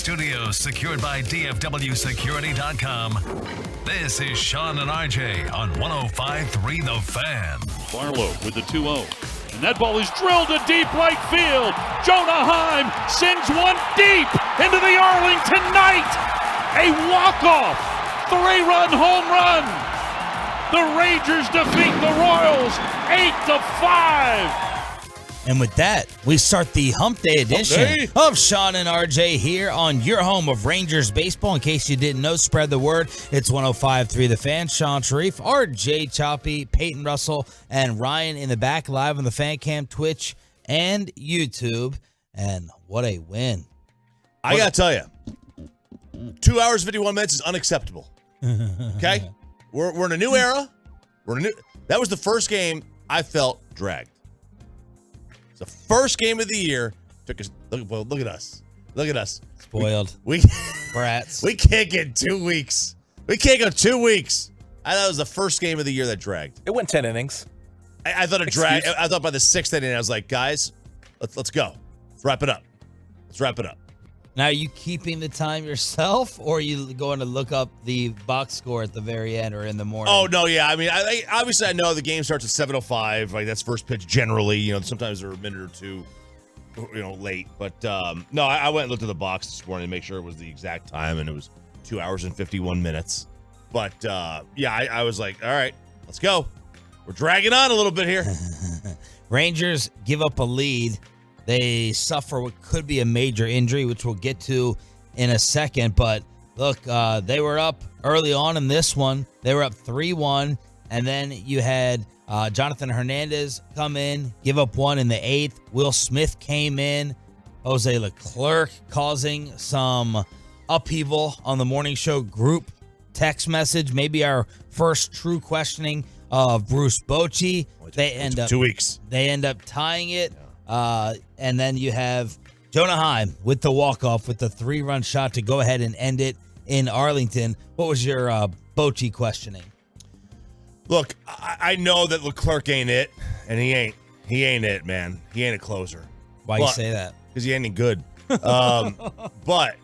studios secured by DFWsecurity.com. This is Sean and RJ on 105.3 The Fan. Barlow with the 2-0. And that ball is drilled to deep right field. Jonah Heim sends one deep into the Arlington night. A walk-off, 3-run home run. The Rangers defeat the Royals 8-5. And with that, we start the Hump Day edition of Sean and RJ here on your home of Rangers baseball. In case you didn't know, spread the word. It's 105.3 The Fan. Sean Sharif, RJ Choppy, Peyton Russell, and Ryan in the back live on the Fan Cam, Twitch, and YouTube. And what a win. I got to tell you, 2 hours, 51 minutes is unacceptable. Okay? We're in a new era. That was the first game I felt dragged. It's the first game of the year. Look at us. Look at us. Spoiled. We brats. We can't get 2 weeks. We can't go 2 weeks. I thought it was the first game of the year that dragged. It went 10 innings. I thought it dragged. I thought by the sixth inning, I was like, guys, let's go. Let's wrap it up. Now, are you keeping the time yourself, or are you going to look up the box score at the very end or in the morning? Oh, no, yeah. I mean, obviously I know the game starts at 7:05. Like, that's first pitch generally. You know, sometimes they're a minute or two, late. But, no, I went and looked at the box this morning to make sure it was the exact time, and it was 2 hours and 51 minutes. But, yeah, I was like, all right, let's go. We're dragging on a little bit here. Rangers give up a lead. They suffer what could be a major injury, which we'll get to in a second. But look, they were up early on in this one. They were up 3-1. And then you had Jonathan Hernandez come in, give up one in the eighth. Will Smith came in. Jose Leclerc causing some upheaval on the morning show group text message. Maybe our first true questioning of Bruce Bochy. They end up 2 weeks. They end up tying it. And then you have Jonah Heim with the walk-off with the 3-run shot to go ahead and end it in Arlington. What was your Bochy questioning? Look, I know that Leclerc ain't it, and he ain't it, man. He ain't a closer. Why you say that? Because he ain't any good. But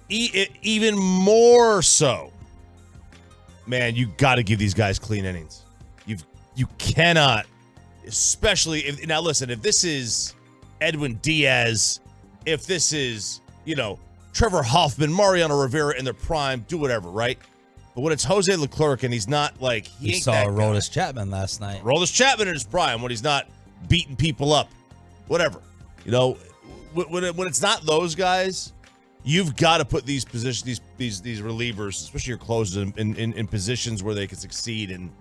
even more so, man, you got to give these guys clean innings. You cannot. Especially if this is Edwin Diaz, if this is, Trevor Hoffman, Mariano Rivera in their prime, do whatever, right? But when it's Jose Leclerc and he's not like, he ain't saw that Aroldis Chapman last night. Aroldis Chapman in his prime when he's not beating people up, whatever. When it's not those guys, you've got to put these positions, these relievers, especially your closers, in positions where they can succeed. And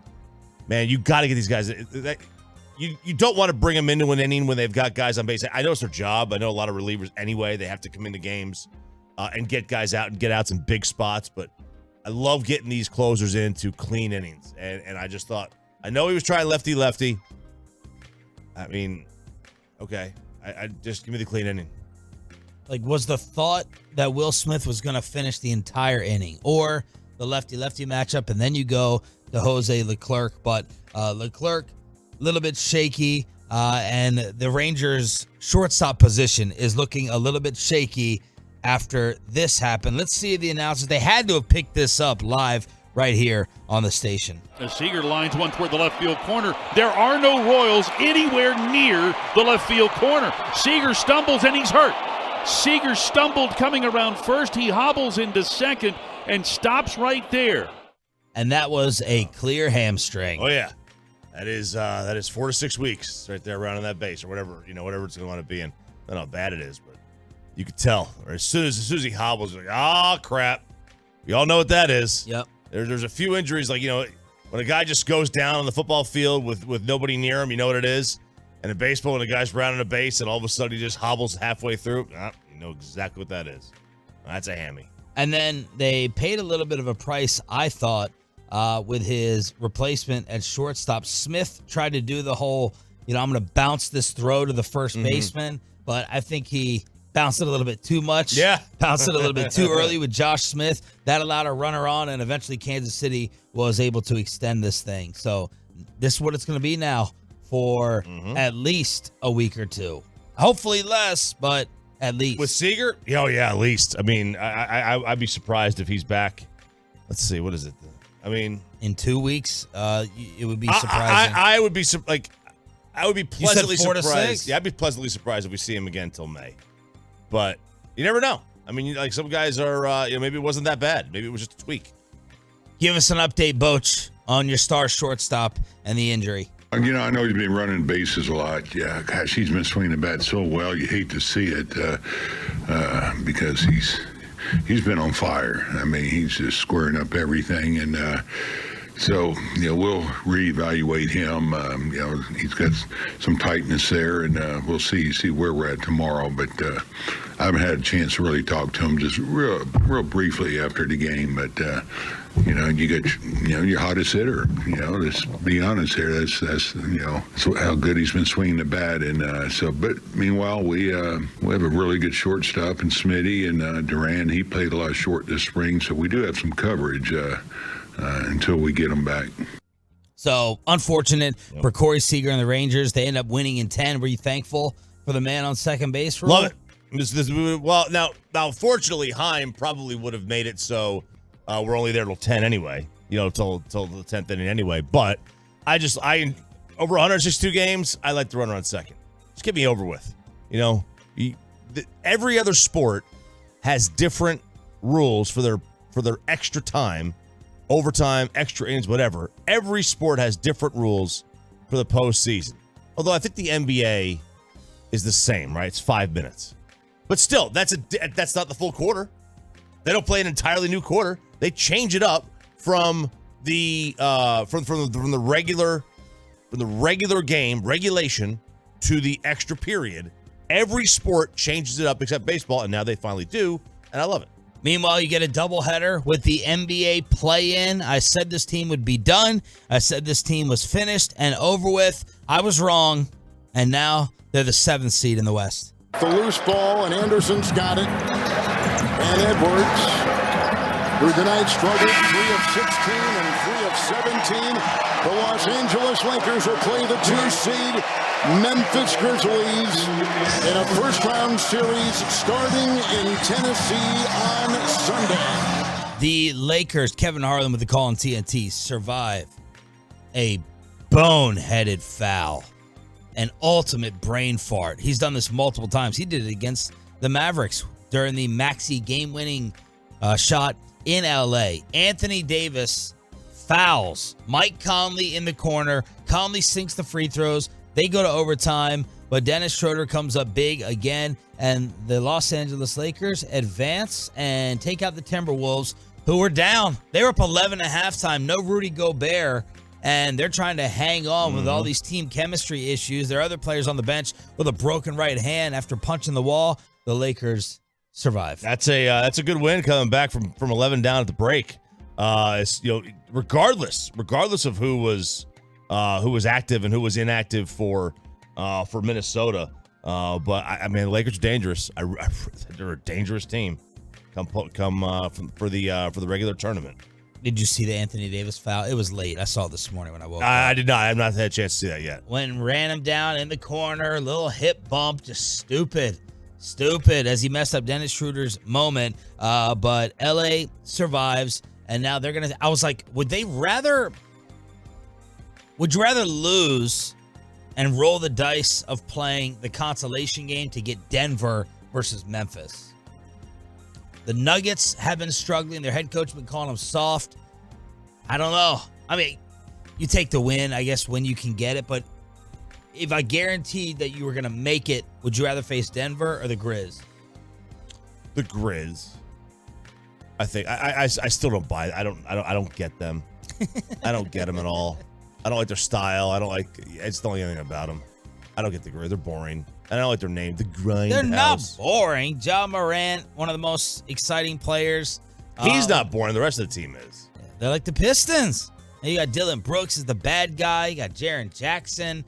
man, you got to get these guys. You don't want to bring them into an inning when they've got guys on base. I know it's their job. I know a lot of relievers anyway. They have to come into games and get guys out and get outs in big spots. But I love getting these closers into clean innings. And I just thought, I know he was trying lefty. I mean, okay. I just give me the clean inning. Like, was the thought that Will Smith was going to finish the entire inning or the lefty-lefty matchup, and then you go to Jose Leclerc? But Leclerc, a little bit shaky, and the Rangers' shortstop position is looking a little bit shaky after this happened. Let's see the announcers. They had to have picked this up live right here on the station. As Seager lines one toward the left field corner. There are no Royals anywhere near the left field corner. Seager stumbles and he's hurt. Seager stumbled coming around first. He hobbles into second and stops right there. And that was a clear hamstring. Oh, yeah. That is 4 to 6 weeks right there around on that base or whatever it's going to wind up being. I don't know how bad it is, but you could tell. Or as soon as he hobbles, you're like, oh, crap. We all know what that is. Yep. There's a few injuries, like, when a guy just goes down on the football field with nobody near him, you know what it is? And in baseball, when a guy's rounding a base and all of a sudden he just hobbles halfway through, you know exactly what that is. That's a hammy. And then they paid a little bit of a price, I thought, with his replacement at shortstop. Smith tried to do the whole, I'm going to bounce this throw to the first baseman, but I think he bounced it a little bit too much. Yeah. Bounced it a little bit too early with Josh Smith. That allowed a runner on, and eventually Kansas City was able to extend this thing. So this is what it's going to be now for at least a week or two. Hopefully less, but At least. With Seager? Oh, yeah, at least. I mean, I'd be surprised if he's back. Let's see. What is it? I mean, in 2 weeks, it would be surprising. I would be I would be pleasantly 4 to surprised. 6? Yeah, I'd be pleasantly surprised if we see him again until May. But you never know. I mean, like some guys are, maybe it wasn't that bad. Maybe it was just a tweak. Give us an update, Boch, on your star shortstop and the injury. I know he's been running bases a lot. Yeah, gosh, he's been swinging the bat so well. You hate to see it because he's been on fire. I mean, he's just squaring up everything, and so we'll reevaluate him. He's got some tightness there, and we'll see where we're at tomorrow. But I haven't had a chance to really talk to him, just real briefly after the game. But you get your hottest hitter. Let's be honest here. That's how good he's been swinging the bat, and But meanwhile, we have a really good shortstop in Smitty, and Duran. He played a lot of short this spring, so we do have some coverage until we get him back. So unfortunate for Corey Seager and the Rangers. They end up winning in 10. Were you thankful for the man on second base rule? Love it. Well, now, fortunately, Heim probably would have made it so we're only there till 10 anyway. Till the 10th inning anyway. But I over 162 games, I like to run around second. Just get me over with. Every other sport has different rules for their extra time, overtime, extra innings, whatever. Every sport has different rules for the postseason. Although I think the NBA is the same, right? It's 5 minutes. But still, that's not the full quarter. They don't play an entirely new quarter. They change it up from the regular game, regulation, to the extra period. Every sport changes it up except baseball, and now they finally do, and I love it. Meanwhile, you get a doubleheader with the NBA play-in. I said this team would be done. I said this team was finished and over with. I was wrong, and now they're the 7th seed in the West. The loose ball, and Anderson's got it. And Edwards, who tonight struggled 3 of 16 and 3 of 17. The Los Angeles Lakers will play the 2 seed Memphis Grizzlies in a first-round series starting in Tennessee on Sunday. The Lakers, Kevin Harlan with the call on TNT, survive a boneheaded foul. An ultimate brain fart. He's done this multiple times. He did it against the Mavericks during the Maxey game-winning shot in L.A. Anthony Davis fouls Mike Conley in the corner. Conley sinks the free throws. They go to overtime, but Dennis Schroeder comes up big again, and the Los Angeles Lakers advance and take out the Timberwolves, who were down. They were up 11 at halftime. No Rudy Gobert. And they're trying to hang on with all these team chemistry issues. There are other players on the bench with a broken right hand after punching the wall. The Lakers survive. That's a good win coming back from 11 down at the break. Regardless of who was active and who was inactive for Minnesota. But I mean, the Lakers are dangerous. They're a dangerous team. Come for the regular tournament. Did you see the Anthony Davis foul? It was late. I saw it this morning when I woke up. I did not. I have not had a chance to see that yet. Ran him down in the corner, little hip bump, just stupid as he messed up Dennis Schroeder's moment. But LA survives, and now they're gonna. I was like, would you rather lose and roll the dice of playing the consolation game to get Denver versus Memphis? The Nuggets have been struggling. Their head coach has been calling them soft. I don't know. I mean, you take the win, I guess, when you can get it. But if I guaranteed that you were going to make it, would you rather face Denver or the Grizz? The Grizz. I think I still don't buy it. I don't get them. I don't get them at all. I don't like their style. I just don't like anything about them. I don't get the Grizz. They're boring. I don't like their name. The Grind They're House. Not boring. Ja Morant, one of the most exciting players. He's not boring. The rest of the team is. They're like the Pistons. And you got Dylan Brooks as the bad guy. You got Jaren Jackson.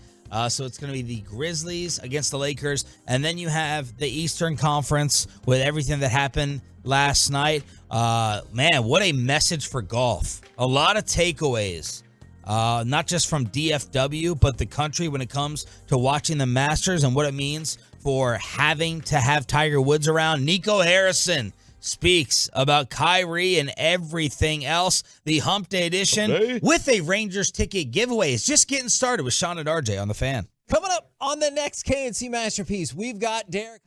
So it's going to be the Grizzlies against the Lakers. And then you have the Eastern Conference with everything that happened last night. Man, what a message for golf. A lot of takeaways. Not just from DFW, but the country when it comes to watching the Masters and what it means for having to have Tiger Woods around. Nico Harrison speaks about Kyrie and everything else. The Hump Day edition with a Rangers ticket giveaway is just getting started with Sean and RJ on The Fan. Coming up on the next KNC Masterpiece, we've got Derek.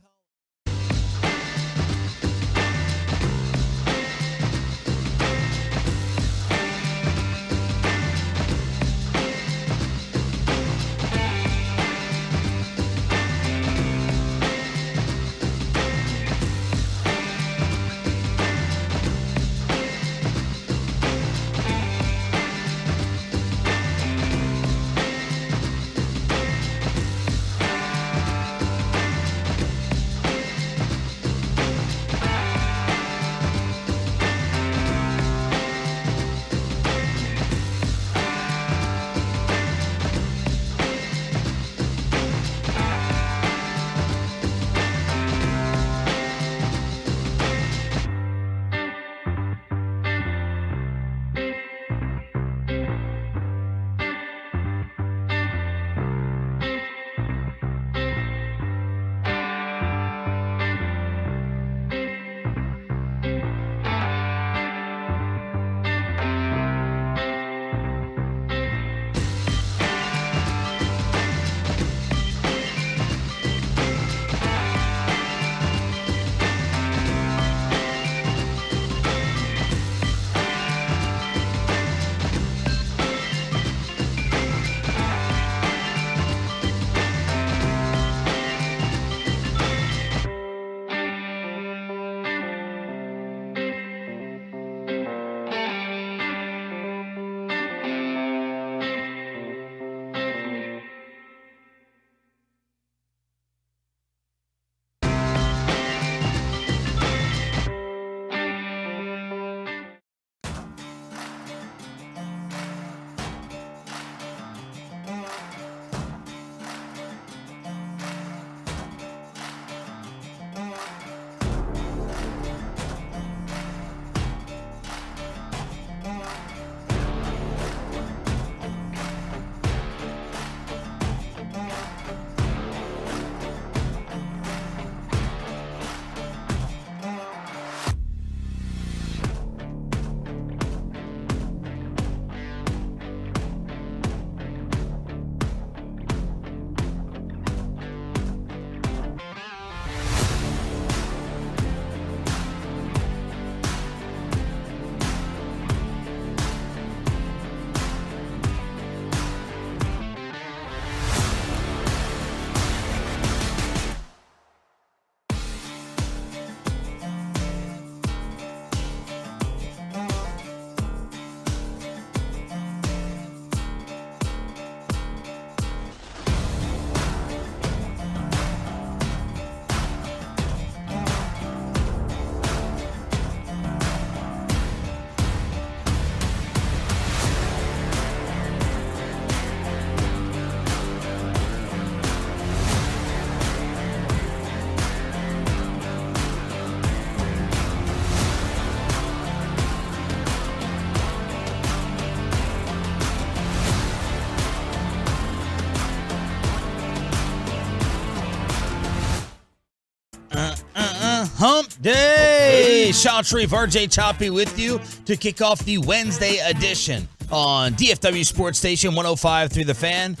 Hump Day. Sean Sharif, RJ Choppy with you to kick off the Wednesday edition on DFW Sports Station 105 through The Fan.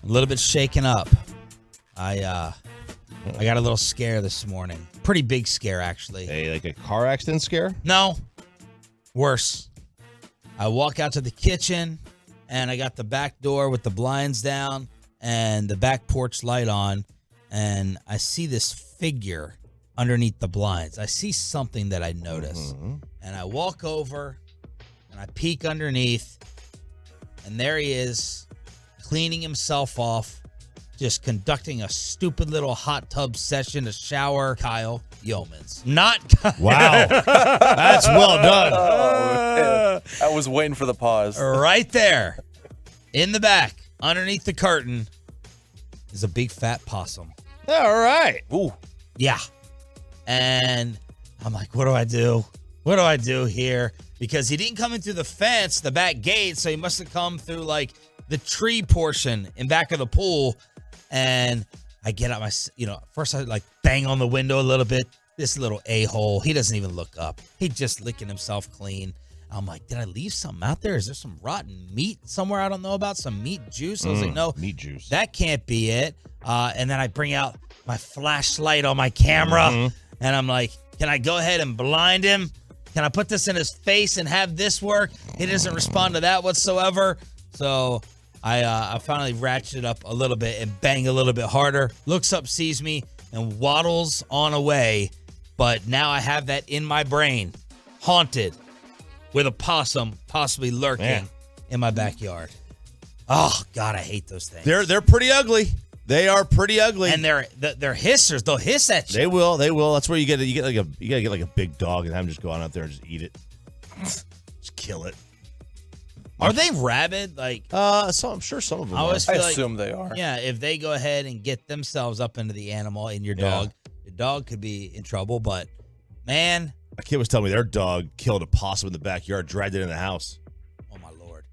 A little bit shaken up. I got a little scare this morning. Pretty big scare, actually. Like a car accident scare? No. Worse. I walk out to the kitchen, and I got the back door with the blinds down and the back porch light on, and I see this figure underneath the blinds. I see something that I notice, and I walk over, and I peek underneath, and there he is, cleaning himself off, just conducting a stupid little hot tub session to shower Kyle Yeomans. Not Wow. That's well done. Oh, I was waiting for the pause. Right there, in the back, underneath the curtain, is a big fat possum. All right. Ooh. Yeah. And I'm like, what do I do? What do I do here? Because he didn't come in through the fence, the back gate, so he must have come through like the tree portion in back of the pool. And I get out first I like bang on the window a little bit. This little a-hole, he doesn't even look up. He just licking himself clean. I'm like, did I leave something out there? Is there some rotten meat somewhere I don't know about? Some meat juice? I was like, no. Meat juice. That can't be it. And then I bring out my flashlight on my camera, and I'm like, can I go ahead and blind him? Can I put this in his face and have this work? He doesn't respond to that whatsoever. So I finally ratcheted up a little bit and bang a little bit harder. Looks up, sees me, and waddles on away. But now I have that in my brain, haunted, with a possum possibly lurking in my backyard. Oh God, I hate those things. They're pretty ugly. They are pretty ugly, and they're hissers. They'll hiss at you. They will. That's where you gotta get like a big dog and have them just go on out there and just eat it, just kill it. Are they rabid? Like, so I'm sure some of them. I assume they are. Yeah, if they go ahead and get themselves up into the animal in your dog. The dog could be in trouble, but man. A kid was telling me their dog killed a possum in the backyard, dragged it in the house. Oh, my Lord.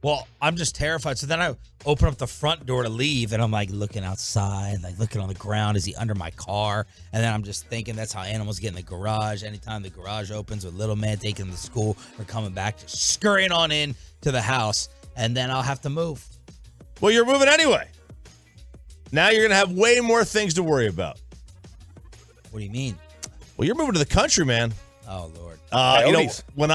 Well, I'm just terrified. So then I open up the front door to leave, and I'm like looking outside, like looking on the ground. Is he under my car? And then I'm just thinking that's how animals get in the garage. Anytime the garage opens with little man taking them to school or coming back, just scurrying on in to the house, and then I'll have to move. Well, you're moving anyway. Now you're going to have way more things to worry about. What do you mean? Well, you're moving to the country, man. Oh, Lord. When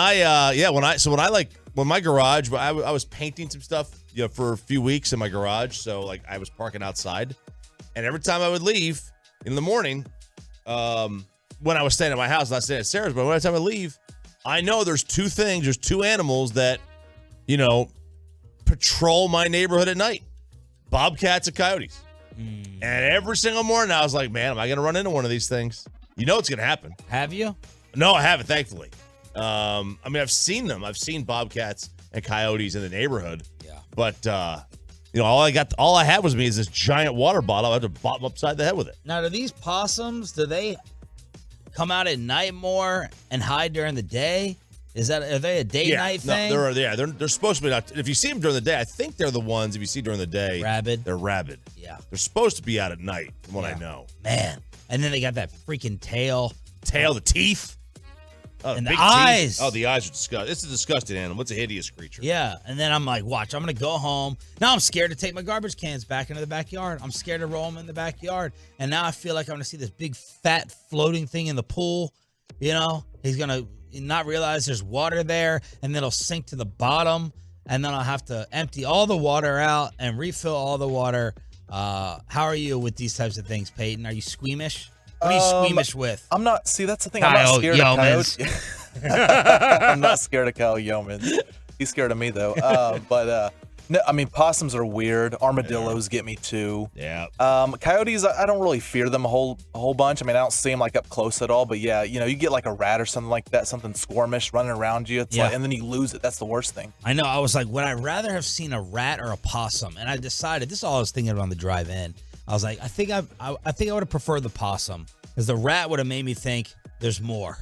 my garage, I was painting some stuff, for a few weeks in my garage. So like I was parking outside, and every time I would leave in the morning, when I was staying at my house, not staying at Sarah's, but every time I leave, I know there's two animals that, patrol my neighborhood at night. Bobcats and coyotes. And every single morning I was like, man, am I going to run into one of these things? You know it's going to happen. Have you? No, I haven't, thankfully. I've seen them. I've seen bobcats and coyotes in the neighborhood. Yeah. But, all I had was me is this giant water bottle. I had to bop them upside the head with it. Now, do these possums, do they come out at night more and hide during the day? Are they a day-night thing? They're supposed to be not. If you see them during the day, I think they're the ones, if you see during the day. Rabid? They're rabid. Yeah. They're supposed to be out at night, from what I know. Man. And then they got that freaking tail. The teeth. Oh, and the big eyes. Teeth. Oh, the eyes are disgusting. It's a disgusting animal. It's a hideous creature. Yeah. And then I'm like, watch, I'm going to go home. Now I'm scared to take my garbage cans back into the backyard. I'm scared to roll them in the backyard. And now I feel like I'm going to see this big, fat, floating thing in the pool. He's going to not realize there's water there, and then it'll sink to the bottom, and then I'll have to empty all the water out and refill all the water. How are you with these types of things, Peyton? Are you squeamish? What are you squeamish with? I'm not. See, that's the thing. I'm not scared of coyotes. I'm not scared of Kyle Yeomans. He's scared of me though. No, I mean, possums are weird. Armadillos get me too. Yeah. Coyotes, I don't really fear them a whole bunch. I mean, I don't see them like up close at all. But yeah, you get like a rat or something like that, something squirmish running around you. It's like, and then you lose it. That's the worst thing. I know. I was like, would I rather have seen a rat or a possum? And I decided, this is all I was thinking about on the drive in. I was like, I think I would have preferred the possum, because the rat would have made me think there's more.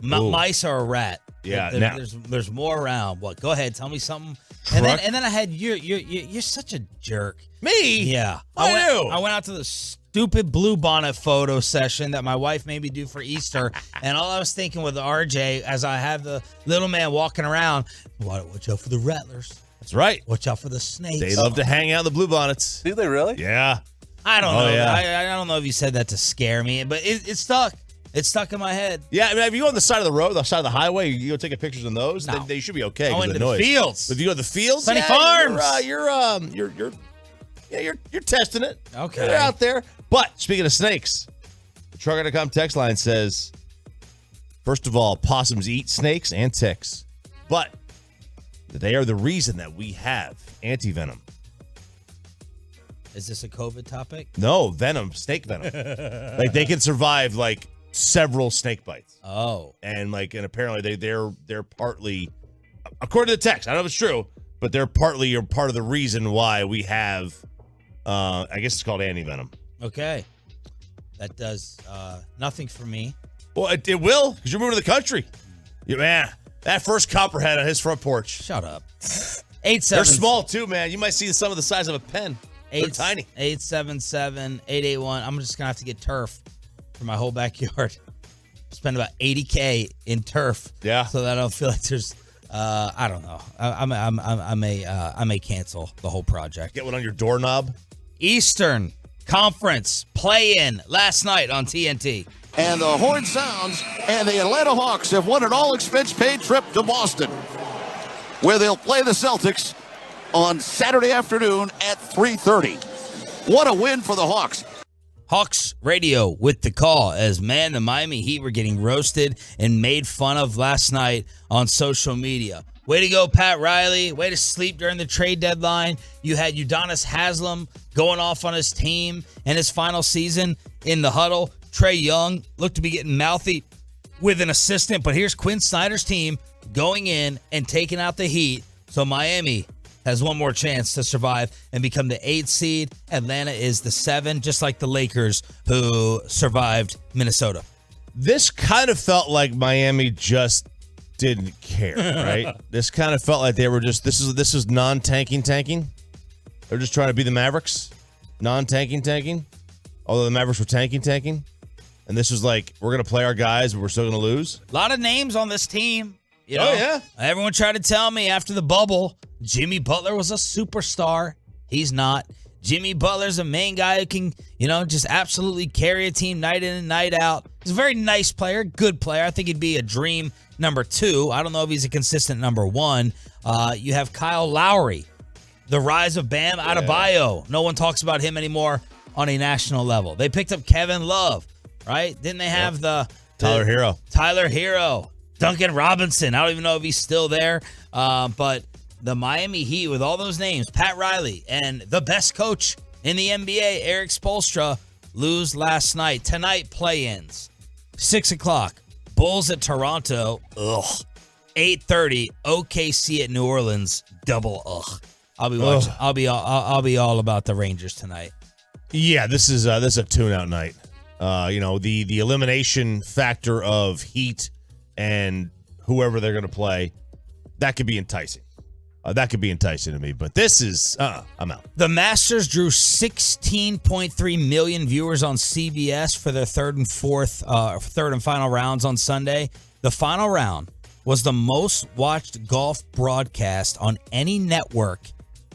Mice are a rat. Yeah. There's more around. What? Go ahead. Tell me something. And then I had you're such a jerk. Me? Yeah. I went out to the stupid blue bonnet photo session that my wife made me do for Easter, and all I was thinking with RJ as I have the little man walking around, watch out for the rattlers. That's right. Watch out for the snakes. They love to hang out in the blue bonnets. Do they really? Yeah. I don't know. Yeah. I don't know if you said that to scare me, but it stuck. It's stuck in my head. Yeah, I mean, if you go on the side of the road, the side of the highway, you go take pictures in those, no. then they should be okay. I went to the fields. If you go to the fields, Sunny Farms. You're testing it. Okay. You're out there. But speaking of snakes, the Trucker.com text line says, first of all, possums eat snakes and ticks, but they are the reason that we have anti-venom. Is this a COVID topic? No, venom, snake venom. Like they can survive like several snake bites. Oh. And apparently they're partly, according to the text, I don't know if it's true, but they're partly or part of the reason why we have I guess it's called anti-venom. Okay. That does nothing for me. Well, it will, because you're moving to the country. Yeah, man, that first copperhead on his front porch. Shut up. They're small too, man. You might see some of the size of a pen. They're tiny. 877-881. I'm just going to have to get turf for my whole backyard. Spend about $80K in turf. Yeah. So that I don't feel like there's, I don't know. I may cancel the whole project. Get one on your doorknob. Eastern Conference play-in last night on TNT. And the horn sounds, and the Atlanta Hawks have won an all-expense-paid trip to Boston, where they'll play the Celtics on Saturday afternoon at 3:30. What a win for the Hawks. Hawks radio with the call as, man, the Miami Heat were getting roasted and made fun of last night on social media. Way to go, Pat Riley. Way to sleep during the trade deadline. You had Udonis Haslem going off on his team and his final season in the huddle. Trae Young looked to be getting mouthy with an assistant, but here's Quinn Snyder's team going in and taking out the Heat. So Miami has one more chance to survive and become the 8th seed. Atlanta is the 7, just like the Lakers who survived Minnesota. This kind of felt like Miami just didn't care, right? This kind of felt like they were just, this is non-tanking. They're just trying to be the Mavericks. Non-tanking. Although the Mavericks were tanking. And this was like, we're going to play our guys, but we're still going to lose. A lot of names on this team. You know, yeah. Everyone tried to tell me after the bubble, Jimmy Butler was a superstar. He's not. Jimmy Butler's a main guy who can, just absolutely carry a team night in and night out. He's a very nice player, good player. I think he'd be a dream number 2. I don't know if he's a consistent number 1. You have Kyle Lowry, the rise of Bam Adebayo. No one talks about him anymore on a national level. They picked up Kevin Love, right? Didn't they have Tyler Hero. Tyler Hero. Duncan Robinson. I don't even know if he's still there. But the Miami Heat, with all those names, Pat Riley, and the best coach in the NBA, Eric Spoelstra, lose last night. Tonight, play-ins. 6 o'clock, Bulls at Toronto. Ugh. 8:30, OKC at New Orleans. Double ugh. I'll be watching. I'll be all about the Rangers tonight. Yeah, this is a tune-out night. The elimination factor of Heat and whoever they're going to play, that could be enticing. That could be enticing to me, but this is, I'm out. The Masters drew 16.3 million viewers on CBS for their third and final rounds on Sunday. The final round was the most watched golf broadcast on any network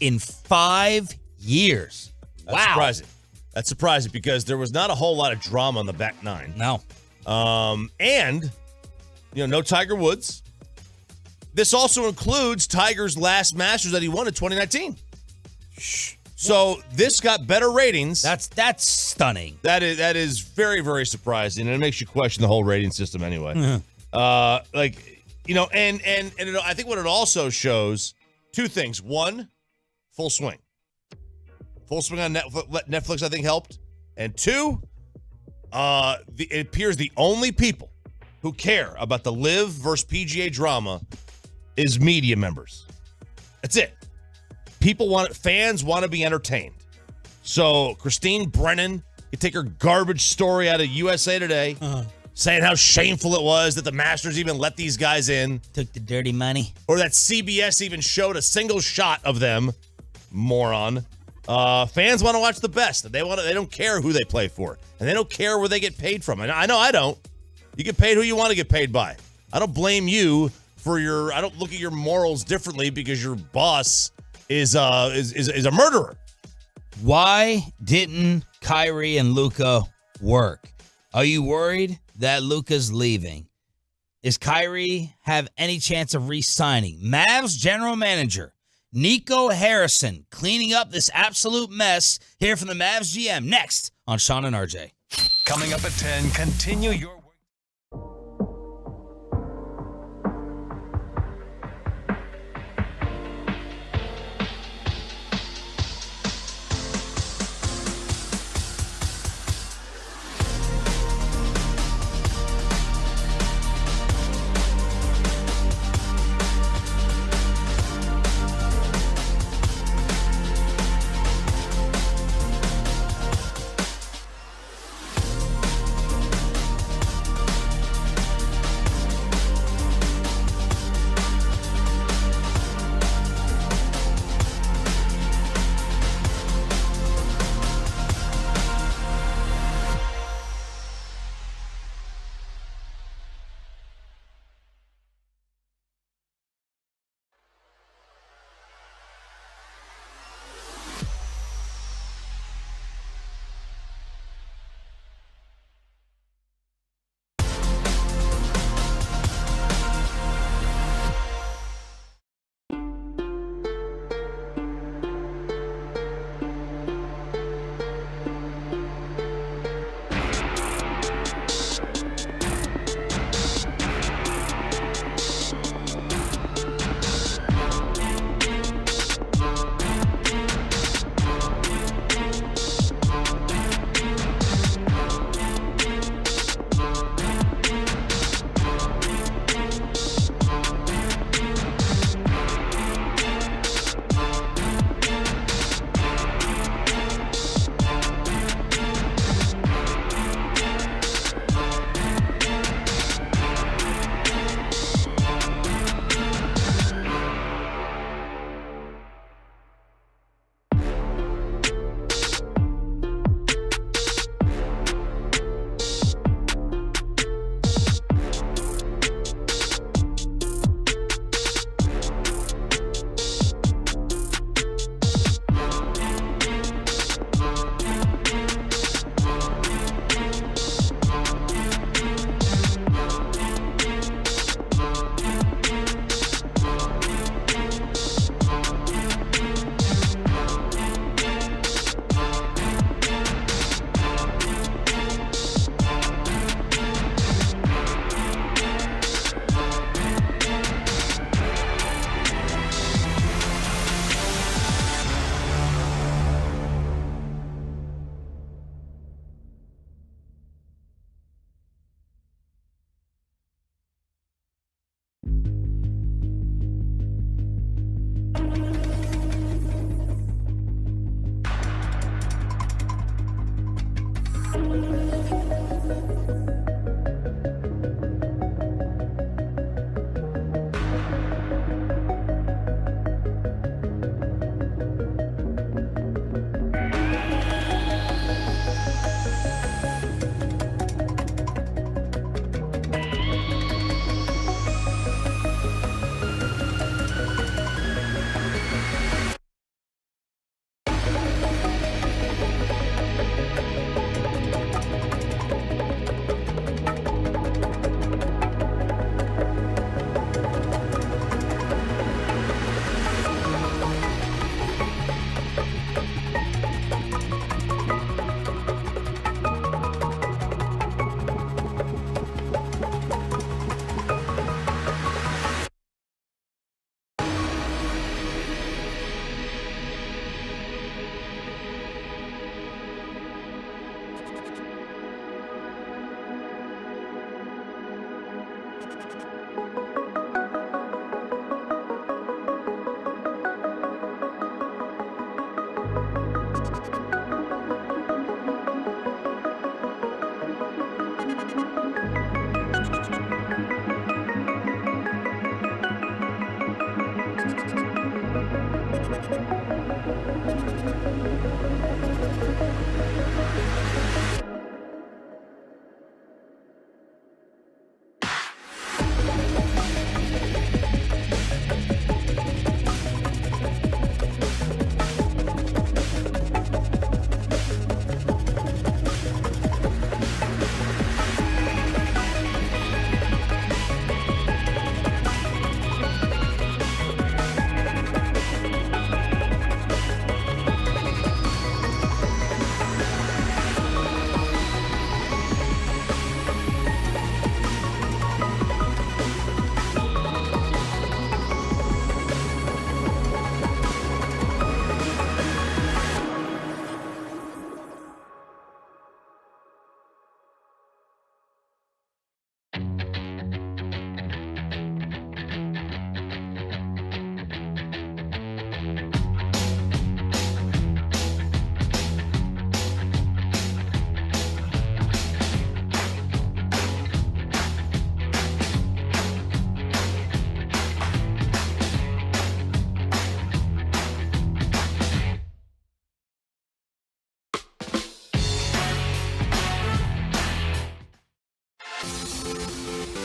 in 5 years. That's surprising. That's surprising because there was not a whole lot of drama on the back nine. No. And, no Tiger Woods. This also includes Tiger's last Masters that he won in 2019. So this got better ratings. That's stunning. That is very, very surprising, and it makes you question the whole rating system anyway. Mm-hmm. I think what it also shows, 2 things. 1, full swing. Full swing on Netflix, I think, helped. And 2, it appears the only people who care about the LIV versus PGA drama is media members. That's it. Fans want to be entertained. So Christine Brennan could take her garbage story out of USA Today, saying how shameful it was that the Masters even let these guys in. Took the dirty money. Or that CBS even showed a single shot of them. Moron. Fans want to watch the best. They don't care who they play for. And they don't care where they get paid from. And I know I don't. You get paid who you want to get paid by. I don't blame you for I don't look at your morals differently because your boss is a murderer. Why didn't Kyrie and Luka work? Are you worried that Luka's leaving? Is Kyrie have any chance of re-signing? Mavs general manager Nico Harrison cleaning up this absolute mess. Here from the Mavs GM next on Sean and RJ. Coming up at 10, continue your work.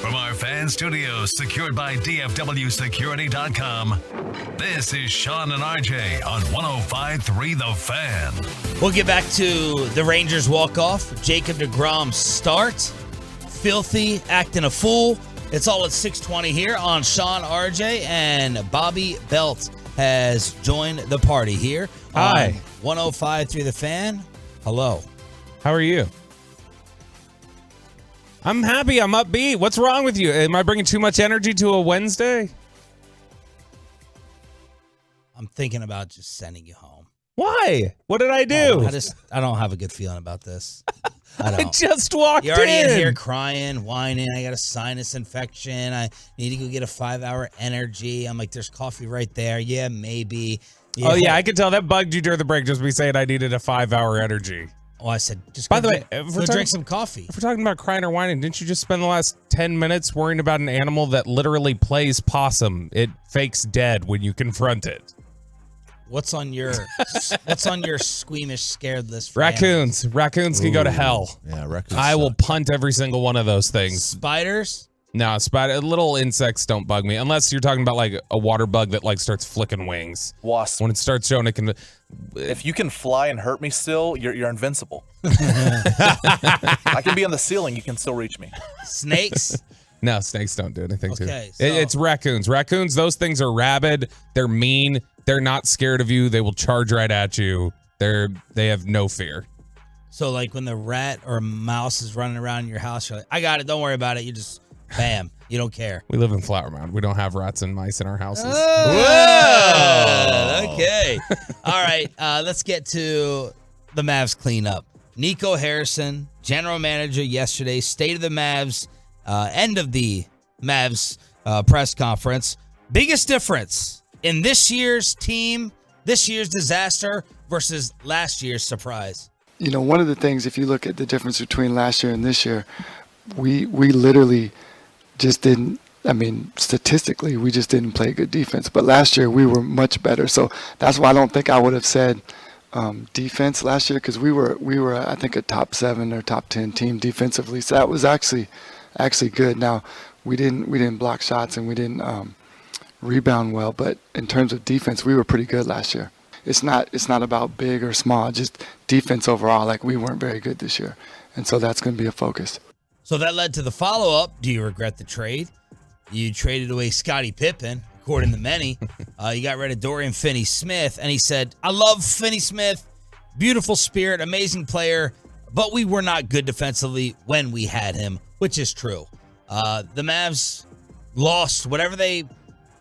From our fan studios secured by DFWsecurity.com, this is Sean and RJ on 105.3 The Fan. We'll get back to the Rangers walk-off. Jacob deGrom start. Filthy, acting a fool. It's all at 6:20 here on Sean, RJ, and Bobby Belt has joined the party here. Hi. 105.3 The Fan. Hello. How are you? I'm happy. I'm upbeat. What's wrong with you? Am I bringing too much energy to a Wednesday? I'm thinking about just sending you home. Why? What did I do? I don't have a good feeling about this. I don't. I just walked in. You're already in here crying, whining. I got a sinus infection. I need to go get a 5-hour energy. I'm like, there's coffee right there. Yeah, maybe. Yeah. Oh, yeah. I could tell that bugged you during the break just me saying I needed a 5-hour energy. Oh, I said, just by the way, if we're drink some coffee. If we're talking about crying or whining, didn't you just spend the last 10 minutes worrying about an animal that literally plays possum? It fakes dead when you confront it. What's on your squeamish scared list? For Raccoons. animals? Raccoons can go to hell. Yeah, raccoons. I will punt every single one of those things. Spiders? No, little insects don't bug me unless you're talking about like a water bug that like starts flicking wings. Wasp. When it starts showing, it can. If you can fly and hurt me still, you're invincible. I can be on the ceiling. You can still reach me. Snakes? No, snakes don't do anything to you. So It's raccoons. Raccoons, those things are rabid. They're mean. They're not scared of you. They will charge right at you. They have no fear. So like when the rat or mouse is running around in your house, you're like, I got it. Don't worry about it. You just, bam. You don't care. We live in Flower Mound. We don't have rats and mice in our houses. Whoa! Okay. All right. Let's get to the Mavs cleanup. Nico Harrison, general manager yesterday, state of the Mavs, end of the Mavs press conference. Biggest difference in this year's team, this year's disaster versus last year's surprise. one of the things, if you look at the difference between last year and this year, we literally just didn't. I mean, statistically, we just didn't play good defense. But last year, we were much better. So that's why I don't think I would have said defense last year, because we were I think a top 7 or top 10 team defensively. So that was actually good. Now we didn't block shots and we didn't rebound well, but in terms of defense, we were pretty good last year. It's not about big or small, just defense overall. Like, we weren't very good this year, and so that's going to be a focus. So that led to the follow-up. Do you regret the trade? You traded away Scottie Pippen, according to many. You got rid of Dorian Finney-Smith, and he said, I love Finney-Smith, beautiful spirit, amazing player, but we were not good defensively when we had him, which is true. The Mavs lost whatever they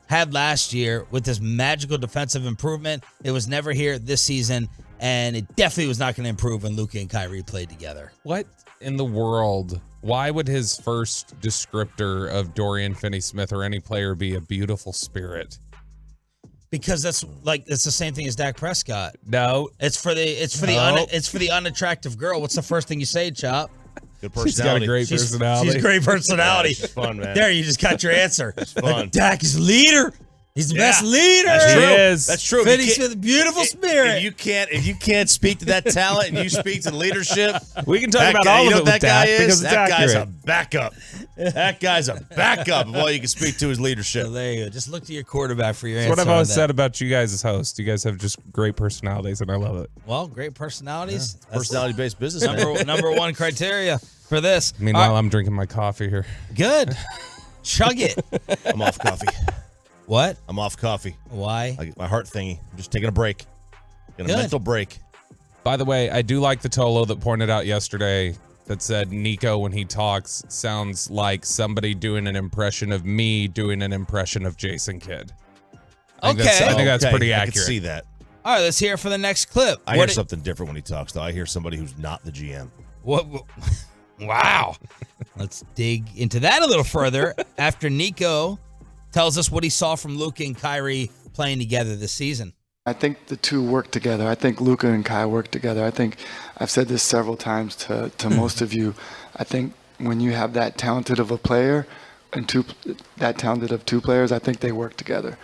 had last year with this magical defensive improvement. It was never here this season, and it definitely was not going to improve when Luka and Kyrie played together. What in the world? Why would his first descriptor of Dorian Finney-Smith or any player be a beautiful spirit? Because it's the same thing as Dak Prescott. No, it's for the unattractive girl. What's the first thing you say, Chop? Good personality. She's got a great personality. She's great personality. Yeah, it's fun, man. There, you just got your answer. It's fun. Dak is a leader. He's the best leader. That's true. He is. That's true. Finney's with a beautiful spirit. If you can't speak to that talent and you speak to leadership, we can talk about all of it with Dak because it's that guy's accurate. a backup. That guy's a backup of all you can speak to is leadership. So there you go. Just look to your quarterback for your That's answer. what I've always said about you guys as hosts. You guys have just great personalities, and I love it. Well, great personalities. Yeah. Personality-based business. Number one criteria for this. Meanwhile, I'm drinking my coffee here. Good. Chug it. I'm off coffee. What? I'm off coffee. Why? I get my heart thingy. I'm just taking a break. Getting a mental break. By the way, I do like the Tolo that pointed out yesterday that said Nico, when he talks, sounds like somebody doing an impression of me doing an impression of Jason Kidd. I think that's pretty accurate. I can see that. All right, let's hear it for the next clip. I hear something different when he talks, though. I hear somebody who's not the GM. What? Wow. Let's dig into that a little further after Nico tells us what he saw from Luka and Kyrie playing together this season. I think the two work together. I think Luka and Kai work together. I think I've said this several times to most of you. I think when you have that talented of a player and that talented of two players, I think they work together.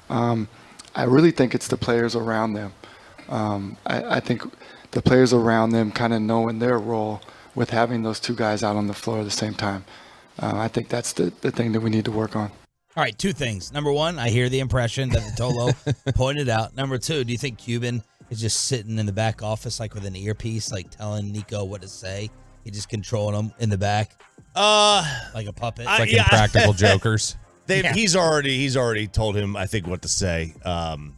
I really think it's the players around them. I think the players around them kind of knowing their role with having those two guys out on the floor at the same time. I think that's the thing that we need to work on. All right, two things. Number one, I hear the impression that the Tolo pointed out. Number two, do you think Cuban is just sitting in the back office like with an earpiece, like telling Nico what to say? He just controlling him in the back? Like a puppet? It's like Impractical Jokers. He's already told him, I think, what to say. And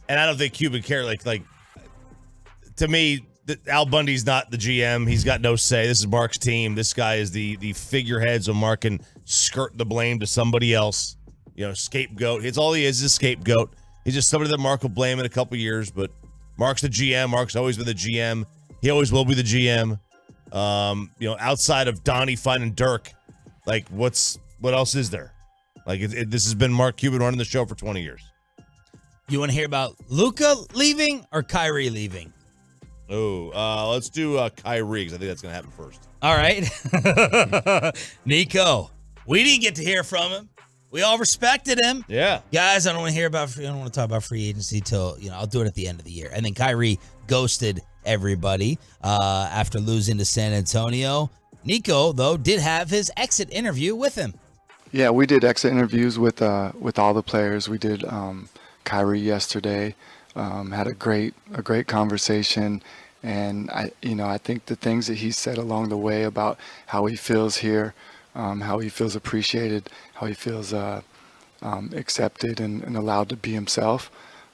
I don't think Cuban cares. Like to me, Al Bundy's not the GM. He's got no say. This is Mark's team. This guy is the figurehead, so Mark can skirt the blame to somebody else. Scapegoat. It's all he is a scapegoat. He's just somebody that Mark will blame in a couple years, but Mark's the GM. Mark's always been the GM. He always will be the GM. Outside of Donnie finding Dirk, like what else is there? Like this has been Mark Cuban running the show for 20 years. You want to hear about Luka leaving or Kyrie leaving? Oh, let's do Kyrie, because I think that's going to happen first. All right. Nico, we didn't get to hear from him. We all respected him. Yeah. Guys, I don't want to talk about free agency till, I'll do it at the end of the year. And then Kyrie ghosted everybody after losing to San Antonio. Nico, though, did have his exit interview with him. Yeah, we did exit interviews with all the players. We did Kyrie yesterday. Had a great conversation, and I think the things that he said along the way about how he feels here, how he feels appreciated, how he feels accepted and allowed to be himself.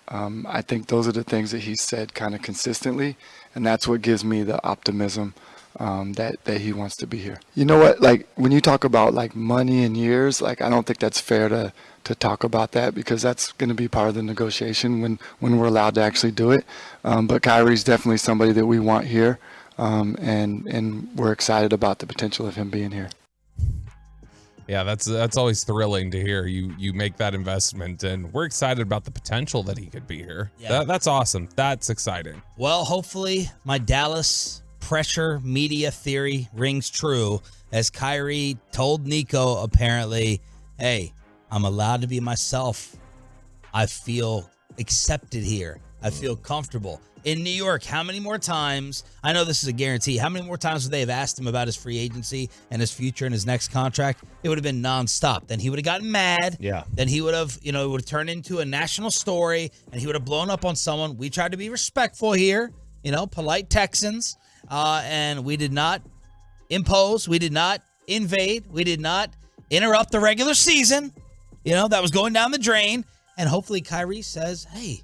I think those are the things that he said kind of consistently, and that's what gives me the optimism that he wants to be here. You know what? Like when you talk about like money and years, like I don't think that's fair to talk about that, because that's going to be part of the negotiation when we're allowed to actually do it. But Kyrie's definitely somebody that we want here, and we're excited about the potential of him being here. Yeah, that's always thrilling to hear. You make that investment, and we're excited about the potential that he could be here. Yeah. That's awesome. That's exciting. Well, hopefully my Dallas pressure media theory rings true, as Kyrie told Nico apparently, hey, I'm allowed to be myself. I feel accepted here. I feel comfortable. In New York, how many more times, I know this is a guarantee, how many more times would they have asked him about his free agency and his future and his next contract? It would have been nonstop. Then he would have gotten mad. Yeah. Then he would have, it would have turned into a national story, and he would have blown up on someone. We tried to be respectful here, polite Texans, and we did not impose. We did not invade. We did not interrupt the regular season, that was going down the drain. And hopefully Kyrie says, hey,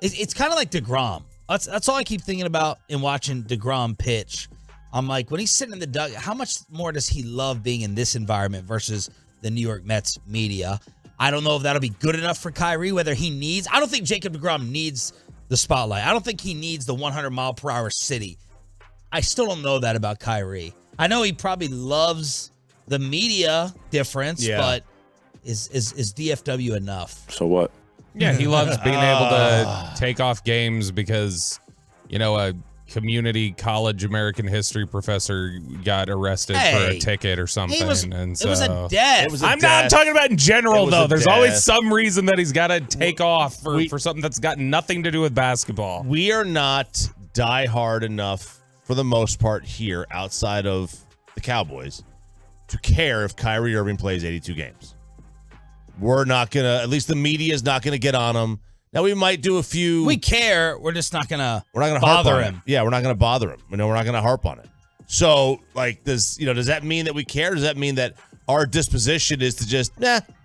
it's kind of like deGrom. That's all I keep thinking about in watching deGrom pitch. I'm like, when he's sitting in the dugout, how much more does he love being in this environment versus the New York Mets media? I don't know if that'll be good enough for Kyrie, whether he needs. I don't think Jacob deGrom needs the spotlight. I don't think he needs the 100-mile-per-hour city. I still don't know that about Kyrie. I know he probably loves the media difference, but is DFW enough? So what? Yeah, he loves being able to take off games because, a community college American history professor got arrested for a ticket or something. It was a death. I'm not talking about in general, though. There's always some reason that he's got to take off for something that's got nothing to do with basketball. We are not diehard enough, for the most part, here outside of the Cowboys to care if Kyrie Irving plays 82 games. We're not going to, at least the media is not going to get on him. Now, we might do a few. We care. We're just not going to bother him. Yeah, we're not going to bother him. We're not going to harp on it. So, does that mean that we care? Does that mean that our disposition is to just,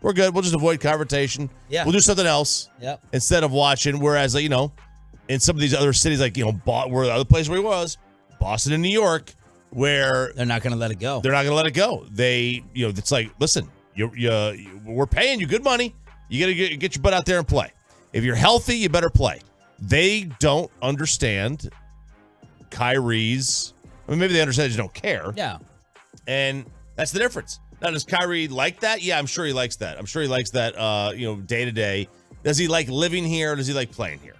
we're good. We'll just avoid confrontation. Yeah. We'll do something else instead of watching. Whereas, in some of these other cities, where the other place where he was, Boston and New York, where they're not going to let it go. They're not going to let it go. They, it's like, listen, we're paying you good money. You got to get your butt out there and play. If you're healthy, you better play. They don't understand Kyrie's. Maybe they understand, they just don't care. Yeah. And that's the difference. Now, does Kyrie like that? Yeah, I'm sure he likes that. I'm sure he likes that, day to day. Does he like living here or does he like playing here?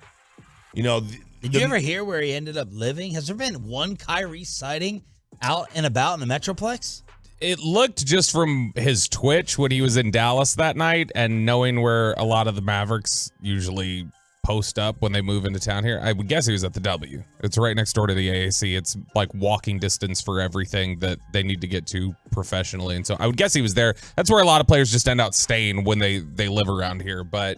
Did you ever hear where he ended up living? Has there been one Kyrie sighting out and about in the Metroplex? It looked, just from his Twitch when he was in Dallas that night and knowing where a lot of the Mavericks usually post up when they move into town here, I would guess he was at the W. It's right next door to the AAC. It's like walking distance for everything that they need to get to professionally. And so I would guess he was there. That's where a lot of players just end up staying when they live around here. But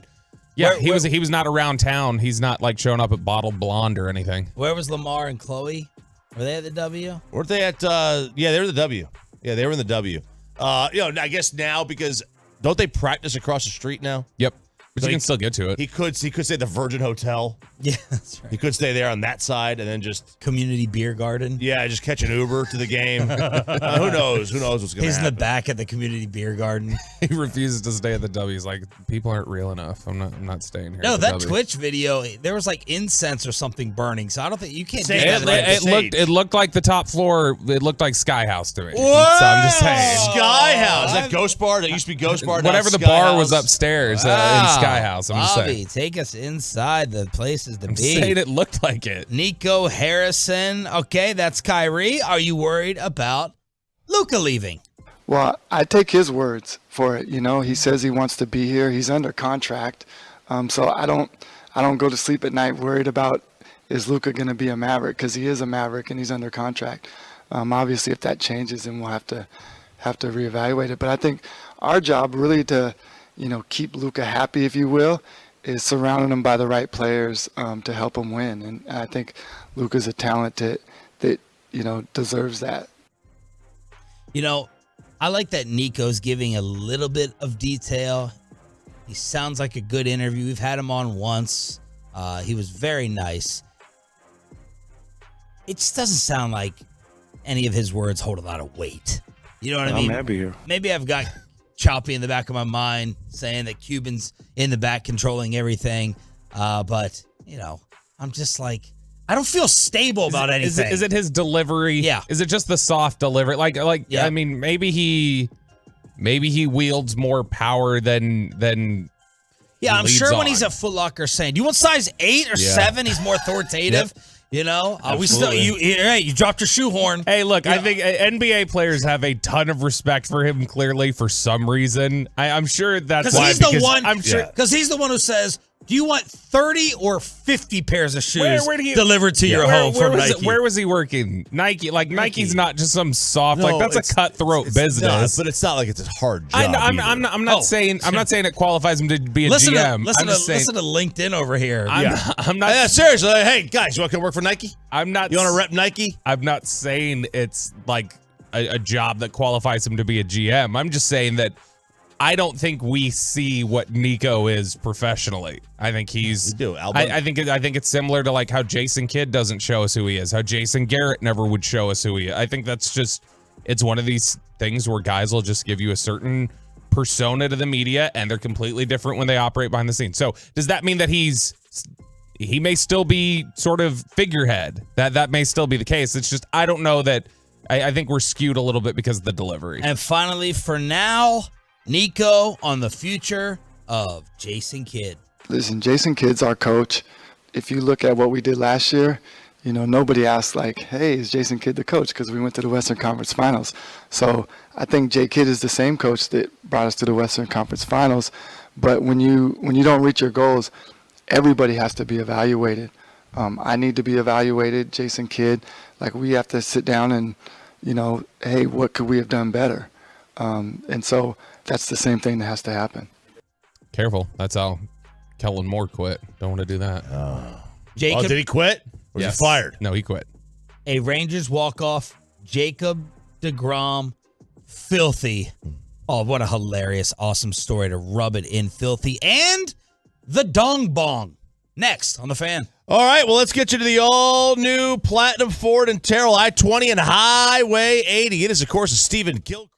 yeah, he was not around town. He's not like showing up at Bottled Blonde or anything. Where was Lamar and Chloe? Were they at the W? Weren't they at, they were the W. Yeah, they were in the W. I guess now, because don't they practice across the street now? Yep. But so you can still get to it. He could stay at the Virgin Hotel. Yeah, that's right. He could stay there on that side and then just community beer garden. Yeah, just catch an Uber to the game. Who knows? Who knows what's going to happen? He's in the back at the community beer garden. He refuses to stay at the W. He's like, people aren't real enough. I'm not staying here. No, that Twitch video, there was like incense or something burning. So I don't think you can't. It looked like the top floor. It looked like Sky House to me. What? So I'm just saying. Sky House. That Ghost Bar. That used to be Ghost Bar. Whatever the bar was upstairs in Sky House. I'm just Bobby, saying. take us inside the places to be. Saying it looked like it. Nico Harrison. Okay, that's Kyrie. Are you worried about Luka leaving? Well, I take his words for it. He says he wants to be here. He's under contract. So I don't go to sleep at night worried about, is Luka going to be a Maverick? Because he is a Maverick and he's under contract. Obviously, if that changes, then we'll have to reevaluate it. But I think our job really to, keep Luka happy, if you will, is surrounding him by the right players to help him win. And I think Luka's a talent that deserves that. I like that Nico's giving a little bit of detail. He sounds like a good interview. We've had him on once. He was very nice. It just doesn't sound like any of his words hold a lot of weight. You know what I mean? I'm happy here. Maybe I've got Choppy in the back of my mind saying that Cuban's in the back controlling everything. But, I'm just like, I don't feel stable about anything. Is it his delivery? Yeah. Is it just the soft delivery? Yeah. I mean, maybe he wields more power than Yeah, I'm leads sure when on. he's at Foot Locker saying, do you want size 8 or 7? He's more authoritative. We still you dropped your shoehorn. Hey, look, I think NBA players have a ton of respect for him. Clearly, for some reason, I'm sure that's why. He's the one. I'm sure because he's the one who says, "Do you want 30 or 50 pairs of shoes delivered to your home from Nike?" Where was he working? Nike. Nike's not just some soft. That's a cutthroat business. But it's not like it's a hard job. I'm not saying it qualifies him to be a GM. Listen to LinkedIn over here. I'm not. Yeah, seriously. Hey, guys, you want to come work for Nike? I'm not. You want to rep Nike? I'm not saying it's like a job that qualifies him to be a GM. I'm just saying that I don't think we see what Nico is professionally. I think he's. We do. I think it's similar to like how Jason Kidd doesn't show us who he is. How Jason Garrett never would show us who he is. I think that's just. It's one of these things where guys will just give you a certain persona to the media, and they're completely different when they operate behind the scenes. So does that mean that he may still be sort of figurehead? That may still be the case. It's just I don't know that. I think we're skewed a little bit because of the delivery. And finally, for now, Nico on the future of Jason Kidd. Listen, Jason Kidd's our coach. If you look at what we did last year, nobody asked like, hey, is Jason Kidd the coach? Because we went to the Western Conference Finals. So I think Jay Kidd is the same coach that brought us to the Western Conference Finals. But when you don't reach your goals, everybody has to be evaluated. I need to be evaluated, Jason Kidd. Like we have to sit down and, hey, what could we have done better? And so that's the same thing that has to happen. Careful. That's how Kellen Moore quit. Don't want to do that. Jacob, did he quit? Or was he fired? No, he quit. A Rangers walk-off, Jacob deGrom, filthy. Oh, what a hilarious, awesome story to rub it in, filthy. And the Dong Bong. Next on The Fan. All right, well, let's get you to the all-new Platinum Ford and Terrell I-20 and Highway 80. It is, of course, a Stephen Gilchrist.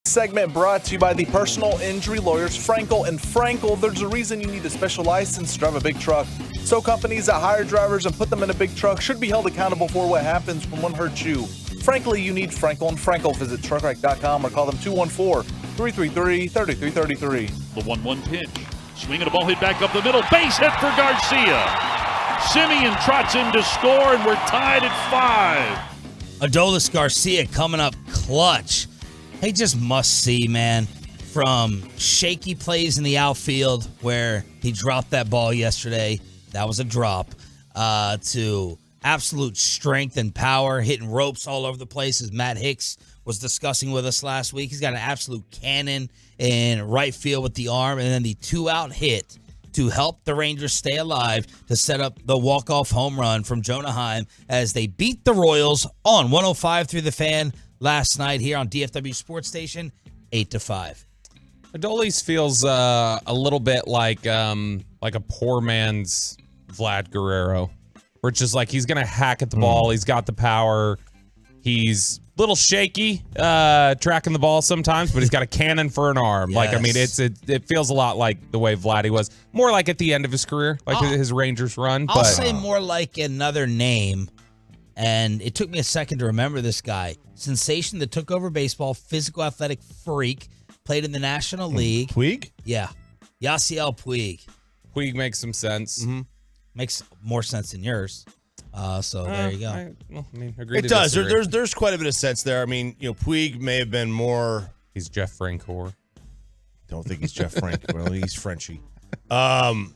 Segment brought to you by the personal injury lawyers Frankel and Frankel. There's a reason you need a special license to drive a big truck. So companies that hire drivers and put them in a big truck should be held accountable for what happens when one hurts you. Frankly, you need Frankel and Frankel. Visit truckwreck.com or call them 214-333-3333. The 1-1 pitch. Swinging a ball hit back up the middle. Base hit for Garcia. Simeon trots in to score, and we're tied at 5. Adolis Garcia coming up clutch. He just must see, man. From shaky plays in the outfield where he dropped that ball yesterday. That was a drop. To absolute strength and power, hitting ropes all over the place, as Matt Hicks was discussing with us last week. He's got an absolute cannon in right field with the arm, and then the 2-out hit to help the Rangers stay alive to set up the walk-off home run from Jonah Heim as they beat the Royals on 105 through the Fan last night here on DFW Sports Station, 8-5. Adolis feels a little bit like a poor man's Vlad Guerrero, where it's just like he's gonna hack at the ball. He's got the power. He's a little shaky tracking the ball sometimes, but he's got a cannon for an arm. Yes. Like, I mean, it feels a lot like the way Vladdy was. More like at the end of his career, like his Rangers run. I'll say more like another name, and it took me a second to remember this guy. Sensation that took over baseball, physical athletic freak, played in the National League. Puig? Yeah. Yasiel Puig. Puig makes some sense. Mm-hmm. Makes more sense than yours. So there you go. I mean, agree It to does. disagree. There's quite a bit of sense there. I mean, Puig may have been more. He's Jeff Francoeur. Don't think he's Jeff Frank. Well, he's Frenchy. Puig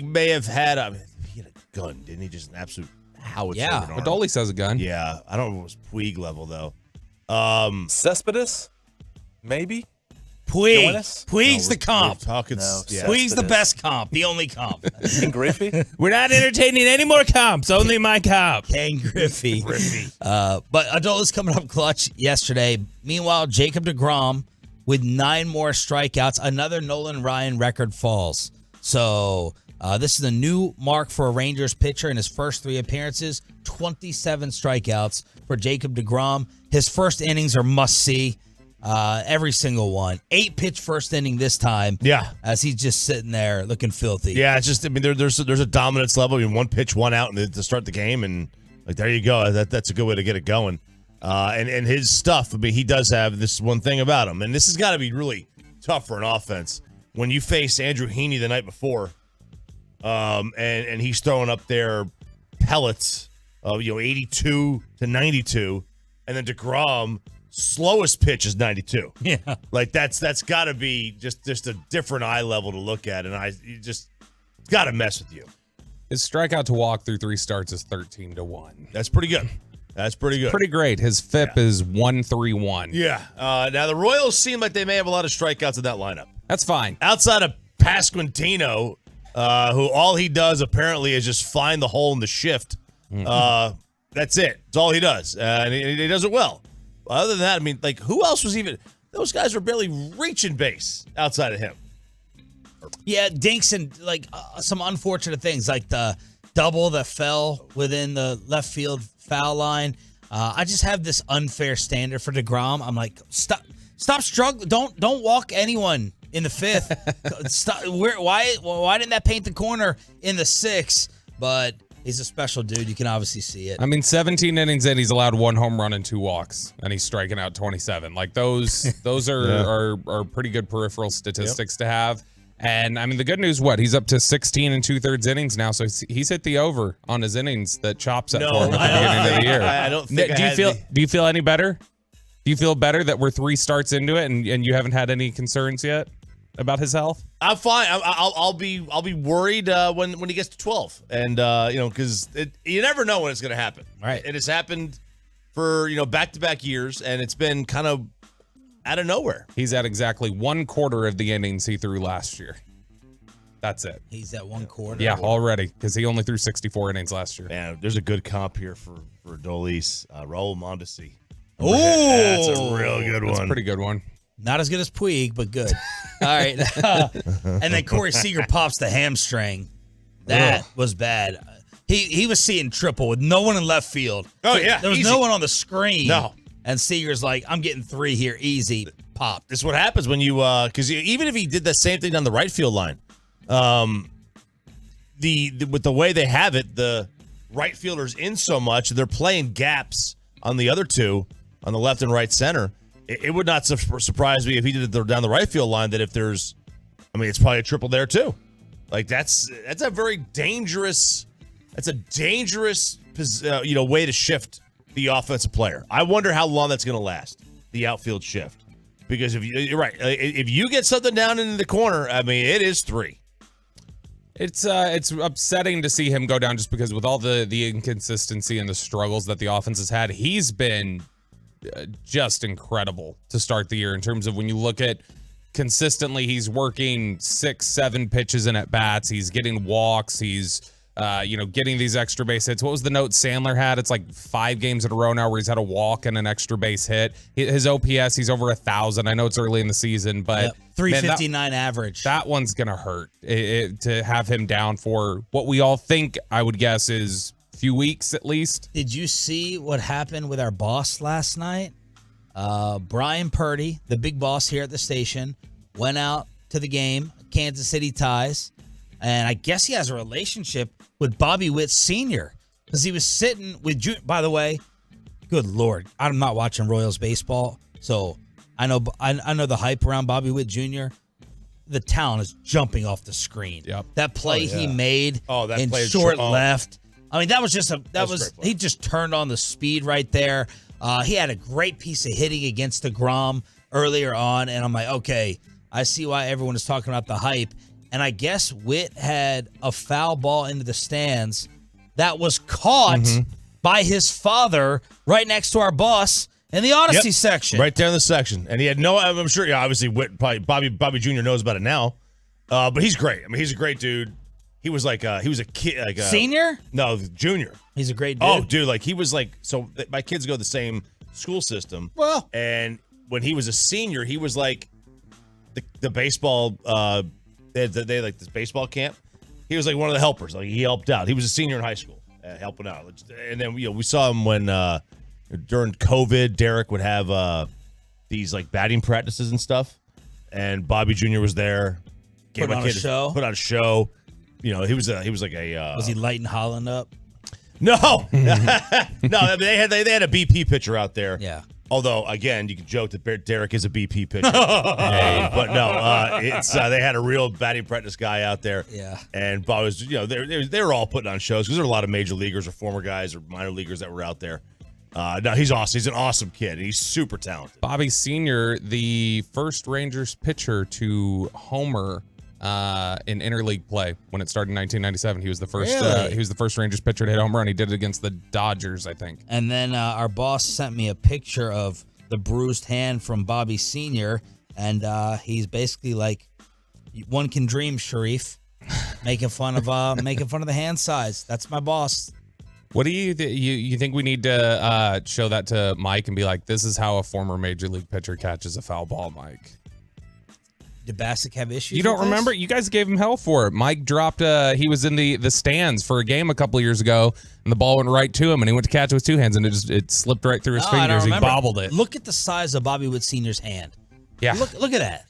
may have had he had a gun, didn't he? Just an absolute howitzer. Yeah, Adolis has a gun. Yeah, I don't know if it was Puig level though. Cespedes, maybe. Puig's the comp. Puig's the best comp, the only comp. Ken Griffey? We're not entertaining any more comps, only my comp. Ken Griffey. But Adolis coming up clutch yesterday. Meanwhile, Jacob deGrom with 9 more strikeouts. Another Nolan Ryan record falls. So this is a new mark for a Rangers pitcher in his first 3 appearances. 27 strikeouts for Jacob deGrom. His first innings are must-see. Every single one. 8-pitch first inning this time. Yeah. As he's just sitting there looking filthy. Yeah, it's just, I mean, there's a dominance level. I mean, 1 pitch, 1 out to start the game, and like there you go. That's a good way to get it going. And his stuff, I mean, he does have this one thing about him, and this has got to be really tough for an offense when you face Andrew Heaney the night before, and he's throwing up their pellets of 82 to 92, and then deGrom. Slowest pitch is 92. Yeah. Like that's got to be just a different eye level to look at, and it's got to mess with you. His strikeout to walk through 3 starts is 13-1. That's pretty good. That's pretty good. Pretty great. His FIP is 1.31. Yeah. Now the Royals seem like they may have a lot of strikeouts in that lineup. That's fine. Outside of Pasquantino, who all he does apparently is just find the hole in the shift. That's it. That's all he does, and he does it well. Other than that, I mean, like, who else was even... Those guys were barely reaching base outside of him. Yeah, dinks and, like, some unfortunate things, like the double that fell within the left field foul line. I just have this unfair standard for deGrom. I'm like, stop struggling. Don't walk anyone in the 5th. Stop. Why didn't that paint the corner in the 6th? But... he's a special dude. You can obviously see it. I mean, 17 innings in, he's allowed 1 home run and 2 walks, and he's striking out 27. Like those are pretty good peripheral statistics to have. And I mean, the good news, he's up to 16 2/3 innings now, so he's hit the over on his innings that Chop set for him at the beginning of the year. I don't think. Do you feel any better? Do you feel better that we're 3 starts into it and you haven't had any concerns yet about his health? I'm fine. I'll be worried when he gets to 12, and because you never know when it's going to happen. Right. It has happened for back-to-back years, and it's been kind of out of nowhere. He's at exactly 1/4 of the innings he threw last year. That's it. He's at 1/4. Yeah, already, because he only threw 64 innings last year. Man, there's a good comp here for Adolis. Raul Mondesi. Oh, that's a real good one. That's a pretty good one. Not as good as Puig, but good. All right. And then Corey Seager pops the hamstring. That was bad. He was seeing triple with no one in left field. Oh, yeah. There was no one on the screen. No. And Seager's like, I'm getting 3 here, easy, pop. This is what happens when you, because even if he did the same thing down the right field line, with the way they have it, the right fielder's in so much, they're playing gaps on the other two, on the left and right center. It would not surprise me if he did it down the right field line that if there's, it's probably a triple there too. Like that's a very dangerous, way to shift the offensive player. I wonder how long that's going to last, the outfield shift. Because you're right, if you get something down into the corner, it is 3. It's upsetting to see him go down just because with all the inconsistency and the struggles that the offense has had, he's been just incredible to start the year in terms of when you look at consistently, he's working 6-7 pitches in at bats. He's getting walks. He's getting these extra base hits. What was the note Sandler had? It's like 5 games in a row now where he's had a walk and an extra base hit. His OPS, he's over 1,000. I know it's early in the season, but 359 average. That one's gonna hurt to have him down for what we all think. I would guess is a few weeks at least. Did you see what happened with our boss last night? Brian Purdy, the big boss here at the station, went out to the game, Kansas City ties, and I guess he has a relationship with Bobby Witt Sr. because he was sitting with, by the way, good Lord, I'm not watching Royals baseball, so I know the hype around Bobby Witt Jr. The town is jumping off the screen. Yep. That play he made in play short left. That was just he just turned on the speed right there. He had a great piece of hitting against deGrom earlier on, and I'm like, okay, I see why everyone is talking about the hype. And I guess Witt had a foul ball into the stands that was caught by his father right next to our boss in the Odyssey section. Right there in the section. And he had I'm sure, obviously, Witt, probably Bobby Jr. knows about it now. But he's great. He's a great dude. He was he was a kid. Senior? No, junior. He's a great dude. Oh, dude, he was so my kids go to the same school system. Well. And when he was a senior, he was the baseball, they had this baseball camp. He was one of the helpers. He helped out. He was a senior in high school, helping out. And then, we saw him when, during COVID, Derek would have these batting practices and stuff. And Bobby Jr. was there. Put on a show. He was like a. Was he lighting Holland up? No, no. They had a BP pitcher out there. Yeah. Although, again, you can joke that Derek is a BP pitcher. But no, they had a real batting practice guy out there. Yeah. And Bob was, they were all putting on shows because there were a lot of major leaguers or former guys or minor leaguers that were out there. No, he's awesome. He's an awesome kid. He's super talented. Bobby Sr., the first Rangers pitcher to homer in interleague play when it started in 1997. He was the first. Really? He was the first Rangers pitcher to hit a home run. He did it against the Dodgers, I think. And then our boss sent me a picture of the bruised hand from Bobby Sr. And he's basically like, one can dream, Sharif, making fun of the hand size. That's my boss. What do you think we need to show that to Mike and be like, this is how a former major league pitcher catches a foul ball, Mike? Did Bassick have issues? You don't with remember? this? You guys gave him hell for it. Mike dropped. He was in the stands for a game a couple of years ago, and the ball went right to him, and he went to catch it with 2 hands, and it slipped right through his fingers. He bobbled it. Look at the size of Bobby Witt Sr.'s hand. Yeah. Look at that.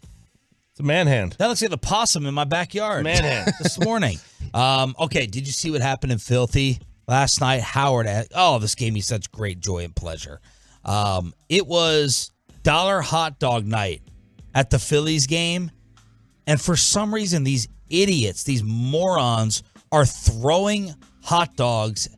It's a man hand. That looks like the possum in my backyard. Man hand. This morning. Okay, did you see what happened in Filthy last night? Howard, this gave me such great joy and pleasure. It was dollar hot dog night at the Phillies game. And for some reason, these idiots, these morons, are throwing hot dogs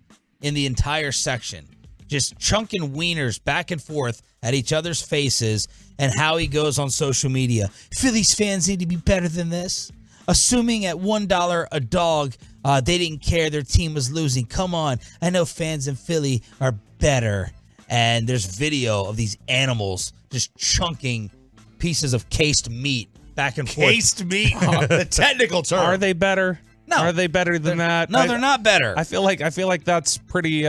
in the entire section. Just chunking wieners back and forth at each other's faces. And Howie goes on social media, Phillies fans need to be better than this. Assuming at $1 a dog, they didn't care their team was losing. Come on, I know fans in Philly are better. And there's video of these animals just chunking pieces of cased meat back and forth. Cased meat, the technical term. Are they better? No. Are they better than that? No, they're not better. I feel like that's pretty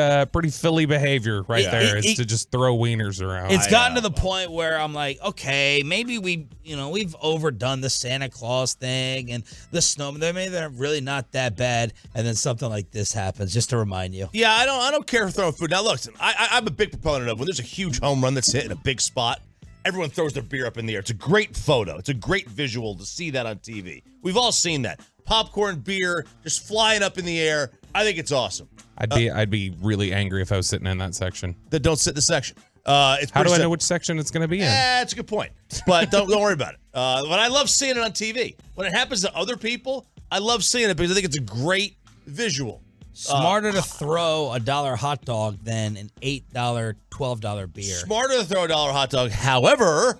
Philly behavior right there, is to just throw wieners around. It's gotten to the point where I'm like, okay, maybe we've overdone the Santa Claus thing and the snowman. Maybe they're really not that bad. And then something like this happens, just to remind you. Yeah, I don't care for throwing food. Now, listen, I'm a big proponent of when there's a huge home run that's hit in a big spot, everyone throws their beer up in the air. It's a great photo. It's a great visual to see that on TV. We've all seen that. Popcorn, beer, just flying up in the air. I think it's awesome. I'd be really angry if I was sitting in that section. Then don't sit in the section. How do I know which section it's going to be in? That's a good point. But don't worry about it. But I love seeing it on TV. When it happens to other people, I love seeing it because I think it's a great visual. Smarter to throw a $1 hot dog than an $8, $12 beer. Smarter to throw a $1 hot dog. However,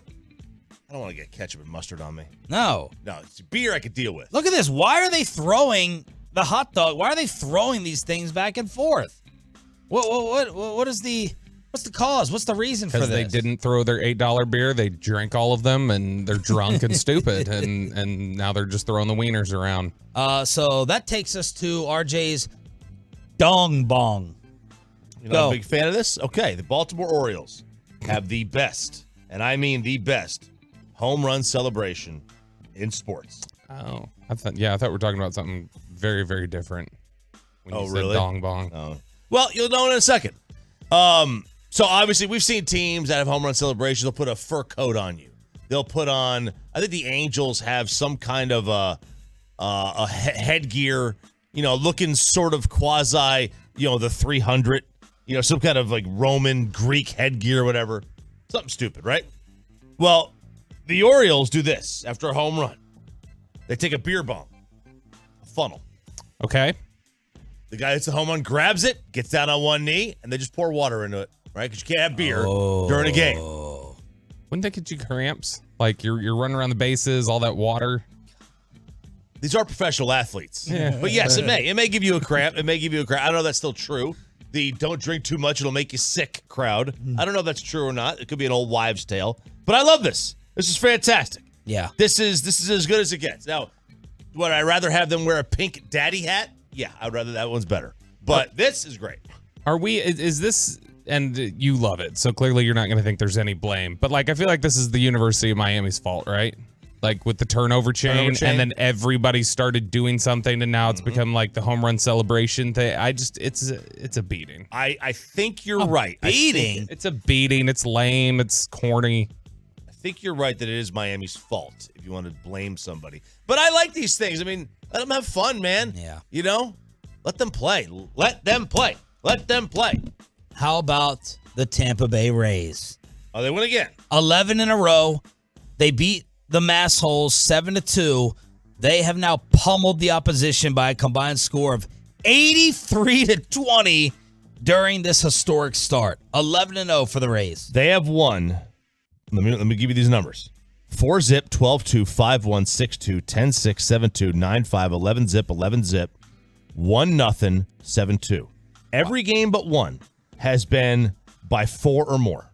I don't want to get ketchup and mustard on me. No, it's beer I could deal with. Look at this. Why are they throwing the hot dog? Why are they throwing these things back and forth? What's the cause? What's the reason for this? Because they didn't throw their $8 beer. They drank all of them, and they're drunk and stupid, and now they're just throwing the wieners around. So that takes us to RJ's Dong Bong. You're not a big fan of this? Okay, the Baltimore Orioles have the best, and I mean the best, home run celebration in sports. Oh, I thought we were talking about something very, very different. When you said really? Dong Bong. Oh. Well, you'll know in a second. So obviously we've seen teams that have home run celebrations. They'll put a fur coat on you. They'll put on, I think the Angels have some kind of a headgear, looking sort of quasi, the 300, some kind of like Roman Greek headgear, whatever. Something stupid, right? Well, the Orioles do this after a home run. They take a beer bong, a funnel. Okay. The guy that's the home run grabs it, gets down on one knee, and they just pour water into it, right? Because you can't have beer during a game. Wouldn't that get you cramps? Like you're running around the bases, all that water. These are professional athletes. Yeah. But yes, it may. It may give you a cramp. I don't know if that's still true. The don't drink too much, it'll make you sick crowd. I don't know if that's true or not. It could be an old wives' tale. But I love this. This is fantastic. Yeah. This is as good as it gets. Now, would I rather have them wear a pink daddy hat? Yeah, I'd rather that one's better. But this is great. Is this, and you love it, so clearly you're not going to think there's any blame. But I feel like this is the University of Miami's fault, right? Like with the turnover chain, and then everybody started doing something, and now it's become like the home run celebration thing. It's a beating. I think you're right. Beating? It's a beating. It's lame. It's corny. I think you're right that it is Miami's fault if you want to blame somebody. But I like these things. I mean, let them have fun, man. Yeah. Let them play. Let them play. Let them play. How about the Tampa Bay Rays? Oh, they win again. 11 in a row. They beat the Massholes 7-2. They have now pummeled the opposition by a combined score of 83-20 during this historic start. 11-0 for the Rays. They have won. Let me give you these numbers. 4-zip, 12-2, 5-1, 6-2, 10-6, 7-2, 9-5, 11-zip, 11-zip, 1-0, 7-2. Every game but one has been by 4 or more.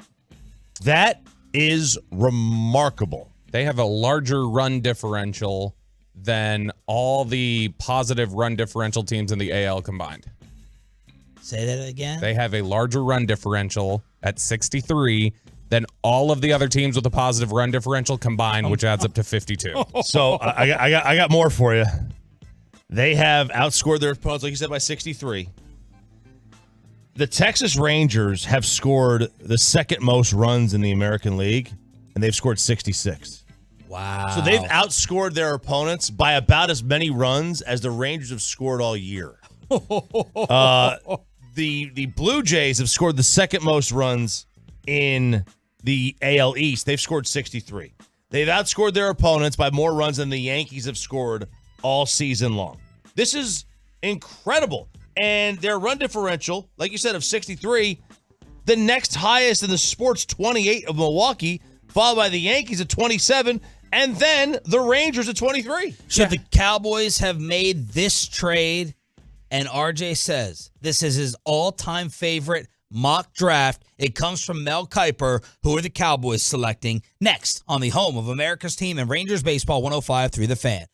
That is remarkable. They have a larger run differential than all the positive run differential teams in the AL combined. Say that again? They have a larger run differential at 63 than all of the other teams with a positive run differential combined, which adds up to 52. So I got more for you. They have outscored their opponents, like you said, by 63. The Texas Rangers have scored the second most runs in the American League, and they've scored 66. Wow. So they've outscored their opponents by about as many runs as the Rangers have scored all year. The Blue Jays have scored the second most runs in the AL East. They've scored 63. They've outscored their opponents by more runs than the Yankees have scored all season long. This is incredible. And their run differential, like you said, of 63, the next highest in the sports, 28 of Milwaukee, followed by the Yankees at 27, and then the Rangers at 23. Should the Cowboys have made this trade? And RJ says this is his all-time favorite mock draft. It comes from Mel Kiper. Who are the Cowboys selecting next on the home of America's team and Rangers baseball 105.3 The Fan.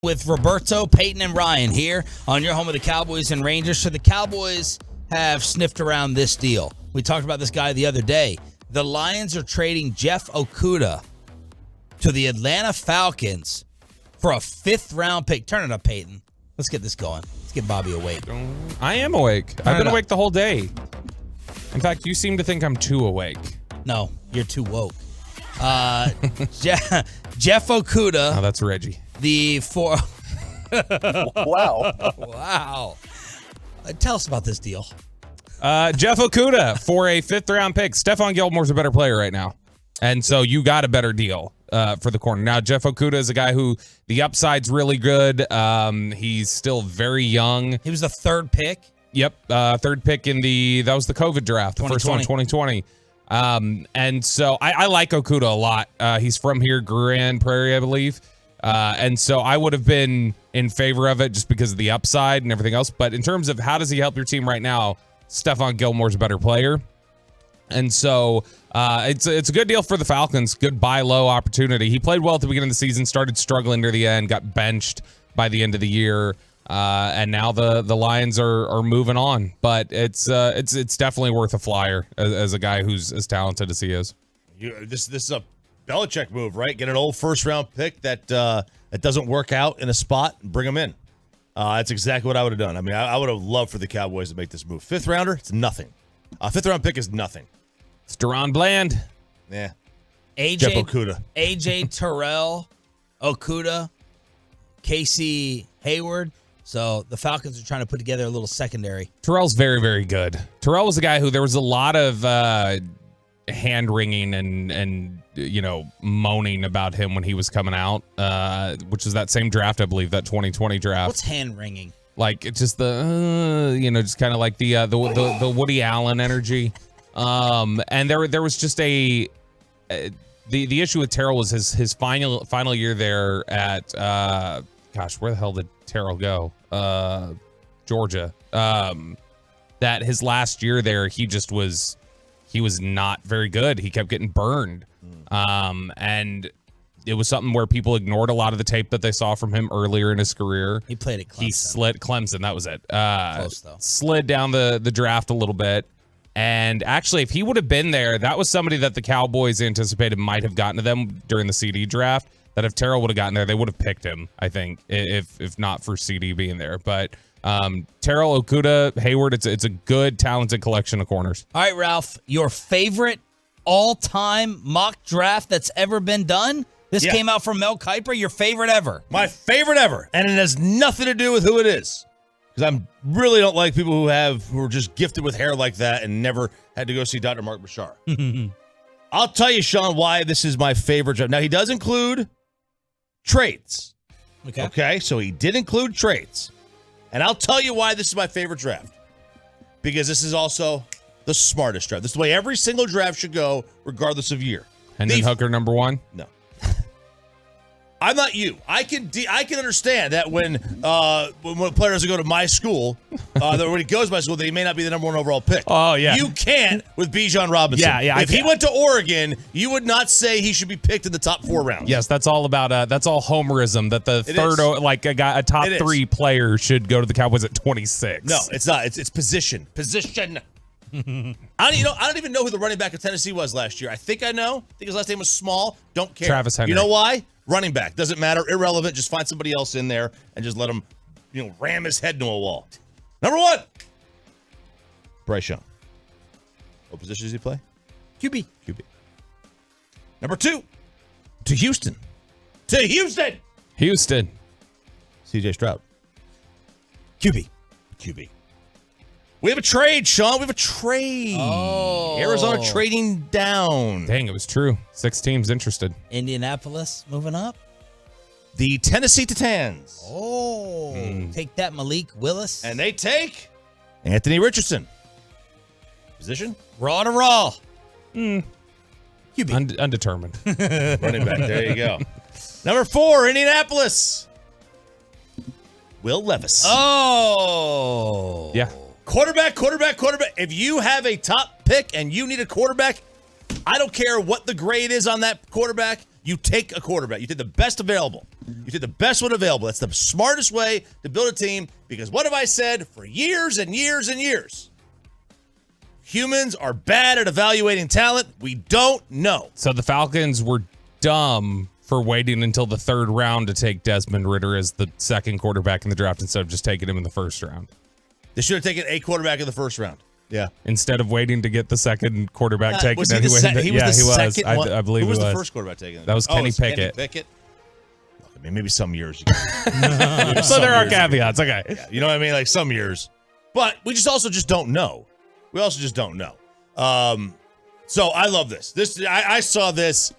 With Roberto, Peyton, and Ryan here on your home of the Cowboys and Rangers. So the Cowboys have sniffed around this deal. We talked about this guy the other day. The Lions are trading Jeff Okudah to the Atlanta Falcons for a 5th-round pick. Turn it up, Peyton. Let's get this going. Let's get Bobby awake. I am awake. I've been awake the whole day. In fact, you seem to think I'm too awake. No, you're too woke. Jeff Okudah. Oh, that's Reggie. Wow. Tell us about this deal. Jeff Okudah for a 5th-round pick. Stephon Gilmore's a better player right now. And so you got a better deal for the corner. Now, Jeff Okudah is a guy who the upside's really good. He's still very young. He was the 3rd pick? Yep, 3rd pick that was the COVID draft, the first one in 2020. And so I like Okudah a lot. He's from here, Grand Prairie, I believe. And so I would have been in favor of it just because of the upside and everything else. But in terms of how does he help your team right now, Stephon Gilmore's a better player. And so it's a good deal for the Falcons. Good buy low opportunity. He played well at the beginning of the season, started struggling near the end, got benched by the end of the year. And now the Lions are moving on. But it's definitely worth a flyer as a guy who's as talented as he is. This is a Belichick move, right? Get an old 1st-round pick that doesn't work out in a spot and bring him in. That's exactly what I would have done. I mean, I would have loved for the Cowboys to make this move. 5th-rounder, it's nothing. A 5th-round pick is nothing. It's Deron Bland. Yeah. Jeff Okudah. AJ Terrell, Okudah, Casey Hayward. So the Falcons are trying to put together a little secondary. Terrell's very, very good. Terrell was a guy who there was a lot of hand-wringing and moaning about him when he was coming out, which is that same draft, I believe, that 2020 draft. What's hand-wringing? Like, it's just just kind of like the Woody Allen energy. And there was just the issue with Terrell was his final year there at where the hell did Terrell go? Georgia. That his last year there, he was not very good. He kept getting burned. And it was something where people ignored a lot of the tape that they saw from him earlier in his career. He played at Clemson. He slid Clemson. That was it. Close, though. Slid down the draft a little bit. And actually, if he would have been there, that was somebody that the Cowboys anticipated might have gotten to them during the CD draft. That if Terrell would have gotten there, they would have picked him, I think, if not for CD being there. But Terrell, Okudah, Hayward, it's a good, talented collection of corners. All right, Ralph, your favorite all-time mock draft that's ever been done? This came out from Mel Kiper, your favorite ever. My favorite ever. And it has nothing to do with who it is. Because I really don't like people who are just gifted with hair like that and never had to go see Dr. Mark Bashar. I'll tell you, Sean, why this is my favorite draft. Now, he does include trades. Okay, so he did include trades. And I'll tell you why this is my favorite draft. Because this is also the smartest draft. This is the way every single draft should go, regardless of year. Hendon Hooker, number 1? No. I'm not you. I can understand that when players go to my school, that when he goes to my school, that he may not be the number 1 overall pick. Oh, yeah. You can't with Bijan Robinson. Yeah. If he went to Oregon, you would not say he should be picked in the top 4 rounds. Yes, that's all about that's all homerism. That the a top 3 player should go to the Cowboys at 26. No, it's not. It's position. I don't even know who the running back of Tennessee was last year. I think I know. I think his last name was Small. Don't care. Travis Henry. You know why? Running back. Doesn't matter. Irrelevant. Just find somebody else in there and just let him, ram his head into a wall. Number 1, Bryce Young. What position does he play? QB. Number 2, to Houston. Houston. CJ Stroud. QB. We have a trade, Sean. We have a trade. Oh. Arizona trading down. Dang, it was true. 6 teams interested. Indianapolis moving up. The Tennessee Titans. Oh. Take that, Malik Willis. And they take Anthony Richardson. Position? Raw to raw. QB. Undetermined. Running back. There you go. Number 4, Indianapolis. Will Levis. Oh. Yeah. Quarterback. If you have a top pick and you need a quarterback, I don't care what the grade is on that quarterback. You take a quarterback. You take the best available. You take the best one available. That's the smartest way to build a team because what have I said for years and years and years? Humans are bad at evaluating talent. We don't know. So the Falcons were dumb for waiting until the third round to take Desmond Ridder as the second quarterback in the draft instead of just taking him in the first round. They should have taken a quarterback in the first round. Yeah. Instead of waiting to get the second quarterback taken. Was he the second one? I believe Who was he the was. first quarterback taken? That was Kenny Pickett. Kenny Pickett. Look, I mean, maybe some years. So there are caveats. Okay. Yeah, you know what I mean? Like some years. But we just don't know. We also just don't know. So I love this. I saw this.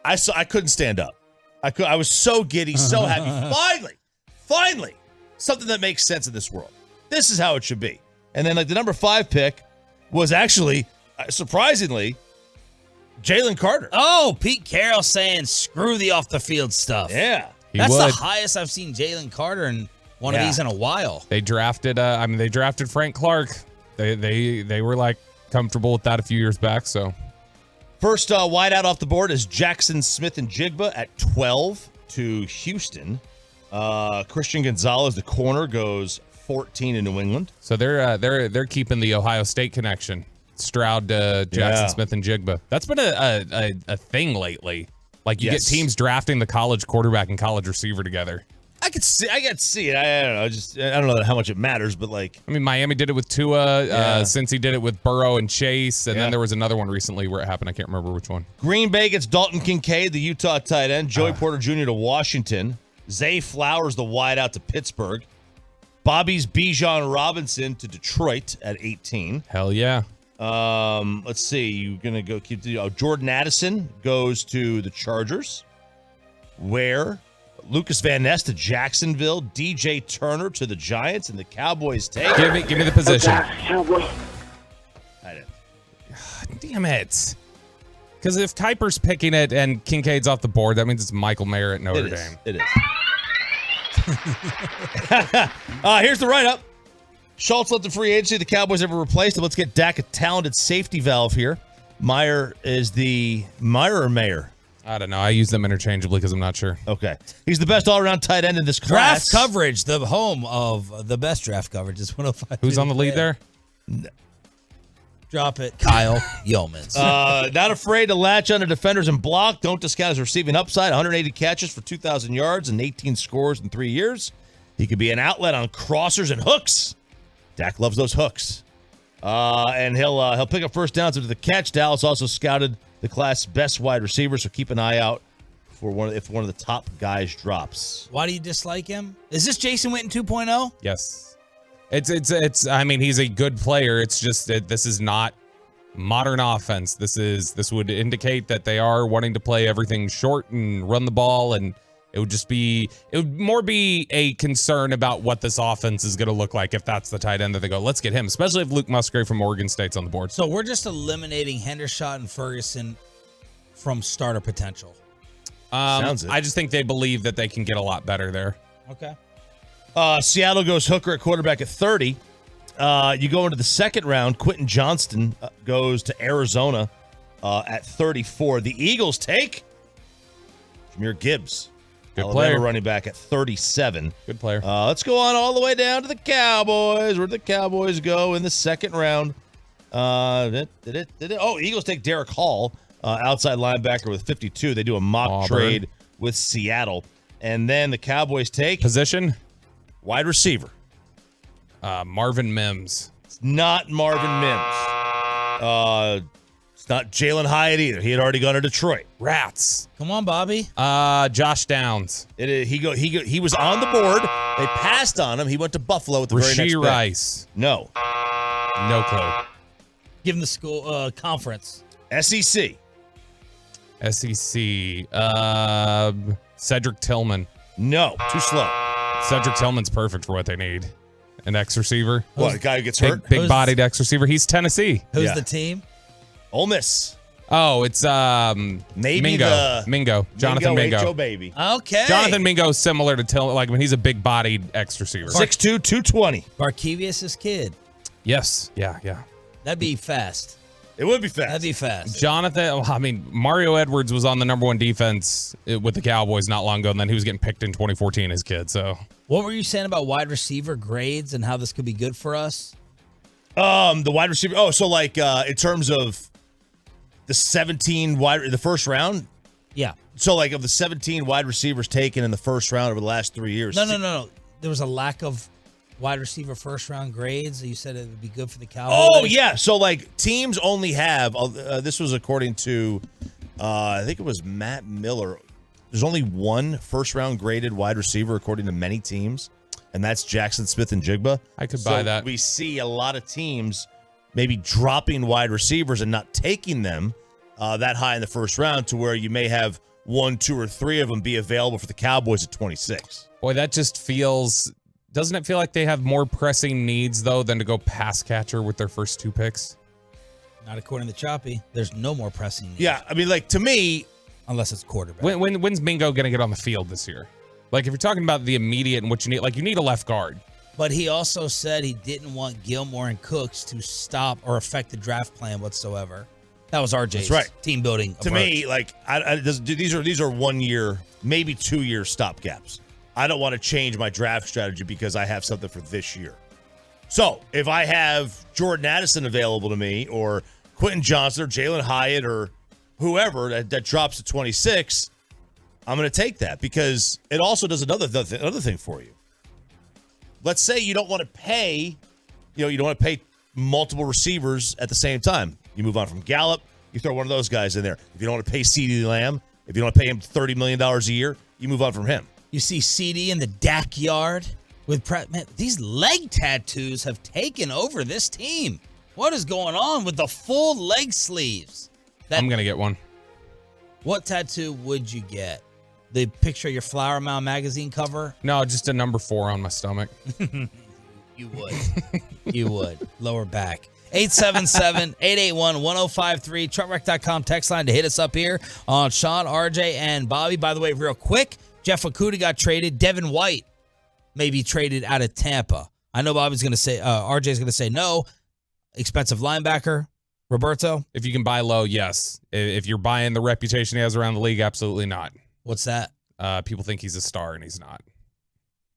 I couldn't stand up. I was so giddy, so happy. Finally, something that makes sense in this world. This is how it should be. And then, like, the number 5 pick was actually, surprisingly, Jalen Carter. Oh, Pete Carroll saying screw the off the field stuff. Yeah, that's the highest I've seen Jalen Carter in one of these in a while. They drafted. They drafted Frank Clark. They were like comfortable with that a few years back. So first wideout off the board is Jackson Smith and Jigba at 12 to Houston. Christian Gonzalez, the corner, goes 14 in New England. So they're keeping the Ohio State connection. Stroud, Jackson Smith, and Jigba. That's been a thing lately. Like you get teams drafting the college quarterback and college receiver together. I could see it. I don't know. I don't know how much it matters, but like, I mean, Miami did it with Tua. Since he did it with Burrow and Chase, and then there was another one recently where it happened. I can't remember which one. Green Bay gets Dalton Kincaid, the Utah tight end. Joey Porter Jr. to Washington. Zay Flowers, the wideout, to Pittsburgh. Bobby's Bijan Robinson to Detroit at 18. Hell yeah. Let's see. You're gonna go keep the Jordan Addison goes to the Chargers. Where Lucas Van Ness to Jacksonville, DJ Turner to the Giants, and the Cowboys take. Give me the position. I didn't. Damn it. Because if Kuiper's picking it and Kincaid's off the board, that means it's Michael Mayer at Notre Dame. It is. Here's the write-up. Schultz left the free agency. The Cowboys ever replaced him. Let's get Dak a talented safety valve here. Meyer is the Meyer or Mayer? I don't know. I use them interchangeably because I'm not sure. Okay. He's the best all-around tight end in this class. Draft coverage, the home of the best draft coverage is 105. Who's on the lead there? Drop it. Kyle Yeomans. Not afraid to latch onto defenders and block. Don't discount his receiving upside. 180 catches for 2,000 yards and 18 scores in 3 years. He could be an outlet on crossers and hooks. Dak loves those hooks. And he'll pick up first downs after the catch. Dallas also scouted the class best wide receiver, so keep an eye out for if one of the top guys drops. Why do you dislike him? Is this Jason Witten 2.0? Yes. It's I mean, he's a good player. It's just that this is not modern offense. This would indicate that they are wanting to play everything short and run the ball, and it would more be a concern about what this offense is going to look like if that's the tight end that they go, let's get him, especially if Luke Musgrave from Oregon State's on the board. So we're just eliminating Hendershot and Ferguson from starter potential. I just think they believe that they can get a lot better there. Okay. Seattle goes Hooker at quarterback at 30. You go into the second round. Quentin Johnston goes to Arizona at 34. The Eagles take Jahmyr Gibbs. Good Alabama player. running back at 37. Good player. Let's go on all the way down to the Cowboys. Where did the Cowboys go in the second round? Eagles take Derek Hall, outside linebacker with 52. They do a mock trade with Seattle. And then the Cowboys take position wide receiver. Marvin Mims. It's not Marvin Mims. It's not Jalen Hyatt either. He had already gone to Detroit. Rats. Come on, Bobby. Josh Downs. He was on the board. They passed on him. He went to Buffalo with the very next pick. Rashee Rice. No. No clue. Give him the school conference. SEC. Cedric Tillman. No. Too slow. Cedric Tillman's perfect for what they need. An X receiver. What, a guy who gets hurt? Big-bodied X receiver. He's Tennessee. Who's the team? Ole Miss. Oh, it's Mingo. Jonathan Mingo. H-O baby. Okay. Jonathan Mingo is similar to Tillman. Like when he's a big-bodied X receiver. 6'2", 220. Barkevius' kid. Yes. Yeah. That'd be fast. It would be fast. That'd be fast. Mario Edwards was on the number 1 defense with the Cowboys not long ago, and then he was getting picked in 2014 as a kid. So, what were you saying about wide receiver grades and how this could be good for us? The wide receiver. Oh, so like in terms of the 17 the first round. Yeah. So like of the 17 wide receivers taken in the first round over the last 3 years. No. There was a lack of wide receiver first round grades. You said it would be good for the Cowboys. Oh yeah. So like teams only have. This was according to, I think it was Matt Miller. There's only one first round graded wide receiver according to many teams, and that's Jackson Smith and Jigba. I could buy that. We see a lot of teams maybe dropping wide receivers and not taking them that high in the first round, to where you may have 1, 2, or 3 of them be available for the Cowboys at 26. Boy, that just feels. Doesn't it feel like they have more pressing needs though than to go pass catcher with their first 2 picks? Not according to Choppy. There's no more pressing needs. Yeah, I mean, like to me, unless it's quarterback. When's Mingo going to get on the field this year? Like if you're talking about the immediate and what you need, like you need a left guard. But he also said he didn't want Gilmore and Cooks to stop or affect the draft plan whatsoever. That was RJ's team building to approach. me, like these are 1 year, maybe 2 year stopgaps. I don't want to change my draft strategy because I have something for this year. So if I have Jordan Addison available to me, or Quentin Johnson, or Jalen Hyatt, or whoever that drops to 26, I'm going to take that, because it also does another thing for you. Let's say you don't want to pay, you don't want to pay multiple receivers at the same time. You move on from Gallup, you throw one of those guys in there. If you don't want to pay CeeDee Lamb, if you don't want to pay him $30 million a year, you move on from him. You see CD in the Dak yard with Pratt. Man, these leg tattoos have taken over this team. What is going on with the full leg sleeves? I'm going to get one. What tattoo would you get? The picture of your Flower Mound magazine cover? No, just a number 4 on my stomach. You would. You would. Lower back. 877-881-1053. Truckwreck.com text line to hit us up here on Sean, RJ, and Bobby. By the way, real quick, Jeff Okudah got traded. Devin White may be traded out of Tampa. I know Bobby's going to say, RJ's going to say no. Expensive linebacker, Roberto. If you can buy low, yes. If you're buying the reputation he has around the league, absolutely not. What's that? People think he's a star, and he's not.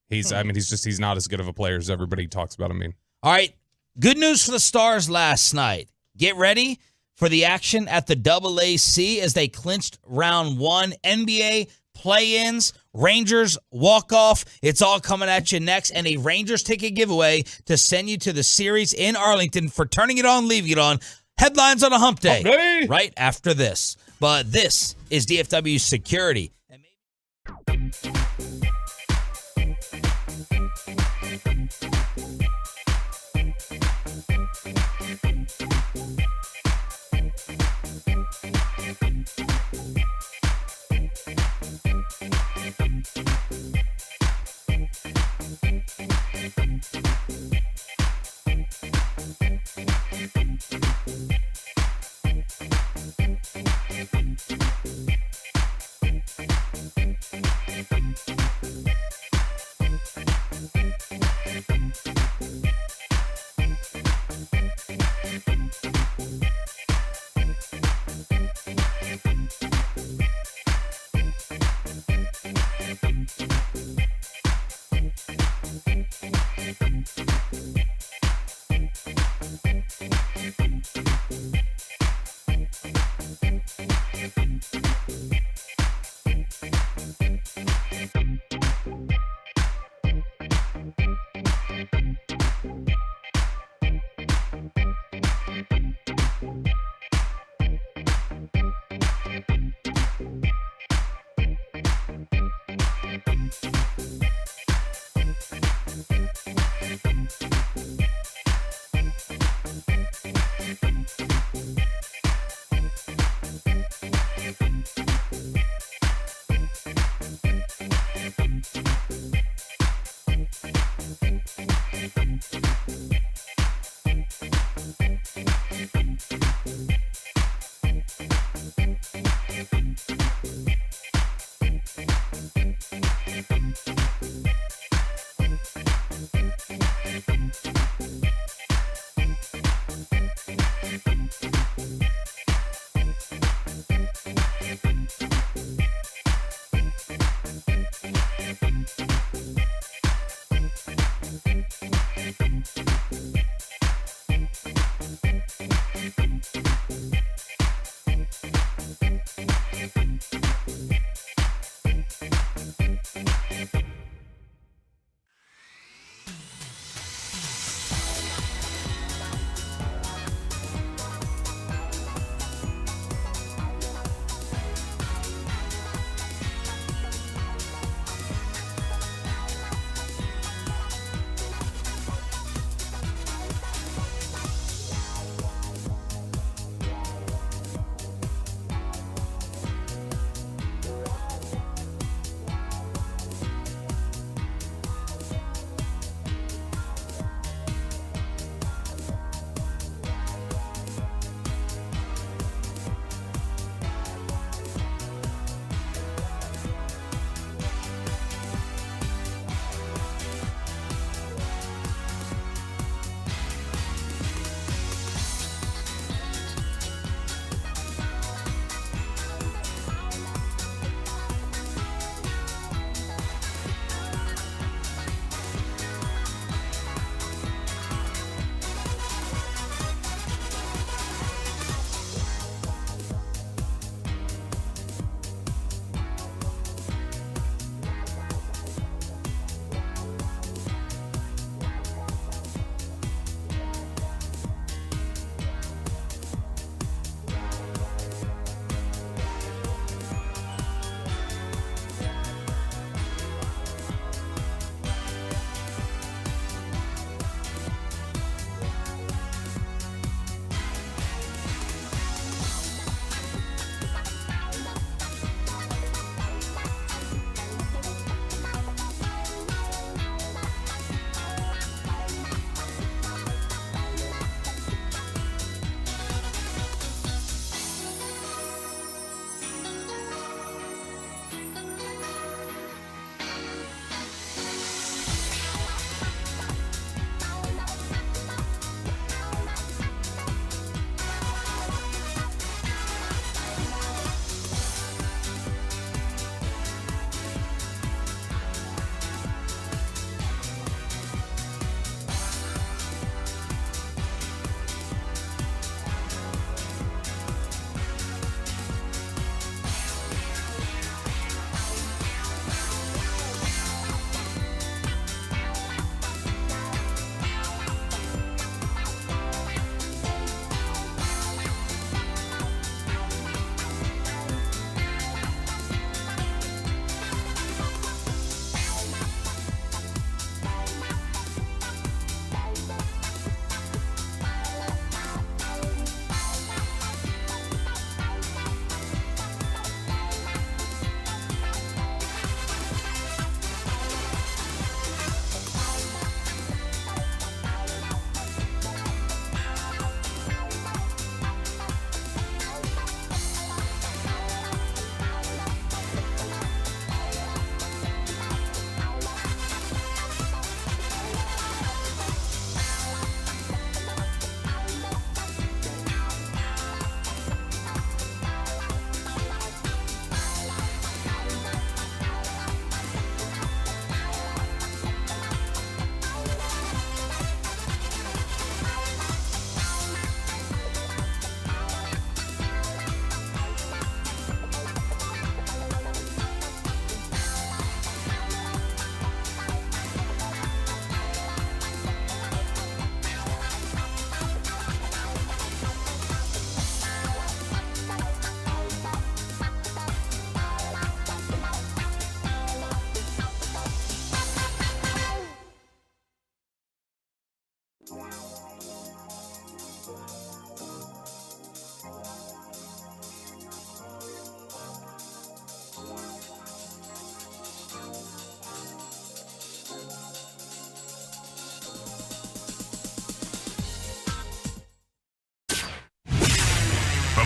He's not as good of a player as everybody talks about him being. All right. Good news for the Stars last night. Get ready for the action at the AAC as they clinched round 1. NBA play-ins, Rangers walk-off. It's all coming at you next. And a Rangers ticket giveaway to send you to the series in Arlington for turning it on, leaving it on. Headlines on a hump day. Right after this. But this is DFW Security.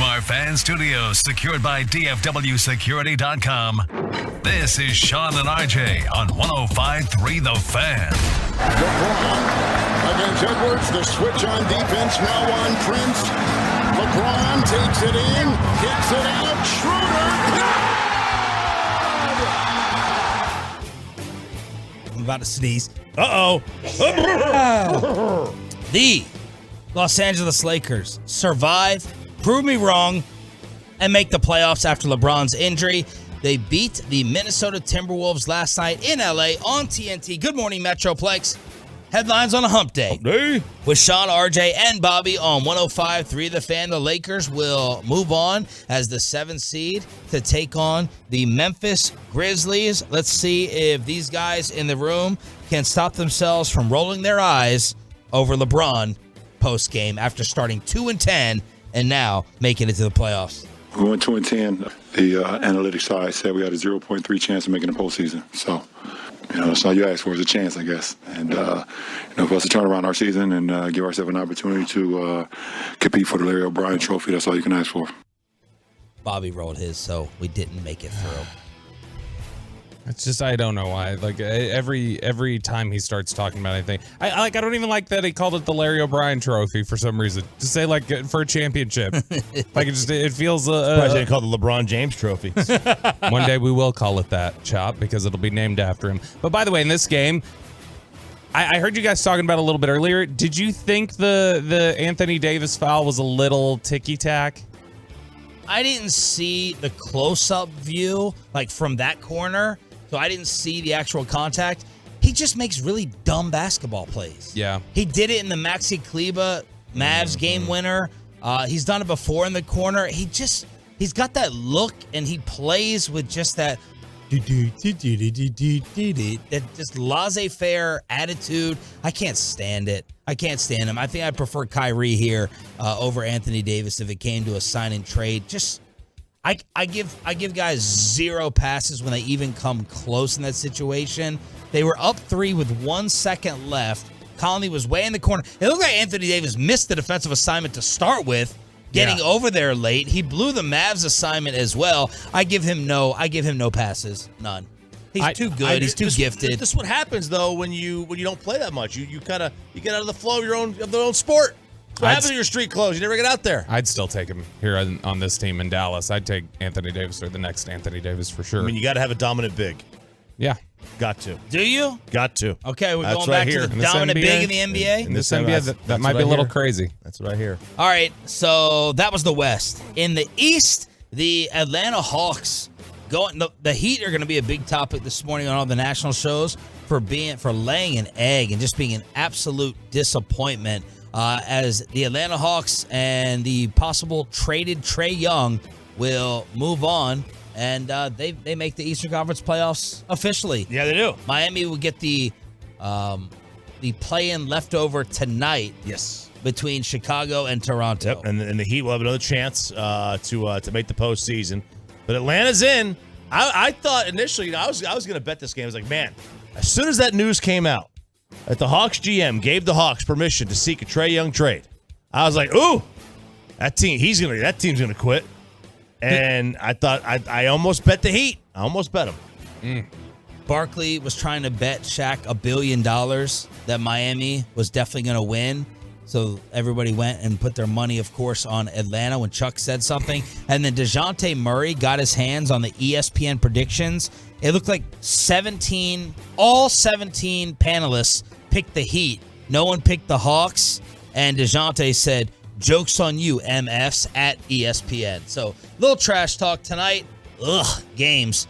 From our fan studios, secured by DFWsecurity.com, this is Sean and RJ on 105.3 The Fan. LeBron against Edwards. The switch on defense now on Prince. LeBron takes it in, hits it out. Schroeder. I'm about to sneeze. Uh-oh. The Los Angeles Lakers survive, prove me wrong, and make the playoffs after LeBron's injury. They beat the Minnesota Timberwolves last night in LA on TNT. Good morning, Metroplex. Headlines on a hump day. With Sean, RJ, and Bobby on 105.3 The Fan. The Lakers will move on as the 7th seed to take on the Memphis Grizzlies. Let's see if these guys in the room can stop themselves from rolling their eyes over LeBron post-game after starting 2-10 and now making it to the playoffs. We went 2-10. The analytics side said we had a 0.3 chance of making the postseason. So, that's all you ask for is a chance, I guess. And, for us to turn around our season and give ourselves an opportunity to compete for the Larry O'Brien trophy, that's all you can ask for. Bobby rolled his, so we didn't make it through. It's just, I don't know why. Like, every time he starts talking about anything, I don't even like that he called it the Larry O'Brien trophy for some reason. Just say, like, for a championship. Like, it feels... Surprised they called it the LeBron James trophy. One day we will call it that, Chop, because it'll be named after him. But by the way, in this game, I heard you guys talking about it a little bit earlier. Did you think the Anthony Davis foul was a little ticky-tack? I didn't see the close-up view, like, from that corner. So I didn't see the actual contact. He just makes really dumb basketball plays. Yeah. He did it in the Maxi Kleber Mavs game winner. He's done it before in the corner. He's got that look, and he plays with just that just laissez-faire attitude. I can't stand it. I can't stand him. I think I prefer Kyrie here over Anthony Davis if it came to a sign and trade. I give guys 0 passes when they even come close in that situation. They were up 3 with 1 second left. Conley was way in the corner. It looked like Anthony Davis missed the defensive assignment to start with, getting over there late. He blew the Mavs assignment as well. I give him no passes. None. He's too good. He's too gifted. This is what happens though when you don't play that much. You get out of the flow of their own sport. What happens to your street clothes? You never get out there. I'd still take him here on this team in Dallas. I'd take Anthony Davis or the next Anthony Davis for sure. I mean, you got to have a dominant big. Yeah. Got to. Do you? Got to. Okay, we're That's going right back here. to the dominant big in the NBA? In this NBA, that might be a little crazy. That's what I hear. All right, so that was the West. In the East, the Atlanta Hawks the Heat are going to be a big topic this morning on all the national shows for laying an egg and just being an absolute disappointment as the Atlanta Hawks and the possible traded Trae Young will move on, and they make the Eastern Conference playoffs officially. Yeah, they do. Miami will get the play-in leftover tonight. Yes. Between Chicago and Toronto. Yep, and the Heat will have another chance to make the postseason. But Atlanta's in. I thought initially, I was going to bet this game. I was like, man, as soon as that news came out, that the Hawks GM gave the Hawks permission to seek a Trae Young trade, I was like, ooh, that team's gonna quit. And I thought I almost bet the Heat. I almost bet them. Barkley was trying to bet Shaq $1 billion that Miami was definitely going to win. So everybody went and put their money, of course, on Atlanta when Chuck said something. And then DeJounte Murray got his hands on the ESPN predictions. It looked like all 17 panelists picked the Heat. No one picked the Hawks. And DeJounte said, "Joke's on you, MFs," at ESPN. So little trash talk tonight. Games.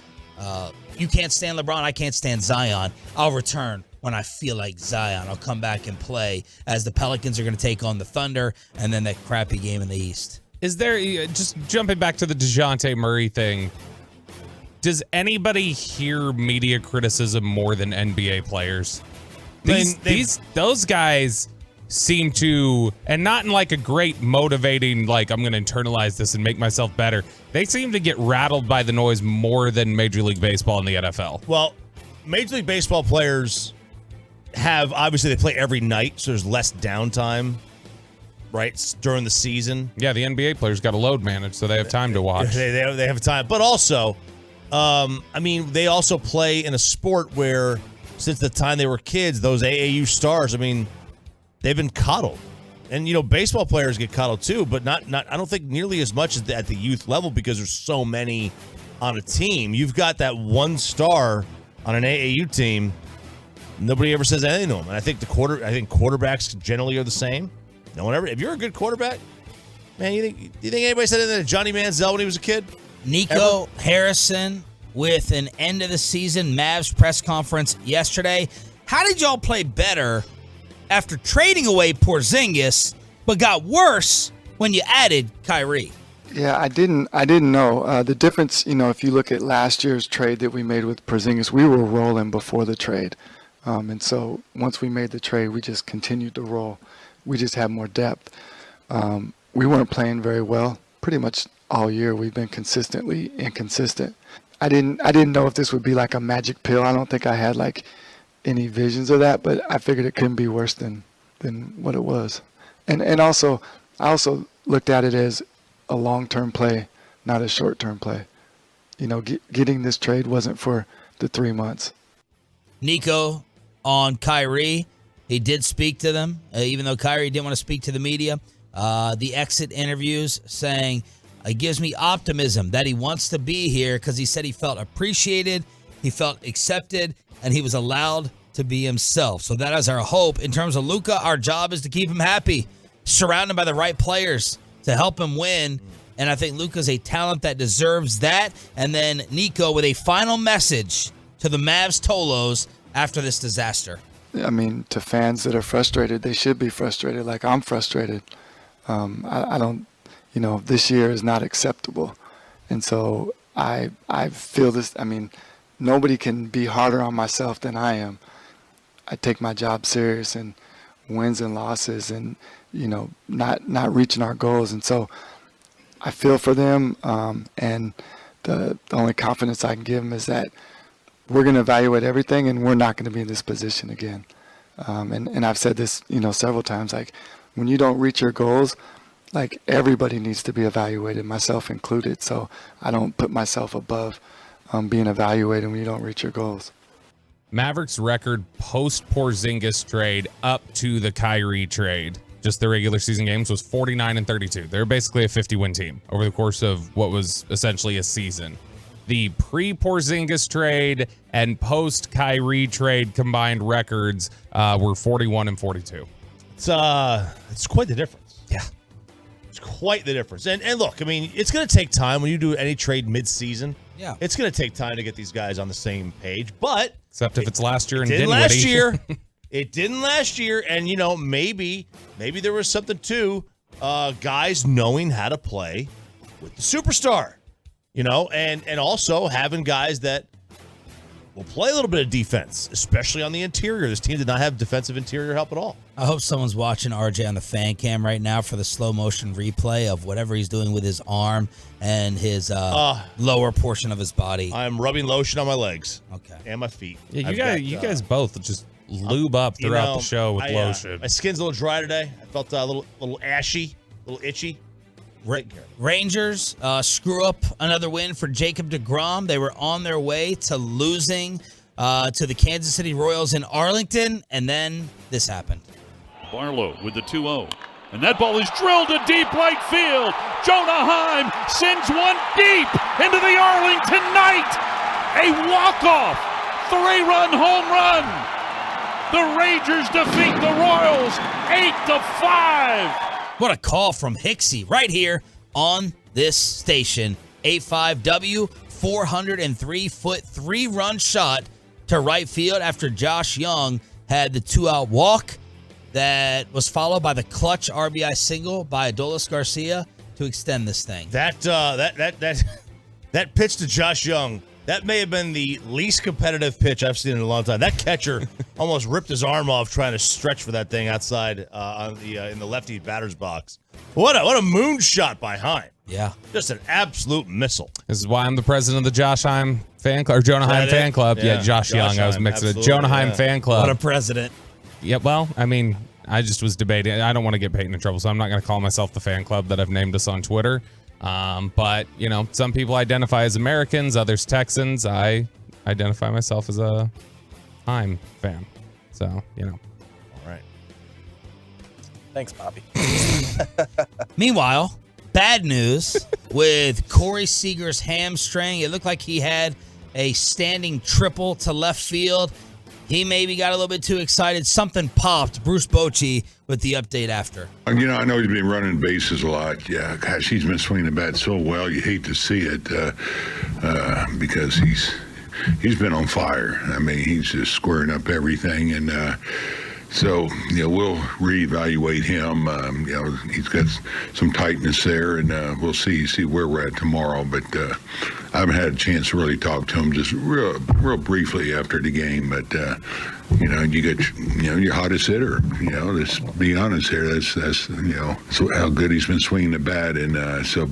You can't stand LeBron. I can't stand Zion. I'll return when I feel like Zion. I'll come back and play as the Pelicans are going to take on the Thunder and then that crappy game in the East. Is there, just jumping back to the DeJounte Murray thing, does anybody hear media criticism more than NBA players? Those guys seem to, and not in like a great motivating, like I'm going to internalize this and make myself better. They seem to get rattled by the noise more than Major League Baseball and the NFL. Well, Major League Baseball players obviously they play every night, so there's less downtime, right, during the season. Yeah, the NBA players got to load manage, so they have time to watch. They have time. But also, they also play in a sport where since the time they were kids, those AAU stars, they've been coddled. And, baseball players get coddled too, but not I don't think nearly as much as at the youth level because there's so many on a team. You've got that one star on an AAU team. Nobody ever says anything to him. And I think quarterbacks generally are the same. No one ever. If you're a good quarterback, man, do you think anybody said anything to Johnny Manziel when he was a kid? Nico Harrison with an end of the season Mavs press conference yesterday. How did y'all play better after trading away Porzingis, but got worse when you added Kyrie? Yeah, I didn't know the difference. If you look at last year's trade that we made with Porzingis, we were rolling before the trade, and so once we made the trade, we just continued to roll. We just had more depth. We weren't playing very well pretty much all year. We've been consistently inconsistent. I didn't know if this would be like a magic pill. I don't think I had like any visions of that, but I figured it couldn't be worse than what it was. And also, I also looked at it as a long-term play, not a short-term play. Getting this trade wasn't for the 3 months. Nico on Kyrie, he did speak to them, even though Kyrie didn't want to speak to the media. The exit interviews saying, it gives me optimism that he wants to be here because he said he felt appreciated, he felt accepted, and he was allowed to be himself. So that is our hope. In terms of Luka, our job is to keep him happy, surrounded by the right players to help him win. And I think Luka's a talent that deserves that. And then Nico with a final message to the Mavs Tolos after this disaster. I mean, to fans that are frustrated, they should be frustrated like I'm frustrated. I don't, this year is not acceptable. And so I feel this, nobody can be harder on myself than I am. I take my job serious, and wins and losses and, not reaching our goals. And so I feel for them. And the only confidence I can give them is that we're going to evaluate everything, and we're not going to be in this position again. And I've said this, several times, like when you don't reach your goals, like everybody needs to be evaluated, myself included. So I don't put myself above being evaluated when you don't reach your goals. Mavericks record post-Porzingis trade up to the Kyrie trade, just the regular season games, was 49-32. They're basically a 50-win team over the course of what was essentially a season. The pre-Porzingis trade and post-Kyrie trade combined records were 41-42. It's quite the difference. Yeah. It's quite the difference. And look, it's going to take time when you do any trade mid-season. Yeah. It's going to take time to get these guys on the same page, but except if it's last year and didn't Dinwiddie. last year. It didn't last year, and maybe there was something to guys knowing how to play with the superstar, and also having guys that will play a little bit of defense, especially on the interior. This team did not have defensive interior help at all. I hope someone's watching RJ on the fan cam right now for the slow motion replay of whatever he's doing with his arm and his lower portion of his body. I'm rubbing lotion on my legs. Okay. And my feet. Yeah, you guys both just lube up throughout the show with lotion. My skin's a little dry today. I felt a little ashy, a little itchy. Rangers screw up another win for Jacob deGrom. They were on their way to losing to the Kansas City Royals in Arlington, and then this happened. Barlow with the 2-0. And that ball is drilled to deep right field. Jonah Heim sends one deep into the Arlington night. A walk-off 3-run home run. The Rangers defeat the Royals 8-5. What a call from Hicksy right here on this station. 8-5W, 403-foot, 3-run shot to right field after Josh Young had the 2-out walk that was followed by the clutch RBI single by Adolis Garcia to extend this thing. That pitch to Josh Young, that may have been the least competitive pitch I've seen in a long time. That catcher almost ripped his arm off trying to stretch for that thing outside in the lefty batter's box. What a moonshot by Heim. Yeah. Just an absolute missile. This is why I'm the president of the Josh Heim fan club, or Jonah Heim fan club. Yeah, Josh Young. I was mixing it. Jonah Heim fan club. What a president. Yeah, well, I just was debating. I don't want to get Peyton in trouble, so I'm not going to call myself the fan club that I've named us on Twitter. But, some people identify as Americans, others Texans. I identify myself as a Heim fan. So, All right. Thanks, Bobby. Meanwhile, bad news with Corey Seager's hamstring. It looked like he had a standing triple to left field. He maybe got a little bit too excited. Something popped. Bruce Bochy with the update after. You know, I know he's been running bases a lot. Yeah, gosh, he's been swinging the bat so well. You hate to see it because he's been on fire. I mean, he's just squaring up everything, and so we'll reevaluate him. He's got some tightness there, and we'll see where we're at tomorrow. But I haven't had a chance to really talk to him, just real briefly after the game. But you get your hottest hitter. Let's be honest here. That's how good he's been swinging the bat, and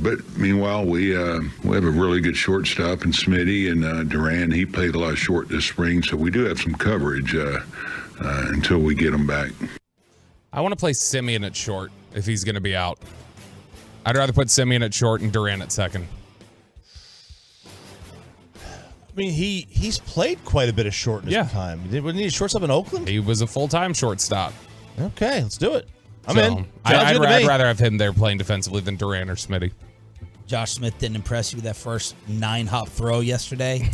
But meanwhile, we have a really good shortstop in Smitty, and Duran. He played a lot of short this spring, so we do have some coverage until we get him back. I want to play Simeon at short if he's going to be out. I'd rather put Simeon at short and Duran at second. I mean, he's played quite a bit of short in his time. Wasn't he a shortstop in Oakland? He was a full-time shortstop. Okay, let's do it. I'm in. I'd rather have him there playing defensively than Duran or Smitty. Josh Smith didn't impress you with that first 9-hop throw yesterday?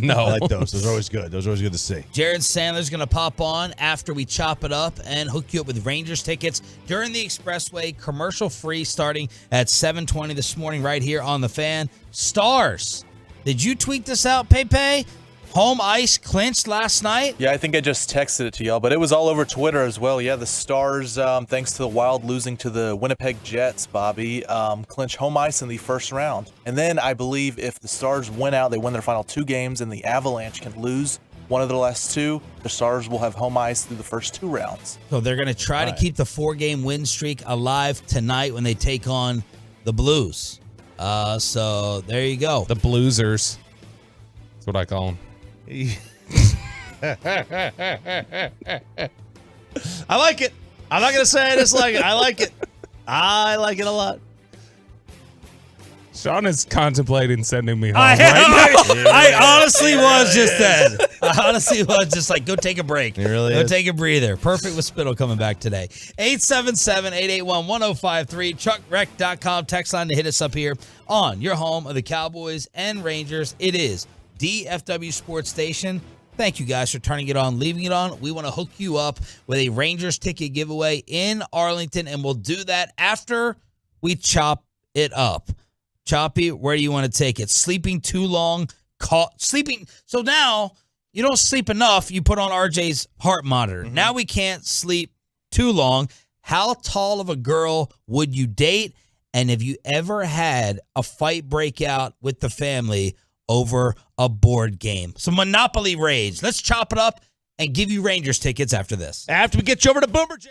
No. I like those. Those are always good. Those are always good to see. Jared Sandler's going to pop on after we chop it up and hook you up with Rangers tickets during the Expressway, commercial-free, starting at 7:20 this morning right here on The Fan. Stars. Did you tweet this out, Pepe? Home ice clinched last night? Yeah, I think I just texted it to y'all, but it was all over Twitter as well. Yeah, the Stars, thanks to the Wild losing to the Winnipeg Jets, Bobby, clinch home ice in the first round. And then I believe if the Stars win out, they win their final 2 games, and the Avalanche can lose one of their last 2, the Stars will have home ice through the first 2 rounds. So they're going to try to keep the 4-game win streak alive tonight when they take on the Blues. So there you go. The Bluesers. That's what I call them. I like it. I'm not going to say I dislike it. I like it. I like it a lot. Sean is contemplating sending me home. I honestly was just that. I honestly was just like, go take a break. It really go is. take a breather. Perfect with Spittle coming back today. 877-881-1053. Truckwreck.com. Text line to hit us up here on your home of the Cowboys and Rangers. It is DFW Sports Station. Thank you guys for turning it on, leaving it on. We want to hook you up with a Rangers ticket giveaway in Arlington, and we'll do that after we chop it up. Choppy, where do you want to take it? Sleeping too long, sleeping. So now you don't sleep enough. You put on RJ's heart monitor. Mm-hmm. Now we can't sleep too long. How tall of a girl would you date? And have you ever had a fight break out with the family over a board game? So Monopoly rage. Let's chop it up and give you Rangers tickets after this. After we get you over to Boomerjack.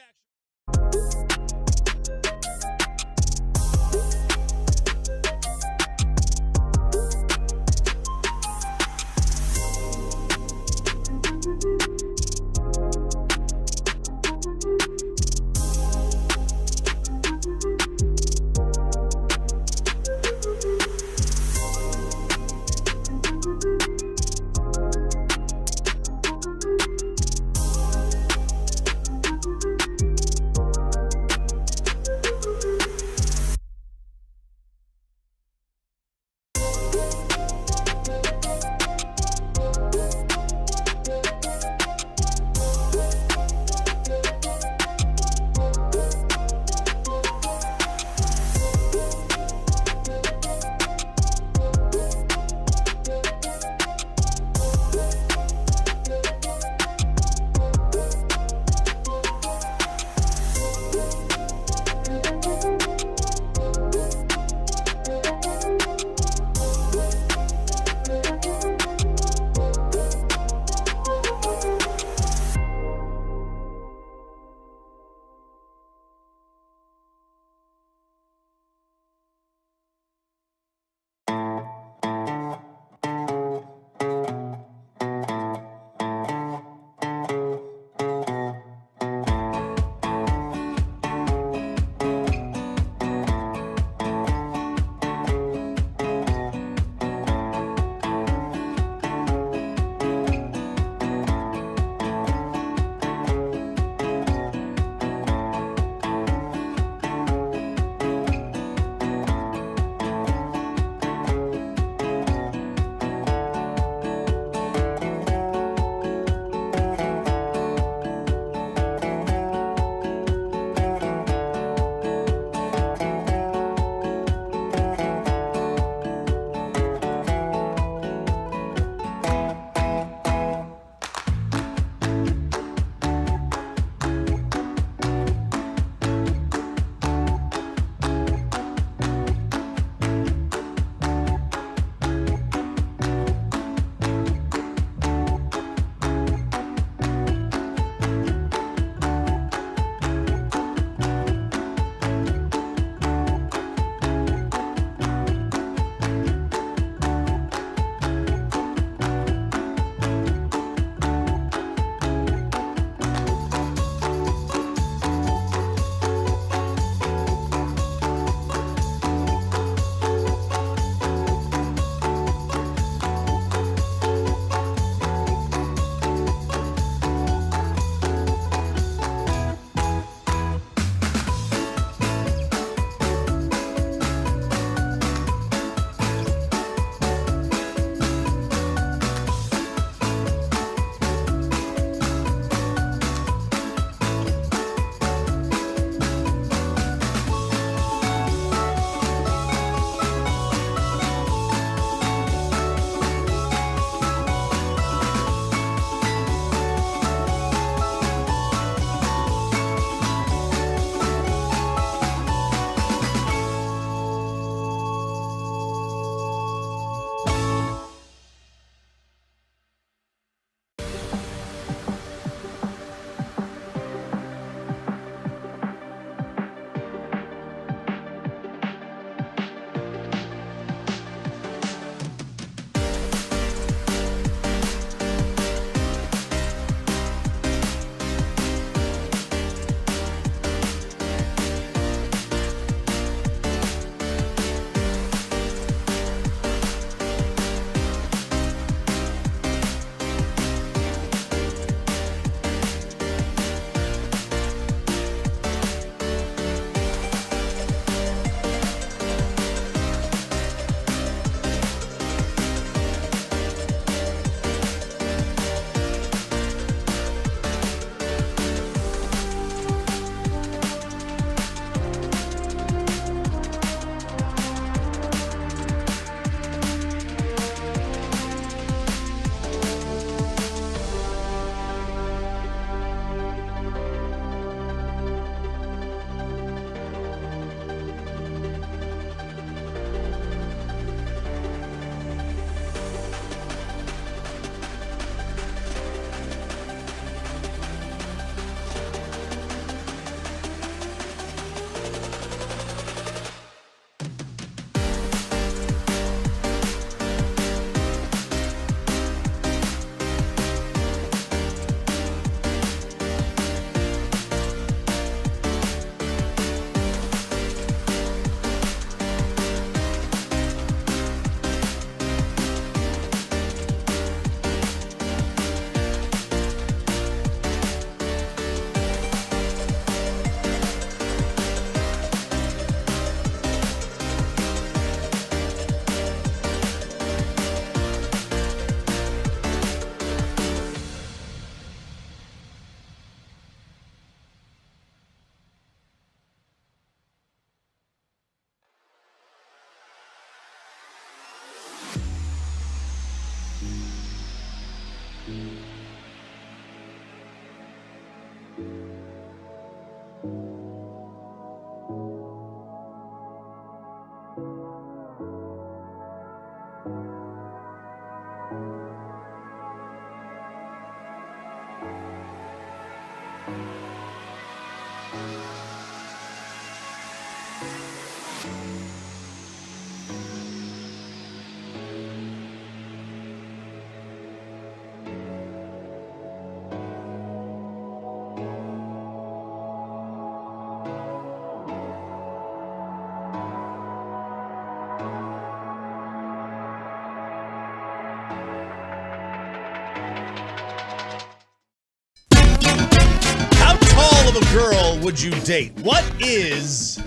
would you date? What is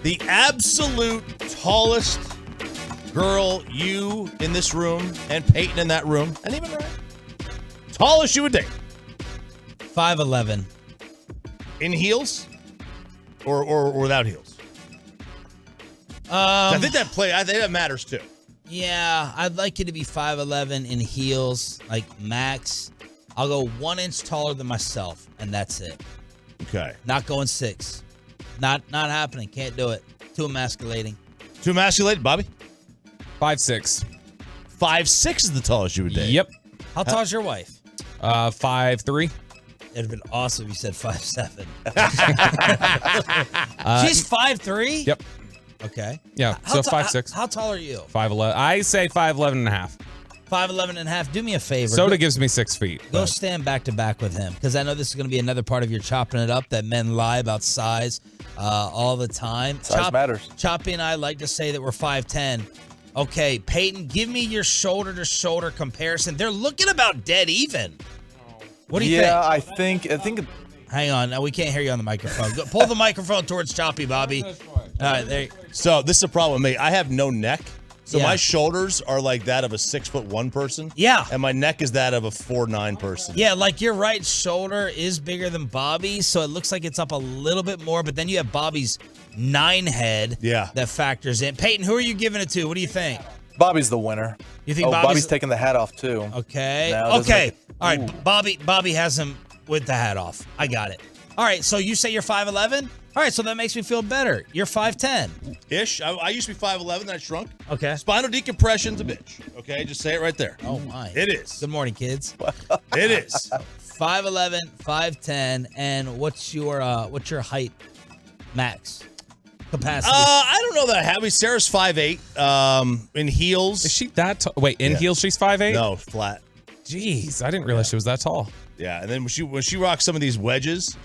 the absolute tallest girl you in this room and Peyton in that room, and even Ryan, tallest you would date? 5'11". In heels or without heels? I think that matters too. Yeah, I'd like you to be 5'11" in heels, like max. I'll go 1 inch taller than myself, and that's it. Okay. Not going 6. Not happening. Can't do it. Too emasculating. Too emasculated, Bobby? 5'6". 5'6" is the tallest you would date. Yep. How tall is your wife? 5'3". It'd have been awesome if you said 5'7". She's 5'3"? Yep. Okay. Yeah, so 5'6". How tall are you? 5'11". I say 5'11 and a half. 5'11 and a half. Do me a favor. Soda gives me 6 feet. Go stand back to back with him, because I know this is going to be another part of your chopping it up, that men lie about size all the time. Size matters. Choppy and I like to say that we're 5'10". Okay, Peyton, give me your shoulder-to-shoulder comparison. They're looking about dead even. What do you think? Yeah, I think. Hang on. No, we can't hear you on the microphone. Pull the microphone towards Choppy, Bobby. All right, there you go. So this is a problem with me. I have no neck. So Yeah. my shoulders are like that of a 6'1" person. Yeah. And my neck is that of a 4'9" person. Yeah, like your right shoulder is bigger than Bobby's, so it looks like it's up a little bit more, but then you have Bobby's 9 head that factors in. Peyton, who are you giving it to? What do you think? Bobby's the winner. You think Bobby's taking the hat off too? Okay. No, it doesn't okay. make it- All right. Bobby has him with the hat off. I got it. All right. So you say you're 5'11"? All right. So that makes me feel better. You're 5'10". Ish. I used to be 5'11", then I shrunk. Okay. Spinal decompression's a bitch. Okay, just say it right there. Oh my. It is. Good morning, kids. It is. 5'11", 5'10", and what's your height max capacity? I don't know that I have. Sarah's 5'8". In heels. Is she that tall? Wait, in heels she's 5'8"? No, flat. Jeez, I didn't realize she was that tall. Yeah, and then when she rocks some of these wedges,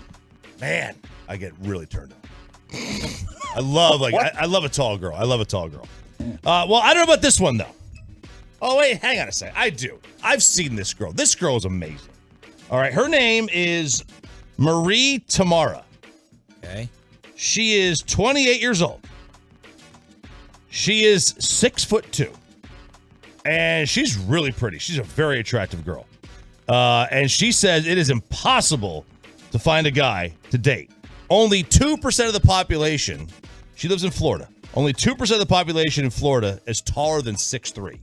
man, I get really turned on. I love a tall girl. I love a tall girl. Well, I don't know about this one though. Oh wait, hang on a second. I do. I've seen this girl. This girl is amazing. All right, her name is Marie Tamara. Okay. She is 28 years old. She is 6'2", and she's really pretty. She's a very attractive girl. And she says it is impossible to find a guy to date. Only 2% of the population, she lives in Florida, only 2% of the population in Florida is taller than 6'3".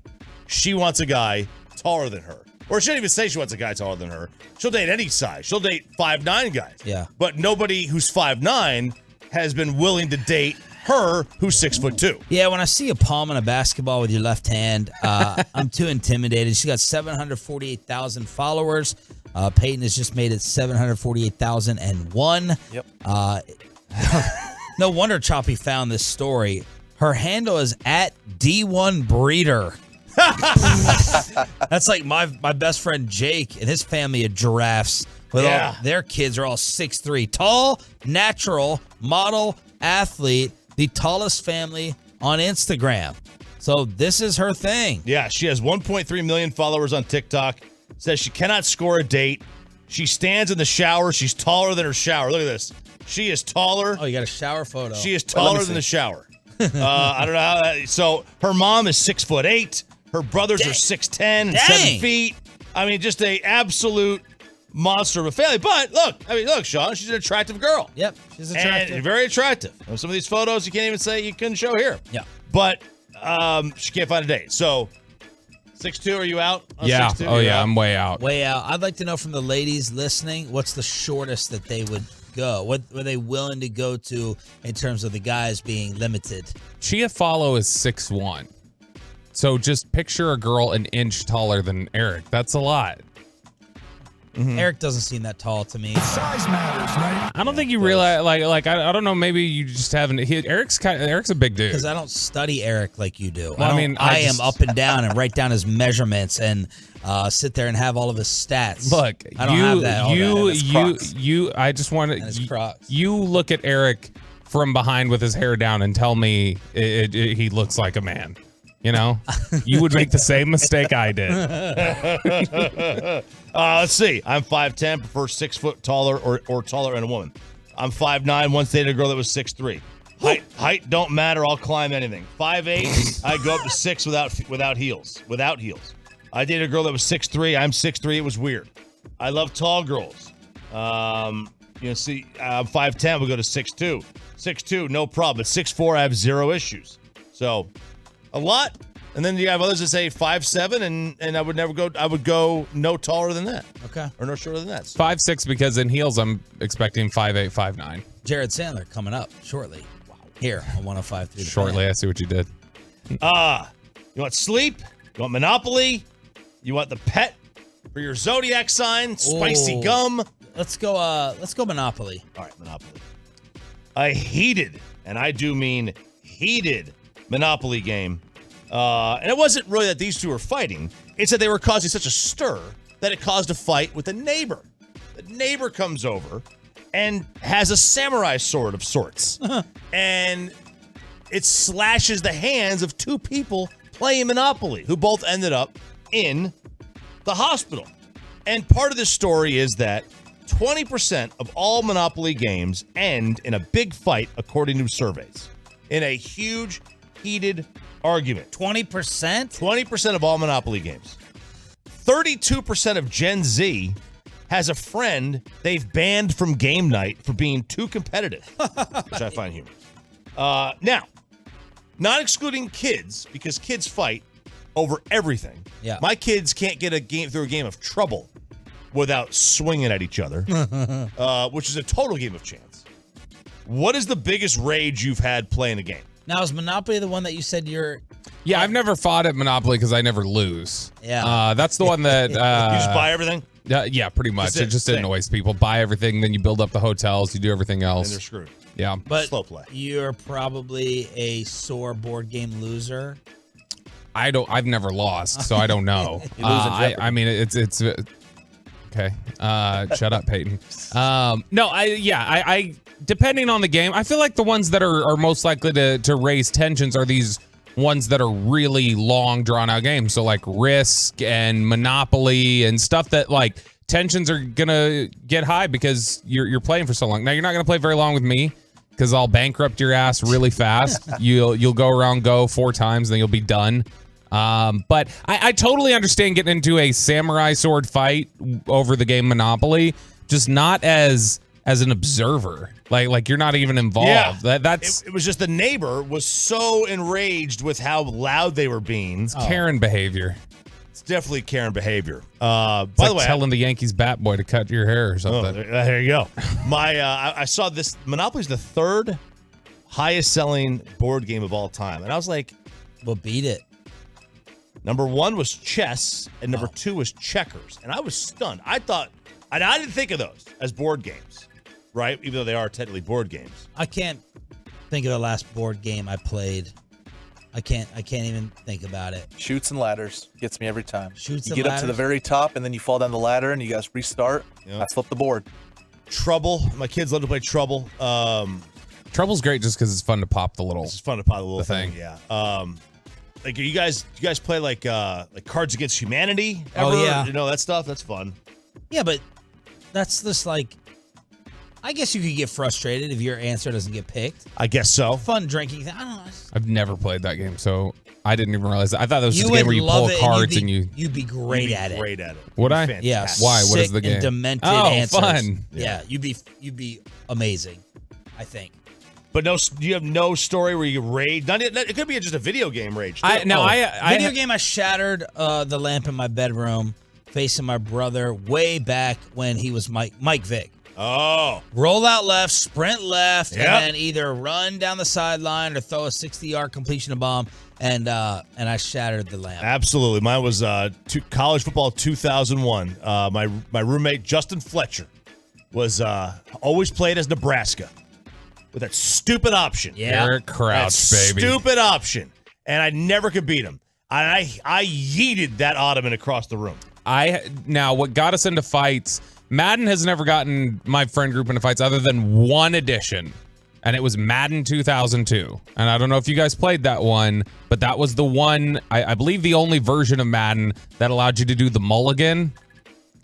She wants a guy taller than her. Or she didn't even say she wants a guy taller than her. She'll date any size. She'll date 5'9" guys. Yeah. But nobody who's 5'9" has been willing to date her who's 6'2". Yeah, when I see a palm on a basketball with your left hand, I'm too intimidated. She's got 748,000 followers. Peyton has just made it 748,001. Yep. No wonder Choppy found this story. Her handle is @D1Breeder. That's like my best friend Jake and his family of giraffes. With all their kids are all 6'3". Tall, natural, model, athlete. The tallest family on Instagram. So this is her thing. Yeah, she has 1.3 million followers on TikTok. Says she cannot score a date. She stands in the shower. She's taller than her shower. Look at this. She is taller. Oh, you got a shower photo. She is taller than the shower. I don't know how that, so her mom is 6'8". Her brothers are 6'10" and 7 feet. I mean, just a absolute monster of a family. But look, Sean, she's an attractive girl. Yep, she's attractive. And very attractive. Some of these photos you can't even say you couldn't show here. Yeah. But she can't find a date. So 6'2", are you out? On Yeah. 6'2"? Oh, You're yeah. out? I'm way out. Way out. I'd like to know from the ladies listening, what's the shortest that they would go? What were they willing to go to in terms of the guys being limited? Chia Follow is 6'1". So just picture a girl an inch taller than Eric. That's a lot. Mm-hmm. Eric doesn't seem that tall to me. Size matters, right? I don't think you realize, like I don't know, maybe you just haven't. Eric's a big dude. Because I don't study Eric like you do. Well, I am up and down and write down his measurements and sit there and have all of his stats. Look, I don't have that. I just want to. You look at Eric from behind with his hair down and tell me he looks like a man. You know, you would make the same mistake I did. Let's see. I'm 5'10", prefer 6 foot taller or taller in a woman. I'm 5'9". Once dated a girl that was 6'3". Height don't matter. I'll climb anything. 5'8". I go up to 6 without heels. Without heels. I dated a girl that was 6'3". I'm 6'3". It was weird. I love tall girls. I'm 5'10". We go to 6'2". 6'2", no problem. But 6'4", I have zero issues. So, a lot. And then you have others that say 5'7", and I would never go. I would go no taller than that. Okay. Or no shorter than that. 5'6", because in heels I'm expecting 5'8", 5'9". Jared Sandler coming up shortly. Wow. Here on 105.3. Shortly, I see what you did. You want sleep? You want Monopoly? You want the pet for your Zodiac sign? Spicy gum? Let's go Monopoly. All right, Monopoly. A heated, and I do mean heated, Monopoly game. And it wasn't really that these two were fighting. It's that they were causing such a stir that it caused a fight with a neighbor. The neighbor comes over and has a samurai sword of sorts. And it slashes the hands of two people playing Monopoly, who both ended up in the hospital. And part of this story is that 20% of all Monopoly games end in a big fight, according to surveys. In a huge, heated argument. 20%? 20% of all Monopoly games. 32% of Gen Z has a friend they've banned from game night for being too competitive, which I find humorous. Now, not excluding kids, because kids fight over everything. Yeah. My kids can't get through a game of Trouble without swinging at each other, which is a total game of chance. What is the biggest rage you've had playing a game? Now, is Monopoly the one that you said you're... Yeah, I've never fought at Monopoly because I never lose. Yeah. That's the one that... You just buy everything? Yeah, pretty much. It just annoys people. Buy everything, then you build up the hotels, you do everything else. And they're screwed. Yeah. But slow play. You're probably a sore board game loser. I've never lost, so I don't know. I mean, it's okay. Shut up, Peyton. No, I depending on the game, I feel like the ones that are most likely to raise tensions are these ones that are really long, drawn out games. So like Risk and Monopoly and stuff that like tensions are gonna get high because you're playing for so long. Now you're not gonna play very long with me because I'll bankrupt your ass really fast. You'll go around 4 times, then you'll be done. But I totally understand getting into a samurai sword fight over the game Monopoly, just not as an observer. Like you're not even involved. Yeah. That's it was just the neighbor was so enraged with how loud they were being. Karen behavior. It's definitely Karen behavior. By the way, way, telling the Yankees bat boy to cut your hair or something. There you go. I saw this. Monopoly's the third highest selling board game of all time, and I was like, "Well, beat it." Number 1 was chess, and number 2 was checkers, and I was stunned. I thought, and I didn't think of those as board games, right? Even though they are technically board games. I can't think of the last board game I played. I can't even think about it. Chutes and ladders gets me every time. Chutes you and get up to the very top, and then you fall down the ladder, and you guys restart. Yep. I flip the board. Trouble. My kids love to play Trouble. Trouble's great just because it's fun to pop the little. It's fun to pop the little thing. Yeah. Like you guys play like Cards Against Humanity? Ever? Oh yeah. You know that stuff? That's fun. Yeah, but that's just like, I guess you could get frustrated if your answer doesn't get picked. I guess so. Fun drinking thing. I don't know. I've never played that game, so I didn't even realize that. I thought that was You just a game would where you love pull it, cards and and you'd be great at it. Great at it. Would I? Fantastic. Yeah. Why? What is the sick game? And demented Oh, answers. fun. Yeah, you'd be amazing, I think. But you have no story where you rage. It could be just a video game rage. Too. Video game. I shattered the lamp in my bedroom, facing my brother way back when he was Mike Vick. Oh. Roll out left, sprint left, Yep. and then either run down the sideline or throw a 60-yard completion of bomb, and I shattered the lamp. Absolutely. Mine was college football 2001. My roommate, Justin Fletcher, was always played as Nebraska with that stupid option. Yeah. Eric Crouch, baby. Stupid option. And I never could beat him. I yeeted that ottoman across the room. Now, what got us into fights, Madden has never gotten my friend group into fights other than one edition, and it was Madden 2002. And I don't know if you guys played that one, but that was the one, I believe the only version of Madden that allowed you to do the mulligan.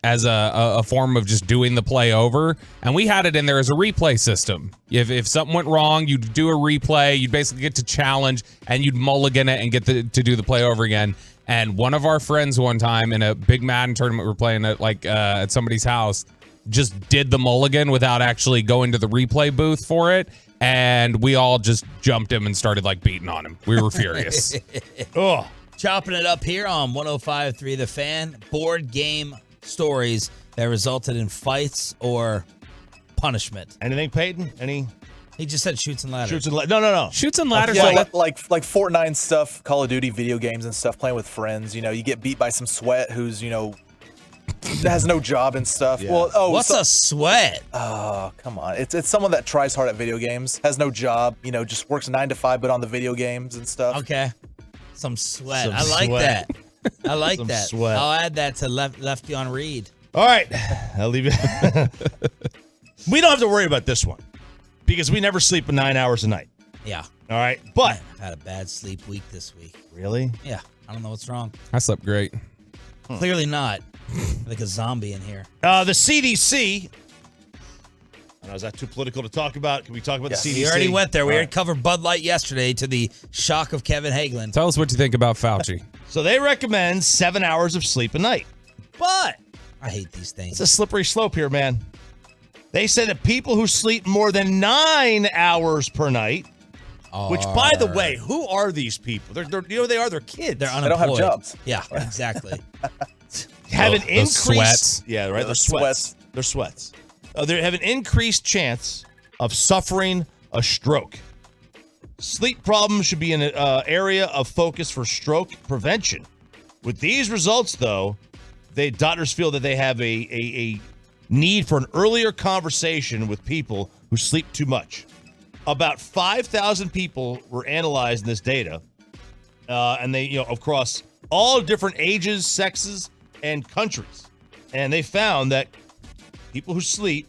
as a form of just doing the play over. And we had it in there as a replay system. If something went wrong, you'd do a replay. You'd basically get to challenge, and you'd mulligan it and get to do the play over again. And one of our friends one time in a big Madden tournament we were playing at somebody's house just did the mulligan without actually going to the replay booth for it. And we all just jumped him and started beating on him. We were furious. Oh, chopping it up here on 105.3 The Fan. Board game stories that resulted in fights or punishment. Anything, Peyton? He just said shoots and ladders. No. Shoots and ladders. Yeah, like Fortnite stuff, Call of Duty video games and stuff, playing with friends. You get beat by some sweat who's, has no job and stuff. Yeah. Well, what's a sweat? Oh, come on. It's someone that tries hard at video games, has no job, just works 9 to 5, but on the video games and stuff. Okay. Some sweat. Some I like sweat. that. I like Some that. sweat. I'll add that to Lefty on Read. All right. I'll leave it. We don't have to worry about this one because we never sleep 9 hours a night. Yeah. All right. But I've had a bad sleep week this week. Really? Yeah. I don't know what's wrong. I slept great. Clearly not. Like a zombie in here. The CDC. I don't know, is that too political to talk about? Can we talk about the CDC? We already went there. We All already covered Bud Light yesterday to the shock of Kevin Hagelin. Tell us what you think about Fauci. So they recommend 7 hours of sleep a night. But I hate these things. it's a slippery slope here, man. They say that people who sleep more than 9 hours per night, which, by the way, who are these people? They're they are. They're kids. They're They don't have unemployed. jobs. Yeah, exactly. have an Those increased sweats. Yeah, right. Yeah, They're sweats. They're sweats. They have an increased chance of suffering a stroke. Sleep problems should be an area of focus for stroke prevention. With these results, though, doctors feel that they have a need for an earlier conversation with people who sleep too much. About 5,000 people were analyzed in this data, and they, across all different ages, sexes, and countries. And they found that people who sleep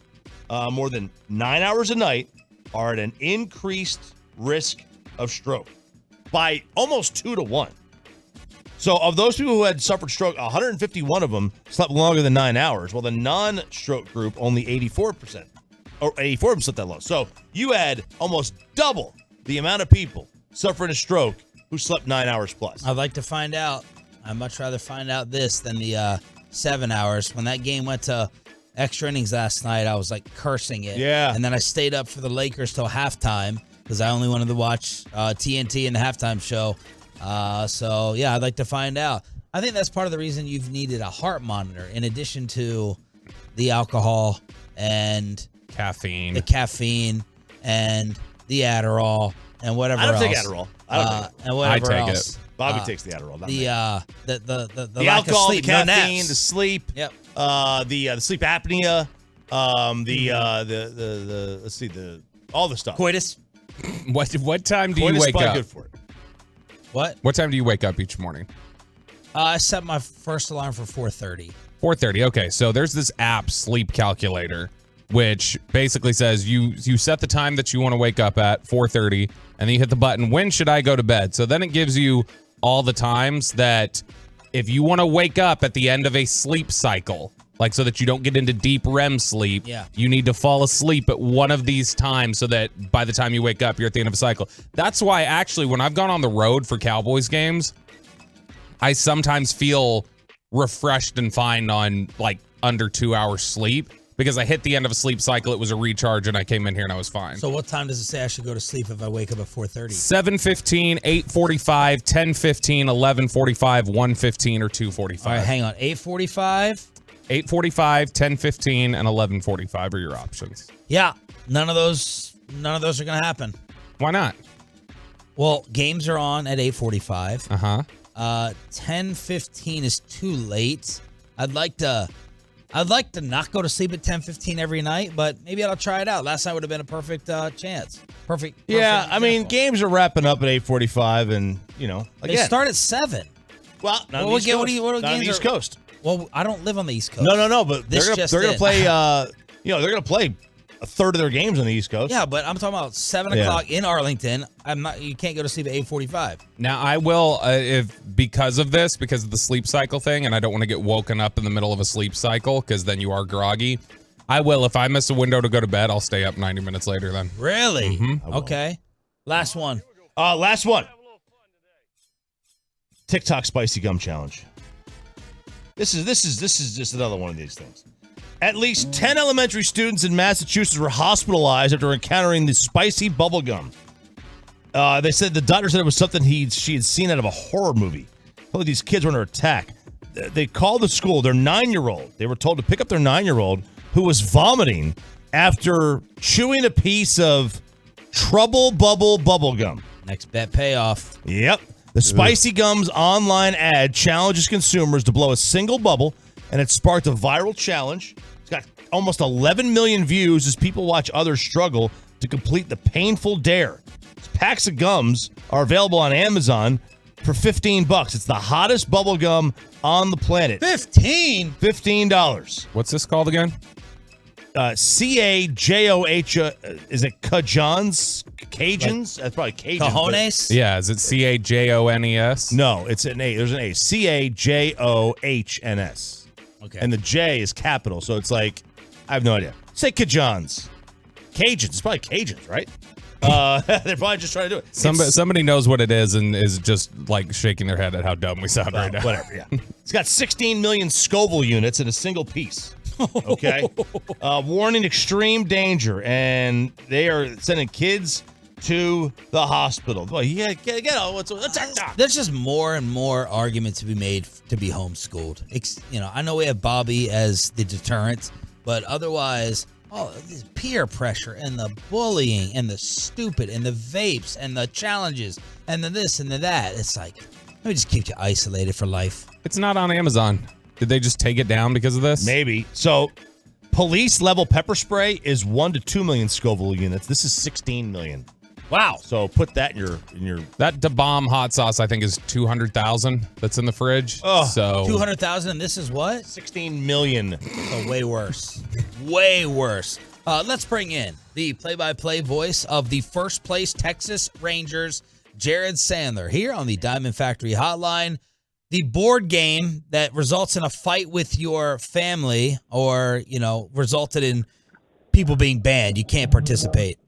more than 9 hours a night are at an increased risk of stroke by almost 2 to 1. So of those people who had suffered stroke, 151 of them slept longer than 9 hours, while the non-stroke group, only 84%. Or 84% slept that long. So you had almost double the amount of people suffering a stroke who slept 9 hours plus. I'd like to find out. I'd much rather find out this than the 7 hours. When that game went to extra innings last night, I was cursing it. Yeah. And then I stayed up for the Lakers till halftime because I only wanted to watch TNT in the halftime show. So, yeah, I'd like to find out. I think that's part of the reason you've needed a heart monitor in addition to the alcohol and Caffeine. the caffeine and the Adderall and whatever else. I don't take Adderall. I don't take it. And whatever I take else. it. Bobby takes the Adderall. Not me. The The lack alcohol, of sleep, the no caffeine, naps. the sleep, Yep. the sleep apnea, let's see, all the stuff. Coitus. What time do you Coitus is wake probably up? good for it. What? What time do you wake up each morning? I set my first alarm for 4:30. 4:30. Okay, so there's this app, Sleep Calculator, which basically says you set the time that you want to wake up at 4:30, and then you hit the button, when should I go to bed? So then it gives you all the times that if you want to wake up at the end of a sleep cycle, so that you don't get into deep REM sleep, you need to fall asleep at one of these times so that by the time you wake up, you're at the end of a cycle. That's why, actually, when I've gone on the road for Cowboys games, I sometimes feel refreshed and fine on under 2 hours sleep because I hit the end of a sleep cycle. It was a recharge and I came in here and I was fine. So what time does it say I should go to sleep if I wake up at 4:30? 7:15, 8:45, 10:15, 11:45, 1:15, or 2:45. All right, hang on. 8:45. 8:45, 10:15, and 11:45 are your options. Yeah, none of those are gonna happen. Why not? Well, games are on at 8:45. 10:15 is too late. I'd like to not go to sleep at 10:15 every night, but maybe I'll try it out. Last night would have been a perfect chance. Perfect. Yeah, I mean, example. games are wrapping up at 8:45, and They start at 7. Well, not on the Well, East Coast. what Not on the East Coast. Well, I don't live on the East Coast. No, but This they're just gonna in. play. They're gonna play a third of their games on the East Coast. Yeah, but I'm talking about 7 o'clock in Arlington. You can't go to sleep at 8:45. Now, I will, because of the sleep cycle thing, and I don't want to get woken up in the middle of a sleep cycle because then you are groggy. I will, if I miss a window to go to bed, I'll stay up 90 minutes later then. Really? Okay. Last one. Last one. TikTok spicy gum challenge. This is just another one of these things. At least 10 elementary students in Massachusetts were hospitalized after encountering the spicy bubble gum. They said the doctor said it was something she had seen out of a horror movie. Probably these kids were under attack. They called the school. Their 9-year-old. They were told to pick up their 9-year-old who was vomiting after chewing a piece of Trouble bubble gum. Next bet payoff. Yep. The Spicy Gum's online ad challenges consumers to blow a single bubble, and it sparked a viral challenge. It's got almost 11 million views as people watch others struggle to complete the painful dare. Packs of gums are available on Amazon for $15. It's the hottest bubble gum on the planet. $15. What's this called again? Cajoh. Is it Cajuns? Cajuns? That's probably Cajuns. Cajones? Yeah, is it Cajones? No, it's an A. There's an A. Cajohns. Okay. And the J is capital, so it's like, I have no idea. Say Cajuns. Cajuns. It's probably Cajuns, right? They're probably just trying to do it. Somebody knows what it is and is just like shaking their head at how dumb we sound right now. Whatever, yeah. It's got 16 million Scoville units in a single piece. Okay. Warning extreme danger, and they are sending kids to the hospital. Well, yeah, get what's that? There's just more and more arguments to be made to be homeschooled. I know we have Bobby as the deterrent, but otherwise, this peer pressure and the bullying and the stupid and the vapes and the challenges and the this and the that. It's like, let me just keep you isolated for life. It's not on Amazon. Did they just take it down because of this? Maybe. So, police level pepper spray is 1 to 2 million Scoville units. This is 16 million. Wow. So put that in your That deGrom hot sauce I think is 200,000 that's in the fridge. Oh, so 200,000 and this is what? 16 million. So way worse. Way worse. Let's bring in the play-by-play voice of the first place Texas Rangers, Jared Sandler, here on the Diamond Factory Hotline. The board game that results in a fight with your family or, resulted in people being banned. You can't participate.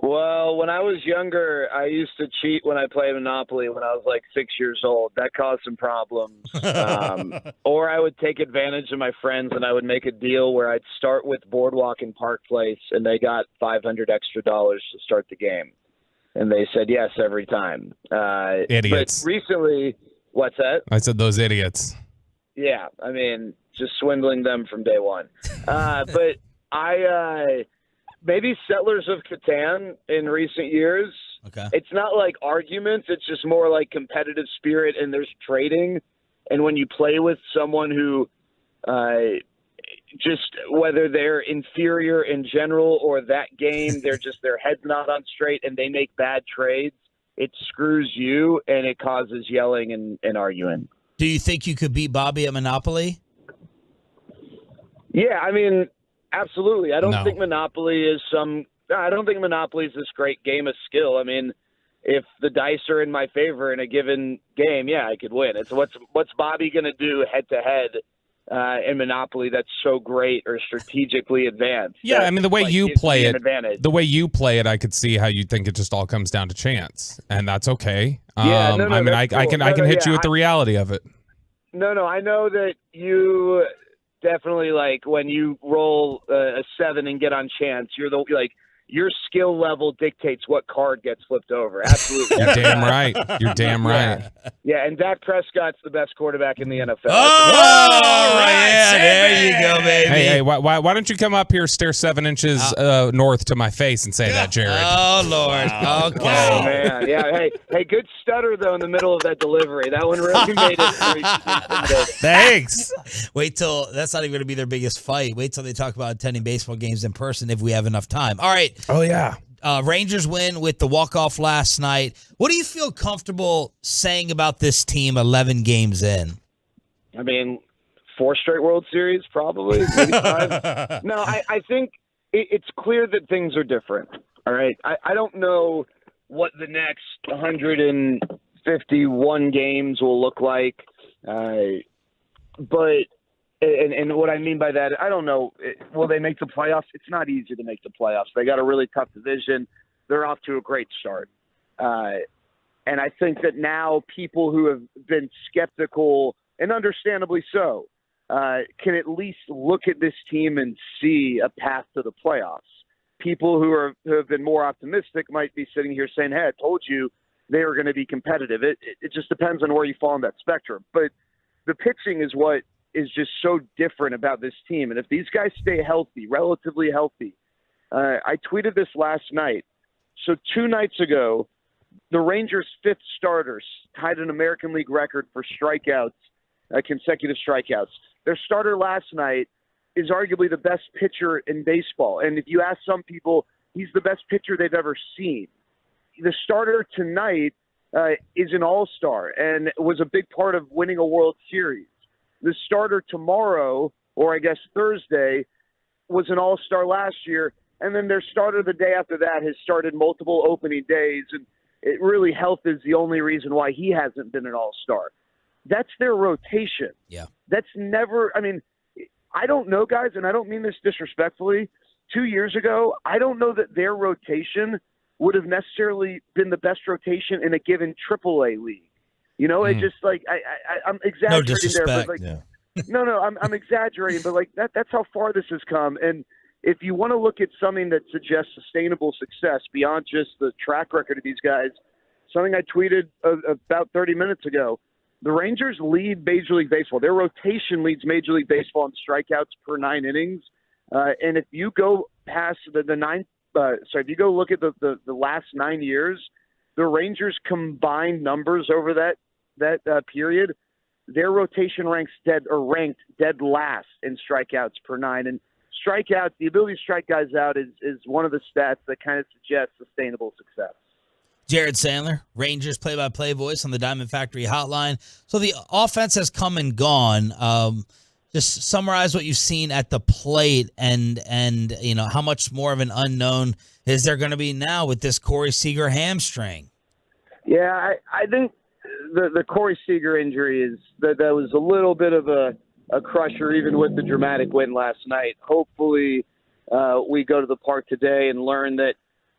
Well, when I was younger, I used to cheat when I played Monopoly when I was like 6 years old. That caused some problems. Or I would take advantage of my friends and I would make a deal where I'd start with Boardwalk and Park Place and they got $500 extra to start the game. And they said yes every time. Idiots. But recently, what's that? I said those idiots. Yeah, I mean, just swindling them from day one. But maybe Settlers of Catan in recent years. Okay. It's not like arguments. It's just more like competitive spirit, and there's trading. And when you play with someone who just whether they're inferior in general or that game, their head's not on straight and they make bad trades, it screws you and it causes yelling and arguing. Do you think you could beat Bobby at Monopoly? Yeah, I mean, absolutely. I don't No. think Monopoly is this great game of skill. I mean, if the dice are in my favor in a given game, yeah, I could win. It's what's Bobby going to do head to head in Monopoly that's so great or strategically advanced? Yeah, I mean the way you play it, I I could see how you think it just all comes down to chance, and that's okay. Yeah, no, I mean, that's I cool. can hit you with the reality of it. No, I know that you definitely like when you roll a 7 and get on chance. Your skill level dictates what card gets flipped over. Absolutely. You're damn right. You're damn right. Yeah, and Dak Prescott's the best quarterback in the NFL. Oh, yeah, there you go, baby. Hey, why don't you come up here, stare 7 inches north to my face and say that, Jared? Oh, Lord. Okay. Oh, man. Yeah, hey, good stutter, though, in the middle of that delivery. That one really made it very intimidating. Thanks. Wait till that's not even going to be their biggest fight. Wait till they talk about attending baseball games in person if we have enough time. All right. Oh, yeah. Rangers win with the walk-off last night. What do you feel comfortable saying about this team 11 games in? I mean, 4 straight World Series, probably. Maybe 5. No, I think it's clear that things are different. All right. I don't know what the next 151 games will look like. But what I mean by that, I don't know. Will they make the playoffs? It's not easy to make the playoffs. They got a really tough division. They're off to a great start. And I think that now people who have been skeptical, and understandably so, can at least look at this team and see a path to the playoffs. People who have been more optimistic might be sitting here saying, hey, I told you they were going to be competitive. It just depends on where you fall on that spectrum. But the pitching is what is just so different about this team. And if these guys stay healthy, relatively healthy, I tweeted this last night. So 2 nights ago, the Rangers' 5th starters tied an American League record for strikeouts, consecutive strikeouts. Their starter last night is arguably the best pitcher in baseball. And if you ask some people, he's the best pitcher they've ever seen. The starter tonight is an all-star and was a big part of winning a World Series. The starter tomorrow, or I guess Thursday, was an all-star last year. And then their starter the day after that has started multiple opening days. And it really, health is the only reason why he hasn't been an all-star. That's their rotation. Yeah. That's never – I mean, I don't know, guys, and I don't mean this disrespectfully. 2 years ago, I don't know that their rotation would have necessarily been the best rotation in a given AAA league. You know, it just like I'm exaggerating no disrespect. there, but like, no, I'm exaggerating, but like that's how far this has come. And if you want to look at something that suggests sustainable success beyond just the track record of these guys, something I tweeted about 30 minutes ago, the Rangers lead Major League Baseball. Their rotation leads Major League Baseball in strikeouts per 9 innings. And if you go past if you go look at the last 9 years, the Rangers' combined numbers over that period, their rotation ranked dead last in strikeouts per 9. And strikeouts, the ability to strike guys out is one of the stats that kind of suggests sustainable success. Jared Sandler, Rangers play-by-play voice on the Diamond Factory hotline. So the offense has come and gone. Just summarize what you've seen at the plate and you know, how much more of an unknown is there going to be now with this Corey Seager hamstring? Yeah, I think the Corey Seager injury is that was a little bit of a crusher, even with the dramatic win last night. Hopefully we go to the park today and learn that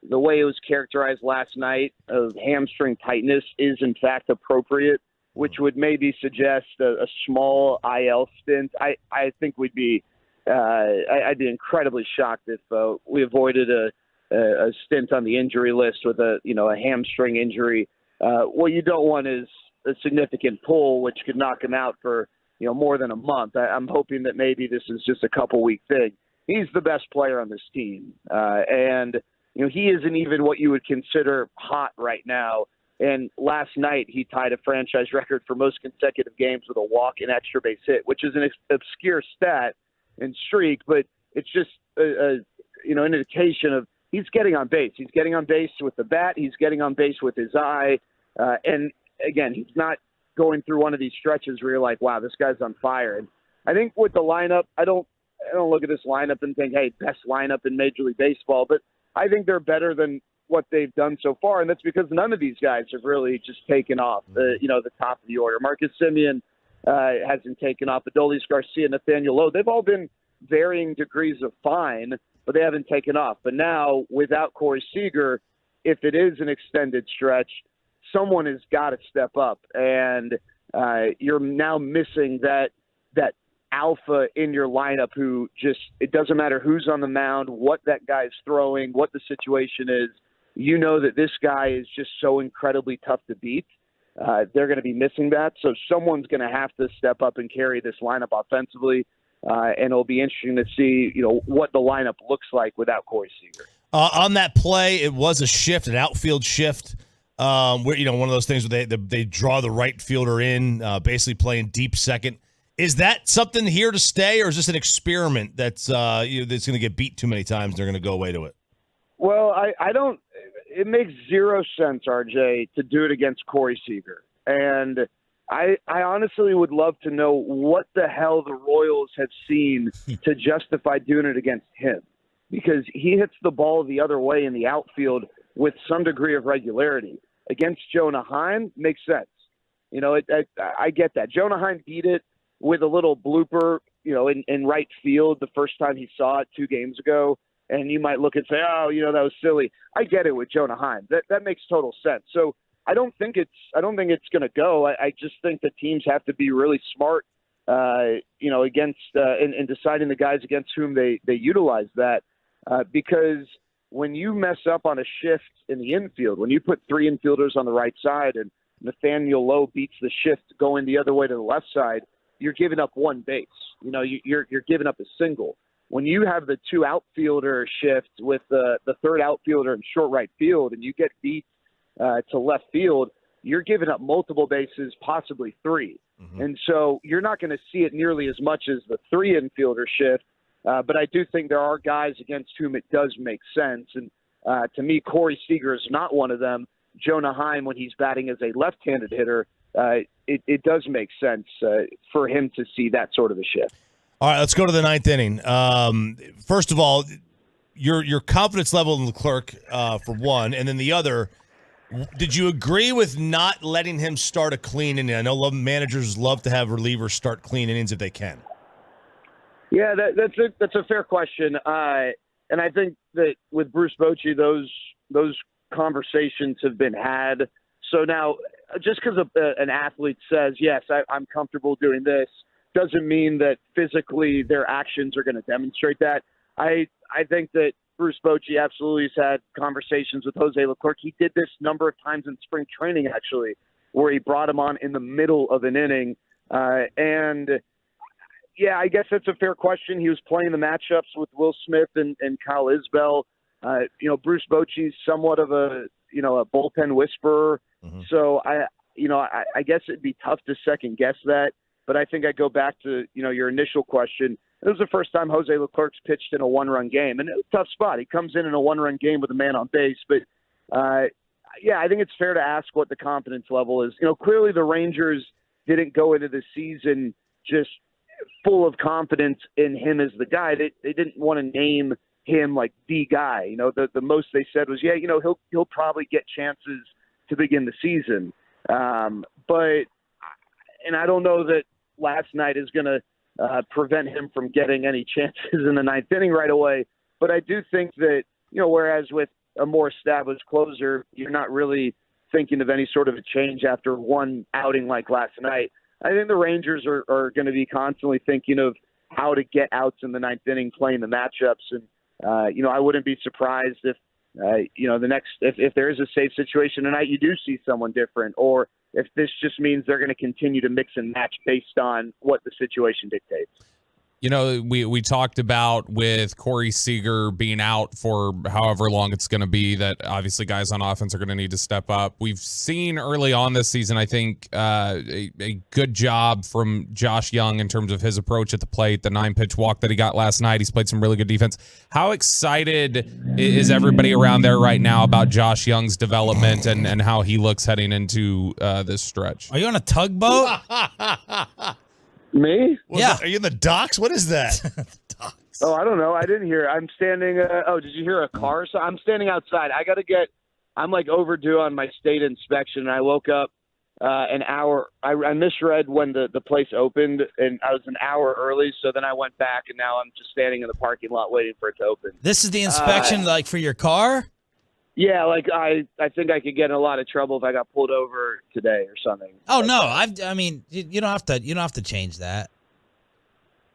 the way it was characterized last night of hamstring tightness is in fact appropriate, which would maybe suggest a small IL stint. I think I'd be incredibly shocked if we avoided a stint on the injury list with a hamstring injury. What you don't want is a significant pull, which could knock him out for more than a month. I'm hoping that maybe this is just a couple-week thing. He's the best player on this team, and he isn't even what you would consider hot right now. And last night he tied a franchise record for most consecutive games with a walk and extra base hit, which is an obscure stat and streak, but it's just an indication of he's getting on base. He's getting on base with the bat. He's getting on base with his eye. And again, he's not going through one of these stretches where you're like, wow, this guy's on fire. And I think with the lineup, I don't look at this lineup and think, hey, best lineup in Major League Baseball, but I think they're better than what they've done so far, and that's because none of these guys have really just taken off, the top of the order. Marcus Semien hasn't taken off. Adolis Garcia, Nathaniel Lowe, they've all been varying degrees of fine, but they haven't taken off. But now, without Corey Seager, if it is an extended stretch, someone has got to step up, and you're now missing that alpha in your lineup who just, it doesn't matter who's on the mound, what that guy's throwing, what the situation is. You know that this guy is just so incredibly tough to beat. They're going to be missing that. So someone's going to have to step up and carry this lineup offensively. And it'll be interesting to see, what the lineup looks like without Corey Seager. On that play, it was a shift, an outfield shift. Where one of those things where they draw the right fielder in, basically playing deep second. Is that something here to stay, or is this an experiment that's going to get beat too many times and they're going to go away to it? Well, I don't. It makes zero sense, RJ, to do it against Corey Seager. And I honestly would love to know what the hell the Royals have seen to justify doing it against him, because he hits the ball the other way in the outfield with some degree of regularity. Against Jonah Heim, makes sense. You know, I get that. Jonah Heim beat it with a little blooper, you know, in right field the first time he saw it 2 games ago, and you might look and say, oh, you know, that was silly. I get it with Jonah Heim. That makes total sense. So I don't think it's going to go. I just think that teams have to be really smart, you know, against in deciding the guys against whom they utilize that, because when you mess up on a shift in the infield, when you put 3 infielders on the right side and Nathaniel Lowe beats the shift going the other way to the left side, you're giving up 1 base. You know, you're giving up a single. When you have the 2 outfielder shift with the 3rd outfielder in short right field and you get beat to left field, you're giving up multiple bases, possibly 3. Mm-hmm. And so you're not going to see it nearly as much as the 3 infielder shift. But I do think there are guys against whom it does make sense. And to me, Corey Seager is not one of them. Jonah Heim, when he's batting as a left-handed hitter, it does make sense for him to see that sort of a shift. All right, let's go to the 9th inning. First of all, your confidence level in Leclerc, for one, and then the other, did you agree with not letting him start a clean inning? I know managers love to have relievers start clean innings if they can. Yeah, that's a fair question, and I think that with Bruce Bochy, those conversations have been had. So now, just because an athlete says, yes, I'm comfortable doing this, doesn't mean that physically their actions are going to demonstrate that. I think that Bruce Bochy absolutely has had conversations with Jose Leclerc. He did this number of times in spring training, actually, where he brought him on in the middle of an inning. And, yeah, I guess that's a fair question. He was playing the matchups with Will Smith and Kyle Isbell. You know, Bruce Bochy's somewhat of a bullpen whisperer. Mm-hmm. So, I guess it'd be tough to second-guess that. But I think I go back to, your initial question. It was the first time Jose Leclerc's pitched in a 1-run game. And it was a tough spot. He comes in a 1-run game with a man on base. But, yeah, I think it's fair to ask what the confidence level is. Clearly the Rangers didn't go into the season just full of confidence in him as the guy. They didn't want to name him like the guy. The most they said was, yeah, he'll probably get chances to begin the season. But I don't know that last night is going to prevent him from getting any chances in the 9th inning right away. But I do think that, whereas with a more established closer, you're not really thinking of any sort of a change after one outing like last night. I think the Rangers are going to be constantly thinking of how to get outs in the 9th inning, playing the matchups. And, I wouldn't be surprised if, if there is a safe situation tonight, you do see someone different, or if this just means they're going to continue to mix and match based on what the situation dictates. We talked about with Corey Seager being out for however long it's going to be, that obviously guys on offense are going to need to step up. We've seen early on this season, I think, a good job from Josh Young in terms of his approach at the plate, the 9-pitch walk that he got last night. He's played some really good defense. How excited is everybody around there right now about Josh Young's development and how he looks heading into this stretch? Are you on a tugboat? Me? Yeah. Are you in the docks? What is that? Docks. Oh, I don't know. I didn't hear. I'm standing. Did you hear a car? So I'm standing outside. I'm like overdue on my state inspection. And I woke up an hour. I misread when the place opened, and I was an hour early. So then I went back, and now I'm just standing in the parking lot waiting for it to open. This is the inspection, like for your car? Yeah, like I think I could get in a lot of trouble if I got pulled over today or something. Oh no, I mean you don't have to change that.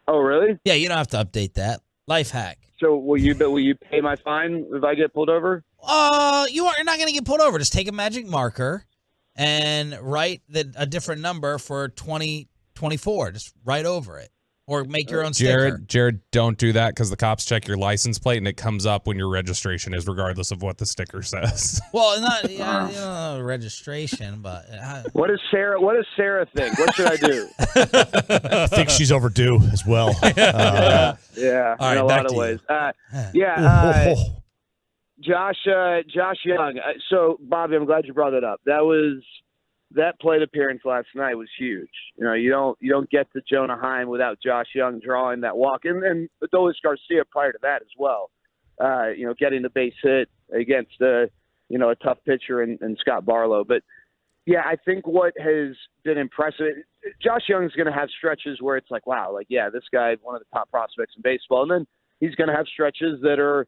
Oh really? Yeah, you don't have to update that. Life hack. So will you pay my fine if I get pulled over? You're not gonna get pulled over. Just take a magic marker and write a different number for 2024. Just write over it. Or make your own sticker. Jared, don't do that, because the cops check your license plate and it comes up when your registration is, regardless of what the sticker says. Well, not registration, but What does Sarah think? What should I do? I think she's overdue as well. Yeah, all right, in a lot of ways. Josh Young. So, Bobby, I'm glad you brought that up. That was that plate appearance last night was huge. You don't get to Jonah Heim without Josh Young drawing that walk, and Adolis Garcia prior to that as well. Getting the base hit against a tough pitcher in Scott Barlow. But yeah, I think what has been impressive, Josh Young's going to have stretches where it's like, wow, this guy, one of the top prospects in baseball, and then he's going to have stretches that are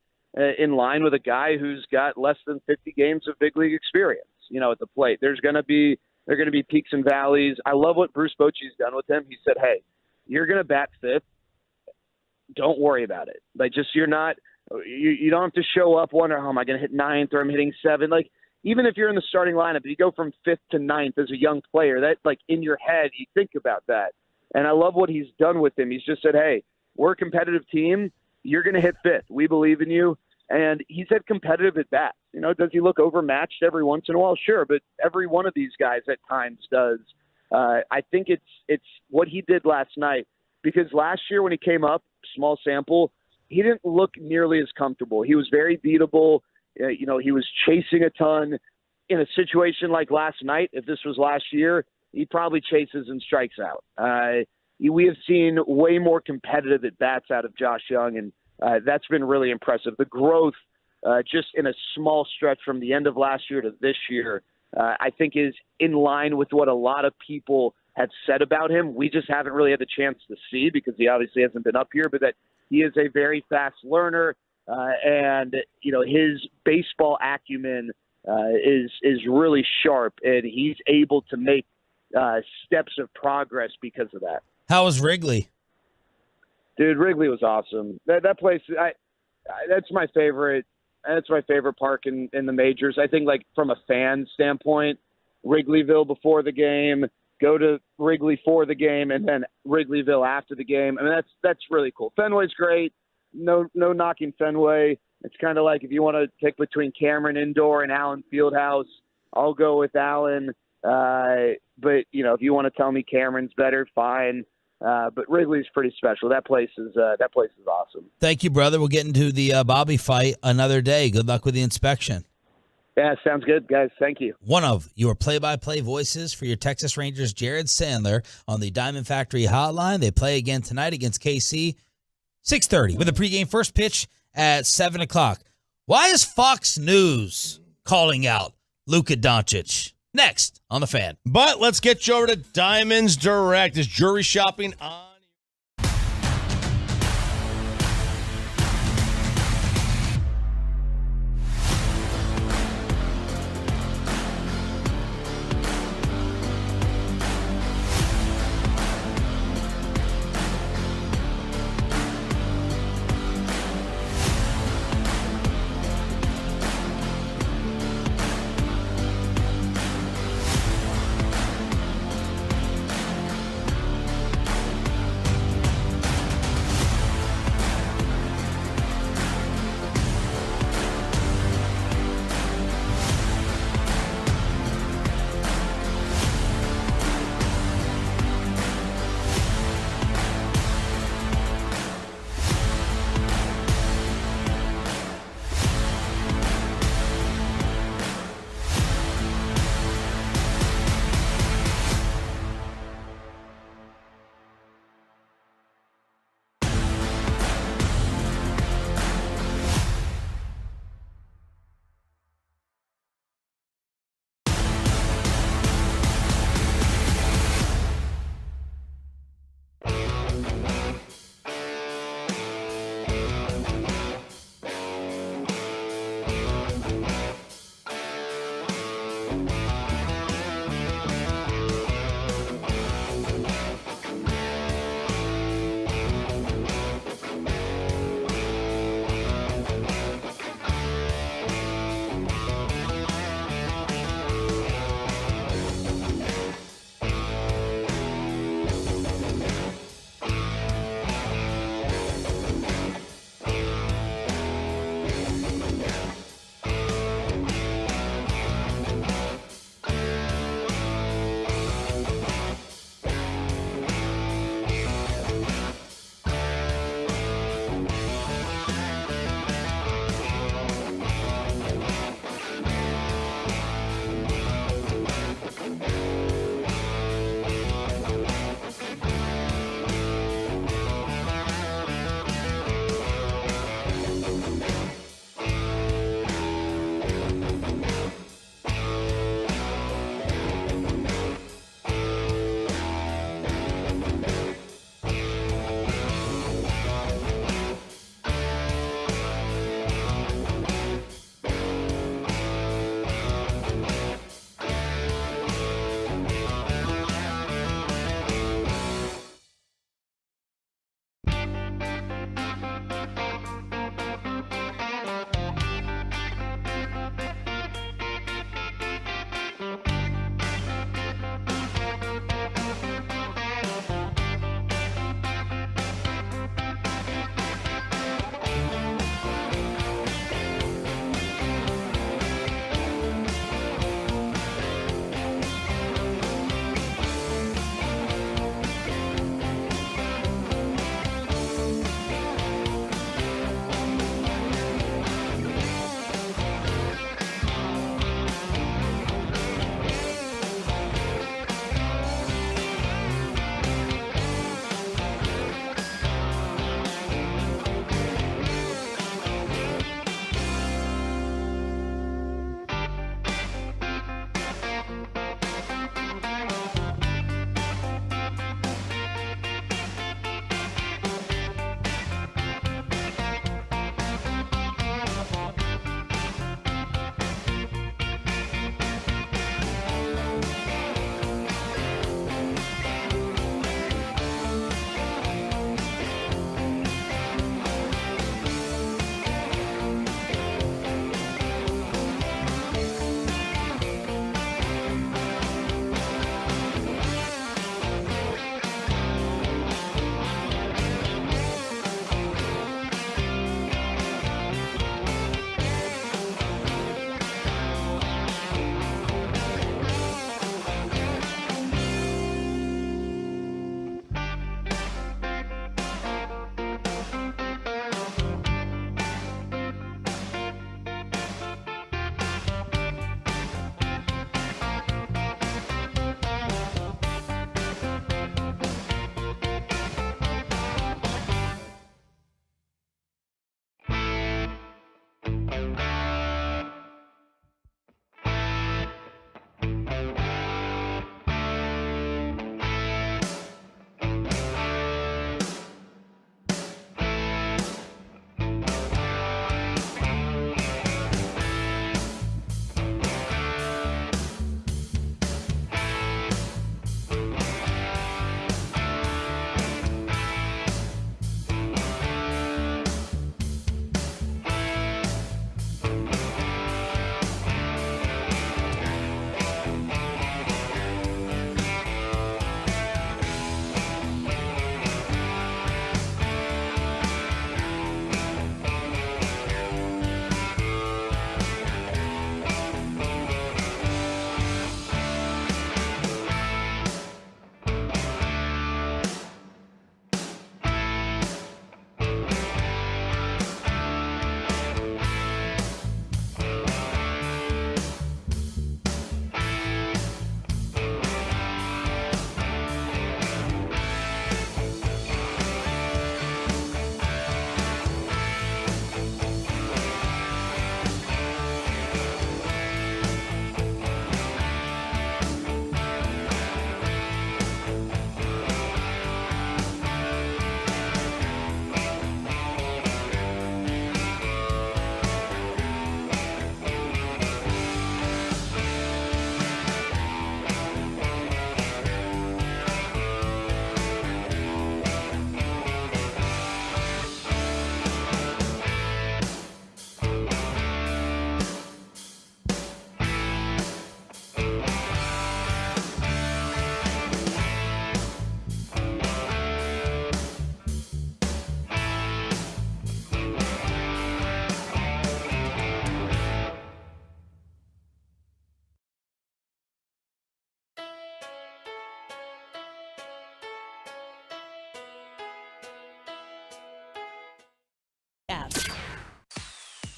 in line with a guy who's got less than 50 games of big league experience. At the plate, there are going to be peaks and valleys. I love what Bruce Bochy's done with him. He said, hey, you're going to bat fifth. Don't worry about it. You don't have to show up, wonder, am I going to hit ninth or I'm hitting seventh? Even if you're in the starting lineup, you go from fifth to ninth as a young player, that in your head, you think about that. And I love what he's done with him. He's just said, hey, we're a competitive team. You're going to hit fifth. We believe in you. And he's had competitive at bats. Does he look overmatched every once in a while? Sure, but every one of these guys at times does. I think it's what he did last night, because last year when he came up, small sample, he didn't look nearly as comfortable. He was very beatable. He was chasing a ton. In a situation like last night, if this was last year, he probably chases and strikes out. We have seen way more competitive at bats out of Josh Young, and that's been really impressive. The growth just in a small stretch from the end of last year to this year, I think is in line with what a lot of people have said about him. We just haven't really had the chance to see because he obviously hasn't been up here, but that he is a very fast learner, and his baseball acumen is really sharp, and he's able to make steps of progress because of that. How was Wrigley? Dude, Wrigley was awesome. That place, that's my favorite. That's my favorite park in the majors. I think, from a fan standpoint, Wrigleyville before the game, go to Wrigley for the game, and then Wrigleyville after the game. I mean, that's really cool. Fenway's great. No knocking Fenway. It's kind of like if you want to pick between Cameron Indoor and Allen Fieldhouse, I'll go with Allen. But if you want to tell me Cameron's better, fine. But Wrigley's pretty special. That place is awesome. Thank you, brother. We'll get into the Bobby fight another day. Good luck with the inspection. Yeah, sounds good, guys. Thank you. One of your play-by-play voices for your Texas Rangers, Jared Sandler, on the Diamond Factory Hotline. They play again tonight against KC, 6:30, with a pregame first pitch at 7 o'clock. Why is Fox News calling out Luka Doncic? Next on The Fan. But let's get you over to Diamonds Direct. Is jury shopping on?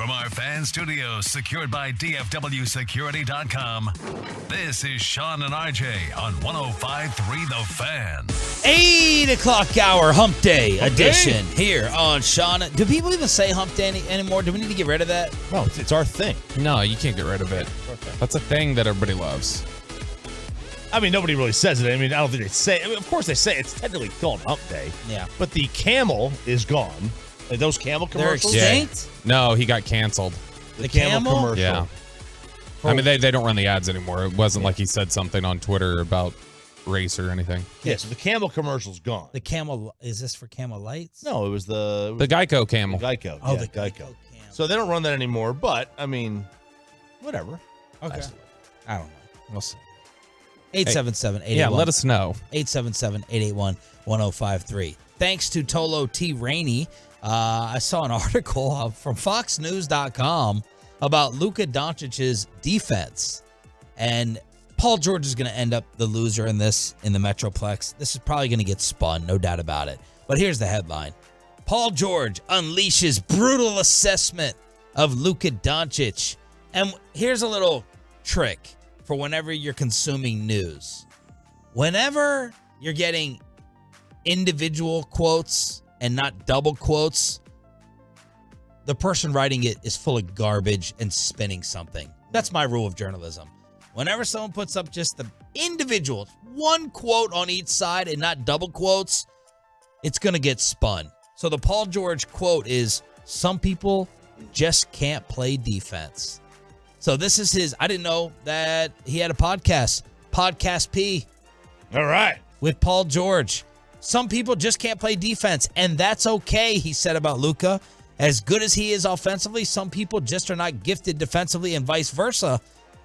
From our fan studios, secured by DFWsecurity.com, this is Sean and RJ on 105.3 The Fan. 8 o'clock hour, hump day edition here on Sean. Do people even say hump day anymore? Do we need to get rid of that? No, it's our thing. No, you can't get rid of it. That's a thing that everybody loves. I mean, nobody really says it. I mean, I don't think they say it. I mean, of course they say it. It's technically called hump day. Yeah. But the camel is gone. Like those camel They're commercials? extinct? No, he got canceled. The camel? commercial. Yeah. I mean, they don't run the ads anymore. It wasn't like he said something on Twitter about race or anything. Yeah, so the camel commercial's gone. The camel, is this for Camel Lights? No, it was the Geico camel. Geico. Oh, yeah, the Geico. camel. So they don't run that anymore, but, I mean, whatever. Okay. Nice. I don't know. We'll see. 877-881. Yeah, let us know. 877-881-1053. Thanks to Tolo T. Rainey. I saw an article from FoxNews.com about Luka Doncic's defense. And Paul George is going to end up the loser in this in the Metroplex. This is probably going to get spun, no doubt about it. But here's the headline. Paul George unleashes brutal assessment of Luka Doncic. And here's a little trick for whenever you're consuming news. Whenever you're getting individual quotes and not double quotes, the person writing it is full of garbage and spinning something. That's my rule of journalism. Whenever someone puts up just the individual, one quote on each side and not double quotes, it's going to get spun. So the Paul George quote is, some people just can't play defense. So this is his, I didn't know that he had a podcast, Podcast P. All right. With Paul George. Some people just can't play defense, and that's okay, he said about Luka. As good as he is offensively, some people just are not gifted defensively and vice versa.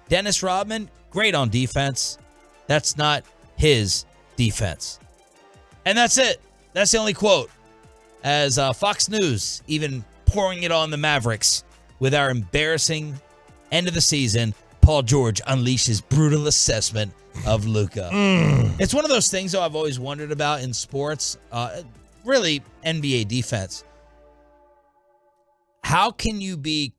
Dennis Rodman, great on defense. That's not his defense. And that's it. That's the only quote. As Fox News even pouring it on the Mavericks with our embarrassing end of the season, Paul George unleashes brutal assessment of Luka. It's one of those things, though, I've always wondered about in sports, really NBA defense. How can you be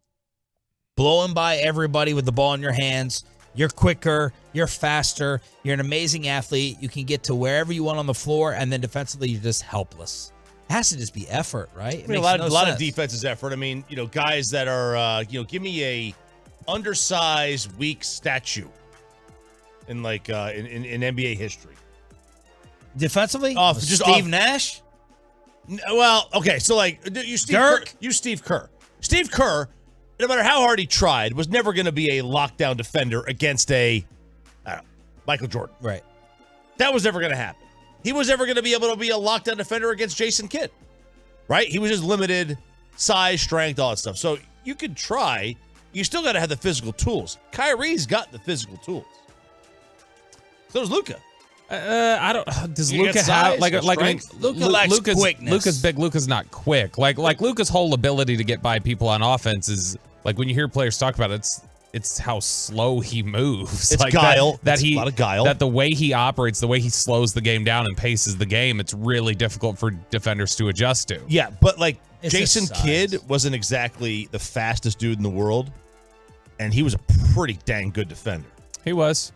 blowing by everybody with the ball in your hands? You're quicker, you're faster, you're an amazing athlete. You can get to wherever you want on the floor, and then defensively, you're just helpless. It has to just be effort, right? I mean, a lot of defense is effort. I mean, guys that are, give me a undersized, weak statue in in NBA history. Defensively? Just Steve Nash? Well, okay, so Dirk? Steve Kerr. Steve Kerr, no matter how hard he tried, was never going to be a lockdown defender against Michael Jordan. Right. That was never going to happen. He was never going to be able to be a lockdown defender against Jason Kidd. Right? He was just limited size, strength, all that stuff. So you could try. You still got to have the physical tools. Kyrie's got the physical tools. So does Luka. I don't. Does You Luka get have size, Luka lacks quickness. Luka's big. Luka's not quick. Like Luka's whole ability to get by people on offense is like when you hear players talk about it, it's how slow he moves. It's like guile. That It's he a lot of guile. That the way he operates, the way he slows the game down and paces the game, it's really difficult for defenders to adjust to. Yeah, but It's Jason his size. Kidd wasn't exactly the fastest dude in the world, and he was a pretty dang good defender. He was.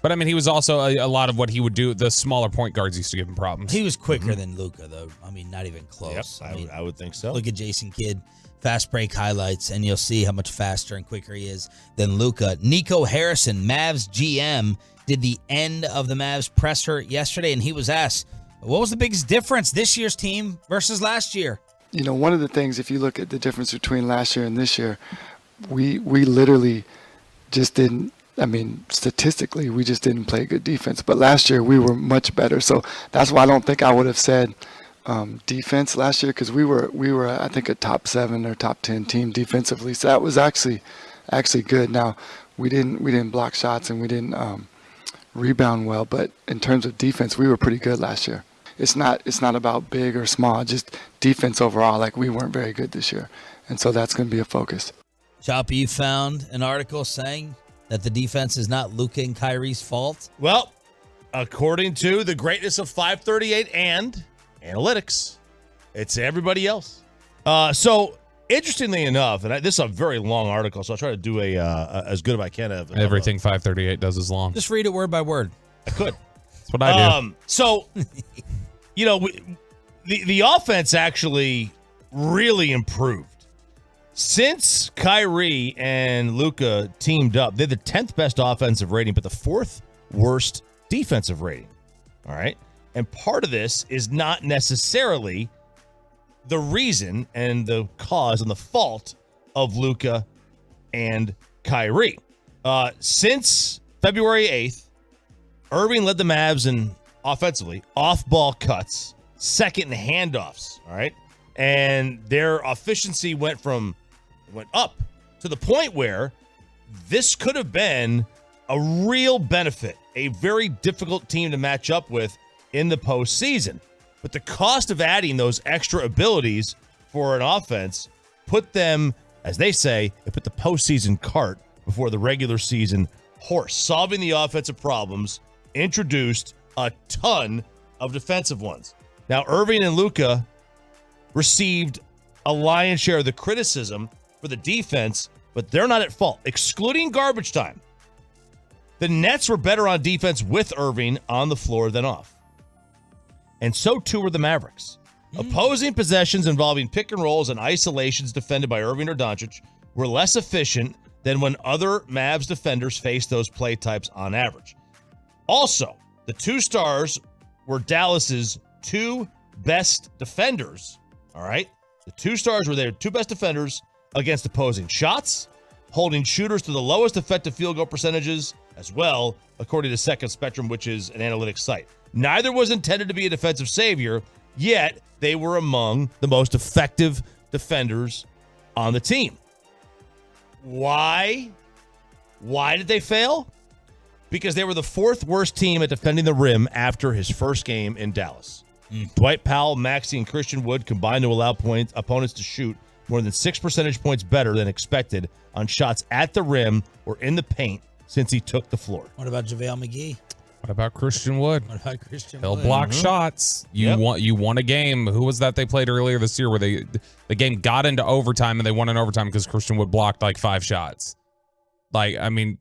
But I mean, he was also a lot of what he would do. The smaller point guards used to give him problems. He was quicker than Luka, though. I mean, not even close. Yep, I would think so. Look at Jason Kidd, fast break highlights, and you'll see how much faster and quicker he is than Luka. Nico Harrison, Mavs GM, did the end of the Mavs presser yesterday, and he was asked, what was the biggest difference this year's team versus last year? One of the things, if you look at the difference between last year and this year, we literally just didn't. I mean, statistically, we just didn't play good defense. But last year, we were much better. So that's why I don't think I would have said defense last year, because we were I think a top 7 or top 10 team defensively. So that was actually good. Now we didn't block shots and we didn't rebound well, but in terms of defense, we were pretty good last year. It's not about big or small, just defense overall. Like, we weren't very good this year, and so that's going to be a focus. Choppy, you found an article saying that the defense is not Luka and Kyrie's fault? Well, according to the greatness of 538 and analytics, it's everybody else. So interestingly enough, and this is a very long article, so I'll try to do as good as I can. Everything 538 does is long. Just read it word by word. I could. That's what I do. So, the offense actually really improved. Since Kyrie and Luka teamed up, they're the 10th best offensive rating, but the 4th worst defensive rating. All right? And part of this is not necessarily the reason and the cause and the fault of Luka and Kyrie. Since February 8th, Irving led the Mavs in offensively, off-ball cuts, second handoffs, all right? And their efficiency went up to the point where this could have been a real benefit, a very difficult team to match up with in the postseason. But the cost of adding those extra abilities for an offense put them, as they say, it put the postseason cart before the regular season horse. Solving the offensive problems introduced a ton of defensive ones. Now, Irving and Luka received a lion's share of the criticism for the defense, but they're not at fault. Excluding garbage time, the Nets were better on defense with Irving on the floor than off. And so too were the Mavericks. Opposing possessions involving pick and rolls and isolations defended by Irving or Doncic were less efficient than when other Mavs defenders faced those play types on average. Also, the two stars were Dallas's two best defenders. All right? The two stars were their two best defenders against opposing shots, holding shooters to the lowest effective field goal percentages as well, according to Second Spectrum, which is an analytics site. Neither was intended to be a defensive savior, yet they were among the most effective defenders on the team. Why? Why did they fail? Because they were the 4th worst team at defending the rim after his first game in Dallas. Dwight Powell, Maxey, and Christian Wood combined to allow opponents to shoot more than 6 percentage points better than expected on shots at the rim or in the paint since he took the floor. What about JaVale McGee? What about Christian Wood? What about Christian He'll Wood? block shots. You won a game. Who was that they played earlier this year where the game got into overtime and they won in overtime because Christian Wood blocked like 5 shots? Like, I mean,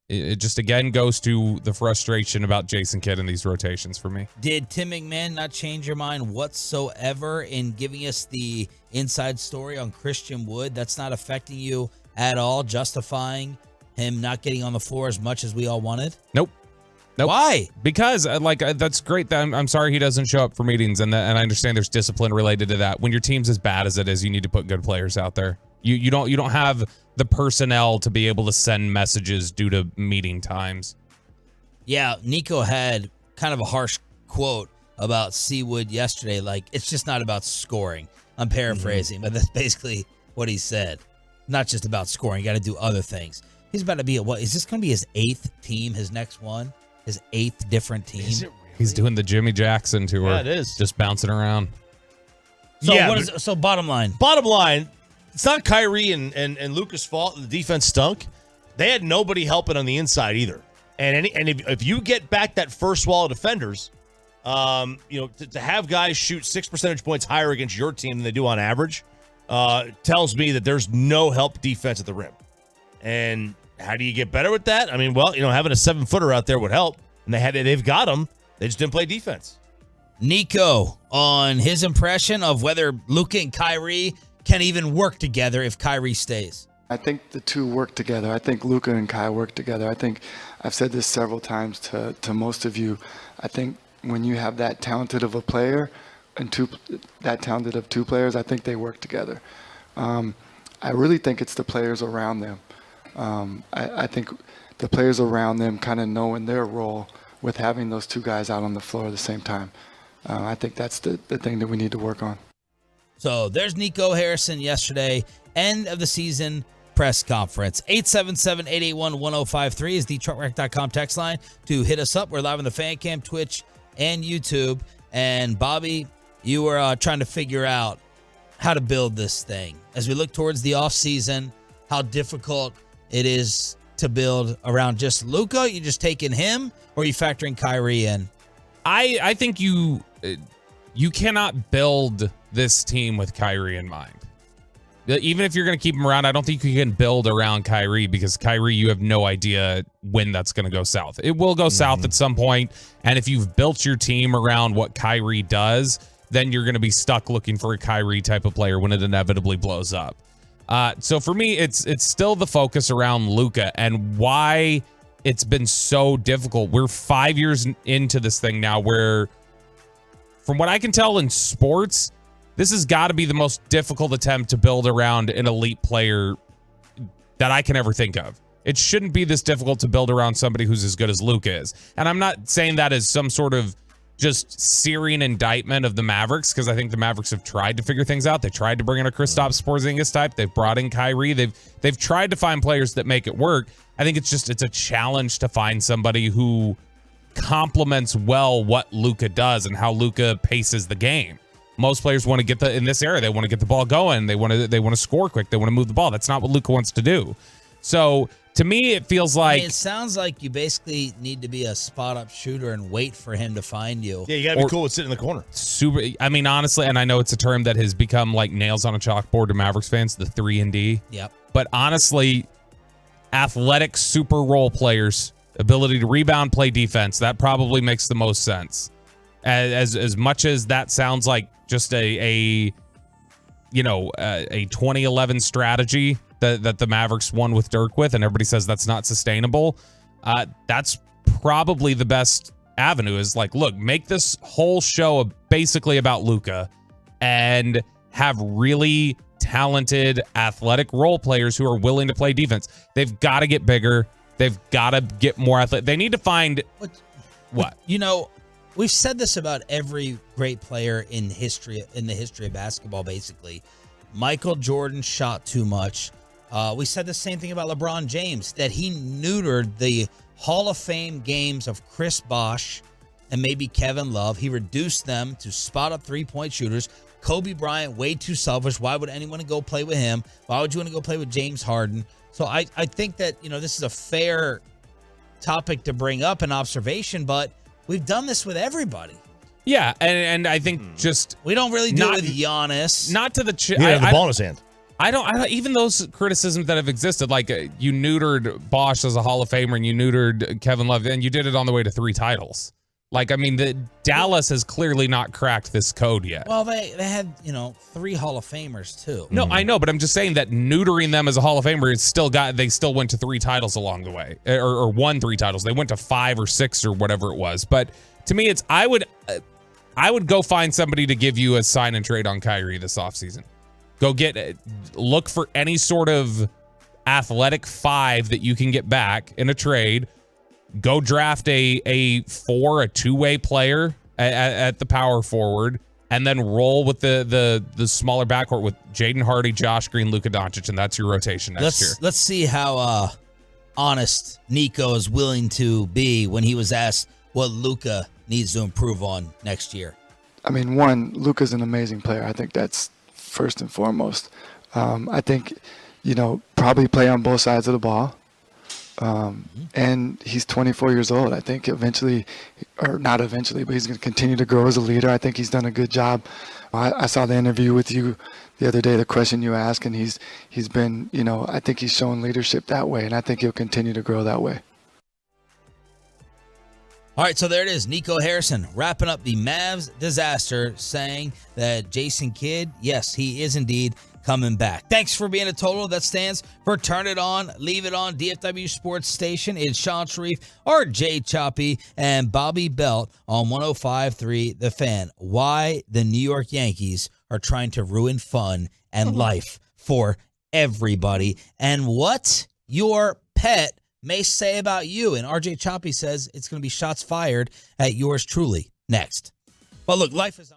it just again goes to the frustration about Jason Kidd in these rotations for me. Did Tim McMahon not change your mind whatsoever in giving us the inside story on Christian Wood? That's not affecting you at all, justifying him not getting on the floor as much as we all wanted? Nope. Why? Because that's great. That I'm sorry he doesn't show up for meetings, and I understand there's discipline related to that. When your team's as bad as it is, you need to put good players out there. You don't have the personnel to be able to send messages due to meeting times. Yeah, Nico had kind of a harsh quote about Seawood yesterday. Like, it's just not about scoring. I'm paraphrasing, but that's basically what he said. Not just about scoring. You got to do other things. He's about to be is this going to be his 8th team, his next one? His 8th different team? Is it really? He's doing the Jimmy Jackson tour. Yeah, it is. Just bouncing around. So bottom line. Bottom line, it's not Kyrie and Luka's fault the defense stunk. They had nobody helping on the inside either. And if you get back that first wall of defenders, to have guys shoot 6 percentage points higher against your team than they do on average, tells me that there's no help defense at the rim. And how do you get better with that? I mean, having a 7-footer out there would help. And they've got them. They just didn't play defense. Nico on his impression of whether Luka and Kyrie can even work together if Kyrie stays. I think the two work together. I think Luka and Kai work together. I think I've said this several times to most of you. I think when you have that talented of a player and that talented of two players, I think they work together. I really think it's the players around them. I think the players around them kind of knowing their role with having those two guys out on the floor at the same time. I think that's the thing that we need to work on. So there's Nico Harrison yesterday, end of the season press conference. 877-881-1053 is the truckrack.com text line to hit us up. We're live on the Fan Cam, Twitch, and YouTube. And Bobby, you were trying to figure out how to build this thing. As we look towards the offseason, how difficult it is to build around just Luka. You just taking him, or are you factoring Kyrie in? I think you cannot build this team with Kyrie in mind. Even if you're going to keep him around, I don't think you can build around Kyrie because Kyrie, you have no idea when that's going to go south. It will go south at some point, and if you've built your team around what Kyrie does, then you're going to be stuck looking for a Kyrie type of player when it inevitably blows up. So for me, it's still the focus around Luka and why it's been so difficult. We're 5 years into this thing now where, from what I can tell in sports, this has got to be the most difficult attempt to build around an elite player that I can ever think of. It shouldn't be this difficult to build around somebody who's as good as Luka is. And I'm not saying that as some sort of just searing indictment of the Mavericks, because I think the Mavericks have tried to figure things out. They tried to bring in a Kristaps Porzingis type. They've brought in Kyrie. They've tried to find players that make it work. I think it's a challenge to find somebody who complements well what Luka does and how Luka paces the game. Most players want to get in this era, they want to get the ball going. They want to score quick. They want to move the ball. That's not what Luka wants to do. So to me, it feels like it sounds like you basically need to be a spot-up shooter and wait for him to find you. Yeah, you got to be cool with sitting in the corner. Super. I mean, honestly, and I know it's a term that has become like nails on a chalkboard to Mavericks fans, the 3-and-D. Yep. But honestly, athletic super role players, ability to rebound, play defense, that probably makes the most sense. As much as that sounds like just a 2011 strategy that the Mavericks won with Dirk with, and everybody says that's not sustainable. That's probably the best avenue is like, look, make this whole show basically about Luka and have really talented athletic role players who are willing to play defense. They've got to get bigger. They've got to get more athletic. They need to find what? We've said this about every great player in the history of basketball, basically. Michael Jordan shot too much. We said the same thing about LeBron James, that he neutered the Hall of Fame games of Chris Bosh and maybe Kevin Love. He reduced them to spot-up three-point shooters. Kobe Bryant, way too selfish. Why would anyone go play with him? Why would you want to go play with James Harden? So I think that, this is a fair topic to bring up, an observation, but we've done this with everybody. Yeah, and I think we don't really do it with Giannis. Not to the the ball in his hand. I don't even those criticisms that have existed, like you neutered Bosh as a Hall of Famer and you neutered Kevin Love, and you did it on the way to 3 titles. Like, I mean, Dallas has clearly not cracked this code yet. Well, they had, 3 Hall of Famers too. No, I know, but I'm just saying that neutering them as a Hall of Famer, they still went to 3 titles along the way, or won 3 titles. They went to 5 or 6 or whatever it was. But to me, I would go find somebody to give you a sign and trade on Kyrie this offseason. Go look for any sort of athletic 5 that you can get back in a trade. Go draft a 4, a 2-way player at the power forward, and then roll with the smaller backcourt with Jaden Hardy, Josh Green, Luka Doncic, and that's your rotation next year. Let's see how honest Nico is willing to be when he was asked what Luka needs to improve on next year. I mean, one, Luka's an amazing player. I think that's first and foremost. I think, probably play on both sides of the ball. And he's 24 years old. I think eventually, or not eventually, but he's going to continue to grow as a leader. I think he's done a good job. I saw the interview with you the other day, the question you asked, and he's been, I think he's shown leadership that way, and I think he'll continue to grow that way. All right, so there it is. Nico Harrison wrapping up the Mavs disaster, saying that Jason Kidd, yes, he is indeed coming back. Thanks for being a total. That stands for Turn It On, Leave It On, DFW Sports Station. It's Sean Sharif, RJ Choppy, and Bobby Belt on 105.3 The Fan. Why the New York Yankees are trying to ruin fun and life for everybody, and what your pet may say about you. And RJ Choppy says it's going to be shots fired at yours truly next. But look, life is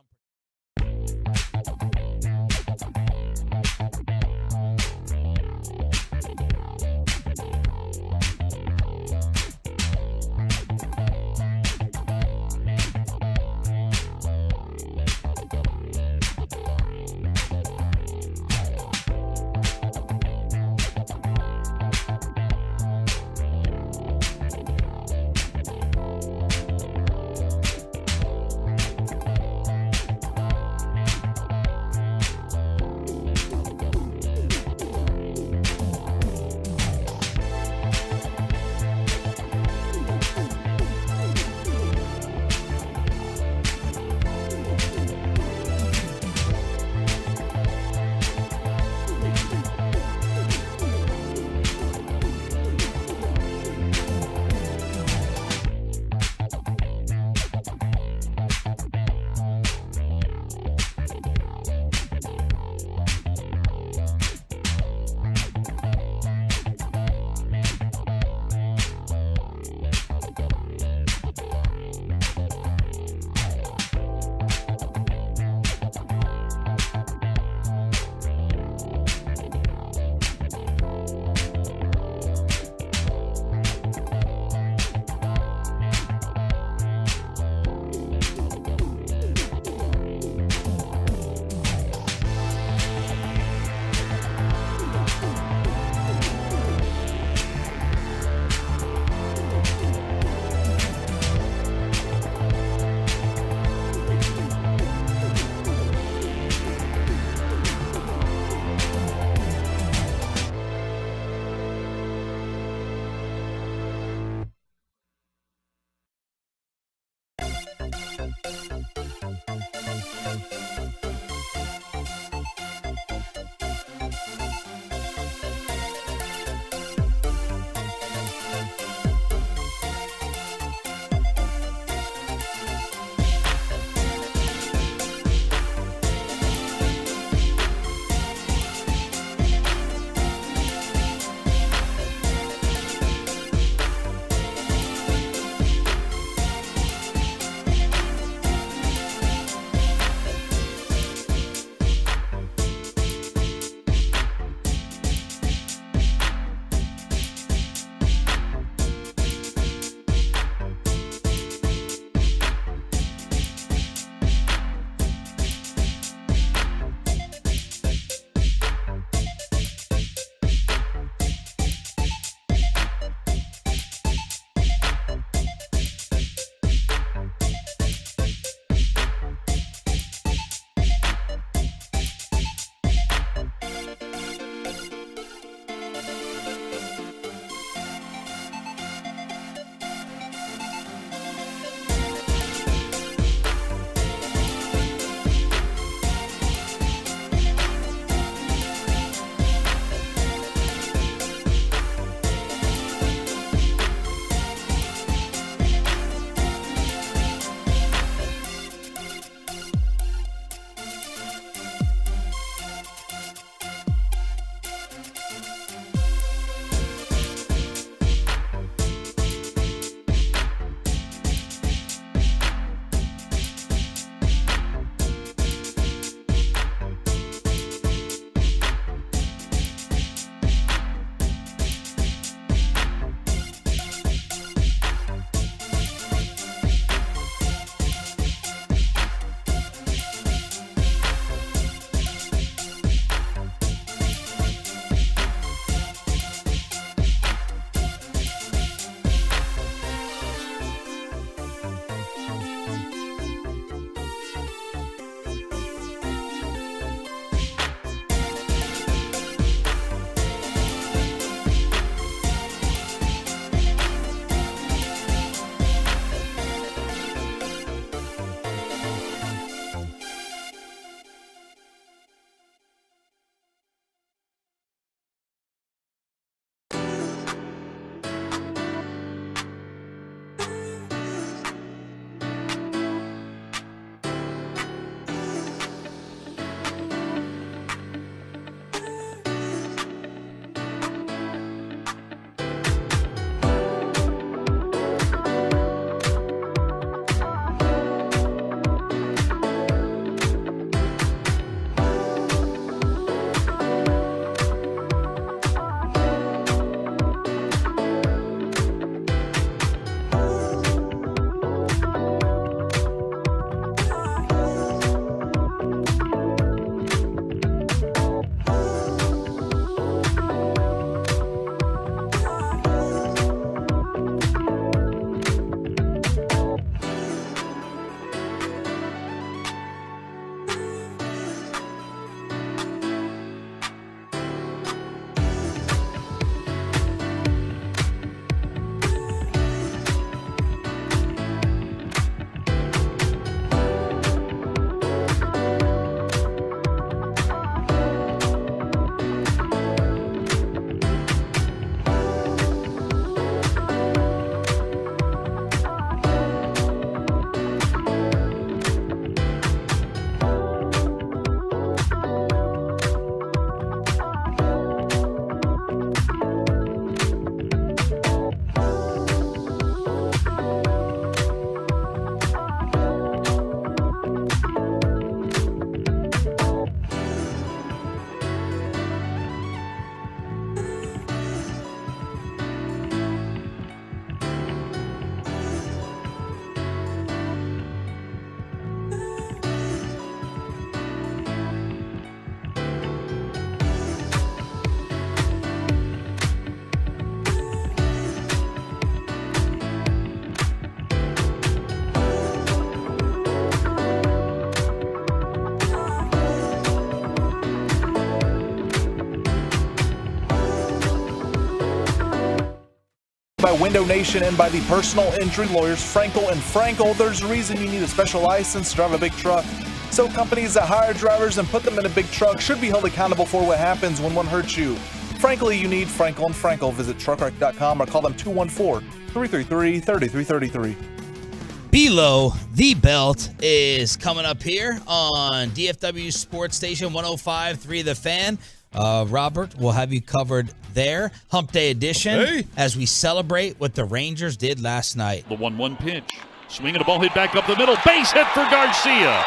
by Window Nation and by the personal injury lawyers Frankel and Frankel. There's a reason you need a special license to drive a big truck. So companies that hire drivers and put them in a big truck should be held accountable for what happens when one hurts you. Frankly, you need Frankel and Frankel. Visit truckwreck.com or call them 214-333-3333. Below the Belt is coming up here on DFW Sports Station 105.3 The Fan. Robert, we'll have you covered there. Hump Day edition as we celebrate what the Rangers did last night. The 1-1 pitch. Swinging a ball hit back up the middle. Base hit for Garcia.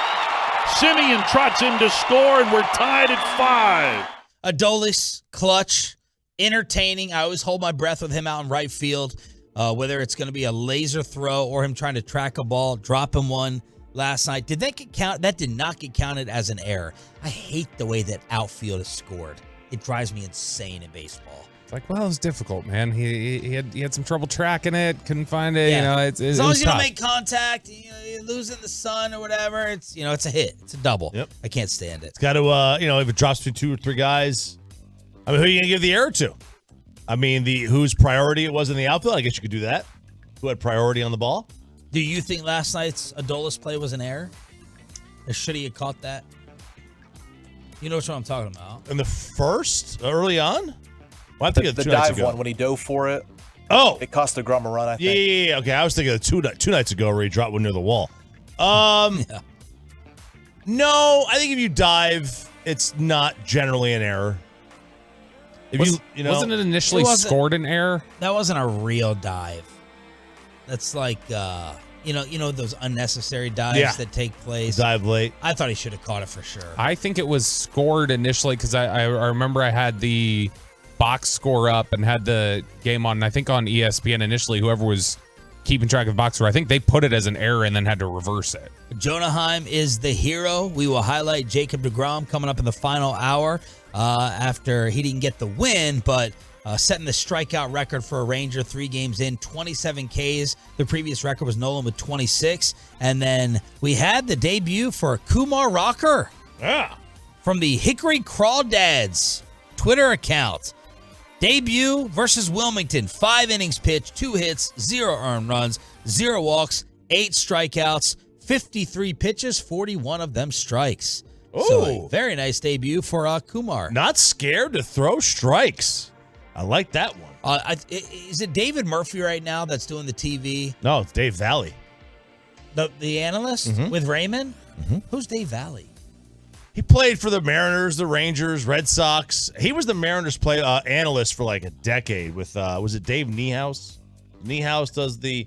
Simeon trots in to score, and we're tied at 5. Adolis, clutch, entertaining. I always hold my breath with him out in right field, whether it's going to be a laser throw or him trying to track a ball, dropping one last night. Did that get counted? That did not get counted as an error. I hate the way that outfield is scored. It drives me insane in baseball. It's like, well, it was difficult, man. He had some trouble tracking it, couldn't find it. Yeah. You know, it's as long as you tough. don't make contact, you lose in the sun or whatever. It's it's a hit. It's a double. Yep. I can't stand it. It's got to if it drops between 2 or 3 guys. I mean, who are you gonna give the error to? I mean, whose priority it was in the outfield. I guess you could do that. Who had priority on the ball? Do you think last night's Adolis play was an error? Or should he have caught that? You know what I'm talking about. In the first, early on? Well, I think the dive one when he dove for it. Oh, it cost deGrom a run. I think. Yeah. Okay, I was thinking of two nights ago where he dropped one near the wall. Yeah. No, I think if you dive, it's not generally an error. Wasn't it initially scored an error? That wasn't a real dive. That's like those unnecessary dives that take place. Dive late. I thought he should have caught it for sure. I think it was scored initially because I remember I had the box score up and had the game on, I think on ESPN initially, whoever was keeping track of the box score, I think they put it as an error and then had to reverse it. Jonah Heim is the hero. We will highlight Jacob deGrom coming up in the final hour after he didn't get the win, but setting the strikeout record for a Ranger 3 games in, 27 Ks. The previous record was Nolan with 26. And then we had the debut for Kumar Rocker from the Hickory Crawdads Twitter account. Debut versus Wilmington, 5 innings pitched, 2 hits, 0 earned runs, 0 walks, 8 strikeouts, 53 pitches, 41 of them strikes. So a very nice debut for Kumar. Not scared to throw strikes. I like that one. Is it David Murphy right now that's doing the TV? No, it's Dave Valley. The analyst with Raymond? Mm-hmm. Who's Dave Valley? He played for the Mariners, the Rangers, Red Sox. He was the Mariners analyst for like a decade with, was it Dave Niehaus? Niehaus does the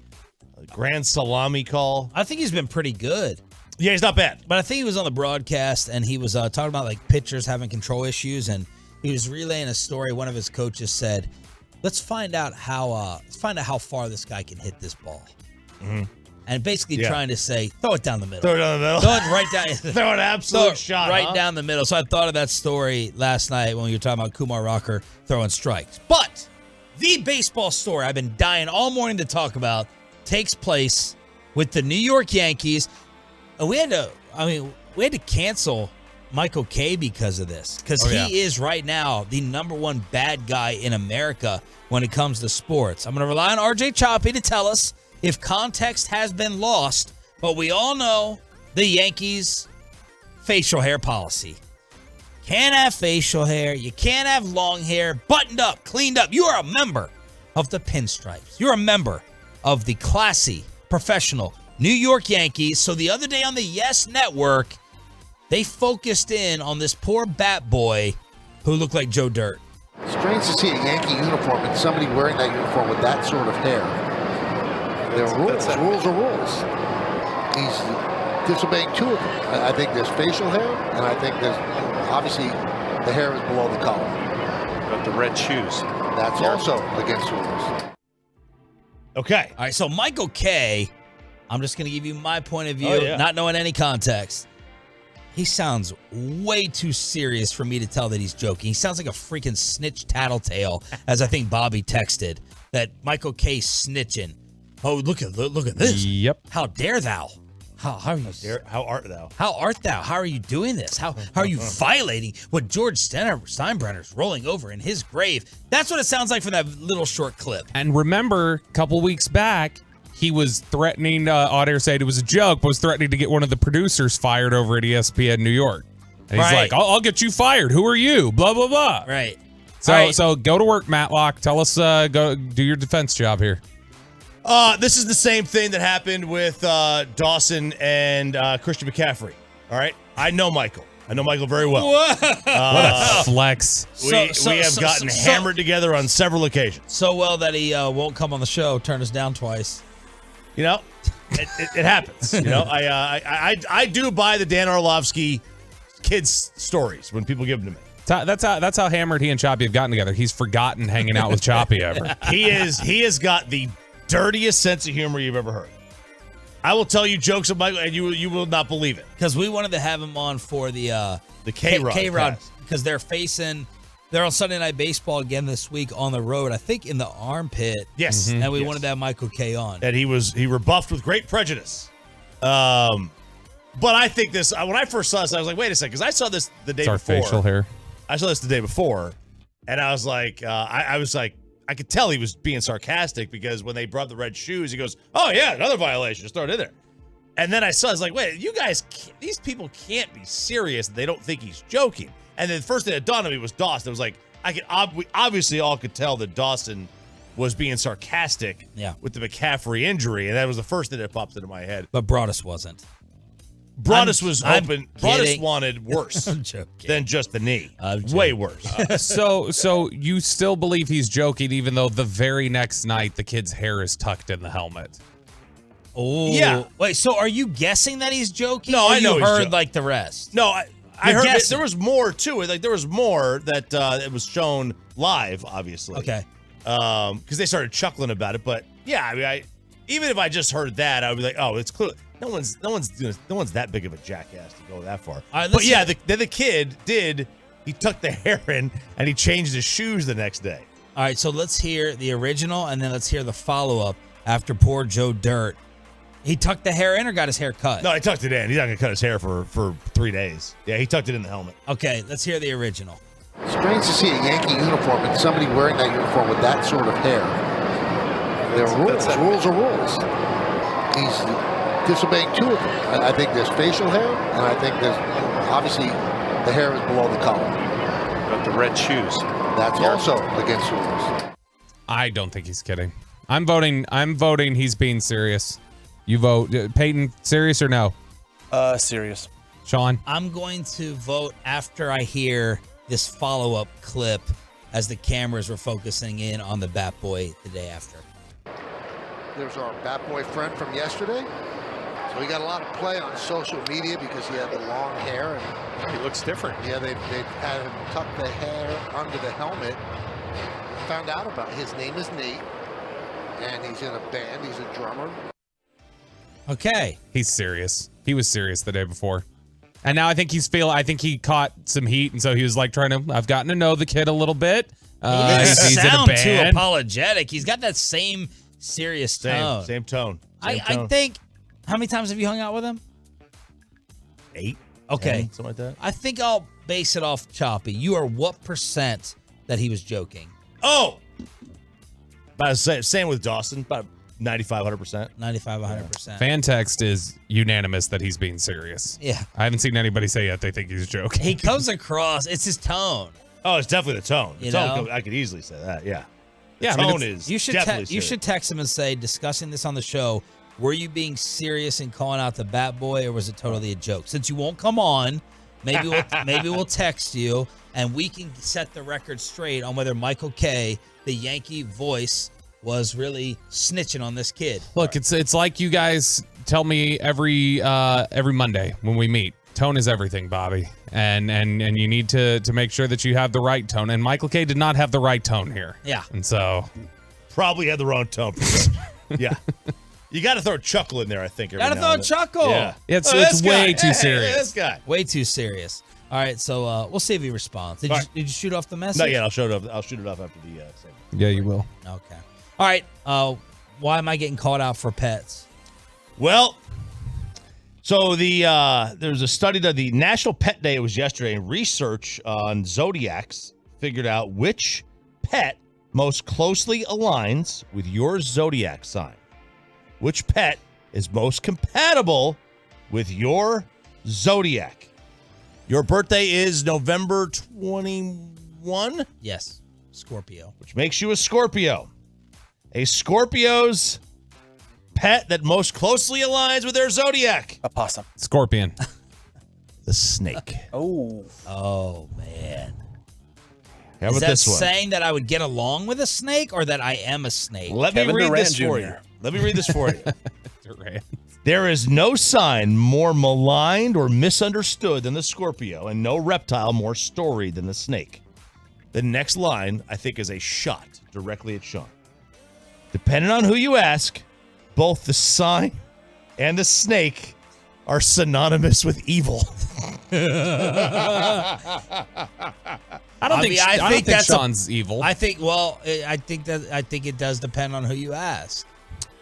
Grand Salami call. I think he's been pretty good. Yeah, he's not bad. But I think he was on the broadcast and he was talking about like pitchers having control issues, and he was relaying a story. One of his coaches said, let's find out how far this guy can hit this ball. Mm-hmm. And basically trying to say, throw it down the middle. Throw it down the middle. Throw it right down. Throw an absolute shot. Right down the middle. So I thought of that story last night when you were talking about Kumar Rocker throwing strikes. But the baseball story I've been dying all morning to talk about takes place with the New York Yankees. We had to cancel Michael Kay because of this. Because he is right now the #1 bad guy in America when it comes to sports. I'm going to rely on RJ Choppy to tell us if context has been lost, but we all know the Yankees' facial hair policy. Can't have facial hair. You can't have long hair, buttoned up, cleaned up. You are a member of the Pinstripes. You're a member of the classy, professional New York Yankees. So the other day on the Yes Network, they focused in on this poor bat boy who looked like Joe Dirt. Strange to see a Yankee uniform and somebody wearing that uniform with that sort of hair. There are rules. Rules are rules. He's disobeying 2 of them. I think there's facial hair, and I think there's obviously the hair is below the collar. But the red shoes. That's also against the rules. Okay. All right, so Michael Kay, I'm just going to give you my point of view, not knowing any context. He sounds way too serious for me to tell that he's joking. He sounds like a freaking snitch tattletale, as I think Bobby texted, that Michael Kay snitching. Oh, look at this. Yep. How dare thou? How are you? How art thou? How art thou? How are you doing this? How are you violating what George Steinbrenner's rolling over in his grave? That's what it sounds like from that little short clip. And remember, a couple weeks back, he was threatening, on-air said it was a joke, but was threatening to get one of the producers fired over at ESPN New York. And he's like, I'll get you fired. Who are you? Blah, blah, blah. Right. So go to work, Matlock. Tell us, go do your defense job here. This is the same thing that happened with Dawson and Christian McCaffrey. All right? I know Michael. I know Michael very well. What a flex. We have gotten hammered together on several occasions. So well that he won't come on the show, turned us down twice. You know, it happens. You know, I do buy the Dan Orlovsky kids stories when people give them to me. That's how hammered he and Choppy have gotten together. He's forgotten hanging out with Choppy ever. He has got the dirtiest sense of humor you've ever heard. I will tell you jokes of Michael, and you will not believe it. Because we wanted to have him on for the K-Rod because they're on Sunday Night Baseball again this week on the road. I think in the armpit. Yes, and we wanted to have Michael K on, and he rebuffed with great prejudice. But I think this when I first saw this, I was like, wait a second, because I saw this the day before. Facial hair. I saw this the day before, and I was like, I was like. I could tell he was being sarcastic because when they brought the red shoes, he goes, "Oh yeah, another violation. Just throw it in there." And then I was like, "Wait, you guys, these people can't be serious. They don't think he's joking." And then the first thing that dawned on me was Dawson. It was like we obviously all could tell that Dawson was being sarcastic with the McCaffrey injury, and that was the first thing that popped into my head. But Broadus wasn't. Broadus was open. Broadus wanted worse than just the knee. Way worse. So you still believe he's joking, even though the very next night the kid's hair is tucked in the helmet. Oh, yeah. Wait, so are you guessing that he's joking? No, I know you he's heard joking. like the rest. No, I heard there was more to it. Like there was more that it was shown live, obviously. Okay. Because they started chuckling about it, but yeah, I mean, even if I just heard that, I would be like, oh, it's clear. No one's that big of a jackass to go that far. But yeah, the kid he tucked the hair in and he changed his shoes the next day. All right, so let's hear the original and then let's hear the follow-up after poor Joe Dirt. He tucked the hair in or got his hair cut? No, he tucked it in. He's not going to cut his hair for 3 days. Yeah, he tucked it in the helmet. Okay, let's hear the original. Strange to see a Yankee uniform and somebody wearing that uniform with that sort of hair. There are rules. Rules are rules. He's disobeying two of them. I think there's facial hair, and I think there's obviously the hair is below the collar. But the red shoes. That's also against the rules. I don't think he's kidding. I'm voting he's being serious. You vote. Peyton, serious or no? Serious. Sean? I'm going to vote after I hear this follow-up clip as the cameras were focusing in on the Bat Boy the day after. There's our Bat Boy friend from yesterday. So he got a lot of play on social media because he had the long hair. And he looks different. Yeah, they've had him tuck the hair under the helmet. Found out about his name is Nate, and he's in a band. He's a drummer. Okay. He's serious. He was serious the day before. And now I think I think he caught some heat, and so he was like I've gotten to know the kid a little bit. He doesn't he's sound in a too band. apologetic. He's got that same serious tone. Same tone. I think, how many times have you hung out with him? 8. Okay. 10, something like that. I think I'll base it off Choppy. You are what percent that he was joking? Oh! About the same with Dawson, about 95, 100%. 95, 100%. Fan text is unanimous that he's being serious. Yeah. I haven't seen anybody say yet they think he's joking. He comes across, it's his tone. Oh, it's definitely the tone. You know? I could easily say that, yeah. Yeah, tone is you should definitely you should text him and say, discussing this on the show, were you being serious in calling out the Bat Boy, or was it totally a joke? Since you won't come on, maybe we'll text you, and we can set the record straight on whether Michael K, the Yankee voice, was really snitching on this kid. Look, it's like you guys tell me every Monday when we meet. Tone is everything, Bobby, and you need to make sure that you have the right tone. And Michael K did not have the right tone here. Yeah, and so probably had the wrong tone. Yeah, you got to throw a chuckle in there. I think. Got to throw a chuckle. Yeah, it's way too serious. This guy, way too serious. All right, so we'll see if he responds. Did you shoot off the message? Not yet. I'll shoot it off after the segment. Yeah, you will. Okay. All right. Why am I getting called out for pets? Well, So there's a study that the National Pet Day was yesterday, and research on Zodiacs figured out which pet most closely aligns with your Zodiac sign. Which pet is most compatible with your Zodiac? Your birthday is November 21? Yes, Scorpio. Which makes you a Scorpio. A Scorpio's pet that most closely aligns with their Zodiac. A possum. Scorpion. The snake. Oh, man. How Is about that this one? saying that I would get along with a snake or that I am a snake? Let Kevin me read Durant this Jr. for you. Let me read this for you. Durant. There is no sign more maligned or misunderstood than the Scorpio, and no reptile more storied than the snake. The next line, I think, is a shot directly at Sean. Depending on who you ask, both the sign and the snake are synonymous with evil. I don't think that's Sean's evil. I think it does depend on who you ask.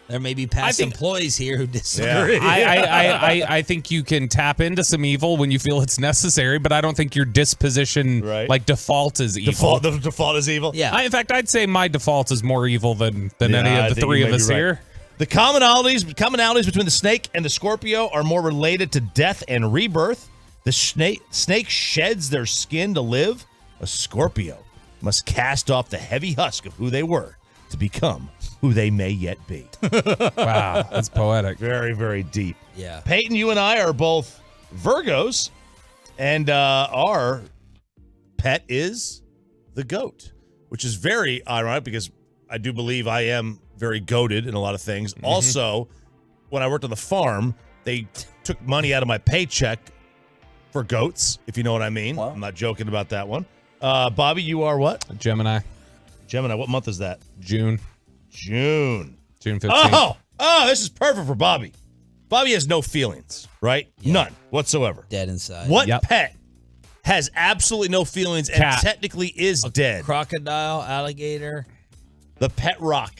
There may be past employees here who disagree. I think you can tap into some evil when you feel it's necessary, but I don't think your disposition, like default, is evil. The default is evil? Yeah. In fact, I'd say my default is more evil than any of the three of us here. The commonalities between the snake and the Scorpio are more related to death and rebirth. The snake sheds their skin to live. A Scorpio must cast off the heavy husk of who they were to become who they may yet be. Wow, that's poetic. Very, very deep. Yeah. Peyton, you and I are both Virgos, and our pet is the goat, which is very ironic because I do believe I am very goated in a lot of things. Mm-hmm. Also, when I worked on the farm, they took money out of my paycheck for goats, if you know what I mean. Wow. I'm not joking about that one. Bobby, you are what? Gemini. Gemini, what month is that? June. June 15th. Oh, this is perfect for Bobby. Bobby has no feelings, right? Yeah. None whatsoever. Dead inside. What pet has absolutely no feelings and technically is dead? Crocodile, alligator. The pet rock.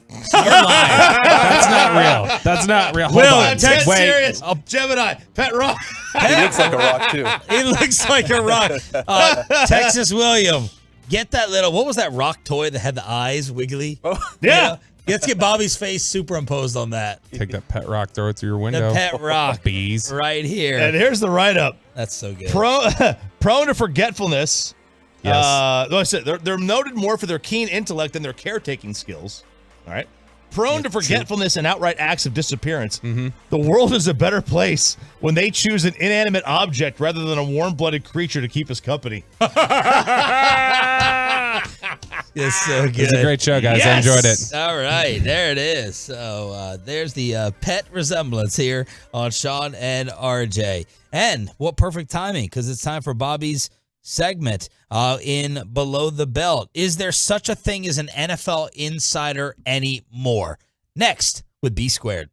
That's not real. That's not real. Hold Will, on. dead Wait. serious. Gemini, pet rock. He looks like a rock, too. He looks like a rock. Texas William. Get that little, what was that rock toy that had the eyes wiggly? Yeah. Let's get Bobby's face superimposed on that. Take that pet rock, throw it through your window. The pet rock. Bees. Right here. And here's the write-up. That's so good. Prone to forgetfulness. Yes. Like I said, they're noted more for their keen intellect than their caretaking skills. All right. Prone to forgetfulness and outright acts of disappearance. Mm-hmm. The world is a better place when they choose an inanimate object rather than a warm-blooded creature to keep us company. It's so good. It's a great show, guys. I enjoyed it. All right, there it is. So there's the pet resemblance here on Sean and RJ. And what perfect timing, because it's time for Bobby's segment in Below the Belt. Is there such a thing as an NFL insider anymore? Next with B Squared.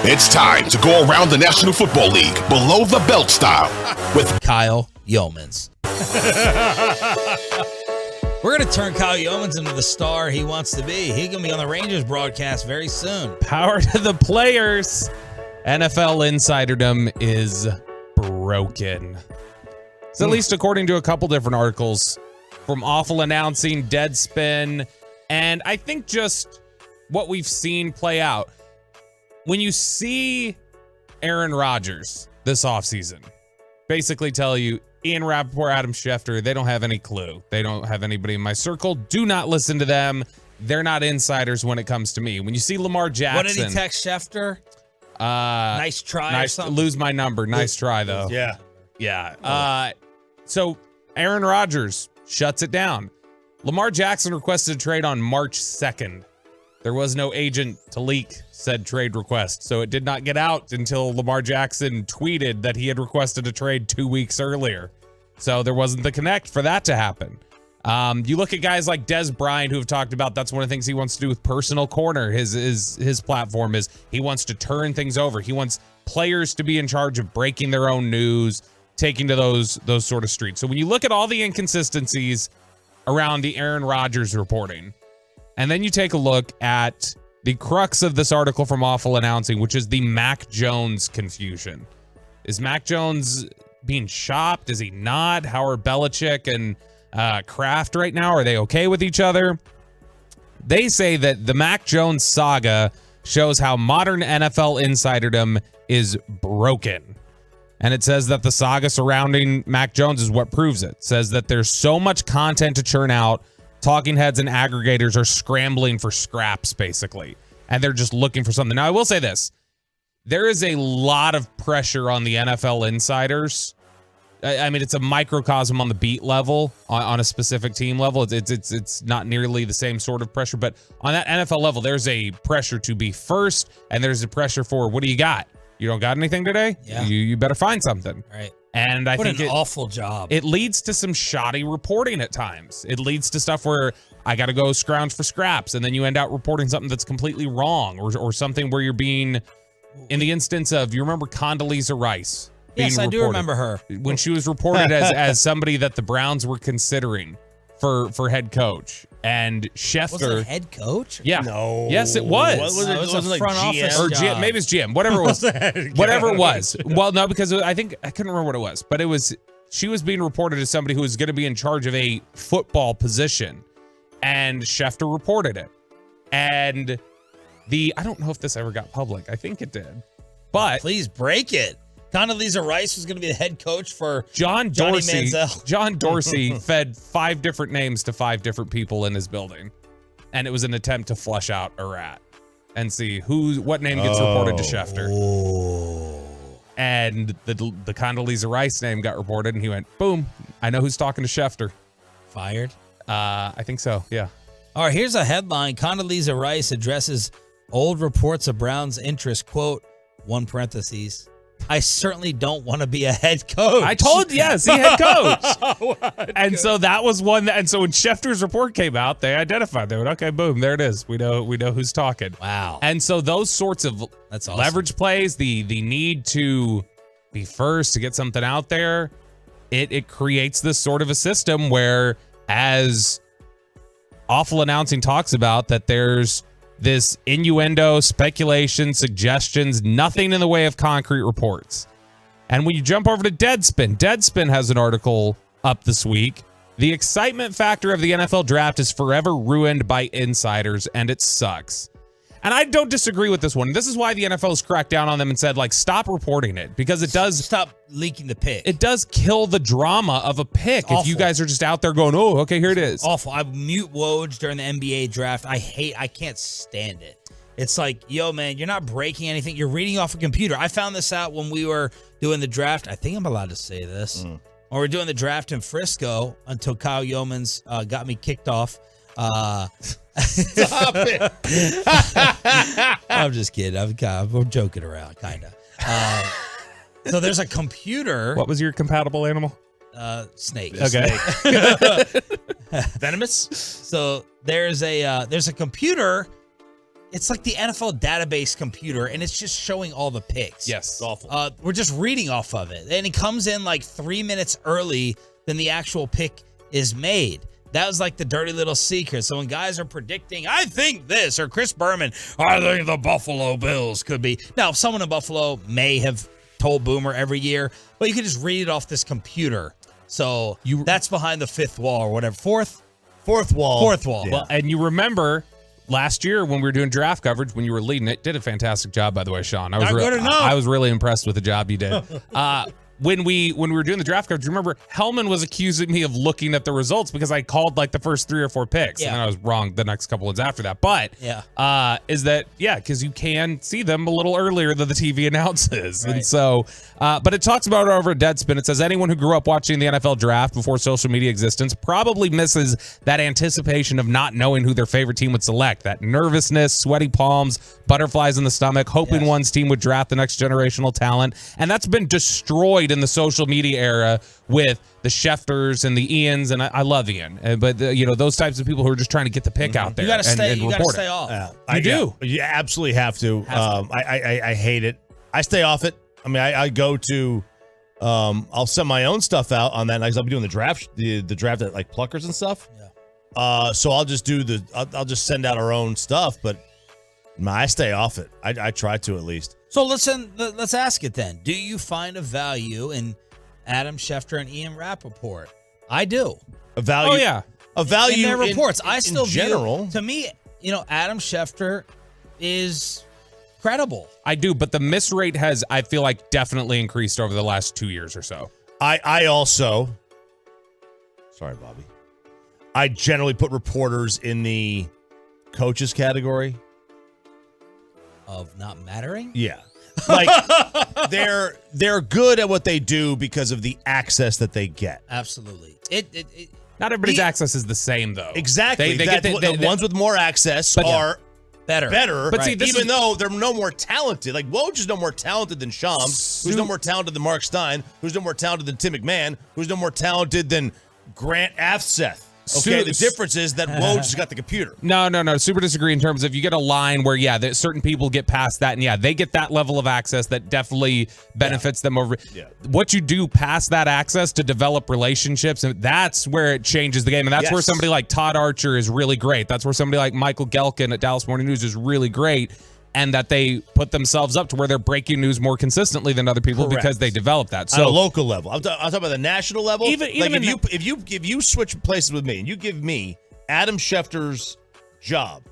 It's time to go around the National Football League below the belt style with Kyle Yeomans. We're going to turn Kyle Yeomans into the star he wants to be. He's going to be on the Rangers broadcast very soon. Power to the players. NFL insiderdom is broken. So at least according to a couple different articles, from Awful Announcing, Deadspin, and I think just what we've seen play out. When you see Aaron Rodgers this offseason basically tell you, Ian Rappaport, Adam Schefter, they don't have any clue. They don't have anybody in my circle. Do not listen to them. They're not insiders when it comes to me. When you see Lamar Jackson. What did he text Schefter? Nice try or something? Lose my number. Nice try, though. Yeah. Yeah. So Aaron Rodgers shuts it down. Lamar Jackson requested a trade on March 2nd. There was no agent to leak said trade request, so it did not get out until Lamar Jackson tweeted that he had requested a trade 2 weeks earlier. So there wasn't the connect for that to happen. You look at guys like Des Bryant who have talked about that's one of the things he wants to do with Personal Corner. His platform is he wants to turn things over. He wants players to be in charge of breaking their own news, taking to those sort of streets. So when you look at all the inconsistencies around the Aaron Rodgers reporting, and then you take a look at the crux of this article from Awful Announcing, which is the Mac Jones confusion. Is Mac Jones being shopped? Is he not? How are Belichick and Kraft right now? Are they okay with each other? They say that the Mac Jones saga shows how modern NFL insiderdom is broken. And it says that the saga surrounding Mac Jones is what proves it. It says that there's so much content to churn out. Talking heads and aggregators are scrambling for scraps, basically. And they're just looking for something. Now, I will say this. There is a lot of pressure on the NFL insiders. I mean, it's a microcosm on the beat level, on a specific team level. It's not nearly the same sort of pressure. But on that NFL level, there's a pressure to be first. And there's a pressure for, what do you got? You don't got anything today? Yeah. You better find something. Right. And I think an awful job. It leads to some shoddy reporting at times. It leads to stuff where I got to go scrounge for scraps, and then you end up reporting something that's completely wrong, or something where you're being, in the instance of, you remember Condoleezza Rice? Yes, I do remember her. When she was reported as somebody that the Browns were considering for head coach. And Schefter. Was it head coach? Yeah. No. Yes, it was. What was it? It was a like front GM? office Or job. GM, maybe it's GM, whatever it was. Whatever it was. Well, no, because I couldn't remember what it was, but she was being reported as somebody who was going to be in charge of a football position, and Schefter reported it. And I don't know if this ever got public. I think it did, but Please break it. Condoleezza Rice was going to be the head coach for John Johnny Dorsey. Manziel. John Dorsey fed 5 different names to 5 different people in his building, and it was an attempt to flush out a rat and see what name gets reported to Schefter. Oh. And the Condoleezza Rice name got reported, and he went, boom, I know who's talking to Schefter. Fired? I think so, yeah. All right, here's a headline. Condoleezza Rice addresses old reports of Brown's interest, quote, one parentheses, I certainly don't want to be a head coach. I told you, yes, he head coach. And so that was one. And so when Schefter's report came out, they identified. They went, okay, boom, there it is. We know who's talking. Wow. And so those sorts of That's awesome. leverage plays, the need to be first, to get something out there, it creates this sort of a system where, as Awful Announcing talks about, that there's this innuendo, speculation, suggestions, nothing in the way of concrete reports. And when you jump over to Deadspin has an article up this week. The excitement factor of the NFL draft is forever ruined by insiders, and it sucks. And I don't disagree with this one. This is why the NFL's cracked down on them and said, like, stop reporting it, because it does stop leaking the pick. It does kill the drama of a pick if you guys are just out there going, oh, okay, here it is. Awful. I mute Woj during the NBA draft. I can't stand it. It's like, yo, man, you're not breaking anything. You're reading off a computer. I found this out when we were doing the draft. I think I'm allowed to say this. When we were doing the draft in Frisco until Kyle Yeomans got me kicked off. Stop it. I'm just kidding. I'm joking around, kind of. So there's a computer. What was your compatible animal? Snake. Okay. Venomous? So there's a computer it's like the NFL database computer, and it's just showing all the picks. Yes. It's awful. We're just reading off of it. And it comes in like 3 minutes early than the actual pick is made. That was like the dirty little secret. So when guys are predicting, I think this, or Chris Berman, I think the Buffalo Bills could be. Now, someone in Buffalo may have told Boomer every year, but you can just read it off this computer. So that's behind the fifth wall or whatever. Fourth wall. Yeah. Well, and you remember last year when we were doing draft coverage, when you were leading it, did a fantastic job, by the way, Sean. I was really impressed with the job you did. When we were doing the draft coverage, remember Hellman was accusing me of looking at the results because I called like the first 3 or 4 picks, and then I was wrong the next couple ones after that. But because you can see them a little earlier than the TV announces, and so. But it talks about it over at Deadspin. It says anyone who grew up watching the NFL draft before social media existence probably misses that anticipation of not knowing who their favorite team would select. That nervousness, sweaty palms, butterflies in the stomach, hoping one's team would draft the next generational talent, and that's been destroyed in the social media era with the Schefters and the Ians, and I love Ian, but those types of people who are just trying to get the pick out there. You got to stay. And you got to report stay it. off. You do. You absolutely have to. I hate it. I stay off it. I mean, I go to. I'll send my own stuff out on that because I'll be doing the draft, the draft at like Pluckers and stuff. Yeah. So I'll just do I'll just send out our own stuff, but I stay off it. I try to at least. So let's ask it then. Do you find a value in Adam Schefter and Ian Rappaport? I do. A value? Oh, yeah. A value in their reports. I still in general. view, to me, Adam Schefter is credible. I do, but the miss rate has, I feel like, definitely increased over the last 2 years or so. I also, sorry, Bobby. I generally put reporters in the coaches category. Of not mattering? Yeah. Like they're good at what they do because of the access that they get. Absolutely. Not everybody's access is the same, though. Exactly. The ones with more access are better. But see, even though they're no more talented. Like Woj is no more talented than Shams, who's no more talented than Mark Stein, who's no more talented than Tim McMahon, who's no more talented than Grant Afseth. Okay, the difference is that Woj has got the computer. No. Super disagree in terms of you get a line where, that certain people get past that, and they get that level of access that definitely benefits them over. Yeah. What you do past that access to develop relationships, and that's where it changes the game. And that's where somebody like Todd Archer is really great. That's where somebody like Michael Gelkin at Dallas Morning News is really great. And that they put themselves up to where they're breaking news more consistently than other people because they develop that. So on a local level, I'm talking about the national level. Even like if you switch places with me and you give me Adam Schefter's job,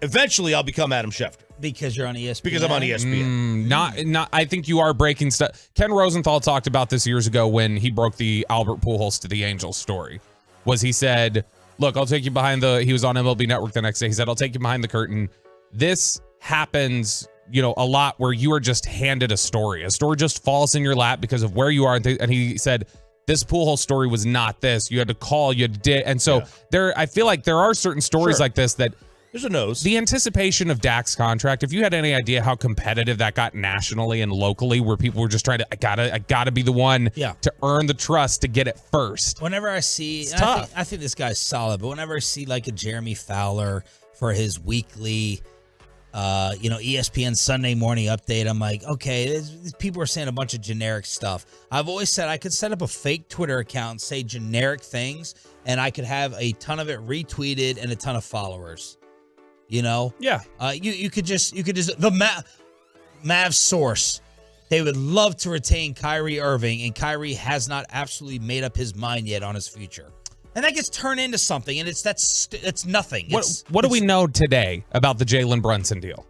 eventually I'll become Adam Schefter because you're on ESPN. Because I'm on ESPN. Not. I think you are breaking stuff. Ken Rosenthal talked about this years ago when he broke the Albert Pujols to the Angels story. He said, "Look, I'll take you behind the." He was on MLB Network the next day. He said, "I'll take you behind the curtain." This happens, a lot where you are just handed a story. A story just falls in your lap because of where you are. And he said, this Pujols story was not this. You had to call, you had to and so I feel like there are certain stories like this that there's a nose. The anticipation of Dak's contract, if you had any idea how competitive that got nationally and locally, where people were just trying to, I gotta be the one to earn the trust to get it first. Whenever I see, it's tough. I think this guy's solid, but whenever I see like a Jeremy Fowler for his weekly ESPN Sunday morning update, I'm like, okay, these people are saying a bunch of generic stuff. I've always said I could set up a fake Twitter account and say generic things, and I could have a ton of it retweeted and a ton of followers. Yeah. You could just the Mavs source. They would love to retain Kyrie Irving, and Kyrie has not absolutely made up his mind yet on his future. And that gets turned into something, and it's nothing. What do we know today about the Jalen Brunson deal?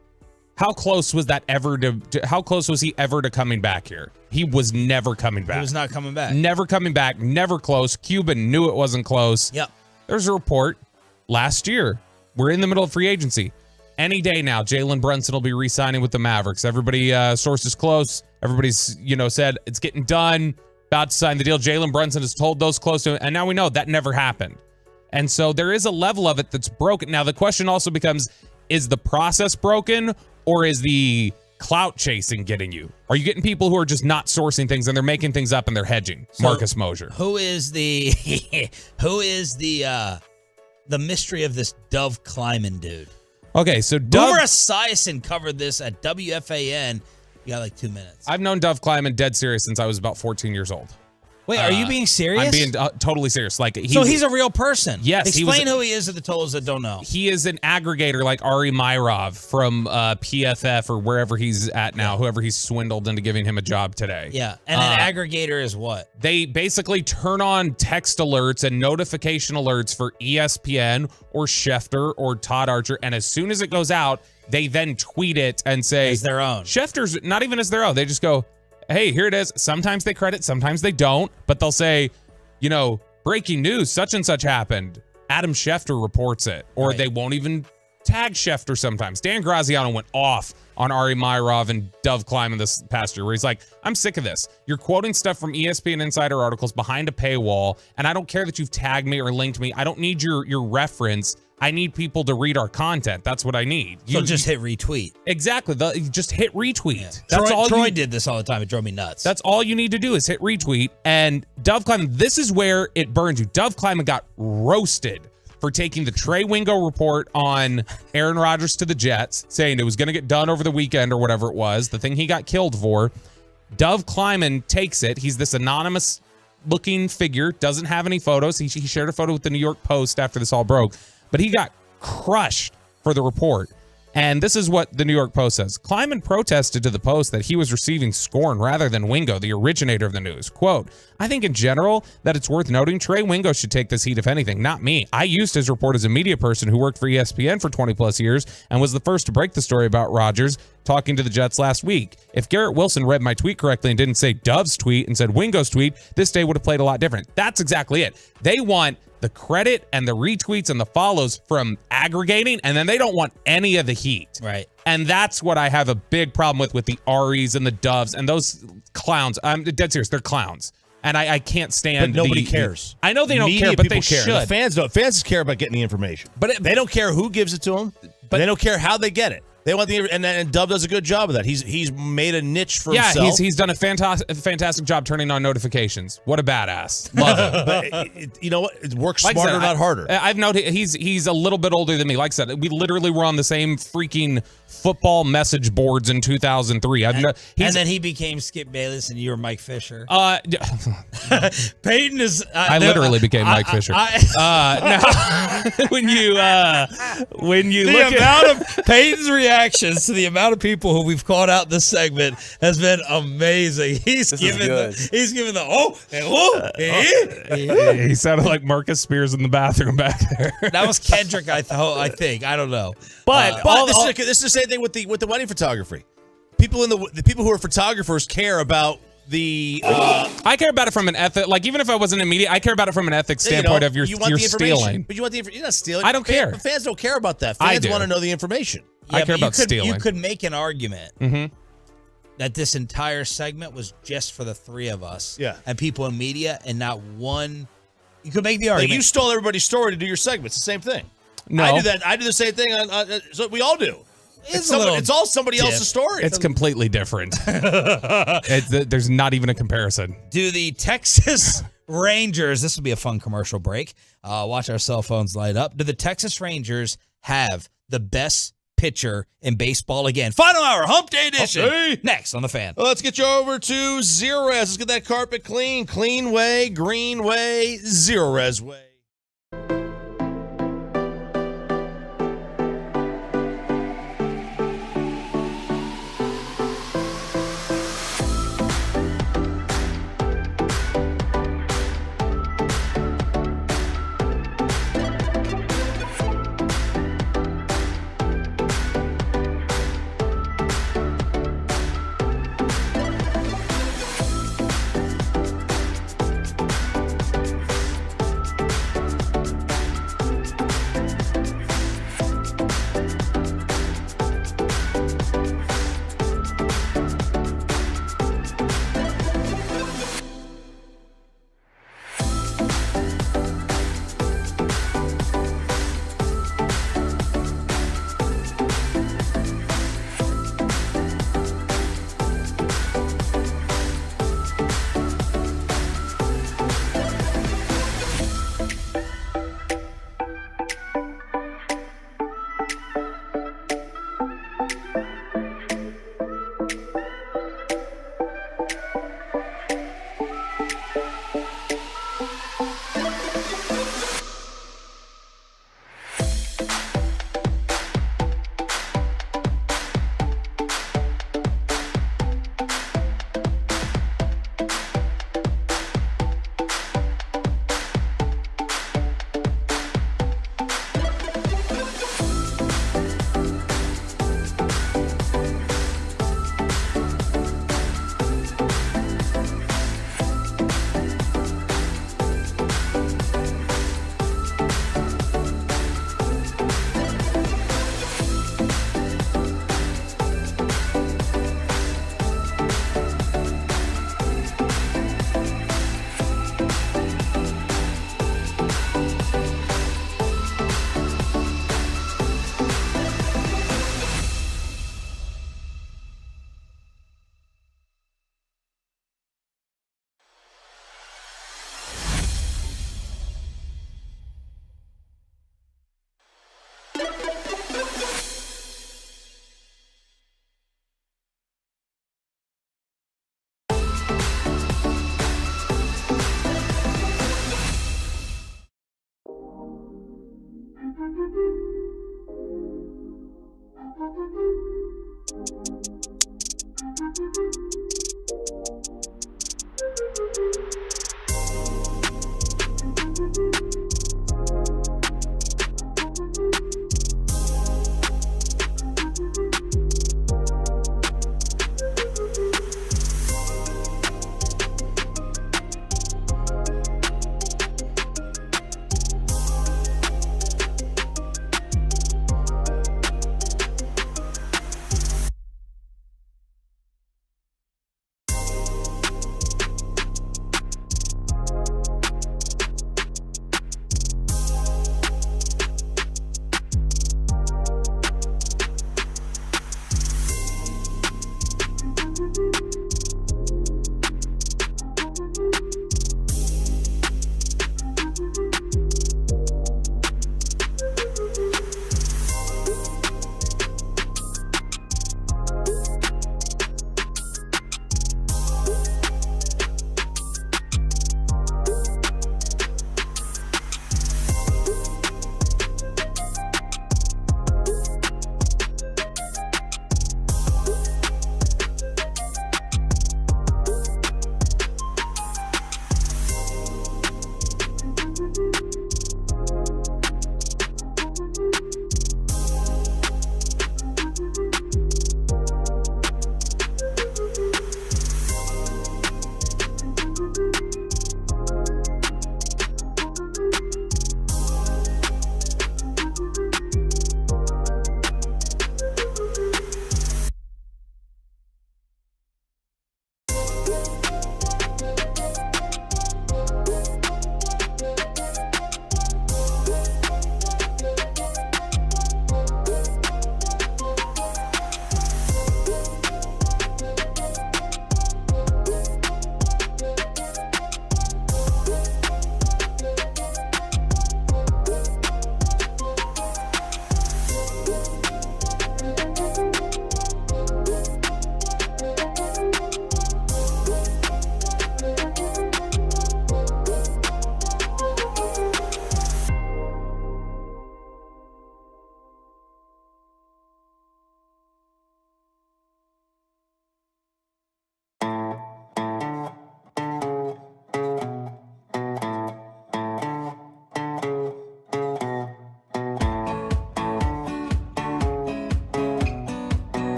How close was that ever how close was he ever to coming back here? He was never coming back. He was not coming back. Never coming back, never close. Cuban knew it wasn't close. Yep. There's a report last year. We're in the middle of free agency. Any day now, Jalen Brunson will be re-signing with the Mavericks. Everybody, sources close. Everybody's, said it's getting done. About to sign the deal. Jalen Brunson has told those close to him, and now we know that never happened. And so there is a level of it that's broken. Now the question also becomes, is the process broken, or is the clout chasing getting you? Are you getting people who are just not sourcing things and they're making things up and they're hedging? So Marcus Mosher. Who is the mystery of this Dove Kleiman dude? Okay, so Boomer Esiason covered this at WFAN. You got like 2 minutes. I've known Dov Kleiman dead serious since I was about 14 years old. Wait, are you being serious? I'm being totally serious. Like, so he's a real person. Yes. Explain who he is to the Tolos that don't know. He is an aggregator like Ari Myrov from PFF or wherever he's at now, whoever he's swindled into giving him a job today. Yeah, and an aggregator is what? They basically turn on text alerts and notification alerts for ESPN or Schefter or Todd Archer, and as soon as it goes out, they then tweet it and say... As their own. Schefter's not even as their own. They just go... Hey, here it is. Sometimes they credit, sometimes they don't, but they'll say, breaking news, such and such happened. Adam Schefter reports it, or they won't even tag Schefter sometimes. Dan Graziano went off on Ari Myrov and Dov Kleiman this past year, where he's like, I'm sick of this. You're quoting stuff from ESPN Insider articles behind a paywall, and I don't care that you've tagged me or linked me. I don't need your reference. I need people to read our content. That's what I need. So just hit retweet. Exactly. Just hit retweet. Yeah. That's Troy did this all the time. It drove me nuts. That's all you need to do is hit retweet. And Dov Kleiman, this is where it burns you. Dov Kleiman got roasted for taking the Trey Wingo report on Aaron Rodgers to the Jets, saying it was going to get done over the weekend or whatever it was, the thing he got killed for. Dov Kleiman takes it. He's this anonymous looking figure, doesn't have any photos. He shared a photo with the New York Post after this all broke. But he got crushed for the report. And this is what the New York Post says. Kleiman protested to the Post that he was receiving scorn rather than Wingo, the originator of the news. Quote, I think in general that it's worth noting Trey Wingo should take this heat, if anything, not me. I used his report as a media person who worked for ESPN for 20 plus years and was the first to break the story about Rodgers talking to the Jets last week. If Garrett Wilson read my tweet correctly and didn't say Dov's tweet and said Wingo's tweet, this day would have played a lot different. That's exactly it. They want the credit and the retweets and the follows from aggregating, and then they don't want any of the heat. Right. And that's what I have a big problem with the Aries and the Doves and those clowns. I'm dead serious. They're clowns. And I can't stand. But nobody cares. I know they don't Media care, but they care. should. The fans don't. Fans just care about getting the information. But they don't care who gives it to them. But they don't care how they get it. They want and Dove does a good job of that. He's made a niche for himself. Yeah, he's done a fantastic job turning on notifications. What a badass. Love it. But you know what? It works smarter, not harder. I've noted he's a little bit older than me. Like I said, we literally were on the same freaking football message boards in 200003. And then he became Skip Bayless, and you were Mike Fisher. Peyton is. I literally became Mike Fisher. Now, when you look at Peyton's reactions to the amount of people who we've called out this segment has been amazing. He's giving the he sounded like Marcus Spears in the bathroom back there. That was Kendrick, I think. I don't know. But this is the same thing with the wedding photography. The people who are photographers care about the. I care about it from an ethic. Like even if I wasn't in media, I care about it from an ethics standpoint of you're stealing. But you want the information. You're not stealing. I don't care. Fans don't care about that. Fans want to know the information. Yeah, I care about stealing. You could make an argument that this entire segment was just for the three of us. Yeah. And people in media, and not one. You could make the argument. Like you stole everybody's story to do your segment. It's the same thing. No, I do that. I do the same thing. So we all do. It's all somebody else's story. It's completely different. There's not even a comparison. Do the Texas Rangers, this will be a fun commercial break. Watch our cell phones light up. Do the Texas Rangers have the best pitcher in baseball again? Final hour, Hump Day edition. Next on The Fan. Well, let's get you over to Zero Res. Let's get that carpet clean. Clean way, green way, Zero Res way.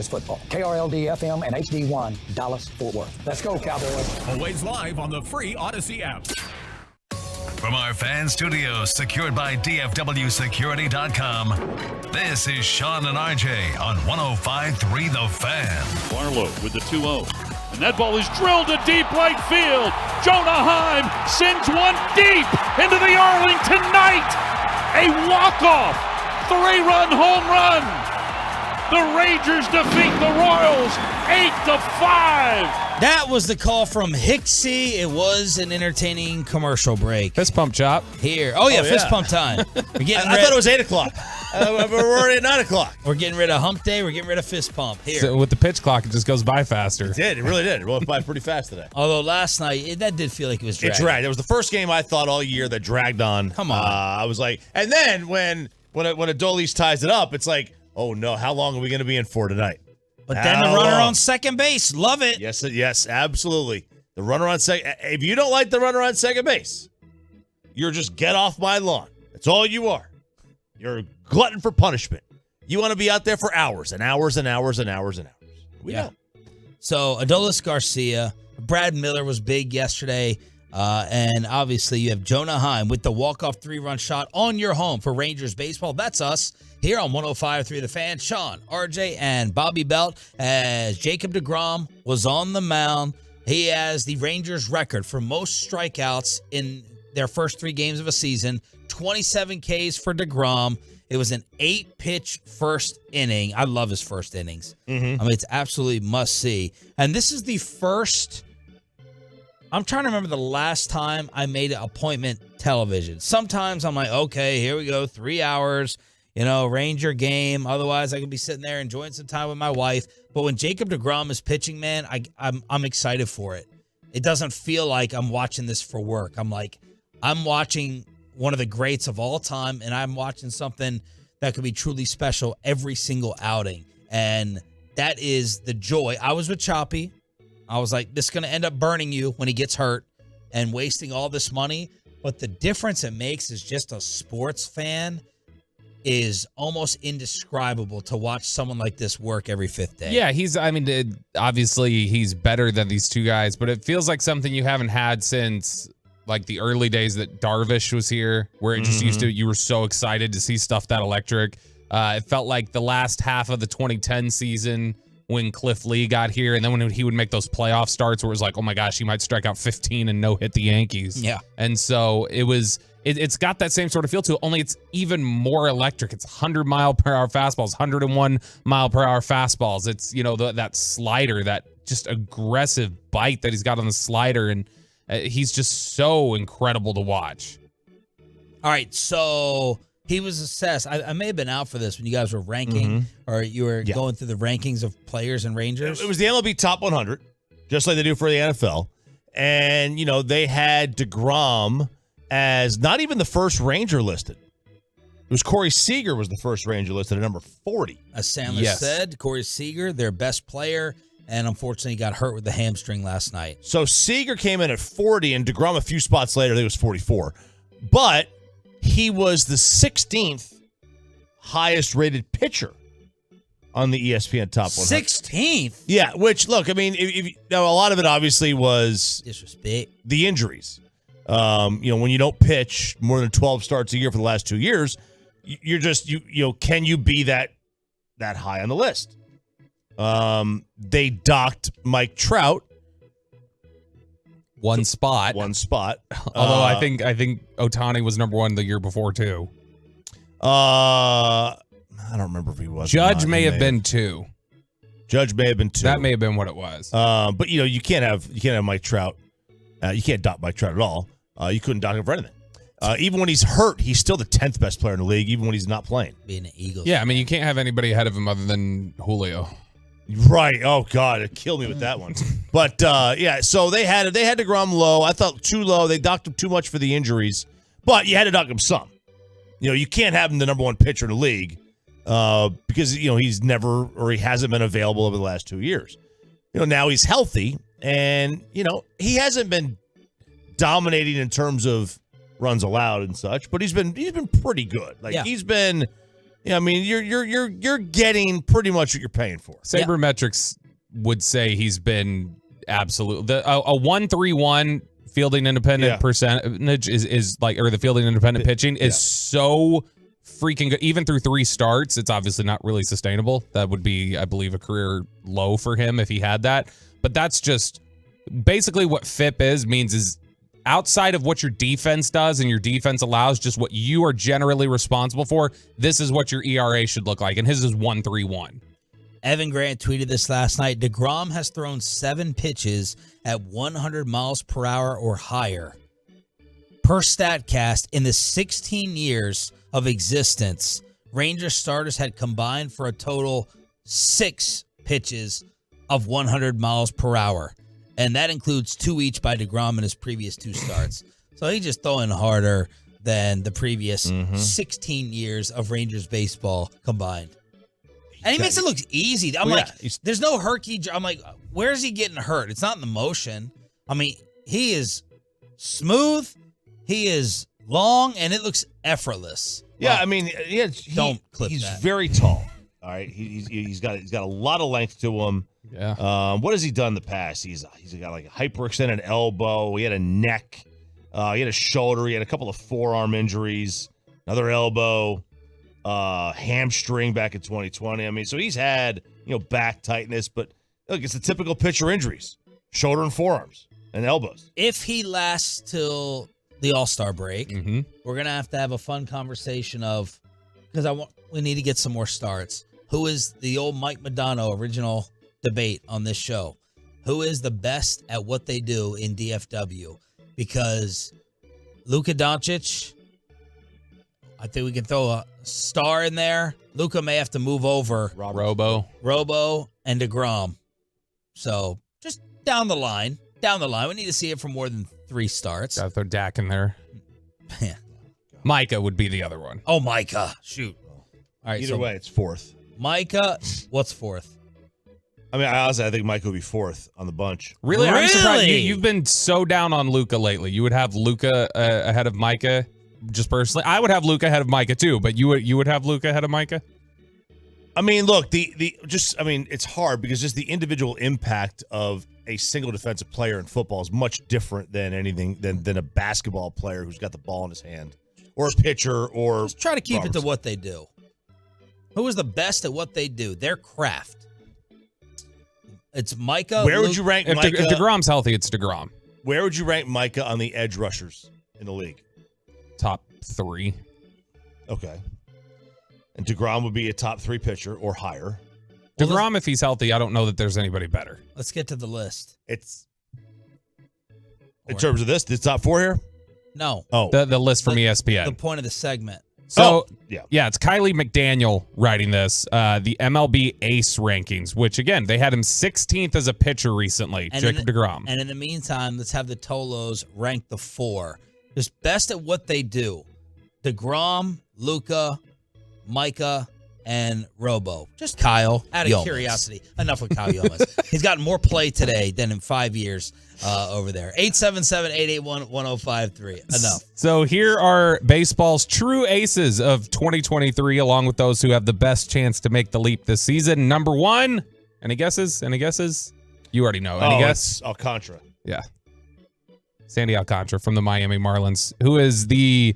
Cowboys football. KRLD FM and HD1, Dallas, Fort Worth. Let's go, Cowboys. Always live on the free Odyssey app. From our fan studios secured by DFWsecurity.com, this is Sean and RJ on 105.3 The Fan. Barlow with the 2-0. And that ball is drilled to deep right field. Jonah Heim sends one deep into the Arlington night. A walk-off 3-run home run. The Rangers defeat the Royals 8-5. That was the call from Hicksy. It was an entertaining commercial break. Fist pump chop. Here. Oh, yeah, fist pump time. We're getting I thought it was 8 o'clock. We're already at 9 o'clock. We're getting rid of hump day. We're getting rid of fist pump. Here. So with the pitch clock, it just goes by faster. It did. It really did. It went by pretty fast today. Although last night, that did feel like it was dragged. It dragged. It was the first game I thought all year that dragged on. Come on. I was like, and then when Adolis ties it up, it's like, oh no, how long are we going to be in for tonight? But then the runner on second base. Love it. Yes, absolutely. The runner on second. If you don't like the runner on second base, you're just get off my lawn. That's all you are. You're a glutton for punishment. You want to be out there for hours and hours and hours and hours and hours. We know. So Adolis Garcia, Brad Miller was big yesterday. And obviously, you have Jonah Heim with the walk-off 3-run shot on your home for Rangers baseball. That's us here on 105.3 The Fan. Sean, RJ, and Bobby Belt as Jacob deGrom was on the mound. He has the Rangers record for most strikeouts in their first 3 games of a season. 27 Ks for deGrom. It was an 8-pitch first inning. I love his first innings. Mm-hmm. I mean, it's absolutely must-see. And this is the first... I'm trying to remember the last time I made an appointment television. Sometimes I'm like, okay, here we go, 3 hours, Ranger game. Otherwise, I could be sitting there enjoying some time with my wife. But when Jacob deGrom is pitching, man, I'm excited for it. It doesn't feel like I'm watching this for work. I'm watching one of the greats of all time, and I'm watching something that could be truly special every single outing. And that is the joy. I was with Choppy. I was like, this is going to end up burning you when he gets hurt and wasting all this money. But the difference it makes is just a sports fan is almost indescribable to watch someone like this work every 5th day. Yeah, obviously he's better than these 2 guys, but it feels like something you haven't had since like the early days that Darvish was here, where it just you were so excited to see stuff that electric. It felt like the last half of the 2010 season when Cliff Lee got here, and then when he would make those playoff starts where it was like, oh my gosh, he might strike out 15 and no hit the Yankees. Yeah. And so it's got that same sort of feel to it, only it's even more electric. It's 100-mile-per-hour fastballs, 101-mile-per-hour fastballs. It's, that slider, that just aggressive bite that he's got on the slider, and he's just so incredible to watch. All right, so he was assessed. I may have been out for this when you guys were ranking, or you were going through the rankings of players and Rangers. It was the MLB Top 100, just like they do for the NFL. And, they had deGrom as not even the first Ranger listed. It was Corey Seager was the first Ranger listed at number 40. As Sandler said, Corey Seager, their best player, and unfortunately got hurt with the hamstring last night. So Seager came in at 40, and deGrom a few spots later, I think it was 44. But he was the 16th highest rated pitcher on the ESPN Top 100. 16th? Yeah, which, look, now a lot of it obviously was disrespect. The injuries. When you don't pitch more than 12 starts a year for the last 2 years, you're just, can you be that high on the list? They docked Mike Trout. One spot. Although I think Ohtani was number 1 the year before too. I don't remember if he was. Judge may have been 2. Judge may have been 2. That may have been what it was. But you can't have Mike Trout. You can't dock Mike Trout at all. You couldn't dock him for anything. Even when he's hurt, he's still the 10th best player in the league, even when he's not playing. Being an Eagles. Yeah, you can't have anybody ahead of him other than Julio. Right. Oh God, it killed me with that one. But so they had deGrom low. I thought too low. They docked him too much for the injuries. But you had to dock him some. You can't have him the number 1 pitcher in the league because he's never, or he hasn't been available over the last 2 years. Now he's healthy, and he hasn't been dominating in terms of runs allowed and such, but he's been pretty good. He's been. Yeah, you're getting pretty much what you're paying for. Sabermetrics would say he's been absolute. A 1.31 fielding independent percentage is like, or the fielding independent pitching is so freaking good. Even through 3 starts, it's obviously not really sustainable. That would be, I believe, a career low for him if he had that. But that's just basically what FIP means is outside of what your defense does and your defense allows, just what you are generally responsible for, this is what your ERA should look like. And his is 1.31. Evan Grant tweeted this last night. deGrom has thrown 7 pitches at 100 miles per hour or higher per StatCast in the 16 years of existence. Rangers starters had combined for a total 6 pitches of 100 miles per hour. And that includes 2 each by deGrom in his previous 2 starts. So he's just throwing harder than the previous 16 years of Rangers baseball combined. And he makes it look easy. I'm there's no herky. I'm like, where's he getting hurt? It's not in the motion. He is smooth. He is long, and it looks effortless. Yeah, Don't clip he's that. very tall. All right, he's got a lot of length to him. Yeah. What has he done in the past? He's got like a hyperextended elbow. He had a neck. He had a shoulder. He had a couple of forearm injuries. Another elbow. Hamstring back in 2020. I mean, so he's had back tightness, but look, it's the typical pitcher injuries: shoulder and forearms and elbows. If he lasts till the All-Star break, Mm-hmm. we're gonna have to have a fun conversation of because we need to get some more starts. Who is the old Mike Madonna original debate on this show? Who is the best at what they do in DFW? Because Luka Doncic, I think we can throw a star in there. Luka may have to move over Robo, and deGrom. So just down the line, we need to see it for more than 3 starts. Got to throw Dak in there. Yeah. Micah would be the other one. Oh, Micah. Shoot. All right. Either way, it's 4th. Micah, what's 4th? I mean, I think Mike would be 4th on the bunch. Really? I'm surprised. You've been so down on Luka lately. You would have Luka ahead of Micah, just personally. I would have Luka ahead of Micah too, but you would have Luka ahead of Micah? I mean, look, it's hard because just the individual impact of a single defensive player in football is much different than anything than a basketball player who's got the ball in his hand, or a pitcher, or Let's try to keep it to what they do. Who is the best at what they do? Their craft. It's Micah. Where would you rank Micah? If DeGrom's healthy, it's DeGrom. Where would you rank Micah on the edge rushers in the league? Top 3. Okay. And DeGrom would be a top 3 pitcher or higher. DeGrom, if he's healthy, I don't know that there's anybody better. Let's get to the list. It's in terms of the top 4 here? No. Oh. The list from ESPN. The point of the segment. So, yeah, it's Kylie McDaniel writing this, the MLB Ace rankings, which, again, they had him 16th as a pitcher recently, Jacob deGrom. And in the meantime, let's have the Tolos rank the 4. Just best at what they do. deGrom, Luka, Micah, and Robo. Just Kyle, out of curiosity. Enough with Kyle Yomas. He's gotten more play today than in 5 years over there. 877-881-1053. Enough. So here are baseball's true aces of 2023, along with those who have the best chance to make the leap this season. Number 1, any guesses? Any guesses? You already know. Any guess? It's Alcantara. Yeah. Sandy Alcantara from the Miami Marlins, who is the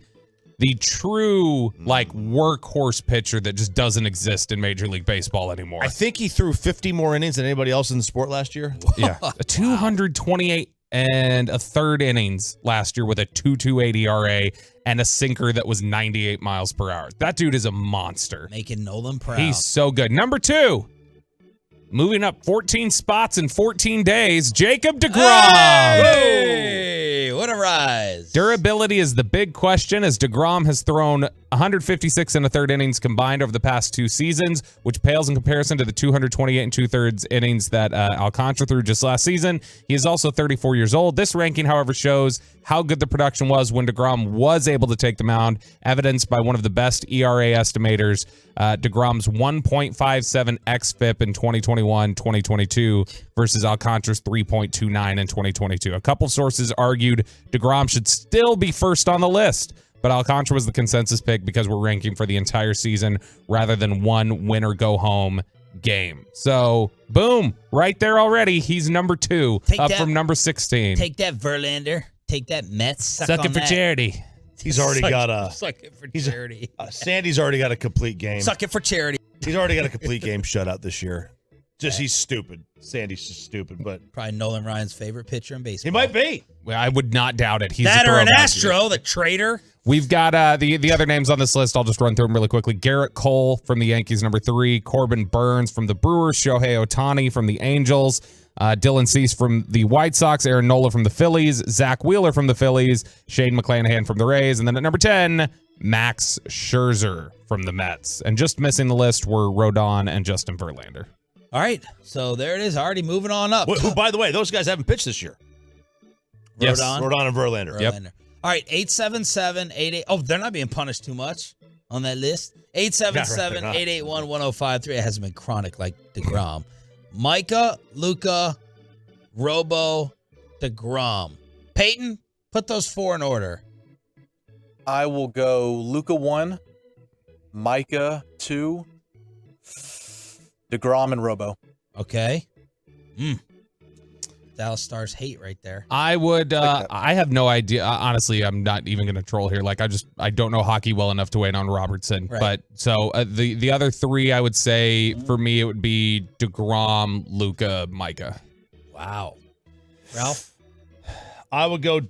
true workhorse pitcher that just doesn't exist in Major League Baseball anymore. I think he threw 50 more innings than anybody else in the sport last year. Yeah, 228 and a third innings last year with a 2.28 ERA and a sinker that was 98 miles per hour. That dude is a monster. Making Nolan proud. He's so good. Number 2, moving up 14 spots in 14 days, Jacob deGrom. Hey, what a rise. Durability is the big question, as deGrom has thrown 156 and a third innings combined over the past 2 seasons, which pales in comparison to the 228 and 2/3 innings that Alcantara threw just last season. He is also 34 years old. This ranking, however, shows how good the production was when deGrom was able to take the mound, evidenced by one of the best ERA estimators, deGrom's 1.57 xFIP in 2021-2022 versus Alcantara's 3.29 in 2022. A couple sources argued deGrom should still be first on the list, but Alcantara was the consensus pick because we're ranking for the entire season rather than one win-or-go-home game. So, boom, right there already. He's number 2, from number 16. Take that, Verlander. Take that, Mets. Suck it for charity. He's already got a... Suck it for charity. Sandy's already got a complete game. Suck it for charity. He's already got a complete game shutout this year. He's stupid. Sandy's just stupid, but... Probably Nolan Ryan's favorite pitcher in baseball. He might be. Well, I would not doubt it. He's that or an Astro, the traitor. We've got the other names on this list. I'll just run through them really quickly. Garrett Cole from the Yankees, number 3. Corbin Burns from the Brewers. Shohei Ohtani from the Angels. Dylan Cease from the White Sox. Aaron Nola from the Phillies. Zach Wheeler from the Phillies. Shane McClanahan from the Rays. And then at number 10, Max Scherzer from the Mets. And just missing the list were Rodon and Justin Verlander. All right, so there it is. Already moving on up. Who, by the way, those guys haven't pitched this year. Yes. Rodon and Verlander. Yep. All right, 877-88. Oh, they're not being punished too much on that list. 877-881-1053. It hasn't been chronic like deGrom. Micah, Luka, Robo, deGrom. Peyton, put those 4 in order. I will go Luka 1, Micah 2, deGrom and Robo. Okay. Dallas Stars hate right there. I would. I have no idea. Honestly, I'm not even going to troll here. Like, I don't know hockey well enough to weigh in on Robertson. Right. But so the other three, I would say for me, it would be deGrom, Luka, Micah. Wow. Ralph? I would go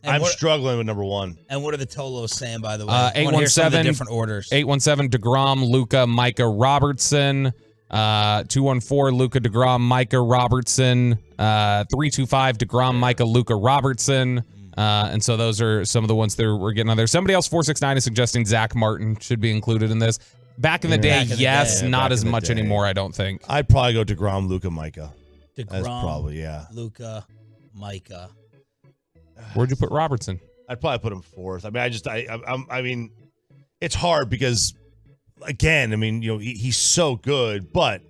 I'm struggling with number one. And what are the Tolos saying, by the way? I wanna hear some of the 817 different orders. 817 deGrom, Luka, Micah, Robertson. 214 Luka, deGrom, Micah, Robertson. 325 deGrom, Micah, Luka, Robertson. And so those are some of the ones that we're getting on there. Somebody else, 469, is suggesting Zach Martin should be included in this. Back in the day, yes, not as much anymore, I don't think. I'd probably go deGrom, Luka, Micah. deGrom, That's probably, yeah. Luka, Micah. Where'd you put Robertson? I'd probably put him fourth. I mean, it's hard because, again, I mean, he's so good, but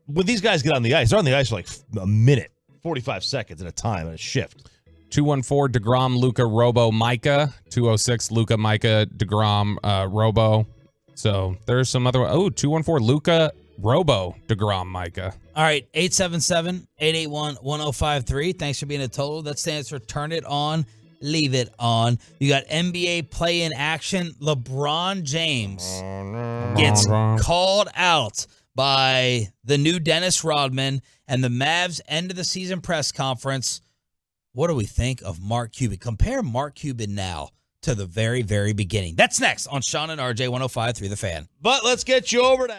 when these guys get on the ice, they're on the ice for like a minute, 45 seconds at a time in a shift. 214 deGrom, Luka, Robo, Micah. 206 Luka, Micah, deGrom, Robo. So there's some other. 214 Luka, Robo, deGrom, Micah. All right, 877-881-1053. Thanks for being a total. That stands for Turn It On, Leave It On. You got NBA play-in action. LeBron James gets called out by the new Dennis Rodman and the Mavs end of the season press conference. What do we think of Mark Cuban? Compare Mark Cuban now to the very, very beginning. That's next on Sean and RJ 105.3 The Fan. But let's get you over to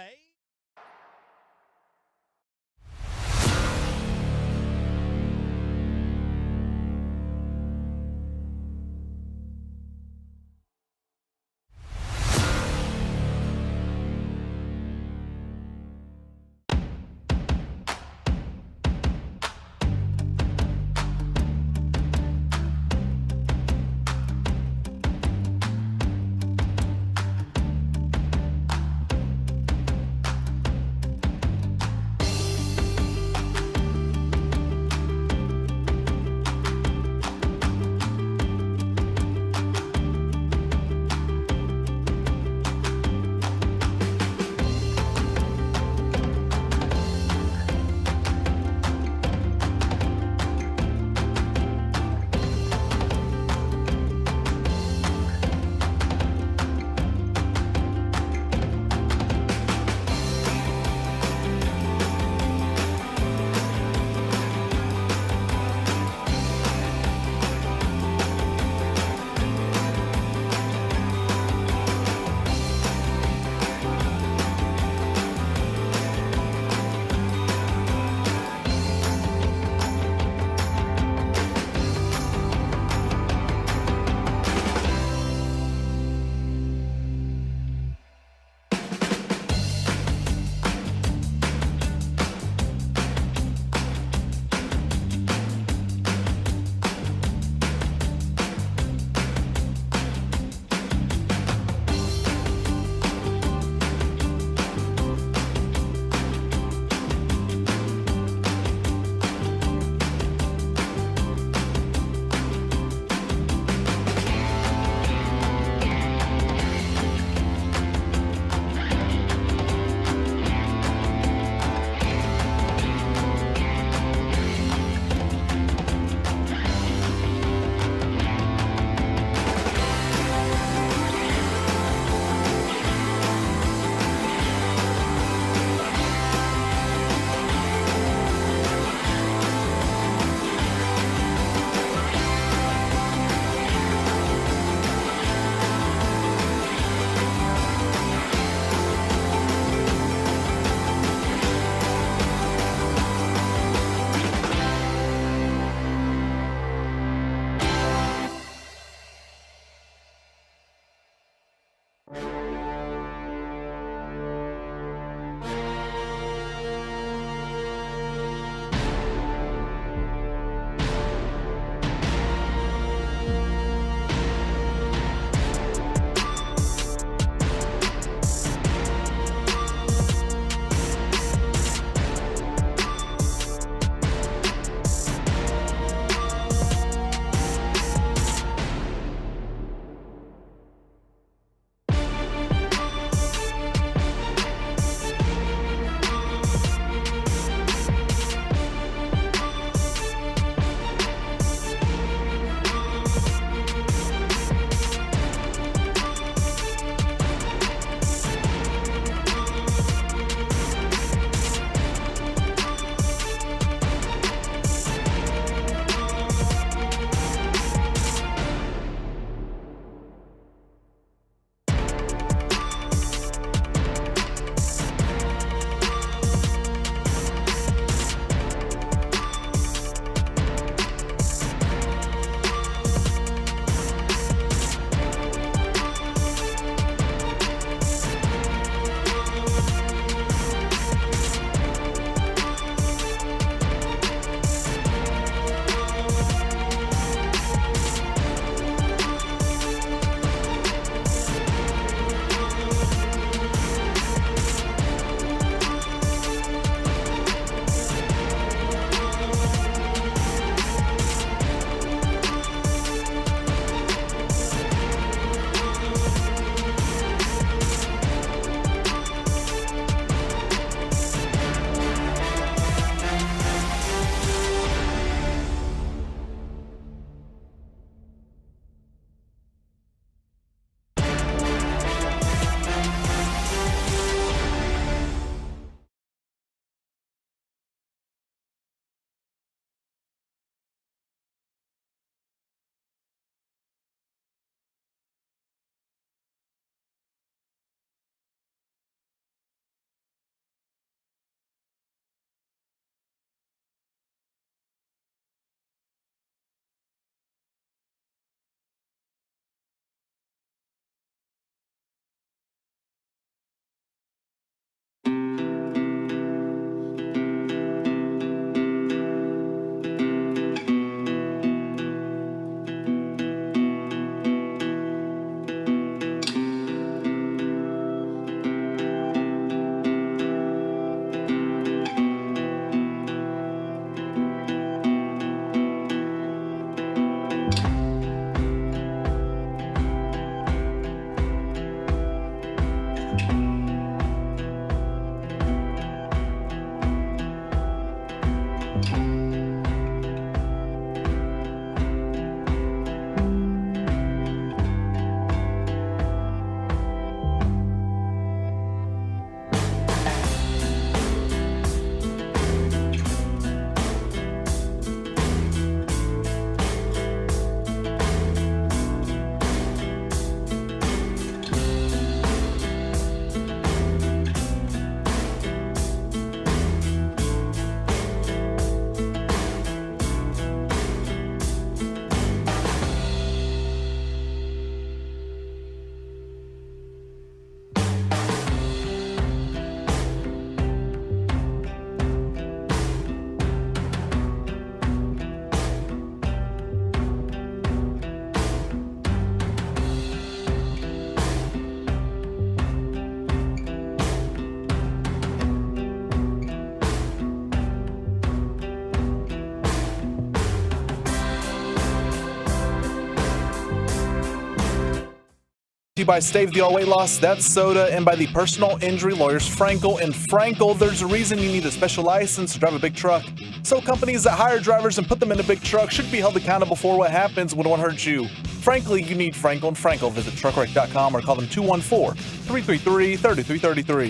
By Stave the All Weight Loss, that's Soda, and by the personal injury lawyers Frankel and Frankel. There's a reason you need a special license to drive a big truck. So companies that hire drivers and put them in a big truck should be held accountable for what happens when one hurts you. Frankly, you need Frankel and Frankel. Visit truckwreck.com or call them 214-333-3333.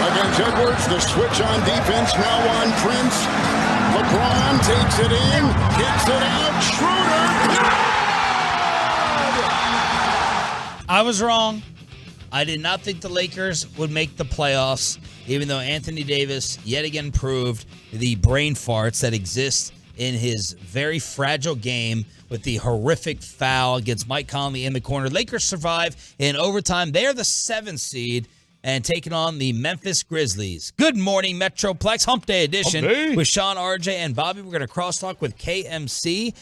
Against Edwards, the switch on defense now on Prince. LeBron takes it in, gets it out, Schroeder. I was wrong. I did not think the Lakers would make the playoffs, even though Anthony Davis yet again proved the brain farts that exist in his very fragile game with the horrific foul against Mike Conley in the corner. Lakers survive in overtime. They're the 7th seed and taking on the Memphis Grizzlies. Good morning, Metroplex Hump Day edition with Sean, RJ, and Bobby. We're going to crosstalk with KMC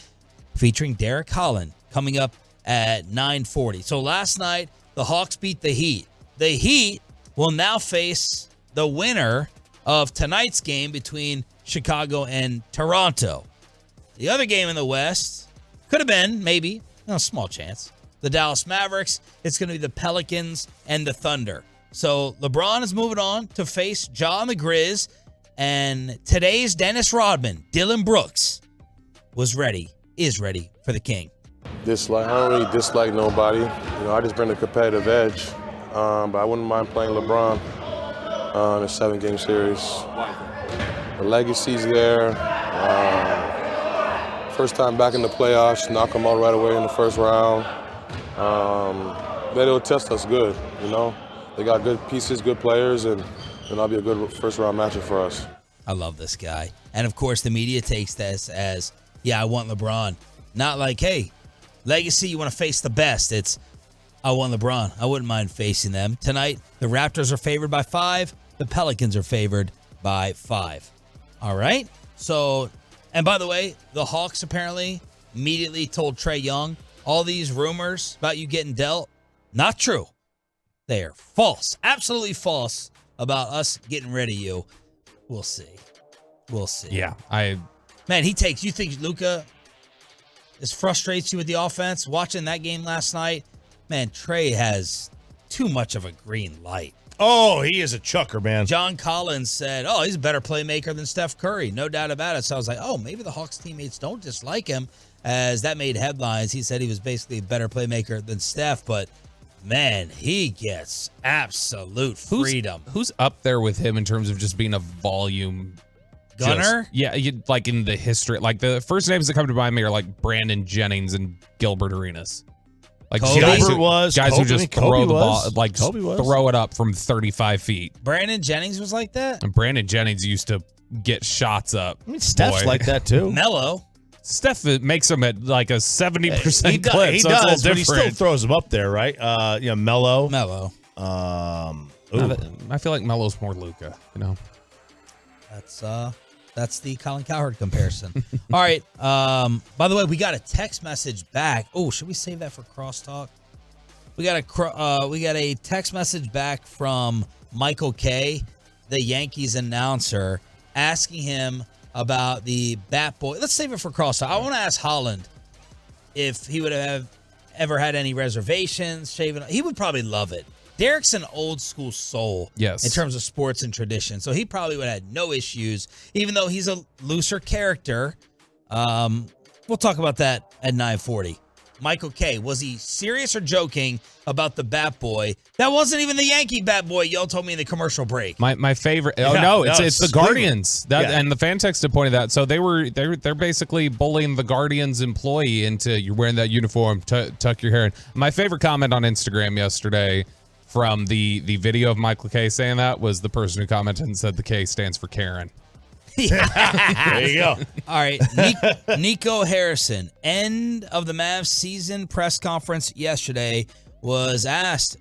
featuring Derek Holland coming up at 9:40. So last night, the Hawks beat the Heat. The Heat will now face the winner of tonight's game between Chicago and Toronto. The other game in the West could have been, maybe, a small chance, the Dallas Mavericks. It's going to be the Pelicans and the Thunder. So LeBron is moving on to face Ja and the Grizz. And today's Dennis Rodman, Dylan Brooks, is ready for the King. I don't really dislike nobody. I just bring a competitive edge. But I wouldn't mind playing LeBron in a 7-game series. The legacy's there. First time back in the playoffs, knock them out right away in the first round. They'll test us good, They got good pieces, good players, and that'll be a good first-round matchup for us. I love this guy. And, of course, the media takes this as, I want LeBron. Not like, hey, legacy, you want to face the best. It's, I want LeBron. I wouldn't mind facing them. Tonight, the Raptors are favored by 5. The Pelicans are favored by 5. All right? So, and by the way, the Hawks apparently immediately told Trae Young, all these rumors about you getting dealt, not true. They are false. Absolutely false about us getting rid of you. We'll see. Yeah, Man, you think Luka frustrates you with the offense? Watching that game last night, man, Trae has too much of a green light. Oh, he is a chucker, man. John Collins said, he's a better playmaker than Steph Curry. No doubt about it. So I was like, maybe the Hawks teammates don't dislike him, as that made headlines. He said he was basically a better playmaker than Steph, but man, he gets absolute freedom. Who's up there with him in terms of just being a volume gunner? Like in the history. Like the first names that come to mind me are like Brandon Jennings and Gilbert Arenas. Like guys who just throw the ball, throw it up from 35 feet. Brandon Jennings was like that? And Brandon Jennings used to get shots up. Steph's like that too. Melo. Steph makes him at like a 70% clip. He does, but he still throws them up there, right? Melo. I feel like Melo's more Luka, That's the Colin Cowherd comparison. All right. By the way, we got a text message back. Oh, should we save that for crosstalk? We got a text message back from Michael Kay, the Yankees announcer, asking him about the Bat Boy. Let's save it for crosstalk. I want to ask Holland if he would have ever had any reservations. He would probably love it. Derek's an old school soul Yes. in terms of sports and tradition, so he probably would have had no issues, even though he's a looser character. We'll talk about that at 9:40. Michael K., was he serious or joking about the bat boy? That wasn't even the Yankee bat boy y'all told me in the commercial break. My favorite. Oh Yeah, no, no, it's the it's Guardians. That Yeah. and the fan text had pointed that. So they're basically bullying the Guardians employee into you're wearing that uniform, tuck your hair in. My favorite comment on Instagram yesterday from the video of Michael K saying that was the person who commented and said the K stands for Karen. There you go. All right, Nico Harrison, end of the Mavs season press conference yesterday, was asked,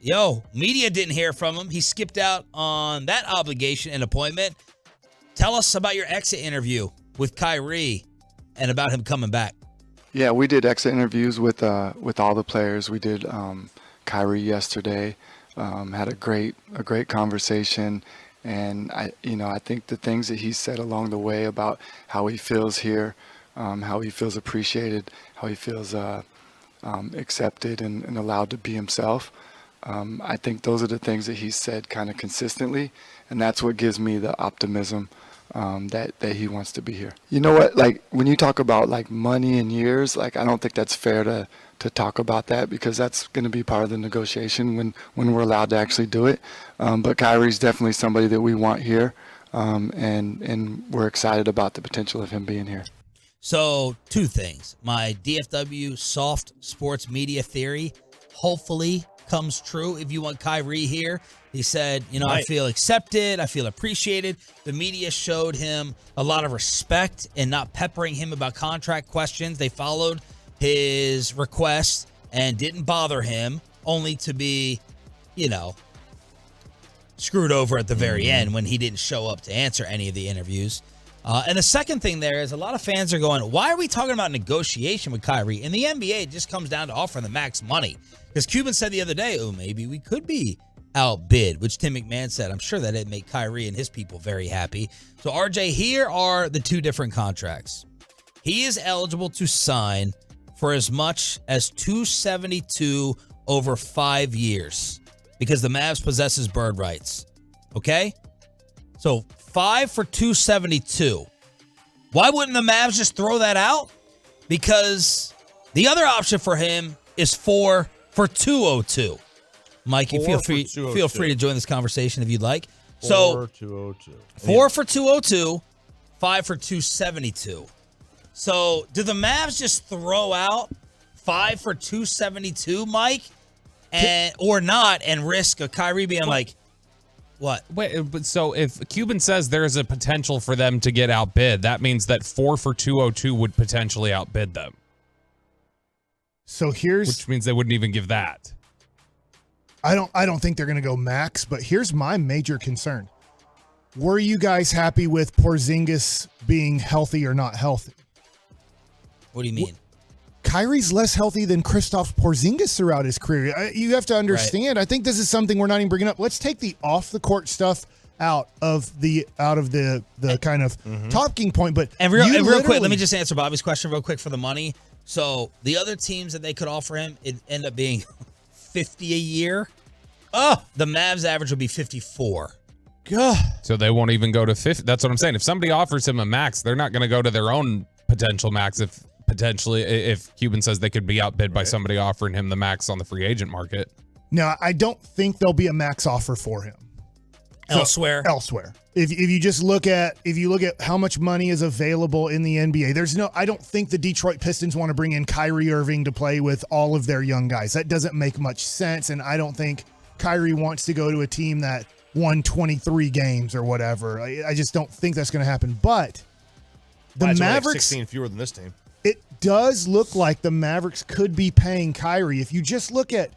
media didn't hear from him. He skipped out on that obligation and appointment. Tell us about your exit interview with Kyrie and about him coming back. Yeah, we did exit interviews with all the players. We did Kyrie yesterday. Had a great conversation. And I think the things that he said along the way about how he feels here, how he feels appreciated, how he feels accepted and allowed to be himself. I think those are the things that he said kind of consistently, and that's what gives me the optimism that he wants to be here. You know what? Like when you talk about like money and years, like I don't think that's fair to talk about that because that's going to be part of the negotiation when we're allowed to actually do it. But Kyrie's definitely somebody that we want here, and we're excited about the potential of him being here. So, two things. My DFW soft sports media theory hopefully comes true if you want Kyrie here. He said, I feel accepted. I feel appreciated. The media showed him a lot of respect and not peppering him about contract questions. They followed his request and didn't bother him, only to be, screwed over at the very end when he didn't show up to answer any of the interviews. And the second thing there is a lot of fans are going, why are we talking about negotiation with Kyrie? In the NBA, it just comes down to offering the max money. Because Cuban said the other day, maybe we could be outbid, which Tim McMahon said. I'm sure that it'd make Kyrie and his people very happy. So, RJ, here are the two different contracts. He is eligible to sign for as much as $272 over 5 years because the Mavs possesses bird rights. Okay? So 5 for $272. Why wouldn't the Mavs just throw that out? Because the other option for him is 4 for $202. Mike, you feel free to join this conversation if you'd like. 4 for $202. 4 for $202, 5 for $272. So, do the Mavs just throw out 5 for $272, Mike, or not, and risk a Kyrie being like, what? Wait, but so if Cuban says there's a potential for them to get outbid, that means that 4 for $202 would potentially outbid them. So which means they wouldn't even give that. I don't think they're going to go max, but here's my major concern. Were you guys happy with Porzingis being healthy or not healthy? What do you mean? Kyrie's less healthy than Kristaps Porzingis throughout his career. You have to understand. Right. I think this is something we're not even bringing up. Let's take the off the court stuff out of the kind of talking point. But real quick, let me just answer Bobby's question real quick for the money. So the other teams that they could offer him, it end up being $50 a year. The Mavs average would be 54. God. So they won't even go to 50. That's what I'm saying. If somebody offers him a max, they're not going to go to their own potential max if Cuban says they could be outbid by somebody offering him the max on the free agent market. No, I don't think there'll be a max offer for him. Elsewhere. If you just look at how much money is available in the NBA, I don't think the Detroit Pistons want to bring in Kyrie Irving to play with all of their young guys. That doesn't make much sense, and I don't think Kyrie wants to go to a team that won 23 games or whatever. I just don't think that's going to happen. But the Mavericks, like 16 fewer than this team. It does look like the Mavericks could be paying Kyrie. If you just look at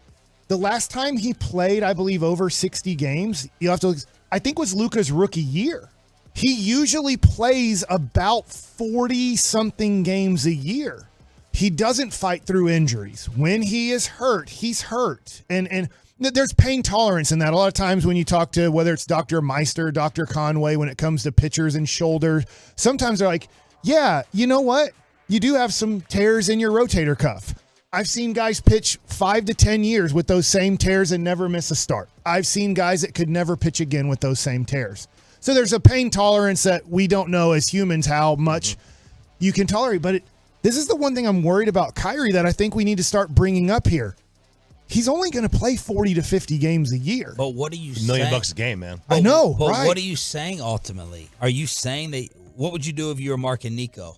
the last time he played, I believe over 60 games, you have to look. I think was Luka's rookie year. He usually plays about 40-something games a year. He doesn't fight through injuries. When he is hurt, he's hurt. And there's pain tolerance in that. A lot of times when you talk to, whether it's Dr. Meister, Dr. Conway, when it comes to pitchers and shoulders, sometimes they're like, yeah, you know what? You do have some tears in your rotator cuff. I've seen guys pitch 5 to 10 years with those same tears and never miss a start. I've seen guys that could never pitch again with those same tears. So there's a pain tolerance that we don't know as humans how much you can tolerate. But this is the one thing I'm worried about Kyrie that I think we need to start bringing up here. He's only going to play 40 to 50 games a year. But what are you $1 saying? million a game, man. I know, But right? what are you saying ultimately? Are you saying that what would you do if you were Mark and Nico?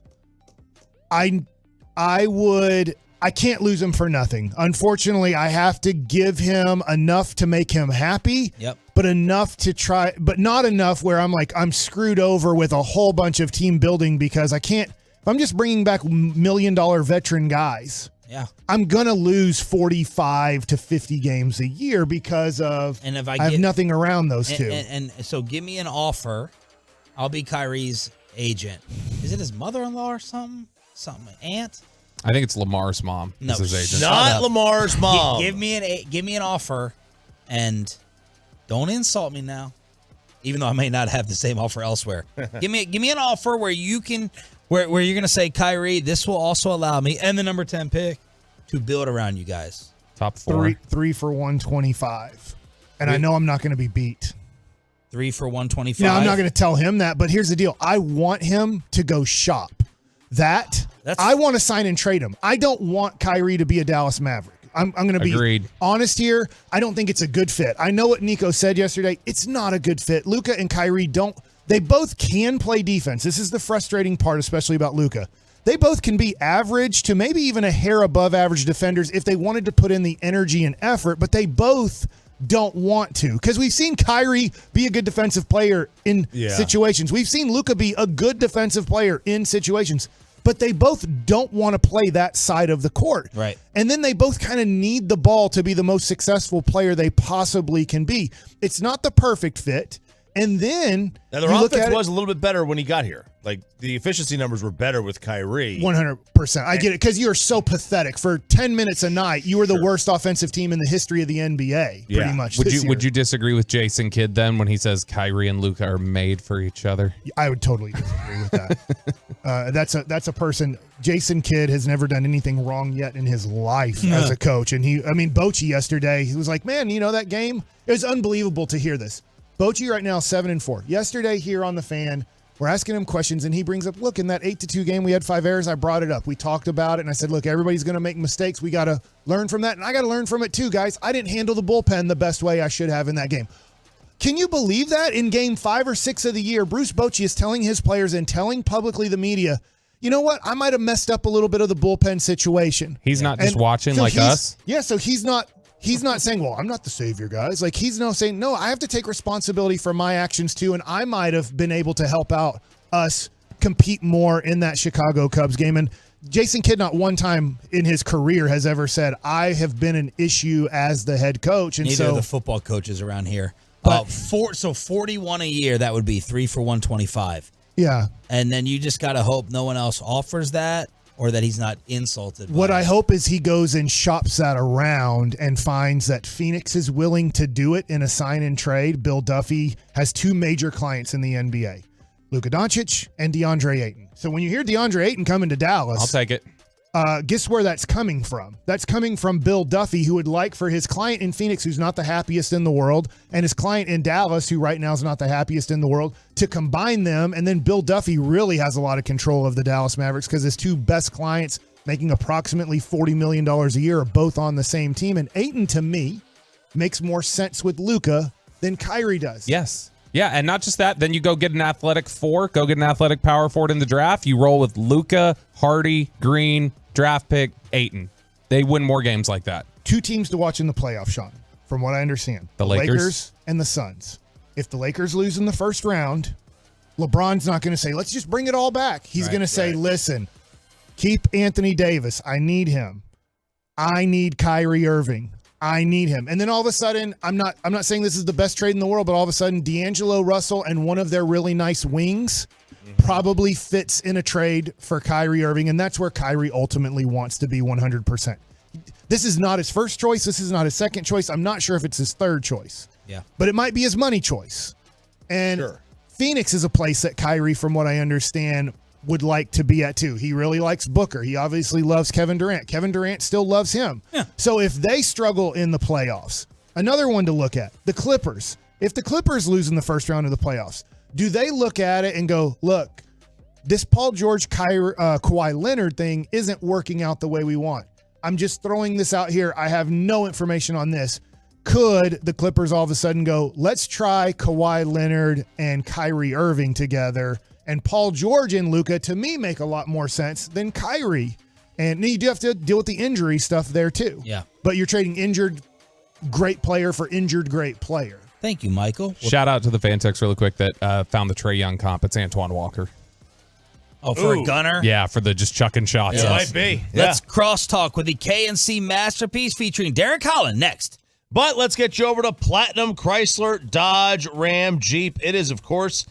I can't lose him for nothing. Unfortunately, I have to give him enough to make him happy. Yep. But enough to try, but not enough where I'm screwed over with a whole bunch of team building because I can't. If I'm just bringing back $1 million veteran guys, yeah, I'm gonna lose 45 to 50 games a year because of. And if I have get, nothing around those two. And so give me an offer. I'll be Kyrie's agent. Is it his mother-in-law or something? Something, aunt? I think it's Lamar's mom. No, is his agent. Not Lamar's mom. Give me an offer, and don't insult me now. Even though I may not have the same offer elsewhere, give me an offer where you can, where you're gonna say, Kyrie, this will also allow me and the number 10 pick to build around you guys. Top 4. Three for 125, and I know I'm not going to be beat. 3 for 125. Now I'm not going to tell him that, but here's the deal: I want him to go shop. I want to sign and trade him. I don't want Kyrie to be a Dallas Maverick. I'm going to be honest here. I don't think it's a good fit. I know what Nico said yesterday. It's not a good fit. Luka and Kyrie they both can play defense. This is the frustrating part, especially about Luka. They both can be average to maybe even a hair above average defenders if they wanted to put in the energy and effort, but they both don't want to, because we've seen Kyrie be a good defensive player in situations. We've seen Luka be a good defensive player in situations. But they both don't want to play that side of the court. Right. And then they both kind of need the ball to be the most successful player they possibly can be. It's not the perfect fit. And then now their offense was a little bit better when he got here. Like the efficiency numbers were better with Kyrie. 100%. I get it, because you're so pathetic. For 10 minutes a night, you were the worst offensive team in the history of the NBA, pretty much. Would you disagree with Jason Kidd then when he says Kyrie and Luka are made for each other? I would totally disagree with that. That's a person. Jason Kidd has never done anything wrong yet in his life as a coach. And Bochy yesterday, he was like, man, that game? It was unbelievable to hear this. Bochy right now 7-4. Yesterday here on the Fan, we're asking him questions, and he brings up, look, in that 8-2 game, we had 5 errors. I brought it up. We talked about it, and I said, look, everybody's going to make mistakes. We got to learn from that, and I got to learn from it too, guys. I didn't handle the bullpen the best way I should have in that game. Can you believe that in game 5 or 6 of the year, Bruce Bochy is telling his players and telling publicly the media, you know what? I might have messed up a little bit of the bullpen situation. He's not just watching like us. Yeah, so he's not saying, well, I'm not the savior, guys. Like, he's now saying, no, I have to take responsibility for my actions too, and I might have been able to help out us compete more in that Chicago Cubs game. And Jason Kidd not one time in his career has ever said, I have been an issue as the head coach. And neither of the football coaches around here. But 41 a year, that would be 3 for 125. Yeah. And then you just got to hope no one else offers that, or that he's not insulted. What I hope is he goes and shops that around and finds that Phoenix is willing to do it in a sign and trade. Bill Duffy has 2 major clients in the NBA, Luka Doncic and DeAndre Ayton. So when you hear DeAndre Ayton coming to Dallas, I'll take it. Guess where that's coming from? That's coming from Bill Duffy, who would like for his client in Phoenix, who's not the happiest in the world, and his client in Dallas, who right now is not the happiest in the world, to combine them. And then Bill Duffy really has a lot of control of the Dallas Mavericks because his 2 best clients, making approximately $40 million a year, are both on the same team. And Ayton, to me, makes more sense with Luka than Kyrie does. Yes. Yeah, and not just that. Then you go get an athletic 4, go get an athletic power forward in the draft. You roll with Luka, Hardy, Green, draft pick, Ayton. They win more games like that. 2 teams to watch in the playoffs, Sean, from what I understand. The Lakers and the Suns. If the Lakers lose in the first round, LeBron's not going to say, let's just bring it all back. He's going to say, listen, keep Anthony Davis. I need him. I need Kyrie Irving. I need him. And then all of a sudden, I'm not saying this is the best trade in the world, but all of a sudden, D'Angelo Russell and one of their really nice wings probably fits in a trade for Kyrie Irving, and that's where Kyrie ultimately wants to be 100%. This is not his first choice. This is not his second choice. I'm not sure if it's his third choice. Yeah. But it might be his money choice. And Phoenix is a place that Kyrie, from what I understand, would like to be at too. He really likes Booker. He obviously loves Kevin Durant. Kevin Durant still loves him. Yeah. So if they struggle in the playoffs, another one to look at, the Clippers. If the Clippers lose in the first round of the playoffs, do they look at it and go, look, this Paul George, Kawhi Leonard thing isn't working out the way we want. I'm just throwing this out here. I have no information on this. Could the Clippers all of a sudden go, let's try Kawhi Leonard and Kyrie Irving together? And Paul George and Luka, to me, make a lot more sense than Kyrie. And you do have to deal with the injury stuff there, too. Yeah. But you're trading injured great player for injured great player. Thank you, Michael. Shout out to the fan text really quick that found the Trae Young comp. It's Antoine Walker. Oh, for a gunner? Yeah, for the just chucking shots. It might be. Let's crosstalk with the KNC Masterpiece featuring Darren Collin next. But let's get you over to Platinum Chrysler, Dodge, Ram, Jeep. It is, of course,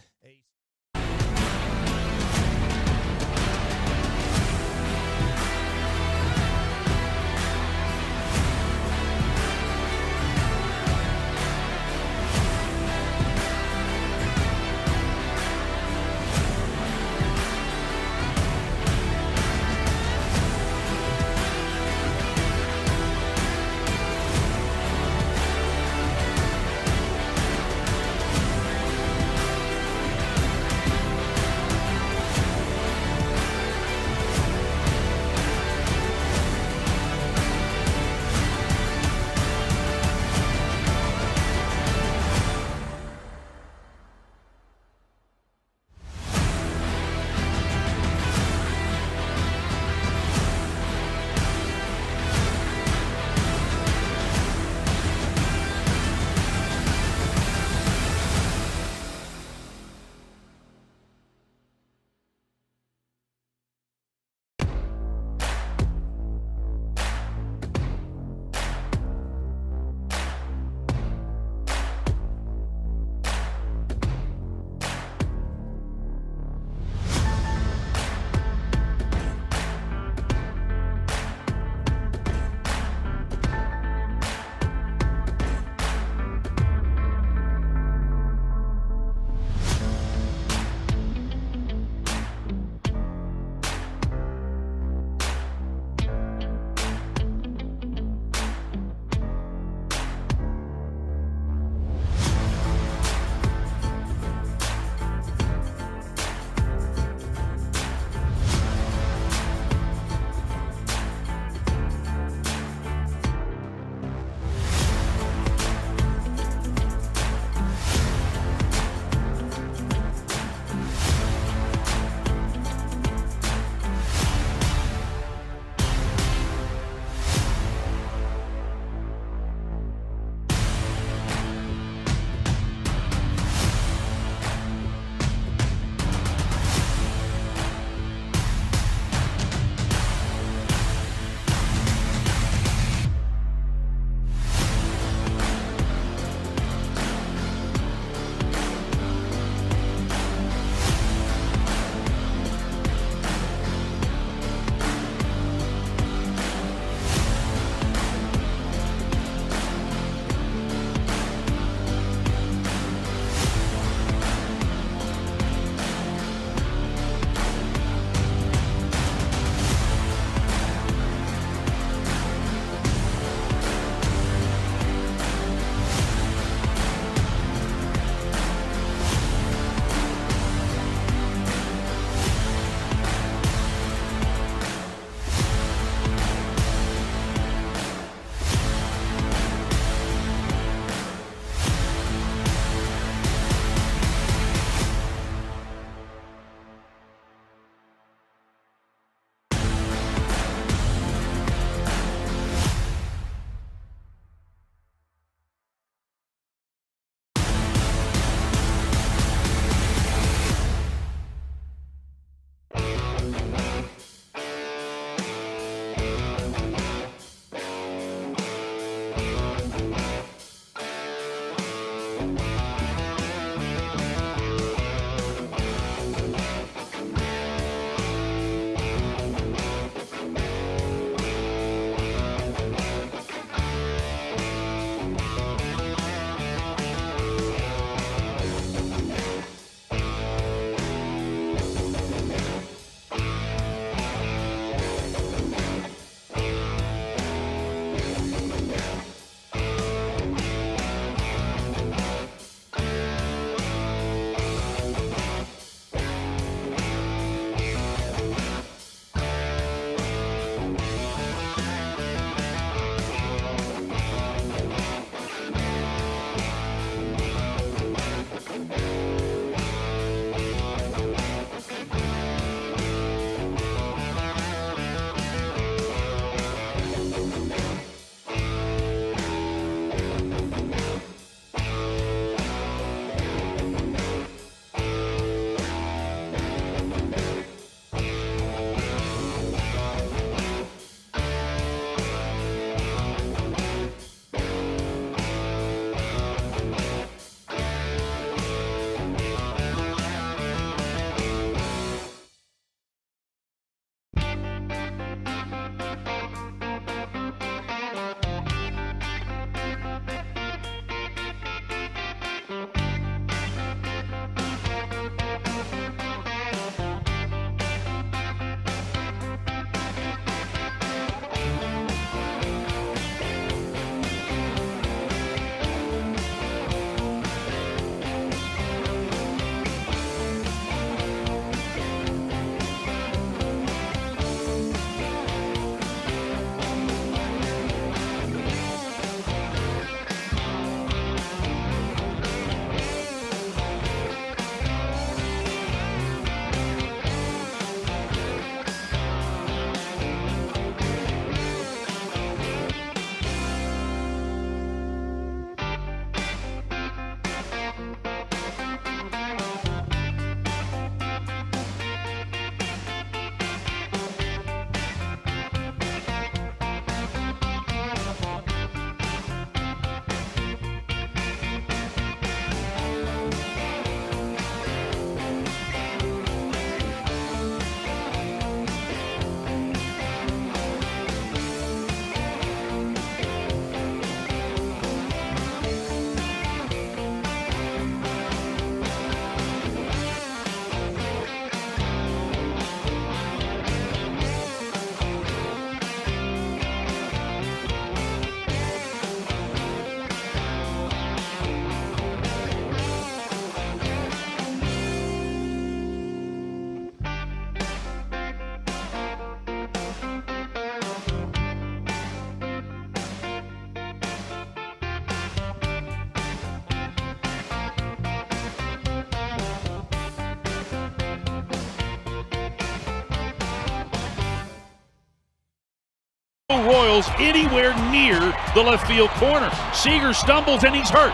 Royals anywhere near the left field corner. Seager stumbles and he's hurt.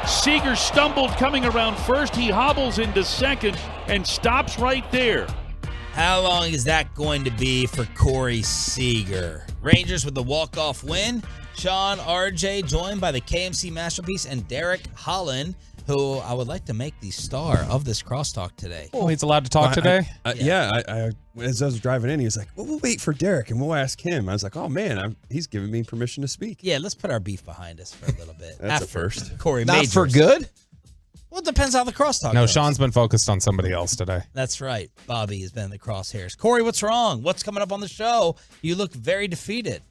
Seager stumbled coming around first. He hobbles into second and stops right there. How long is that going to be for Corey Seager? Rangers with the walk-off win. Sean, RJ, joined by the KMC Masterpiece and Derek Holland, who I would like to make the star of this crosstalk today. Oh, he's allowed to talk today? As I was driving in, he was like, well, we'll wait for Derek and we'll ask him. I was like, oh, man, he's giving me permission to speak. Yeah, let's put our beef behind us for a little bit. That's a first. Corey Not Majors. for good? Well, it depends how the crosstalk No, goes. Sean's been focused on somebody else today. That's right. Bobby has been in the crosshairs. Corey, what's wrong? What's coming up on the show? You look very defeated.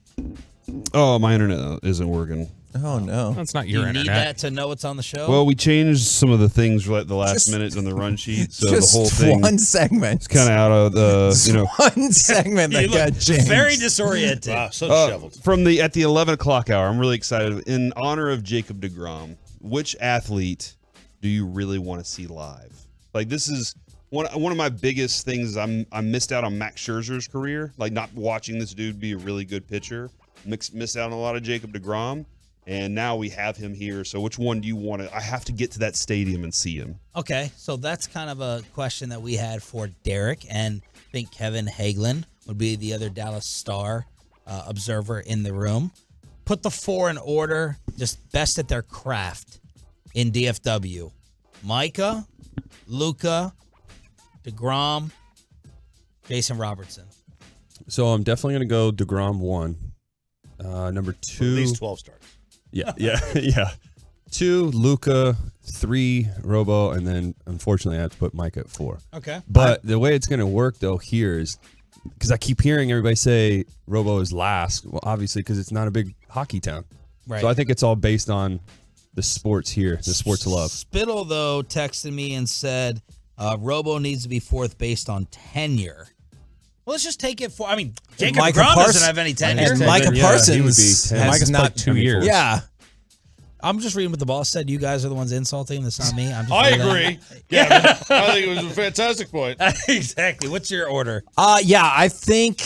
Oh, my internet isn't working. Oh, no. That's not Do your you internet. need that to know what's on the show? Well, we changed some of the things at the last minute on the run sheet, so the Just whole thing one segment. is kind of out of the, One segment that You look got changed. very disoriented. Wow, so disheveled. at the 11 o'clock hour. I'm really excited. In honor of Jacob deGrom, which athlete do you really want to see live? Like, this is one of my biggest things. I missed out on Max Scherzer's career, like not watching this dude be a really good pitcher. Missed out on a lot of Jacob deGrom, and now we have him here. So which one do you want to? I have to get to that stadium and see him. Okay, so that's kind of a question that we had for Derek, and I think Kevin Hagelin would be the other Dallas Star observer in the room. Put the four in order, just best at their craft in DFW. Micah, Luka, deGrom, Jason Robertson. So I'm definitely going to go deGrom 1. Number 2. At least 12 starts. Yeah. 2, Luka. 3, Robo. And then, unfortunately, I have to put Mike at 4. Okay. But the way it's going to work, though, here is because I keep hearing everybody say Robo is last. Well, obviously, because it's not a big hockey town. Right. So I think it's all based on the sports here, the sports love. Spittle, though, texted me and said Robo needs to be fourth based on tenure. Well, let's just take it for. I mean, Jacob deGrom doesn't have any tenure. And Micah Parsons has Micah's not played 2 years. Yeah. I'm just reading what the boss said. You guys are the ones insulting. That's not me. I'm just I reading that. agree. Yeah, I think it was a fantastic point. Exactly. What's your order? I think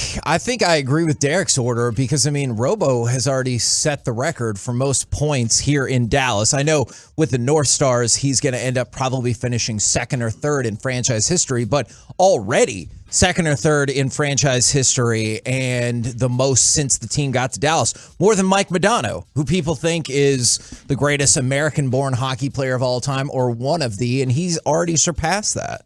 I agree with Derek's order because, I mean, Robo has already set the record for most points here in Dallas. I know with the North Stars, he's going to end up probably finishing second or third in franchise history, but already second or third in franchise history and the most since the team got to Dallas. More than Mike Modano, who people think is the greatest American-born hockey player of all time or one of the, and he's already surpassed that.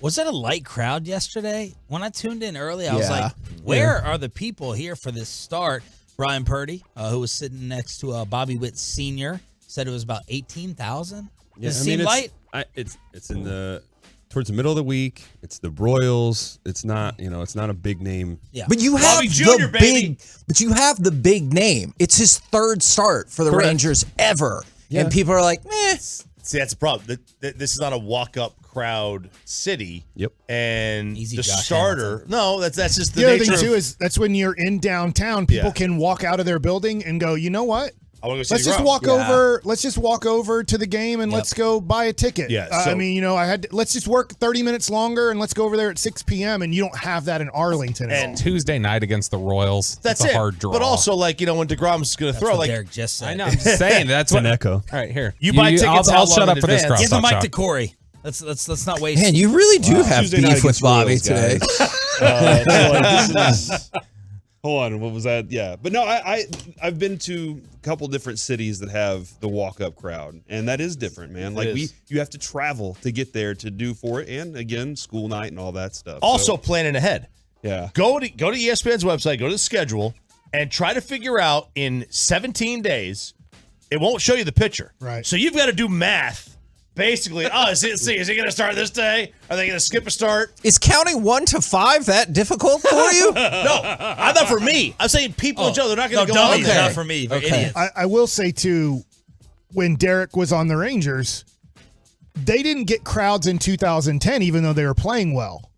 Was that a light crowd yesterday? When I tuned in early, I was like, where are the people here for this start? Brian Purdy, who was sitting next to Bobby Witt Sr., said it was about 18,000. Does it seem light? It's in the towards the middle of the week. It's the Royals. It's not, it's not a big name. Yeah. But you have Bobby Jr., baby. But you have the big name. It's his third start for the Rangers ever. Yeah. And people are like, meh. See, that's the problem. This is not a walk-up crowd city. Yep. And Easy, the Josh starter. Hamilton. No, that's just the The other nature thing, too, of, is that's when you're in downtown, people can walk out of their building and go, you know what? I want to go see Let's just deGrom. walk over. Let's just walk over to the game and let's go buy a ticket. Yeah, I so- mean, let's just work 30 minutes longer and let's go over there at 6 p.m. And you don't have that in Arlington. at all. Tuesday night against the Royals. That's a it. hard draw. But also, when DeGrom's going to throw, What Derek just said. I know. I'm just saying. That's what. an echo. All right, here. You buy tickets how I'll long shut in up for this advance? Give the crosstalk mic shot. to Corey. Let's not waste. Man, you really do have Tuesday night beef with against Bobby Royals, today. Hold on, what was that? Yeah, but no, I've been to a couple different cities that have the walk-up crowd, and that is different, man. Like you have to travel to get there to do for it, and again, school night and all that stuff. Also, planning ahead. Yeah, Go to ESPN's website, go to the schedule, and try to figure out in 17 days. It won't show you the picture, Right. So you've got to do math. Basically, is he going to start this day? Are they going to skip a start? Is counting 1 to 5 that difficult for you? No, I'm not for me. I'm saying people in general. They're not going to go on dummies, there. not for me. They're idiots. I will say, too, when Derek was on the Rangers, they didn't get crowds in 2010, even though they were playing well.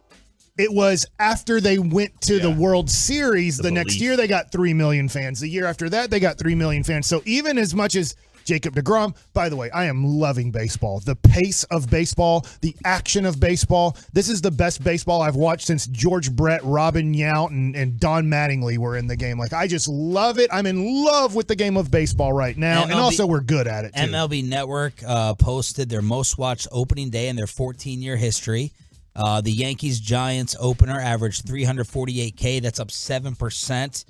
It was after they went to the World Series the next year, they got 3 million fans. The year after that, they got 3 million fans. So even as much as Jacob deGrom. By the way, I am loving baseball. The pace of baseball, the action of baseball. This is the best baseball I've watched since George Brett, Robin Yount, and Don Mattingly were in the game. Like, I just love it. I'm in love with the game of baseball right now, and also we're good at it, too. MLB Network posted their most watched opening day in their 14-year history. The Yankees-Giants opener averaged 348K. That's up 7%.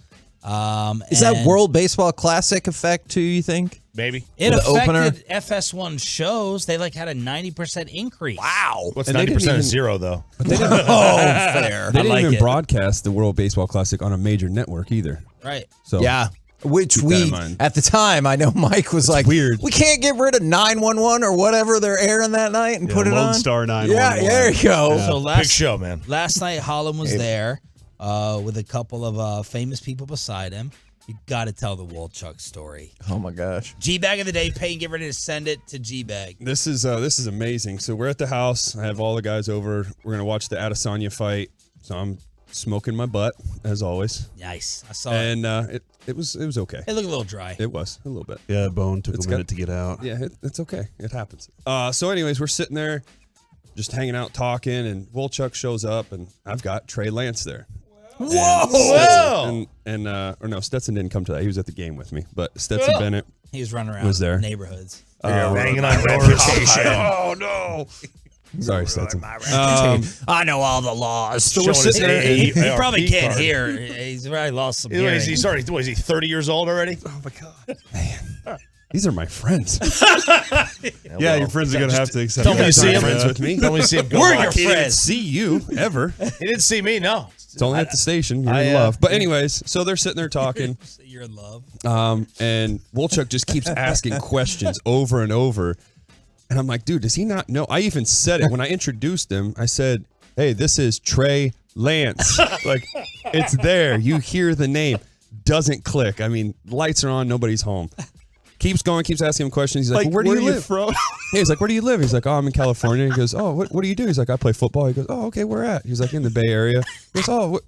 Is that World Baseball Classic effect too, you think? Maybe. It the affected opener? FS1 shows. They had a 90% increase. Wow. What's 90% of zero, though? Fair. They didn't like even it. broadcast the World Baseball Classic on a major network either. Right. So Yeah. Which keep that in mind. at the time, I know Mike was like, weird. we can't get rid of 911 or whatever they're airing that night and put it on. Lone Star 911. Yeah, there you go. Yeah. So Big show, man. Last night, Holland was there with a couple of famous people beside him. You got to tell the Wolchuk story. Oh my gosh. G-Bag of the day, Payne, get ready to send it to G-Bag. This is amazing. So we're at the house. I have all the guys over. We're gonna watch the Adesanya fight. So I'm smoking my butt as always. Nice. I saw And it was okay. It looked a little dry. It was a little bit. Yeah, Bone took a minute to get out. Yeah, it's okay. It happens. So anyways, we're sitting there just hanging out talking, and Wolchuk shows up, and I've got Trey Lance there. Whoa! Or no, Stetson didn't come to that. He was at the game with me, but Stetson Bennett He was running around was there. neighborhoods. Banging on reputation. Oh no! Sorry, Stetson. I know all the laws. So we're sitting there. He and- probably AARP can't card. hear. He's probably lost some Is hearing. he 30 years old already? Oh my god, man! These are my friends. Yeah, your friends are going to have to accept Don't that. we see him? Friends with me. Don't we see him go We're by? your He didn't friends. see you ever. He didn't see me, no. It's only at the station. You're in love. But anyways, so they're sitting there talking. You're in love. And Wolchuk just keeps asking questions over and over. And I'm like, dude, does he not know? I even said it when I introduced him. I said, hey, this is Trey Lance. Like, it's there. You hear the name. Doesn't click. I mean, lights are on. Nobody's home. Keeps going, keeps asking him questions. He's like, well, where do you live? From? He's like, where do you live? He's like, oh, I'm in California. He goes, oh, what do you do? He's like, I play football. He goes, oh, okay, where at? He's like, in the Bay Area. He goes, oh,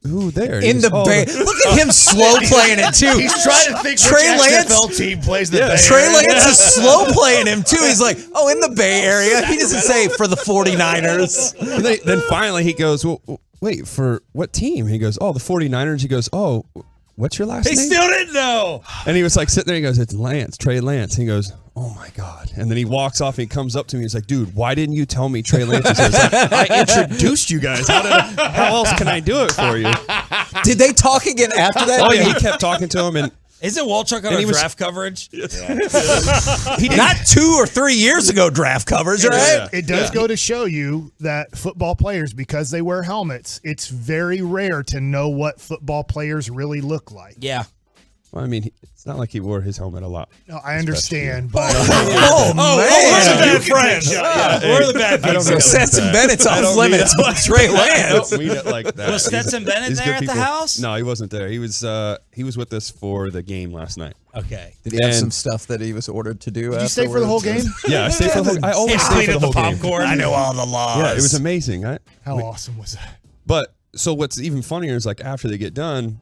who there? He In goes, the "Oh, Bay. Look at him slow playing it, too. He's trying to think Trey which Lance? XFL team plays the Bay Trey Area. Lance is slow playing him, too. He's like, oh, in the Bay Area. He doesn't say for the 49ers. And then finally he goes, well, wait, for what team? He goes, oh, the 49ers. He goes, oh, what's your last He name? still didn't know. And he was like sitting there. He goes, it's Lance, Trey Lance. He goes, oh my God. And then he walks off and he comes up to me. He's like, dude, why didn't you tell me Trey Lance? He says, I introduced you guys. How else can I do it for you? Did they talk again after that? Oh yeah, he kept talking to him, and Isn't Wolchuk on And our he was- draft coverage? He did. Not 2 or 3 years ago draft coverage, right? It does go to show you that football players, because they wear helmets, it's very rare to know what football players really look like. Yeah. Well, I mean, it's not like he wore his helmet a lot. No, I understand, but man. we're the bad friends. We're the bad I don't people. mean it Stetson like that. Bennett's I off don't limits mean with Trey Lance. I don't mean it like that. Was Stetson Bennett He's there good at the people. house? No, he wasn't there. He was with us for the game last night. Okay. Did he have And- some stuff that he was ordered to do? Did you stay for the whole game? Yeah, I stayed for the whole. I always Yeah, stay clean for the up whole the game. popcorn. I know all the laws. Yeah, it was amazing. How awesome was that? But so what's even funnier is like after they get done,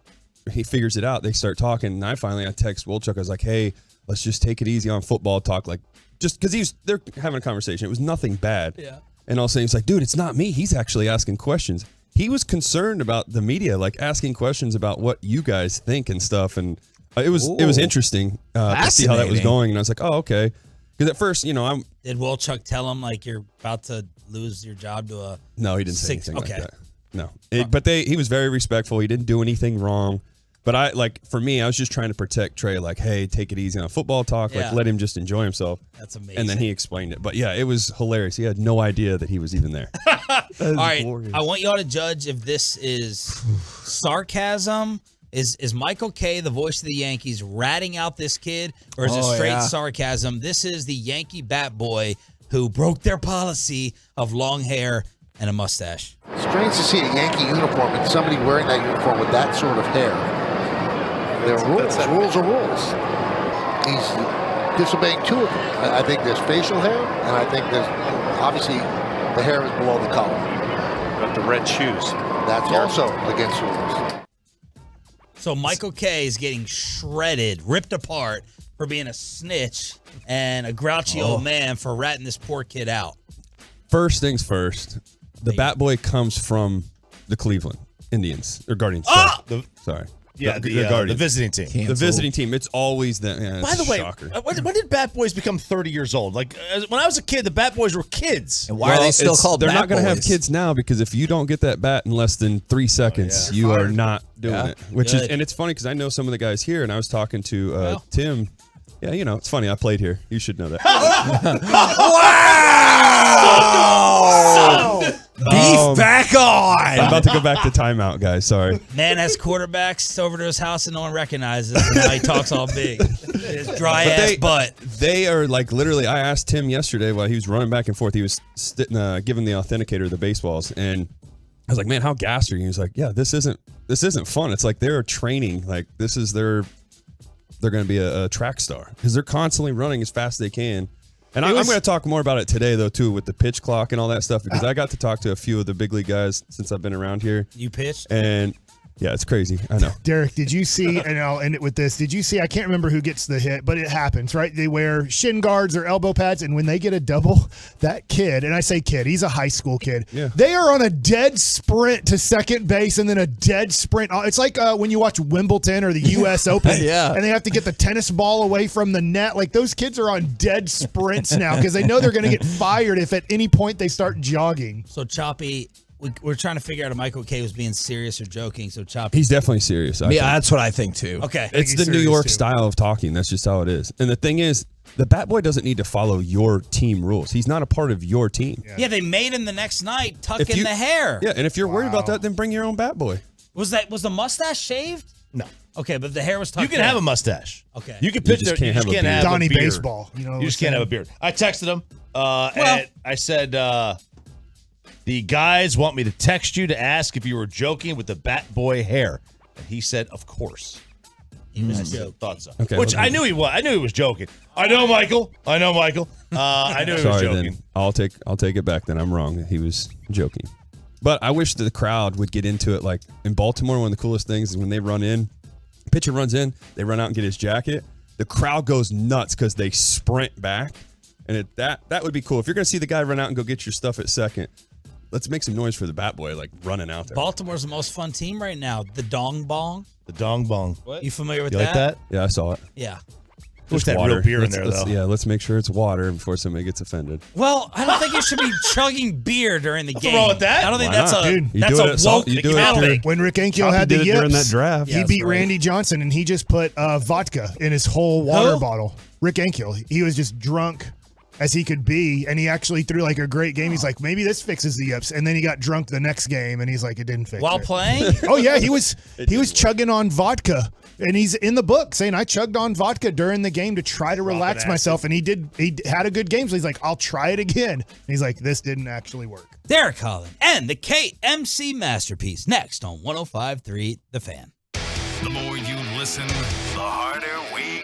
he figures it out. They start talking, and I text Wolchuk. I was like, "Hey, let's just take it easy on football talk." Like, just because they're having a conversation. It was nothing bad. Yeah. And all of a sudden, he's like, "Dude, it's not me. He's actually asking questions." He was concerned about the media, like asking questions about what you guys think and stuff. And it was interesting to see how that was going. And I was like, "Oh, okay." Because at first, Did Wolchuk tell him like you're about to lose your job to a? No, he didn't say Six- anything okay. like that. No, but he was very respectful. He didn't do anything wrong. But for me, I was just trying to protect Trey. Like, hey, take it easy on football talk. Yeah. Like, let him just enjoy himself. That's amazing. And then he explained it. But yeah, it was hilarious. He had no idea that he was even there. All right, I want y'all to judge if this is sarcasm. Is Michael Kay, the voice of the Yankees, ratting out this kid, or is it straight sarcasm? This is the Yankee bat boy who broke their policy of long hair and a mustache. Strange to see a Yankee uniform and somebody wearing that uniform with that sort of hair. There are rules. Rules are rules. He's disobeying two of them. I think there's facial hair, and I think there's obviously the hair is below the collar. Got the red shoes. That's also against the rules. So Michael Kay is getting shredded, ripped apart for being a snitch and a grouchy old man for ratting this poor kid out. First things first, the Bat Boy comes from the Cleveland Indians or Guardians. Sorry. Yeah, the visiting team. The visiting team. It's always the. Yeah, By the way, shocker. when did Bat Boys become 30 years old? Like when I was a kid, the Bat Boys were kids. And why are they still called They're Bat not going to have Boys? kids now because if you don't get that bat in less than 3 seconds, you are not doing it. Which is, and it's funny because I know some of the guys here, and I was talking to Tim. Yeah, you know, it's funny. I played here. You should know that. Wow! Beef back on. I'm about to go back to timeout, guys. Sorry. Man has quarterbacks over to his house and no one recognizes him. Now he talks all big. His dry ass butt. They are like literally. I asked Tim yesterday while he was running back and forth. He was giving the authenticator the baseballs, and I was like, "Man, how gassed are you?" He was like, "Yeah, this isn't fun. It's like they're training. Like this is they're going to be a track star because they're constantly running as fast as they can." And I'm going to talk more about it today, though, too, with the pitch clock and all that stuff, because I got to talk to a few of the big league guys since I've been around here. You pitched? And, yeah, it's crazy. I know. Derek, did you see, and I'll end it with this, did you see, I can't remember who gets the hit, but it happens, right? They wear shin guards or elbow pads, and when they get a double, that kid, and I say kid, he's a high school kid, they are on a dead sprint to second base and then a dead sprint. It's like when you watch Wimbledon or the U.S. Open, and they have to get the tennis ball away from the net. Like, those kids are on dead sprints now because they know they're going to get fired if at any point they start jogging. So, Choppy, we're trying to figure out if Michael K was being serious or joking. So, Choppy. He's definitely serious. I think. That's what I think, too. Okay. It's the New York style of talking. That's just how it is. And the thing is, the Bat Boy doesn't need to follow your team rules. He's not a part of your team. Yeah, they made him the next night tuck in the hair. Yeah, and if you're worried about that, then bring your own Bat Boy. Was the mustache shaved? No. Okay, but the hair was tucked You can in. have a mustache. Okay. You can pitch there. You just can't have Donnie a beard. Baseball. You know, You just can't have a beard. I texted him, and I said, the guys want me to text you to ask if you were joking with the Bat Boy hair. And he said, of course. He was I joking. thought so. Okay, Which I knew he was. I knew he was joking. I know, Michael. I know he was joking. Then I'll take it back. Then I'm wrong. He was joking. But I wish that the crowd would get into it. Like in Baltimore, one of the coolest things is when they run in, pitcher runs in, they run out and get his jacket. The crowd goes nuts because they sprint back, and that would be cool. If you're going to see the guy run out and go get your stuff at second, let's make some noise for the Bat Boy, like running out there. Baltimore's the most fun team right now. The Dong Bong. The Dong Bong. What? You familiar with You that? like that? Yeah, I saw it. Yeah. Wish that real beer in there, though. Yeah, let's make sure it's water before somebody gets offended. Well, I don't think you should be chugging beer during the game. wrong with that? I don't think Why that's not? a Dude, you that's do it a at Salt- woke you do it mentality. When Rick Ankiel Choppy had the did it yips, during that draft. he Yeah, beat that's right. Randy Johnson, and he just put vodka in his whole water Who? bottle. Rick Ankiel. He was just drunk as he could be, and he actually threw like a great game. He's like, maybe this fixes the yips, and then he got drunk the next game, and he's like, it didn't fix While it. playing? Oh yeah, he was chugging on vodka, and he's in the book saying I chugged on vodka during the game to try to relax myself, and he had a good game. So he's like, I'll try it again. And he's like, this didn't actually work. Derek Holland and the KMC Masterpiece next on 105.3 The Fan. The more you listen, the harder we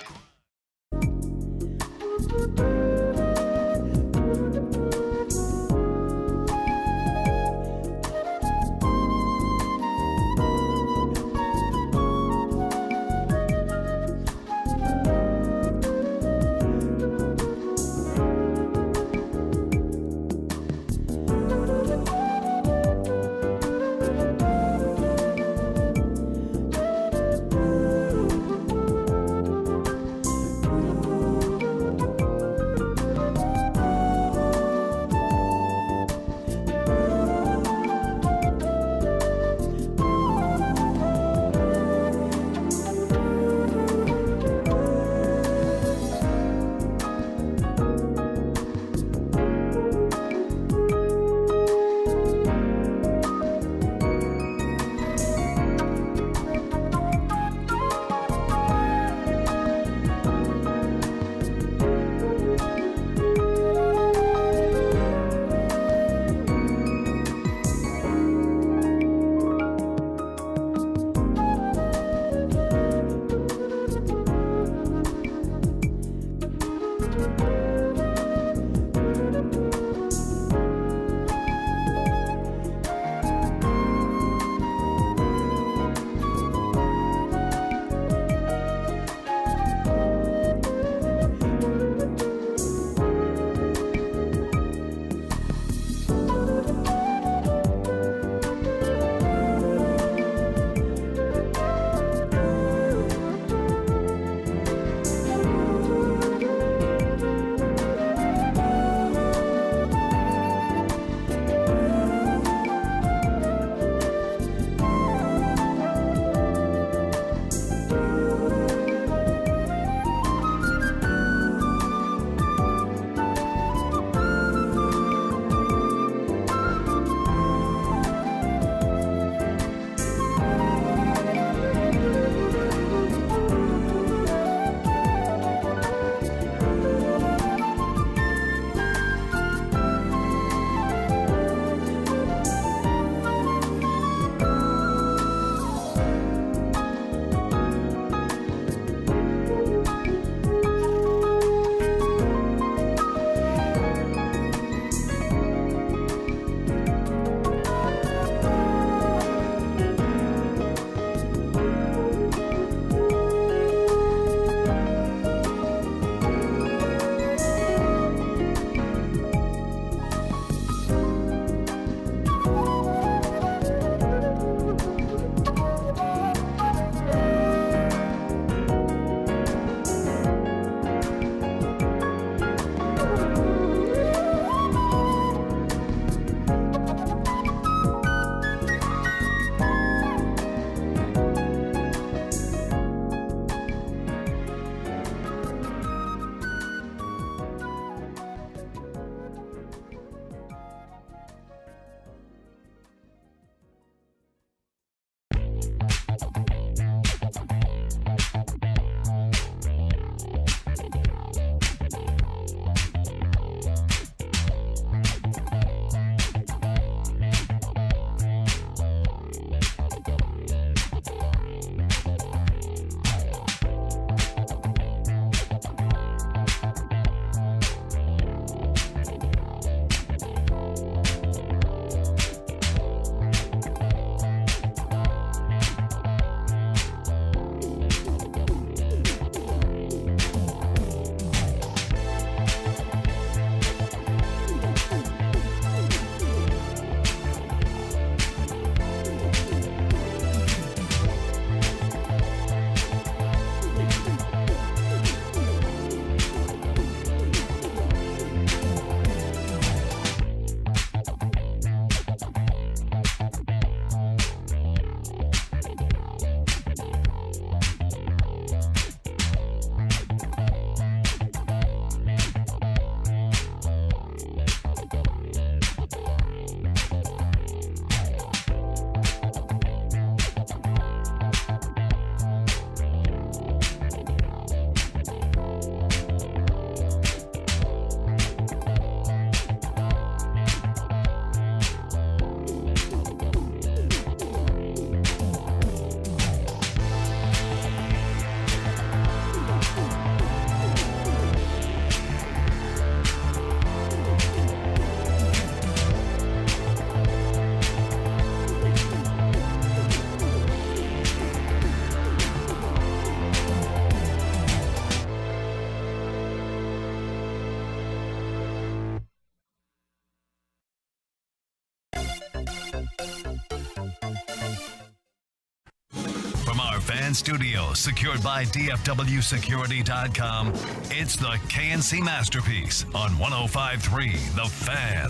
fan studio, secured by DFWsecurity.com, it's the KNC Masterpiece on 105.3 The Fan.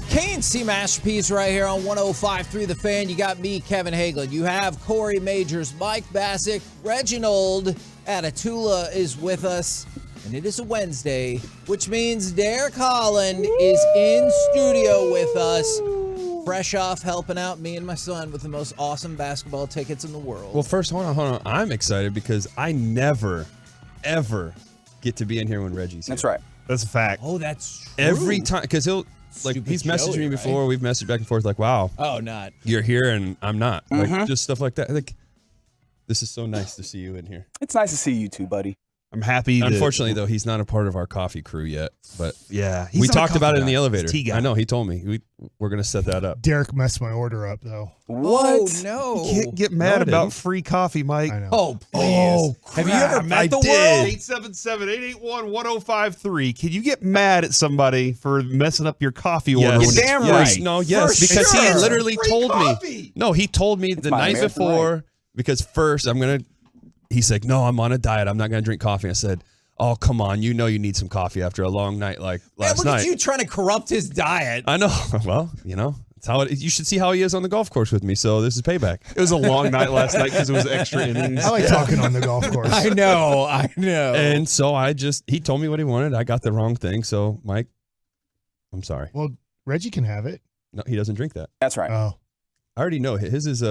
KNC Masterpiece right here on 105.3 The Fan. You got me, Kevin Hagelin. You have Corey Majors, Mike Bassick, Reginald Atatula is with us. And it is a Wednesday, which means Derek Holland is in studio with us. Fresh off helping out me and my son with the most awesome basketball tickets in the world. Well, first, hold on. I'm excited because I never, ever get to be in here when Reggie's here. That's right. That's a fact. Oh, that's true. Every time, because he's messaged me before. We've messaged back and forth like, wow. Oh, not. You're here and I'm not. Like, just stuff like that. Like, this is so nice to see you in here. It's nice to see you too, buddy. I'm happy. Unfortunately, though, he's not a part of our coffee crew yet. But yeah, we talked about it in the elevator. Tea guy. I know. He told me. We're going to set that up. Derek messed my order up, though. What? Oh, no. You can't get mad about free coffee, Mike. I know. Oh, please. Have you ever met the world? 877-881-1053. Can you get mad at somebody for messing up your coffee order? Yes. When it's Damn free? right. No, yes. For because sure. he literally told coffee. me. No, he told me the my night American before. right. Because first, he's like, no, I'm on a diet. I'm not going to drink coffee. I said, oh, come on. You know you need some coffee after a long night like last look night. at you trying to corrupt his diet. I know. Well, it's how it is. You should see how he is on the golf course with me. So this is payback. It was a long night last night because it was extra innings. I like talking on the golf course. I know. And so he told me what he wanted. I got the wrong thing. So, Mike, I'm sorry. Well, Reggie can have it. No, he doesn't drink that. That's right. Oh. I already know. His is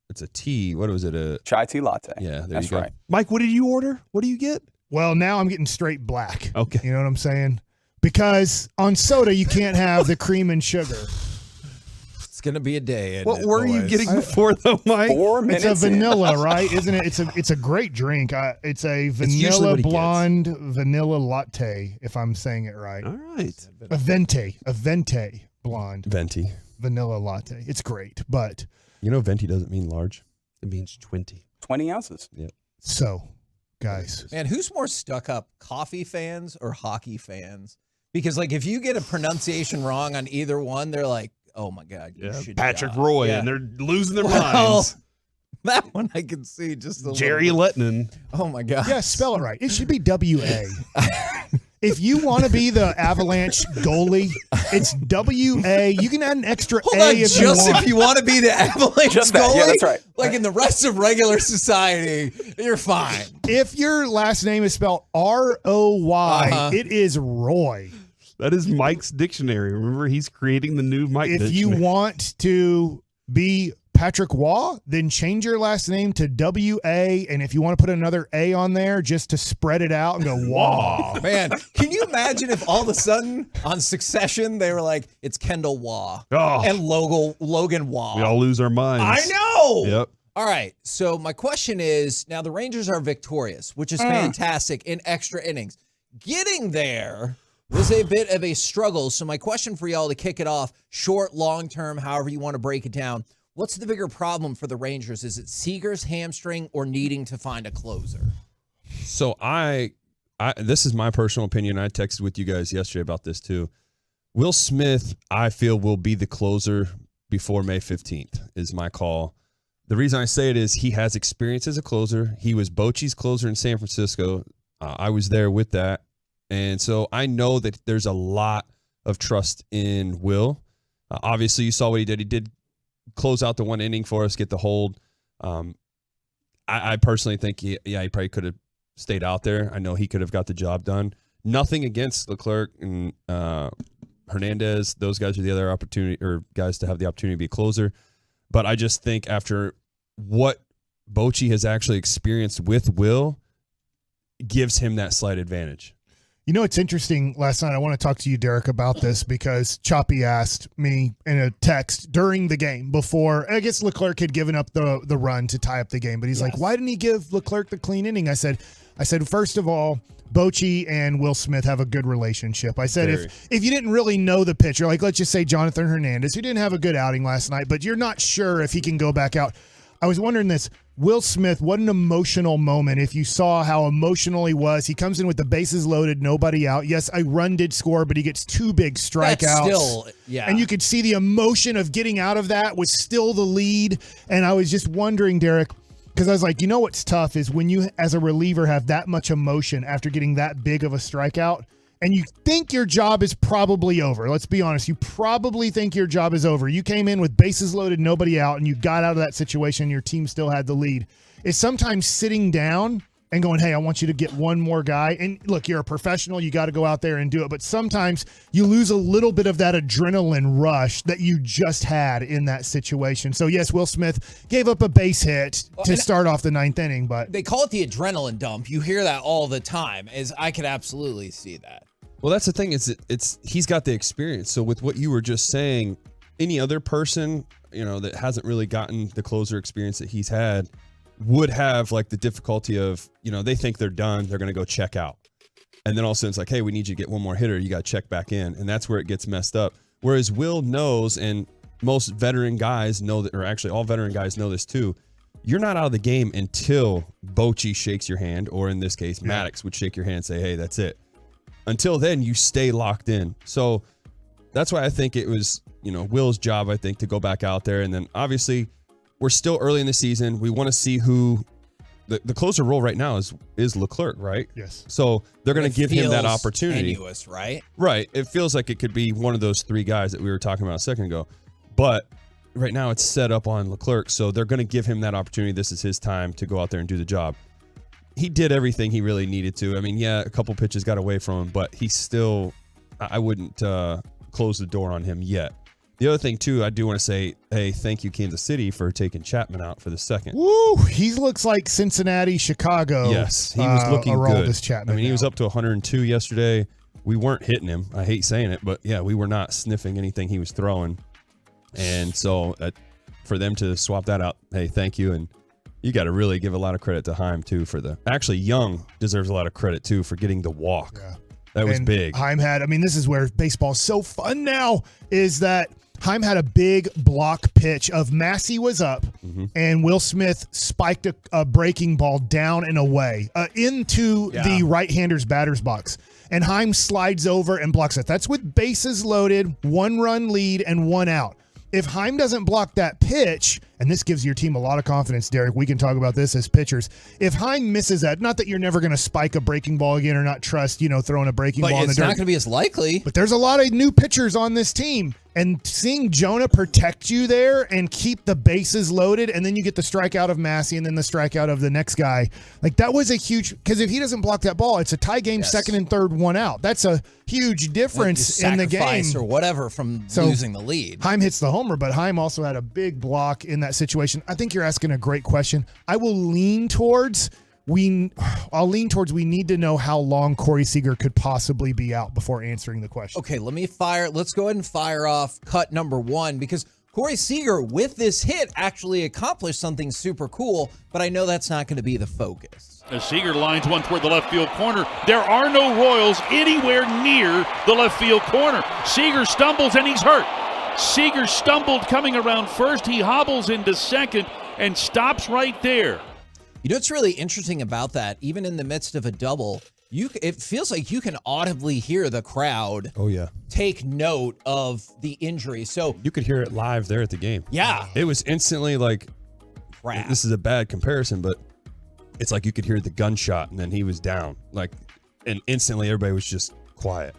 it's a tea. What was it? A chai tea latte. Yeah, there That's you go. right. Mike, what did you order? What do you get? Well, now I'm getting straight black. Okay. You know what I'm saying? Because on soda, you can't have the cream and sugar. It's going to be a day. What were you getting before, though, Mike? 4 minutes. It's a vanilla, right? Isn't it? It's a great drink. It's a vanilla blonde vanilla latte, if I'm saying it right. All right. A venti blonde Venti. vanilla latte. It's great, but You know, venti doesn't mean large. It means 20. 20 ounces. Yep. so, guys, Man, who's more stuck up, coffee fans or hockey fans? Because, like, if you get a pronunciation wrong on either one, they're like, oh, my God, you should Patrick die. Roy, Yeah. and they're losing their Well, minds. That one I can see just a Jerry little bit. Lettinen. Oh, my God. yeah, spell it right. It should be W-A. If you want to be the Avalanche goalie, it's W-A. You can add an extra Hold A on, if just you want. if you want to be the Avalanche Just goalie? that. Yeah, that's right. Like in the rest of regular society, you're fine. If your last name is spelled R-O-Y, it is Roy. That is Mike's dictionary. Remember, he's creating the new Mike If dictionary. you want to be Patrick Waugh, then change your last name to W-A. And if you want to put another A on there just to spread it out and go, Waugh. Man, can you imagine if all of a sudden on Succession they were like, it's Kendall Waugh and Logan Waugh? We all lose our minds. I know. Yep. All right. So my question is, now the Rangers are victorious, which is fantastic in extra innings. Getting there was a bit of a struggle. So my question for y'all to kick it off, short, long term, however you want to break it down. What's the bigger problem for the Rangers? Is it Seager's hamstring or needing to find a closer? So I this is my personal opinion. I texted with you guys yesterday about this too. Will Smith, I feel, will be the closer before May 15th is my call. The reason I say it is he has experience as a closer. He was Bochy's closer in San Francisco. I was there with that. And so I know that there's a lot of trust in Will. Obviously, you saw what he did. He did close out the one inning for us, get the hold. I personally think he probably could have stayed out there. I know he could have got the job done. Nothing against Leclerc and Hernandez. Those guys are the other opportunity or guys to have the opportunity to be a closer. But I just think after what Bochy has actually experienced with Will gives him that slight advantage. You know, it's interesting. Last night, I want to talk to you, Derek, about this because Choppy asked me in a text during the game before, I guess Leclerc had given up the run to tie up the game, but he's like, why didn't he give Leclerc the clean inning? I said, first of all, Bochy and Will Smith have a good relationship. I said, if you didn't really know the pitcher, like let's just say Jonathan Hernandez, who didn't have a good outing last night, but you're not sure if he can go back out. I was wondering this. Will Smith, what an emotional moment. If you saw how emotional he was, he comes in with the bases loaded, nobody out. Yes, a run did score, but he gets 2 big strikeouts. That's still, yeah. And you could see the emotion of getting out of that was still the lead. And I was just wondering, Derek, because I was like, you know what's tough is when you, as a reliever, have that much emotion after getting that big of a strikeout, and you think your job is probably over. Let's be honest. You probably think your job is over. You came in with bases loaded, nobody out, and you got out of that situation, and your team still had the lead. It's sometimes sitting down and going, hey, I want you to get one more guy. And look, you're a professional. You got to go out there and do it. But sometimes you lose a little bit of that adrenaline rush that you just had in that situation. So, yes, Will Smith gave up a base hit to start off the 9th inning. But they call it the adrenaline dump. You hear that all the time. I could absolutely see that. Well, that's the thing. It's he's got the experience. So with what you were just saying, any other person, that hasn't really gotten the closer experience that he's had would have like the difficulty of, they think they're done. They're going to go check out. And then all of a sudden it's like, hey, we need you to get one more hitter. You got to check back in. And that's where it gets messed up. Whereas Will knows, and most veteran guys know that, or actually all veteran guys know this too. You're not out of the game until Bochy shakes your hand, or in this case, Maddox would shake your hand and say, hey, that's it. Until then, you stay locked in. So that's why I think it was, Will's job, I think, to go back out there. And then obviously we're still early in the season. We want to see who the closer role right now is Leclerc, right? Yes. So they're going to give him that opportunity. Tenuous, right? Right. It feels like it could be one of those 3 guys that we were talking about a second ago. But right now it's set up on Leclerc. So they're going to give him that opportunity. This is his time to go out there and do the job. He did everything he really needed to. I mean, yeah, a couple pitches got away from him, but he still, I wouldn't close the door on him yet. The other thing, too, I do want to say, hey, thank you, Kansas City, for taking Chapman out for the second. Woo! He looks like Cincinnati, Chicago. Yes, he was looking good. Chapman I mean, he was up to 102 yesterday. We weren't hitting him. I hate saying it, but yeah, we were not sniffing anything he was throwing. And so for them to swap that out, hey, thank you. And you got to really give a lot of credit to Heim, too, actually, Young deserves a lot of credit, too, for getting the walk. Yeah. That was big. Heim this is where baseball's so fun now, is that Heim had a big block pitch of Massey was up, and Will Smith spiked a breaking ball down and away into the right-hander's batter's box. And Heim slides over and blocks it. That's with bases loaded, 1-run lead, and 1 out. If Heim doesn't block that pitch, and this gives your team a lot of confidence, Derek, we can talk about this as pitchers. If Heim misses that, not that you're never going to spike a breaking ball again or not trust, throwing a breaking ball in the dirt. It's not going to be as likely. But there's a lot of new pitchers on this team. And seeing Jonah protect you there and keep the bases loaded, and then you get the strikeout of Massey and then the strikeout of the next guy, like that was a huge, because if he doesn't block that ball, it's a tie game, second and third, 1 out. That's a huge difference in the game. Or whatever from losing the lead. Heim hits the homer, but Heim also had a big block in that situation. I think you're asking a great question. I will lean towards we need to know how long Corey Seager could possibly be out before answering the question. Okay, let's go ahead and fire off cut number 1, because Corey Seager with this hit actually accomplished something super cool, but I know that's not going to be the focus. As Seager lines one toward the left field corner, there are no Royals anywhere near the left field corner. Seager stumbles and he's hurt. Seager stumbled coming around first. He hobbles into second and stops right there. You know what's really interesting about that? Even in the midst of a double, it feels like you can audibly hear the crowd. Oh yeah, take note of the injury. So you could hear it live there at the game. Yeah, it was instantly like, crap. This is a bad comparison, but it's like you could hear the gunshot and then he was down, and instantly everybody was just quiet.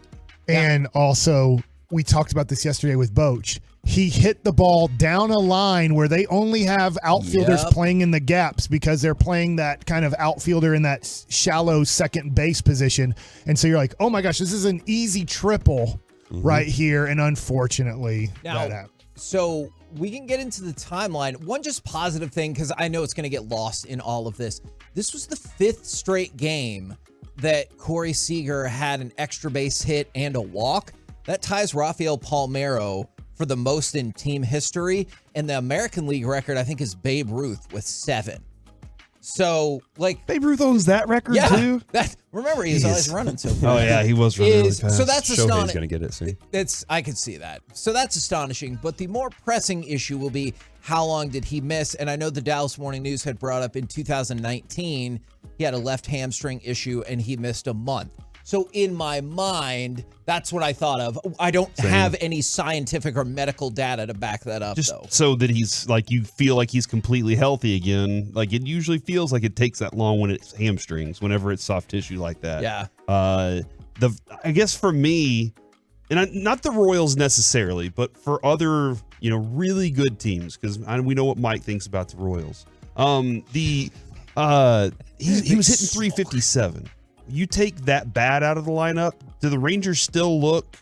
And also, we talked about this yesterday with Boch. He hit the ball down a line where they only have outfielders playing in the gaps because they're playing that kind of outfielder in that shallow second base position. And so you're like, oh my gosh, this is an easy triple right here. And unfortunately, that happened. So we can get into the timeline. One just positive thing, because I know it's going to get lost in all of this. This was the 5th straight game that Corey Seager had an extra base hit and a walk. That ties Rafael Palmeiro for the most in team history. And the American League record, I think, is Babe Ruth with 7. So, like, Babe Ruth owns that record too. Remember, he's always running so fast. Oh yeah, he was running really fast. So that's Shohei's astonishing. going to get it soon. I could see that. So that's astonishing. But the more pressing issue will be how long did he miss? And I know the Dallas Morning News had brought up in 2019 he had a left hamstring issue and he missed a month. So in my mind, that's what I thought of. I don't have any scientific or medical data to back that up, Just though. so that he's like, you feel like he's completely healthy again. Like, it usually feels like it takes that long when it's hamstrings, whenever it's soft tissue like that. Yeah. I guess for me, and not the Royals necessarily, but for other, really good teams, because we know what Mike thinks about the Royals. He was hitting 357. You take that bat out of the lineup, do the Rangers still look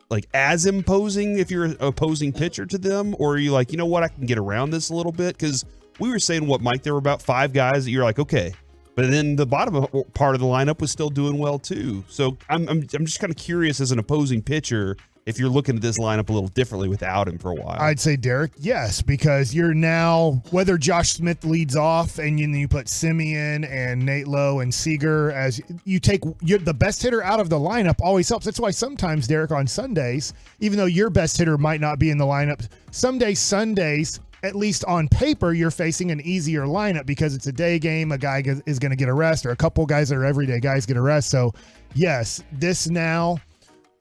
like as imposing if you're an opposing pitcher to them? Or are you like, you know what, I can get around this a little bit? Because we were saying, Mike, there were about 5 guys that you're like, okay. But then the bottom part of the lineup was still doing well too. So I'm just kind of curious as an opposing pitcher if you're looking at this lineup a little differently without him for a while. I'd say, Derek, yes, because you're now, whether Josh Smith leads off and you put Simeon and Nate Lowe and Seager, as you take the best hitter out of the lineup always helps. That's why sometimes, Derek, on Sundays, even though your best hitter might not be in the lineup, Sundays, at least on paper, you're facing an easier lineup because it's a day game. A guy is going to get a rest, or a couple guys that are everyday guys get a rest. So, yes, this now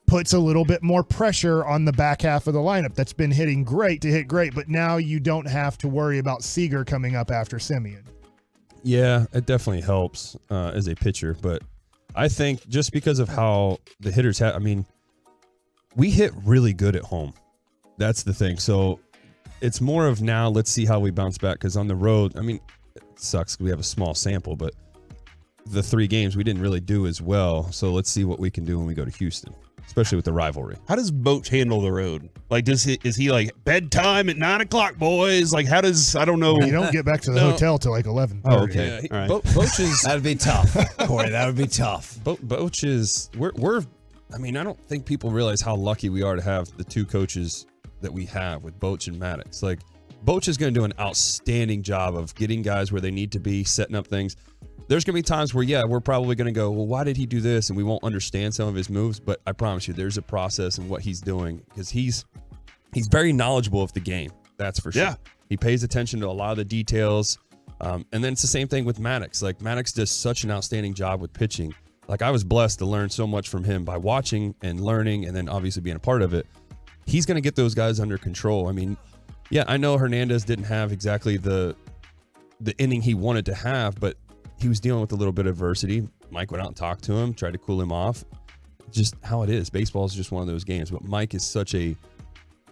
puts a little bit more pressure on the back half of the lineup that's been hitting great to hit great, but now you don't have to worry about Seager coming up after Simeon. Yeah, it definitely helps as a pitcher, but I think just because of how the hitters have, we hit really good at home. That's the thing. So it's more of now, let's see how we bounce back, because on the road, it sucks. We have a small sample, but the 3 games we didn't really do as well. So let's see what we can do when we go to Houston, especially with the rivalry. How does Boch handle the road? Like, is he like bedtime at 9 o'clock, boys? Like, how does, I don't know. You don't get back to the hotel till like 11. Oh, okay. Yeah, all right. Boch is that'd be tough, Corey. That would be tough. Boch is I don't think people realize how lucky we are to have the 2 coaches that we have with Boch and Maddox. Like, Boch is going to do an outstanding job of getting guys where they need to be, setting up things. There's going to be times where, we're probably going to go, well, why did he do this? And we won't understand some of his moves. But I promise you, there's a process in what he's doing, because he's very knowledgeable of the game. That's for sure. Yeah. He pays attention to a lot of the details. And then it's the same thing with Maddox. Like, Maddox does such an outstanding job with pitching. Like, I was blessed to learn so much from him by watching and learning, and then obviously being a part of it. He's going to get those guys under control. I know Hernandez didn't have exactly the inning he wanted to have, but he was dealing with a little bit of adversity. Mike went out and talked to him, tried to cool him off. Just how it is. Baseball is just one of those games. But Mike is such a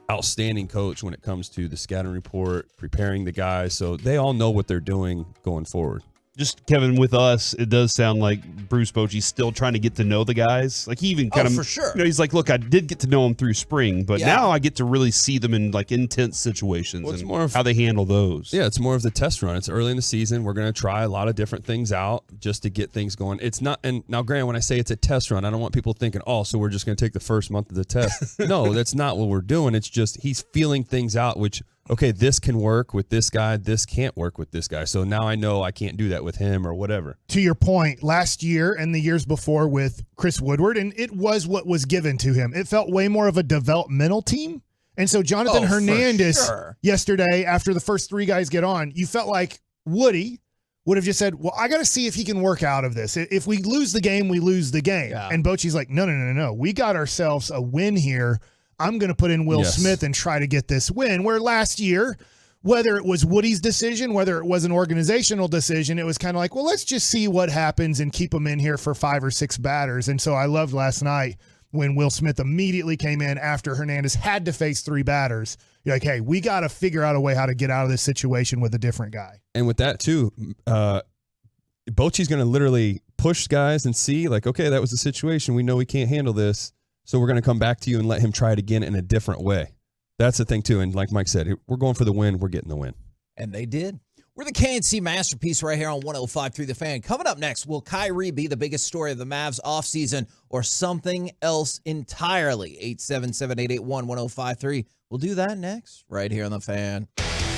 outstanding coach when it comes to the scouting report, preparing the guys, so they all know what they're doing going forward. Just, Kevin, with us, it does sound like Bruce Bochy's still trying to get to know the guys. Like, he even kind of, for sure. He's like, look, I did get to know them through spring, but now I get to really see them in like intense situations and more of how they handle those. Yeah, it's more of the test run. It's early in the season. We're going to try a lot of different things out just to get things going. It's not, and now, Grant, when I say it's a test run, I don't want people thinking, so we're just going to take the first month of the test. No, that's not what we're doing. It's just he's feeling things out, which, okay, this can work with this guy, this can't work with this guy. So now I know I can't do that with him or whatever. To your point, last year and the years before with Chris Woodward, and it was what was given to him. It felt way more of a developmental team. And so Jonathan Hernandez yesterday, after the first 3 guys get on, you felt like Woody would have just said, well, I got to see if he can work out of this. If we lose the game, we lose the game. Yeah. And Bochy's like, no. We got ourselves a win here. I'm going to put in Will Smith and try to get this win. Where last year, whether it was Woody's decision, whether it was an organizational decision, it was kind of like, well, let's just see what happens and keep him in here for 5 or 6 batters. And so I loved last night when Will Smith immediately came in after Hernandez had to face 3 batters. You're like, hey, we got to figure out a way how to get out of this situation with a different guy. And with that, too, Bochy's going to literally push guys and see, like, okay, that was the situation. We know we can't handle this. So we're going to come back to you and let him try it again in a different way. That's the thing, too. And like Mike said, we're going for the win. We're getting the win. And they did. We're the KNC Masterpiece right here on 105.3 The Fan. Coming up next, will Kyrie be the biggest story of the Mavs offseason or something else entirely? 877-881-1053. We'll do that next right here on The Fan.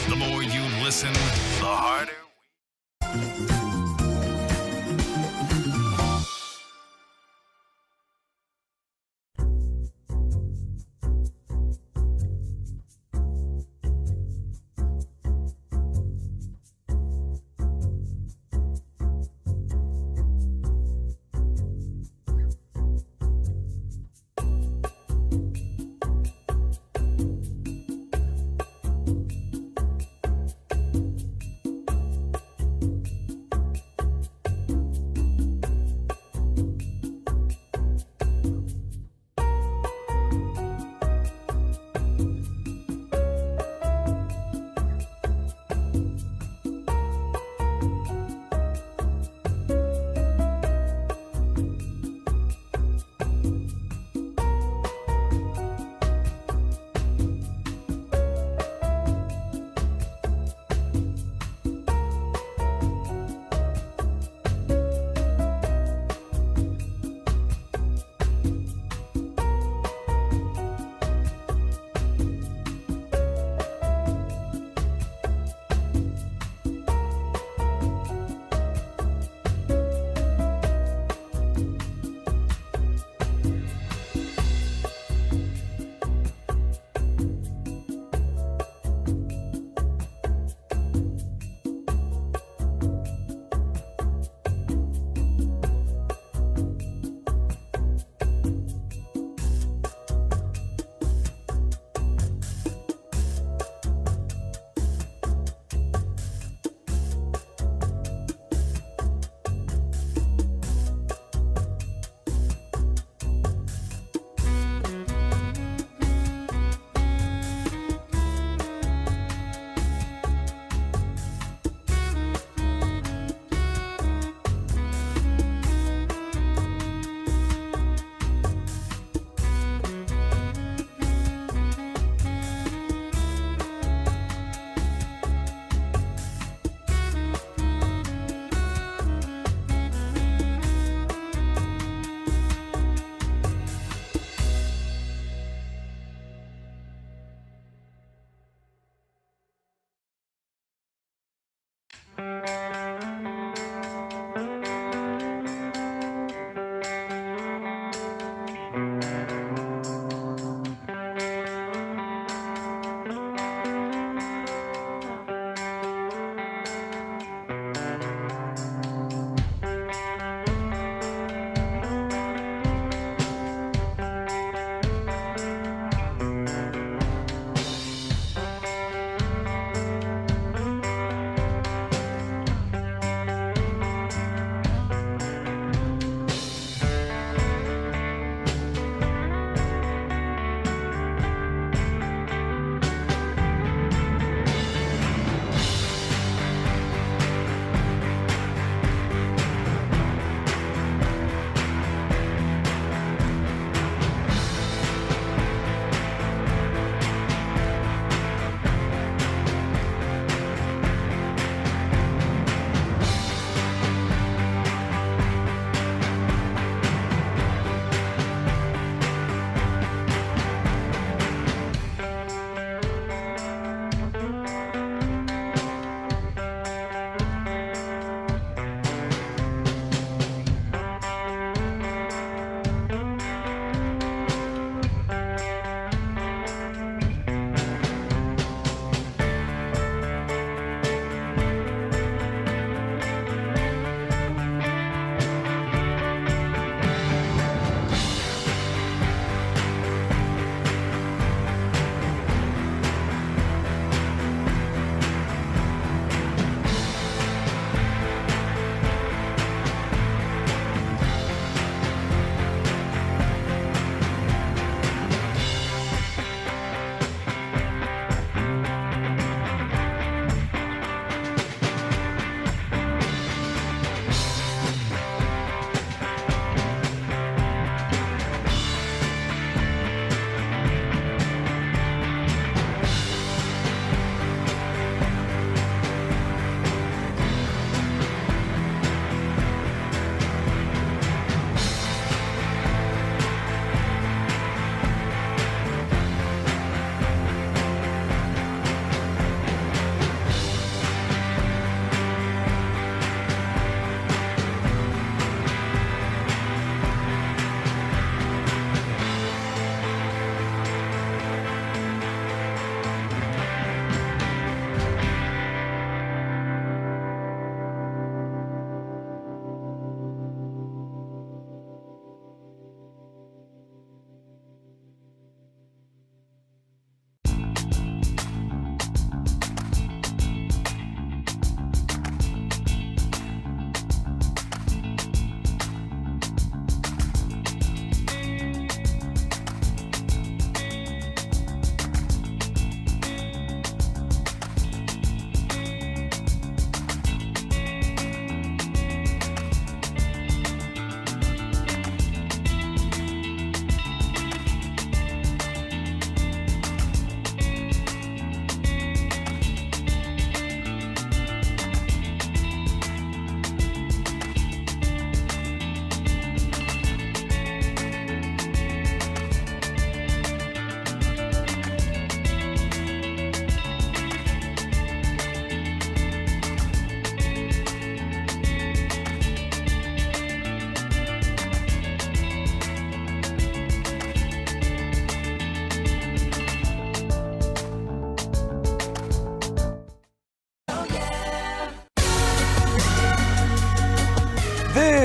The more you listen, the harder we...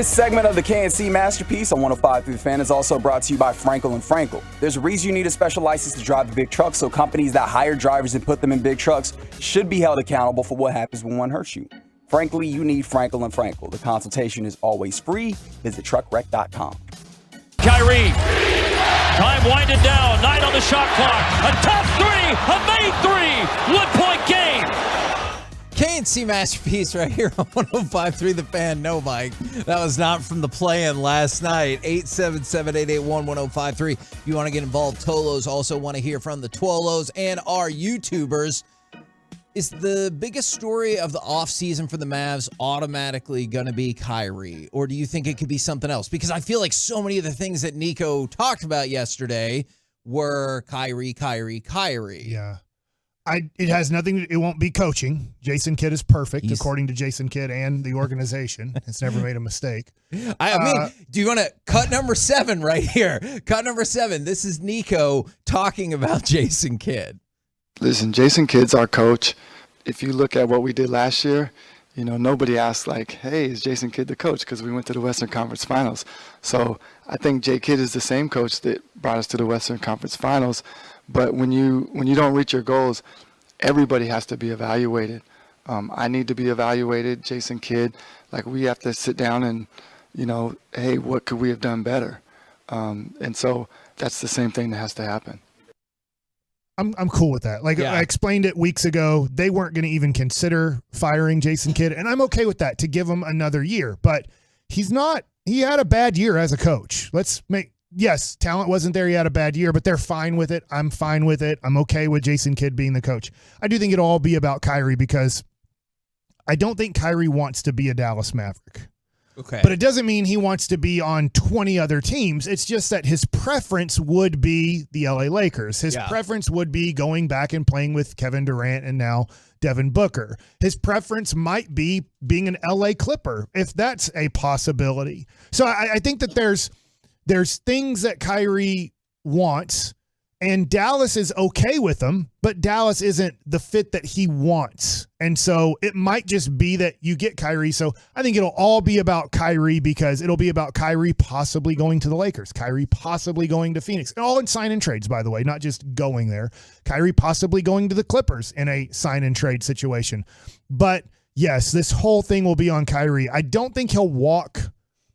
This segment of the KNC Masterpiece on 105 through the Fan is also brought to you by Frankel and Frankel. There's a reason you need a special license to drive a big truck, so companies that hire drivers and put them in big trucks should be held accountable for what happens when one hurts you. Frankly, you need Frankel and Frankel. The consultation is always free. Visit truckwreck.com. Kyrie, time winding down, 9 on the shot clock, a tough three, a made three, 1 point game. KNC Masterpiece right here on 105.3 The Fan. No, Mike, that was not from the play-in last night. 877-881-1053. If you want to get involved, Tolos also want to hear from the Twolos and our YouTubers. Is the biggest story of the offseason for the Mavs automatically going to be Kyrie? Or do you think it could be something else? Because I feel like so many of the things that Nico talked about yesterday were Kyrie. Yeah. It has nothing. It won't be coaching. Jason Kidd is perfect, according to Jason Kidd and the organization. It's never made a mistake. I mean, do you want to cut number 7 right here? Cut number 7. This is Nico talking about Jason Kidd. Listen, Jason Kidd's our coach. If you look at what we did last year, nobody asked like, hey, is Jason Kidd the coach? Because we went to the Western Conference Finals. So I think Jay Kidd is the same coach that brought us to the Western Conference Finals. But when you don't reach your goals, everybody has to be evaluated. I need to be evaluated, Jason Kidd. Like, we have to sit down and, hey, what could we have done better? And so that's the same thing that has to happen. I'm cool with that. Like, I explained it weeks ago. They weren't going to even consider firing Jason Kidd, and I'm okay with that, to give him another year. But he had a bad year as a coach. Yes, talent wasn't there. He had a bad year, but they're fine with it. I'm fine with it. I'm okay with Jason Kidd being the coach. I do think it'll all be about Kyrie, because I don't think Kyrie wants to be a Dallas Maverick. Okay. But it doesn't mean he wants to be on 20 other teams. It's just that his preference would be the LA Lakers. His preference would be going back and playing with Kevin Durant and now Devin Booker. His preference might be being an LA Clipper, if that's a possibility. So I think that there's things that Kyrie wants, and Dallas is okay with them, but Dallas isn't the fit that he wants. And so it might just be that you get Kyrie. So I think it'll all be about Kyrie, because it'll be about Kyrie possibly going to the Lakers, Kyrie possibly going to Phoenix, and all in sign and trades, by the way, not just going there. Kyrie possibly going to the Clippers in a sign and trade situation. But yes, this whole thing will be on Kyrie. I don't think he'll walk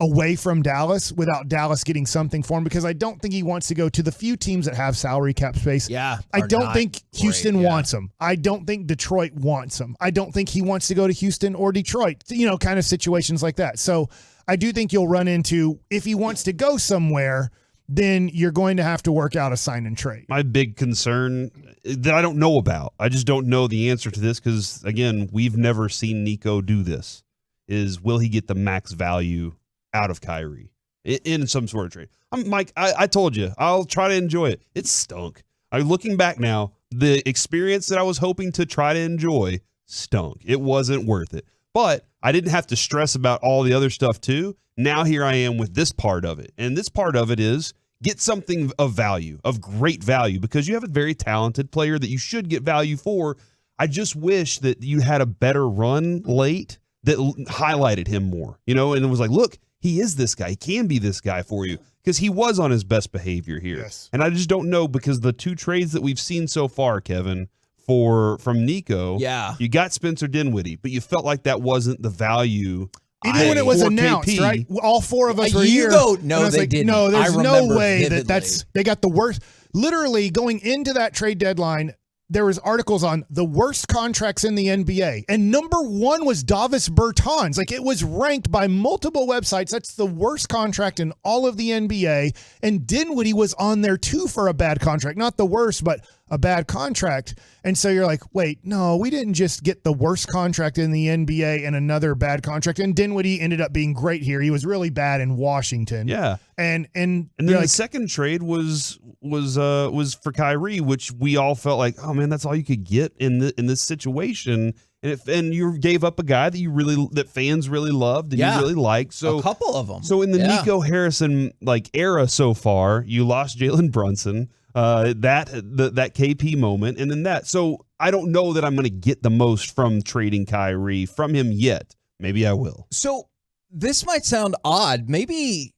away from Dallas without Dallas getting something for him, because I don't think he wants to go to the few teams that have salary cap space. Yeah. I don't think Houston wants him. I don't think Detroit wants him. I don't think he wants to go to Houston or Detroit, kind of situations like that. So I do think you'll run into, if he wants to go somewhere, then you're going to have to work out a sign and trade. My big concern that I don't know about, I just don't know the answer to this, because, again, we've never seen Nico do this, is will he get the max value out of Kyrie in some sort of trade? Mike, I told you, I'll try to enjoy it. It stunk. Looking back now, the experience that I was hoping to try to enjoy stunk. It wasn't worth it. But I didn't have to stress about all the other stuff too. Now here I am with this part of it. And this part of it is get something of value, of great value, because you have a very talented player that you should get value for. I just wish that you had a better run late that highlighted him more, and it was like, look, he is this guy. He can be this guy for you, because he was on his best behavior here. Yes. And I just don't know, because the 2 trades that we've seen so far, Kevin, from Nico, you got Spencer Dinwiddie, but you felt like that wasn't the value. Even when it was announced, KP, right? All 4 of us were here. No, they didn't. No, there's no way vividly. they got the worst. Literally going into that trade deadline, there was articles on the worst contracts in the NBA, and number 1 was Davis Bertans. Like, it was ranked by multiple websites. That's the worst contract in all of the NBA, and Dinwiddie was on there too for a bad contract. Not the worst, but a bad contract. And so you're like, wait, no, we didn't just get the worst contract in the NBA and another bad contract. And Dinwiddie ended up being great here. He was really bad in Washington. Yeah. And then the second trade was for Kyrie, which we all felt like, oh man, that's all you could get in this situation. And you gave up a guy that fans really loved and you really liked. So a couple of them. So in the Nico Harrison era so far, you lost Jalen Brunson. That KP moment, and then that. So I don't know that I'm going to get the most from trading Kyrie from him yet. Maybe I will. So This might sound odd. Maybe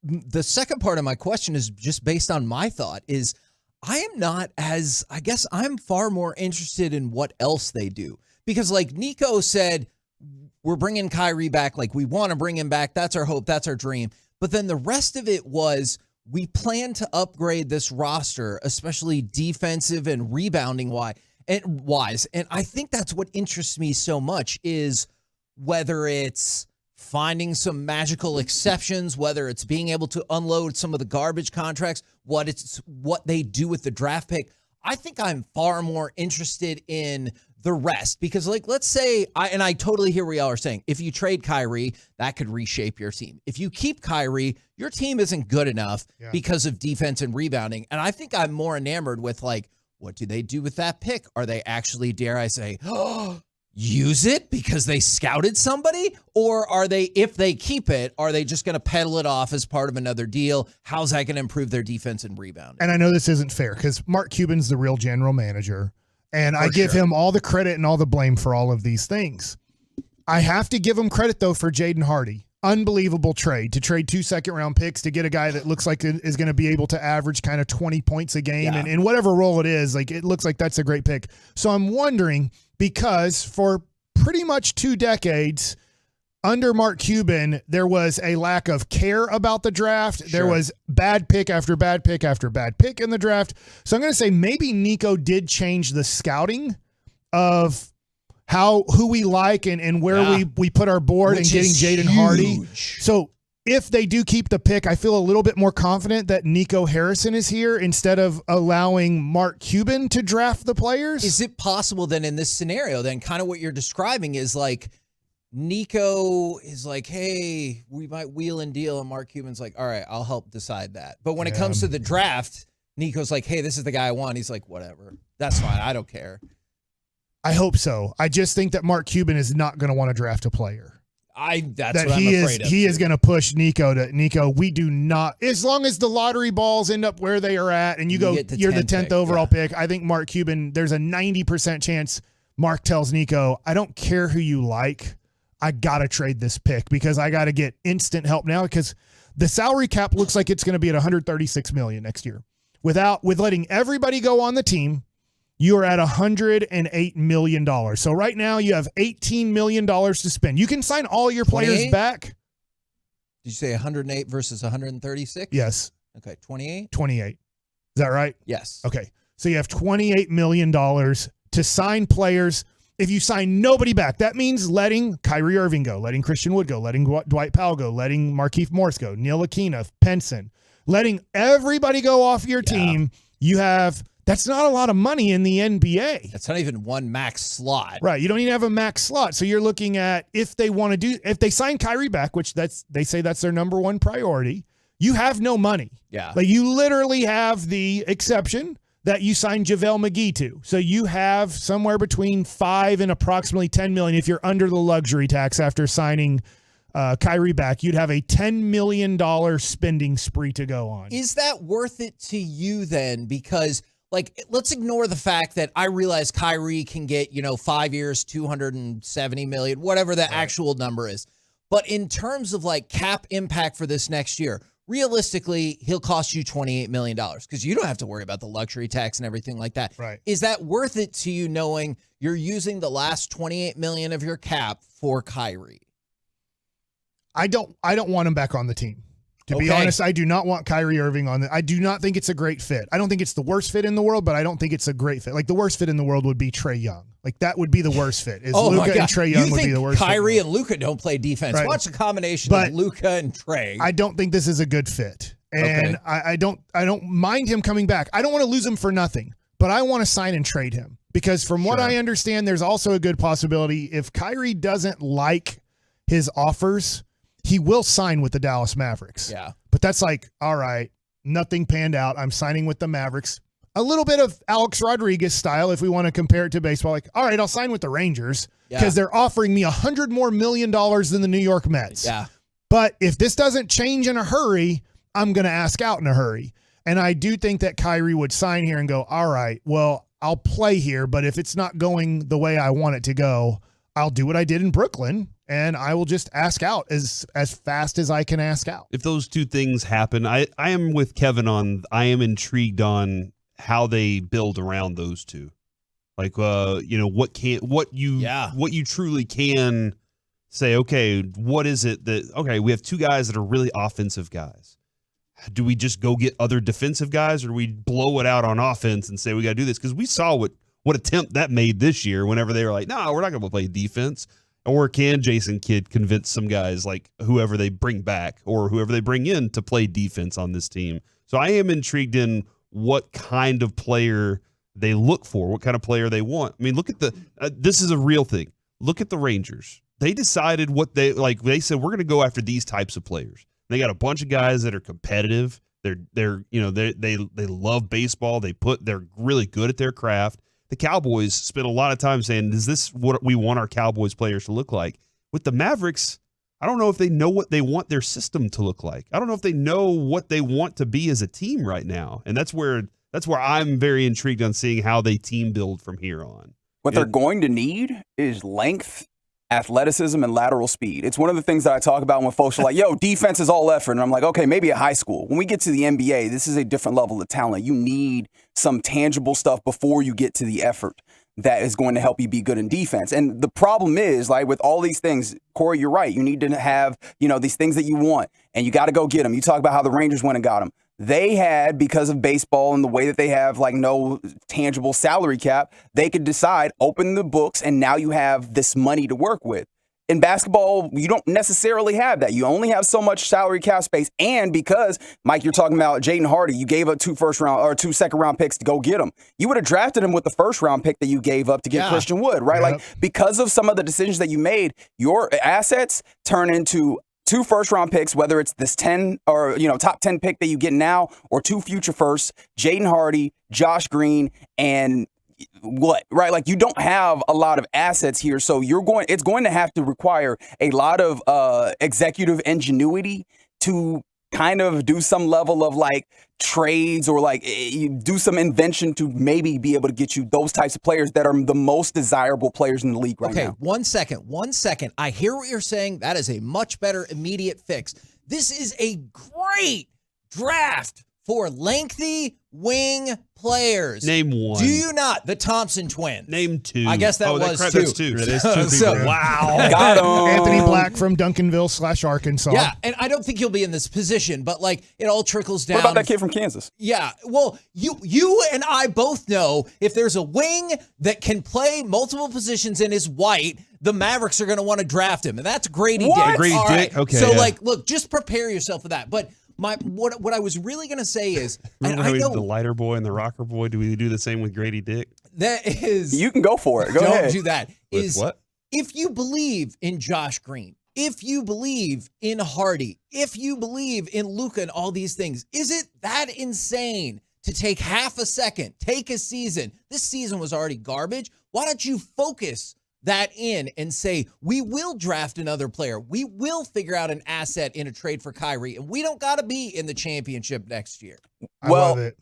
the second part of my question is just based on my thought is I am not as, I guess I'm far more interested in what else they do. Because like Nico said, we're bringing Kyrie back. Like we want to bring him back. That's our hope. That's our dream. But then the rest of it was we plan to upgrade this roster, especially defensive and rebounding wise. And I think that's what interests me so much is whether it's finding some magical exceptions, whether it's being able to unload some of the garbage contracts, what they do with the draft pick. I think I'm far more interested in the rest because, like, let's say, I totally hear what y'all are saying. If you trade Kyrie, that could reshape your team. If you keep Kyrie, your team isn't good enough because of defense and rebounding. And I think I'm more enamored with, like, what do they do with that pick? Are they actually, dare I say, use it because they scouted somebody? Or are they, if they keep it, are they just going to peddle it off as part of another deal? How's that going to improve their defense and rebounding? And I know this isn't fair because Mark Cuban's the real general manager. And I give him all the credit and all the blame for all of these things. I have to give him credit, though, for Jaden Hardy. Unbelievable trade to trade 2 second-round picks to get a guy that looks like is going to be able to average kind of 20 points a game. And in whatever role it is, like it looks like that's a great pick. So I'm wondering, because for pretty much 2 decades under Mark Cuban, there was a lack of care about the draft. There was bad pick after bad pick after bad pick in the draft. So I'm going to say maybe Nico did change the scouting of who we like and where we put our board and getting Jaden Hardy. So if they do keep the pick, I feel a little bit more confident that Nico Harrison is here instead of allowing Mark Cuban to draft the players. Is it possible then in this scenario, then kind of what you're describing is like Nico is like, hey, we might wheel and deal. And Mark Cuban's like, all right, I'll help decide that. But when it comes to the draft, Nico's like, hey, this is the guy I want. He's like, whatever. That's fine. I don't care. I hope so. I just think that Mark Cuban is not going to want to draft a player. That's what I'm afraid of. He is going to push Nico. We do not, as long as the lottery balls end up where they are at and you're the 10th overall pick, I think Mark Cuban, there's a 90% chance Mark tells Nico, I don't care who you like. I got to trade this pick because I got to get instant help now because the salary cap looks like it's going to be at $136 million next year. With letting everybody go on the team, you are at $108 million. So right now you have $18 million to spend. You can sign all your players back. Did you say 108 versus 136? Yes. Okay, 28? 28. Is that right? Yes. Okay. So you have $28 million to sign players. If you sign nobody back, that means letting Kyrie Irving go, letting Christian Wood go, letting Dwight Powell go, letting Markieff Morris go, Neil Aquina, Penson, letting everybody go off your team. You have... That's not a lot of money in the NBA. That's not even one max slot. Right. You don't even have a max slot. So you're looking at if they sign Kyrie back, which they say that's their number one priority, you have no money. Yeah. Like you literally have the exception that you signed JaVale McGee to. So you have somewhere between $5 and approximately $10 million if you're under the luxury tax after signing Kyrie back. You'd have a $10 million spending spree to go on. Is that worth it to you then? Because like, let's ignore the fact that I realize Kyrie can get, 5 years, $270 million, whatever the actual number is. But in terms of like cap impact for this next year, realistically, he'll cost you $28 million because you don't have to worry about the luxury tax and everything like that. Right. Is that worth it to you knowing you're using the last $28 million of your cap for Kyrie? I don't want him back on the team. To be honest, I do not want Kyrie Irving on I do not think it's a great fit. I don't think it's the worst fit in the world, but I don't think it's a great fit. Like the worst fit in the world would be Trae Young. Like that would be the worst fit. Luka and Trae Young would be the worst Kyrie fit. and Luka don't play defense. Right. Watch the combination of Luka and Trae. I don't think this is a good fit. And I don't mind him coming back. I don't want to lose him for nothing, but I want to sign and trade him. Because from what I understand, there's also a good possibility if Kyrie doesn't like his offers, he will sign with the Dallas Mavericks. Yeah. But that's like, all right, nothing panned out. I'm signing with the Mavericks. A little bit of Alex Rodriguez style, if we want to compare it to baseball. Like, all right, I'll sign with the Rangers because they're offering me $100 more million than the New York Mets. Yeah. But if this doesn't change in a hurry, I'm going to ask out in a hurry. And I do think that Kyrie would sign here and go, all right, well, I'll play here, but if it's not going the way I want it to go, I'll do what I did in Brooklyn and I will just ask out as fast as I can ask out. If those two things happen, I am with Kevin on. I am intrigued on how they build around those two. Like, what you truly can say. Okay, what is it that? Okay, we have two guys that are really offensive guys. Do we just go get other defensive guys, or do we blow it out on offense and say we got to do this? Because we saw what attempt that made this year. Whenever they were like, "No, we're not going to play defense." Or can Jason Kidd convince some guys like whoever they bring back or whoever they bring in to play defense on this team? So I am intrigued in what kind of player they look for, what kind of player they want. I mean, look at this is a real thing. Look at the Rangers. They decided they said, we're going to go after these types of players. They got a bunch of guys that are competitive. They love baseball. They're really good at their craft. The Cowboys spent a lot of time saying, is this what we want our Cowboys players to look like? With the Mavericks, I don't know if they know what they want their system to look like. I don't know if they know what they want to be as a team right now. And that's where I'm very intrigued on seeing how they team build from here on. What they're going to need is length, athleticism, and lateral speed. It's one of the things that I talk about when folks are like, yo, defense is all effort. And I'm like, okay, maybe at high school. When we get to the NBA, this is a different level of talent. You need some tangible stuff before you get to the effort that is going to help you be good in defense. And the problem is, like with all these things, Corey, you're right. You need to have, these things that you want, and you got to go get them. You talk about how the Rangers went and got them. They had, because of baseball and the way that they have like no tangible salary cap, they could decide, open the books, and now you have this money to work with. In basketball, you don't necessarily have that. You only have so much salary cap space. And because, Mike, you're talking about Jaden Hardy, you gave up 2 second-round picks to go get him. You would have drafted him with the first-round pick that you gave up to get Christian Wood, right? Yep. Like, because of some of the decisions that you made, your assets turn into 2 first-round picks, whether it's this 10 or, top 10 pick that you get now, or 2 future firsts, Jaden Hardy, Josh Green, and what, right? Like, you don't have a lot of assets here, so it's going to have to require a lot of executive ingenuity to kind of do some level of like trades or like you do some invention to maybe be able to get you those types of players that are the most desirable players in the league right now. Okay, 1 second. I hear what you're saying. That is a much better immediate fix. This is a great draft for lengthy wing players. Name one. Do you not? The Thompson twins. Name 2. I guess that was 2. That's 2. That is 2 people. Wow. Got him. Anthony Black from Duncanville / Arkansas. Yeah, and I don't think he'll be in this position, but like it all trickles down. What about that kid from Kansas? Yeah, well, you and I both know if there's a wing that can play multiple positions and is white, the Mavericks are going to want to draft him, and that's Grady Dick. Grady Dick? Okay. So look, just prepare yourself for that. But what I was really going to say is, remember how he's the lighter boy and the rocker boy? Do we do the same with Grady Dick? That is, you can go for it. Go don't ahead. do that. With what? If you believe in Josh Green, if you believe in Hardy, if you believe in Luka and all these things, is it that insane to take half a second, take a season? This season was already garbage. Why don't you focus that in and say, we will draft another player. We will figure out an asset in a trade for Kyrie, and we don't got to be in the championship next year. I love it.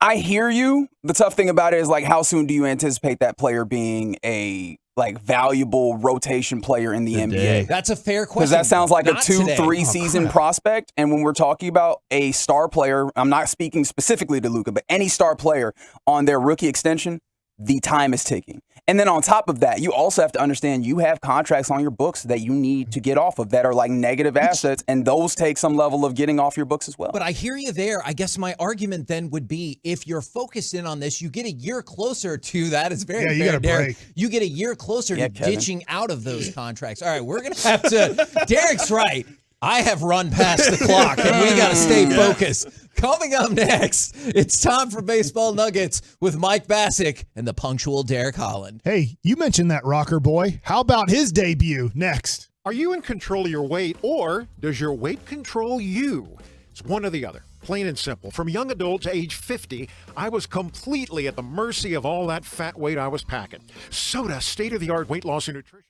I hear you. The tough thing about it is, like, how soon do you anticipate that player being a valuable rotation player in the NBA? That's a fair question. Because that sounds like Not a 2-3 today. season prospect. And when we're talking about a star player, I'm not speaking specifically to Luka, but any star player on their rookie extension, the time is ticking. And then on top of that, you also have to understand you have contracts on your books that you need to get off of that are like negative assets, and those take some level of getting off your books as well. But I hear you there. I guess my argument then would be, if you're focused in on this, you get a year closer to that. It's very you fair, got a Derek. break. You get a year closer to Kevin. ditching out of those contracts. All right, we're going to have to – Derek's right. I have run past the clock, and we got to stay focused. Coming up next, it's time for Baseball Nuggets with Mike Bassick and the punctual Derek Holland. Hey, you mentioned that rocker boy. How about his debut next? Are you in control of your weight, or does your weight control you? It's one or the other. Plain and simple. From young adult to age 50, I was completely at the mercy of all that fat weight I was packing. Soda, state-of-the-art weight loss and nutrition.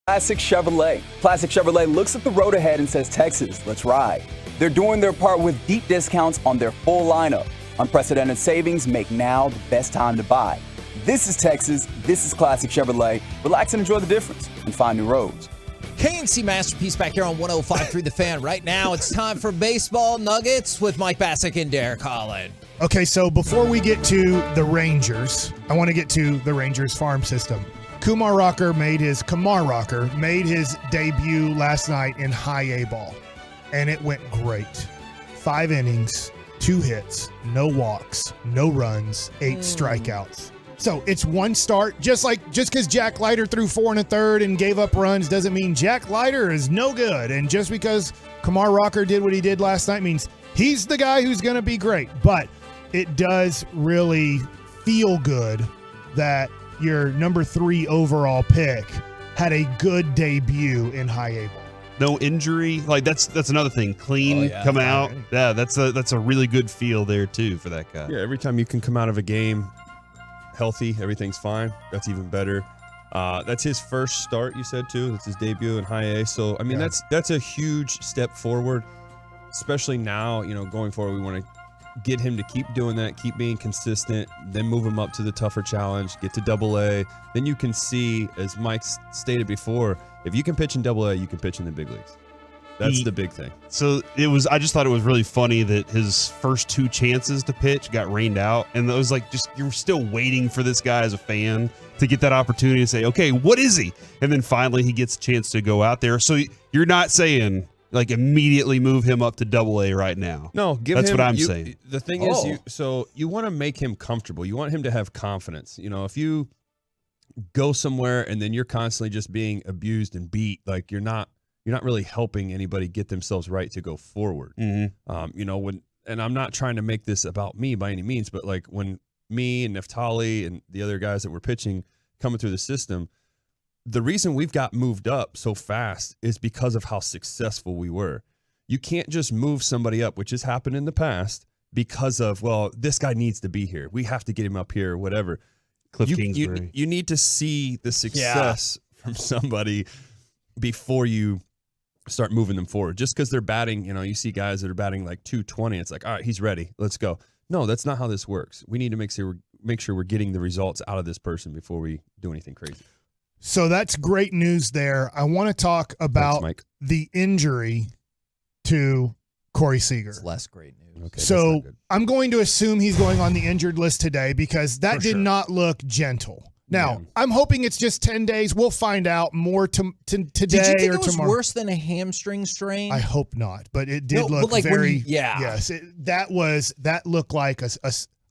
Classic Chevrolet. Classic Chevrolet looks at the road ahead and says, Texas, let's ride. They're doing their part with deep discounts on their full lineup. Unprecedented savings make now the best time to buy. This is Texas. This is Classic Chevrolet. Relax and enjoy the difference and find new roads. KNC Masterpiece back here on 105.3 The Fan. Right now, it's time for Baseball Nuggets with Mike Bassick and Derek Holland. Okay, so before we get to the Rangers, I want to get to the Rangers farm system. Kumar Rocker made his debut last night in high A ball, and it went great. 5 innings, 2 hits, no walks, no runs, 8 strikeouts. So it's one start. Just because Jack Leiter threw 4 1/3 and gave up runs doesn't mean Jack Leiter is no good. And just because Kumar Rocker did what he did last night means he's the guy who's going to be great. But it does really feel good that your number 3 overall pick had a good debut in high A ball. No injury, like that's another thing. Clean, come out. Yeah, that's a really good feel there too for that guy. Yeah, every time you can come out of a game healthy, everything's fine. That's even better. That's his first start, you said too. That's his debut in high A. So I mean, that's a huge step forward, especially now. Going forward, we want to get him to keep doing that, keep being consistent, then move him up to the tougher challenge, get to AA. Then you can see, as Mike stated before, if you can pitch in AA, you can pitch in the big leagues. That's the big thing. So I just thought it was really funny that his first 2 chances to pitch got rained out. And it was like, you're still waiting for this guy as a fan to get that opportunity to say, okay, what is he? And then finally he gets a chance to go out there. So you're not saying like immediately move him up to AA right now. No, that's what I'm saying. The thing is, you want to make him comfortable. You want him to have confidence. If you go somewhere and then you're constantly just being abused and beat, like you're not really helping anybody get themselves right to go forward. Mm-hmm. And I'm not trying to make this about me by any means, but like when me and Neftali and the other guys that were pitching coming through the system, the reason we've got moved up so fast is because of how successful we were. You can't just move somebody up, which has happened in the past, because of, well, this guy needs to be here. We have to get him up here or whatever. Cliff Kingsbury. You need to see the success from somebody before you start moving them forward. Just because they're batting, you see guys that are batting like 220. It's like, all right, he's ready. Let's go. No, that's not how this works. We need to make sure we're getting the results out of this person before we do anything crazy. So that's great news there. I want to talk about the injury to Corey Seager. It's less great news. Okay, so I'm going to assume he's going on the injured list today because that did not look gentle. Now, I'm hoping it's just 10 days. We'll find out more today or tomorrow. Did you think it was worse than a hamstring strain? I hope not, but it did look very. Yes, that looked like a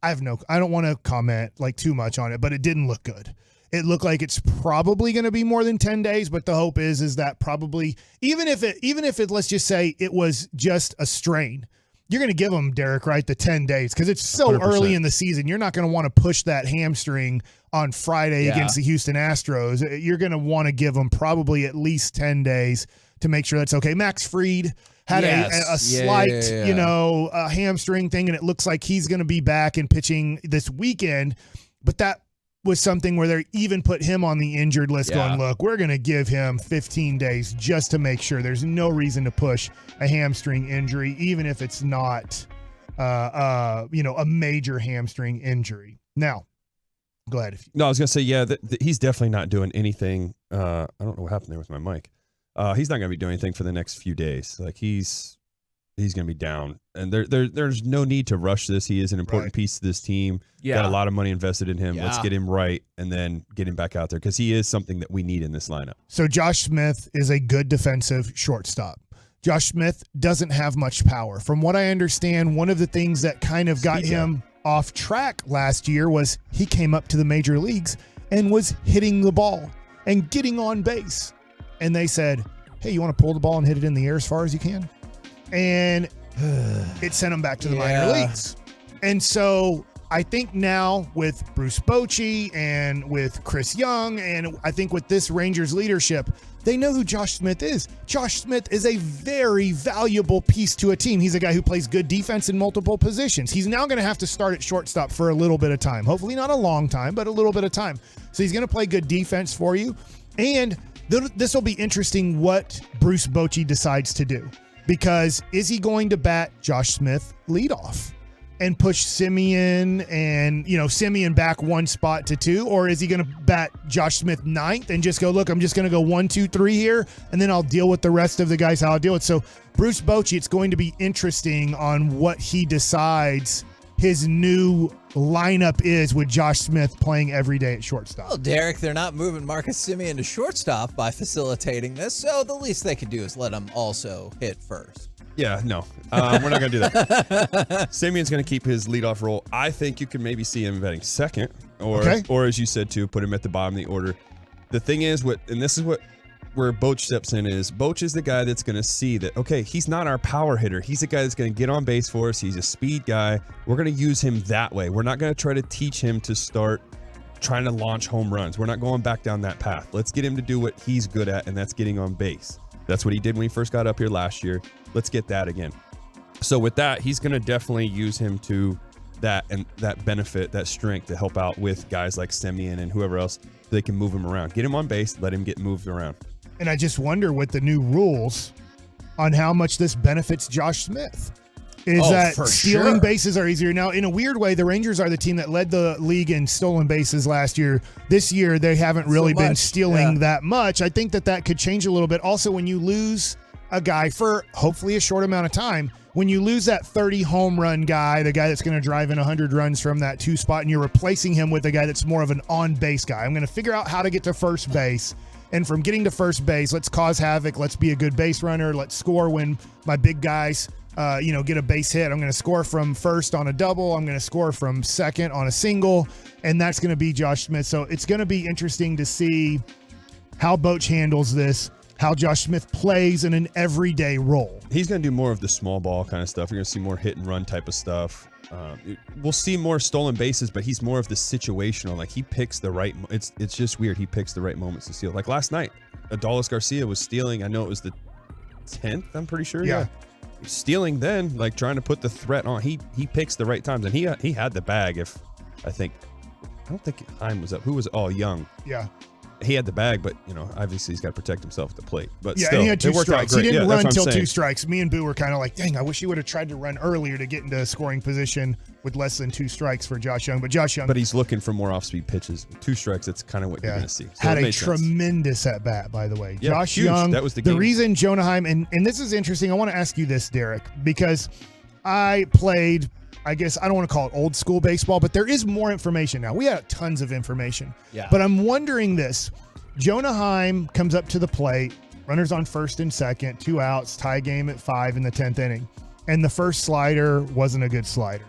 I don't want to comment like too much on it, but it didn't look good. It looked like it's probably going to be more than 10 days, but the hope is that probably even if it let's just say it was just a strain, you're going to give them, Derek, right, the 10 days because it's so 100%. Early in the season. You're not going to want to push that hamstring on Friday against the Houston Astros. You're going to want to give them probably at least 10 days to make sure that's okay. Max Fried had a slight, hamstring thing, and it looks like he's going to be back and pitching this weekend, but that was something where they even put him on the injured list going, look, we're going to give him 15 days just to make sure. There's no reason to push a hamstring injury, even if it's not, a major hamstring injury. Now, go ahead. No, I was going to say, he's definitely not doing anything. I don't know what happened there with my mic. He's not going to be doing anything for the next few days. Like he's going to be down, and there's no need to rush this. He is an important piece to this team. Got a lot of money invested in him. Let's get him right and then get him back out there because he is something that we need in this lineup. So Josh Smith is a good defensive shortstop. Josh Smith doesn't have much power. From what I understand, one of the things that kind of got him off track last year was he came up to the major leagues and was hitting the ball and getting on base. And they said, hey, you want to pull the ball and hit it in the air as far as you can? And it sent him back to the minor leagues. And so I think now with Bruce Bochy and with Chris Young, and I think with this Rangers leadership, they know who Josh Smith is. Josh Smith is a very valuable piece to a team. He's a guy who plays good defense in multiple positions. He's now going to have to start at shortstop for a little bit of time. Hopefully not a long time, but a little bit of time. So he's going to play good defense for you. And this will be interesting what Bruce Bochy decides to do. Because is he going to bat Josh Smith leadoff and push Simeon and, Simeon back one spot to 2? Or is he going to bat Josh Smith 9th and just go, look, I'm just going to go 1, 2, 3 here, and then I'll deal with the rest of the guys how I'll deal with. So Bruce Bochy, it's going to be interesting on what he decides his new lineup is with Josh Smith playing every day at shortstop. Well, Derek, they're not moving Marcus Simeon to shortstop by facilitating this, so the least they could do is let him also hit first. Yeah, no. We're not going to do that. Simeon's going to keep his leadoff role. I think you can maybe see him batting second, or as you said, too, put him at the bottom of the order. The thing is, this is where Boch steps in is, Boch is the guy that's going to see that, okay, he's not our power hitter. He's the guy that's going to get on base for us. He's a speed guy. We're going to use him that way. We're not going to try to teach him to start trying to launch home runs. We're not going back down that path. Let's get him to do what he's good at, and that's getting on base. That's what he did when he first got up here last year. Let's get that again. So with that, he's going to definitely use him to that and that benefit, that strength to help out with guys like Simeon and whoever else. So they can move him around. Get him on base, let him get moved around. And I just wonder with the new rules on how much this benefits Josh Smith. Is that stealing bases are easier. Now, in a weird way, the Rangers are the team that led the league in stolen bases last year. This year, they haven't really been stealing that much. I think that could change a little bit. Also, when you lose a guy for hopefully a short amount of time, when you lose that 30 home run guy, the guy that's going to drive in 100 runs from that 2 spot, and you're replacing him with a guy that's more of an on-base guy. I'm going to figure out how to get to first base. And from getting to first base, let's cause havoc. Let's be a good base runner. Let's score when my big guys get a base hit. I'm going to score from first on a double. I'm going to score from second on a single. And that's going to be Josh Smith. So it's going to be interesting to see how Boch handles this, how Josh Smith plays in an everyday role. He's going to do more of the small ball kind of stuff. You're going to see more hit and run type of stuff. We'll see more stolen bases, but he's more of the situational. Like he picks the right. It's just weird. He picks the right moments to steal. Like last night, Adolis Garcia was stealing. I know it was the 10th. I'm pretty sure. Yeah. Stealing then, like trying to put the threat on. He picks the right times, and he had the bag. I don't think Heim was up. Who was Young? Yeah. He had the bag, but obviously he's got to protect himself at the plate. But yeah, still, and he had 2 strikes. He didn't run until 2 strikes. Me and Boo were kind of like, dang, I wish he would have tried to run earlier to get into scoring position with less than 2 strikes for Josh Young. But he's looking for more off-speed pitches. 2 strikes, that's kind of what you're going to see. So had a tremendous at-bat, by the way. Yeah, Josh huge. Young, that was the reason Jonah Heim, and this is interesting. I want to ask you this, Derek, because I played, I guess I don't want to call it old school baseball, but there is more information now. We have tons of information. Yeah. But I'm wondering this. Jonah Heim comes up to the plate, runners on first and second, 2 outs, tie game at 5 in the 10th inning. And the first slider wasn't a good slider.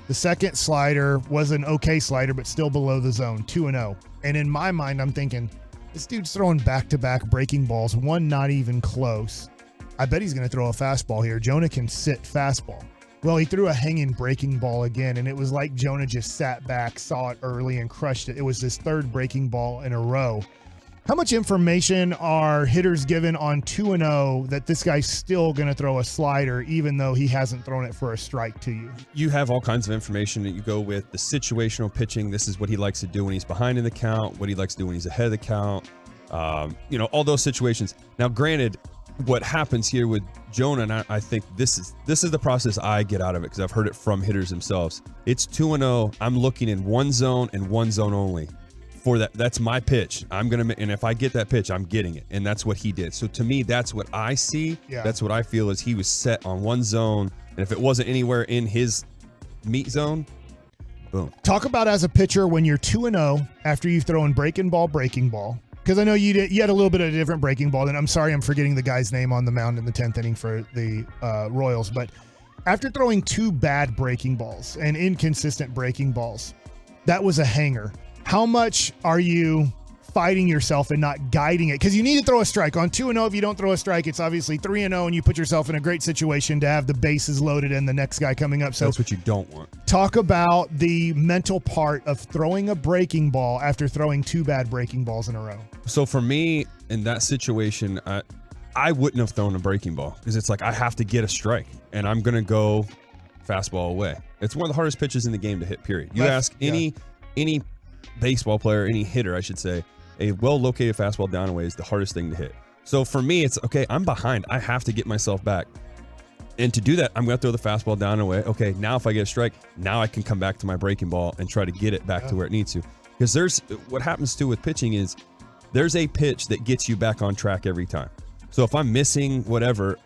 The second slider was an okay slider, but still below the zone, 2-0. And in my mind, I'm thinking, this dude's throwing back-to-back breaking balls, one not even close. I bet he's going to throw a fastball here. Jonah can sit fastball. Well, he threw a hanging breaking ball again, and it was like Jonah just sat back, saw it early, and crushed it. It was his 3rd breaking ball in a row. How much information are hitters given on 2-0 that this guy's still going to throw a slider even though he hasn't thrown it for a strike to you? You have all kinds of information that you go with. The situational pitching, this is what he likes to do when he's behind in the count, what he likes to do when he's ahead of the count, all those situations. Now, granted, what happens here with Jonah, and I think this is the process I get out of it because I've heard it from hitters themselves. It's 2-0. I'm looking in one zone and one zone only. For that's my pitch. And if I get that pitch, I'm getting it. And that's what he did. So to me, that's what I see. Yeah. That's what I feel is he was set on one zone. And if it wasn't anywhere in his meat zone, boom. Talk about as a pitcher when you're 2-0 after you've thrown breaking ball. Because I know you had a little bit of a different breaking ball. And I'm sorry, I'm forgetting the guy's name on the mound in the 10th inning for the Royals. But after throwing 2 bad breaking balls and inconsistent breaking balls, that was a hanger. How much are you fighting yourself and not guiding it, because you need to throw a strike. On 2-0, if you don't throw a strike, it's obviously 3-0, and you put yourself in a great situation to have the bases loaded and the next guy coming up. So that's what you don't want. Talk about the mental part of throwing a breaking ball after throwing 2 bad breaking balls in a row. So for me, in that situation, I wouldn't have thrown a breaking ball, because it's like I have to get a strike, and I'm going to go fastball away. It's one of the hardest pitches in the game to hit, period. You ask any baseball player, any hitter, I should say, a well-located fastball down and away is the hardest thing to hit. So for me, it's, okay, I'm behind. I have to get myself back. And to do that, I'm going to throw the fastball down and away. Okay, now if I get a strike, now I can come back to my breaking ball and try to get it back to where it needs to. Because what happens too with pitching is there's a pitch that gets you back on track every time. So if I'm missing whatever,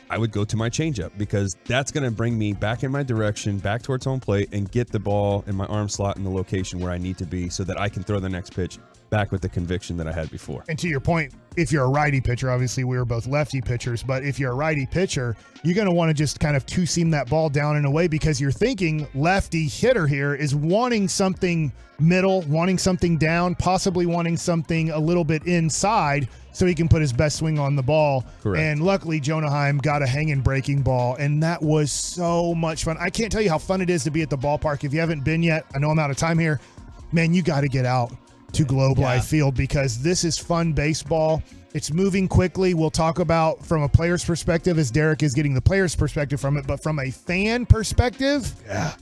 I would go to my changeup, because that's going to bring me back in my direction, back towards home plate, and get the ball in my arm slot in the location where I need to be, so that I can throw the next pitch back with the conviction that I had before. And to your point, if you're a righty pitcher, obviously we were both lefty pitchers, but if you're a righty pitcher, you're going to want to just kind of two-seam that ball down and away, because you're thinking lefty hitter here is wanting something middle, wanting something down, possibly wanting something a little bit inside, so he can put his best swing on the ball. Correct. And luckily, Jonah Heim got a hanging breaking ball, and that was so much fun. I can't tell you how fun it is to be at the ballpark. If you haven't been yet, I know I'm out of time here. Man, you got to get out to Globe Life Field, because this is fun baseball. It's moving quickly. We'll talk about from a player's perspective, as Derek is getting the player's perspective from it, but from a fan perspective,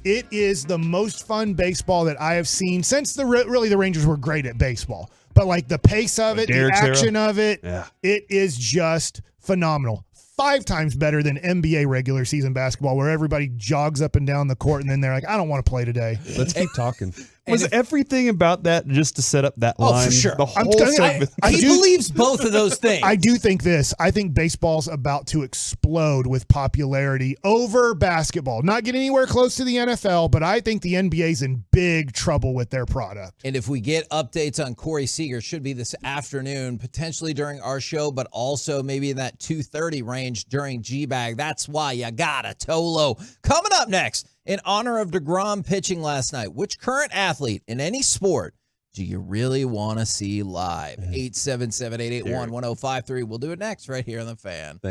it is the most fun baseball that I have seen since the Rangers were great at baseball. But like the pace of it, the action of it, it is just phenomenal. 5 times better than NBA regular season basketball, where everybody jogs up and down the court and then they're like, I don't want to play today. Let's keep talking. Was everything about that just to set up that line? Oh, for sure. The whole segment. He believes both of those things. I do think this. I think baseball's about to explode with popularity over basketball. Not get anywhere close to the NFL, but I think the NBA's in big trouble with their product. And if we get updates on Corey Seager, should be this afternoon, potentially during our show, but also maybe in that 2:30 range during G-Bag. That's why you got a Tolo. Coming up next, in honor of deGrom pitching last night, which current athlete in any sport do you really want to see live? 877-881-1053. We'll do it next right here on The Fan.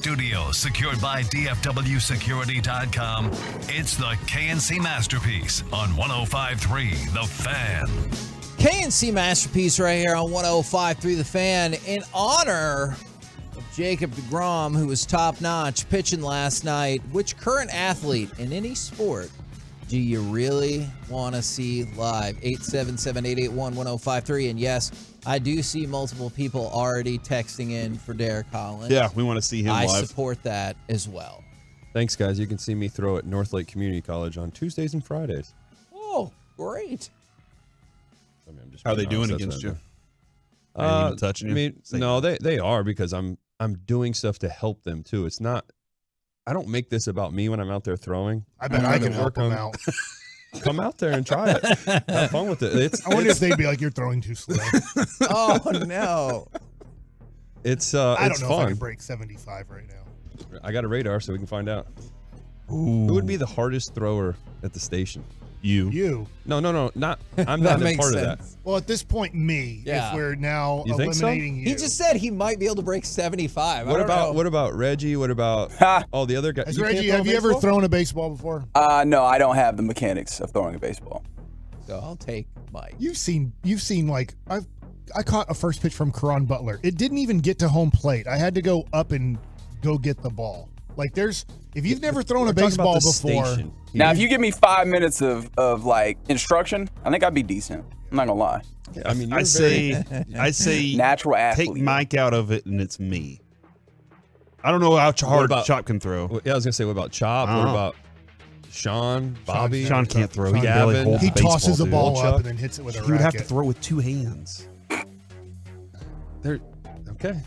studios secured by DFWsecurity.com, it's the KNC Masterpiece on 105.3 The Fan. KNC Masterpiece right here on 105.3 The Fan in honor of Jacob deGrom, who was top-notch pitching last night. Which current athlete in any sport do you really want to see live? 877-881-1053. And yes, I do see multiple people already texting in for Derek Collins. Yeah, we want to see him live. I support that as well. Thanks, guys. You can see me throw at Northlake Community College on Tuesdays and Fridays. Oh, great. How are they doing against you? Are they even touching you? I mean, no, they are, because I'm doing stuff to help them too. It's not. I don't make this about me when I'm out there throwing. I bet I can help them out. Come out there and try it. Have fun with it. I wonder if they'd be like, "You're throwing too slow." Oh no! It's I it's don't know fun. if I can break 75 right now. I got a radar, so we can find out. Who would be the hardest thrower at the station? You. No, not. I'm not a part of that. Well, at this point, me. Yeah. If we're now You think so? eliminating you. He just said he might be able to break 75. What about Reggie? What about all the other guys? Reggie, have you ever thrown a baseball before? No, I don't have the mechanics of throwing a baseball. So I'll take Mike. You've seen like I caught a first pitch from Karan Butler. It didn't even get to home plate. I had to go up and go get the ball. Like if you've never thrown a baseball before. Now, if you give me 5 minutes of like instruction, I think I'd be decent. I'm not gonna lie. I mean, I say natural athlete. Take Mike out of it, and it's me. I don't know how hard Chop can throw. Yeah, I was gonna say, what about Chop? What about Sean, Bobby? Sean can't throw. He Gavin. barely holds He the baseball, tosses the dude. ball up and then hits it with a He would have to racket. throw with two hands. They're okay.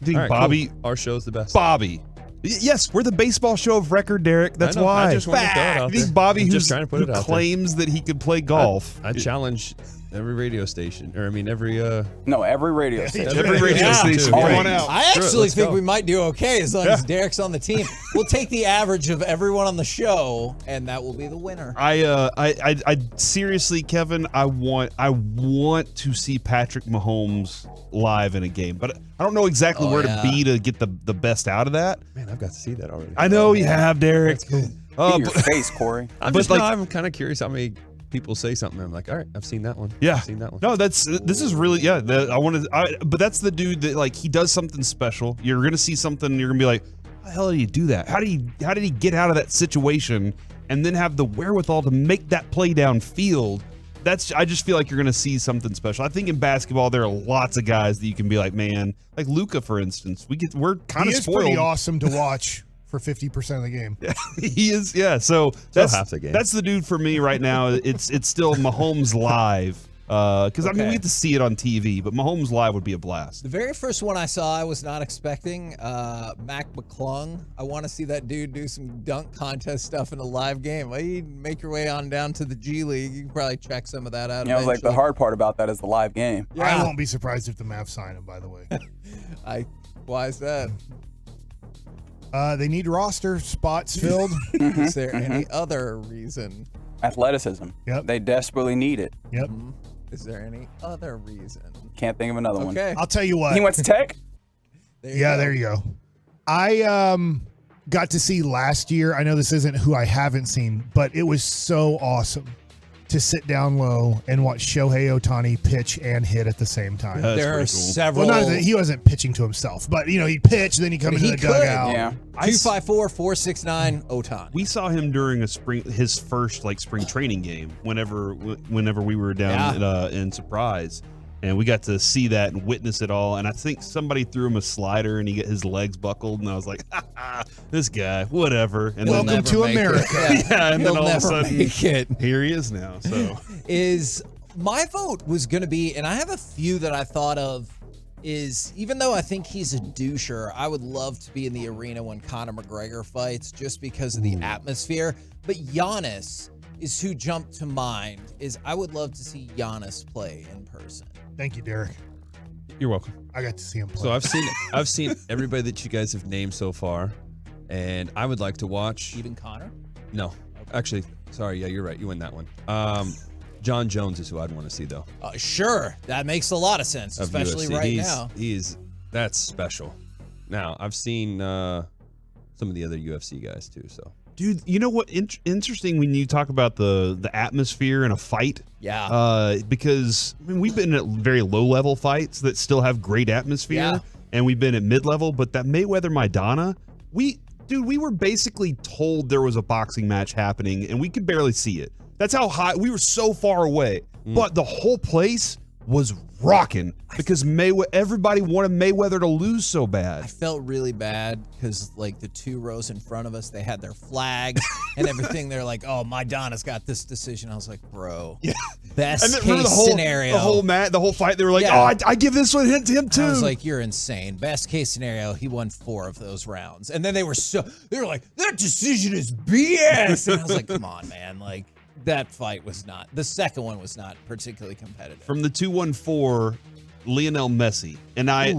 You think All right, Bobby? cool. Our show's the best. Bobby. Yes, we're the baseball show of record, Derek. That's I know, why. I just wanted to throw it out You think there. Bobby, I'm who just trying to put it out there. claims that he could play golf? I challenge every radio station, or I mean every every radio station. Every radio station. Come Right. on out. I actually let's think go. we might do okay as long as Derek's on the team. We'll take the average of everyone on the show, and that will be the winner. I seriously, Kevin, I want to see Patrick Mahomes live in a game, but I don't know exactly where to be to get the best out of that. Man, I've got to see that already. I know you have, Derek. In your face, Corey. I'm kind of curious how many people say something. I'm like, all right, I've seen that one. Yeah, I've seen that one. No, this is really but that's the dude that like he does something special. You're gonna see something, and you're gonna be like, how the hell did he do that? How did he get out of that situation and then have the wherewithal to make that play downfield? I just feel like you're gonna see something special. I think in basketball there are lots of guys that you can be like, man, like Luka, for instance. We're kind of spoiled. He is pretty awesome to watch for 50% of the game. He is, yeah. So that's half the game. That's the dude for me right now. It's still Mahomes live. Because I mean we get to see it on TV, but Mahomes live would be a blast. The very first one I saw, I was not expecting. Mac McClung. I want to see that dude do some dunk contest stuff in a live game. Well, you make your way on down to the G League. You can probably check some of that out. You know, like the hard part about that is the live game. Yeah. I won't be surprised if the Mavs sign him, by the way. Why is that? They need roster spots filled. Is there any other reason? Athleticism. Yep. They desperately need it. Yep. Is there any other reason? Can't think of another one. Okay. I'll tell you what. He went to Tech? There you go. I got to see last year. I know this isn't who I haven't seen, but it was so awesome to sit down low and watch Shohei Ohtani pitch and hit at the same time. There are several. Well, not that he wasn't pitching to himself, but he pitched, then he come into the dugout. Yeah. 254-469 Ohtani. We saw him during his first spring training game whenever we were down in Surprise, and we got to see that and witness it all. And I think somebody threw him a slider and he got his legs buckled, and I was like, this guy, whatever. And welcome to America. Yeah, and He'll then all of a never sudden, make it. here he is now. So My vote was going to be, and I have a few that I thought of, is even though I think he's a doucher, I would love to be in the arena when Conor McGregor fights just because of the atmosphere. But Giannis is who jumped to mind. I would love to see Giannis play in person. Thank you, Derek. You're welcome. I got to see him play. So I've seen everybody that you guys have named so far, and I would like to watch. Even Conor? No, actually, sorry. Yeah, you're right. You win that one. John Jones is who I'd want to see, though. Sure, that makes a lot of sense, Of especially UFC. right now. That's special. Now, I've seen some of the other UFC guys too. So, dude, you know what? Interesting when you talk about the atmosphere in a fight. Yeah. Because I mean, we've been at very low level fights that still have great atmosphere, and we've been at mid level. But that Mayweather Maidana, we were basically told there was a boxing match happening, and we could barely see it. That's how high we were, so far away. But the whole place was rocking because everybody wanted Mayweather to lose so bad. I felt really bad because like the 2 rows in front of us, they had their flags and everything. They're like, "Oh, Maidana's got this decision." I was like, "Bro, best case scenario." The whole fight, they were like, "Oh, I give this one hit to him too." I was like, "You're insane." Best case scenario, he won 4 of those rounds, and then they were like, "That decision is BS." And I was like, "Come on, man!" Like. That fight was not. The second one was not particularly competitive. From the 214, Lionel Messi, and I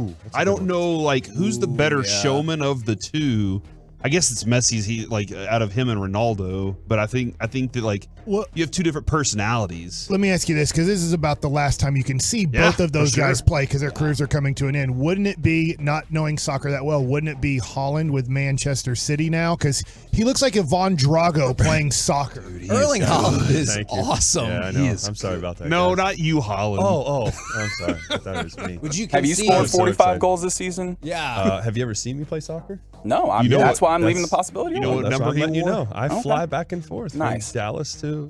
don't know like who's the better showman of the two. I guess it's Messi's. He like out of him and Ronaldo, but I think that like you have 2 different personalities. Let me ask you this, because this is about the last time you can see both of those guys play because their careers are coming to an end. Wouldn't it be, not knowing soccer that well, wouldn't it be Haaland with Manchester City now? Because he looks like Ivan Drago playing soccer. Dude, Erling Haaland is awesome. Yeah, I know. I'm sorry about that. No, guys. not you, Haaland. Oh, I'm sorry. I thought it was me. Have you scored 45 goals this season? Yeah. Have you ever seen me play soccer? No, that's why I'm leaving the possibility. You know what number he wore? You know, I fly back and forth from Dallas to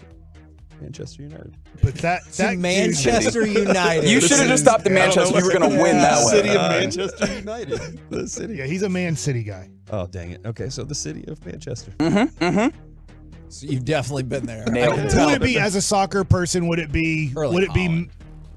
Manchester United. But that Manchester United. You should have just stopped at Manchester. You were going to win that way. City of Manchester United. The city. Yeah, he's a Man City guy. Oh, dang it. Okay, so the city of Manchester. So you've definitely been there. Would it be, as a soccer person, would it be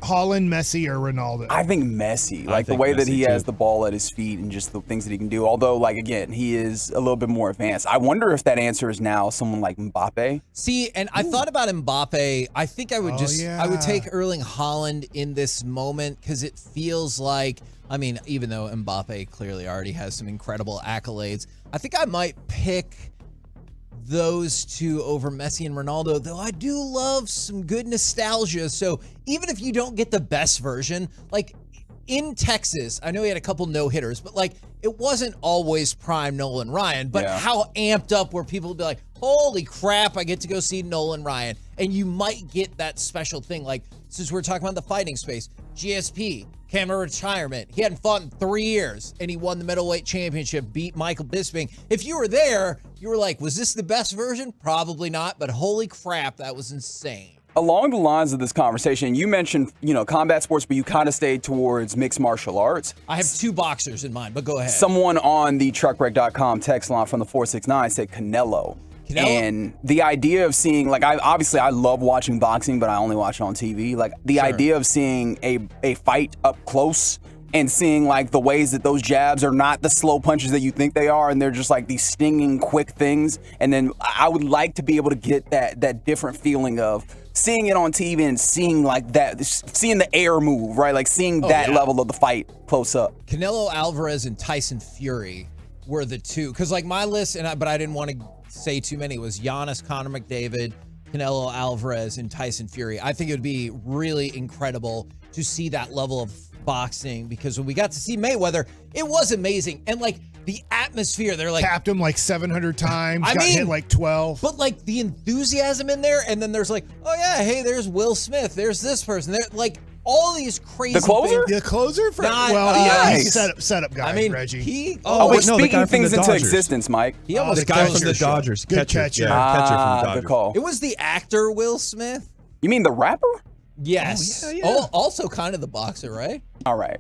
Haaland, Messi, or Ronaldo? I think Messi. Like the way that he has the ball at his feet and just the things that he can do. Although, like, again, he is a little bit more advanced. I wonder if that answer is now someone like Mbappe. See, and I thought about Mbappe. I think I would I would take Erling Haaland in this moment because it feels like, I mean, even though Mbappe clearly already has some incredible accolades, I think I might pick those 2 over Messi and Ronaldo, though I do love some good nostalgia. So even if you don't get the best version, like in Texas, I know he had a couple no-hitters, but like it wasn't always prime Nolan Ryan, but how amped up were people to be like, holy crap, I get to go see Nolan Ryan. And you might get that special thing. Like, since we're talking about the fighting space, GSP, came out of retirement. He hadn't fought in 3 years, and he won the middleweight championship, beat Michael Bisping. If you were there, you were like, was this the best version? Probably not, but holy crap, that was insane. Along the lines of this conversation, you mentioned, combat sports, but you kind of stayed towards mixed martial arts. I have 2 boxers in mind, but go ahead. Someone on the truckwreck.com text line from the 469 said Canelo. And the idea of seeing, like, I love watching boxing, but I only watch it on TV. Like, the idea of seeing a fight up close and seeing, like, the ways that those jabs are not the slow punches that you think they are, and they're just, like, these stinging, quick things. And then I would like to be able to get that different feeling of seeing it on TV and seeing, like, that, seeing the air move, right? Like, seeing that level of the fight close up. Canelo Alvarez and Tyson Fury were the 2. Because, like, my list, but I didn't want to say too many, was Giannis, Conor McDavid, Canelo Alvarez, and Tyson Fury. I think it would be really incredible to see that level of boxing, because when we got to see Mayweather, it was amazing. And like the atmosphere, they're like, tapped him like 700 times, I got mean, hit like 12. But like the enthusiasm in there, and then there's like, oh yeah, hey, there's Will Smith, there's this person, there, like all these crazy. The closer? The closer for he's setup guy. I mean, Reggie. We're speaking things into existence, Mike. He almost the guy from the Dodgers, Good catcher. Yeah, catcher from the Dodgers. Good call. It was the actor Will Smith. You mean the rapper? Yes. Oh, yeah. Also kind of the boxer, right? All right.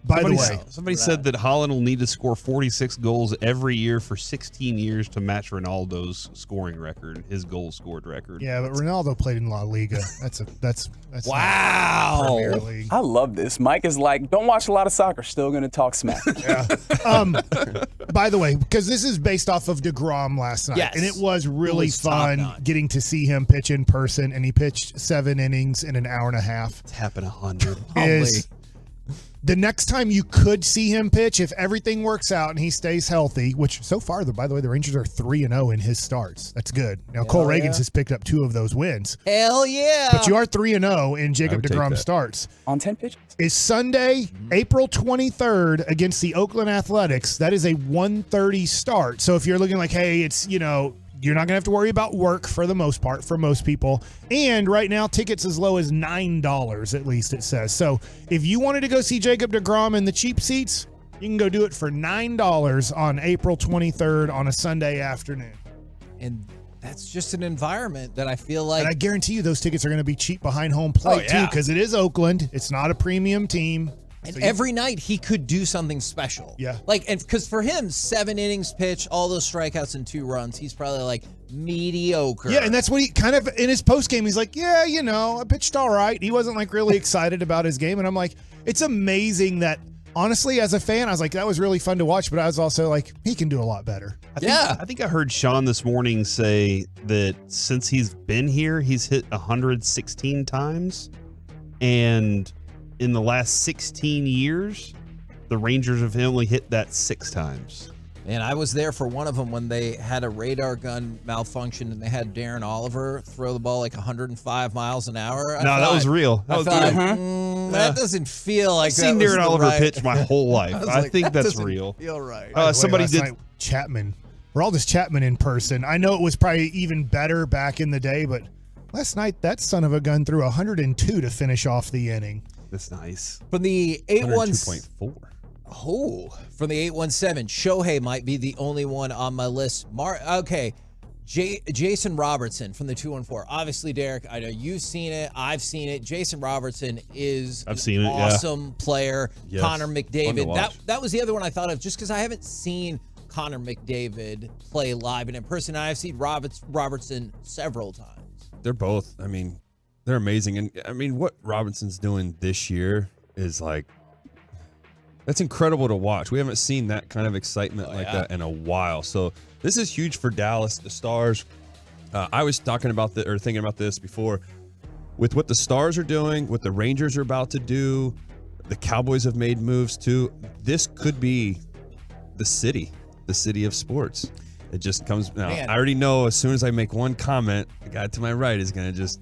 By the way, somebody said that Haaland will need to score 46 goals every year for 16 years to match Ronaldo's scoring record, his goal scored record. Yeah, but Ronaldo played in La Liga. That's wow. Premier League. I love this. Mike is like, don't watch a lot of soccer, still going to talk smack. Yeah. By the way, because this is based off of deGrom last night, and it was really fun getting to see him pitch in person, and he pitched 7 innings in an hour and a half. Tapping 100. The next time you could see him pitch, if everything works out and he stays healthy, which so far, by the way, the Rangers are 3-0 in his starts. That's good. Now, Cole Reagans has picked up 2 of those wins. Hell yeah. But you are 3-0 in Jacob deGrom starts. On 10 pitches? Is Sunday, April 23rd against the Oakland Athletics. That is a 1:30 start. So if you're looking like, hey, it's, you're not going to have to worry about work for the most part for most people. And right now, tickets as low as $9, at least it says. So if you wanted to go see Jacob deGrom in the cheap seats, you can go do it for $9 on April 23rd on a Sunday afternoon. And that's just an environment that I feel like. And I guarantee you those tickets are going to be cheap behind home plate, too, because it is Oakland. It's not a premium team. And every night he could do something special. Yeah. And because for him, 7 innings pitch, all those strikeouts and 2 runs, he's probably like mediocre. Yeah, and that's what he kind of, in his post game, he's like, yeah, I pitched all right. He wasn't like really excited about his game. And I'm like, it's amazing that, honestly, as a fan, I was like, that was really fun to watch. But I was also like, he can do a lot better. I think I heard Sean this morning say that since he's been here, he's hit 116 times. And in the last 16 years, the Rangers have only hit that 6 times. And I was there for one of them when they had a radar gun malfunction and they had Darren Oliver throw the ball like 105 miles an hour. That was real. That doesn't feel like I've seen Darren Oliver pitch my whole life. I think that's real. Feel right. Somebody did. Chapman. We're all just Chapman in person. I know it was probably even better back in the day, but last night that son of a gun threw 102 to finish off the inning. That's nice. From the 8-1-4. 2.4. From the 817, Shohei might be the only one on my list. Jason Robertson from the 214. Obviously, Derek, I know you've seen it. I've seen it. Jason Robertson is an awesome player. Yes. Connor McDavid. That was the other one I thought of just because I haven't seen Connor McDavid play live and in person. I've seen Robertson several times. They're both, they're amazing. And what Robinson's doing this year is that's incredible to watch. We haven't seen that kind of excitement that in a while. So this is huge for Dallas, the Stars. I was thinking about this before with what the Stars are doing, what the Rangers are about to do. The Cowboys have made moves too. This could be the city of sports. It just comes now. I already know as soon as I make one comment, the guy to my right is going to just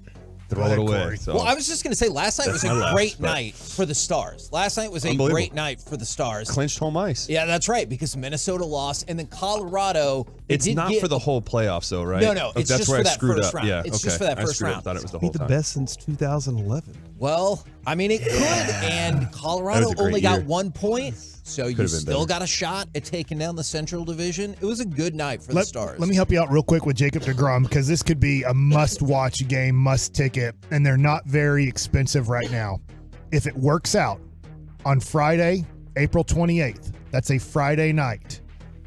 throw it away. So. Well, I was just going to say last night was a great night for the Stars. Last night was a great night for the Stars. Clinched home ice. Yeah, that's right, because Minnesota lost, and then Colorado. It's not for the whole playoffs, though, right? No, it's just for that first round. Yeah, it's just for that first round. I thought it was the whole time. The best since 2011. Well, it could, and Colorado only got 1 point, so you still got a shot at taking down the Central Division. It was a good night for the Stars. Let me help you out real quick with Jacob deGrom, because this could be a must-watch game, must-ticket, and they're not very expensive right now. If it works out on Friday, April 28th, that's a Friday night.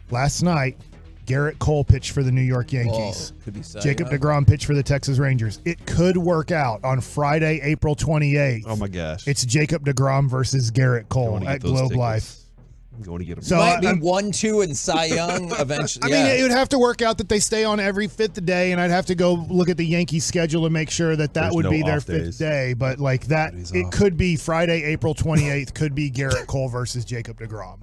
Last night, Garrett Cole pitched for the New York Yankees. Could be sad, Jacob deGrom pitched for the Texas Rangers. It could work out on Friday, April 28th. Oh, my gosh. It's Jacob deGrom versus Garrett Cole at Globe Life. I'm going to get them. So might be 1-2 in Cy Young eventually. It would have to work out that they stay on every 5th day, and I'd have to go look at the Yankees schedule and make sure that would be their 5th day. But it could be Friday, April 28th. Could be Garrett Cole versus Jacob deGrom.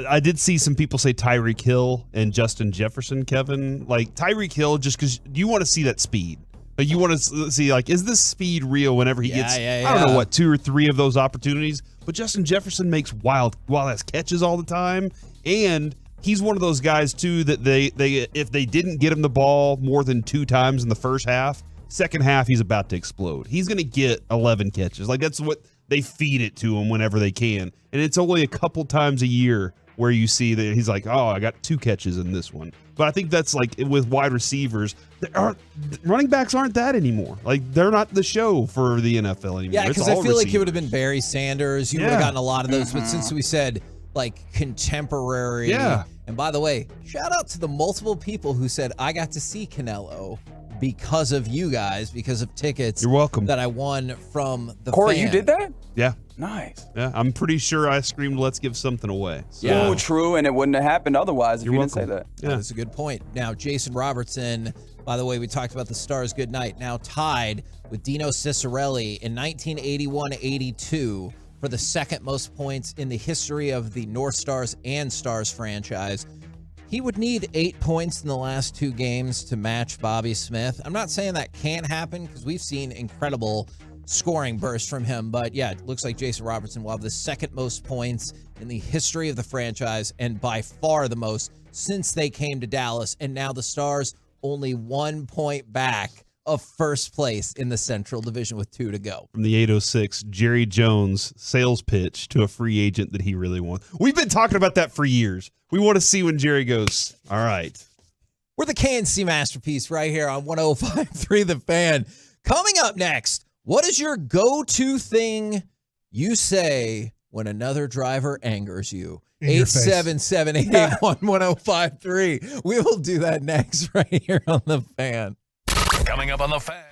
I did see some people say Tyreek Hill and Justin Jefferson, Kevin. Like Tyreek Hill, just because you want to see that speed. You want to see, is this speed real whenever he gets, I don't know, 2 or 3 of those opportunities. But Justin Jefferson makes wild-ass catches all the time. And he's one of those guys, too, that they if they didn't get him the ball more than 2 times in the first half, second half he's about to explode. He's going to get 11 catches. That's what they feed it to him whenever they can. And it's only a couple times a year where you see that he's like, oh, I got 2 catches in this one. But I think that's with wide receivers. Running backs aren't that anymore. They're not the show for the NFL anymore. Yeah, because I feel like it would have been Barry Sanders. You would have gotten a lot of those. But since we said contemporary. Yeah. And by the way, shout out to the multiple people who said, I got to see Canelo because of you guys, because of tickets. You're welcome. That I won from the Corey, fan. you did that? Yeah. Nice. Yeah, I'm pretty sure I screamed, let's give something away. So. Yeah, true, and it wouldn't have happened otherwise if you didn't say that. Yeah. That's a good point. Now, Jason Robertson, by the way, we talked about the Stars' good night, now tied with Dino Ciccarelli in 1981-82 for the second most points in the history of the North Stars and Stars franchise. He would need 8 points in the last 2 games to match Bobby Smith. I'm not saying that can't happen because we've seen incredible scoring bursts from him. But yeah, it looks like Jason Robertson will have the second most points in the history of the franchise and by far the most since they came to Dallas. And now the Stars only 1 point back of first place in the Central Division with 2 to go. From the 806, Jerry Jones sales pitch to a free agent that he really wants. We've been talking about that for years. We want to see when Jerry goes, all right. We're the KNC Masterpiece right here on 105.3 The Fan. Coming up next, what is your go-to thing you say when another driver angers you? 877-881-1053. We will do that next right here on The Fan. Coming up on The Fan.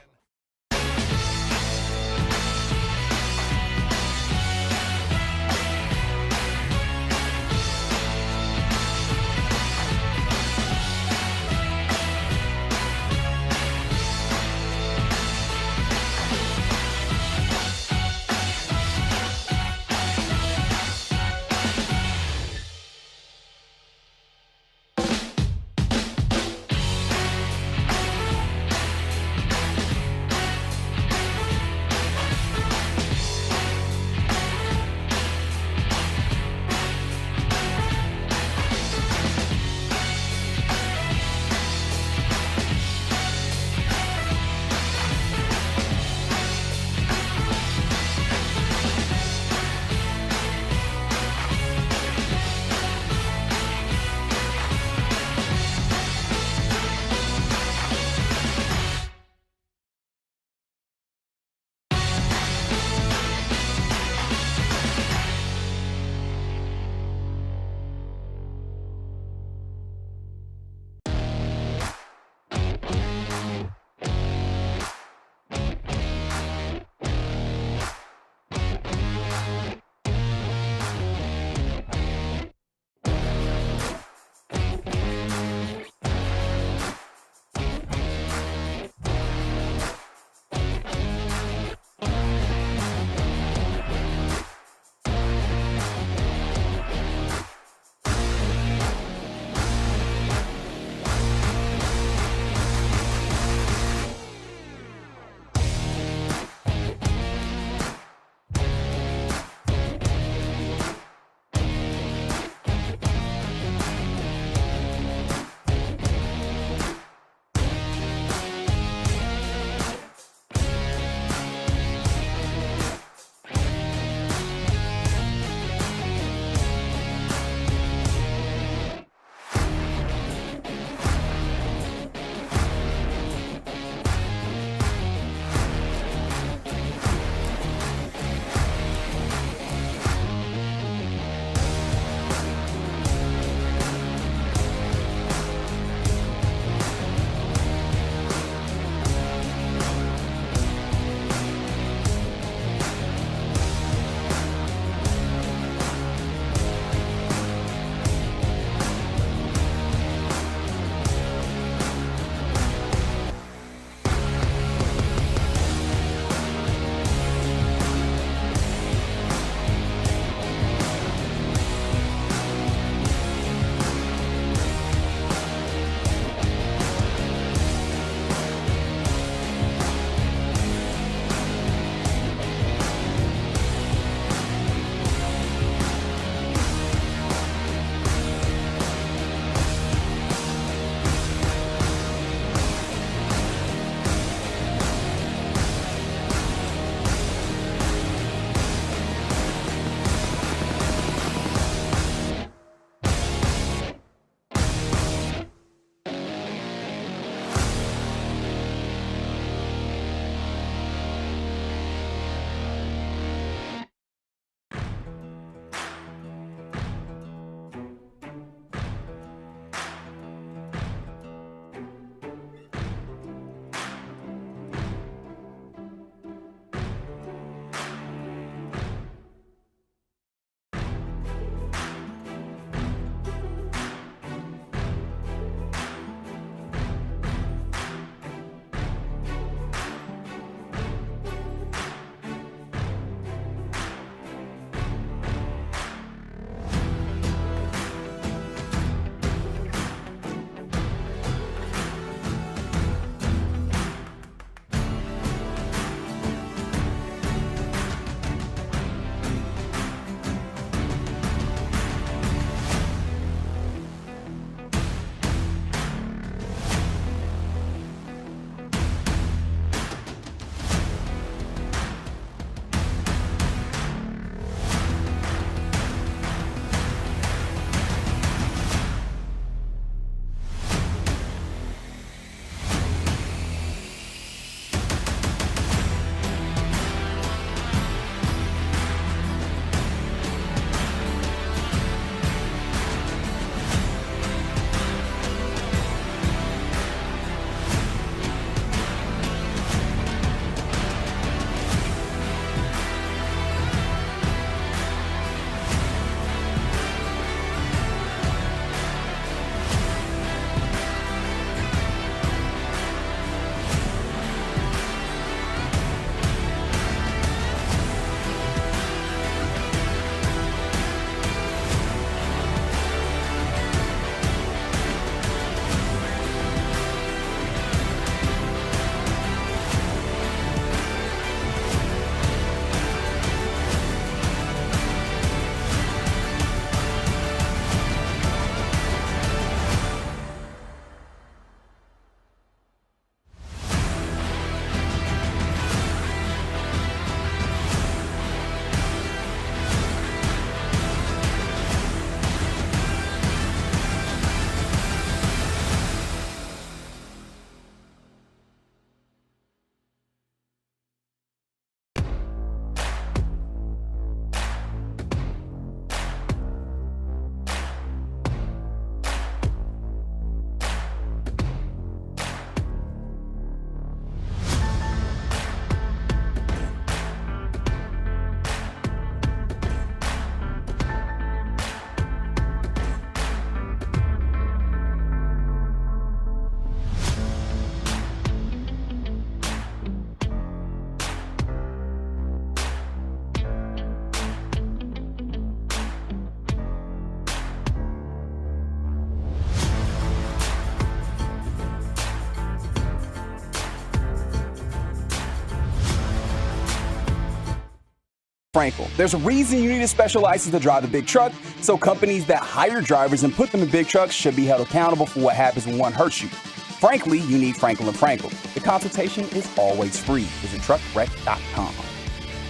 Frankel. There's a reason you need a special license to drive a big truck, so companies that hire drivers and put them in big trucks should be held accountable for what happens when one hurts you. Frankly, you need Frankel and Frankel. The consultation is always free. Visit truckwreck.com.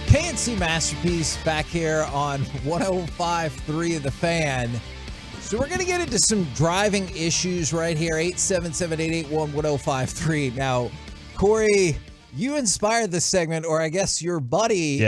KNC Masterpiece back here on 105.3 The Fan. So we're going to get into some driving issues right here, 877-881-1053. Now, Corey, you inspired this segment, or I guess your buddy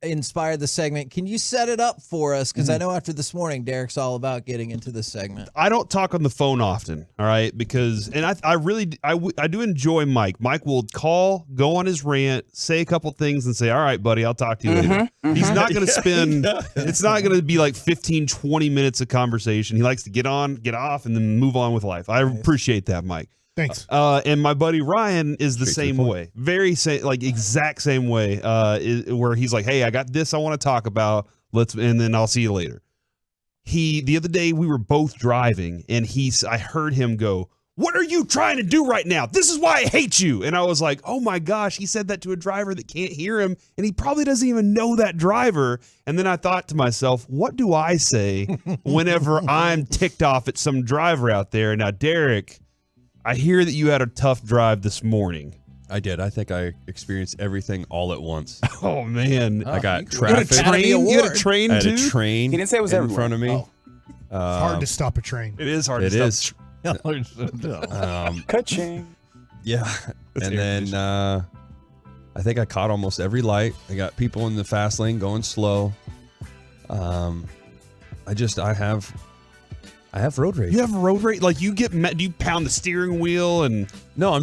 inspired the segment. Can you set it up for us? Because I know after this morning, Derek's all about getting into this segment. I don't talk on the phone often, all right? Because, and I really do enjoy Mike. Mike will call, go on his rant, say a couple things, and say, all right, buddy, I'll talk to you later. He's not going to spend, it's not going to be like 15, 20 minutes of conversation. He likes to get on, get off, and then move on with life. I appreciate that, Mike. Thanks. And my buddy Ryan is the same way, exact same way. Where he's like, "Hey, I got this I want to talk about. And then I'll see you later." The other day we were both driving, and I heard him go, "What are you trying to do right now? This is why I hate you." And I was like, "Oh my gosh!" He said that to a driver that can't hear him, and he probably doesn't even know that driver. And then I thought to myself, "What do I say whenever I'm ticked off at some driver out there?" Now, Derek, I hear that you had a tough drive this morning. I did. I think I experienced everything all at once. Oh, man. I got traffic. You had a train, I had too? a train He didn't say it was in everywhere. front of me. It's hard to stop a train. It is hard It to is. stop. Ka-ching. Yeah. And then I think I caught almost every light. I got people in the fast lane going slow. I have road rage. You have road rage? Like, you get do you pound the steering wheel and... No, I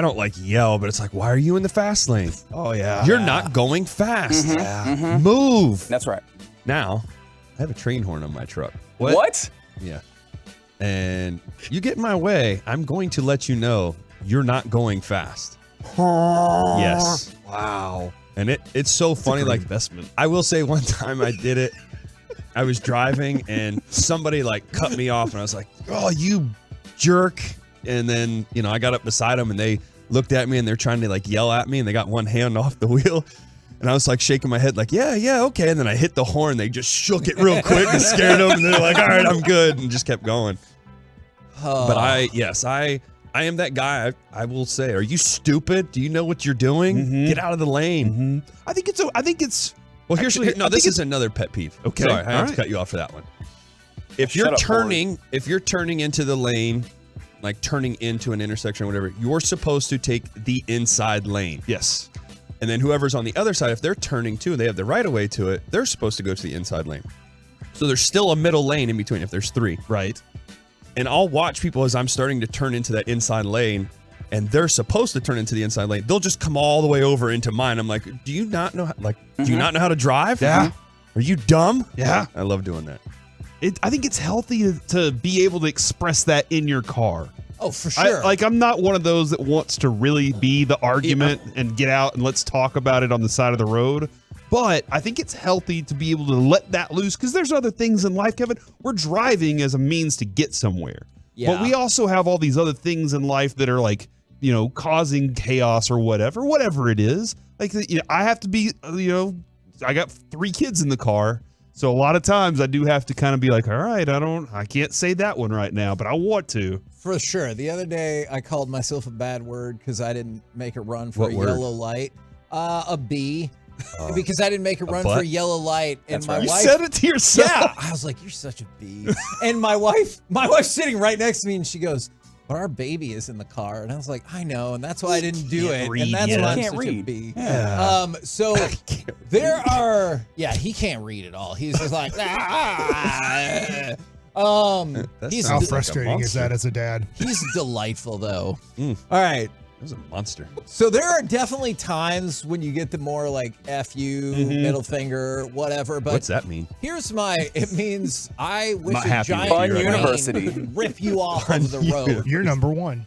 don't like yell, but it's like, why are you in the fast lane? Oh, yeah. You're not going fast. Move. That's right. Now, I have a train horn on my truck. What? Yeah. And you get in my way, I'm going to let you know you're not going fast. Yes. Wow. And it's so funny. Like, investment. I will say one time I did it. I was driving and somebody like cut me off and I was like, "Oh, you jerk." And then, I got up beside them and they looked at me and they're trying to like yell at me and they got one hand off the wheel. And I was like shaking my head like, yeah, okay. And then I hit the horn. They just shook it real quick and scared them. And they're like, "All right, I'm good." And just kept going. But I am that guy. I will say, are you stupid? Do you know what you're doing? Get out of the lane. I think it's Well, this is another pet peeve. Okay. Sorry, I have to cut you off for that one. If you're turning into the lane, like turning into an intersection or whatever, you're supposed to take the inside lane. Yes. And then whoever's on the other side, if they're turning too and they have the right of way to it, they're supposed to go to the inside lane. So there's still a middle lane in between if there's three. Right. And I'll watch people as I'm starting to turn into that inside lane, and they're supposed to turn into the inside lane. They'll just come all the way over into mine. I'm like, do you not know how to drive? Yeah. Are you dumb? Yeah. I love doing that. I think it's healthy to be able to express that in your car. Oh, for sure. I'm not one of those that wants to really be the argument and get out and let's talk about it on the side of the road. But I think it's healthy to be able to let that loose because there's other things in life, Kevin. We're driving as a means to get somewhere. Yeah. But we also have all these other things in life that are like, causing chaos or whatever it is. Like, I have to be, I got 3 kids in the car. So a lot of times I do have to kind of be like, all right, I can't say that one right now, but I want to. For sure. The other day, I called myself a bad word because I didn't make a run for What a word? yellow light. A B. Because I didn't make a run for a yellow light. And That's my right. wife. You said it to yourself. Yeah. I was like, "You're such a B." And my wife's sitting right next to me and she goes, "But our baby is in the car." And I was like, "I know, and that's why I didn't do it." And that's why I'm such a B. Yeah. So there are, he can't read at all. He's just like, he's How frustrating is that as a dad? He's delightful though. All right. That was a monster. So there are definitely times when you get the more like F you, middle finger, whatever. But What's that mean? it means I wish Not a happy giant with you right train now. University. would rip you off of the road. You're number one.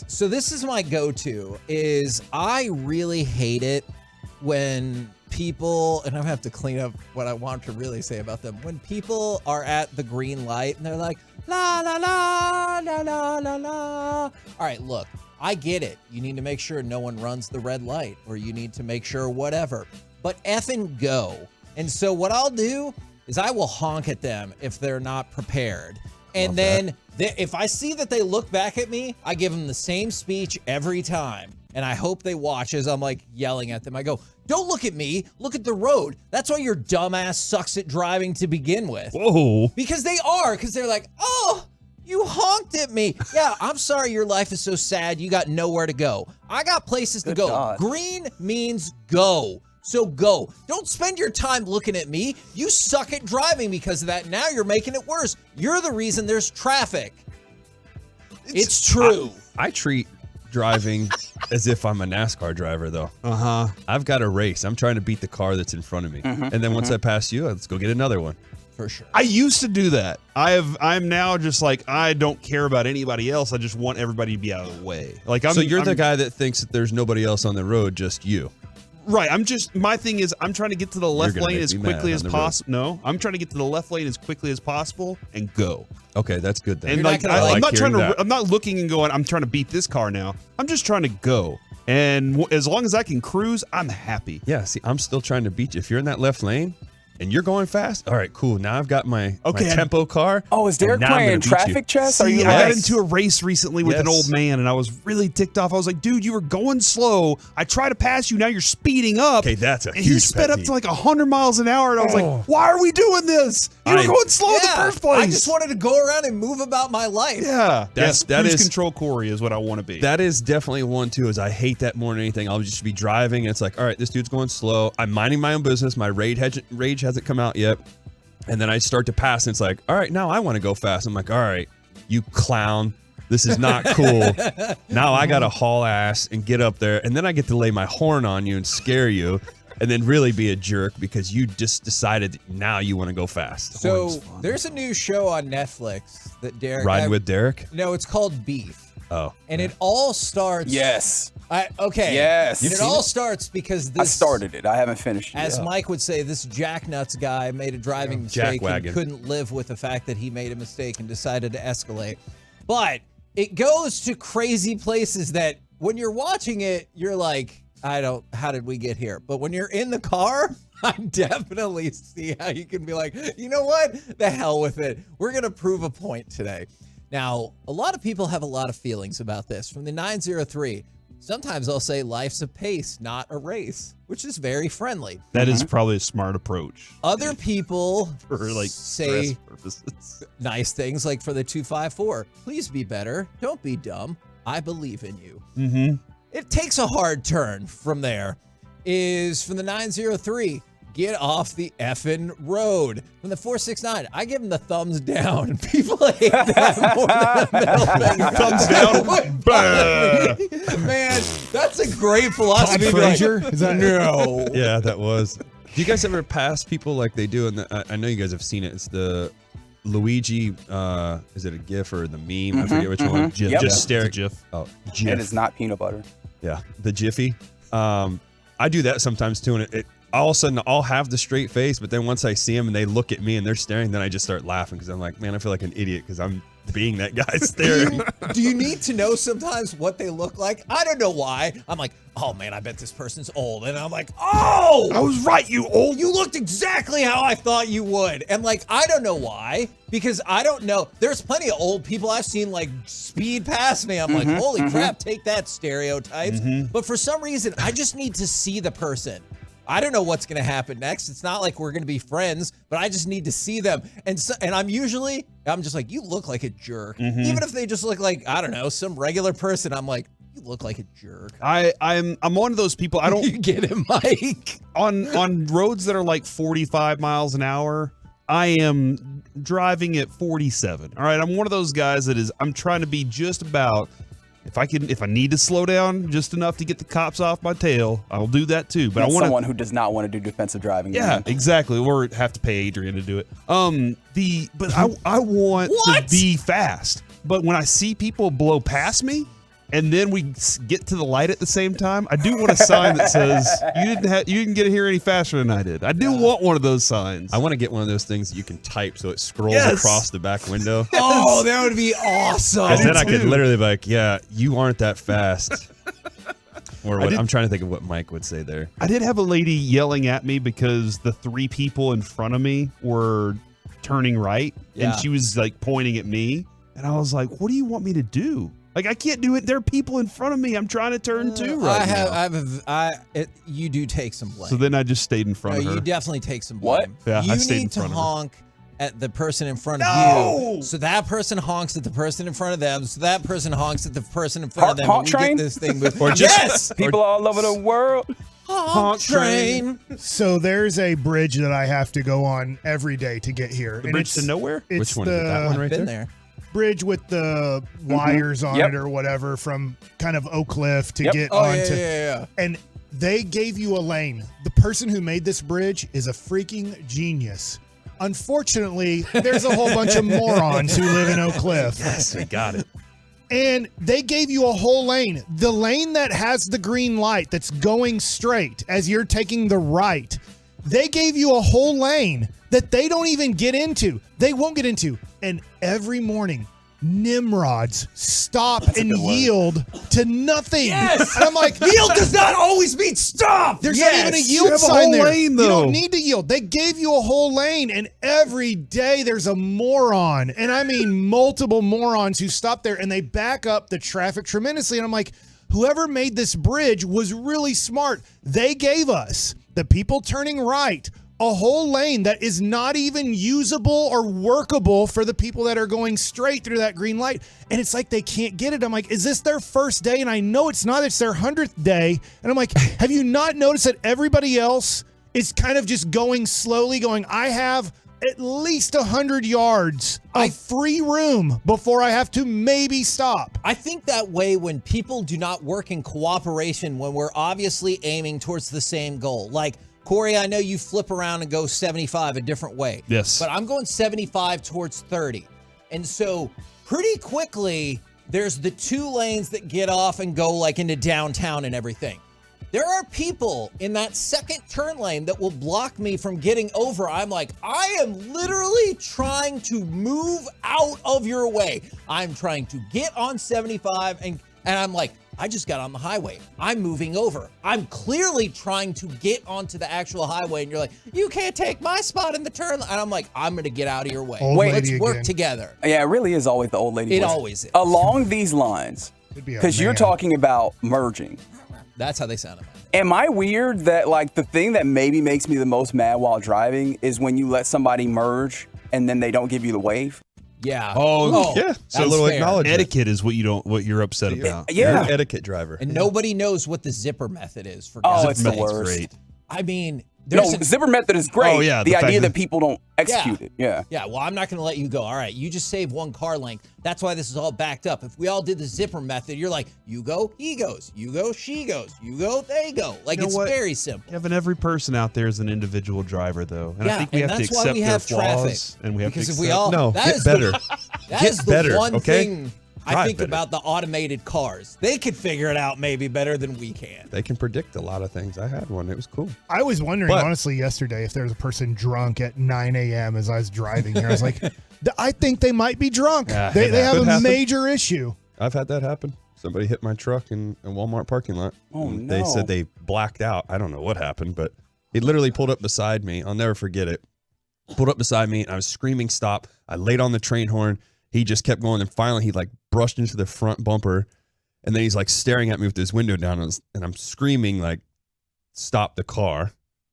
So this is my go-to, is I really hate it when people, and I have to clean up what I want to really say about them, when people are at the green light and they're like, la, la, la, la, la, la, la. All right, look, I get it. You need to make sure no one runs the red light, or you need to make sure whatever. but effing go. And so what I'll do is I will honk at them if they're not prepared. And then if I see that they look back at me, I give them the same speech every time. And I hope they watch as I'm like yelling at them. I go, don't look at me. Look at the road. That's why your dumbass sucks at driving to begin with. Whoa. Because they are. Because they're like, oh, you honked at me. Yeah, I'm sorry your life is so sad. You got nowhere to go. I got places to go. God. Green means go. So go. Don't spend your time looking at me. You suck at driving because of that. Now you're making it worse. You're the reason there's traffic. It's true. I treat driving as if I'm a NASCAR driver, though. I've got a race. I'm trying to beat the car that's in front of me. And then once I pass you, let's go get another one. For sure. I used to do that. I'm now just like, I don't care about anybody else. I just want everybody to be out of the way. Like So you're the guy that thinks that there's nobody else on the road, just you. Right. My thing is, I'm trying to get to the left lane as quickly as possible. No, I'm trying to get to the left lane as quickly as possible and go. Okay, that's good then. And I'm not looking and going, I'm trying to beat this car now. I'm just trying to go. And as long as I can cruise, I'm happy. Yeah, see, I'm still trying to beat you. If you're in that left lane and you're going fast, all right, cool. Now I've got my tempo car. Oh, is Derek playing traffic chess? I got into a race recently with an old man, and I was really ticked off. I was like, dude, you were going slow. I tried to pass you. Now you're speeding up. Okay, that's a and huge he sped up peeve. to like 100 miles an hour, and I was like, why are we doing this? You were going slow in the first place. I just wanted to go around and move about my life. Yeah. That Cruise is control Corey is what I want to be. That is definitely one too. Is I hate that more than anything. I'll just be driving and it's like, all right, this dude's going slow. I'm minding my own business. My rage hasn't come out yet. And then I start to pass and it's like, all right, now I want to go fast. I'm like, all right, you clown. This is not cool. Now I got to haul ass and get up there. And then I get to lay my horn on you and scare you and then really be a jerk because you just decided now you want to go fast. So there's a new show on Netflix that Derek... Riding with Derek? No, it's called Beef. Oh. And it all starts... Yes. Okay. Yes. And it all starts because this... I started it. I haven't finished it. As Mike would say, this jacknuts guy made a driving mistake and Jackwagon. couldn't live with the fact that he made a mistake and decided to escalate. But it goes to crazy places that when you're watching it, you're like, how did we get here? But when you're in the car, I definitely see how you can be like, you know what? The hell with it. We're going to prove a point today. Now, a lot of people have a lot of feelings about this. From the 903, sometimes they'll say life's a pace, not a race, which is very friendly. That is probably a smart approach. Other people For like say stress purposes. nice things like for the 254, please be better. Don't be dumb. I believe in you. Mm-hmm. It takes a hard turn from there. Is from the 903, get off the effing road. From the 469, I give them the thumbs down. People hate that more than the middle finger. Thumbs down. Man, that's a great philosophy. Frazier? Is that no? Yeah, that was. Do you guys ever pass people like they do? I know you guys have seen it. It's the Luigi. Is it a GIF or the meme? I forget which one. GIF. Just Yep. stare. It's a GIF. Oh, It GIF. is not peanut butter. Yeah, the Jiffy. I do that sometimes too, and it all of a sudden I'll have the straight face, but then once I see them and they look at me and they're staring, then I just start laughing because I'm like, man, I feel like an idiot because I'm being that guy staring. Do you need to know sometimes what they look like? I don't know why. I'm like, oh man, I bet this person's old. And I'm like, oh! I was right, you old. You looked exactly how I thought you would. And like, I don't know why, because I don't know. There's plenty of old people I've seen like speed past me. I'm like, holy crap, take that, stereotypes. But for some reason, I just need to see the person. I don't know what's going to happen next. It's not like we're going to be friends, but I just need to see them. And I'm just like, you look like a jerk. Even if they just look like, I don't know, some regular person, I'm like, you look like a jerk. I'm one of those people. I don't You get it, Mike. on roads that are like 45 miles an hour. I am driving at 47. All right, I'm one of those guys I'm trying to be just about. If I need to slow down just enough to get the cops off my tail, I'll do that too. But I want someone who does not want to do defensive driving. Yeah, exactly. Or have to pay Adrian to do it. But I want to be fast. But when I see people blow past me, and then we get to the light at the same time, I do want a sign that says you didn't get here any faster than I did. I do want one of those signs. I want to get one of those things that you can type so it scrolls across the back window. Oh, that would be awesome. And then I could literally be like, yeah, you aren't that fast. Or what, I'm trying to think of what Mike would say there. I did have a lady yelling at me because the 3 people in front of me were turning right, and she was like pointing at me, and I was like, "What do you want me to do? Like, I can't do it. There are people in front of me. I'm trying to turn too now." You do take some blame. So then I just stayed in front of her. You definitely take some blame. Yeah, you I stayed in need to front of her. honk at the person in front of you, so that person honks at the person in front of them, so that person honks at the person in front of them. Honk and we train? get this thing moving. Or just people all over the world. Honk train. So there's a bridge that I have to go on every day to get here. The bridge to nowhere? It's Which one is it? That one right Been there? bridge with the wires on it or whatever from kind of Oak Cliff to get onto. Yeah. And they gave you a lane. The person who made this bridge is a freaking genius. Unfortunately, there's a whole bunch of morons who live in Oak Cliff. Yes, we got it. And they gave you a whole lane. The lane that has the green light that's going straight as you're taking the right, they gave you a whole lane that they don't even get into. They won't get into. And every morning, Nimrods stop and yield to nothing. Yes. And I'm like, yield does not always mean stop. There's not even a yield You have a sign whole there. lane, though. You don't need to yield. They gave you a whole lane, and every day there's a moron, and I mean multiple morons who stop there, and they back up the traffic tremendously. And I'm like, whoever made this bridge was really smart. They gave us, the people turning right, a whole lane that is not even usable or workable for the people that are going straight through that green light. And it's like they can't get it. I'm like, is this their first day? And I know it's not. It's their 100th day. And I'm like, have you not noticed that everybody else is kind of just going slowly, going, I have at least 100 yards of free room before I have to maybe stop. I think that way when people do not work in cooperation, when we're obviously aiming towards the same goal. Like, Corey, I know you flip around and go 75 a different way. Yes. But I'm going 75 towards 30. And so pretty quickly, there's the 2 lanes that get off and go like into downtown and everything. There are people in that second turn lane that will block me from getting over. I'm like, I am literally trying to move out of your way. I'm trying to get on 75 and I'm like, I just got on the highway. I'm moving over. I'm clearly trying to get onto the actual highway. And you're like, you can't take my spot in the turn. And I'm like, I'm going to get out of your way. Let's work together. Yeah, it really is always the old lady. It always is. Along these lines, because you're talking about merging. That's how they sound. Am I weird that, like, the thing that maybe makes me the most mad while driving is when you let somebody merge and then they don't give you the wave? Yeah. Oh, yeah. So a little acknowledgement. Etiquette is what you're upset about. Yeah. You're an etiquette driver. And nobody knows what the zipper method is for Oh, guys. it's the worst. Great. I mean, No, zipper method is great. Oh, yeah, The the idea fact that that- people don't execute it. Yeah. Yeah, well, I'm not going to let you go. All right, you just save 1 car length. That's why this is all backed up. If we all did the zipper method, you're like, you go, he goes. You go, she goes. You go, they go. Like, You know it's what? very simple. Kevin, every person out there is an individual driver, though. And Yeah, I think we and have to that's why accept we their have traffic. flaws. And we have Because to if accept we all... No, that get is better. That Get is the better, one okay? thing I Drive think better. about the automated cars. They could figure it out maybe better than we can. They can predict a lot of things. I had one. It was cool. I was wondering, But- honestly, yesterday if there was a person drunk at 9 a.m. as I was driving here. I was like, I think they might be drunk. Yeah, they have could a happen. major issue. I've had that happen. Somebody hit my truck in a Walmart parking lot. Oh, And no. They said they blacked out. I don't know what happened, but he literally pulled up beside me. I'll never forget it. Pulled up beside me, and I was screaming, stop. I laid on the train horn. He just kept going, and finally he like brushed into the front bumper, and then he's like staring at me with his window down, and I'm screaming like, stop the car.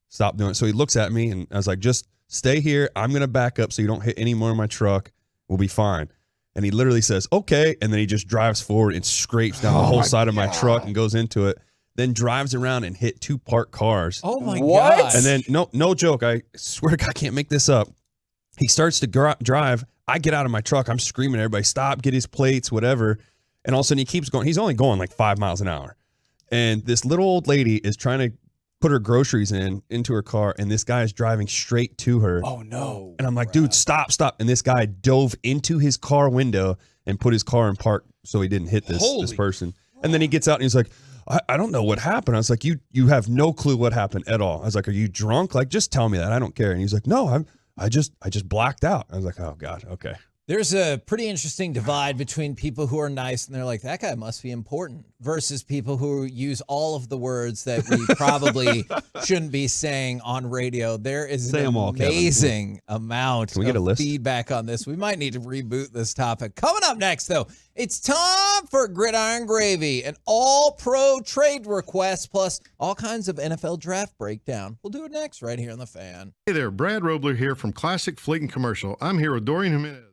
Stop doing it. So he looks at me, and I was like, just stay here. I'm going to back up so you don't hit any more of my truck. We'll be fine. And he literally says, okay. And then he just drives forward and scrapes down the whole side of my truck and goes into it. Then drives around and hit 2 parked cars. Oh, my What? God. And then, no joke. I swear to God, I can't make this up. He starts to drive. I get out of my truck. I'm screaming at everybody, stop, get his plates, whatever. And all of a sudden he keeps going. He's only going like 5 miles an hour. And this little old lady is trying to put her groceries into her car, and this guy is driving straight to her. Oh, no. And I'm like, dude, stop. And this guy dove into his car window and put his car in park so he didn't hit this person. And then he gets out and he's like, I don't know what happened. I was like, you have no clue what happened at all. I was like, are you drunk? Like, just tell me that. I don't care. And he's like, no, I just blacked out. I was like, oh God, okay. There's a pretty interesting divide between people who are nice and they're like, that guy must be important, versus people who use all of the words that we probably shouldn't be saying on radio. There is an amazing amount of feedback on this. We might need to reboot this topic. Coming up next, though, it's time for Gridiron Gravy, an all-pro trade request, plus all kinds of NFL draft breakdown. We'll do it next right here on The Fan. Hey there, Brad Robler here from Classic Fleet and Commercial. I'm here with Dorian Jimenez.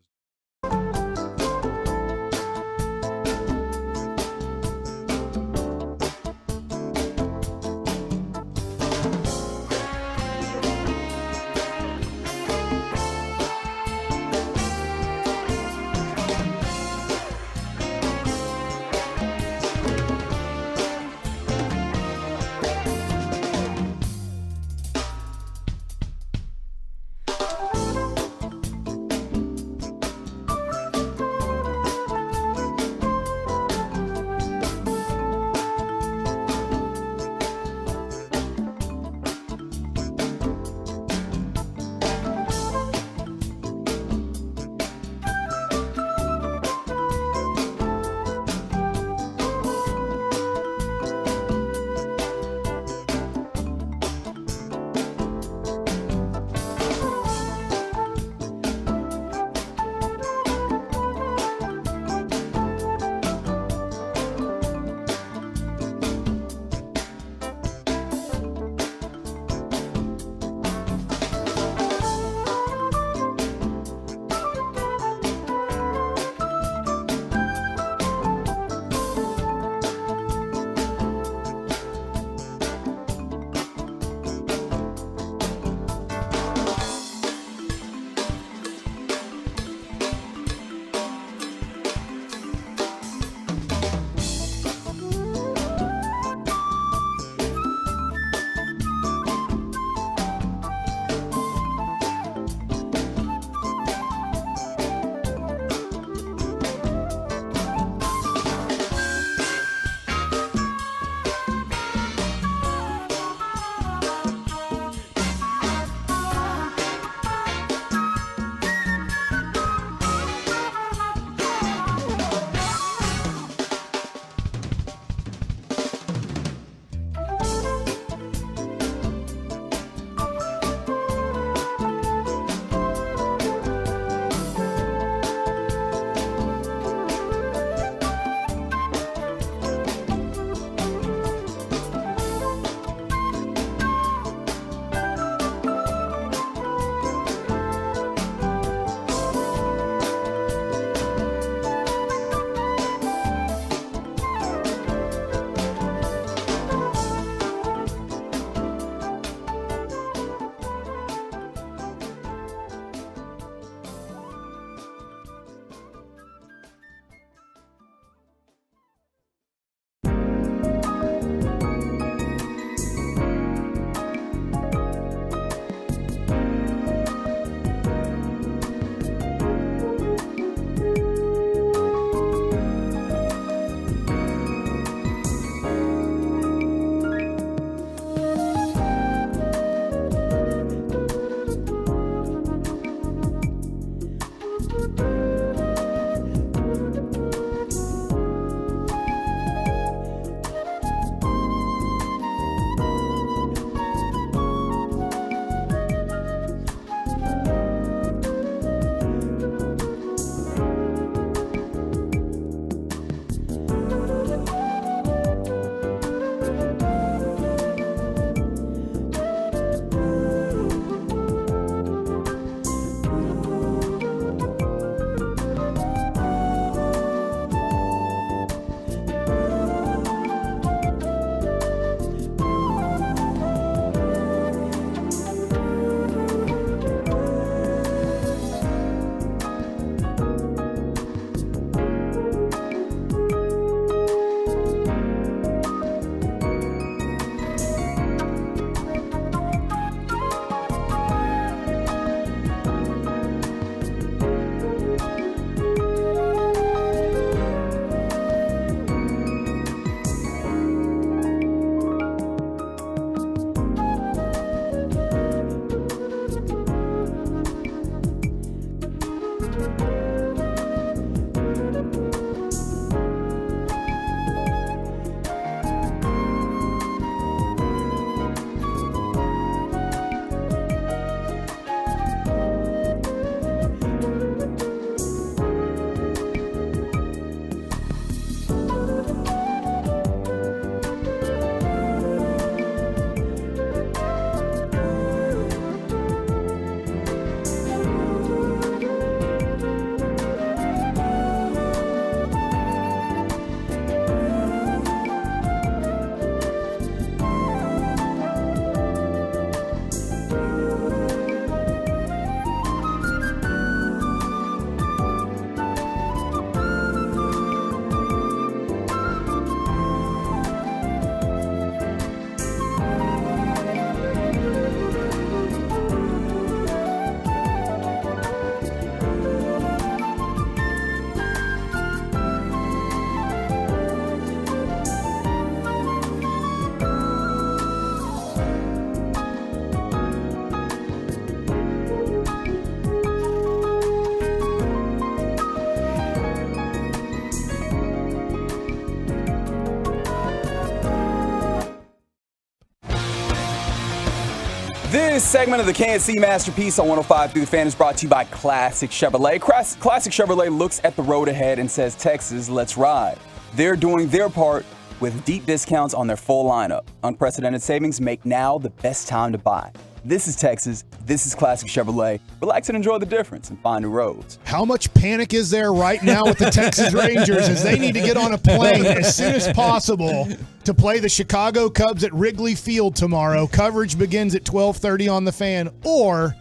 This segment of the KNC Masterpiece on 105 through the Fan is brought to you by Classic Chevrolet. Classic Chevrolet looks at the road ahead and says, Texas, let's ride. They're doing their part with deep discounts on their full lineup. Unprecedented savings make now the best time to buy. This is Texas. This is Classic Chevrolet. Relax and enjoy the difference and find new roads. How much panic is there right now with the Texas Rangers as they need to get on a plane as soon as possible to play the Chicago Cubs at Wrigley Field tomorrow? Coverage begins at 12:30 on the Fan, or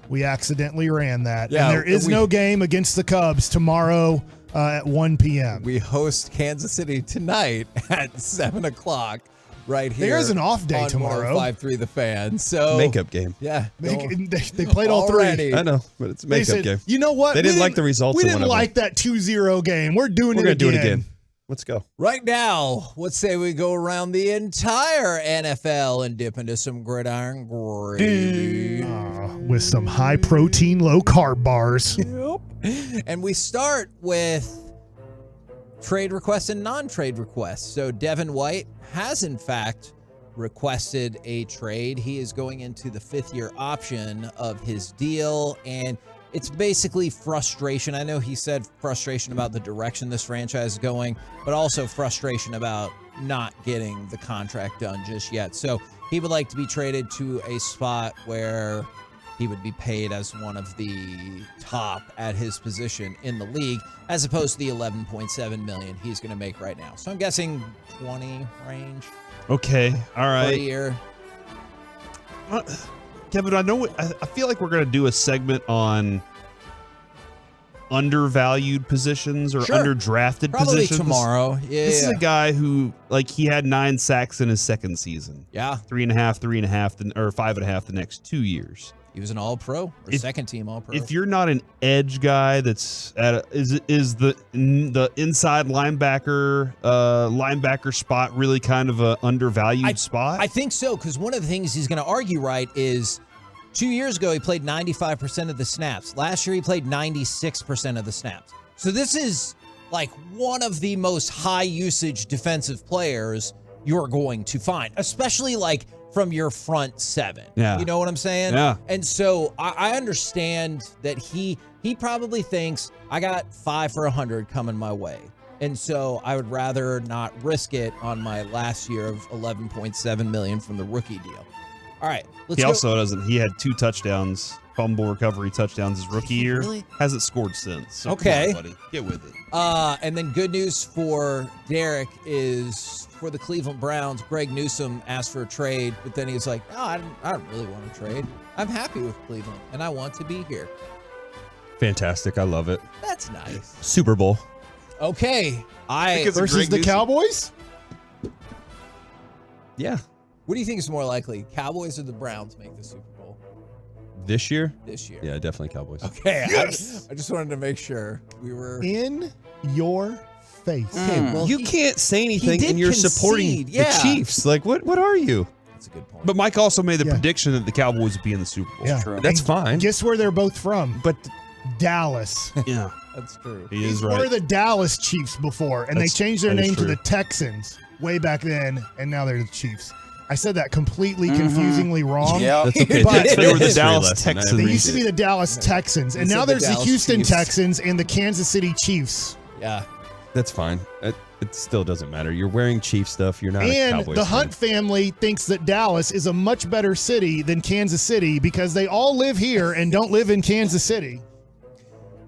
we accidentally ran that. Yeah, and there is no game against the Cubs tomorrow at 1 p.m. We host Kansas City tonight at 7 o'clock. Right here. There's an off day on tomorrow. 105.3 The Fan. So Makeup game. Yeah. They played all three. I know, but it's a makeup game. You know what? They didn't like the results. We of didn't one like that 2-0 game. We're We're gonna gonna do it again. Let's go. Right now, let's say we go around the entire NFL and dip into some gridiron gravy. With some high protein, low carb bars. And we start with trade requests and non-trade requests. So Devin White has in fact requested a trade. He is going into the 5th-year option of his deal, and it's basically frustration. I know he said frustration about the direction this franchise is going, but also frustration about not getting the contract done just yet. So he would like to be traded to a spot where he would be paid as one of the top at his position in the league, as opposed to the $11.7 million he's going to make right now. So I'm guessing 20 range. Okay, all right. Per year. Kevin, I feel like we're going to do a segment on undervalued positions or underdrafted Probably positions tomorrow. This is a guy who, he had 9 sacks in his second season. Yeah. 3.5, or 5.5 the next 2 years. He was an All-Pro or second-team All-Pro. If you're not an edge guy that's is the inside linebacker spot really kind of a undervalued spot? I think so, because one of the things he's going to argue, right, is 2 years ago he played 95% of the snaps. Last year he played 96% of the snaps. So this is one of the most high-usage defensive players you're going to find, especially from your front seven. Yeah. You know what I'm saying? Yeah. And so I understand that he probably thinks I got 5 for 100 coming my way. And so I would rather not risk it on my last year of $11.7 million from the rookie deal. All right. He also doesn't. He had 2 touchdowns, fumble recovery touchdowns his rookie year. Really? Hasn't scored since. So Okay. come on, buddy. Get with it. And then good news for Derek is for the Cleveland Browns, Greg Newsome asked for a trade, but then he was like, no, I don't really want to trade. I'm happy with Cleveland, and I want to be here. Fantastic. I love it. That's nice. Super Bowl. Okay. Versus the Cowboys? Yeah. What do you think is more likely, Cowboys or the Browns make the Super Bowl? This year? This year. Yeah, definitely Cowboys. Okay. Yes! I just wanted to make sure we were in your face. Okay, well, you can't say anything did and you're concede, supporting yeah. the Chiefs. What are you? That's a good point. But Mike also made the prediction that the Cowboys would be in the Super Bowl. Yeah. That's And fine. Guess where they're both from? But Dallas. Yeah. That's true. He is These were right. the Dallas Chiefs before, and That's- they changed their that is name to true. the Texans way back then, and now they're the Chiefs. I said that completely confusingly wrong. Yeah. That's okay. But They were the History Dallas lesson. Texans. they used to be the Dallas Texans, and They now said the there's the Dallas Houston Chiefs. Texans and the Kansas City Chiefs. Yeah. That's fine. It still doesn't matter. You're wearing Chiefs stuff. You're not a And Cowboys the fan. Hunt family thinks that Dallas is a much better city than Kansas City because they all live here and don't live in Kansas City.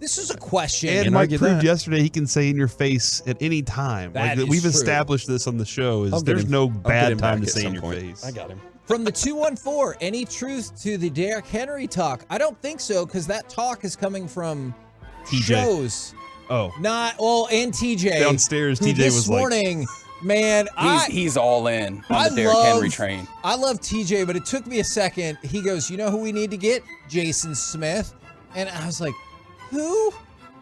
This is a question. And Can't Mike argue proved that. yesterday he can say in your face at any time. That is we've true. established this on the show. I'll Is get there's him- no I'll get bad him time back to at say in some your point. face. I got him. From the 214, any truth to the Derrick Henry talk? I don't think so, because that talk is coming from TJ. shows. Oh, And TJ. Downstairs, who TJ this was like- morning, man, He's all in on the Derrick Henry train. I love TJ, but it took me a second. He goes, you know who we need to get? Jason Smith. And I was like, who?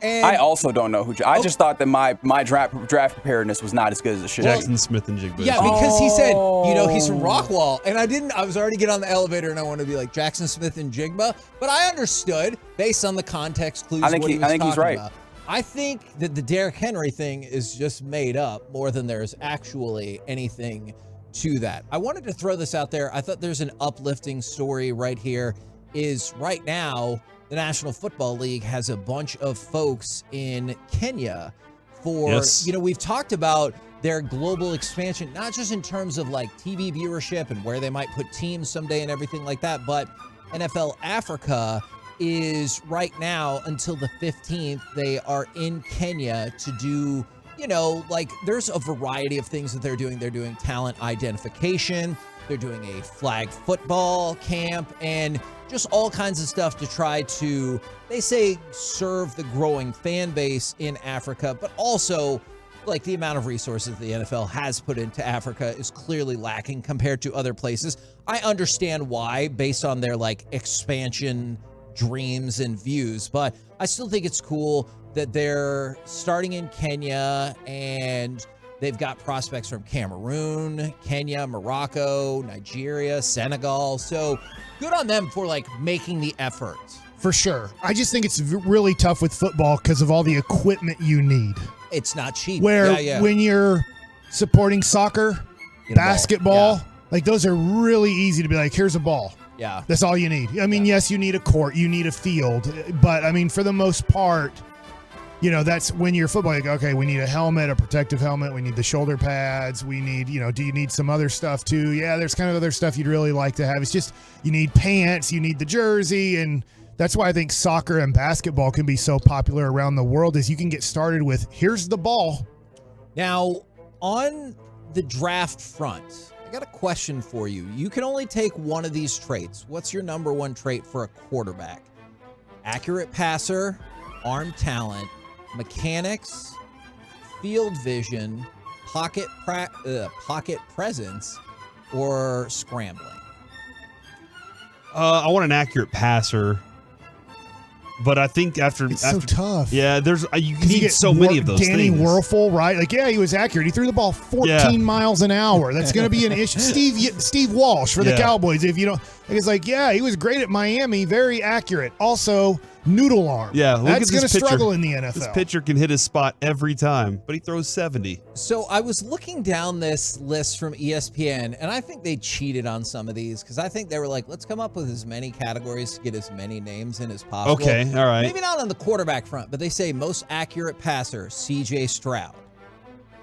And I also don't know who. I just thought that my draft preparedness was not as good as it should be. Jackson Smith and Jigba. Yeah, because he said, he's from Rockwall. And I was already getting on the elevator and I wanted to be like Jackson Smith and Jigba. But I understood based on the context clues. I think what he was he's talking right. about. I think that the Derrick Henry thing is just made up more than there's actually anything to that. I wanted to throw this out there. I thought there's an uplifting story right here. Is right now the National Football League has a bunch of folks in Kenya for, we've talked about their global expansion, not just in terms of like TV viewership and where they might put teams someday and everything like that, but NFL Africa is right now until the 15th, they are in Kenya to do, there's a variety of things that they're doing. They're doing talent identification. They're doing a flag football camp and just all kinds of stuff to try to, they say, serve the growing fan base in Africa, but also like the amount of resources the NFL has put into Africa is clearly lacking compared to other places. I understand why based on their like expansion dreams and views, but I still think it's cool that they're starting in Kenya and they've got prospects from Cameroon, Kenya, Morocco, Nigeria, Senegal. So good on them for like making the effort. For sure. I just think it's really tough with football because of all the equipment you need. It's not cheap. Where when you're supporting soccer, basketball, like those are really easy to be like, here's a ball. Yeah. That's all you need. I mean, yes, you need a court, you need a field, but I mean, for the most part, that's when you're football, you go, okay, we need a helmet, a protective helmet. We need the shoulder pads. We need, do you need some other stuff too? Yeah, there's kind of other stuff you'd really like to have. It's just, you need pants, you need the jersey. And that's why I think soccer and basketball can be so popular around the world is you can get started with, here's the ball. Now, on the draft front, I got a question for you. You can only take one of these traits. What's your number one trait for a quarterback? Accurate passer, arm talent, mechanics, field vision, pocket presence, or scrambling? I want an accurate passer, but I think after so tough. Yeah, you need so many of those Danny things. Werfel, right? Like, yeah, he was accurate. He threw the ball 14 miles an hour. That's going to be an issue. Steve Walsh for the Cowboys. If you don't, it's like, yeah, he was great at Miami, very accurate. Also, noodle arm. Yeah, that's going to struggle in the NFL. This pitcher can hit his spot every time, but he throws 70. So I was looking down this list from ESPN, and I think they cheated on some of these because I think they were like, let's come up with as many categories to get as many names in as possible. Okay, all right. Maybe not on the quarterback front, but they say most accurate passer, C.J. Stroud.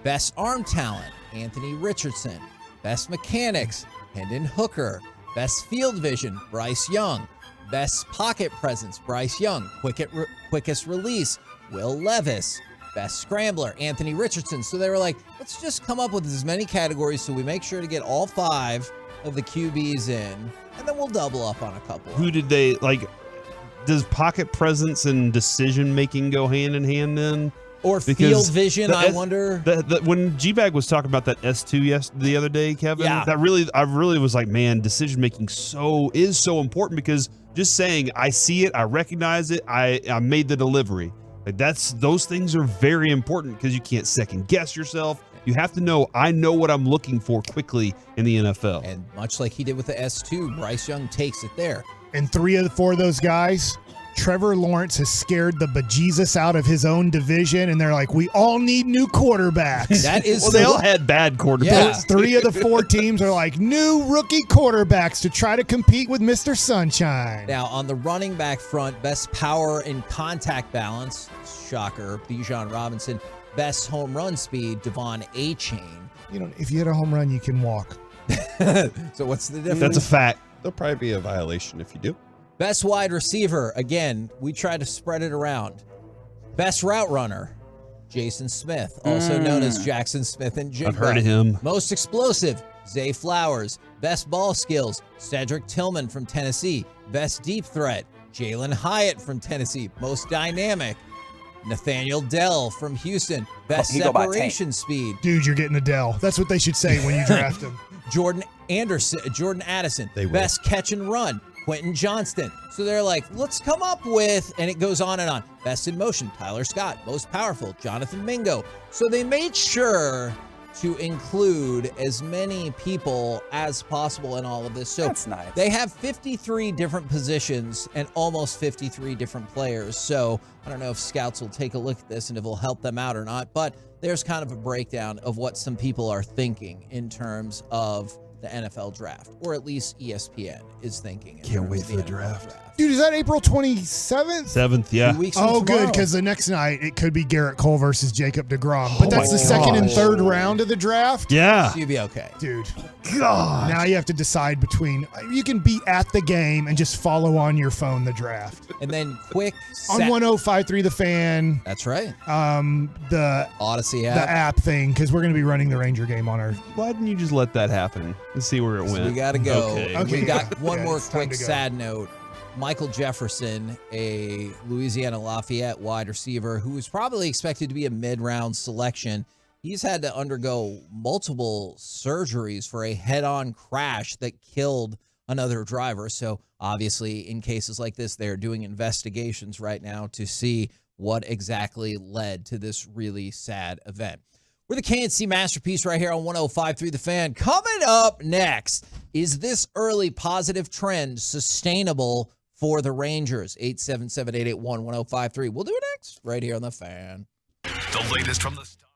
Best arm talent, Anthony Richardson. Best mechanics, Hendon Hooker. Best field vision, Bryce Young. Best pocket presence, Bryce Young. Quickest release, Will Levis. Best scrambler, Anthony Richardson. So they were like, let's just come up with as many categories so we make sure to get all 5 of the QBs in, and then we'll double up on a couple. Who did they like? Does pocket presence and decision making go hand in hand then? Or field vision, I wonder. When G-Bag was talking about that S2 the other day, Kevin, I really was like, man, decision making is so important because just saying I see it, I recognize it, I made the delivery. Like those things are very important because you can't second guess yourself. You have to know, I know what I'm looking for quickly in the NFL. And much like he did with the S2, Bryce Young takes it there. And 3 of the 4 of those guys, Trevor Lawrence has scared the bejesus out of his own division, and they're like, we all need new quarterbacks. That is well, they all had bad quarterbacks. Yeah. 3 of the 4 teams are like new rookie quarterbacks to try to compete with Mr. Sunshine. Now, on the running back front, best power and contact balance, shocker, Bijan Robinson. Best home run speed, Devon Achane. If you hit a home run, you can walk. So what's the difference? That's a fact. There'll probably be a violation if you do. Best wide receiver, again, we try to spread it around. Best route runner, Jason Smith, also known as Jackson Smith and Jigba. I've heard of him. Most explosive, Zay Flowers. Best ball skills, Cedric Tillman from Tennessee. Best deep threat, Jalen Hyatt from Tennessee. Most dynamic, Nathaniel Dell from Houston. Best separation speed. Dude, you're getting a Dell. That's what they should say when you draft him. Jordan Addison. Best catch and run, Quentin Johnston. So they're like, let's come up with, and it goes on and on. Best in motion, Tyler Scott. Most powerful, Jonathan Mingo. So they made sure to include as many people as possible in all of this. So that's nice. They have 53 different positions and almost 53 different players. So I don't know if scouts will take a look at this and if it'll help them out or not, but there's kind of a breakdown of what some people are thinking in terms of the NFL draft, or at least ESPN is thinking. Can't wait for the draft. Dude, is that April 27th? 7th, yeah. 2 weeks from Oh, good, tomorrow. because the next night it could be Garrett Cole versus Jacob deGrom. But that's the second and third round of the draft. Yeah. So you'd be okay. Dude. God. Now you have to decide between, you can be at the game and just follow on your phone the draft. And then quick On 105.3 The Fan. That's right. The Odyssey the app. app thing, because we're going to be running the Ranger game on our. Why didn't you just let that happen and see where it So went? we got to go. Okay. We got one Yeah, more it's time quick to go. sad note. Michael Jefferson, a Louisiana Lafayette wide receiver who was probably expected to be a mid-round selection. He's had to undergo multiple surgeries for a head-on crash that killed another driver. So obviously in cases like this, they're doing investigations right now to see what exactly led to this really sad event. We're the KNC Masterpiece right here on 105.3 The Fan. Coming up next, is this early positive trend sustainable for the Rangers? 877-881-1053. We'll do it next right here on The Fan. The latest from the Star.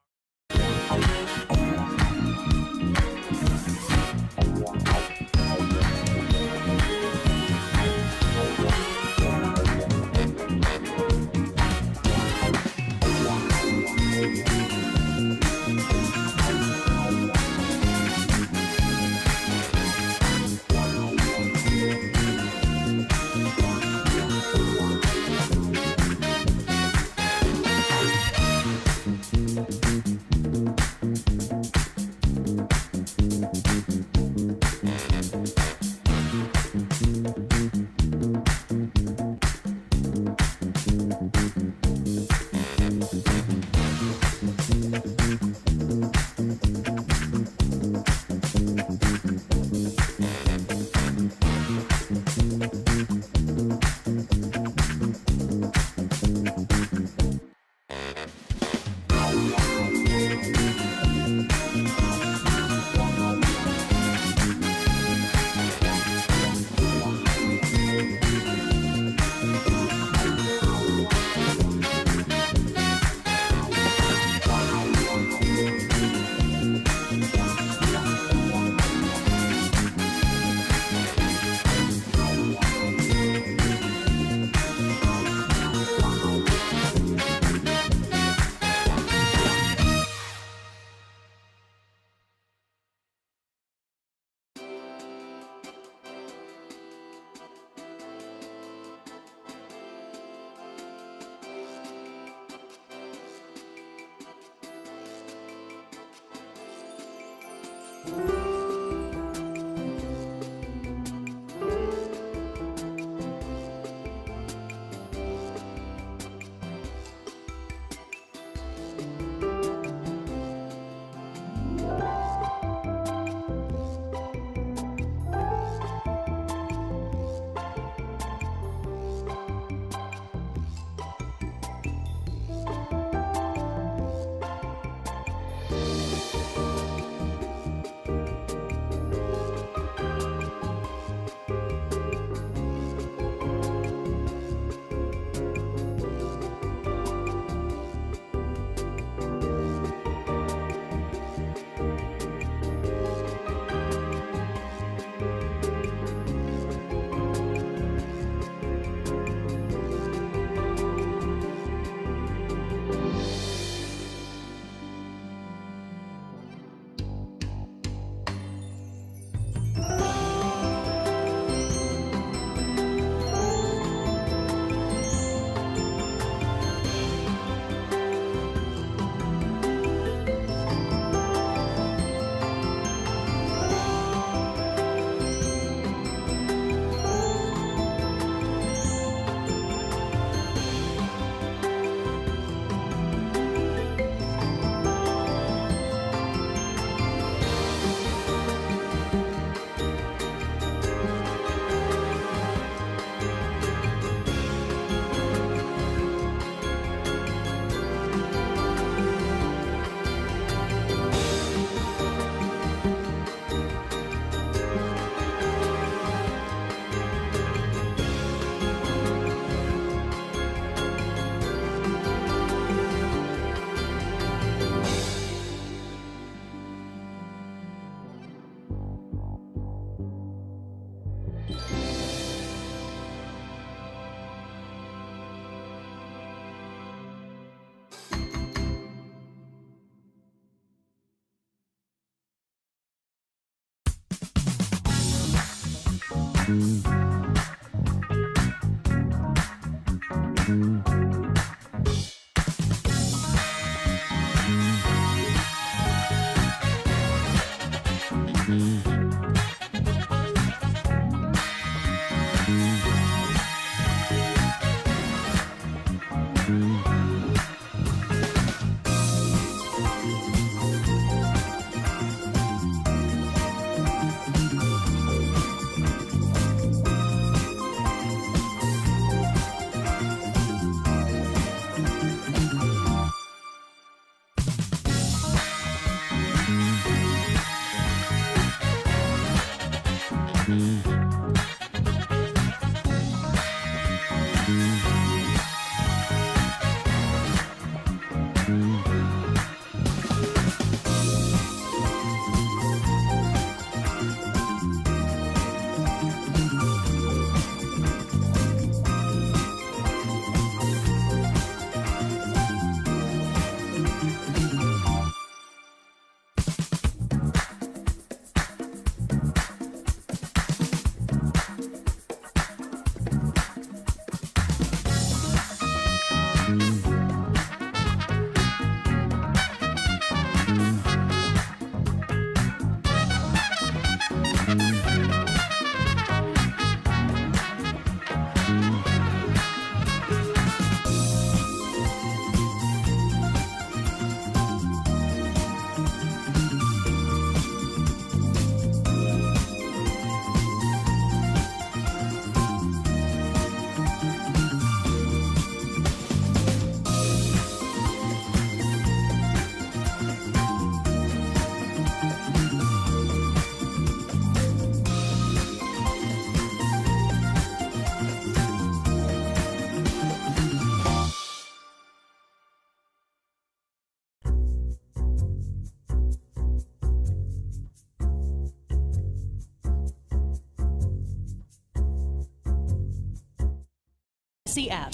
app.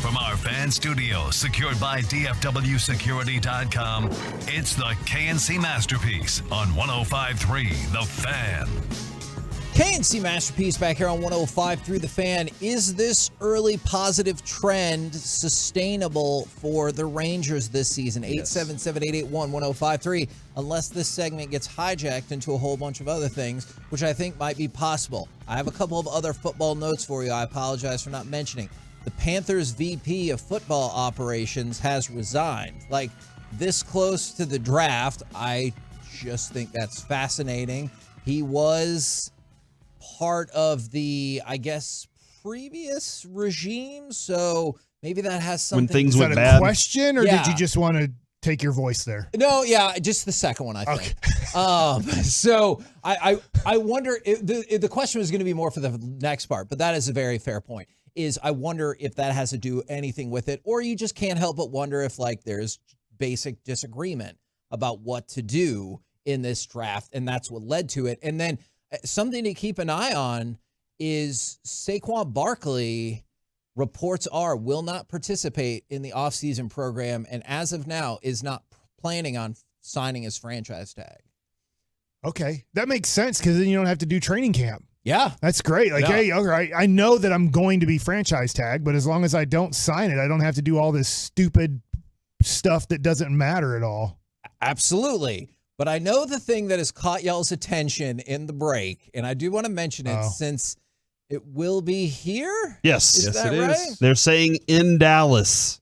From our fan studio, secured by DFWsecurity.com, it's the KNC Masterpiece on 105.3 The Fan. KNC Masterpiece back here on 105.3 The Fan. Is this early positive trend sustainable for the Rangers this season? 877-881-1053. Unless this segment gets hijacked into a whole bunch of other things, which I think might be possible. I have a couple of other football notes for you. I apologize for not mentioning. The Panthers VP of football operations has resigned. Like, this close to the draft, I just think that's fascinating. He was part of the, I guess, previous regime, so maybe that has something. When things went bad. Is that a question, or did you just want to take your voice there? No, yeah, just the second one, I think. Okay. So I wonder if the question was going to be more for the next part, but that is a very fair point. Is I wonder if that has to do anything with it, or you just can't help but wonder if like there's basic disagreement about what to do in this draft, and that's what led to it. And then something to keep an eye on is Saquon Barkley, reports are, will not participate in the offseason program, and as of now is not planning on signing his franchise tag. Okay, that makes sense because then you don't have to do training camp. Yeah. That's great. Like, hey, all right, I know that I'm going to be franchise tagged, but as long as I don't sign it, I don't have to do all this stupid stuff that doesn't matter at all. Absolutely. But I know the thing that has caught y'all's attention in the break, and I do want to mention it since it will be here. Yes. Is that right? They're saying in Dallas.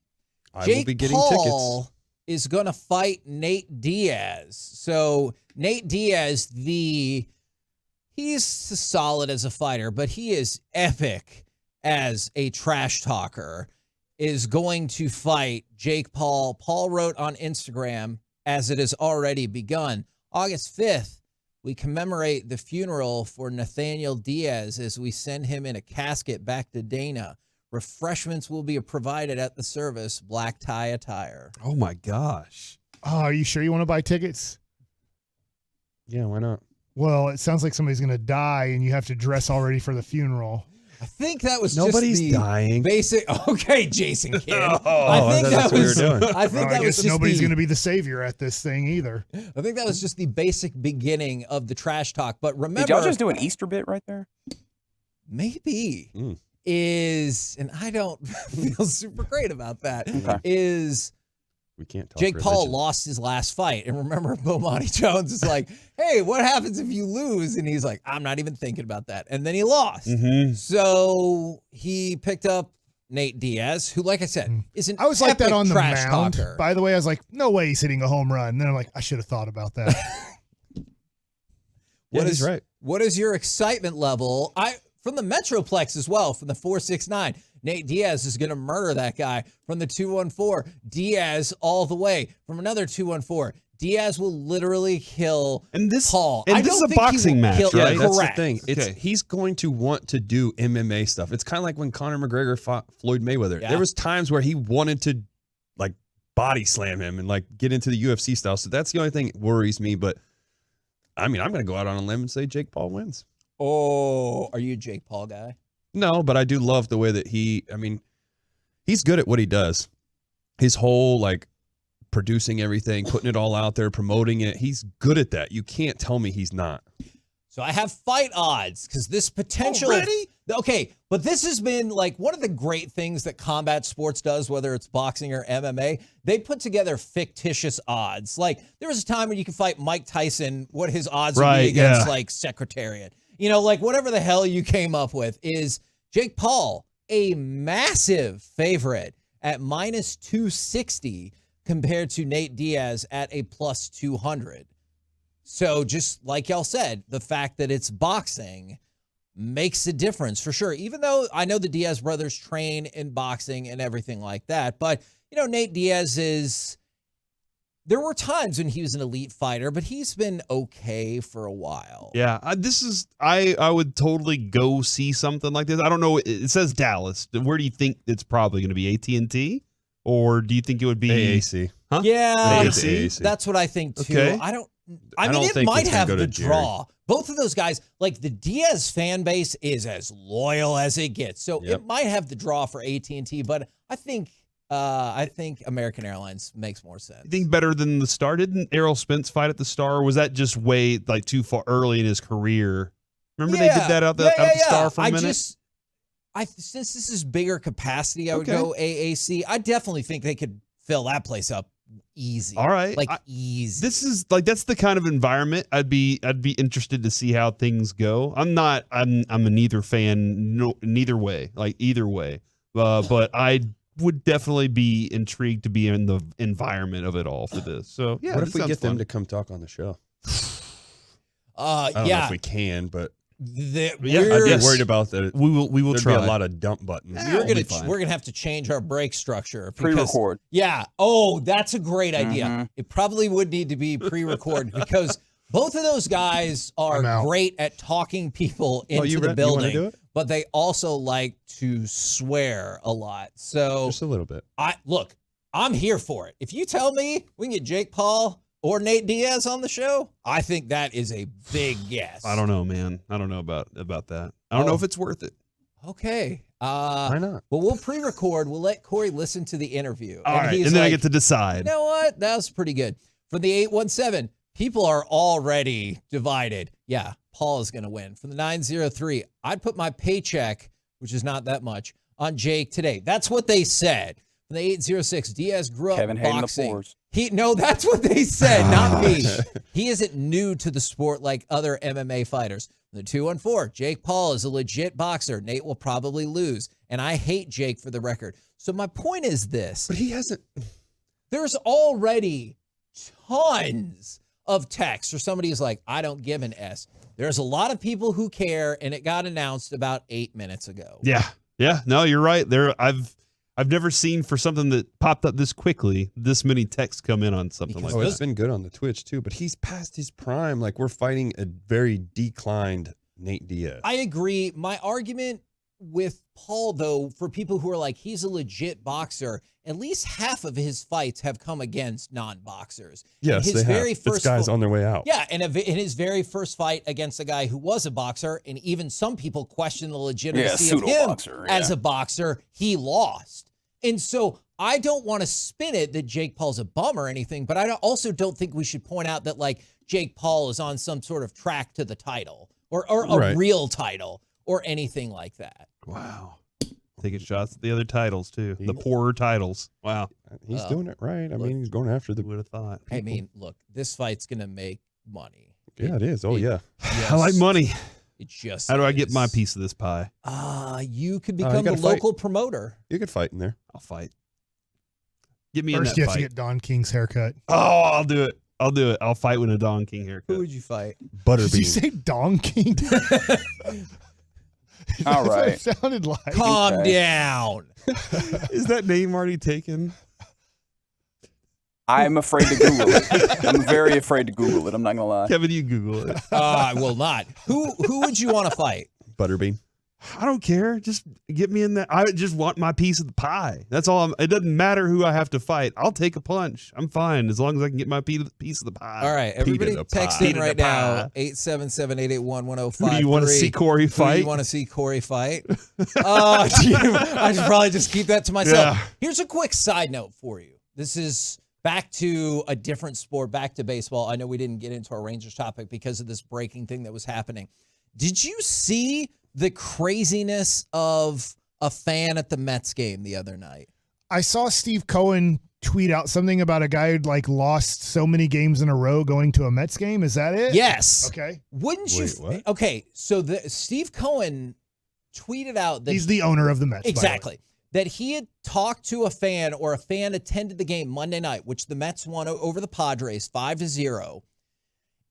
I Jake will be getting Paul tickets. is going to fight Nate Diaz. So Nate Diaz, he's solid as a fighter, but he is epic as a trash talker, is going to fight Jake Paul. Paul wrote on Instagram, as it has already begun, August 5th, we commemorate the funeral for Nathaniel Diaz as we send him in a casket back to Dana. Refreshments will be provided at the service, black tie attire. Oh, my gosh. Oh, are you sure you want to buy tickets? Yeah, why not? Well, it sounds like somebody's going to die and you have to dress already for the funeral. I think that was Nobody's just the dying. Basic. Okay, Jason Kidd. I think that what was. we were doing. I think that was just nobody's going to be the savior at this thing either. I think that was just the basic beginning of the trash talk. But remember, did y'all just do an Easter bit right there? Maybe is, and I don't feel super great about that. Okay. Is we can't talk Jake religion. Paul lost his last fight, and remember, Bomani Jones is like, "Hey, what happens if you lose?" And he's like, "I'm not even thinking about that." And then he lost. So he picked up Nate Diaz, who, like I said, is an I was like that on the trash mound. talker. By the way, I was like, no way he's hitting a home run. And then I'm like, I should have thought about that. He's right. What is your excitement level? From the Metroplex as well, from the 469. Nate Diaz is going to murder that guy. From the 214, Diaz all the way. From another 214, Diaz will literally kill Paul. And I this don't is a think he boxing will match, kill- right? That's Correct. the thing. He's going to want to do MMA stuff. It's kind of like when Conor McGregor fought Floyd Mayweather. Yeah. There was times where he wanted to like body slam him and like get into the UFC style. So that's the only thing that worries me. But I mean, I'm going to go out on a limb and say Jake Paul wins. Oh, are you a Jake Paul guy? No, but I do love the way that he's good at what he does. His whole like producing everything, putting it all out there, promoting it. He's good at that. You can't tell me he's not. So I have fight odds because this potential. Already? Okay, but this has been like one of the great things that combat sports does, whether it's boxing or MMA. They put together fictitious odds. Like there was a time when you could fight Mike Tyson, what his odds would be against like Secretariat. You know, like whatever the hell you came up with. Is Jake Paul a massive favorite at minus 260 compared to Nate Diaz at a plus 200? So just like y'all said, the fact that it's boxing makes a difference for sure. Even though I know the Diaz brothers train in boxing and everything like that. But, you know, Nate Diaz there were times when he was an elite fighter, but he's been okay for a while. Yeah, I would totally go see something like this. I don't know. It says Dallas. Where do you think it's probably going to be? AT&T? Or do you think it would be AAC? Huh? Yeah, AAC. that's what I think too. Okay. I mean, it think might it's gonna have go the to Jerry. draw. Both of those guys, like the Diaz fan base is as loyal as it gets. So it might have the draw for AT&T, but I think American Airlines makes more sense. You think better than the Star? Didn't Errol Spence fight at the Star? Or was that just way like too far early in his career? Remember they did that out the Star for a minute? Since this is bigger capacity, I would go AAC. I definitely think they could fill that place up easy. All right, easy. This is like that's the kind of environment I'd be interested to see how things go. I'm a neither fan, neither way, like either way. But I would definitely be intrigued to be in the environment of it all for this. So yeah, what if we get them to come talk on the show? I don't know if we can, but I'd be worried about that. We will There'd try be a lot of dump buttons. We're gonna have to change our break structure. Pre-record. Yeah. Oh, that's a great idea. It probably would need to be pre-recorded because both of those guys are great at talking people into the building, do it? But they also like to swear a lot. So just a little bit. I'm here for it. If you tell me we can get Jake Paul or Nate Diaz on the show, I think that is a big yes. I don't know, man. I don't know about that. I don't know if it's worth it. Okay. Why not? Well, we'll pre-record. We'll let Corey listen to the interview. All right, and then I get to decide. You know what? That was pretty good. From the 817, people are already divided. Yeah, Paul is going to win. From the 903, I'd put my paycheck, which is not that much, on Jake today. That's what they said. From the 806, Diaz grew up Kevin Hayden boxing. the No, that's what they said, not me. He isn't new to the sport like other MMA fighters. From the 214, Jake Paul is a legit boxer. Nate will probably lose. And I hate Jake for the record. So my point is this. But he hasn't. There's already tons of texts or somebody who's like, I don't give an S. There's a lot of people who care, and it got announced about 8 minutes ago. Yeah. No, you're right. I've never seen for something that popped up this quickly, this many texts come in on something like that. It's been good on the Twitch too, but he's past his prime. Like we're fighting a very declined Nate Diaz. I agree. My argument with Paul, though, for people who are like, he's a legit boxer, at least half of his fights have come against non-boxers. Yes, his they very have. first It's guys on their way out. Yeah, and in his very first fight against a guy who was a boxer, and even some people question the legitimacy of him as a boxer, he lost. And so I don't want to spin it that Jake Paul's a bum or anything, but I also don't think we should point out that, like, Jake Paul is on some sort of track to the title or a real title or anything like that. Wow. Taking shots at the other titles, too. The poorer titles. Wow. He's doing it right. I mean, he's going after the. Would have thought. I mean, look, this fight's going to make money. Yeah, it is. Oh, yeah. I like money. It just How do I get my piece of this pie? You could become the local promoter. You could fight in there. I'll fight. Get me First, in you that have to fight. get Don King's haircut. Oh, I'll do it. I'll fight with a Don King haircut. Who would you fight? Butterbean. Did you say Don King? All That's what right. it sounded like. Calm down. Is that name already taken? I'm afraid to Google it. I'm very afraid to Google it. I'm not going to lie. Kevin, you Google it. I will not. Who would you want to fight? Butterbean. I don't care. Just get me in that. I just want my piece of the pie. That's all. It doesn't matter who I have to fight. I'll take a punch. I'm fine as long as I can get my piece of the pie. All right, everybody text in right now, 877-881-1053. Who do you want to see Corey fight? Who do you want to see Corey fight? I should probably just keep that to myself. Yeah. Here's a quick side note for you. This is back to a different sport, back to baseball. I know we didn't get into our Rangers topic because of this breaking thing that was happening. Did you see the craziness of a fan at the Mets game the other night? I saw Steve Cohen tweet out something about a guy who'd like lost so many games in a row going to a Mets game. Is that it? Yes. Okay. Wouldn't you? What? Okay, so Steve Cohen tweeted out that he's the owner of the Mets. Exactly. That he had talked to a fan, or a fan attended the game Monday night, which the Mets won over the Padres 5-0.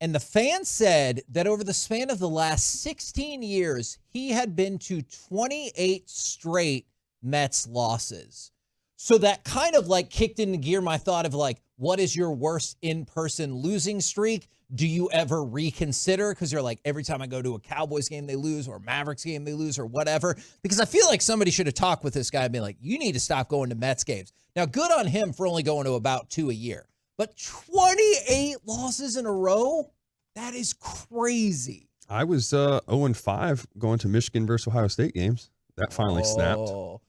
And the fan said that over the span of the last 16 years, he had been to 28 straight Mets losses. So that kind of like kicked into gear my thought of like, what is your worst in-person losing streak? Do you ever reconsider? Because you're like, every time I go to a Cowboys game, they lose, or Mavericks game, they lose, or whatever. Because I feel like somebody should have talked with this guy and been like, you need to stop going to Mets games. Now, good on him for only going to about 2 a year. But 28 losses in a row? That is crazy. I was 0-5 going to Michigan versus Ohio State games. That finally snapped.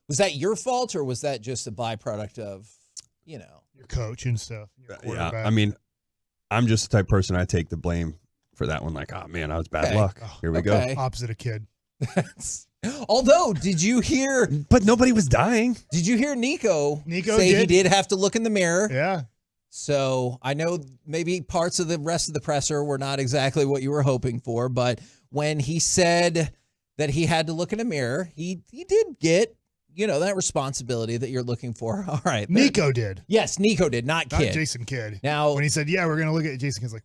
Was that your fault, or was that just a byproduct of, you know, your coach and stuff? Yeah, I mean, I'm just the type of person I take the blame for that one. Like, oh man, I was bad luck. Here we go. Opposite a kid. Although, did you hear? But nobody was dying. Did you hear Nico say he did have to look in the mirror? Yeah. So I know maybe parts of the rest of the presser were not exactly what you were hoping for, but when he said that he had to look in a mirror, he did get, you know, that responsibility that you're looking for. All right. Nico did. Yes, Nico did, not Kid. Not Jason Kidd. Now, when he said, yeah, we're going to look at Jason Kidd's like,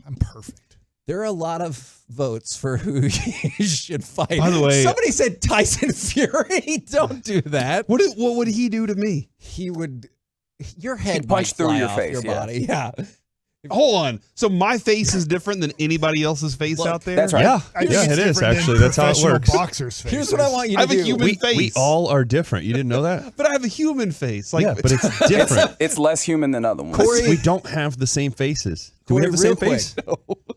I'm perfect. There are a lot of votes for who you should fight. By the way, somebody said Tyson Fury. Don't do that. What would he do to me? He would. Your head punch might through fly your off face, your yeah. body. Yeah. Hold on. So my face is different than anybody else's face out there? That's right. Yeah, it is actually. That's how it works. Boxers' faces. Here's what I want you I to have do. a human face. We all are different. You didn't know that? But I have a human face. Like, Yeah, but it's different. It's less human than other ones. Corey- We don't have the same faces. Do we Corey, have the same real quick. face?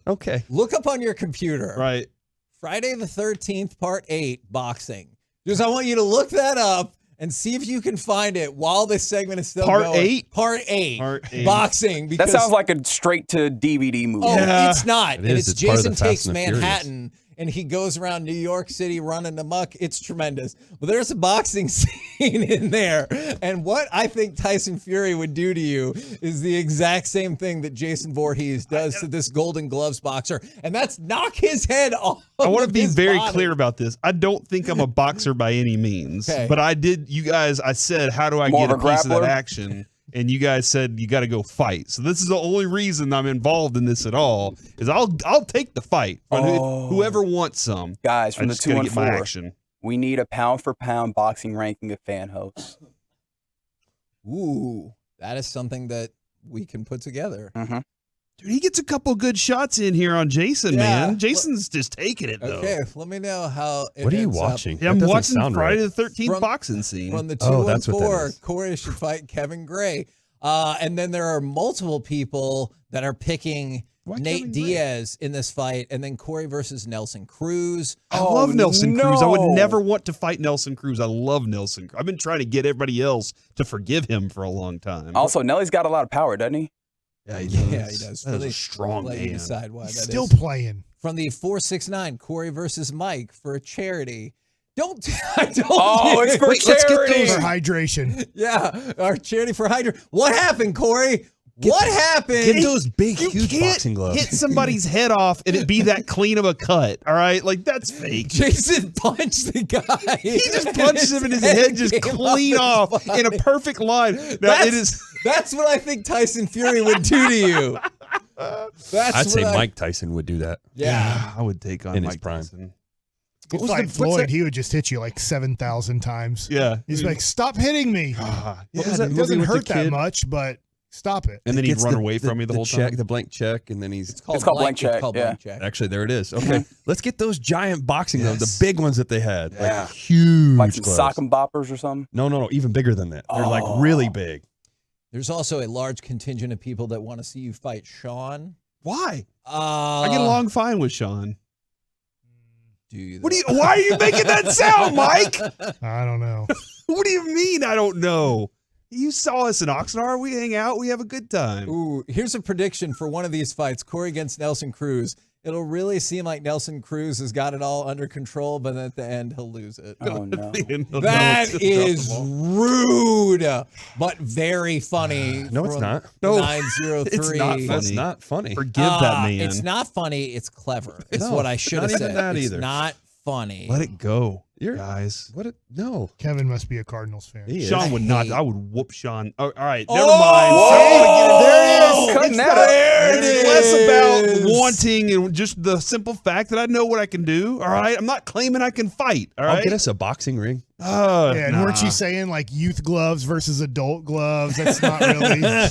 Okay. Look up on your computer. Right. Friday the 13th, Part 8, boxing. Just I want you to look that up and see if you can find it while this segment is still Part going. 8? Part 8. Part 8. Boxing. That Because, sounds like a straight to DVD movie. Oh, Yeah. it's not. It And is. it's It's part of Jason the Fast Takes and the Furious. Manhattan, and he goes around New York City running amok. It's tremendous. Well, there's a boxing scene in there. And what I think Tyson Fury would do to you is the exact same thing that Jason Voorhees does to this Golden Gloves boxer. And that's knock his head off. I want to be his very body. clear about this. I don't think I'm a boxer by any means. Okay. But I did, you guys, I said, how do I More get of a a piece of that grappler? action? And you guys said you got to go fight. So this is the only reason I'm involved in this at all. Is I'll take the fight. Whoever wants some. Guys, from I the just gotta get my 2-1-4, action. we need a pound-for-pound boxing ranking of fan hosts. Ooh, that is something that we can put together. Mm-hmm. Dude, he gets a couple good shots in here on Jason, man. Jason's just taking it, though. Okay, let me know how it What are you ends up. watching? Yeah, I'm That doesn't watching sound Friday right. the 13th boxing scene. From the 2 Oh, and that's what that 4, is. Corey should fight Kevin Gray. And then there are multiple people that are picking Nate Diaz in this fight, and then Corey versus Nelson Cruz. I love Nelson Cruz. I would never want to fight Nelson Cruz. I love Nelson. I've been trying to get everybody else to forgive him for a long time. Also, Nelly's got a lot of power, doesn't he? Yeah, he does. Yeah, he does. That is a strong Let you man. decide why He's that still is. playing. From the 469, Corey versus Mike for a charity. I told Oh, you. it's for charity. For hydration. Yeah, our charity for hydration. What happened, Corey? What happened? Get those big, You huge can't boxing gloves. hit somebody's head off and it be that clean of a cut. All right, like that's fake. Jason punched the guy. He just punches him in his head, just clean off in a perfect line. Now it is. That's what I think Tyson Fury would do to you. I'd say Mike Tyson would do that. Yeah. I would take on In his Mike prime. Tyson. If was fight the- Floyd, what's that- he would just hit you like 7,000 times. Yeah. He's like, stop hitting me. What Yeah, was that it movie doesn't with the hurt that kid? much, but stop it. And then he'd Gets run the- away from me the whole check, time. The blank check, and then he's. It's called blank check. Yeah. Actually, there it is. Okay, let's get those giant boxing gloves, Yes. the big ones that they had, Yeah. like huge Like some gloves. sock and boppers or something. No, even bigger than that. They're like really big. There's also a large contingent of people that want to see you fight Sean. Why? I get along fine with Sean. Do you? What do you? Why are you making that sound, Mike? I don't know. What do you mean? I don't know. You saw us in Oxnard. We hang out. We have a good time. Ooh, here's a prediction for one of these fights: Corey against Nelson Cruz. It'll really seem like Nelson Cruz has got it all under control, but at the end he'll lose it. Oh no. That is rude, but very funny. No, it's from not. No, 903. it's not funny. That's not funny. Forgive that man. It's not funny. It's clever. It's No, what I should have not even said. that It's either. not funny. Let it go, You're- guys. What? No. Kevin must be a Cardinals fan. He is. Sean would not. I would whoop Sean. Oh, all right, never Oh! mind. There it is. Cutting that up. It's less about wanting and just the simple fact that I know what I can do. All right, I'm not claiming I can fight. All I'll right. get us a boxing ring. Yeah, and nah. weren't you saying like youth gloves versus adult gloves? That's not really.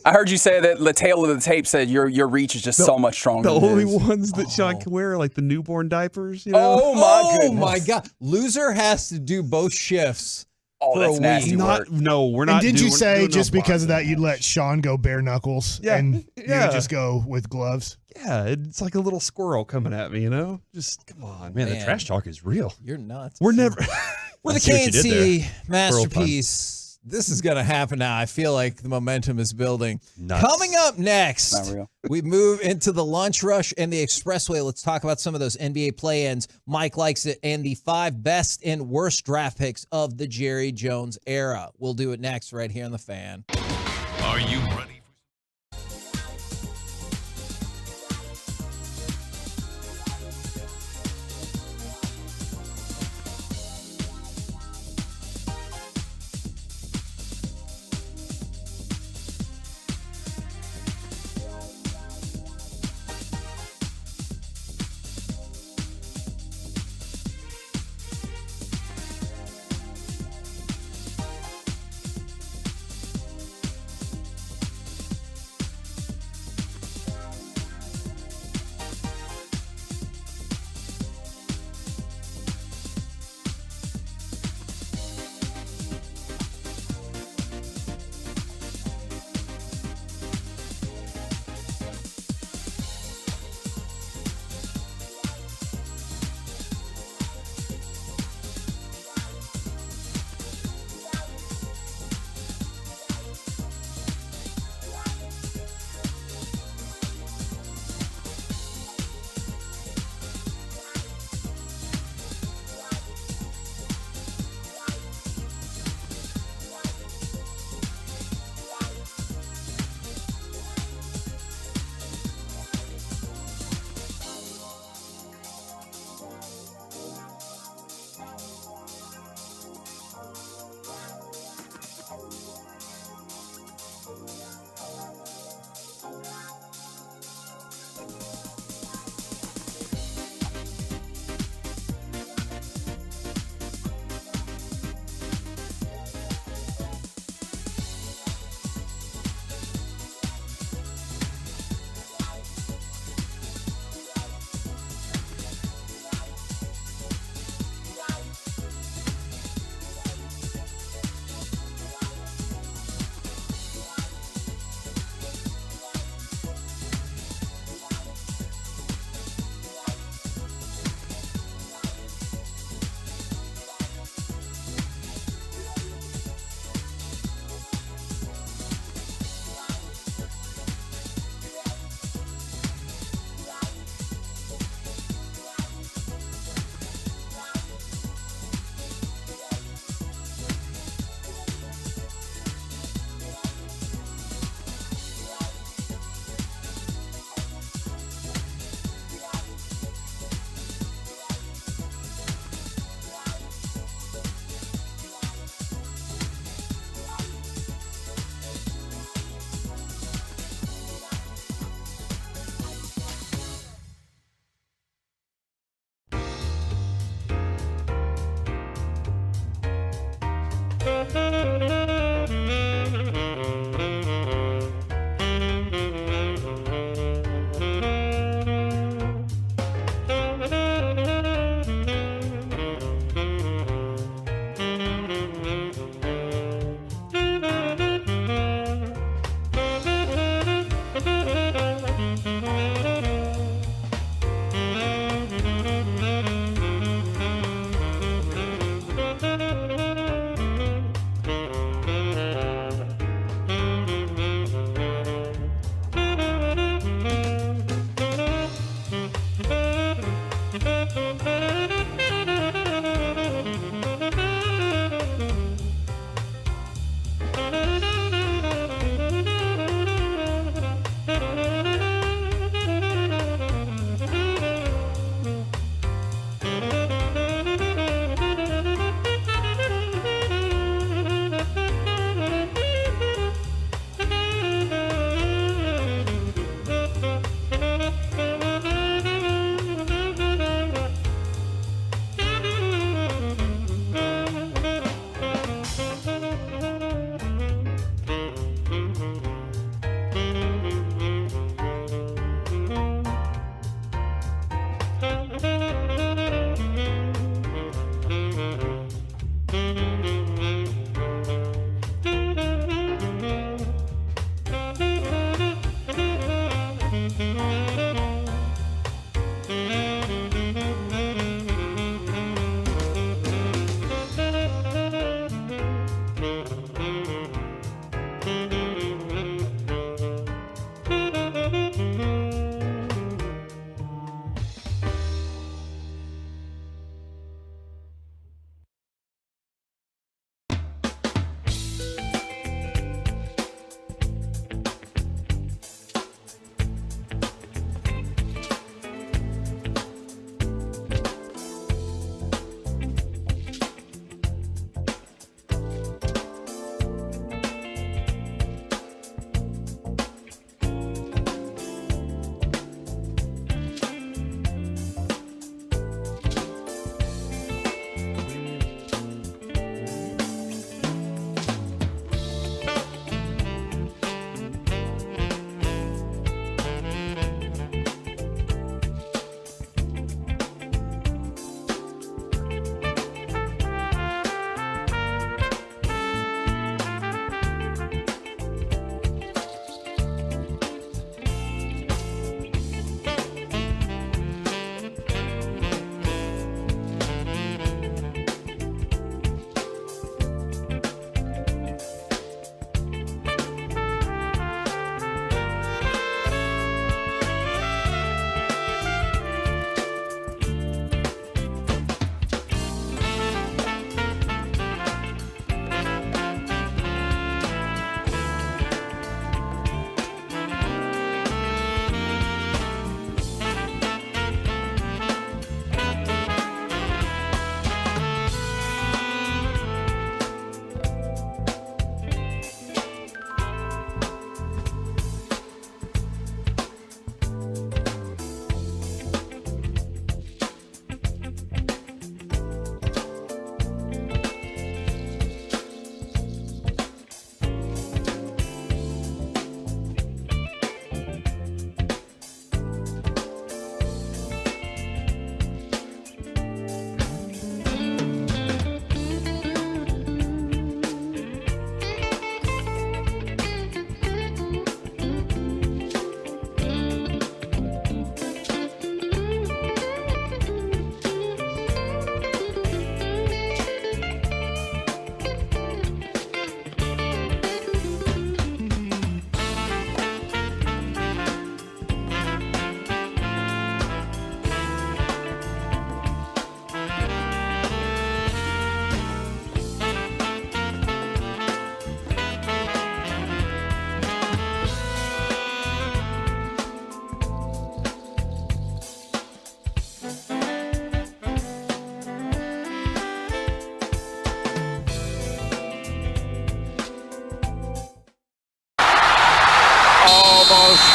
I heard you say that the tail of the tape said your reach is just so much stronger. The than only his. ones that Sean can wear are like the newborn diapers. You know. Oh my goodness. my God. Loser has to do both shifts Oh, for that's a nasty week. Not. work. No, we're And not. did you we're say doing no just because of that boxing you'd let Sean go bare knuckles Yeah, and you yeah. would just go with gloves? Yeah, it's like a little squirrel coming at me. You know, just come on, Man, the Man. trash talk is real. You're nuts. We're never. With I a see what you did KNC there. masterpiece, this is going to happen now. I feel like the momentum is building. Nuts. Coming up next, Not real. we move into the lunch rush and the expressway. Let's talk about some of those NBA play-ins. Mike likes it, and the 5 best and worst draft picks of the Jerry Jones era. We'll do it next right here on The Fan. Are you ready?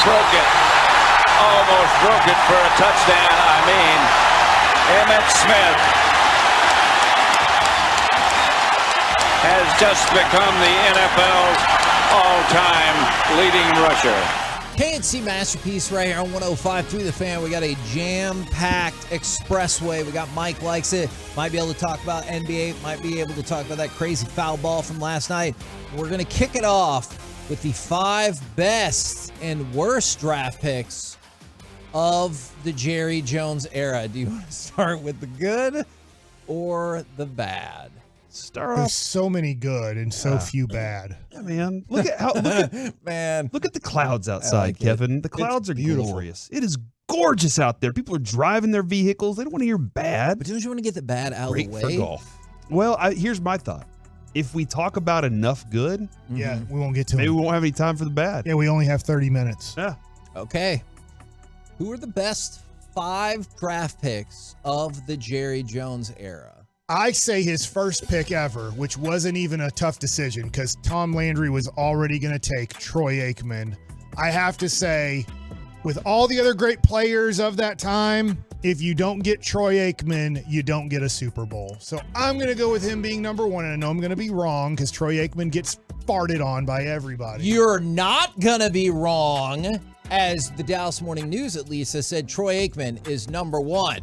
broke it. Almost broke it for a touchdown. I mean, Emmitt Smith has just become the NFL's all-time leading rusher. KNC Masterpiece right here on 105 through the fan. We got a jam-packed expressway. We got Mike Likes It. Might be able to talk about NBA. Might be able to talk about that crazy foul ball from last night. We're going to kick it off with the 5 best and worst draft picks of the Jerry Jones era. Do you want to start with the good or the bad? There's so many good and so few bad. Yeah, man. Look at the clouds outside, Kevin. The clouds are glorious. It is gorgeous out there. People are driving their vehicles. They don't want to hear bad. But don't you want to get the bad out of the way? Great for golf. Well, here's my thought. If we talk about enough good, yeah, we won't get to maybe it. we won't have any time for the bad. Yeah, we only have 30 minutes. Yeah. Okay. Who are the best 5 draft picks of the Jerry Jones era? I say his first pick ever, which wasn't even a tough decision because Tom Landry was already going to take Troy Aikman. I have to say, with all the other great players of that time, if you don't get Troy Aikman, you don't get a Super Bowl. So I'm going to go with him being number 1, and I know I'm going to be wrong because Troy Aikman gets farted on by everybody. You're not going to be wrong, as the Dallas Morning News at least has said Troy Aikman is number 1.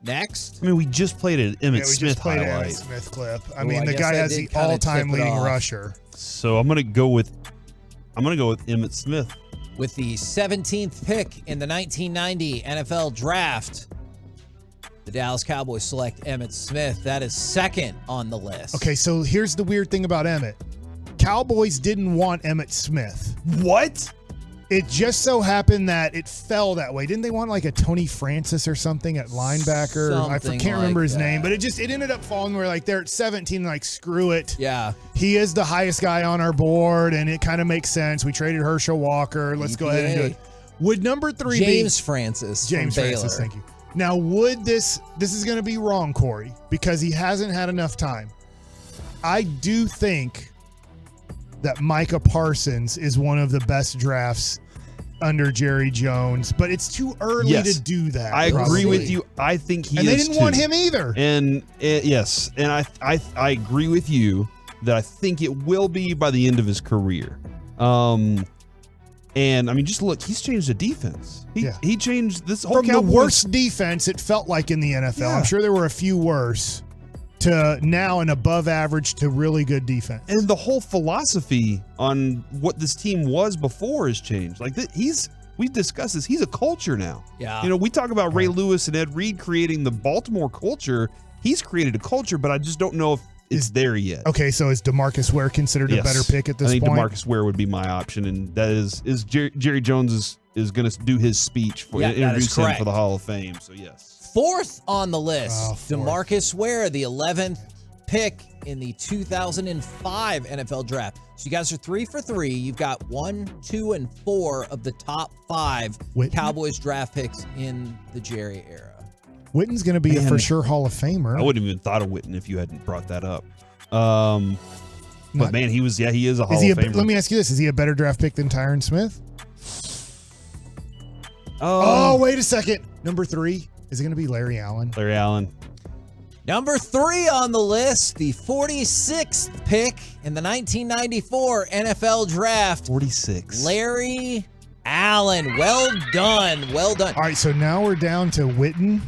Next. I mean, we just played an Emmitt Smith highlight. Emmitt Smith clip. I mean, the guy has the all-time leading rusher. So I'm gonna go with Emmitt Smith. With the 17th pick in the 1990 NFL Draft, the Dallas Cowboys select Emmitt Smith. That is second on the list. Okay, so here's the weird thing about Emmitt. Cowboys didn't want Emmitt Smith. What? It just so happened that it fell that way. Didn't they want like a Tony Francis or something at linebacker? I can't remember his name, but it ended up falling where like they're at 17, like screw it. Yeah. He is the highest guy on our board, and it kind of makes sense. We traded Herschel Walker. Let's go ahead and do it. Would number 3 be James Francis? James Francis, thank you. Now, would this is going to be wrong, Corey, because he hasn't had enough time. I do think that Micah Parsons is one of the best drafts under Jerry Jones, but it's too early to do that. I agree with you. I think he is. And they didn't want him either. And yes, and I agree with you that I think it will be by the end of his career. And I mean, just look, he's changed the defense. He changed this whole from Cowboys. The worst defense it felt like in the NFL. Yeah. I'm sure there were a few worse to now an above average to really good defense. And the whole philosophy on what this team was before has changed. Like we've discussed this. He's a culture now. Yeah. You know, we talk about Ray Lewis and Ed Reed creating the Baltimore culture. He's created a culture, but I just don't know if it's there yet. Okay, so is DeMarcus Ware considered a better pick at this point? I think DeMarcus Ware would be my option, and that is Jerry Jones is going to do his speech for introduce him for the Hall of Fame. So yes. Fourth on the list, DeMarcus Ware, the 11th pick in the 2005 NFL Draft. So you guys are 3 for 3. You've got 1, 2, and 4 of the top 5 Cowboys draft picks in the Jerry era. Witten's going to be a for sure Hall of Famer. I wouldn't even thought of Witten if you hadn't brought that up. But man, he is a Hall of Famer. Let me ask you this: is he a better draft pick than Tyron Smith? Oh, wait a second. Number 3. Is it going to be Larry Allen? Larry Allen. Number 3 on the list, the 46th pick in the 1994 NFL Draft. 46. Larry Allen. Well done. Well done. All right, so now we're down to Witten,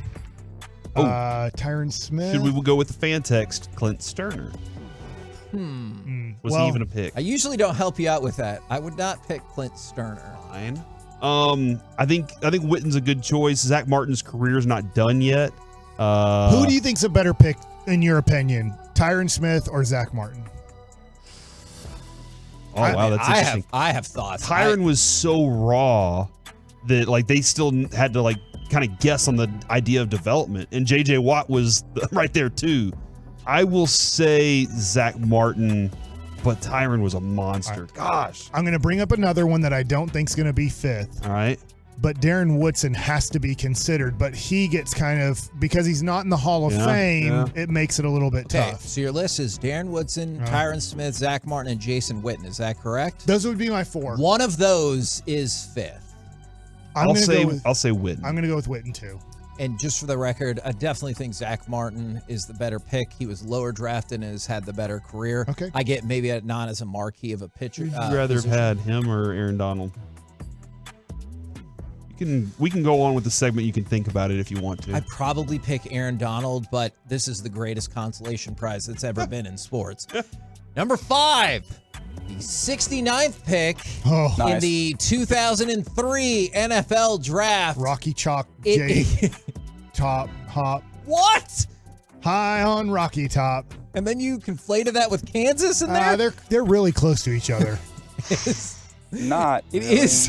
Tyron Smith. Should we go with the fan text, Clint Sterner? Was he even a pick? I usually don't help you out with that. I would not pick Clint Sterner. Fine. I think Witten's a good choice. Zach Martin's career is not done yet. Who do you think's a better pick in your opinion, Tyron Smith or Zach Martin? Oh wow, that's interesting. I have thoughts. Tyron was so raw that like they still had to like kind of guess on the idea of development, and J.J. Watt was right there too. I will say Zach Martin. But Tyron was a monster. Right. Gosh. I'm going to bring up another one that I don't think is going to be 5th. All right. But Darren Woodson has to be considered. But he gets kind of, because he's not in the Hall of Fame, it makes it a little bit tough. So your list is Darren Woodson, Tyron Smith, Zach Martin, and Jason Witten. Is that correct? Those would be my 4. One of those is 5th. I'll say Witten. I'm going to go with Witten too. And just for the record, I definitely think Zach Martin is the better pick. He was lower drafted and has had the better career. Okay. I get maybe not as a marquee of a pitcher. Would you rather have had him or Aaron Donald? We can go on with the segment. You can think about it if you want to. I'd probably pick Aaron Donald, but this is the greatest consolation prize that's ever been in sports. Number 5, the 69th pick in the 2003 NFL Draft. Rocky Chalk J. Top Hop. What? High on Rocky Top. And then you conflated that with Kansas in there? They're really close to each other. Not. It is.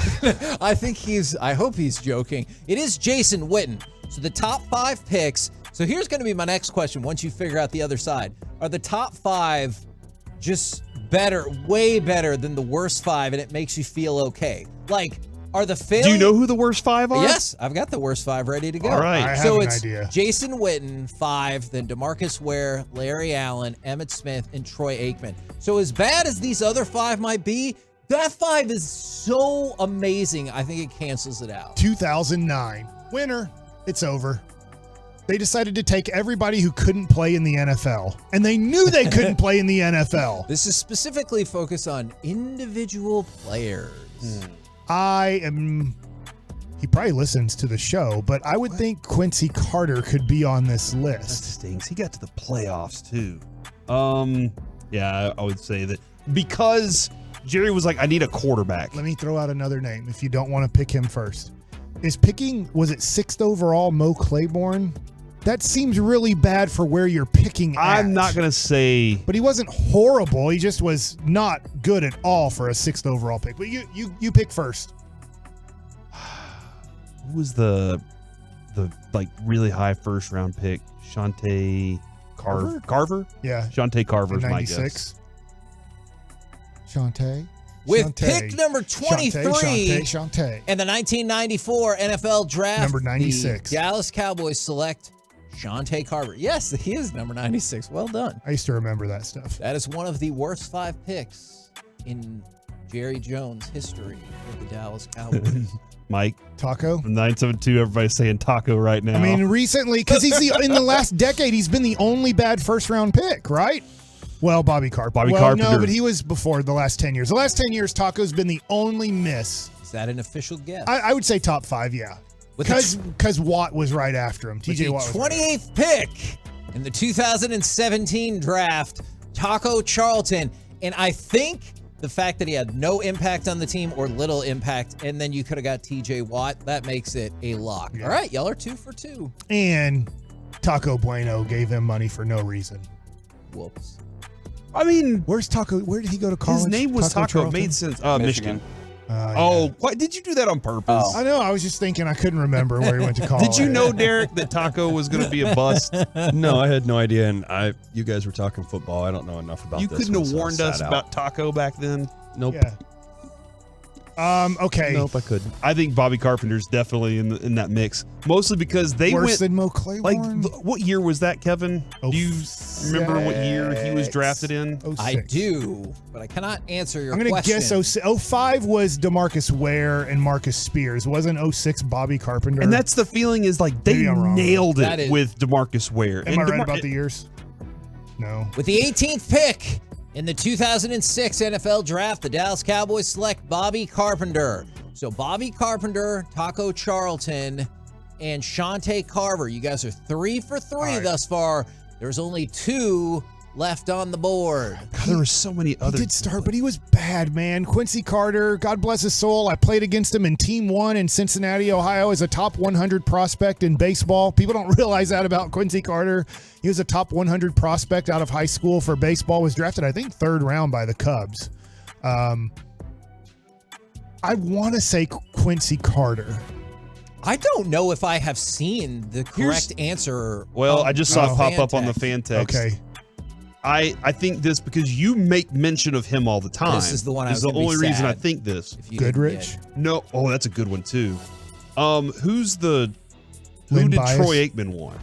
I hope he's joking. It is Jason Witten. So the top 5 picks. So here's going to be my next question once you figure out the other side. Are the top 5 just better, way better than the worst 5, and it makes you feel okay? Like, are the failures... Do you know who the worst 5 are? Yes, I've got the worst 5 ready to go. All right. I So have it's an idea. Jason Witten, 5, then DeMarcus Ware, Larry Allen, Emmitt Smith, and Troy Aikman. So as bad as these other 5 might be, that 5 is so amazing, I think it cancels it out. 2009. Winner. It's over. They decided to take everybody who couldn't play in the NFL, and they knew they couldn't play in the NFL. This is specifically focused on individual players. He probably listens to the show, but I would think Quincy Carter could be on this list. That stinks. He got to the playoffs too. Yeah, I would say that because Jerry was like, I need a quarterback. Let me throw out another name if you don't want to pick him first. Was it 6th overall, Mo Claiborne? That seems really bad for where you're picking at. I'm not going to say. But he wasn't horrible. He just was not good at all for a 6th overall pick. But you pick first. Who was the like really high first round pick? Shantae Carver? Yeah. Shantae Carver's my 96. guess. Shantae. With pick number 23 Shantae. in the 1994 NFL Draft, Number 96. the Dallas Cowboys select Shantae Carver. Yes, he is number 96. Well done. I used to remember that stuff. That is one of the worst 5 picks in Jerry Jones' history with the Dallas Cowboys. Mike. Taco? From 972, everybody's saying Taco right now. I mean, recently, because in the last decade, he's been the only bad first-round pick, right? Well, Bobby Carpenter. Carpenter. No, but he was before the last 10 years. The last 10 years, Taco's been the only miss. Is that an official guess? I would say top 5, yeah. Because Watt was right after him. TJ Watt was 28th pick in the 2017 draft, Taco Charlton. And I think the fact that he had no impact on the team or little impact, and then you could have got TJ Watt, that makes it a lock. Yeah. All right, y'all are 2 for 2. And Taco Bueno gave him money for no reason. Whoops. I mean, where's Taco? Where did he go to college? His name was Taco. It made sense. Michigan. Why did you do that on purpose? I know. I was just thinking. I couldn't remember where he went to college. Did you know, Derek, that Taco was going to be a bust? No, I had no idea. And you guys were talking football. I don't know enough about you this. You couldn't have warned us about Taco back then? Nope. Yeah. Okay. Nope, I couldn't. I think Bobby Carpenter's definitely in that mix, mostly because they Worse went than Mo Claiborne. Like, what year was that, Kevin? Do you remember what year he was drafted in? 06. I do, but I cannot answer your I'm going to question. guess 05 was DeMarcus Ware and Marcus Spears. Wasn't 06 Bobby Carpenter? And that's the feeling is like they nailed it with DeMarcus Ware. Am I right about the years? No. With the 18th pick in the 2006 NFL Draft, the Dallas Cowboys select Bobby Carpenter. So Bobby Carpenter, Taco Charlton, and Shantae Carver. You guys are 3 for 3 thus far. There's only 2 left on the board. God, there were so many other. He did start, but he was bad, man. Quincy Carter, God bless his soul. I played against him in Team 1 in Cincinnati, Ohio, as a top 100 prospect in baseball. People don't realize that about Quincy Carter. He was a top 100 prospect out of high school for baseball. Was drafted, I think, 3rd round by the Cubs. I want to say Quincy Carter. I don't know if I have seen the correct answer. Well, I just saw it pop up on the text. fan text. Okay. I think this because you make mention of him all the time. This is the one I was the gonna be only reason sad I think this. if you didn't Goodrich? get. No. Oh, that's a good one too. Who Lynn did Bias? Troy Aikman want?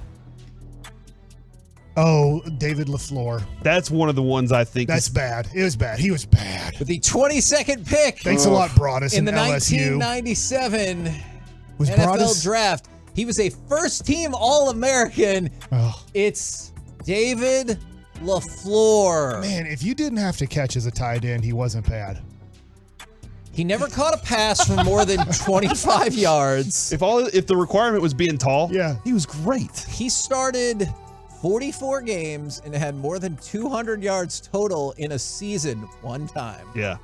Oh, David LaFleur. That's one of the ones I think That's is bad. It was bad. He was bad. With the 22nd pick. Thanks a lot, Broadus, in the LSU. 1997 Was NFL Broadus? Draft. He was a first-team All-American. Oh. It's David LaFleur. Man, if you didn't have to catch as a tight end, he wasn't bad. He never caught a pass for more than 25 yards. If the requirement was being tall, yeah, he was great. He started 44 games and had more than 200 yards total in a season one time. Yeah.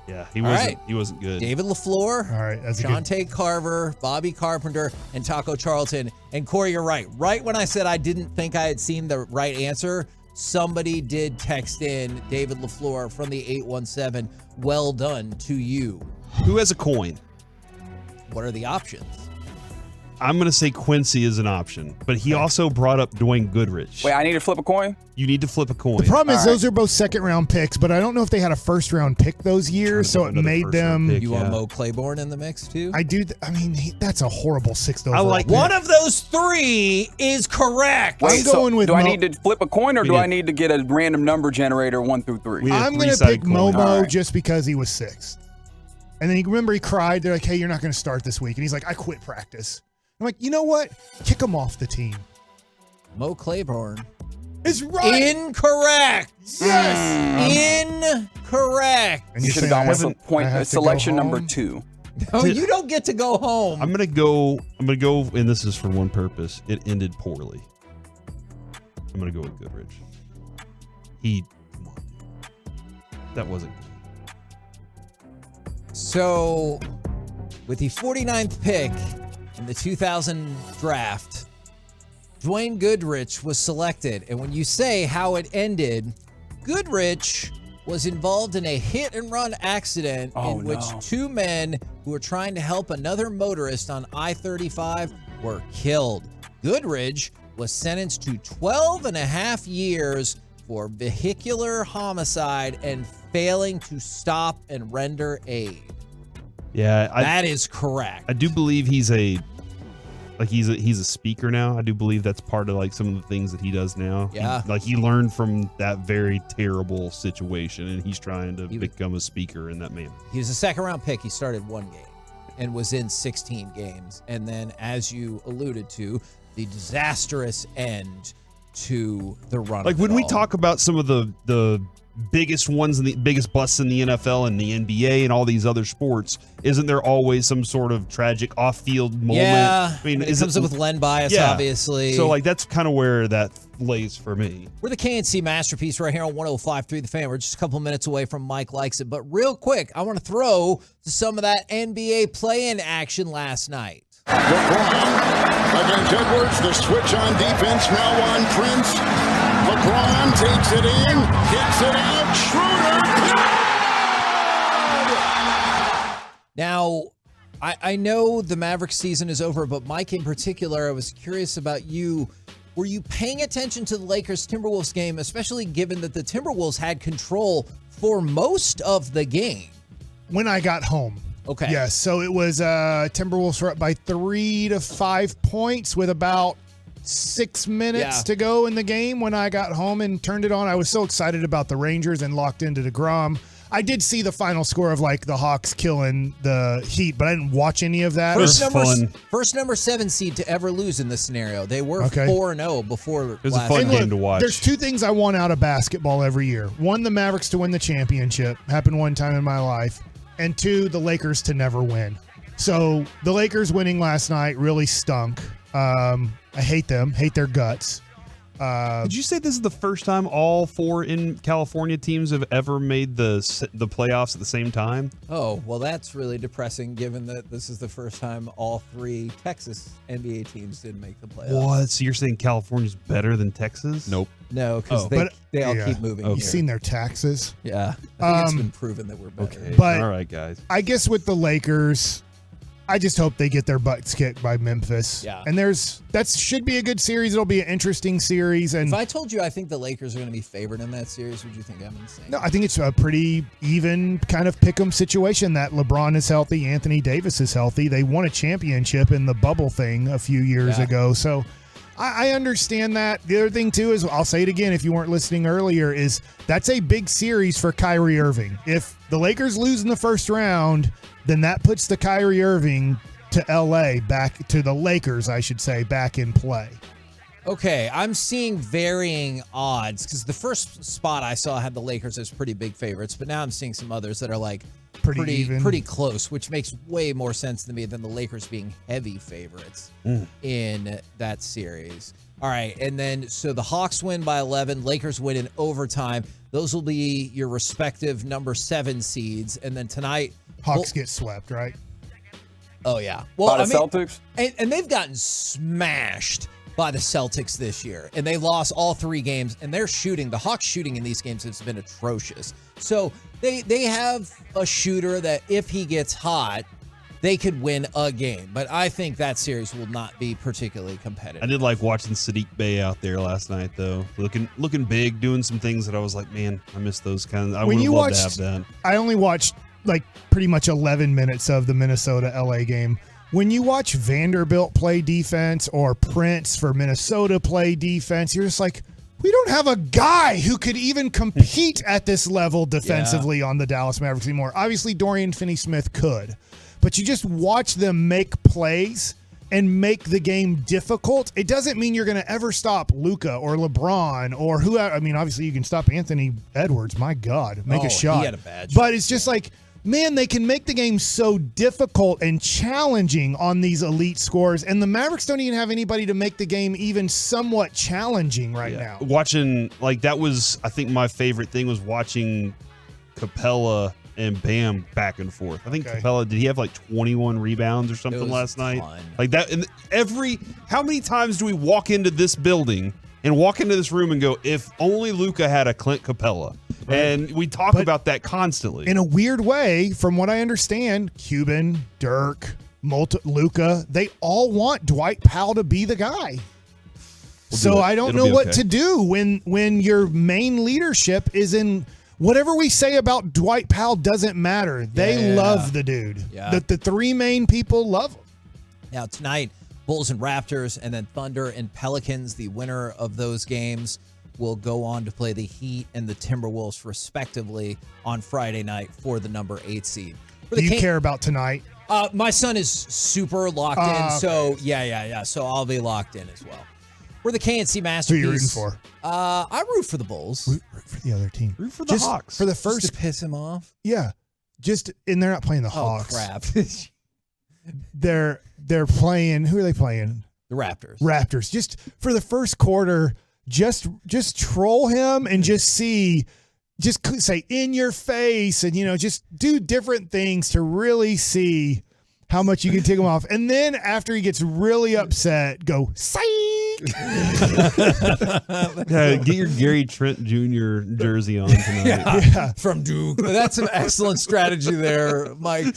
He All wasn't. right. He wasn't good. David LaFleur, All right, that's a good. Shantae Carver, Bobby Carpenter, and Taco Charlton. And Corey, you're right. Right when I said I didn't think I had seen the right answer, somebody did text in David LaFleur from the 817. Well done to you. Who has a coin? What are the options? I'm going to say Quincy is an option, but he also brought up Dwayne Goodrich. Wait, I need to flip a coin? You need to flip a coin. The problem is those are both second-round picks, but I don't know if they had a first-round pick those years, so it made them. You want Mo Claiborne in the mix too? I do. I mean, that's a horrible 6th overall. I like one of those 3 is correct. I'm going with do I Mo. need to flip a coin or do I need to get a random number generator 1 through 3? I'm going to pick Momo just because he was 6th. And then he cried. They're like, hey, you're not going to start this week. And he's like, I quit practice. I'm like, you know what? Kick him off the team. Mo Claiborne is right. Incorrect. Yes. Incorrect. You should have gone with point selection number 2. No, you don't get to go home. I'm gonna go, and this is for one purpose. It ended poorly. I'm gonna go with Goodrich. Come on, dude. That wasn't good. So, with the 49th pick in the 2000 draft, Dwayne Goodrich was selected. And when you say how it ended, Goodrich was involved in a hit-and-run accident in which two men who were trying to help another motorist on I-35 were killed. Goodrich was sentenced to 12 and a half years for vehicular homicide and failing to stop and render aid. Yeah, that is correct. I do believe he's a speaker now. I do believe that's part of like some of the things that he does now. Yeah. He learned from that very terrible situation, and he's trying to become a speaker in that manner. He was a second-round pick. He started one game and was in 16 games. And then, as you alluded to, the disastrous end to the run. Like when we talk about some of the biggest ones and the biggest busts in the NFL and the NBA and all these other sports, isn't there always some sort of tragic off-field moment? Yeah, I mean, it comes up with Len Bias, obviously. So like that's kind of where that lays for me. We're the KNC Masterpiece right here on 105.3 The Fan. We're just a couple minutes away from Mike Likes It. But real quick, I want to throw to some of that NBA play-in action last night. LeBron against Edwards. The switch on defense now on Prince. LeBron takes it in, kicks it out. Schroeder. Now, I know the Mavericks season is over, but Mike in particular, I was curious about you. Were you paying attention to the Lakers-Timberwolves game, especially given that the Timberwolves had control for most of the game? When I got home. Okay. Yes, so it was Timberwolves were up by 3 to 5 points with about 6 minutes to go in the game when I got home and turned it on. I was so excited about the Rangers and locked into DeGrom. I did see the final score of like the Hawks killing the Heat, but I didn't watch any of that. First number 7 seed to ever lose in this scenario. They were 4-0 before. It was a fun game to watch. There's two things I want out of basketball every year. One, the Mavericks to win the championship. Happened one time in my life. And two, the Lakers to never win. So the Lakers winning last night really stunk. I hate them, hate their guts. Did you say this is the first time all 4 in California teams have ever made the playoffs at the same time? Oh, well, that's really depressing given that this is the first time all 3 Texas NBA teams didn't make the playoffs. What? So you're saying California's better than Texas? Nope. No, because they all keep moving. You've seen their taxes. Yeah. I think it's been proven that we're better. Okay. But all right, guys. I guess with the Lakers, I just hope they get their butts kicked by Memphis. Yeah. And that should be a good series. It'll be an interesting series. And if I told you I think the Lakers are going to be favored in that series, would you think I'm insane? No, I think it's a pretty even kind of pick 'em situation that LeBron is healthy, Anthony Davis is healthy. They won a championship in the bubble thing a few years ago. So I understand that. The other thing, too, is I'll say it again if you weren't listening earlier, is that's a big series for Kyrie Irving. If the Lakers lose in the first round, then that puts the Kyrie Irving to L.A. back to the Lakers, I should say, back in play. Okay, I'm seeing varying odds because the first spot I saw had the Lakers as pretty big favorites, but now I'm seeing some others that are like pretty close, which makes way more sense to me than the Lakers being heavy favorites in that series. All right, and then so the Hawks win by 11, Lakers win in overtime. Those will be your respective number 7 seeds, and then tonight Hawks get swept, right? Oh yeah, well, by the Celtics, and they've gotten smashed by the Celtics this year, and they lost all 3 games, and they're shooting. The Hawks shooting in these games has been atrocious. So they have a shooter that if he gets hot, they could win a game. But I think that series will not be particularly competitive. I did like watching Sadiq Bey out there last night, though. Looking big, doing some things that I was like, man, I miss those kinds. I would love to have that. I only watched like pretty much 11 minutes of the Minnesota-LA game. When you watch Vanderbilt play defense or Prince for Minnesota play defense, you're just like, we don't have a guy who could even compete at this level defensively on the Dallas Mavericks anymore. Obviously, Dorian Finney-Smith could. But you just watch them make plays and make the game difficult. It doesn't mean you're going to ever stop Luka or LeBron or whoever. I mean, obviously, you can stop Anthony Edwards. My God, make a shot. He had a bad but it's just like, man, they can make the game so difficult and challenging on these elite scores, and the Mavericks don't even have anybody to make the game even somewhat challenging right now. Watching, like, that was, I think my favorite thing was watching Capella and Bam back and forth. I think Capella, did he have like 21 rebounds or something last night? Like that. And how many times do we walk into this building and walk into this room and go, if only Luka had a Clint Capella? And we talk about that constantly. In a weird way, from what I understand, Cuban, Dirk, Luka, they all want Dwight Powell to be the guy. So I don't know what to do when your main leadership is in. Whatever we say about Dwight Powell doesn't matter. They love the dude. Yeah. The three main people love him. Now tonight, Bulls and Raptors, and then Thunder and Pelicans. The winner of those games will go on to play the Heat and the Timberwolves respectively on Friday night for the number 8 seed. Do you care about tonight? My son is super locked in, okay. so yeah. So I'll be locked in as well. We're the KNC Masterpiece. Who are you rooting for? I root for the Bulls. Root for the other team. Root for the Hawks. For the first, just to piss him off? Yeah. And they're not playing the Hawks. Oh, crap. They're playing, who are they playing? The Raptors. Raptors. Just for the first quarter, just troll him and just say in your face and, just do different things to really see how much you can take him off. And then after he gets really upset, go, psych! Get your Gary Trent Jr. jersey on tonight. Yeah. From Duke. That's some excellent strategy there, Mike.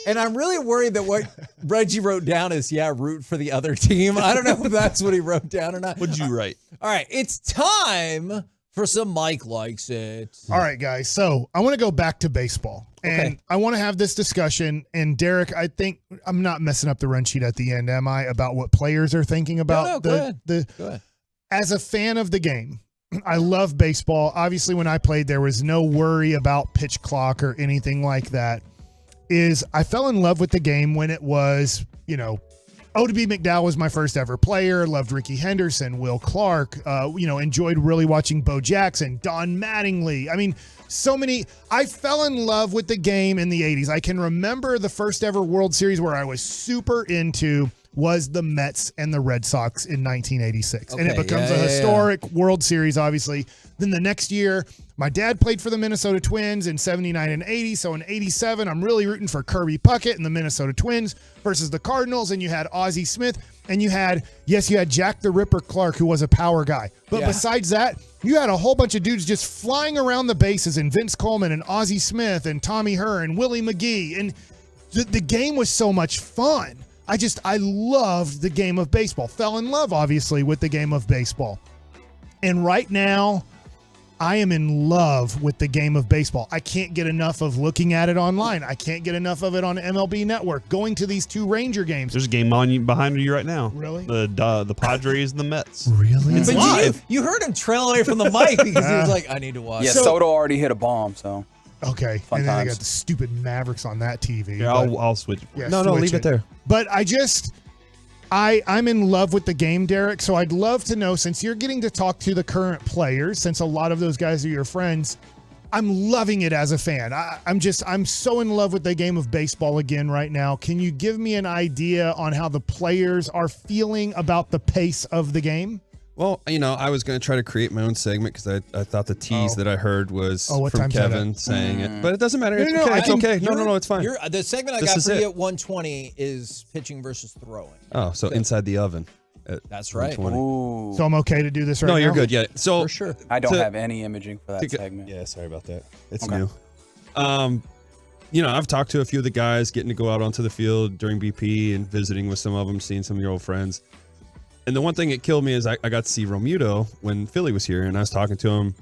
And I'm really worried that what Reggie wrote down is, root for the other team. I don't know if that's what he wrote down or not. What'd you write? All right, it's time for some Mike Likes It. All right, guys. So I want to go back to baseball. And I want to have this discussion. And Derek, I think I'm not messing up the run sheet at the end, am I? About what players are thinking about. Go ahead. As a fan of the game, I love baseball. Obviously, when I played, there was no worry about pitch clock or anything like that. I fell in love with the game when it was, Oddibe McDowell was my first ever player. Loved Ricky Henderson, Will Clark. Enjoyed really watching Bo Jackson, Don Mattingly. I mean, so many. I fell in love with the game in the 80s. I can remember the first ever World Series where I was super into was the Mets and the Red Sox in 1986. And it becomes a historic World Series, obviously. Then the next year, my dad played for the Minnesota Twins in 79 and 80. So in 87, I'm really rooting for Kirby Puckett and the Minnesota Twins versus the Cardinals. And you had Ozzie Smith. And you had Jack the Ripper Clark, who was a power guy. But besides that, you had a whole bunch of dudes just flying around the bases, and Vince Coleman and Ozzie Smith and Tommy Herr and Willie McGee. And the game was so much fun. I loved the game of baseball. Fell in love, obviously, with the game of baseball. And right now, I am in love with the game of baseball. I can't get enough of looking at it online. I can't get enough of it on MLB Network. Going to these two Ranger games. There's a game on you behind you right now. Really? The Padres and the Mets. Really? It's live. You heard him trail away from the mic because he was like, I need to watch. Yeah, Soto already hit a bomb, so. Okay. Fun and then times. they got the stupid Mavericks on that TV. Yeah, I'll switch it. Yeah, No, leave it there. But I'm in love with the game, Derek. So I'd love to know, since you're getting to talk to the current players, since a lot of those guys are your friends, I'm loving it as a fan. I'm so in love with the game of baseball again right now. Can you give me an idea on how the players are feeling about the pace of the game? Well, I was going to try to create my own segment because I thought the tease that I heard was what from time's that Kevin at? saying it. But it doesn't matter. It's No, okay. I It's think okay. No, it's fine. The segment I This got is for it. you at 120 is pitching versus throwing. Oh, so inside the oven. That's right. 120. Ooh. So I'm okay to do this right now? No, you're good. Yeah. So For sure. I don't have any imaging for that segment. Yeah, sorry about that. It's Okay. new. I've talked to a few of the guys, getting to go out onto the field during BP and visiting with some of them, seeing some of your old friends. And the one thing that killed me is I got to see Romuto when Philly was here, and I was talking to him.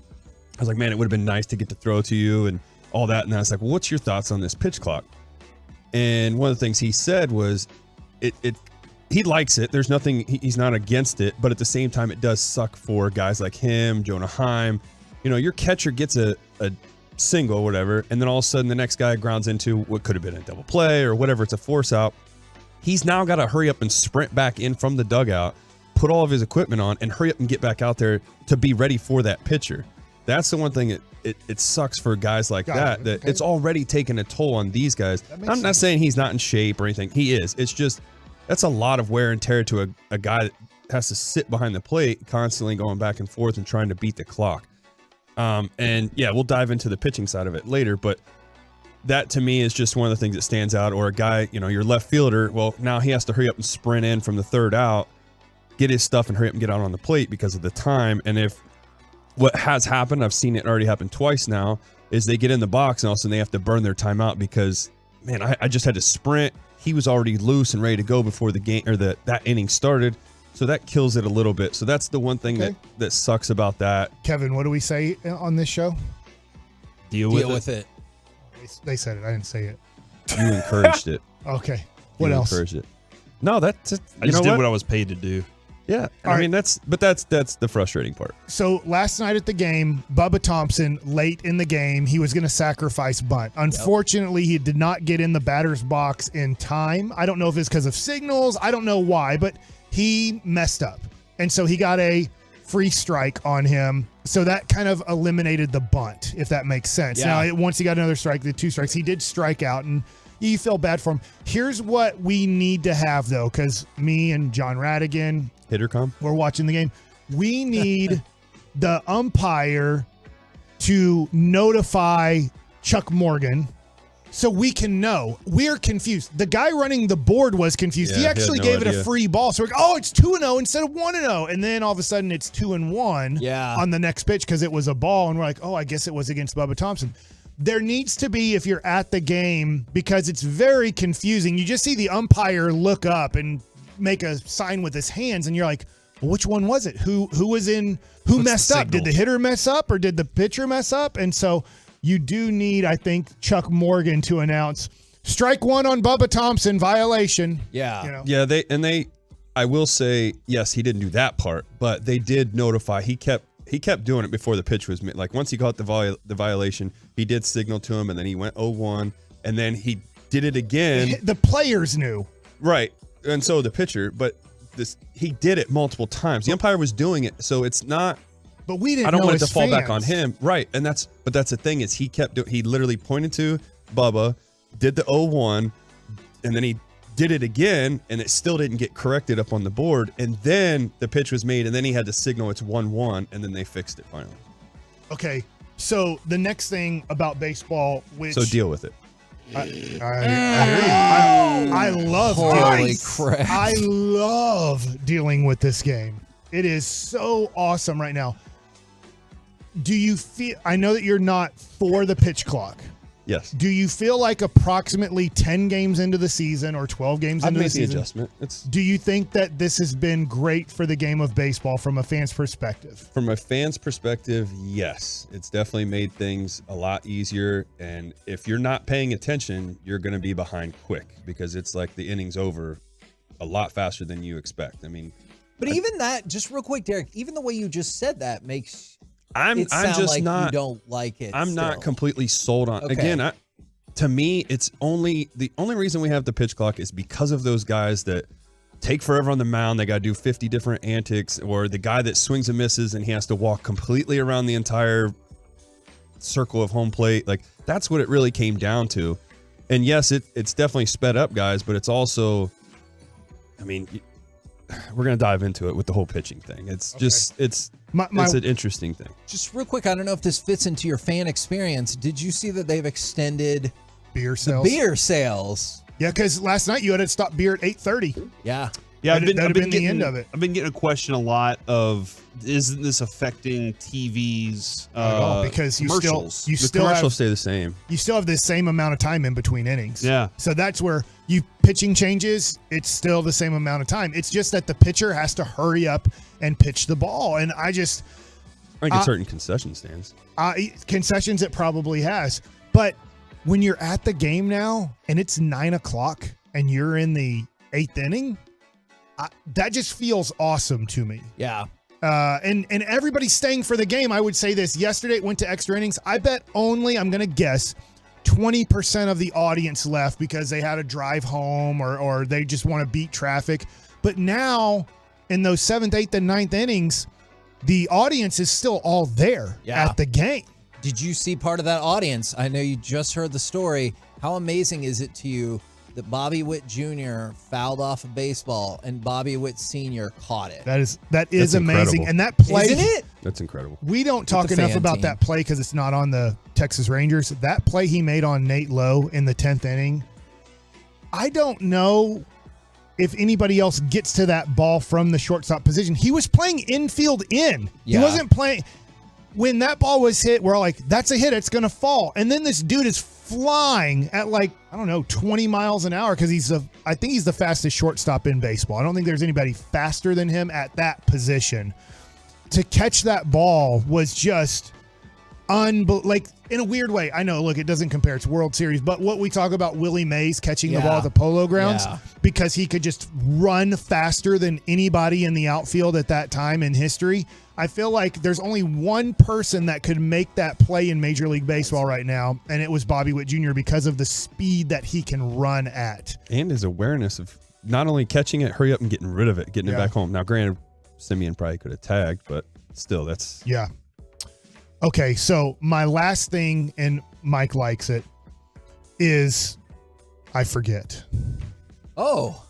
I was like, man, it would have been nice to get to throw to you and all that. And I was like, well, what's your thoughts on this pitch clock? And one of the things he said was he likes it. There's nothing, he's not against it, but at the same time, it does suck for guys like him, Jonah Heim. Your catcher gets a single or whatever, and then all of a sudden the next guy grounds into what could have been a double play or whatever. It's a force out. He's now got to hurry up and sprint back in from the dugout, put all of his equipment on, and hurry up and get back out there to be ready for that pitcher. That's the one thing it sucks for guys like that it's already taken a toll on these guys. I'm not saying he's not in shape or anything. He is. It's just that's a lot of wear and tear to a guy that has to sit behind the plate constantly going back and forth and trying to beat the clock. And yeah, we'll dive into the pitching side of it later, but that to me is just one of the things that stands out. Or a guy, your left fielder, well, now he has to hurry up and sprint in from the third out, get his stuff and hurry up and get out on the plate because of the time. And if what has happened, I've seen it already happen twice now, is they get in the box and all of a sudden they have to burn their timeout because, man, I just had to sprint. He was already loose and ready to go before the game or that inning started. So that kills it a little bit. So that's the one thing that sucks about that. Kevin, what do we say on this show? Deal with it. They said it. I didn't say it. You encouraged it. Okay. What else? Encouraged it. No, that's it. I just did what I was paid to do. Yeah. I mean, that's the frustrating part. So last night at the game, Bubba Thompson, late in the game, he was going to sacrifice bunt. Unfortunately, he did not get in the batter's box in time. I don't know if it's because of signals. I don't know why, but he messed up. And so he got a free strike on him. So that kind of eliminated the bunt, if that makes sense. Yeah. Now, once he got another strike, the 2 strikes, he did strike out, and you feel bad for him. Here's what we need to have, though, because me and John Radigan, we're watching the game. We need the umpire to notify Chuck Morgan so we can know. We're confused. The guy running the board was confused. He actually gave it a free ball. So we're like, it's 2-0 instead of 1-0. And then all of a sudden it's 2-1 on the next pitch because it was a ball. And we're like, I guess it was against Bubba Thompson. There needs to be, if you're at the game, because it's very confusing. You just see the umpire look up and make a sign with his hands, and you're like, well, which one was it? Who was in? Who messed up? Did the hitter mess up or did the pitcher mess up? And so you do need, I think, Chuck Morgan to announce strike 1 on Bubba Thompson, violation. Yeah. Yeah, I will say, yes, he didn't do that part, but they did notify. He kept doing it before the pitch was made. Like once he got the violation, he did signal to him, and then he went 0-1, and then he did it again. The players knew. Right. And so the pitcher, but he did it multiple times. The umpire was doing it, so it's not. But we didn't. I don't know want it as to fall back fans. on him, right? And that's the thing is he literally pointed to Bubba, did the 0-1, and then he did it again, and it still didn't get corrected up on the board. And then the pitch was made, and then he had to signal it's 1-1, and then they fixed it finally. Okay, so the next thing about baseball, which so deal with it. I hear you. I love. Holy crap! I love dealing with this game. It is so awesome right now. Do you feel? I know that you're not for the pitch clock. Yes. Do you feel like approximately 10 games into the season or 12 games into the season? I've made the adjustment. Do you think that this has been great for the game of baseball from a fan's perspective? From a fan's perspective, yes. It's definitely made things a lot easier. And if you're not paying attention, you're going to be behind quick because it's like the inning's over a lot faster than you expect. I mean, but even that, just real quick, Derek, even the way you just said that makes I'm just like not. You don't like it. I'm not completely sold on. Okay. Again, to me, it's the only reason we have the pitch clock is because of those guys that take forever on the mound. They got to do 50 different antics, or the guy that swings and misses and he has to walk completely around the entire circle of home plate. Like that's what it really came down to. And yes, it's definitely sped up guys, but it's also, I mean, we're going to dive into it with the whole pitching thing. It's just, it's an interesting thing. Just real quick, I don't know if this fits into your fan experience. Did you see that they've extended beer sales? Beer sales. Yeah, because last night you had to stop beer at 8:30. Yeah. Yeah, That'd have been the end of it. I've been getting a question a lot of, isn't this affecting TV's because you commercials? still commercials stay the same. You still have the same amount of time in between innings. Yeah. So that's where pitching changes. It's still the same amount of time. It's just that the pitcher has to hurry up and pitch the ball. And I think it's certain concession stands. Concessions it probably has. But when you're at the game now and it's 9:00 and you're in the 8th inning, that just feels awesome to me. Yeah. And everybody's staying for the game. I would say this. Yesterday it went to extra innings. I bet I'm going to guess 20% of the audience left because they had to drive home or they just want to beat traffic. But now in those 7th, 8th, and 9th innings, the audience is still all there at the game. Did you see part of that audience? I know you just heard the story. How amazing is it to you that Bobby Witt Jr. fouled off a baseball and Bobby Witt Sr. caught it. That is That's amazing. incredible. And that play, Isn't it? That's incredible. we don't talk the enough fan about team. that play because it's not on the Texas Rangers. That play he made on Nate Lowe in the 10th inning, I don't know if anybody else gets to that ball from the shortstop position. He was playing infield in. Yeah. He wasn't playing. When that ball was hit, we're all like, that's a hit. It's going to fall. And then this dude is flying at 20 miles an hour because I think he's the fastest shortstop in baseball. I don't think there's anybody faster than him at that position. To catch that ball was just in a weird way. I know, look, it doesn't compare. It's World Series. But what we talk about Willie Mays catching the ball at the Polo Grounds because he could just run faster than anybody in the outfield at that time in history. I feel like there's only one person that could make that play in Major League Baseball right now, and it was Bobby Witt Jr. because of the speed that he can run at. And his awareness of not only catching it, hurry up and getting rid of it, getting it back home. Now, granted, Simeon probably could have tagged, but still, that's... Yeah. Okay, so my last thing, and Mike likes it, is I forget. Oh.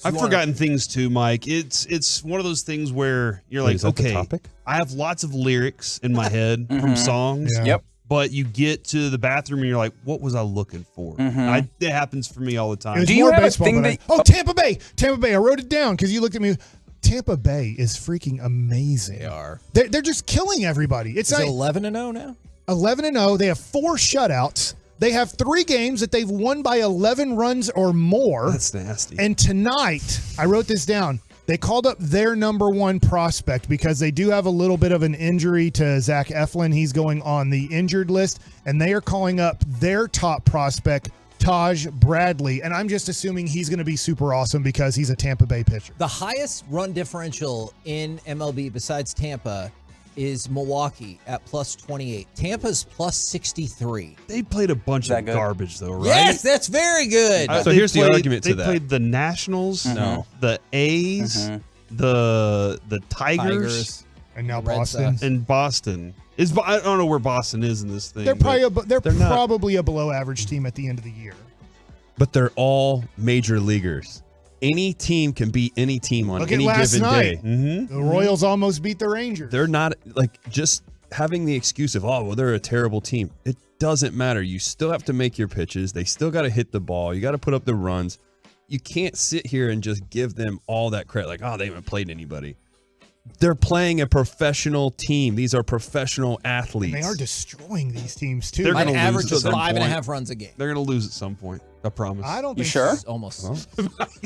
I've forgotten things too, Mike. It's one of those things where you're Wait, like, is that the okay, topic? I have lots of lyrics in my head from songs. Yeah. Yep. But you get to the bathroom and you're like, what was I looking for? It happens for me all the It time. was Do you more have a baseball, thing but that- Tampa Bay. Tampa Bay. I wrote it down because you looked at me. Tampa Bay is freaking amazing. They are. They're just killing everybody. It's Is it like 11-0 now? 11-0. They have 4 shutouts. They have 3 games that they've won by 11 runs or more. That's nasty. And tonight, I wrote this down. They called up their number 1 prospect because they do have a little bit of an injury to Zach Eflin. He's going on the injured list, and they are calling up their top prospect, Taj Bradley. And I'm just assuming he's going to be super awesome because he's a Tampa Bay pitcher. The highest run differential in MLB besides Tampa is Milwaukee at plus 28. Tampa's plus 63. They played a bunch of garbage, though, right? Yes, that's very good. So here's the argument to they that. They played the Nationals, No. the A's, the Tigers, And now Red Boston. Sox. and Boston. I don't know where Boston is in this thing. They're but probably not. probably a below average team at the end of the year. But they're all major leaguers. Any team can beat any team on Look at any last given night. day. The Royals almost beat the Rangers. They're not just having the excuse of, oh, well, they're a terrible team. It doesn't matter. You still have to make your pitches. They still got to hit the ball. You got to put up the runs. You can't sit here and just give them all that credit. Like, oh, they haven't played anybody. They're playing a professional team. These are professional athletes. And they are destroying these teams too. They're An gonna average lose of at some 5.5 point. runs a game. They're going to lose at some point. I promise. I don't You think sure? Almost.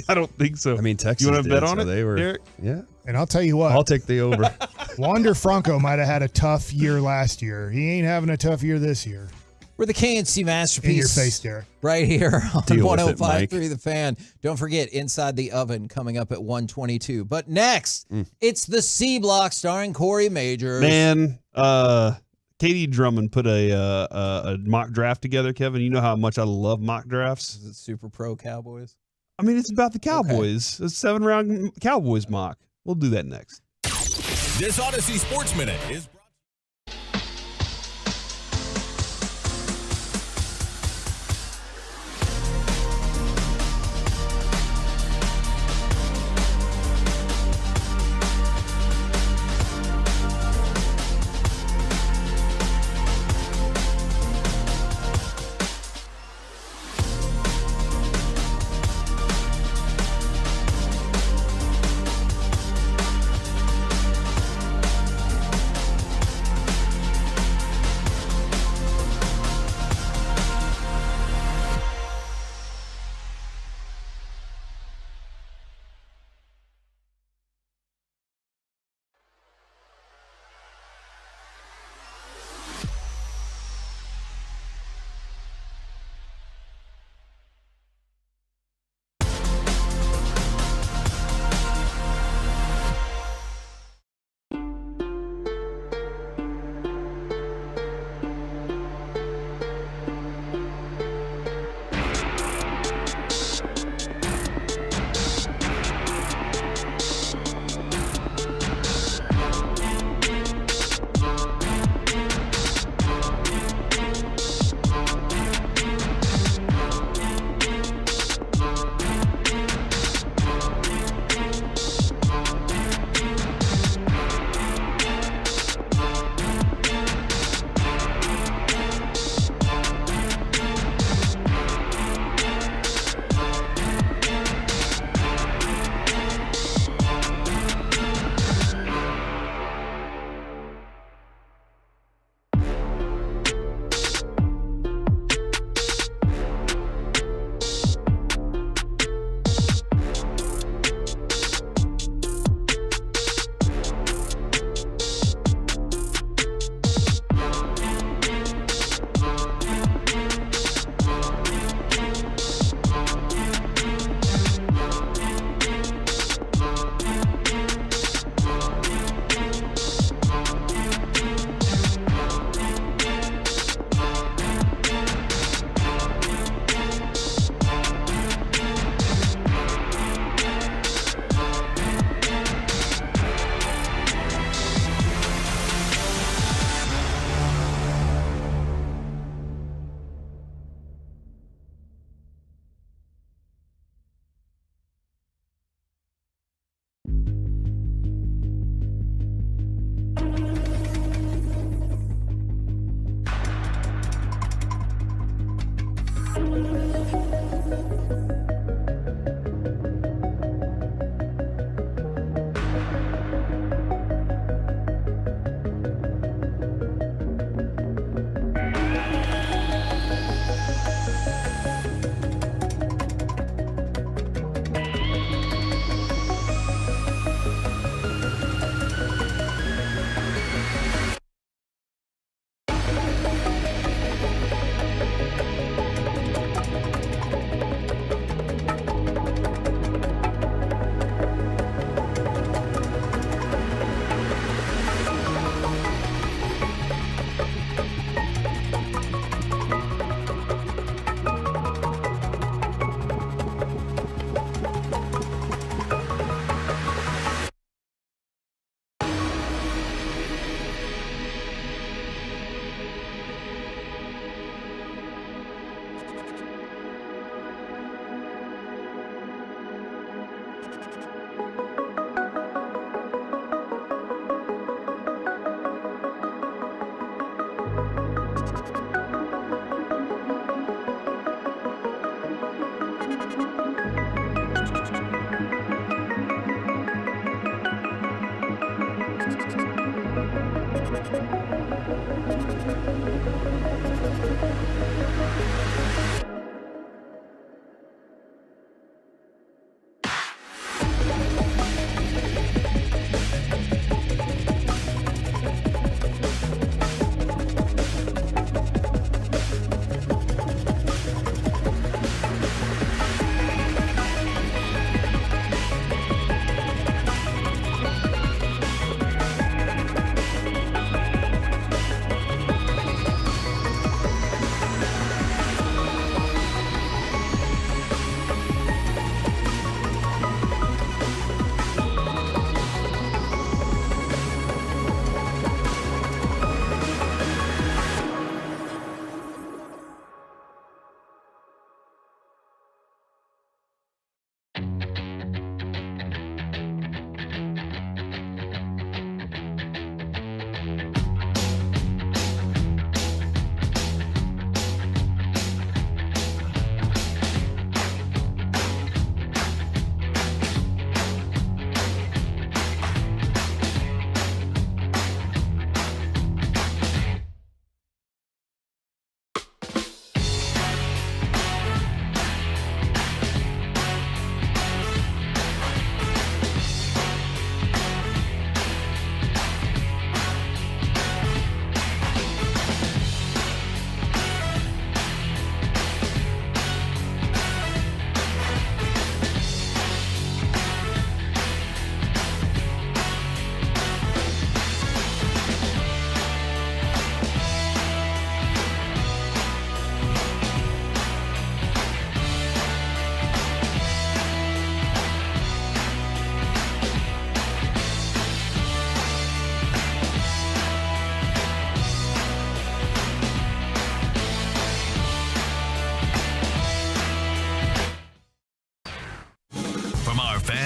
I don't think so. I mean, Texas. You want to bet did, on so it? They were, Derek? yeah. And I'll tell you what, I'll take the over. Wander Franco might have had a tough year last year. He ain't having a tough year this year. We're the KNC Masterpiece. In your face, Derek. Right here on Deal with it, Mike. 105.3 The Fan. Don't forget, Inside the Oven coming up at 1:22. But next, it's the C Block starring Corey Majors. Man, Katie Drummond put a mock draft together, Kevin. You know how much I love mock drafts. Is it Super Pro Cowboys? I mean, it's about the Cowboys. A 7-round Cowboys mock. We'll do that next. This Odyssey Sports Minute is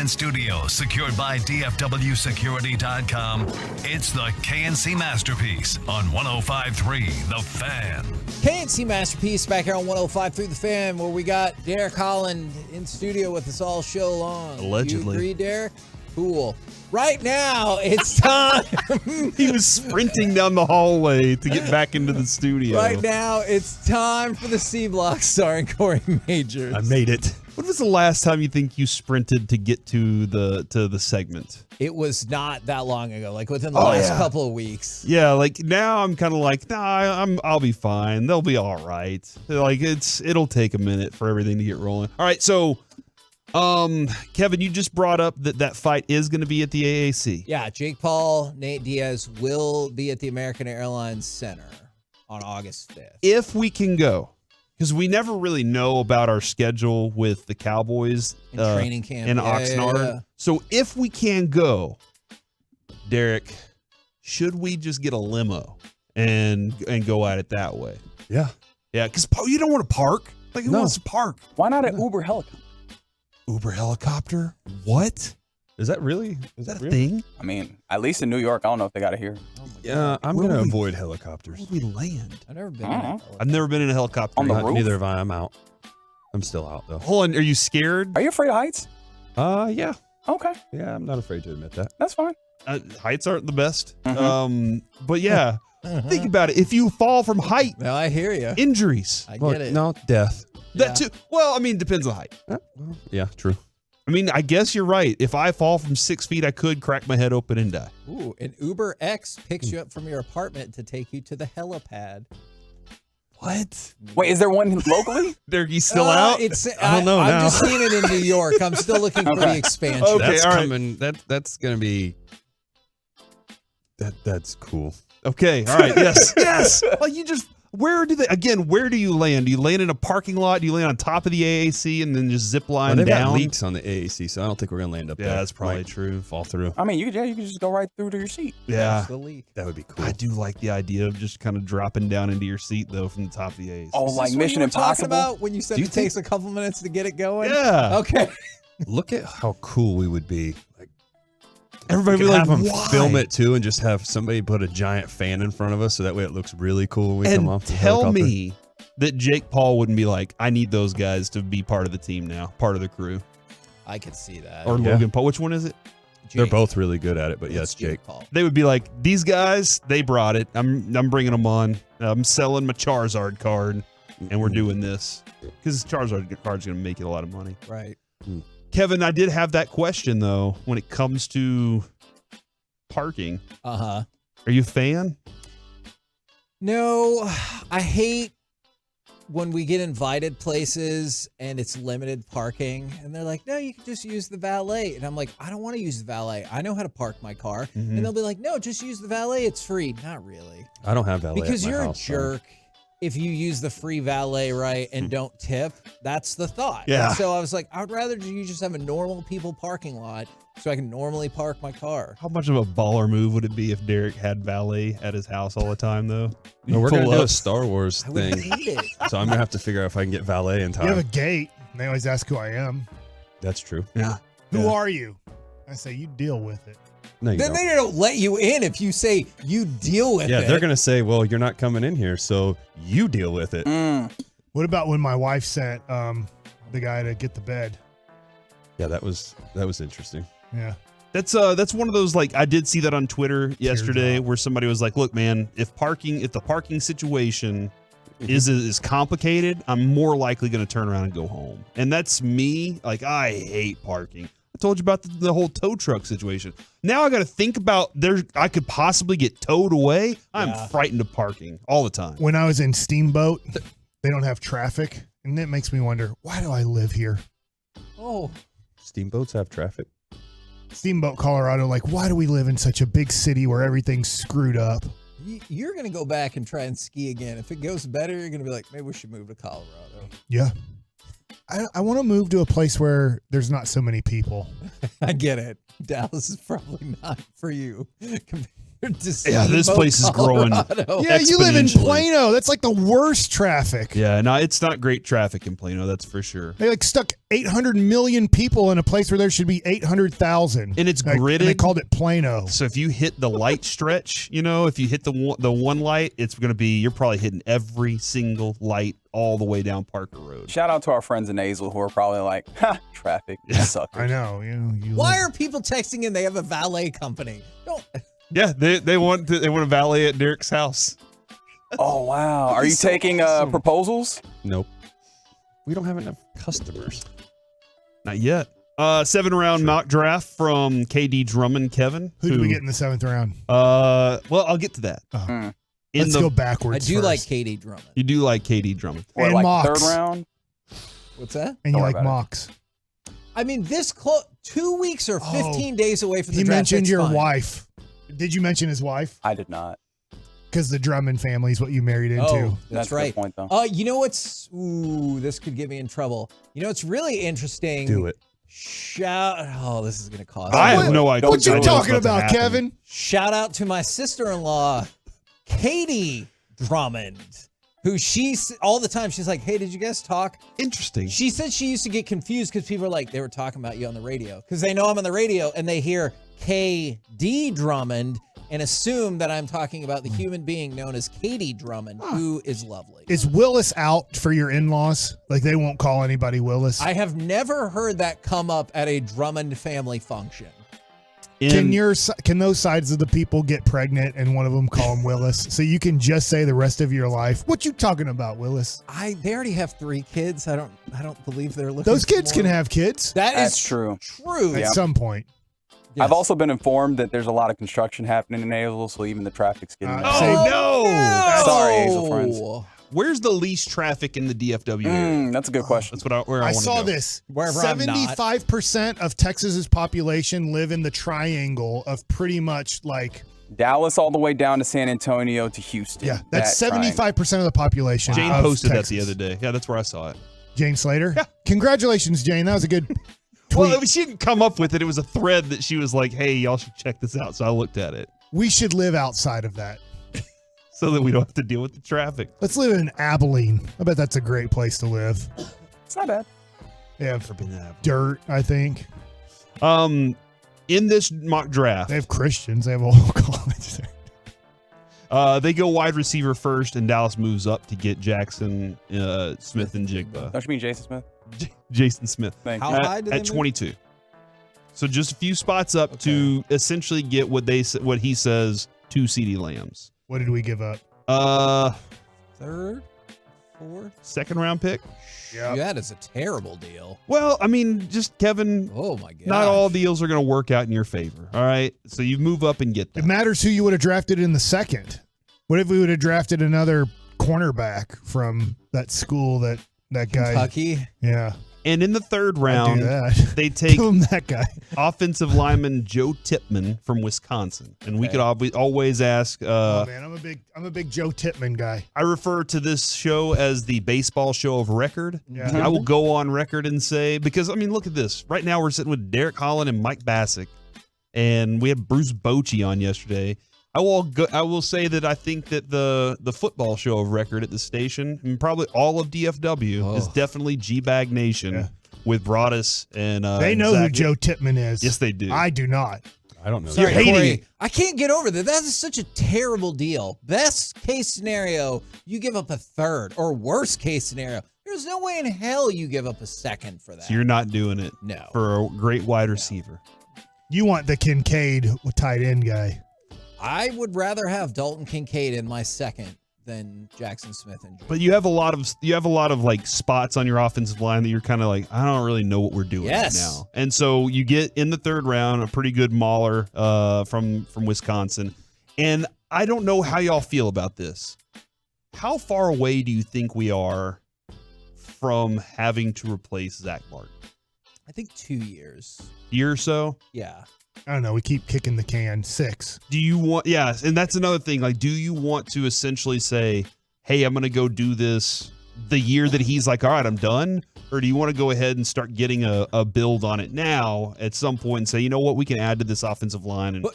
Fan Studio, secured by DFWsecurity.com. It's the KNC Masterpiece on 105.3 The Fan. KNC Masterpiece back here on 105.3 The Fan, where we got Derek Holland in studio with us all show long. Allegedly. You agree, Derek? Cool. Right now, it's time. He was sprinting down the hallway to get back into the studio. Right now, it's time for the C Block starring Corey Majors. I made it. When was the last time you think you sprinted to get to the segment? It was not that long ago, like within the last couple of weeks. Yeah, like now I'm kind of like, nah, I'll be fine. They'll be all right. Like it'll take a minute for everything to get rolling. All right, so Kevin, you just brought up that fight is going to be at the AAC. Yeah, Jake Paul, Nate Diaz will be at the American Airlines Center on August 5th. If we can go, because we never really know about our schedule with the Cowboys in training camp in Oxnard. Yeah. So if we can go, Derek, should we just get a limo and go at it that way? Yeah. Yeah, because you don't want to park. Like, who wants to park? Why not an Uber helicopter? Uber helicopter? What? Is that a thing? I mean, at least in New York, I don't know if they got it here. Yeah, I'm going to avoid helicopters. Where do we land? I've never been in a helicopter. I've never been in a helicopter. On the roof? Neither have I. I'm out. I'm still out, though. Hold on. Are you scared? Are you afraid of heights? Yeah. Okay. Yeah, I'm not afraid to admit that. That's fine. Heights aren't the best. But yeah, think about it. If you fall from height, No, I hear you. injuries. I get it. No, death. That too. Well, I mean, depends on the height. Yeah, true. I mean, I guess you're right. If I fall from 6 feet, I could crack my head open and die. Ooh, an Uber X picks you up from your apartment to take you to the helipad. What? Wait, is there one locally? Dergie's still out? I don't know I'm now. just seeing it in New York. I'm still looking for the expansion. Okay, That's all right. coming. That's going to be. That's cool. Okay, all right, yes, yes. Well, where do you land? Do you land in a parking lot? Do you land on top of the AAC and then just zip line They've down? got leaks on the AAC, so I don't think we're going to land up there. Yeah, that's probably Might true. Fall through. I mean, you could just go right through to your seat. Yeah, That's the leak. That would be cool. I do like the idea of just kind of dropping down into your seat though from the top of the AAC. Oh, Is like this what Mission you were talking Impossible? about when you said Do you it takes a couple minutes to get it going? Yeah. Okay. Look at how cool we would be. Like Everybody we be could like, have them why? film it too, and just have somebody put a giant fan in front of us, so that way it looks really cool when we come And off. The tell helicopter. me that Jake Paul wouldn't be like, I need those guys to be part of the team now, part of the crew. I could see that. Or Yeah. Logan Paul. Which one is it? They're Jake. both really good at it, but yes, It's Jake. Paul. They would be like, these guys, they brought it. I'm bringing them on. I'm selling my Charizard card, and we're doing this because Charizard card's going to make you a lot of money. Right. Kevin, I did have that question though. When it comes to parking, Uh-huh. are you a fan? No, I hate when we get invited places and it's limited parking and they're like, no, you can just use the valet. And I'm like, I don't want to use the valet. I know how to park my car. Mhm. And they'll be like, no, just use the valet. It's free. Not really. I don't have valet Because at my you're house, a jerk if you use the free valet, right, and don't tip. That's the thought. Yeah. And so I was like, I'd rather you just have a normal people parking lot so I can normally park my car. How much of a baller move would it be if Derek had valet at his house all the time though? No, we're Pull going to do up. a Star Wars I would thing. hate it. So I'm going to have to figure out if I can get valet in You have a time. gate, and they always ask who I am. That's true. Yeah. Who are you? I say, you deal with it. No, you Then don't. they don't let you in if you say you deal with Yeah, it. they're going to say, well, you're not coming in here, so you deal with it. What about when my wife sent the guy to get the bed? Yeah, that was interesting. Yeah. That's one of those, like, I did see that on Twitter yesterday where somebody was like, look, man, if the parking situation is complicated, I'm more likely going to turn around and go home. And that's me. Like, I hate parking. I told you about the whole tow truck situation. Now I got to think about I could possibly get towed away. I'm frightened of parking all the time. When I was in Steamboat, they don't have traffic, and it makes me wonder, why do I live here? Oh. Steamboats have traffic. Steamboat, Colorado, like, why do we live in such a big city where everything's screwed up? You're going to go back and try and ski again. If it goes better, you're going to be like, maybe we should move to Colorado. Yeah. I want to move to a place where there's not so many people. I get it. Dallas is probably not for you. Yeah, this place is growing. Yeah, you live in Plano. That's like the worst traffic. Yeah, no, it's not great traffic in Plano, that's for sure. They like stuck 800 million people in a place where there should be 800,000. And it's gridded. And they called it Plano. So if you hit the light stretch, if you hit the one light, it's going to be, you're probably hitting every single light all the way down Parker Road. Shout out to our friends in Azle who are probably like, ha, traffic. Suckers. I know. Why are people texting in? They have a valet company. Don't. Yeah, they want to valet at Derek's house. Oh, wow. Are you taking proposals? Nope. We don't have enough customers. Not yet. 7-round mock draft from KD Drummond, Kevin. Who did we get in the 7th round? Well, I'll get to that. Let's go backwards. I do like KD Drummond. You do like KD Drummond. Or and like mocks. 3rd round? What's that? And you like mocks. I mean, this 2 weeks or 15 days away from the draft. He mentioned your fine. wife. Did you mention his wife? I did not. Because the Drummond family is what you married into. Oh, that's right. A good point, though. You know what's? Ooh, this could get me in trouble. You know what's really interesting? Do it. This is gonna cost. I have no idea. What you talking about, Kevin? Shout out to my sister-in-law, Katie Drummond, who all the time she's like, "Hey, did you guys talk?" Interesting. She said she used to get confused because people are like, they were talking about you on the radio because they know I'm on the radio and they hear KD Drummond and assume that I'm talking about the human being known as Katie Drummond, who is lovely. Is Willis out for your in-laws? Like they won't call anybody Willis? I have never heard that come up at a Drummond family function. Can those sides of the people get pregnant and one of them call him Willis? So you can just say the rest of your life, "What you talking about, Willis?" They already have 3 kids. I don't believe they're looking. Those kids for can have kids. That's true. True. At some point. Yes. I've also been informed that there's a lot of construction happening in Azle, so even the traffic's getting bad. Sorry, Azle friends. Where's the least traffic in the DFW area? That's a good question. That's where I want to go. I saw this. Wherever I'm not. 75% of Texas's population live in the triangle of pretty much like Dallas all the way down to San Antonio to Houston. Yeah, that's 75% of the population. Jane of posted Texas. that the other day. Yeah, that's where I saw it. Jane Slater? Yeah. Congratulations, Jane. That was a good tweet. Well, she didn't come up with it. It was a thread that she was like, "Hey, y'all should check this out." So I looked at it. We should live outside of that. So that we don't have to deal with the traffic. Let's live in Abilene. I bet that's a great place to live. It's not bad. They have dirt, I think. In this mock draft, they have Christians. They have a whole college there. They go wide receiver first, and Dallas moves up to get Jackson, Smith, and Jigba. Don't you mean Jason Smith? Jason Smith. Thank you. How high did they at move? 22. So just a few spots up to essentially get what he says 2 CeeDee Lambs. What did we give up? 3rd, 4th, 2nd round pick. Yeah, that is a terrible deal. Well, I mean, just Kevin. Oh my god! Not all deals are going to work out in your favor. All right, so you move up and get that. It matters who you would have drafted in the 2nd. What if we would have drafted another cornerback from that school that guy? Kentucky. Yeah. And in the 3rd round, they take Give him that guy. offensive lineman Joe Tipman from Wisconsin. And we could always ask. Man, I'm a big Joe Tipman guy. I refer to this show as the baseball show of record. Yeah. I will go on record and say, because I mean, look at this. Right now, we're sitting with Derek Holland and Mike Bassick, and we had Bruce Bochy on yesterday. I will say that I think that the football show of record at the station, and probably all of DFW, is definitely G-Bag Nation with Broadus and they know Zach. who Joe Tipman is. Yes, they do. I do not. I don't know. Sorry, You're hating Corey, it. I can't get over that. That is such a terrible deal. Best case scenario, you give up a 3rd, or worst case scenario, there's no way in hell you give up a 2nd for that. So you're not doing it for a great wide receiver. You want the Kincaid tight end guy. I would rather have Dalton Kincaid in my 2nd than Jackson Smith and Jordan. But you have a lot of like spots on your offensive line that you're kind of like, I don't really know what we're doing right now. And so you get in the 3rd round a pretty good mauler from Wisconsin. And I don't know how y'all feel about this. How far away do you think we are from having to replace Zach Martin? I think 2 years. Year or so? Yeah. I don't know. We keep kicking the can. 6. Do you want, and that's another thing. Like, do you want to essentially say, hey, I'm going to go do this the year that he's like, all right, I'm done? Or do you want to go ahead and start getting a build on it now at some point and say, you know what, we can add to this offensive line? And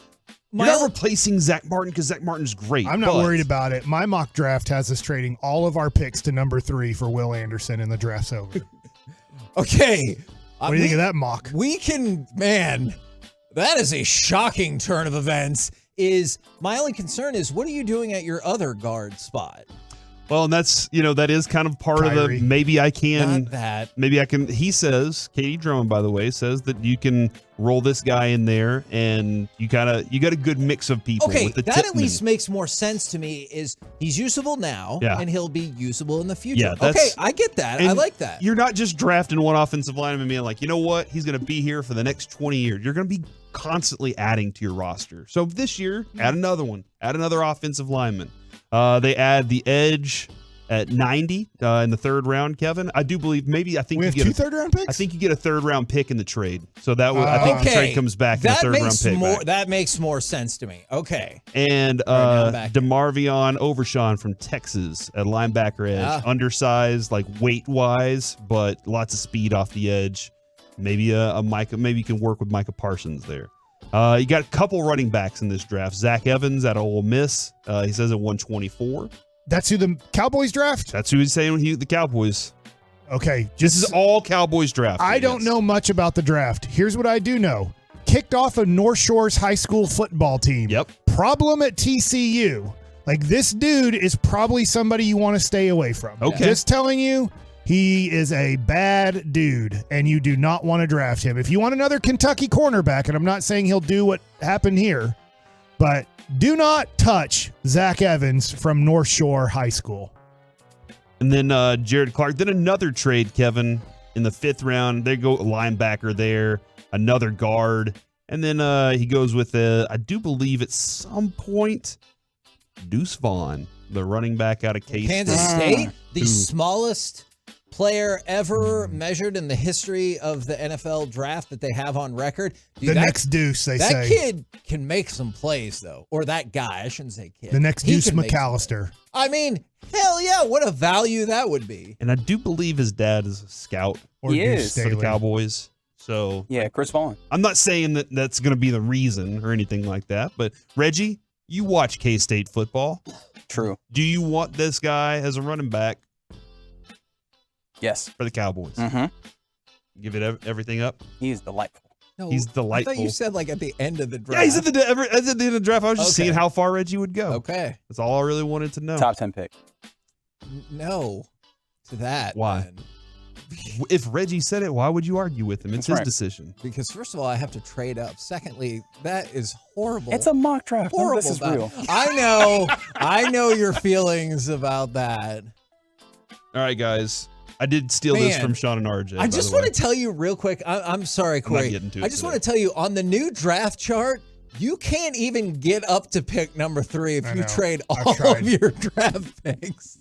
You're not replacing Zach Martin because Zach Martin's great. I'm not worried about it. My mock draft has us trading all of our picks to number 3 for Will Anderson in the draft's over. Okay. What do you think of that mock? That is a shocking turn of events. My only concern is, what are you doing at your other guard spot? Well, and that's, that is kind of part of the, maybe I can, he says, Katie Drummond, by the way, says that you can roll this guy in there and you got a good mix of people. Okay, with the that at least makes more sense to me, is he's usable now and he'll be usable in the future. Yeah, okay, I get that. I like that. You're not just drafting one offensive lineman and being like, you know what, he's going to be here for the next 20 years. You're going to be constantly adding to your roster. So this year, add another one, add another offensive lineman. They add the edge at 90 in the third round, Kevin. I do believe I think you get 2 third-round picks? I think you get a third-round pick in the trade. So that would I think the trade comes back in a third-round pick. That makes more sense to me. Okay. And DeMarvion Overshawn from Texas at linebacker edge. Undersized, like weight-wise, but lots of speed off the edge. Maybe a Micah. Maybe you can work with Micah Parsons there. You got a couple running backs in this draft. Zach Evans at Ole Miss. He says at 124. That's who the Cowboys draft? That's who he's saying the Cowboys. Okay. This is all Cowboys draft. I don't know much about the draft. Here's what I do know. Kicked off a North Shores high school football team. Yep. Problem at TCU. Like, this dude is probably somebody you want to stay away from. Okay. Just telling you. He is a bad dude, and you do not want to draft him. If you want another Kentucky cornerback, and I'm not saying he'll do what happened here, but do not touch Zach Evans from North Shore High School. And then Jared Clark. Then another trade, Kevin, in the 5th round. They go linebacker there, another guard. And then he goes with, I do believe at some point, Deuce Vaughn, the running back out of K-State. Kansas State, the smallest player ever measured in the history of the NFL draft that they have on record. The next Deuce, they say. That kid can make some plays, though. Or that guy. I shouldn't say kid. The next Deuce McAllister. I mean, hell yeah. What a value that would be. And I do believe his dad is a scout for the Cowboys. So yeah, Chris Vaughn. I'm not saying that that's going to be the reason or anything like that. But Reggie, you watch K-State football. True. Do you want this guy as a running back? Yes. For the Cowboys. Mm-hmm. Give it everything up? He is delightful. No, he's delightful. I thought you said like at the end of the draft. Yeah, he's at the end of the draft. I was just seeing how far Reggie would go. Okay. That's all I really wanted to know. Top 10 pick. No. To that. Why? Then. If Reggie said it, why would you argue with him? It's That's his decision. Because first of all, I have to trade up. Secondly, that is horrible. It's a mock draft. Horrible. This is real. I know your feelings about that. All right, guys. I did steal this from Sean and RJ. I just want to tell you real quick. I'm sorry, Corey. I just want to tell you on the new draft chart, you can't even get up to pick number 3 if you trade all of your draft picks.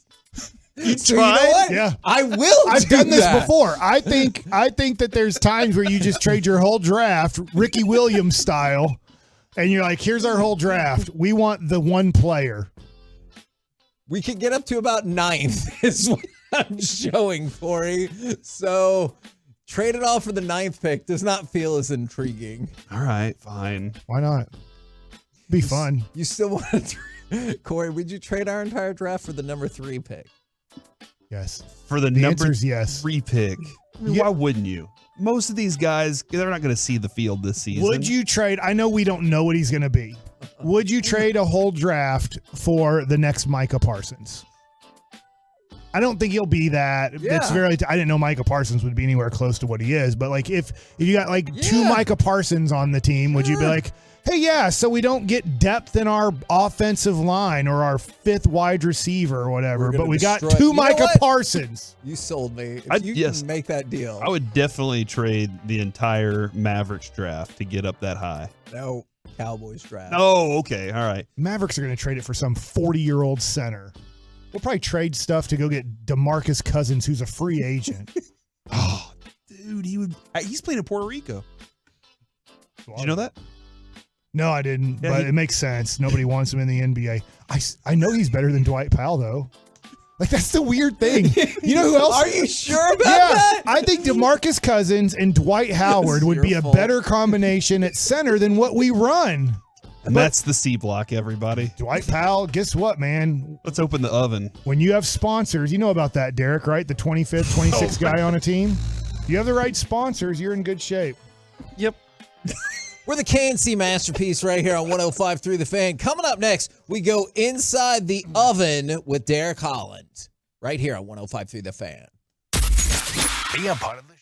You so tried? You know what? Yeah. I will. I've done this before. I think that there's times where you just trade your whole draft, Ricky Williams style, and you're like, here's our whole draft. We want the one player. We could get up to about 9th is what I'm showing, Corey. So trade it all for the 9th pick does not feel as intriguing. All right, fine. Why not? Be fun. You still want to Corey, would you trade our entire draft for the number 3 pick? Yes. For the answer number is yes. 3 pick. I mean, why wouldn't you? Most of these guys, they're not going to see the field this season. Would you trade? I know we don't know what he's going to be. Would you trade a whole draft for the next Micah Parsons? I don't think he'll be that. Yeah. It's very. I didn't know Micah Parsons would be anywhere close to what he is. But like, if you got like 2 Micah Parsons on the team, would you be like, hey, yeah, so we don't get depth in our offensive line or our 5th wide receiver or whatever, but we got 2 Micah Parsons. You sold me. If you can make that deal. I would definitely trade the entire Mavericks draft to get up that high. No, Cowboys draft. Oh, okay. All right. Mavericks are going to trade it for some 40-year-old center. We'll probably trade stuff to go get DeMarcus Cousins, who's a free agent. Oh, dude, he's playing in Puerto Rico. Did you know that? No, I didn't, but it makes sense. Nobody wants him in the NBA. I know he's better than Dwight Powell, though. Like, that's the weird thing. You know who else? Are you sure about that? I think DeMarcus Cousins and Dwight Howard would be a better combination at center than what we run. And that's the C block, everybody. Dwight Powell, guess what, man? Let's open the oven. When you have sponsors, you know about that, Derek, right? The 25th, 26th guy on a team. If you have the right sponsors, you're in good shape. Yep. We're the KNC Masterpiece right here on 105.3 The Fan. Coming up next, we go inside the oven with Derek Holland. Right here on 105.3 The Fan. Be a part of the show.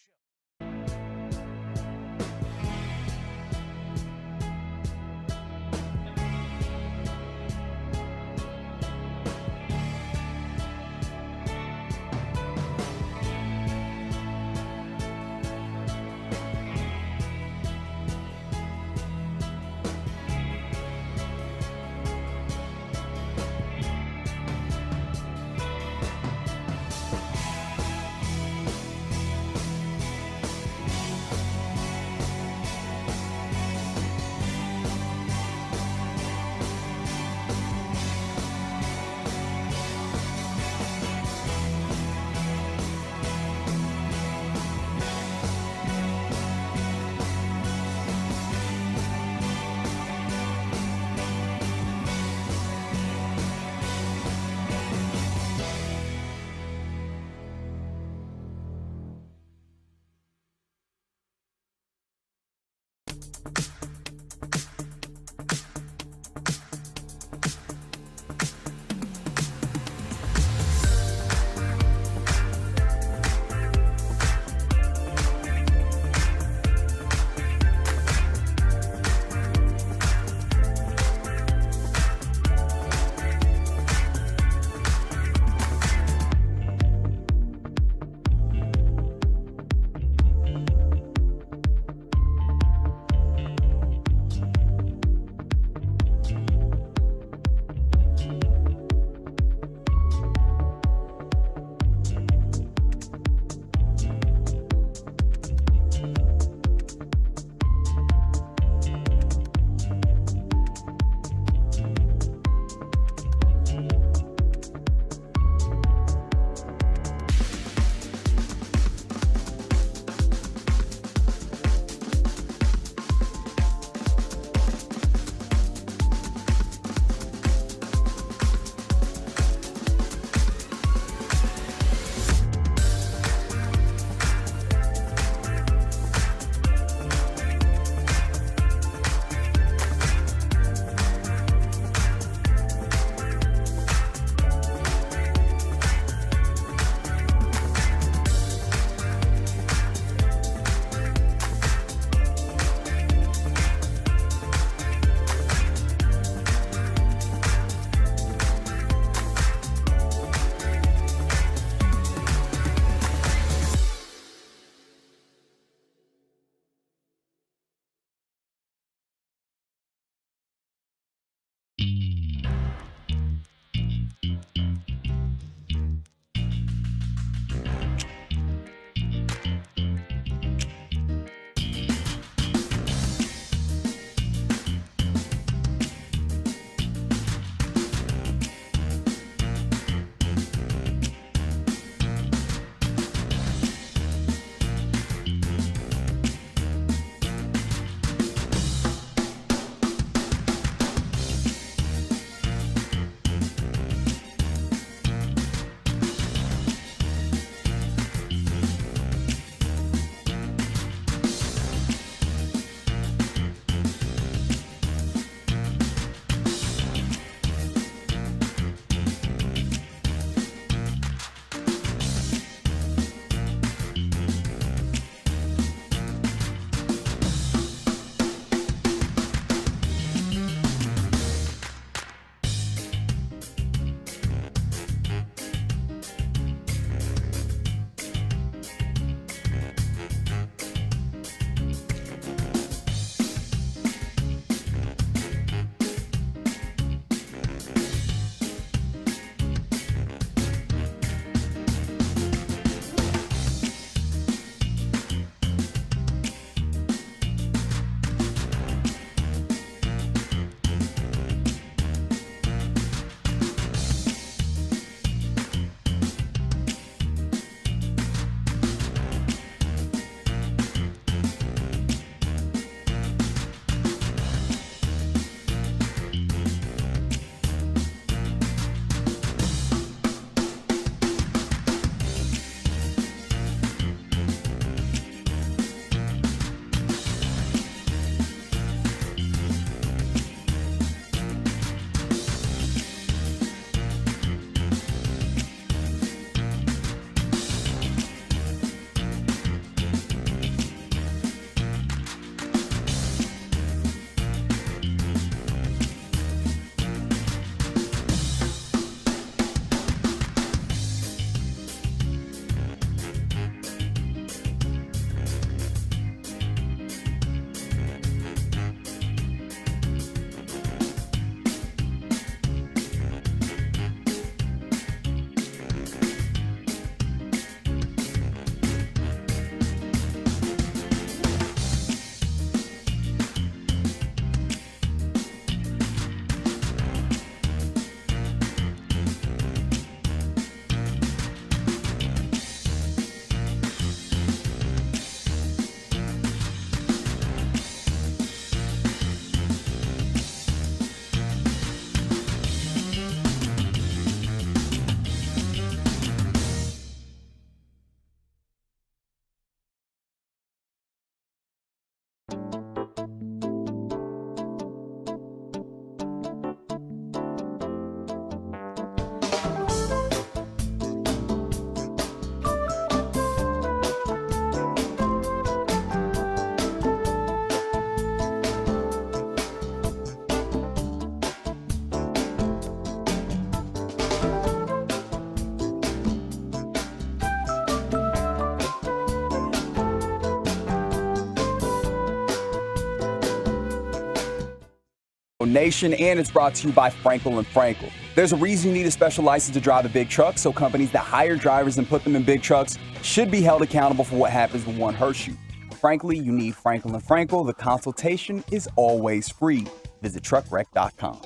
Nation, and it's brought to you by Frankel and Frankel. There's a reason you need a special license to drive a big truck, so companies that hire drivers and put them in big trucks should be held accountable for what happens when one hurts you. Frankly, you need Frankel and Frankel. The consultation is always free. Visit truckwreck.com.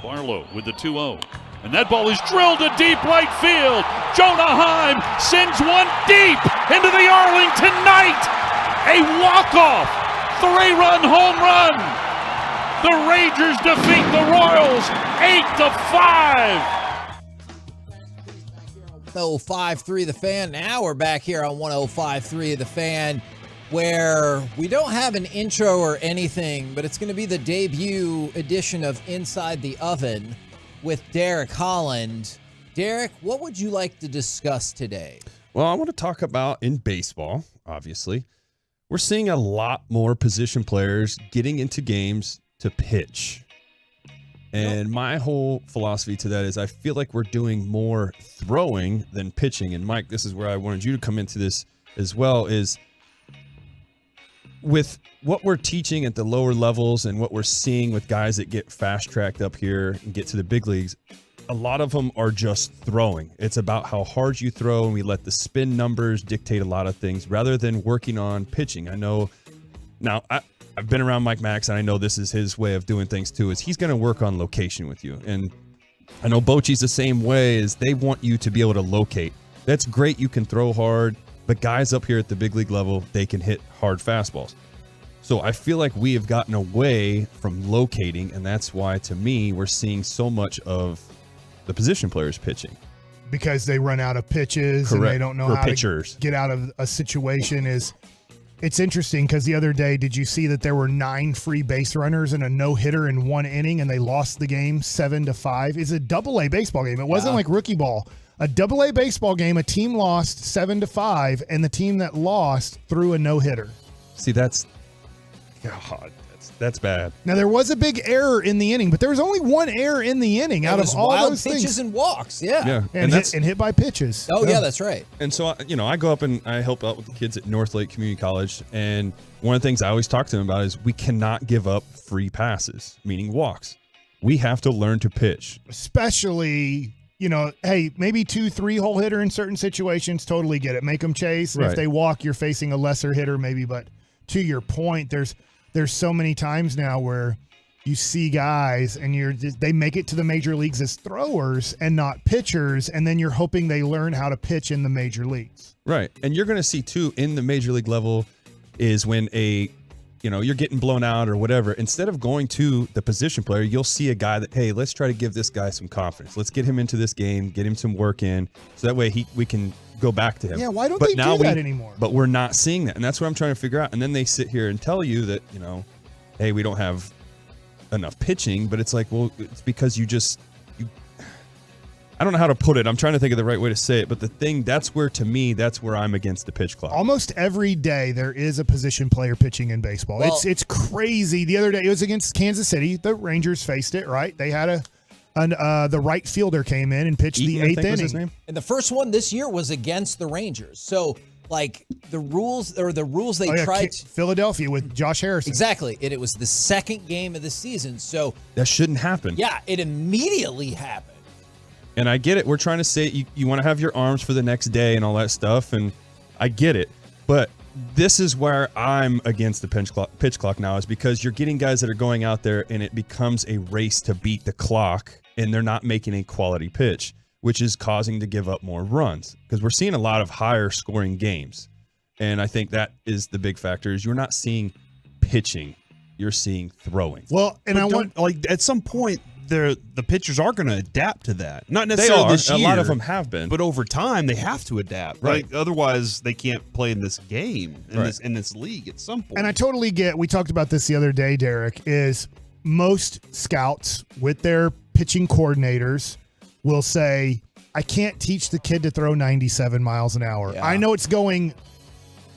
Barlow with the 2-0. And that ball is drilled to deep right field. Jonah Heim sends one deep into the Arlington night. A walk-off 3-run home run. The Rangers defeat the Royals 8-5. 105.3 The Fan. Now we're back here on 105.3 The Fan, where we don't have an intro or anything, but it's going to be the debut edition of Inside the Oven with Derek Holland. Derek, what would you like to discuss today? Well, I want to talk about in baseball, obviously. We're seeing a lot more position players getting into games to pitch. And my whole philosophy to that is I feel like we're doing more throwing than pitching. And Mike, this is where I wanted you to come into this as well, is with what we're teaching at the lower levels and what we're seeing with guys that get fast-tracked up here and get to the big leagues, a lot of them are just throwing. It's about how hard you throw, and we let the spin numbers dictate a lot of things rather than working on pitching. I know now I've been around Mike Max, and I know this is his way of doing things too, is he's going to work on location with you. And I know Bochy's the same way, is they want you to be able to locate. That's great. You can throw hard, but guys up here at the big league level, they can hit hard fastballs. So I feel like we have gotten away from locating, and that's why, to me, we're seeing so much of the position players pitching. Because they run out of pitches. Correct. And they don't know how pitchers. to get out of a situation. It's interesting because the other day, did you see that there were 9 free base runners and a no-hitter in one inning, and they lost the game 7-5? It's a double-A baseball game. It wasn't like rookie ball. A double-A baseball game, a team lost 7-5, and the team that lost threw a no-hitter. See, that's bad. Now, there was a big error in the inning, but there was only one error in the inning out of all wild those pitches things. and walks, yeah. And hit by pitches. Oh, yeah, that's right. And so, I go up and I help out with the kids at North Lake Community College. And one of the things I always talk to them about is we cannot give up free passes, meaning walks. We have to learn to pitch. Especially, hey, maybe 2-3 hole hitter in certain situations, totally get it. Make them chase. And Right. if they walk, you're facing a lesser hitter maybe. But to your point, there's so many times now where you see guys and they make it to the major leagues as throwers and not pitchers, and then you're hoping they learn how to pitch in the major leagues. Right. And you're going to see, too, in the major league level is when you're getting blown out or whatever, instead of going to the position player, you'll see a guy that, hey, let's try to give this guy some confidence. Let's get him into this game, get him some work in, so that way we can go back to him. Yeah, why don't they do that anymore? But we're not seeing that, and that's what I'm trying to figure out. And then they sit here and tell you that, hey, we don't have enough pitching, but it's like, well, it's because I don't know how to put it. I'm trying to think of the right way to say it, but that's where I'm against the pitch clock. Almost every day there is a position player pitching in baseball. Well, it's crazy. The other day it was against Kansas City. The Rangers faced it, right? They had the right fielder came in and pitched Eaton, the 8th I think, inning. was his name? And the first one this year was against the Rangers. So, the rules they tried. Philadelphia with Josh Harrison. Exactly. And it was the second game of the season. So, That shouldn't happen. yeah, it immediately happened. And I get it. We're trying to say you want to have your arms for the next day and all that stuff, and I get it. But this is where I'm against the pitch clock now, is because you're getting guys that are going out there and it becomes a race to beat the clock, and they're not making a quality pitch, which is causing to give up more runs, because we're seeing a lot of higher scoring games. And I think that is the big factor, is you're not seeing pitching, you're seeing throwing. Well, and at some point, the pitchers are going to adapt to that. Not necessarily this year. A lot of them have been. But over time, they have to adapt. Right. Otherwise, they can't play in this game, in this league at some point. And I totally get, we talked about this the other day, Derek, is most scouts with their pitching coordinators will say, I can't teach the kid to throw 97 miles an hour. Yeah. I know it's going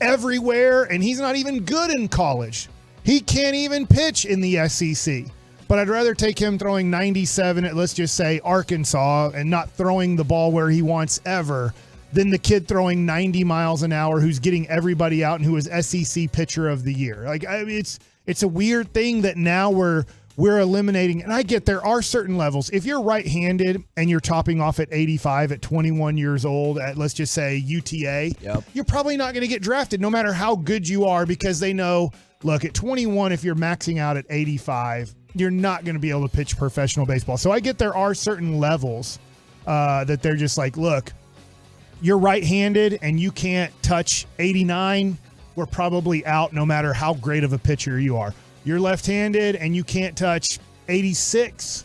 everywhere, and he's not even good in college. He can't even pitch in the SEC. But I'd rather take him throwing 97 at, let's just say, Arkansas, and not throwing the ball where he wants ever, than the kid throwing 90 miles an hour who's getting everybody out and who is SEC pitcher of the year. It's a weird thing that now we're we're eliminating, and I get there are certain levels. If you're right-handed and you're topping off at 85 at 21 years old at, let's just say, UTA, you're probably not going to get drafted no matter how good you are, because they know, look, at 21, if you're maxing out at 85, you're not going to be able to pitch professional baseball. So I get there are certain levels that they're just like, look, you're right-handed and you can't touch 89, we're probably out no matter how great of a pitcher you are. You're left-handed and you can't touch 86.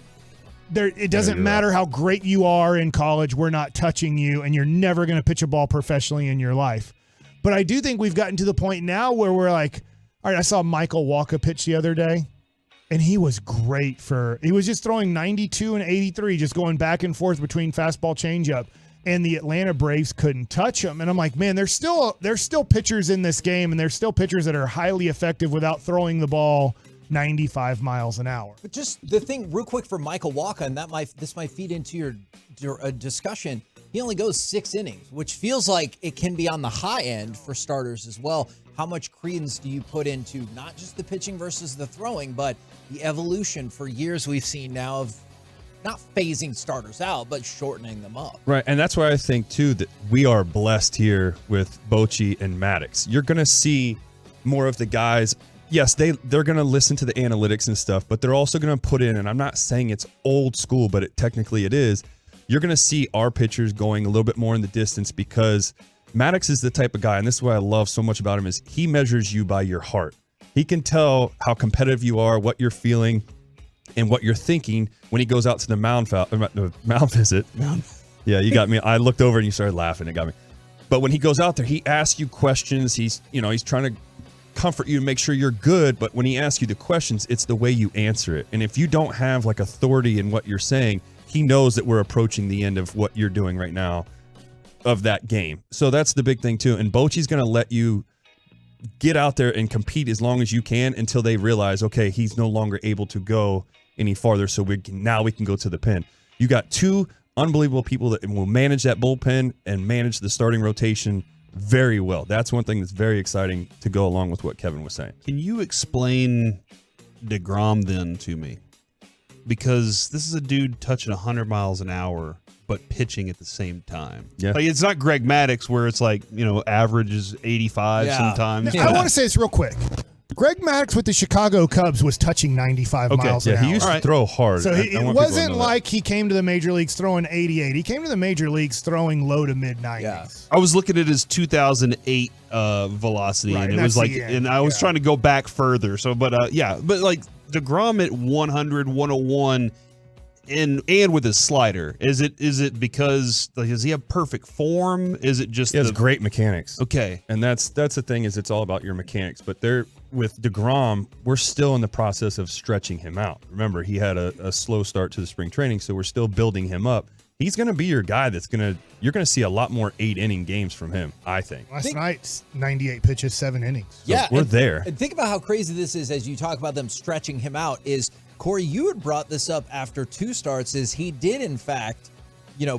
It doesn't matter how great you are in college. We're not touching you, and you're never going to pitch a ball professionally in your life. But I do think we've gotten to the point now where we're like, all right, I saw Michael Walker pitch the other day, and he was great he was just throwing 92 and 83, just going back and forth between fastball, changeup, and the Atlanta Braves couldn't touch him. And I'm like, man, there's still pitchers in this game, and there's still pitchers that are highly effective without throwing the ball 95 miles an hour. But just the thing real quick for Michael Walker, and this might feed into your discussion. He only goes 6 innings, which feels like it can be on the high end for starters as well. How much credence do you put into not just the pitching versus the throwing, but the evolution for years we've seen now of not phasing starters out, but shortening them up. Right, and that's why I think, too, that we are blessed here with Bochy and Maddox. You're going to see more of the guys. Yes, they're going to listen to the analytics and stuff, but they're also going to put in, and I'm not saying it's old school, but technically it is, you're going to see our pitchers going a little bit more in the distance, because Maddox is the type of guy, and this is what I love so much about him, is he measures you by your heart. He can tell how competitive you are, what you're feeling, and what you're thinking when he goes out to the mound visit. Yeah, you got me. I looked over and you started laughing. It got me. But when he goes out there, he asks you questions. He's trying to comfort you and make sure you're good. But when he asks you the questions, it's the way you answer it. And if you don't have like authority in what you're saying, he knows that we're approaching the end of what you're doing right now of that game. So that's the big thing too. And Bochy's going to let you get out there and compete as long as you can until they realize, okay, he's no longer able to go any farther, so we can go to the pen. You got 2 unbelievable people that will manage that bullpen and manage the starting rotation very well. That's one thing that's very exciting to go along with what Kevin was saying. Can you explain deGrom then to me? Because this is a dude touching 100 miles an hour but pitching at the same time. Yeah. Like, it's not Greg Maddux where it's like, average is 85 sometimes. I want to say this real quick. Greg Maddux with the Chicago Cubs was touching 95 miles an hour. He used to throw hard. So it wasn't like he came to the major leagues throwing 88. He came to the major leagues throwing low to mid 90s. Yeah. I was looking at his 2008 velocity, right, and it was like, and I was trying to go back further. So, but like deGrom at 100, 101. And with his slider, is it because does he have perfect form? Is it just he has great mechanics? Okay, and that's the thing, is it's all about your mechanics. But with deGrom, we're still in the process of stretching him out. Remember, he had a slow start to the spring training, so we're still building him up. He's going to be your guy. You're going to see a lot more 8-inning games from him, I think. Last night, 98 pitches, 7 innings. So we're there. And think about how crazy this is as you talk about them stretching him out. Is Corey, you had brought this up after 2 starts, is he did, in fact,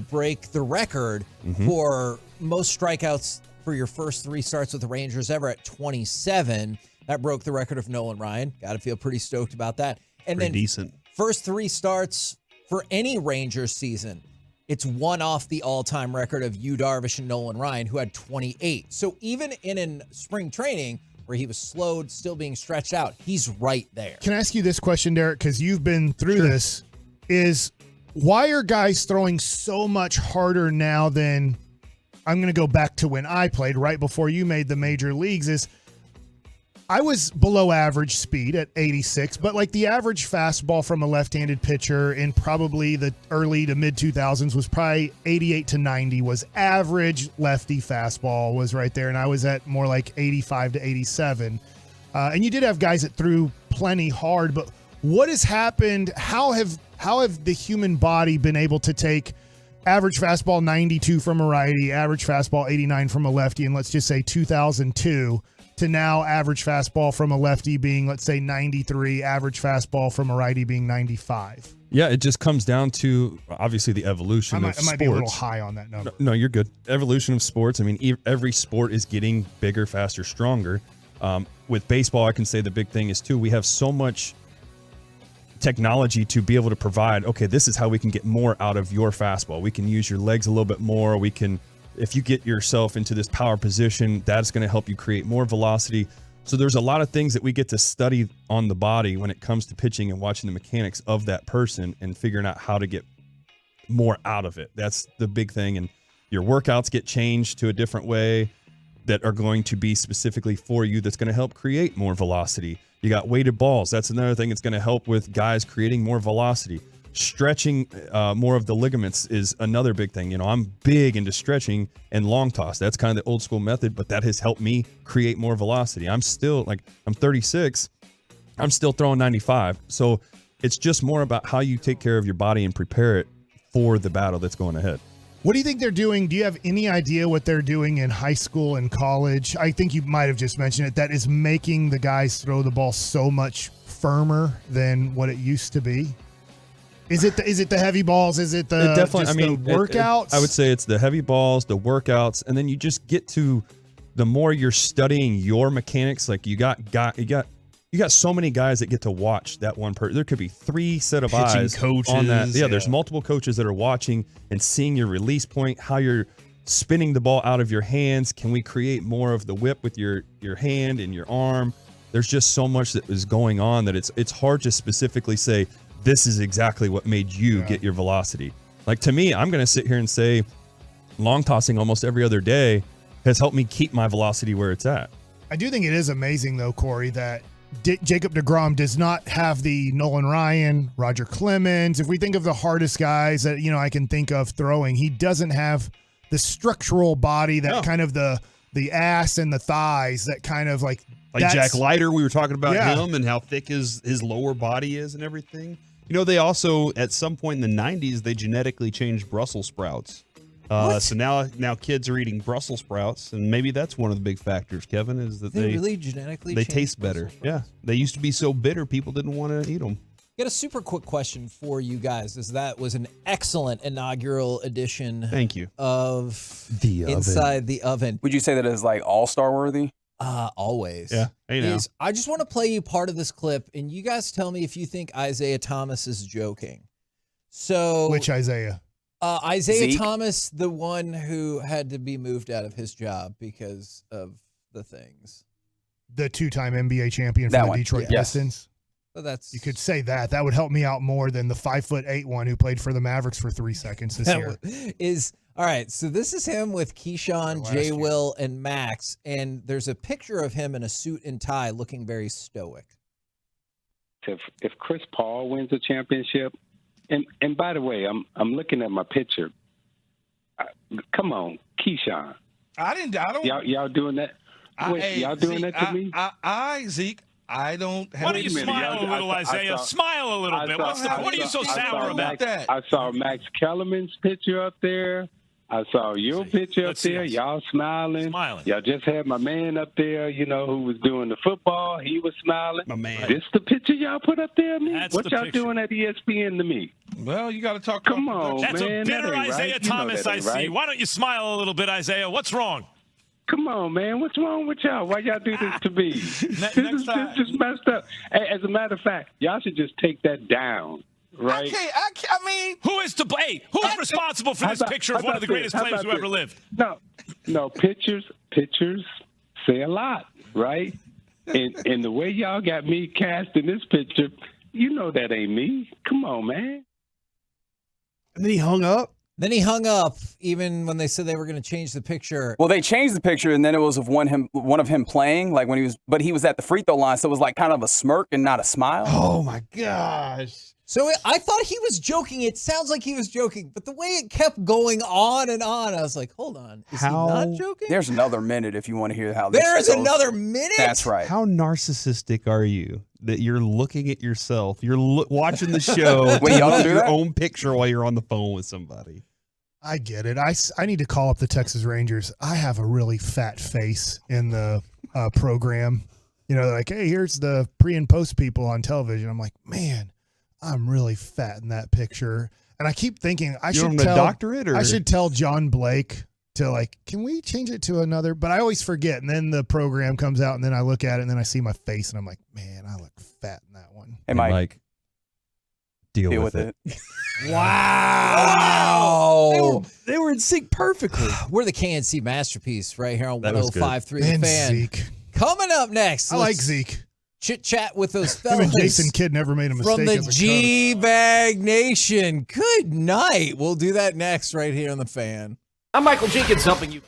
break the record for most strikeouts for your first 3 starts with the Rangers ever at 27. That broke the record of Nolan Ryan. Got to feel pretty stoked about that. And pretty then decent. First 3 starts for any Rangers season, it's one off the all-time record of Yu Darvish and Nolan Ryan, who had 28. So even in spring training, where he was slowed, still being stretched out, he's right there. Can I ask you this question, Derek, because you've been through this, is why are guys throwing so much harder now than, I'm going to go back to when I played right before you made the major leagues, is I was below average speed at 86, but like the average fastball from a left-handed pitcher in probably the early to mid-2000s was probably 88 to 90 was average lefty fastball was right there, and I was at more like 85 to 87. And you did have guys that threw plenty hard, but what has happened? How have the human body been able to take average fastball 92 from a righty, average fastball 89 from a lefty, and let's just say 2002 to now average fastball from a lefty being, let's say, 93, average fastball from a righty being 95. Yeah, it just comes down to, obviously, the evolution of sports. I might be a little high on that number. No, you're good. Evolution of sports. I mean, every sport is getting bigger, faster, stronger. With baseball, I can say the big thing is, too, we have so much technology to be able to provide, okay, this is how we can get more out of your fastball. We can use your legs a little bit more. We can, if you get yourself into this power position, that's going to help you create more velocity. So there's a lot of things that we get to study on the body when it comes to pitching and watching the mechanics of that person and figuring out how to get more out of it. That's the big thing. And your workouts get changed to a different way that are going to be specifically for you, that's going to help create more velocity. You got weighted balls. That's another thing that's going to help with guys creating more velocity. Stretching more of the ligaments is another big thing. You know, I'm big into stretching and long toss. That's kind of the old school method, but that has helped me create more velocity. I'm still I'm 36. I'm still throwing 95. So it's just more about how you take care of your body and prepare it for the battle that's going ahead. What do you think they're doing? Do you have any idea what they're doing in high school and college? I think you might have just mentioned it. That is making the guys throw the ball so much firmer than what it used to be. Is it the heavy balls? Is it the workouts? I would say it's the heavy balls, the workouts, and then you just get to the more you're studying your mechanics. Like you got so many guys that get to watch that one person. There could be 3 set of Pitching eyes coaches, on that. Yeah, there's multiple coaches that are watching and seeing your release point, how you're spinning the ball out of your hands. Can we create more of the whip with your hand and your arm? There's just so much that is going on that it's hard to specifically say this is exactly what made you get your velocity. Like to me, I'm going to sit here and say long tossing almost every other day has helped me keep my velocity where it's at. I do think it is amazing, though, Corey, that Jacob deGrom does not have the Nolan Ryan, Roger Clemens. If we think of the hardest guys that, I can think of throwing, he doesn't have the structural body, that kind of the ass and the thighs, that kind of like Jack Leiter, we were talking about him and how thick his lower body is and everything. They also, at some point in the 90s, they genetically changed Brussels sprouts. So now kids are eating Brussels sprouts, and maybe that's one of the big factors, Kevin, is that they really genetically they taste better. Yeah, they used to be so bitter, people didn't want to eat them. Got a super quick question for you guys, as that was an excellent inaugural edition. Thank you. Of the Inside the Oven. Would you say that is like all-star worthy? Always. Yeah. Hey, now. I just want to play you part of this clip, and you guys tell me if you think Isaiah Thomas is joking. So, which Isaiah? Isaiah Zeke? Thomas, the one who had to be moved out of his job because of the things. The 2-time NBA champion for the Detroit Pistons. So that's, you could say that. That would help me out more than the 5'8" one who played for the Mavericks for 3 seconds this year. All right, so this is him with Keyshawn, Jay Will, and Max, and there's a picture of him in a suit and tie looking very stoic. If Chris Paul wins a championship, and by the way, I'm looking at my picture. Come on, Keyshawn. I don't. Y'all doing that? Y'all doing Zeke, that to me? Zeke, I don't have. Why don't you smile a little, Isaiah? Smile a little bit. What are you so sour about? I saw Max Kellerman's picture up there. I saw your picture up there. Y'all smiling. Y'all just had my man up there, who was doing the football. He was smiling. My man. This the picture y'all put up there, me? That's what the y'all picture. doing at ESPN to me? Well, you got to talk. Come on, That's man. a bitter That ain't Isaiah right. Thomas, that I ain't see. right. Why don't you smile a little bit, Isaiah? What's wrong? Come on, man. What's wrong with y'all? Why y'all do this to me? This is just messed up. As a matter of fact, y'all should just take that down. Right? I mean, who is to blame? Who's responsible for this picture of one of the greatest players who ever lived? No, pictures say a lot, right? And the way y'all got me cast in this picture, that ain't me. Come on, man. And then he hung up. Even when they said they were going to change the picture. Well, they changed the picture, and then it was of one of him playing, like when he was at the free throw line, so it was like kind of a smirk and not a smile. Oh my gosh. So I thought he was joking. It sounds like he was joking, but the way it kept going on and on, I was like, hold on. Is he not joking? There's another minute if you want to hear how this There is goes. another minute? That's right. How narcissistic are you that you're looking at yourself? You're watching the show. Wait, y'all don't do your that? own picture while you're on the phone with somebody. I get it. I need to call up the Texas Rangers. I have a really fat face in the program. They're like, hey, here's the pre and post people on television. I'm like, man, I'm really fat in that picture. And I keep thinking I should tell John Blake to can we change it to another? But I always forget. And then the program comes out and then I look at it and then I see my face and I'm like, man, I look fat in that one. Hey, Mike. Deal with it. Wow. They were in sync perfectly. We're the KNC masterpiece right here on That was good. 105.3 The Man, Fan. Zeke. Coming up next. I like Zeke. Chit chat with those Him fellas. and Jason Kidd never made a mistake. From the as a coach. G-Bag Nation. Good night. We'll do that next right here on The Fan. I'm Michael Jenkins helping you.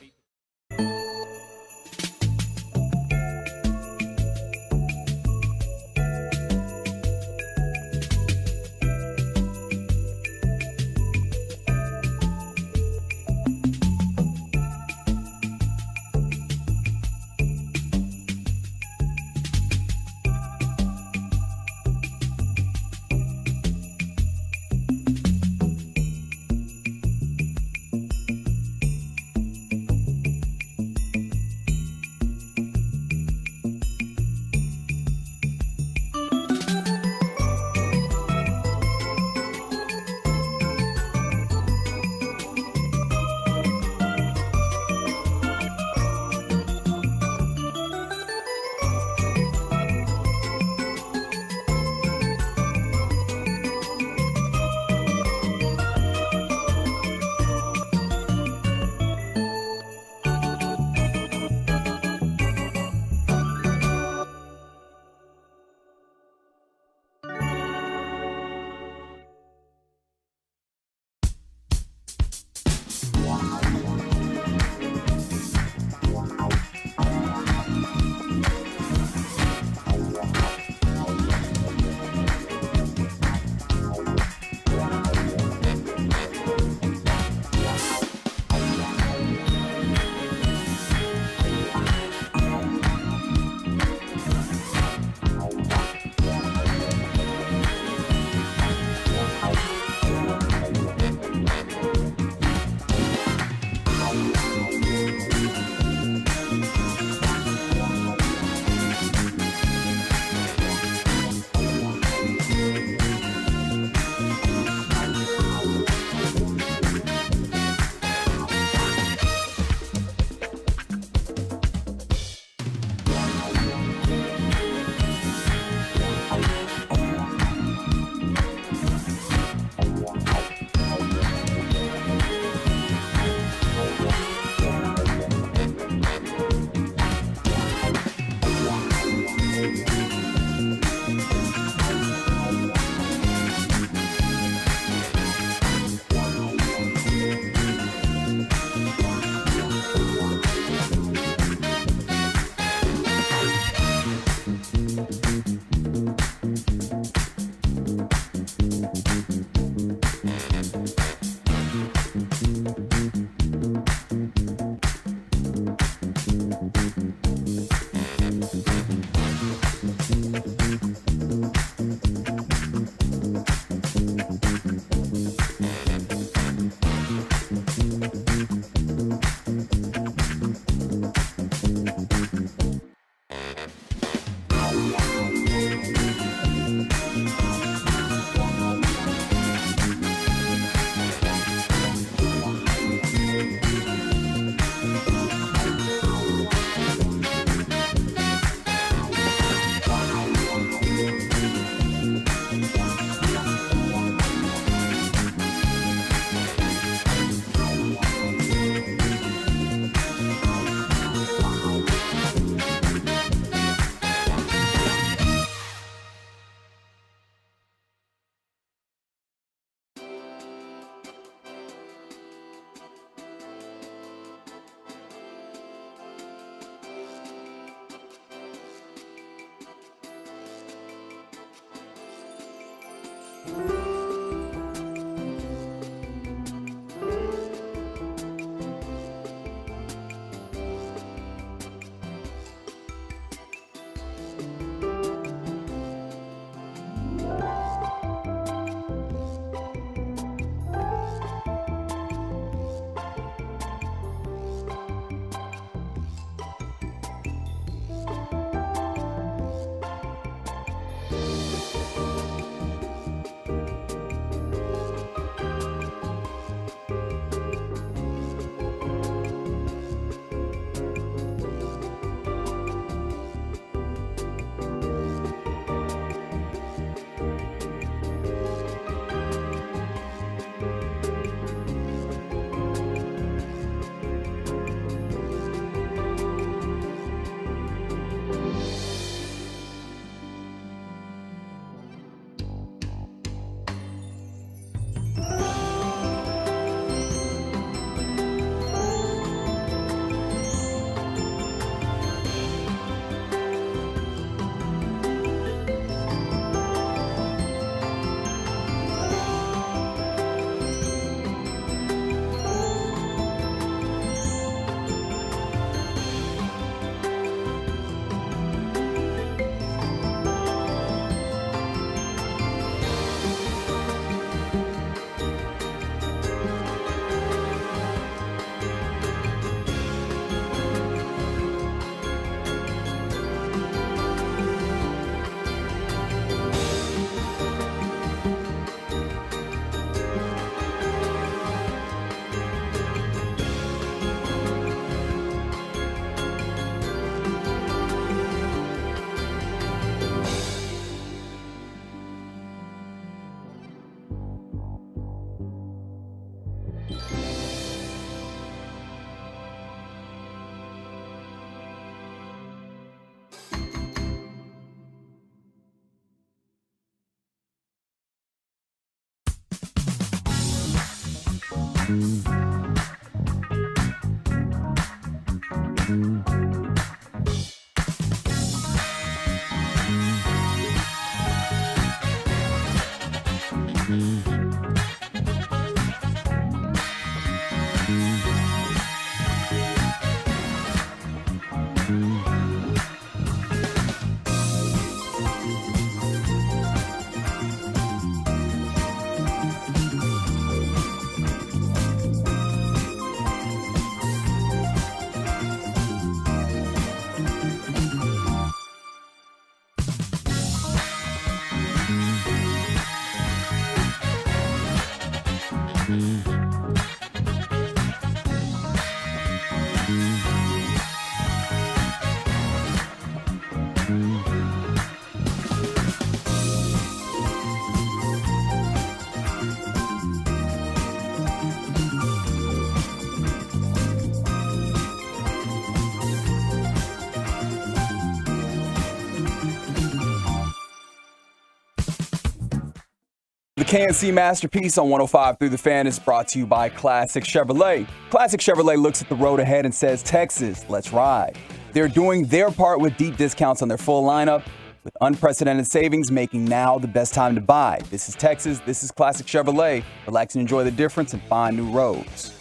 The KNC Masterpiece on 105 Through the Fan is brought to you by Classic Chevrolet. Classic Chevrolet looks at the road ahead and says, Texas, let's ride. They're doing their part with deep discounts on their full lineup, with unprecedented savings making now the best time to buy. This is Texas. This is Classic Chevrolet. Relax and enjoy the difference and find new roads.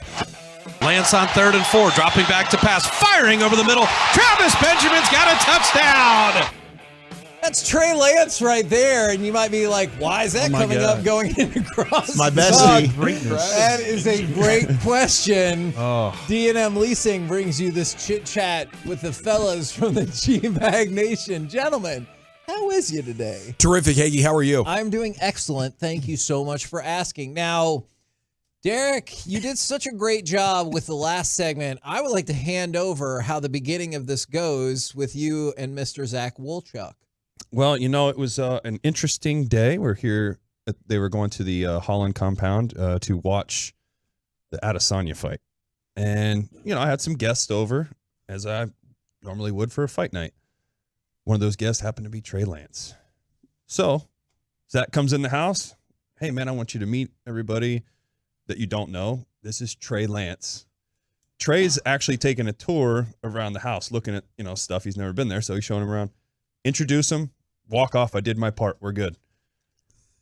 Lance on 3rd and 4, dropping back to pass, firing over the middle. Travis Benjamin's got a touchdown. That's Trey Lance right there, and you might be like, why is that coming up going across my the bestie. That is a great question. D&M Leasing brings you this chit-chat with the fellas from the G-Mag Nation. Gentlemen, how is you today? Terrific, Hagee. How are you? I'm doing excellent. Thank you so much for asking. Now, Derek, you did such a great job with the last segment. I would like to hand over how the beginning of this goes with you and Mr. Zach Wolchuk. Well, it was an interesting day. We're here. They were going to the Holland compound to watch the Adesanya fight. And, I had some guests over, as I normally would for a fight night. One of those guests happened to be Trey Lance. So Zach comes in the house. Hey, man, I want you to meet everybody that you don't know. This is Trey Lance. Trey's actually taking a tour around the house, looking at, stuff. He's never been there, so he's showing him around. Introduce him, walk off. I did my part. We're good.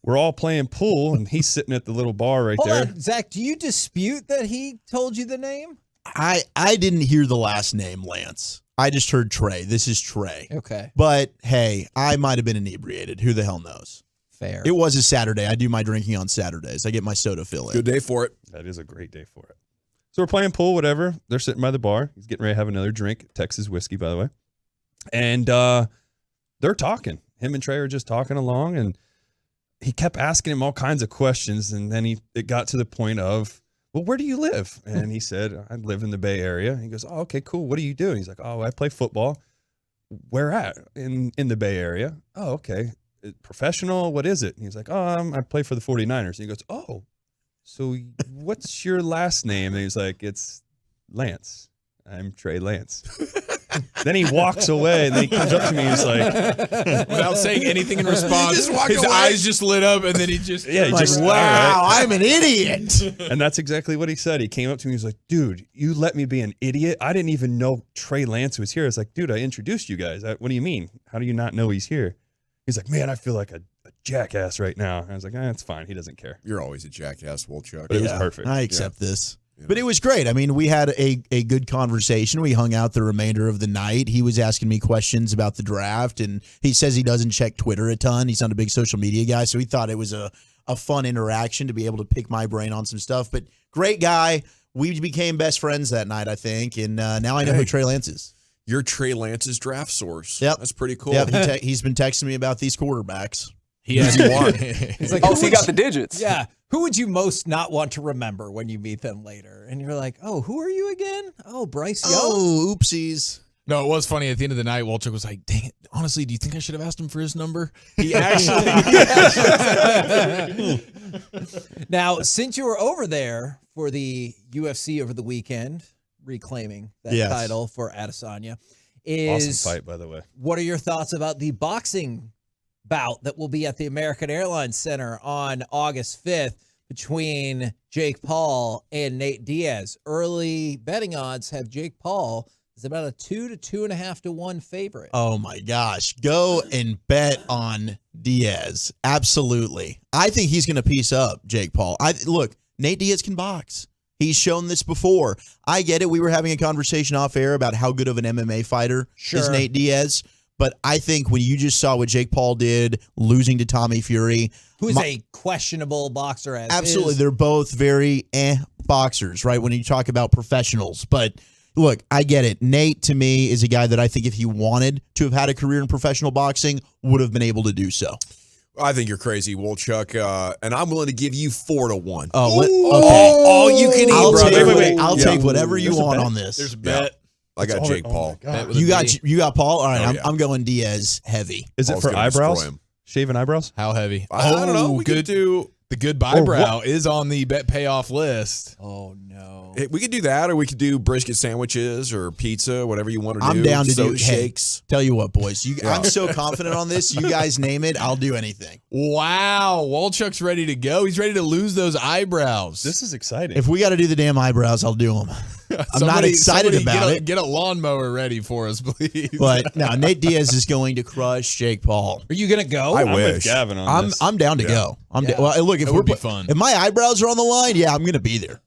We're all playing pool, and he's sitting at the little bar right there. Hold on, Zach, do you dispute that he told you the name? I didn't hear the last name, Lance. I just heard Trey. This is Trey. Okay. But, hey, I might have been inebriated. Who the hell knows? Fair. It was a Saturday. I do my drinking on Saturdays. I get my soda fill in. Good day for it. That is a great day for it. So we're playing pool, whatever. They're sitting by the bar. He's getting ready to have another drink. Texas whiskey, by the way. And they're talking. Him and Trey are just talking along, and he kept asking him all kinds of questions, and then it got to the point of, well, where do you live? And he said, I live in the Bay Area. He goes, oh, okay, cool. What do you do? And he's like, oh, I play football. Where at? In the Bay Area. Oh, okay. Professional? What is it? And he's like, oh, I play for the 49ers. And he goes, oh, so what's your last name? And he's like, it's Lance. I'm Trey Lance. Then he walks away, and then he comes up to me. He's like, without saying anything in response, his away. eyes just lit up, and then he just, wow, I'm an idiot. And that's exactly what he said. He came up to me. He's like, dude, you let me be an idiot. I didn't even know Trey Lance was here. I was like, dude, I introduced you guys. What do you mean? How do you not know he's here? He's like, man, I feel like a jackass right now. And I was like, it's fine. He doesn't care. You're always a jackass, Wolchuk. But it was perfect. I accept this. But it was great. I mean, we had a good conversation. We hung out the remainder of the night. He was asking me questions about the draft, and he says he doesn't check Twitter a ton. He's not a big social media guy, so he thought it was a fun interaction to be able to pick my brain on some stuff. But great guy. We became best friends that night, I think, and now I know who Trey Lance is. You're Trey Lance's draft source. Yep. That's pretty cool. Yep. He's been texting me about these quarterbacks. He has one. He's like, so he got the digits. Yeah. Who would you most not want to remember when you meet them later? And you're like, oh, who are you again? Oh, Bryce Young. Oh, oopsies. No, it was funny. At the end of the night, Wolchuk was like, dang it. Honestly, do you think I should have asked him for his number? He actually. Now, since you were over there for the UFC over the weekend, reclaiming that title for Adesanya, awesome fight, by the way. What are your thoughts about the boxing bout that will be at the American Airlines Center on August 5th between Jake Paul and Nate Diaz. Early betting odds have Jake Paul as about a 2 to 2.5 to 1 favorite. Oh my gosh. Go and bet on Diaz. Absolutely. I think he's going to piece up Jake Paul. Look, Nate Diaz can box. He's shown this before. I get it. We were having a conversation off air about how good of an MMA fighter is Nate Diaz. But I think when you just saw what Jake Paul did, losing to Tommy Fury. Who's a questionable boxer as absolutely. is. They're both very boxers, right? When you talk about professionals. But look, I get it. Nate, to me, is a guy that I think if he wanted to have had a career in professional boxing, would have been able to do so. I think you're crazy, Wolchuk, and I'm willing to give you 4 to 1. Oh, okay. All you can eat, brother. Wait. I'll take whatever you want on this. There's a bet. I got Jake Paul. You got Paul? All right, I'm going Diaz heavy. Is it for eyebrows? Shaving eyebrows? How heavy? I don't know. We could do the good eyebrow is on the bet payoff list. Oh no. We could do that, or we could do brisket sandwiches or pizza, whatever you want to do. I'm down to do shakes. Tell you what, boys. I'm so confident on this. You guys name it, I'll do anything. Wow. Wolchuk's ready to go. He's ready to lose those eyebrows. This is exciting. If we got to do the damn eyebrows, I'll do them. I'm not excited about it. Get a lawnmower ready for us, please. But no, Nate Diaz is going to crush Jake Paul. Are you going to go? I I'm wish. with Gavin on this. I'm down to go. Well, look, if it would be fun. If my eyebrows are on the line, yeah, I'm going to be there.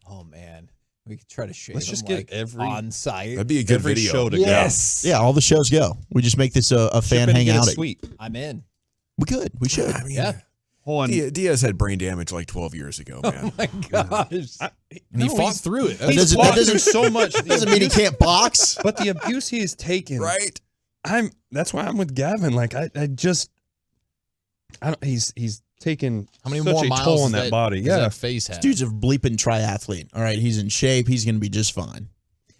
Oh man, we could try to shave. Let's just them, get every on site. That'd be a good video. Show to Yes. Yeah, all the shows go. We just make this a fan hangout. Sweet. I'm in. We could. We should. I mean, Yeah. Hold on. Diaz had brain damage like 12 years ago, man. Oh my gosh. And he fought through it. That doesn't so much. Doesn't mean he can't box. But the abuse he has taken, Right? That's why I'm with Gavin. Like he's taken How many such more a miles toll on does that body. does Yeah, that face have? Dude's a bleeping triathlete. All right, he's in shape. He's going to be just fine.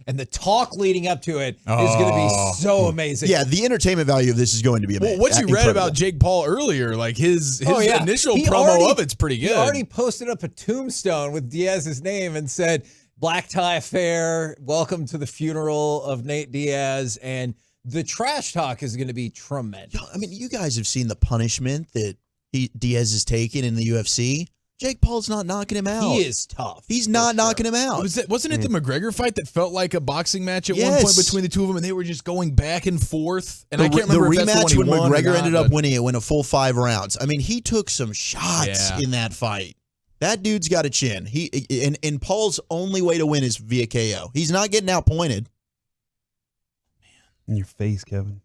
And the talk leading up to it is going to be so amazing. Yeah, the entertainment value of this is going to be amazing. Well, what you read about Jake Paul earlier, like his initial promo of it's pretty good. He already posted up a tombstone with Diaz's name and said, "Black tie affair, welcome to the funeral of Nate Diaz." And the trash talk is going to be tremendous. I mean, you guys have seen the punishment that Diaz has taken in the UFC. Jake Paul's not knocking him out. He is tough. He's not knocking him out. Wasn't it the McGregor fight that felt like a boxing match at one point between the two of them, and they were just going back and forth? And I can't remember the if that's rematch the one when he won McGregor or not, ended up winning. It went a full 5 rounds. I mean, he took some shots Yeah. in that fight. That dude's got a chin. And Paul's only way to win is via KO. He's not getting outpointed. in your face, Kevin.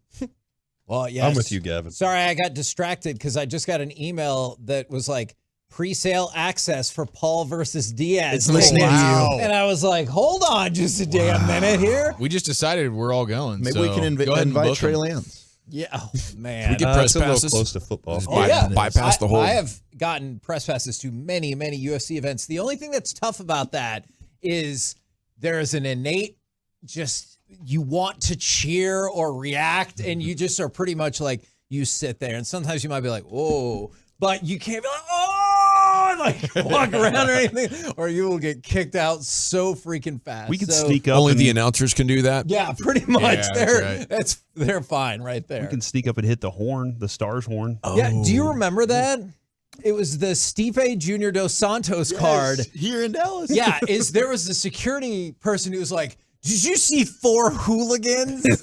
Well, yes. I'm with you, Gavin. Sorry, I got distracted because I just got an email that was like, pre-sale access for Paul versus Diaz. It's listening to you. And I was like, hold on just a damn minute here. We just decided we're all going. Maybe so we can invite Trey Lance. Yeah. Oh, man. We get press it's a little passes. close to football. Bypass the whole. I have gotten press passes to many, many UFC events. The only thing that's tough about that is there is an innate you want to cheer or react, and you just are pretty much like, you sit there. And sometimes you might be like, whoa, but you can't be like, oh, and like walk around or anything, or you will get kicked out so freaking fast. We could sneak up. Only the announcers can do that. Yeah, pretty much. Yeah, They're fine right there. We can sneak up and hit the horn, the Stars horn. Yeah, do you remember that? It was the Stipe Junior Dos Santos card here in Dallas. Yeah, there was the security person who was like, "Did you see 4 hooligans?" They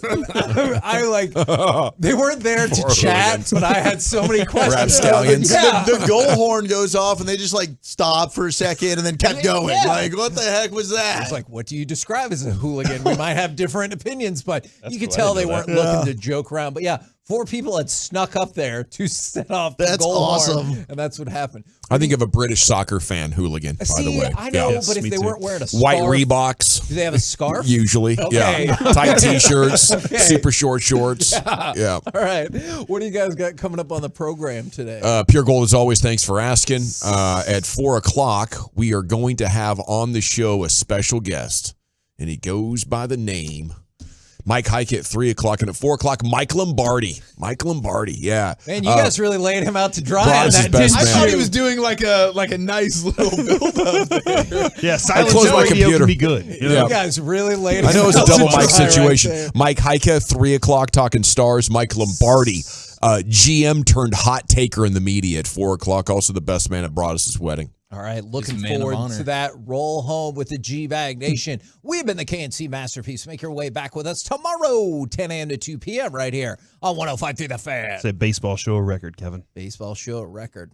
weren't there to chat, but I had so many questions. Rapscallions. Yeah. The goal horn goes off, and they just like stop for a second and then kept going. Yeah. Like, what the heck was that? It's like, what do you describe as a hooligan? We might have different opinions, but you could cool. I tell didn't they know weren't that. looking to joke around. But yeah, 4 people had snuck up there to set off the That's goal awesome. horn, and that's what happened. I think of a British soccer fan hooligan, by the way. I know, Yeah. but if me they too. weren't wearing a scarf, White Reeboks. do they have a scarf? Usually. Okay. Yeah. Tight t-shirts, Okay. super short shorts. Yeah. All right. What do you guys got coming up on the program today? Pure Gold, as always, thanks for asking. At 4 o'clock, we are going to have on the show a special guest, and he goes by the name Mike Hike at 3 o'clock, and at 4 o'clock, Mike Lombardi. Mike Lombardi, yeah. Man, you guys really laid him out to dry Broad on is that, his best didn't man. I thought he you? was doing like a nice little build up there. Yeah, silent closed my radio computer. can be good. You know? You guys really laid him I know it was out a double to mic dry right situation. there. Mike Hike, 3 o'clock, talking stars. Mike Lombardi GM turned hot taker in the media at 4 o'clock. Also the best man at Broadus' wedding. All right, looking man of forward honor. to that roll home with the G-Bag Nation. We've been the KNC Masterpiece. Make your way back with us tomorrow, 10 a.m. to 2 p.m. right here on 105.3 The Fan. Say baseball show record, Kevin. Baseball show record.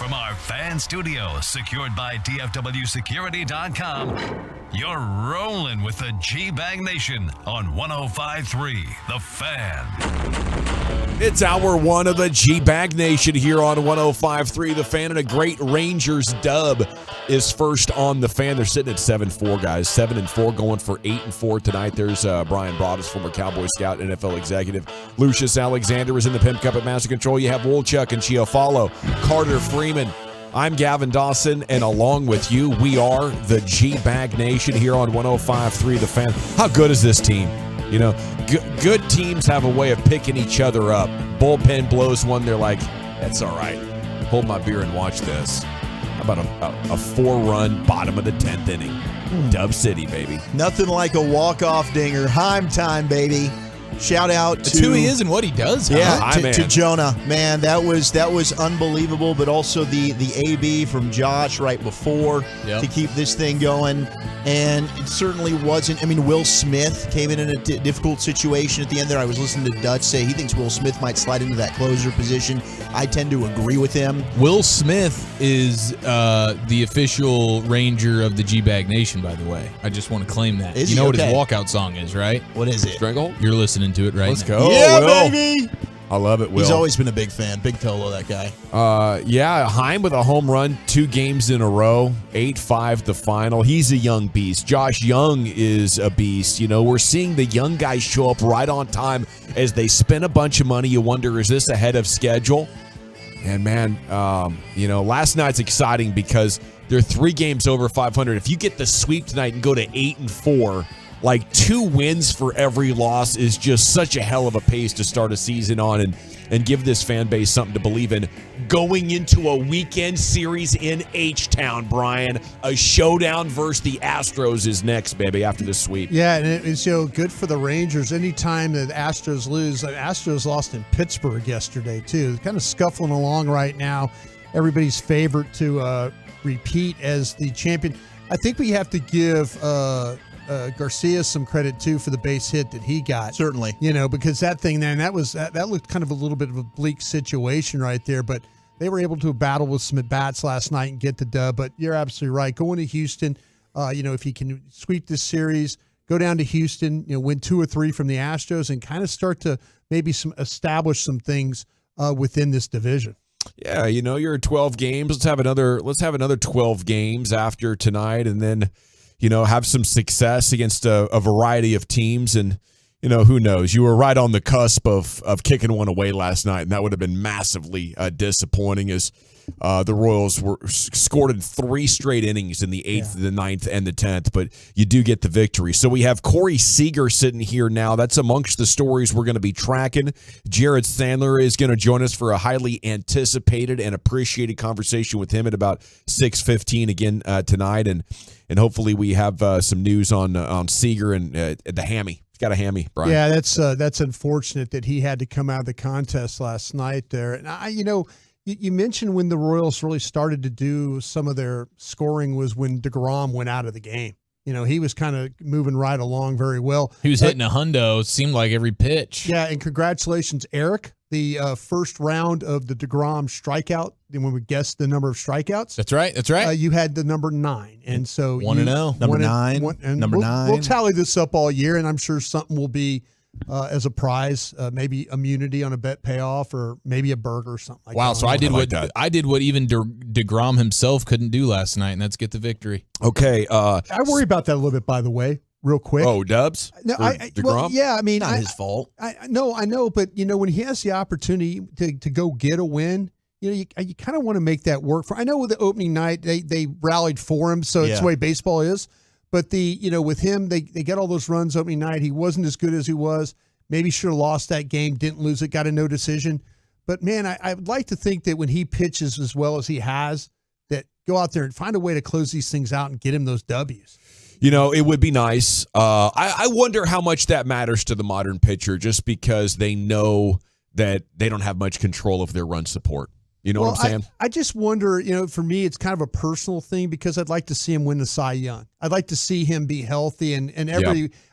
From our fan studio, secured by DFWsecurity.com, you're rolling with the G-Bag Nation on 105.3 The Fan. It's hour one of the G-Bag Nation here on 105.3 The Fan, and a great Rangers dub is first on The Fan. They're sitting at 7-4, guys. 7-4, going for 8-4 tonight. There's Brian Broaddus, former Cowboy scout, NFL executive. Lucius Alexander is in the Pimp Cup at Master Control. You have Wolchuk and Chiafalo, Carter Freeman. I'm Gavin Dawson, and along with you, we are the G-Bag Nation here on 105.3 The Fan. How good is this team? You know, good teams have a way of picking each other up. Bullpen blows one, they're like, that's all right. Hold my beer and watch this. How about a 4-run bottom of the 10th inning? Dub City, baby. Nothing like a walk-off dinger. Heim time, baby. Shout out to That's who he is and what he does. Huh? Yeah, to Jonah. Man, that was unbelievable. But also the AB from Josh right before to keep this thing going. And it certainly wasn't. I mean, Will Smith came in a difficult situation at the end there. I was listening to Dutch say he thinks Will Smith might slide into that closer position. I tend to agree with him. Will Smith is the official Ranger of the G-Bag Nation, by the way. I just want to claim that. Is you know he? what his Okay. walkout song is, right? What is it? Stranglehold? You're listening to it right Let's now. go. Yeah, Will. baby. I love it, Will. He's always been a big fan. Big Tolo, that guy. Yeah, Heim with a home run, 2 games in a row, 8-5 the final. He's a young beast. Josh Young is a beast. You know, we're seeing the young guys show up right on time as they spend a bunch of money. You wonder, is this ahead of schedule? And, man, you know, last night's exciting because they're 3 games over 500. If you get the sweep tonight and go to 8-4, like 2 wins for every loss is just such a hell of a pace to start a season on and give this fan base something to believe in. Going into a weekend series in H-Town, Brian, a showdown versus the Astros is next, baby, after the sweep. Yeah, and it's good for the Rangers. Anytime that Astros lose, like Astros lost in Pittsburgh yesterday too. Kind of scuffling along right now. Everybody's favorite to repeat as the champion. I think we have to give Garcia some credit too for the base hit that he got. Certainly, you know, because that thing there, and that looked kind of a little bit of a bleak situation right there, but they were able to battle with some at bats last night and get the dub. But you're absolutely right. Going to Houston, you know, if you can sweep this series, go down to Houston, you know, win 2 or 3 from the Astros, and kind of start to maybe establish some things within this division. Yeah, you know, you're at 12 games. Let's have another 12 games after tonight, and then, you know, have some success against a variety of teams. And, you know, who knows? You were right on the cusp of kicking one away last night, and that would have been massively disappointing as the Royals were scored in 3 straight innings in the 8th, the 9th, and the 10th. But you do get the victory. So we have Corey Seager sitting here now. That's amongst the stories we're going to be tracking. Jared Sandler is going to join us for a highly anticipated and appreciated conversation with him at about 6:15 again tonight. And hopefully we have some news on Seager and the hammy. He's got a hammy, Brian. Yeah, that's unfortunate that he had to come out of the contest last night there. And you know, you mentioned when the Royals really started to do some of their scoring was when deGrom went out of the game. You know, he was kind of moving right along very well. He was hitting a hundo, seemed like every pitch. Yeah, and congratulations, Eric. The first round of the deGrom strikeout, when we guessed the number of strikeouts. That's right. You had the number 9. And so 1-0. Number 9. Number 9. We'll tally this up all year, and I'm sure something will be as a prize, maybe immunity on a bet payoff, or maybe a burger or something like that. Wow, so I did what even DeGrom himself couldn't do last night, and that's get the victory. Okay. I worry about that a little bit, by the way, real quick. Oh, Dubs? No, DeGrom? well, yeah, I mean, not his fault. I know, but you know, when he has the opportunity to go get a win, you know, you kind of want to make that work for. I know with the opening night they rallied for him, so it's the way baseball is. But with him, they get all those runs opening night. He wasn't as good as he was. Maybe should have lost that game, didn't lose it, got a no decision. But man, I would like to think that when he pitches as well as he has, that go out there and find a way to close these things out and get him those W's. You know, it would be nice. I wonder how much that matters to the modern pitcher, just because they know that they don't have much control of their run support. You know what I'm saying? I just wonder, for me, it's kind of a personal thing because I'd like to see him win the Cy Young. I'd like to see him be healthy, and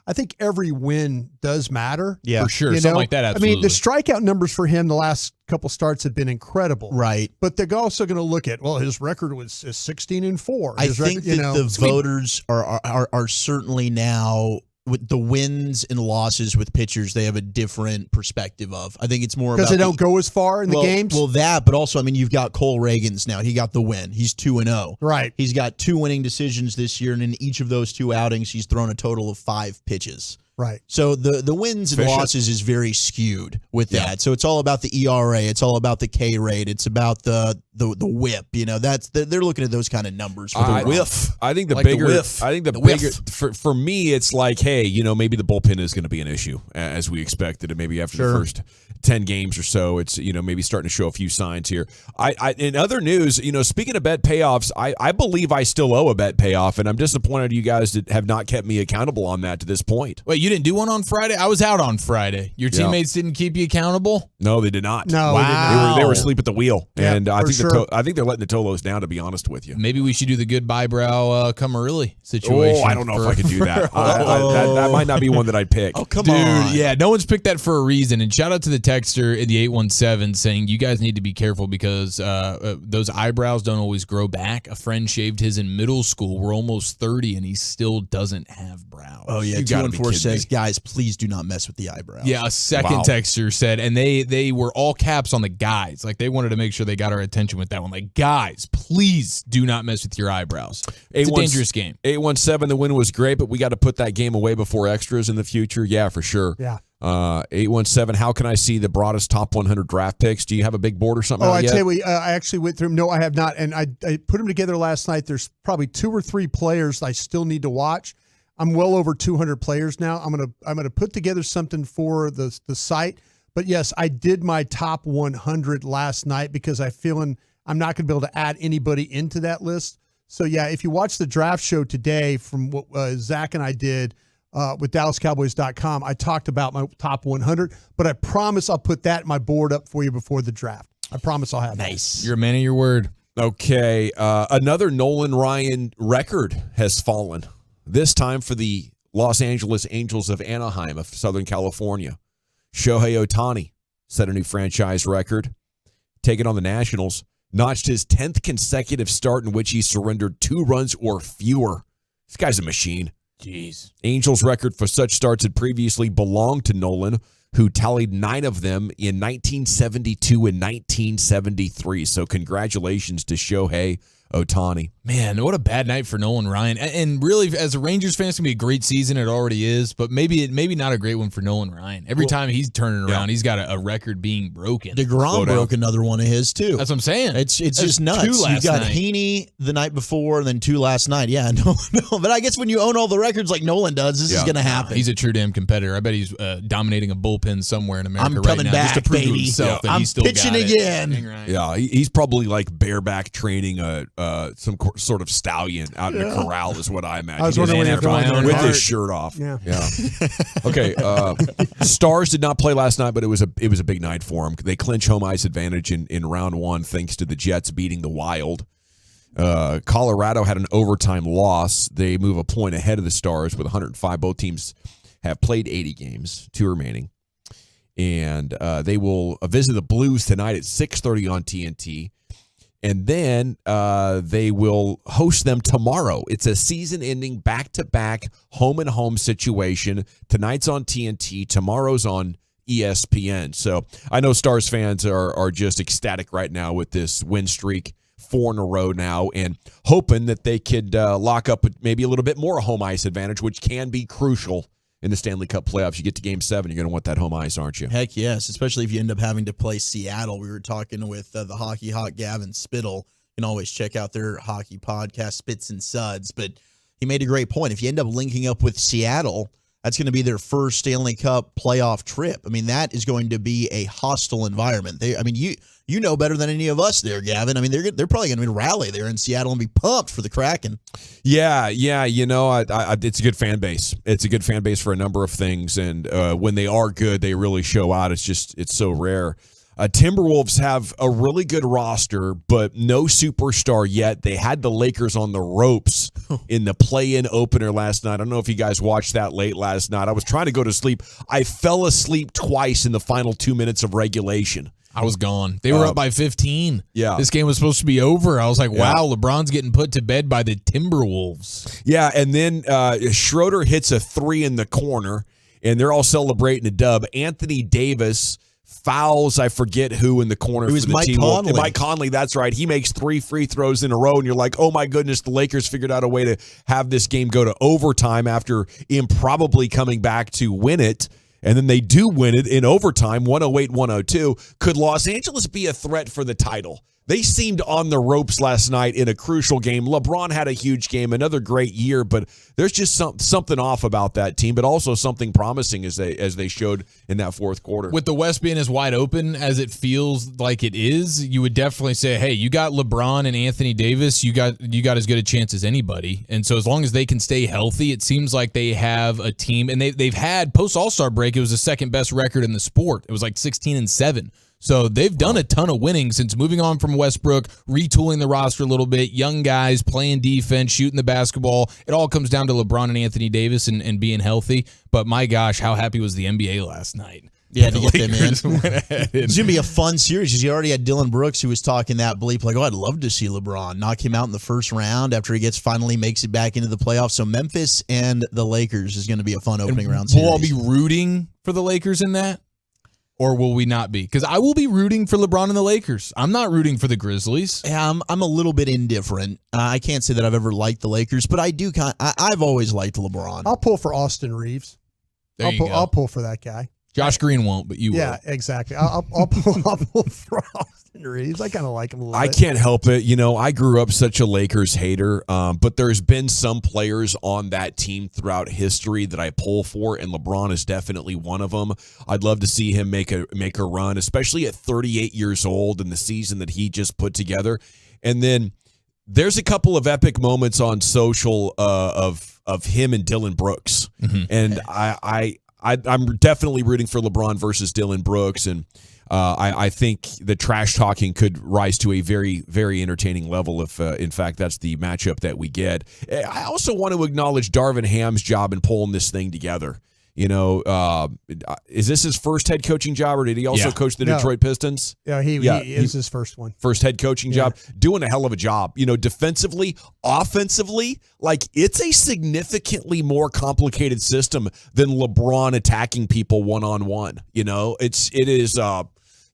I think every win does matter. Yeah, for sure. Something like that, absolutely. I mean, the strikeout numbers for him the last couple starts have been incredible. Right. But they're also going to look at, his record was 16-4. I think that the voters are certainly now, with the wins and losses with pitchers, they have a different perspective of. I think it's more because they don't go as far in the games. Well, that, but also, I mean, you've got Cole Reagans now. He got the win. He's 2-0. Right. He's got 2 winning decisions this year, and in each of those 2 outings, he's thrown a total of 5 pitches. Right. So the wins and losses is very skewed with that. So it's all about the ERA. It's all about the K rate. It's about the whip. They're looking at those kind of numbers for the whiff. I think the Like bigger. the whiff. I think the whiff. bigger for me, it's like, hey, maybe the bullpen is going to be an issue as we expected, and maybe after the first 10 games or so, it's maybe starting to show a few signs here. I in other news, speaking of bet payoffs, I believe I still owe a bet payoff, and I'm disappointed you guys that have not kept me accountable on that to this point. Wait, you didn't do one on Friday? I was out on Friday. Your teammates didn't keep you accountable? No, they did not. No, wow. They were asleep at the wheel, and I think sure. I think they're letting the Tolos down. To be honest with you, maybe we should do the goodbye brow come early situation. Oh, I don't know if I could do that. That might not be one that I'd pick. Oh, come on. Yeah, no one's picked that for a reason. And shout out to the texter in the 817 saying you guys need to be careful because those eyebrows don't always grow back. A friend shaved his in middle school. We're almost 30 and he still doesn't have brows. Oh yeah, 214 says, guys, please do not mess with the eyebrows. Yeah, a second texter said, and they were all caps on the guys. Like they wanted to make sure they got our attention with that one. Like, guys, please do not mess with your eyebrows. It's a dangerous game. 817, the win was great, but we got to put that game away before extras in the future. Yeah, for sure. Yeah. 817, how can I see the broadest top 100 draft picks? Do you have a big board or something? I tell you, I actually went through them. No, I have not, and I put them together last night. There's probably 2 or 3 players I still need to watch. I'm well over 200 players now. I'm gonna put together something for the site. But yes, I did my top 100 last night because I'm not going to be able to add anybody into that list. So yeah, if you watch the draft show today from what Zach and I did with DallasCowboys.com, I talked about my top 100. But I promise I'll put that in my board up for you before the draft. I promise I'll have nice. You're a man of your word. Okay, another Nolan Ryan record has fallen. This time for the Los Angeles Angels of Anaheim of Southern California. Shohei Ohtani set a new franchise record. Taking on the Nationals, notched his 10th consecutive start in which he surrendered 2 runs or fewer. This guy's a machine. Jeez. Angels' record for such starts had previously belonged to Nolan, who tallied 9 of them in 1972 and 1973. So congratulations to Shohei Ohtani. Man, what a bad night for Nolan Ryan. And really, as a Rangers fan, it's going to be a great season. It already is. But maybe not a great one for Nolan Ryan. Every time he's turning around, he's got a record being broken. deGrom broke another one of his, too. That's what I'm saying. It's just nuts. You got Heaney the night before and then 2 last night. Yeah, no. But I guess when you own all the records like Nolan does, this is going to happen. He's a true damn competitor. I bet he's dominating a bullpen somewhere in America I'm right coming now. back, just to prove baby. to himself that I'm he's still pitching got again. It. Yeah, he's probably like bareback training some sort of stallion out in a corral is what I imagine. I was wondering when you're going with his shirt off. Yeah. Okay. Stars did not play last night, but it was a big night for them. They clinch home ice advantage in round 1 thanks to the Jets beating the Wild. Colorado had an overtime loss. They move a point ahead of the Stars with 105. Both teams have played 80 games, 2 remaining. And they will visit the Blues tonight at 6:30 on TNT. And then they will host them tomorrow. It's a season-ending back-to-back home-and-home situation. Tonight's on TNT. Tomorrow's on ESPN. So I know Stars fans are just ecstatic right now with this win streak, 4 in a row now, and hoping that they could lock up maybe a little bit more home ice advantage, which can be crucial in the Stanley Cup playoffs. You get to Game 7, you're going to want that home ice, aren't you? Heck yes, especially if you end up having to play Seattle. We were talking with the Hockey Hawk Gavin Spittle. You can always check out their hockey podcast, Spits and Suds. But he made a great point. If you end up linking up with Seattle, that's going to be their first Stanley Cup playoff trip. I mean, that is going to be a hostile environment. You know better than any of us there, Gavin. I mean, they're probably going to rally there in Seattle and be pumped for the Kraken. Yeah. You know, it's a good fan base. It's a good fan base for a number of things, and when they are good, they really show out. It's so rare. Timberwolves have a really good roster, but no superstar yet. They had the Lakers on the ropes in the play-in opener last night. I don't know if you guys watched that late last night. I was trying to go to sleep. I fell asleep twice in the final 2 minutes of regulation. I was gone. They were up by 15. Yeah. This game was supposed to be over. I was like, wow, LeBron's getting put to bed by the Timberwolves. Yeah, and then Schroeder hits a 3 in the corner, and they're all celebrating a dub. Anthony Davis fouls, I forget who in the corner. It was for the Mike team. Conley. Mike Conley, that's right. He makes 3 free throws in a row, and you're like, oh my goodness, the Lakers figured out a way to have this game go to overtime after improbably coming back to win it. And then they do win it in overtime, 108-102. Could Los Angeles be a threat for the title? They seemed on the ropes last night in a crucial game. LeBron had a huge game, another great year, but there's just something off about that team, but also something promising as they showed in that fourth quarter. With the West being as wide open as it feels like it is, you would definitely say, hey, you got LeBron and Anthony Davis, you got as good a chance as anybody. And so as long as they can stay healthy, it seems like they have a team, and they've had post All-Star break, it was the second best record in the sport. It was like 16-7. So they've done a ton of winning since moving on from Westbrook, retooling the roster a little bit, young guys playing defense, shooting the basketball. It all comes down to LeBron and Anthony Davis and being healthy. But my gosh, how happy was the NBA last night? Yeah, to get them in. It's going to be a fun series because you already had Dylan Brooks who was talking that bleep like, oh, I'd love to see LeBron knock him out in the first round after he finally makes it back into the playoffs. So Memphis and the Lakers is going to be a fun opening round series. Will I be rooting for the Lakers in that? Or will we not be? Because I will be rooting for LeBron and the Lakers. I'm not rooting for the Grizzlies. Yeah, I'm a little bit indifferent. I can't say that I've ever liked the Lakers, but I do. I've always liked LeBron. I'll pull for Austin Reeves. I'll pull for that guy. Josh Green won't, but you will. Yeah, exactly. I'll pull for Austin Reeves. I kind of like him a little bit. I can't help it. You know, I grew up such a Lakers hater, but there's been some players on that team throughout history that I pull for, and LeBron is definitely one of them. I'd love to see him make a run, especially at 38 years old in the season that he just put together. And then there's a couple of epic moments on social of him and Dylan Brooks, and I'm definitely rooting for LeBron versus Dylan Brooks, and I think the trash talking could rise to a very, very entertaining level if, in fact, that's the matchup that we get. I also want to acknowledge Darvin Ham's job in pulling this thing together. You know, is this his first head coaching job, or did he also coach the Detroit Pistons? Yeah, he is his first one. First head coaching job. Doing a hell of a job. You know, defensively, offensively, like it's a significantly more complicated system than LeBron attacking people one-on-one. You know, it is.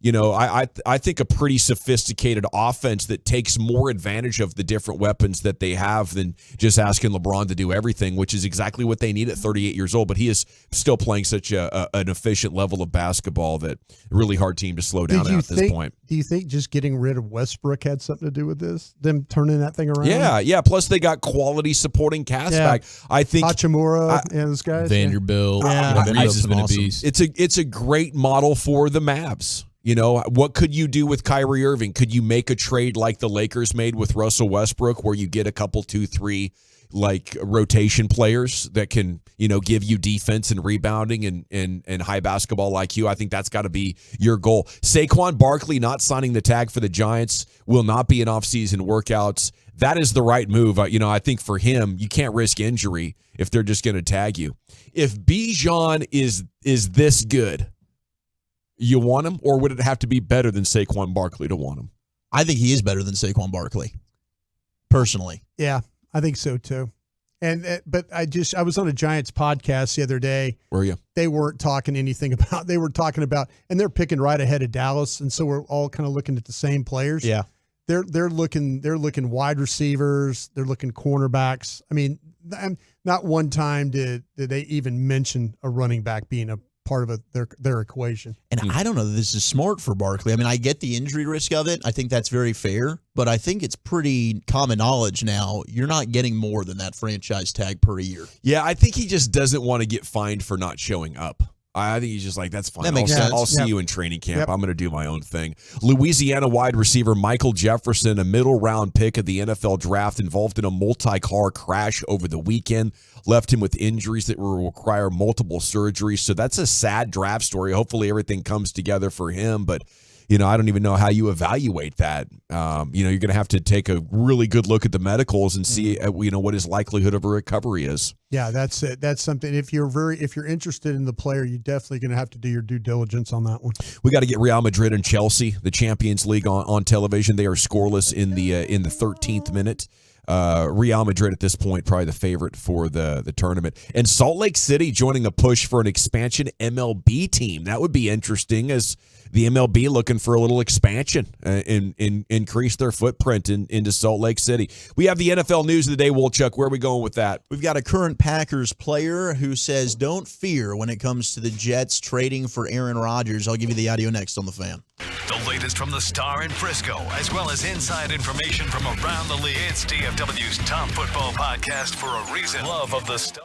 You know, I think a pretty sophisticated offense that takes more advantage of the different weapons that they have than just asking LeBron to do everything, which is exactly what they need at 38 years old. But he is still playing such an efficient level of basketball that a really hard team to slow down at this point. Do you think just getting rid of Westbrook had something to do with this? Them turning that thing around? Yeah. Plus they got quality supporting cast back. I think Hachimura and those guys. Vanderbilt. Vanderbilt's been a beast. It's a great model for the Mavs. You know, what could you do with Kyrie Irving? Could you make a trade like the Lakers made with Russell Westbrook where you get a couple, 2, 3, like rotation players that can, you know, give you defense and rebounding and high basketball IQ? I think that's got to be your goal. Saquon Barkley not signing the tag for the Giants will not be in offseason workouts. That is the right move. You know, I think for him, you can't risk injury if they're just going to tag you. If Bijan is this good, you want him, or would it have to be better than Saquon Barkley to want him? I think he is better than Saquon Barkley, personally. Yeah, I think so too. But I was on a Giants podcast the other day. Were you? They weren't talking anything about. They were talking about, and they're picking right ahead of Dallas, and so we're all kind of looking at the same players. Yeah, they're looking wide receivers. They're looking cornerbacks. I mean, not one time did they even mention a running back being a part of their equation. And I don't know that this is smart for Barkley. I mean, I get the injury risk of it. I think that's very fair, but I think it's pretty common knowledge now. You're not getting more than that franchise tag per year. Yeah, I think he just doesn't want to get fined for not showing up. I think he's just like, that's fine. That makes sense. I'll see you in training camp. I'm going to do my own thing. Louisiana wide receiver Michael Jefferson, a middle-round pick of the NFL draft, involved in a multi-car crash over the weekend, left him with injuries that will require multiple surgeries. So that's a sad draft story. Hopefully everything comes together for him. But, I don't even know how you evaluate that. You're going to have to take a really good look at the medicals and see, what his likelihood of a recovery is. Yeah, that's it. That's something. If you're interested in the player, you're definitely going to have to do your due diligence on that one. We got to get Real Madrid and Chelsea, the Champions League, on television. They are scoreless in the 13th minute. Real Madrid at this point probably the favorite for the tournament, and Salt Lake City joining a push for an expansion MLB team. That would be interesting, as the MLB looking for a little expansion and increase their footprint into Salt Lake City. We have the NFL news of the day. Wolchuk, where are we going with that? We've got a current Packers player who says don't fear when it comes to the Jets trading for Aaron Rodgers. I'll give you the audio next on The Fan. The latest from the Star in Frisco, as well as inside information from around the league. It's DFW's top football podcast for a reason. Love of the Star.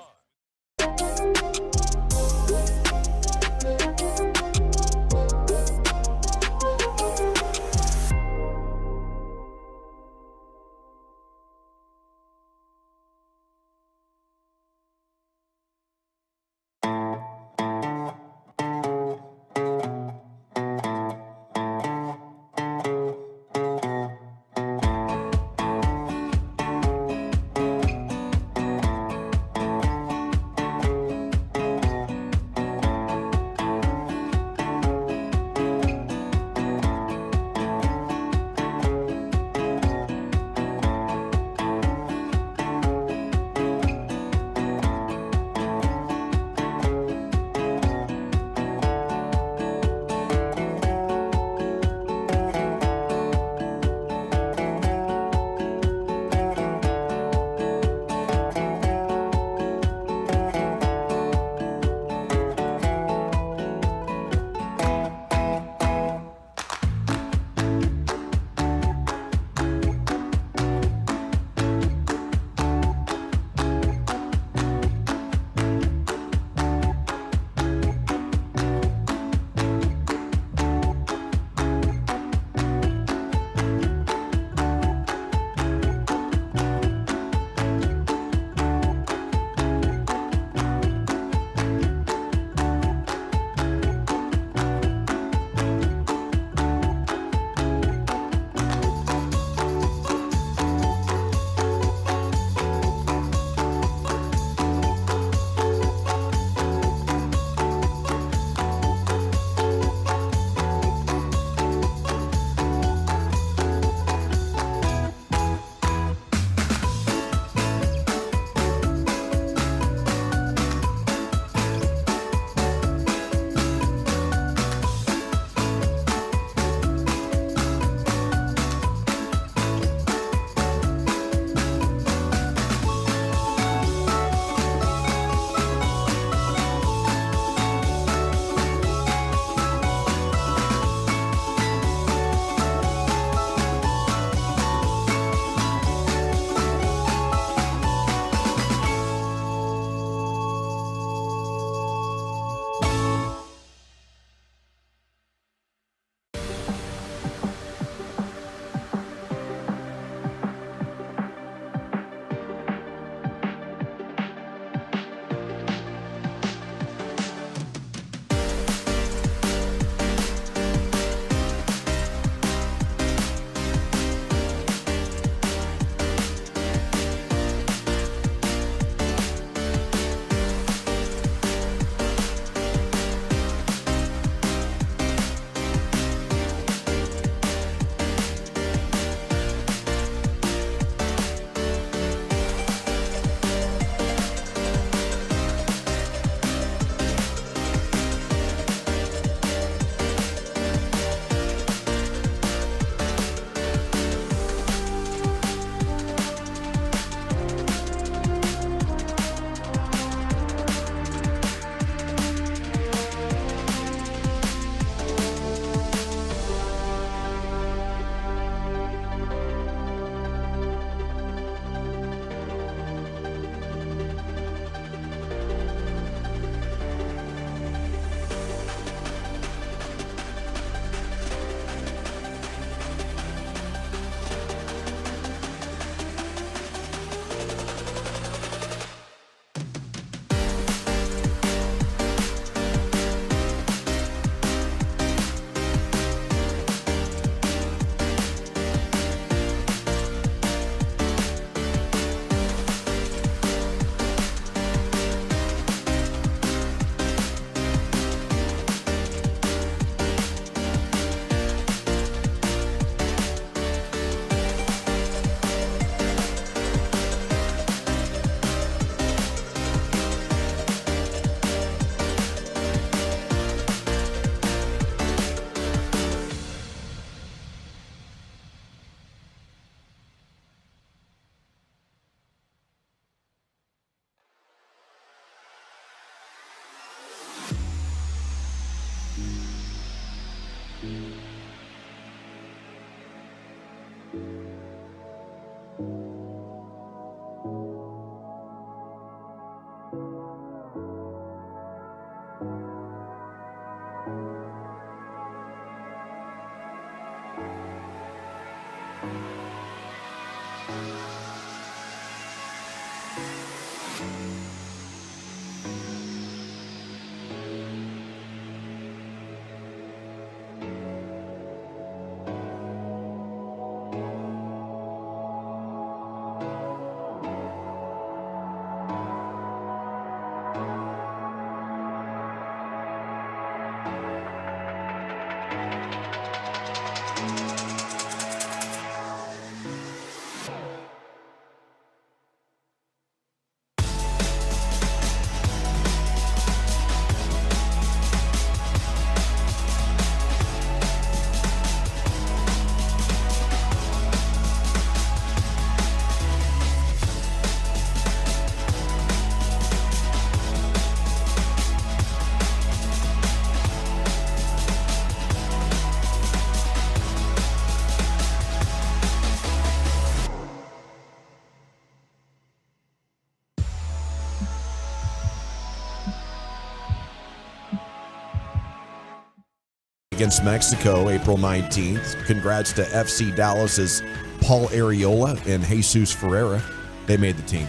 Against Mexico, April 19th. Congrats to FC Dallas's Paul Arriola and Jesus Ferreira. They made the team.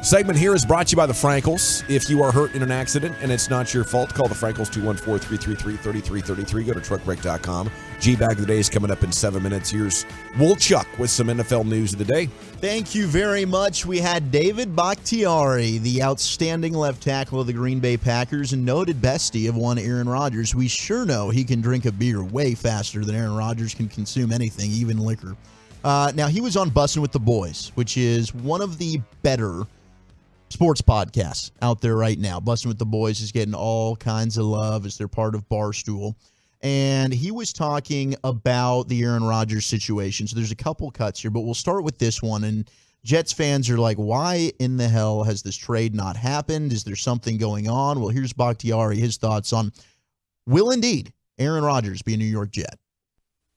Segment here is brought to you by the Frankels. If you are hurt in an accident and it's not your fault, call the Frankels 214-333-3333. Go to truckbreak.com. G-Bag of the Day is coming up in 7 minutes. Here's Woolchuck with some NFL news of the day. Thank you very much. We had David Bakhtiari, the outstanding left tackle of the Green Bay Packers and noted bestie of one Aaron Rodgers. We sure know he can drink a beer way faster than Aaron Rodgers can consume anything, even liquor. Now, he was on Bussin' with the Boys, which is one of the better sports podcasts out there right now. Bussin' with the Boys is getting all kinds of love as they're part of Barstool. And he was talking about the Aaron Rodgers situation. So there's a couple cuts here, but we'll start with this one. And Jets fans are like, why in the hell has this trade not happened? Is there something going on? Well, here's Bakhtiari, his thoughts on, will indeed Aaron Rodgers be a New York Jet?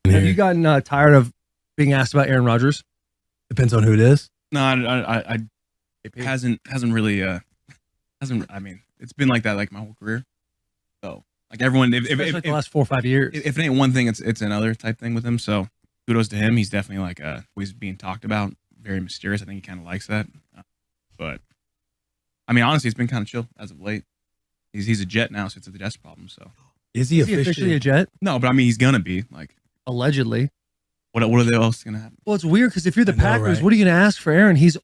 Have you gotten tired of being asked about Aaron Rodgers? Depends on who it is. No, it hasn't really, I mean, it's been like that like my whole career. So. Like everyone, if the last 4 or 5 years, if it ain't one thing, it's another type thing with him. So kudos to him. He's definitely like always being talked about. Very mysterious. I think he kind of likes that. But I mean, honestly, it's been kind of chill as of late. He's a Jet now, so it's a Jets problem. So is he officially a Jet? No, but I mean, he's gonna be like allegedly. What are they else gonna happen? Well, it's weird because if you're the Packers, what are you gonna ask for Aaron? He's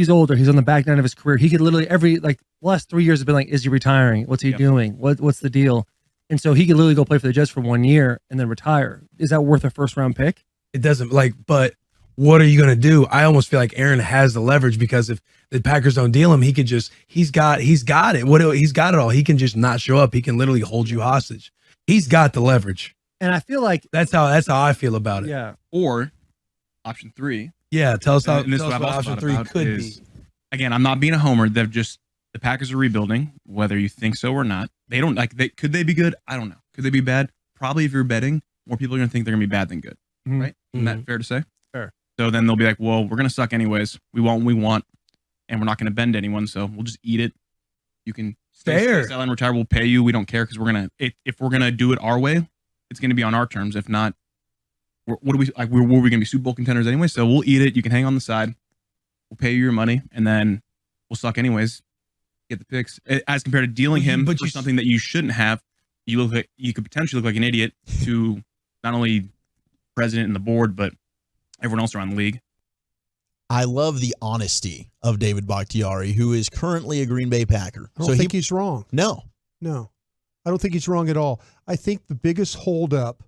older. He's on the back nine of his career. He could literally the last 3 years have been like, is he retiring? What's he doing? What's the deal? And so he could literally go play for the Jets for 1 year and then retire. Is that worth a first-round pick? It doesn't, but what are you going to do? I almost feel like Aaron has the leverage because if the Packers don't deal him, he could just, he's got it. He's got it all. He can just not show up. He can literally hold you hostage. He's got the leverage. And I feel like that's how I feel about it. Yeah. Or option 3. Yeah. Tell us what option 3 could be. Again, I'm not being a homer. The Packers are rebuilding, whether you think so or not. They don't could they be good? I don't know. Could they be bad? Probably if you're betting, more people are going to think they're going to be bad than good. Mm-hmm. Right? Isn't that fair to say? Fair. So then they'll be like, well, we're going to suck anyways. We want what we want, and we're not going to bend anyone, so we'll just eat it. You can stay sell and retire. We'll pay you. We don't care because we're going to, if we're going to do it our way, it's going to be on our terms. If not, were we going to be Super Bowl contenders anyway? So we'll eat it. You can hang on the side. We'll pay you your money, and then we'll suck anyways. Get the picks as compared to dealing him for something that you shouldn't have. You could potentially look like an idiot to not only president and the board, but everyone else around the league. I love the honesty of David Bakhtiari, who is currently a Green Bay Packer. I don't think he's wrong. No, I don't think he's wrong at all. I think the biggest holdup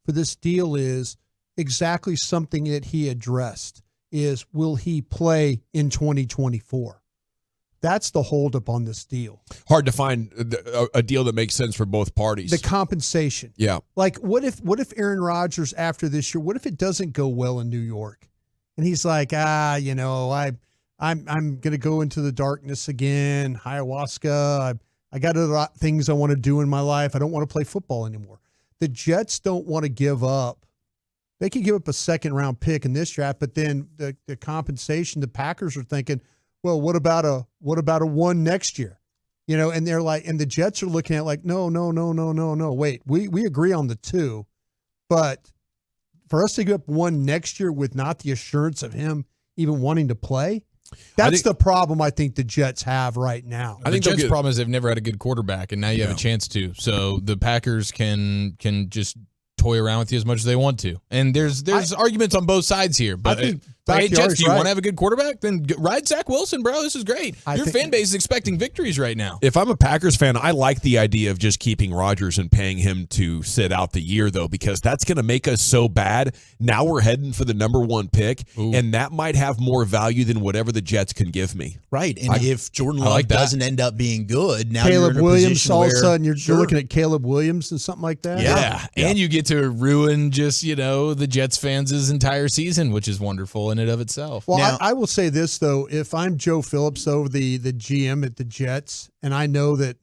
for this deal is exactly something that he addressed: is will he play in 2024? That's the holdup on this deal. Hard to find a deal that makes sense for both parties. The compensation. Yeah. Like, what if Aaron Rodgers after this year? What if it doesn't go well in New York, and he's like, I'm going to go into the darkness again. Ayahuasca. I got other things I want to do in my life. I don't want to play football anymore. the Jets don't want to give up. They can give up a second-round pick in this draft, but then the compensation, the Packers are thinking, well, what about a one next year? And they're like, and the Jets are looking at like, no. Wait, we agree on the 2, but for us to give up one next year with not the assurance of him even wanting to play, that's the problem I think the Jets have right now. I think the Jets' problem is they've never had a good quarterback, and now you have a chance to. So the Packers can just toy around with you as much as they want to. And there's arguments on both sides here. But hey, Jets, do you want to have a good quarterback? Then ride Zach Wilson, bro. This is great. Your fan base is expecting victories right now. If I'm a Packers fan, I like the idea of just keeping Rodgers and paying him to sit out the year, though, because that's going to make us so bad. Now we're heading for the number 1 pick, and that might have more value than whatever the Jets can give me. Right. And if Jordan Love doesn't end up being good, now Caleb you're in a Williams, position all of a where, sudden you're looking at Caleb Williams and something like that. Yeah. And you get to ruin just, the Jets fans' entire season, which is wonderful in and of itself. Well, now, I will say this, though. If I'm Joe Phillips, though, the GM at the Jets, and I know that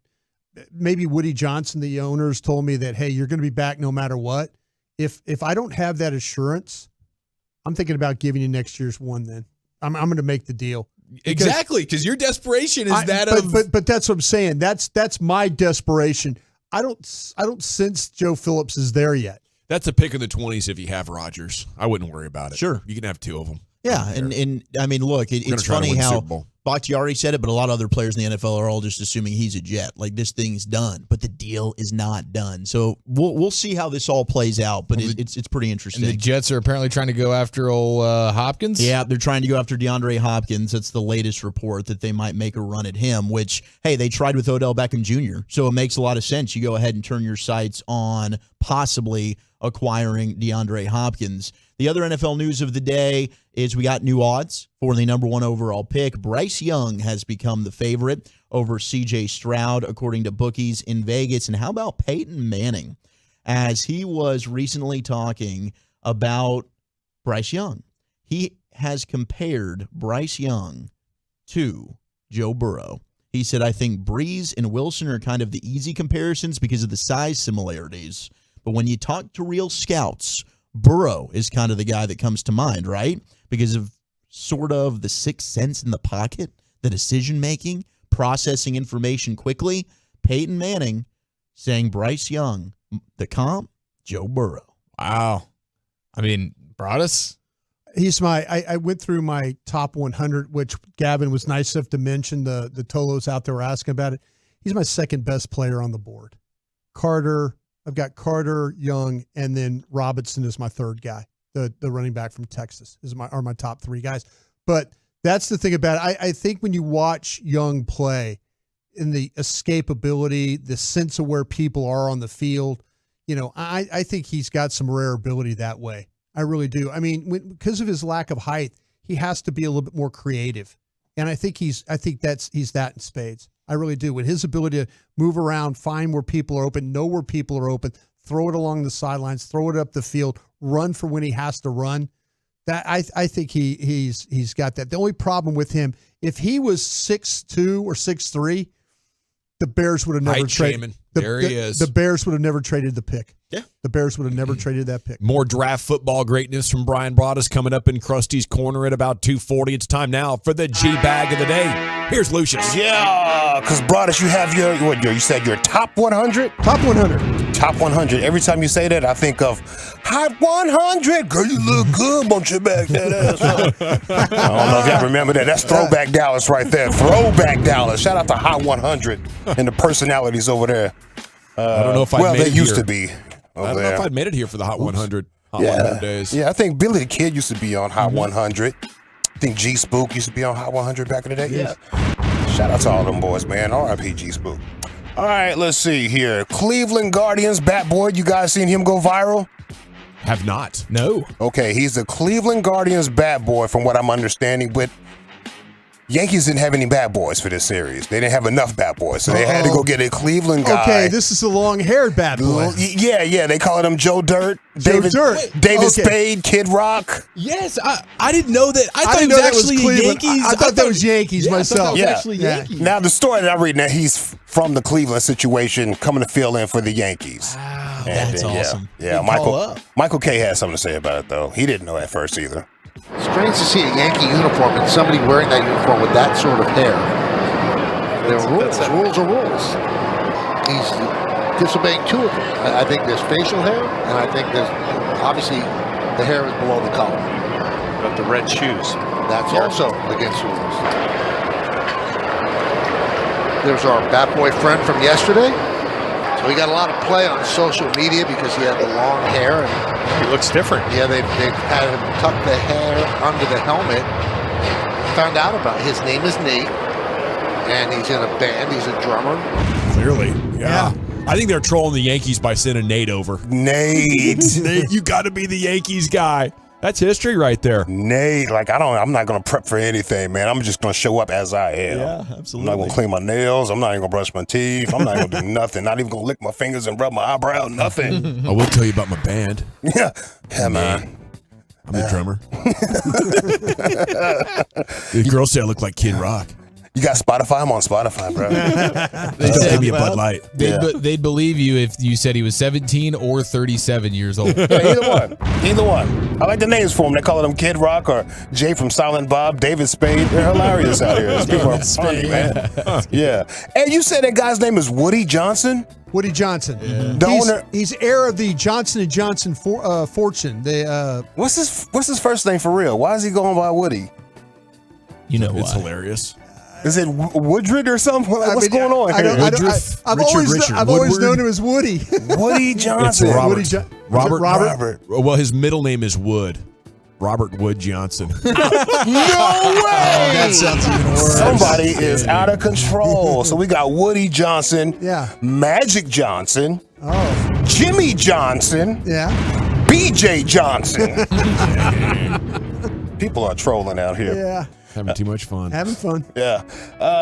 maybe Woody Johnson, the owners, told me that, hey, you're going to be back no matter what. If I don't have that assurance, I'm thinking about giving you next year's one then. I'm going to make the deal. Exactly, because your desperation is But that's what I'm saying. That's my desperation. I don't sense Joe Phillips is there yet. That's a pick in the 20s if you have Rodgers. I wouldn't worry about it. Sure. You can have 2 of them. Yeah, and I mean, look, it's funny how Bakhtiari said it, but a lot of other players in the NFL are all just assuming he's a Jet. Like, this thing's done, but the deal is not done. So we'll see how this all plays out, but it's pretty interesting. And the Jets are apparently trying to go after old Hopkins? Yeah, they're trying to go after DeAndre Hopkins. That's the latest report, that they might make a run at him, which, hey, they tried with Odell Beckham Jr., so it makes a lot of sense. You go ahead and turn your sights on possibly acquiring DeAndre Hopkins. The other NFL news of the day is we got new odds for the number 1 overall pick. Bryce Young has become the favorite over C.J. Stroud, according to bookies in Vegas. And how about Peyton Manning, as he was recently talking about Bryce Young? He has compared Bryce Young to Joe Burrow. He said, I think Breeze and Wilson are kind of the easy comparisons because of the size similarities. But when you talk to real scouts, Burrow is kind of the guy that comes to mind, right? Because of sort of the sixth sense in the pocket, the decision-making, processing information quickly. Peyton Manning saying Bryce Young, the comp, Joe Burrow. Wow. I mean, Broadus? He's I went through my top 100, which Gavin was nice enough to mention. The Tolos out there were asking about it. He's my second best player on the board. I've got Carter, Young, and then Robinson is my third guy. The running back from Texas are my top 3 guys. But that's the thing about it. I think when you watch Young play, in the escapability, the sense of where people are on the field, I think he's got some rare ability that way. I really do. I mean, because of his lack of height, he has to be a little bit more creative. And I think he's that in spades. I really do. With his ability to move around, find where people are open, know where people are open, throw it along the sidelines, throw it up the field, run for when he has to run. That I think he's got that. The only problem with him, if he was 6'2" or 6'3", the Bears would have never traded. There he is. The Bears would have never traded the pick. Yeah. The Bears would have never traded that pick. More draft football greatness from Brian Broaddus coming up in Krusty's Corner at about 2:40. It's time now for the G-Bag of the day. Here's Lucius. Yeah, because Broaddus, you have you said your top 100? Top 100. Top 100. Every time you say that, I think of Hot 100. Girl, you look good, won't you back that ass up? I don't know if y'all remember that. That's Throwback Dallas right there. Throwback Dallas. Shout out to Hot 100 and the personalities over there. I don't know if I made it they used to be. I don't know if I made it here for the Hot 100. Hot 100 days. Yeah, I think Billy the Kid used to be on Hot 100. I think G Spook used to be on Hot 100 back in the day. Yeah. Shout out to all them boys, man. R.I.P. G Spook. All right, let's see here. Cleveland Guardians Bat Boy. You guys seen him go viral? Have not. No. Okay, he's the Cleveland Guardians Bat Boy, from what I'm understanding. But Yankees didn't have any bad boys for this series. They didn't have enough bad boys, so they had to go get a Cleveland guy. Okay, this is a long-haired bad boy. Yeah. They call him Joe Dirt. David Spade, Kid Rock. Yes, I didn't know that. I thought didn't it was know that was actually Cleveland. Yankees. I thought that was Yankees myself. Now, the story that I'm reading, that he's from the Cleveland situation, coming to fill in for the Yankees. Wow, that's awesome. Yeah, Michael K has something to say about it, though. He didn't know at first either. Strange to see a Yankee uniform and somebody wearing that uniform with that sort of hair. There are rules. Rules are rules. He's disobeying two of them. I think there's facial hair, and I think there's obviously the hair is below the collar. But the red shoes. That's also against the rules. There's our bat boy friend from yesterday. So he got a lot of play on social media because he had the long hair. And he looks different. Yeah, they've had him tuck the hair under the helmet. Found out about it. His name is Nate, and he's in a band. He's a drummer. Clearly, yeah. I think they're trolling the Yankees by sending Nate over. Nate, you got to be the Yankees guy. That's history right there. Nate, I'm not going to prep for anything, man. I'm just going to show up as I am. Yeah, absolutely. I'm not going to clean my nails. I'm not even going to brush my teeth. I'm not going to do nothing. Not even going to lick my fingers and rub my eyebrow. Nothing. I will tell you about my band. Yeah, man. I'm the drummer. The girls say I look like Kid Rock. You got Spotify? I'm on Spotify, bro. They said give me a Bud Light. They'd believe you if you said he was 17 or 37 years old. Yeah, either one. I like the names for them. They call them Kid Rock or Jay from Silent Bob, David Spade. They're hilarious out here. These people are funny, man. Yeah. And you said that guy's name is Woody Johnson? Woody Johnson. Yeah. He's heir of the Johnson & Johnson fortune. What's his first name for real? Why is he going by Woody? You know It's why. hilarious. Is it Woodred or something? What's going on here? I've always known him as Woody. Woody Johnson. It's Robert. Robert? Well, his middle name is Wood. Robert Wood Johnson. No way! That sounds even worse. Somebody is out of control. So we got Woody Johnson, Magic Johnson, Jimmy Johnson, BJ Johnson. People are trolling out here. Yeah. Having too much fun. Having fun. Yeah.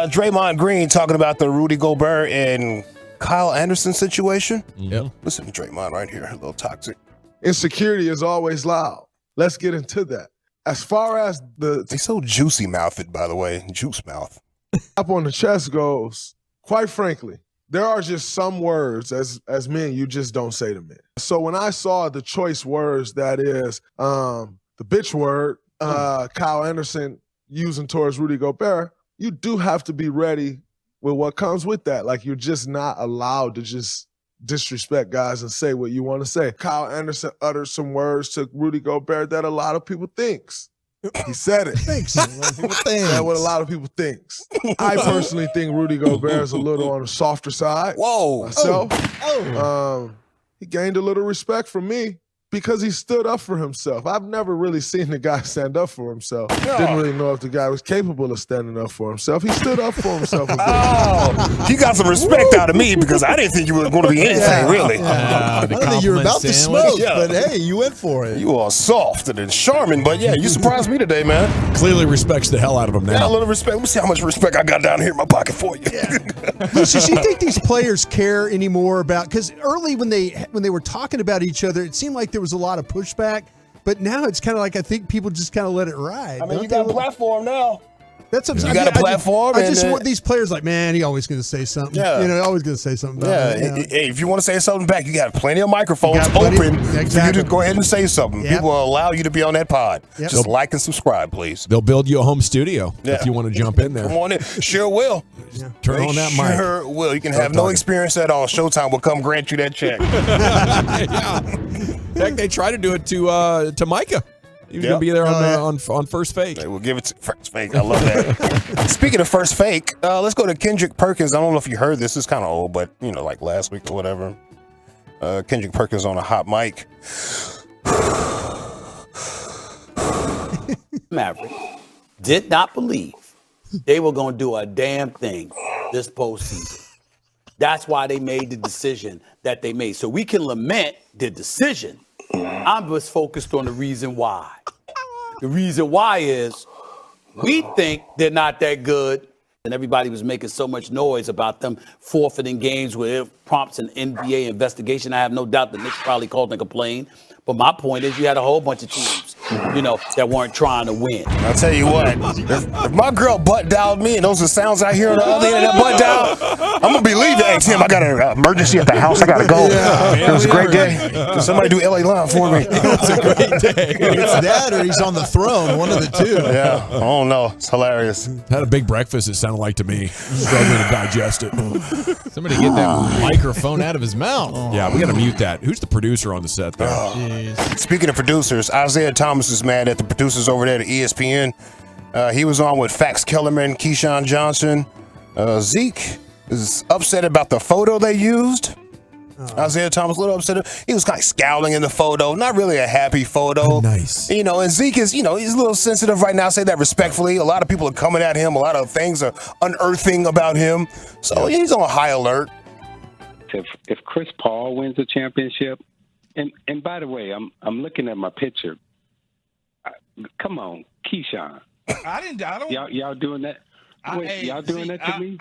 Draymond Green talking about the Rudy Gobert and Kyle Anderson situation. Yep. Listen to Draymond right here. A little toxic. Insecurity is always loud. Let's get into that. As far as He's so juicy mouthed, by the way. Juice mouth. Up on the chest goes, quite frankly, there are just some words as men you just don't say to men. So when I saw the choice words, that is the bitch word, Kyle Anderson using towards Rudy Gobert, you do have to be ready with what comes with that. Like, you're just not allowed to just disrespect guys and say what you want to say. Kyle Anderson uttered some words to Rudy Gobert that a lot of people thinks. He said it. That's what a lot of people thinks. I personally think Rudy Gobert is a little on the softer side. Whoa. Myself. He gained a little respect from me because he stood up for himself. I've never really seen the guy stand up for himself. Didn't really know if the guy was capable of standing up for himself. He stood up for himself a bit. Oh, you got some respect out of me because I didn't think you were going to be anything, really. I don't think you were about to smoke, but hey, you went for it. You are soft and charming, but yeah, you surprised me today, man. Clearly respects the hell out of him now. Yeah, a little respect. Let me see how much respect I got down here in my pocket for you. Lucius, do you think these players care anymore about, because early when they were talking about each other, it seemed like there was a lot of pushback, but now it's kind of like I think people just kind of let it ride. I mean, you got a platform now. That's what You got a platform. I just want these players like, man, he always going to say something. Yeah. Always going to say something about it. Hey, if you want to say something back, you got plenty of microphones open for you to go ahead and say something. Yep. People will allow you to be on that pod. Yep. Just like and subscribe, please. They'll build you a home studio if you want to jump in there. Come on in. Sure will. Turn on that mic. Sure will. You can have no experience at all. Showtime will come grant you that check. Heck, they try to do it to Micah. He was going to be there on First Fake. We'll give it to First Fake. I love that. Speaking of First Fake, let's go to Kendrick Perkins. I don't know if you heard this. It's kind of old, but, like last week or whatever. Kendrick Perkins on a hot mic. Mavericks did not believe they were going to do a damn thing this postseason. That's why they made the decision that they made. So we can lament the decision. I'm just focused on the reason why. The reason why is We think they're not that good. And everybody was making so much noise about them forfeiting games where it prompts an NBA investigation. I have no doubt the Knicks probably called and complained. But my point is you had a whole bunch of teams, that weren't trying to win. I'll tell you what, if my girl butt dialed me and those are the sounds I hear on the other end of that butt dial, I'm going to be leaving. Hey, Tim, I got an emergency at the house. I got to go. It was a great day. Can somebody do LA Line for me? It was a great day. It's that or he's on the throne, one of the two. Yeah, I don't know. It's hilarious. Had a big breakfast, it sounded like to me. Struggling to digest it. Somebody get that microphone out of his mouth. Yeah, we got to mute that. Who's the producer on the set there? Speaking of producers, Isaiah Thomas is mad at the producers over there at ESPN. He was on with Fax Kellerman, Keyshawn Johnson. Zeke is upset about the photo they used. Isaiah Thomas a little upset. He was kind of scowling in the photo. Not really a happy photo. Nice. And Zeke is, he's a little sensitive right now. I say that respectfully. A lot of people are coming at him. A lot of things are unearthing about him. So he's on high alert. If Chris Paul wins the championship, and by the way, I'm looking at my picture. Come on, Keyshawn. I don't. Y'all doing that? Y'all doing that to me?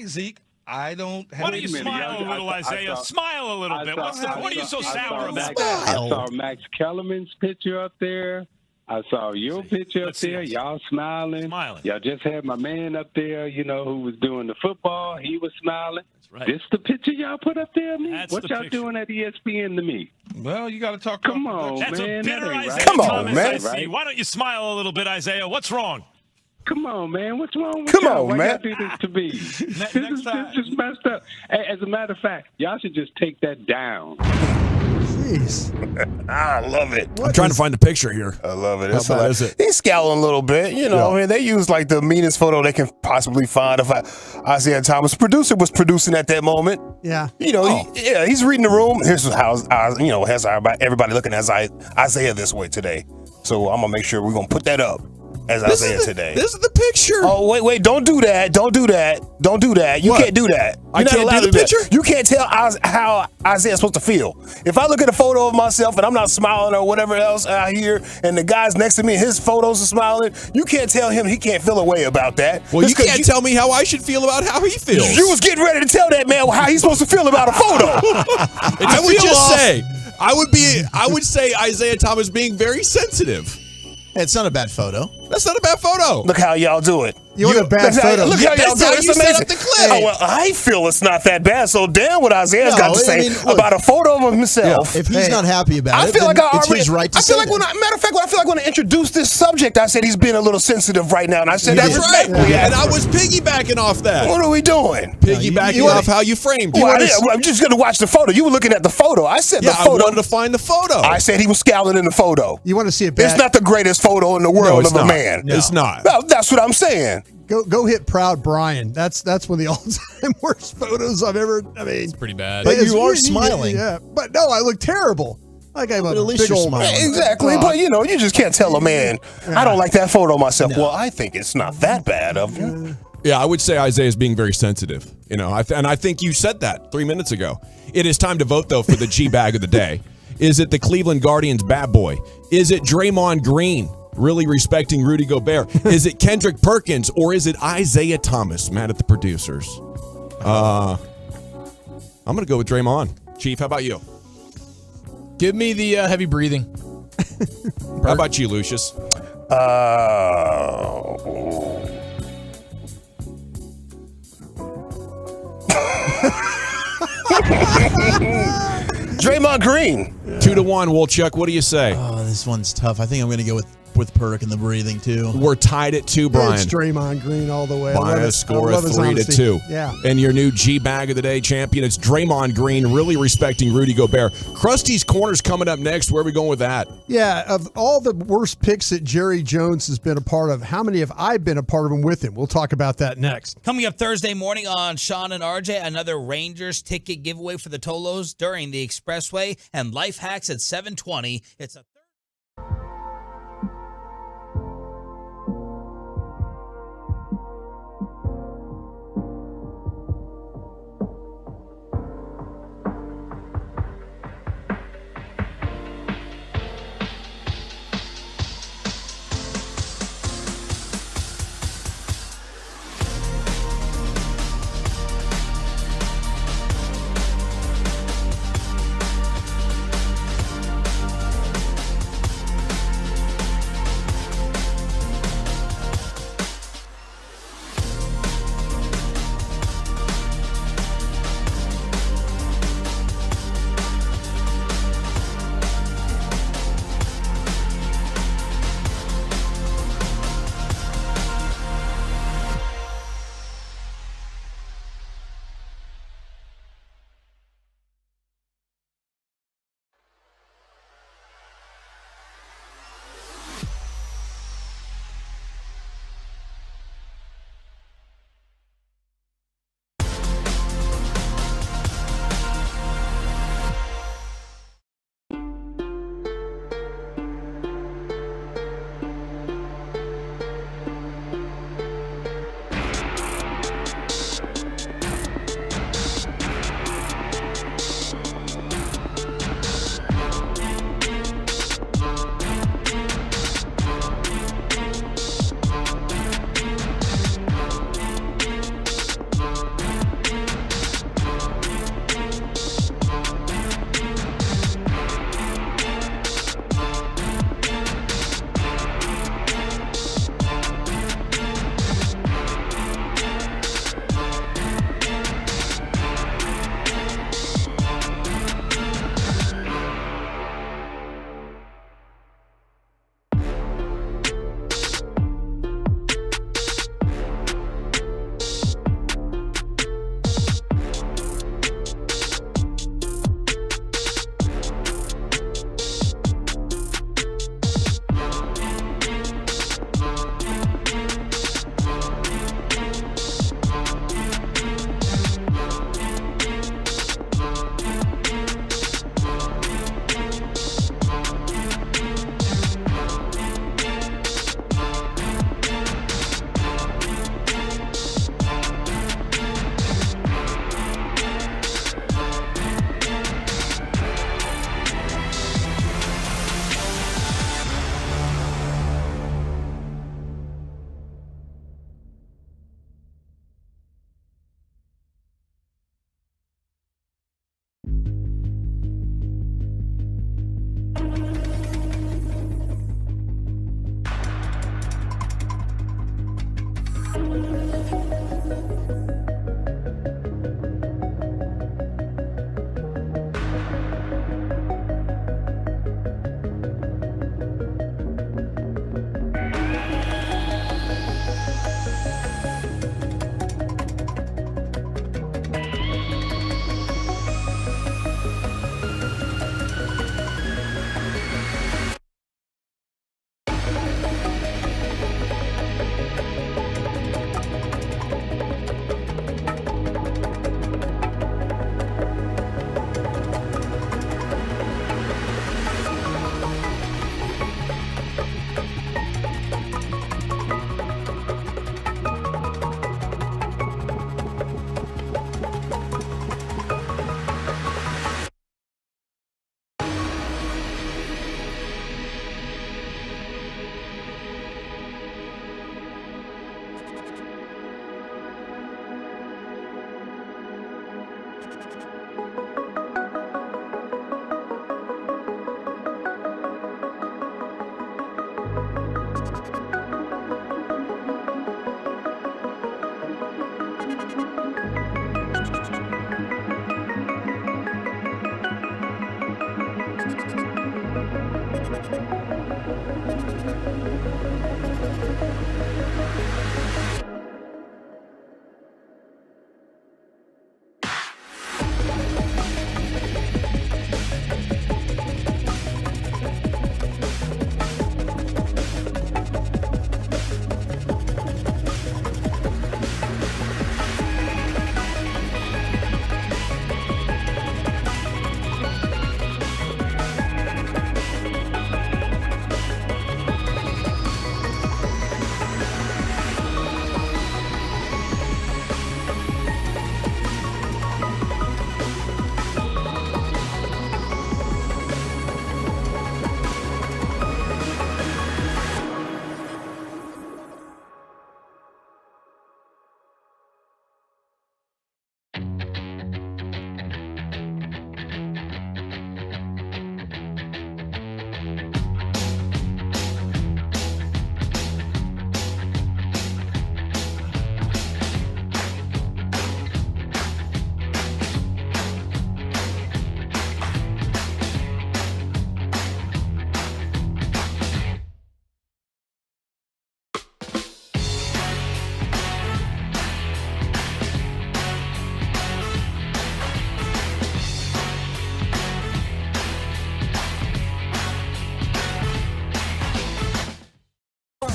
Zeke. I don't have. Why don't you smile a little, Isaiah? Smile a little bit. What are you so sour about? I saw Max Kellerman's picture up there. I saw your picture up there. Y'all smiling. Y'all just had my man up there, who was doing the football. He was smiling. That's right. This the picture y'all put up there, man? What y'all doing at ESPN to me? Well, you got to talk. Come on, That's man. a bitter Isaiah right. Come on, Thomas, man. I see. Why don't you smile a little bit, Isaiah? What's wrong? Come on, man. What's wrong with Come y'all? on, Why man. y'all do this to me? This is messed up. As a matter of fact, y'all should just take that down. Jeez. I love it. I'm trying to find the picture here. I love it. How bad is it? He's scowling a little bit. And they use like the meanest photo they can possibly find of Isaiah Thomas. Producer was producing at that moment. Yeah. He's reading the room. Here's how, has everybody looking at Isaiah this way today. So I'm going to make sure we're going to put that up as Isaiah today. This is the picture. Oh, wait. Don't do that. Don't do that. You can't do that. I can't do the picture? You can't tell how Isaiah's supposed to feel. If I look at a photo of myself and I'm not smiling or whatever else out here, and the guy's next to me, his photos are smiling, you can't tell him he can't feel a way about that. Well, you can't tell me how I should feel about how he feels. You was getting ready to tell that man how he's supposed to feel about a photo. I would say Isaiah Thomas being very sensitive. It's not a bad photo. That's not a bad photo. Look how y'all do it. You want a bad photo. Look how y'all do it. That's It's how you set amazing. up the clip. Oh, well, I feel it's not that bad. So damn what Isaiah's got to say about a photo of himself. If he's not happy about I feel like it's his right to say that. Matter of fact, when I introduced this subject, I said he's being a little sensitive right now, and I said that's respectfully. And I was piggybacking off that. What are we doing? Piggybacking off how you framed it. I'm just going to watch the photo. You were looking at the photo. I said the photo. I wanted to find the photo. I said he was scowling in the photo. You want to see a bad? It's not the greatest photo in the world of a man. No. It's not. No, that's what I'm saying. Go hit Proud Brian. That's one of the all-time worst photos I've ever. It's pretty bad. But you are smiling. Yeah, but no, I look terrible. Like I'm a big old Exactly, but you just can't tell a man. I don't like that photo myself. No. Well, I think it's not that bad of you. Yeah, I would say Isaiah's being very sensitive. And I think you said that 3 minutes ago. It is time to vote though for the G bag of the day. Is it the Cleveland Guardians bad boy? Is it Draymond Green? Really respecting Rudy Gobert. Is it Kendrick Perkins or is it Isaiah Thomas? Mad at the producers. I'm going to go with Draymond. Chief, how about you? Give me the heavy breathing. How about you, Lucius? Draymond Green. 2-1, Wolchuk. What do you say? Oh, this one's tough. I think I'm going to go with Perk and the breathing too. We're tied at 2, Brian. It's Draymond Green all the way. By a score of 3-2. Yeah. And your new G bag of the day champion, it's Draymond Green, really respecting Rudy Gobert. Krusty's Corner's coming up next. Where are we going with that? Yeah, of all the worst picks that Jerry Jones has been a part of, how many have I been a part of them with him? We'll talk about that next. Coming up Thursday morning on Sean and RJ, another Rangers ticket giveaway for the Tolos during the Expressway and Life Hacks at 7:20. It's a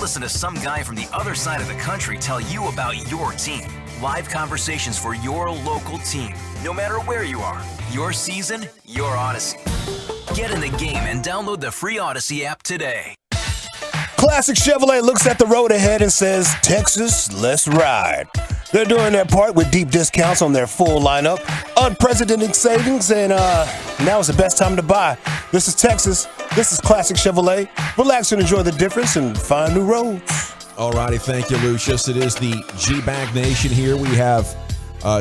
listen to some guy from the other side of the country tell you about your team. Live conversations for your local team. No matter where you are, your season, your Odyssey. Get in the game and download the free Odyssey app today. Classic Chevrolet looks at the road ahead and says, Texas, let's ride. They're doing their part with deep discounts on their full lineup, unprecedented savings, and now is the best time to buy. This is Texas. This is Classic Chevrolet. Relax and enjoy the difference and find new roads. All righty, thank you, Lucius. It is the G-Bag Nation here. We have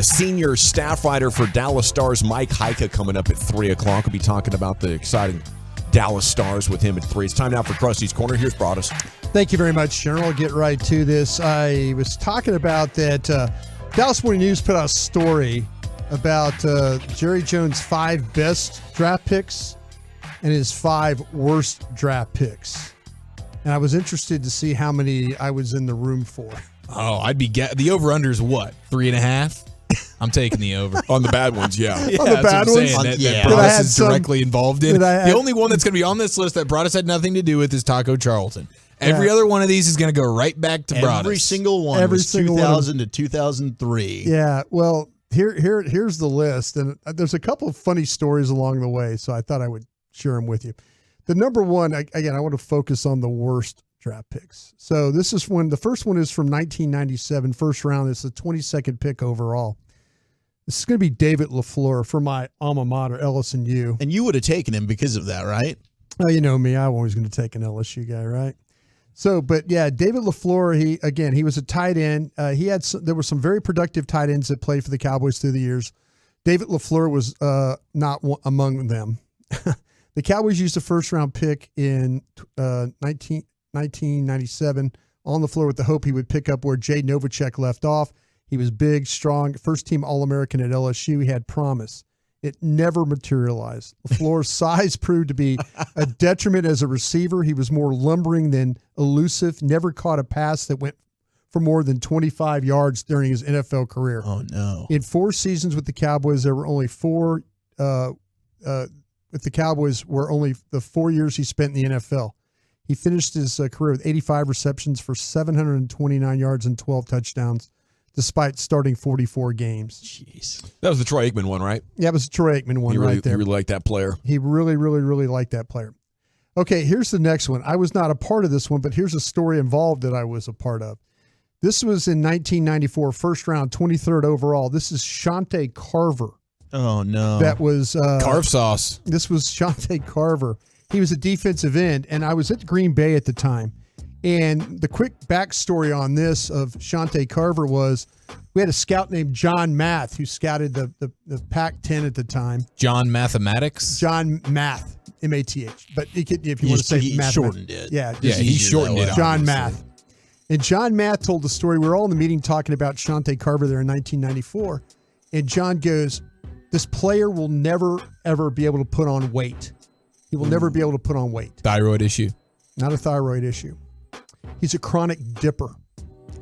senior staff writer for Dallas Stars, Mike Heika, coming up at 3 o'clock. We'll be talking about the exciting Dallas Stars with him at 3. It's time now for Krusty's Corner. Here's Broadus. Thank you very much, General. I'll get right to this. I was talking about that Dallas Morning News put out a story about Jerry Jones' 5 best draft picks and his 5 worst draft picks. And I was interested to see how many I was in the room for. Oh, I'd be the over-under is what, 3.5? I'm taking the over. On the bad ones, yeah. Yeah, on the bad ones? That Broadus is directly involved in. The only one that's going to be on this list that Broadus had nothing to do with is Taco Charlton. Every other one of these is going to go right back to Broadus. Every single one was 2000 to 2003. Yeah, well, here's the list. And there's a couple of funny stories along the way, so I thought I would share them with you. The number one, again, I want to focus on the worst draft picks. So this is the first one is from 1997, first round. It's the 22nd pick overall. This is going to be David LaFleur for my alma mater, LSU. And you would have taken him because of that, right? Oh, you know me. I'm always going to take an LSU guy, right? So, but yeah, David LaFleur, he was a tight end. There were some very productive tight ends that played for the Cowboys through the years. David LaFleur was not among them. The Cowboys used a first-round pick in 1997 on the floor with the hope he would pick up where Jay Novacek left off. He was big, strong, first-team All-American at LSU. He had promise. It never materialized. LaFleur's size proved to be a detriment as a receiver. He was more lumbering than elusive, never caught a pass that went for more than 25 yards during his NFL career. Oh, no. In 4 seasons with the Cowboys, there were only 4 with the Cowboys were only the 4 years he spent in the NFL. He finished his career with 85 receptions for 729 yards and 12 touchdowns, despite starting 44 games. Jeez. That was the Troy Aikman one, right? Yeah, it was the Troy Aikman one right there. He really liked that player. He really, really, really liked that player. Okay, here's the next one. I was not a part of this one, but here's a story involved that I was a part of. This was in 1994, first round, 23rd overall. This is Shante Carver. Oh, no. That was Carve sauce. This was Shante Carver. He was a defensive end, and I was at Green Bay at the time. And the quick backstory on this of Shante Carver was we had a scout named John Math who scouted the Pac-10 at the time. John Mathematics? John Math, M-A-T-H. But he could, if you want to say he Math. shortened it. Yeah, he shortened it. John Math. And John Math told the story. We were all in the meeting talking about Shante Carver there in 1994. And John goes, this player will never, ever be able to put on weight. He will never be able to put on weight. Thyroid issue. Not a thyroid issue. He's a chronic dipper.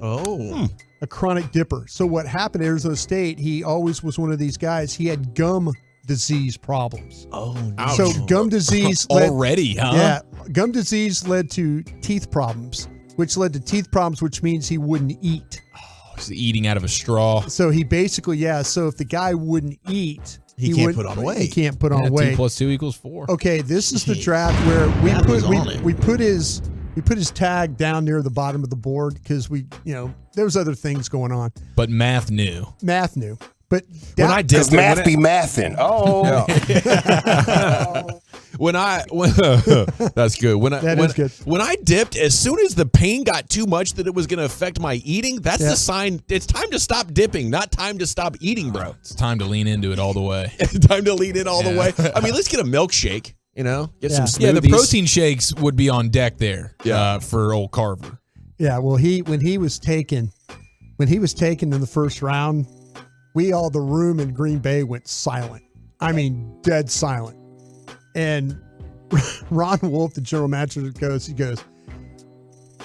Oh. A chronic dipper. So what happened at Arizona State, he always was one of these guys. He had gum disease problems. Oh, ouch. So gum disease already, huh? Yeah. Gum disease led to teeth problems, which led to teeth problems, which means he wouldn't eat. He's eating out of a straw. So he basically, so if the guy wouldn't eat, he can't put on weight. He can't put on weight. 2 + 2 = 4. Okay, this is the draft where we put his tag down near the bottom of the board because there was other things going on. But Math knew. But when I did, because math be mathing. Oh. That's good. Is good. When I dipped, as soon as the pain got too much that it was going to affect my eating, that's the sign. It's time to stop dipping, not time to stop eating, bro. It's time to lean into it all the way. It's time to lean in all the way. I mean, let's get a milkshake, get some smoothies. Yeah, the protein shakes would be on deck there for old Carver. Yeah, well, when he was taken in the first round, the room in Green Bay went silent. I mean, dead silent. And Ron Wolf, the general manager, he goes,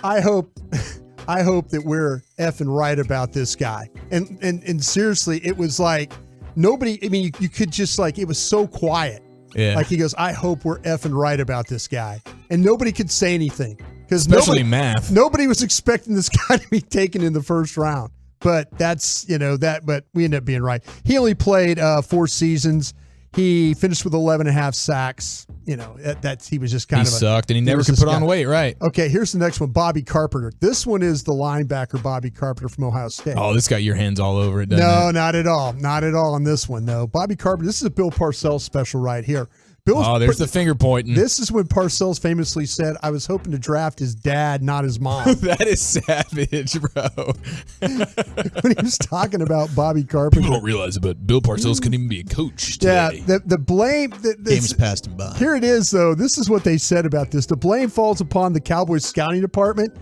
I hope that we're effing right about this guy. And seriously, it was like nobody, I mean, you could just it was so quiet. Yeah. Like he goes, I hope we're effing right about this guy. And nobody could say anything. Especially math. Nobody was expecting this guy to be taken in the first round. But but we ended up being right. He only played 4 seasons. He finished with 11.5 sacks. He was just kind of sucked, and he never could put on weight, right? Okay, here's the next one, Bobby Carpenter. This one is the linebacker, Bobby Carpenter from Ohio State. Oh, this got your hands all over it, doesn't it? No, not at all. Not at all on this one, no. Bobby Carpenter, this is a Bill Parcells special right here. There's the finger pointing. This is when Parcells famously said, I was hoping to draft his dad, not his mom. That is savage, bro. When he was talking about Bobby Carpenter. People don't realize it, but Bill Parcells couldn't even be a coach today. Yeah, the blame. Game's passed him by. Here it is, though. This is what they said about this. The blame falls upon the Cowboys scouting department.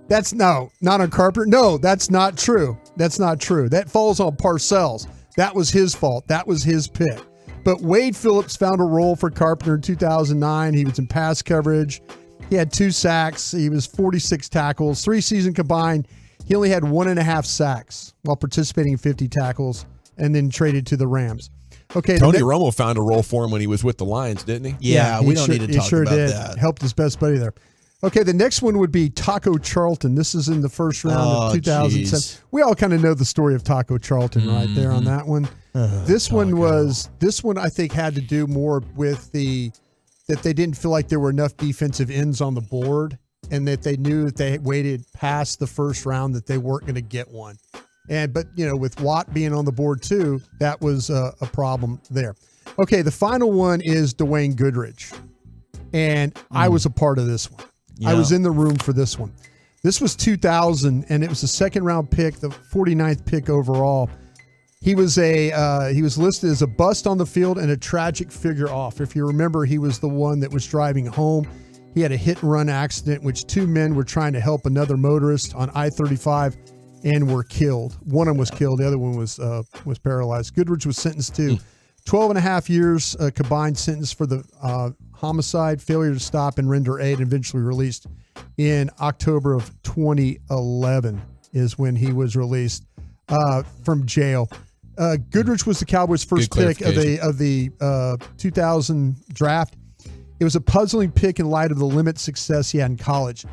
Not on Carpenter. No, that's not true. That's not true. That falls on Parcells. That was his fault. That was his pick. But Wade Phillips found a role for Carpenter in 2009. He was in pass coverage. He had 2 sacks. He was 46 tackles. 3 seasons combined. He only had 1.5 sacks while participating in 50 tackles and then traded to the Rams. Okay, Tony Romo found a role for him when he was with the Lions, didn't he? Yeah, we don't need to talk about that. Helped his best buddy there. Okay, the next one would be Taco Charlton. This is in the first round of 2007. Geez. We all kind of know the story of Taco Charlton right there on that one. This one I think had to do more with that they didn't feel like there were enough defensive ends on the board, and that they knew if they waited past the first round that they weren't going to get one. But with Watt being on the board too, that was a problem there. Okay, the final one is Dwayne Goodrich, and I was a part of this one. Yeah. I was in the room for this one. This was 2000, and it was a second-round pick, the 49th pick overall. He was listed as a bust on the field and a tragic figure off. If you remember, he was the one that was driving home. He had a hit-and-run accident in which 2 men were trying to help another motorist on I-35 and were killed. One of them was killed. The other one was paralyzed. Goodrich was sentenced to 12.5 years combined sentence for the homicide, failure to stop and render aid, and eventually released in October of 2011 is when he was released from jail. Goodrich was the Cowboys' first pick of the 2000 draft. It was a puzzling pick in light of the limited success he had in college.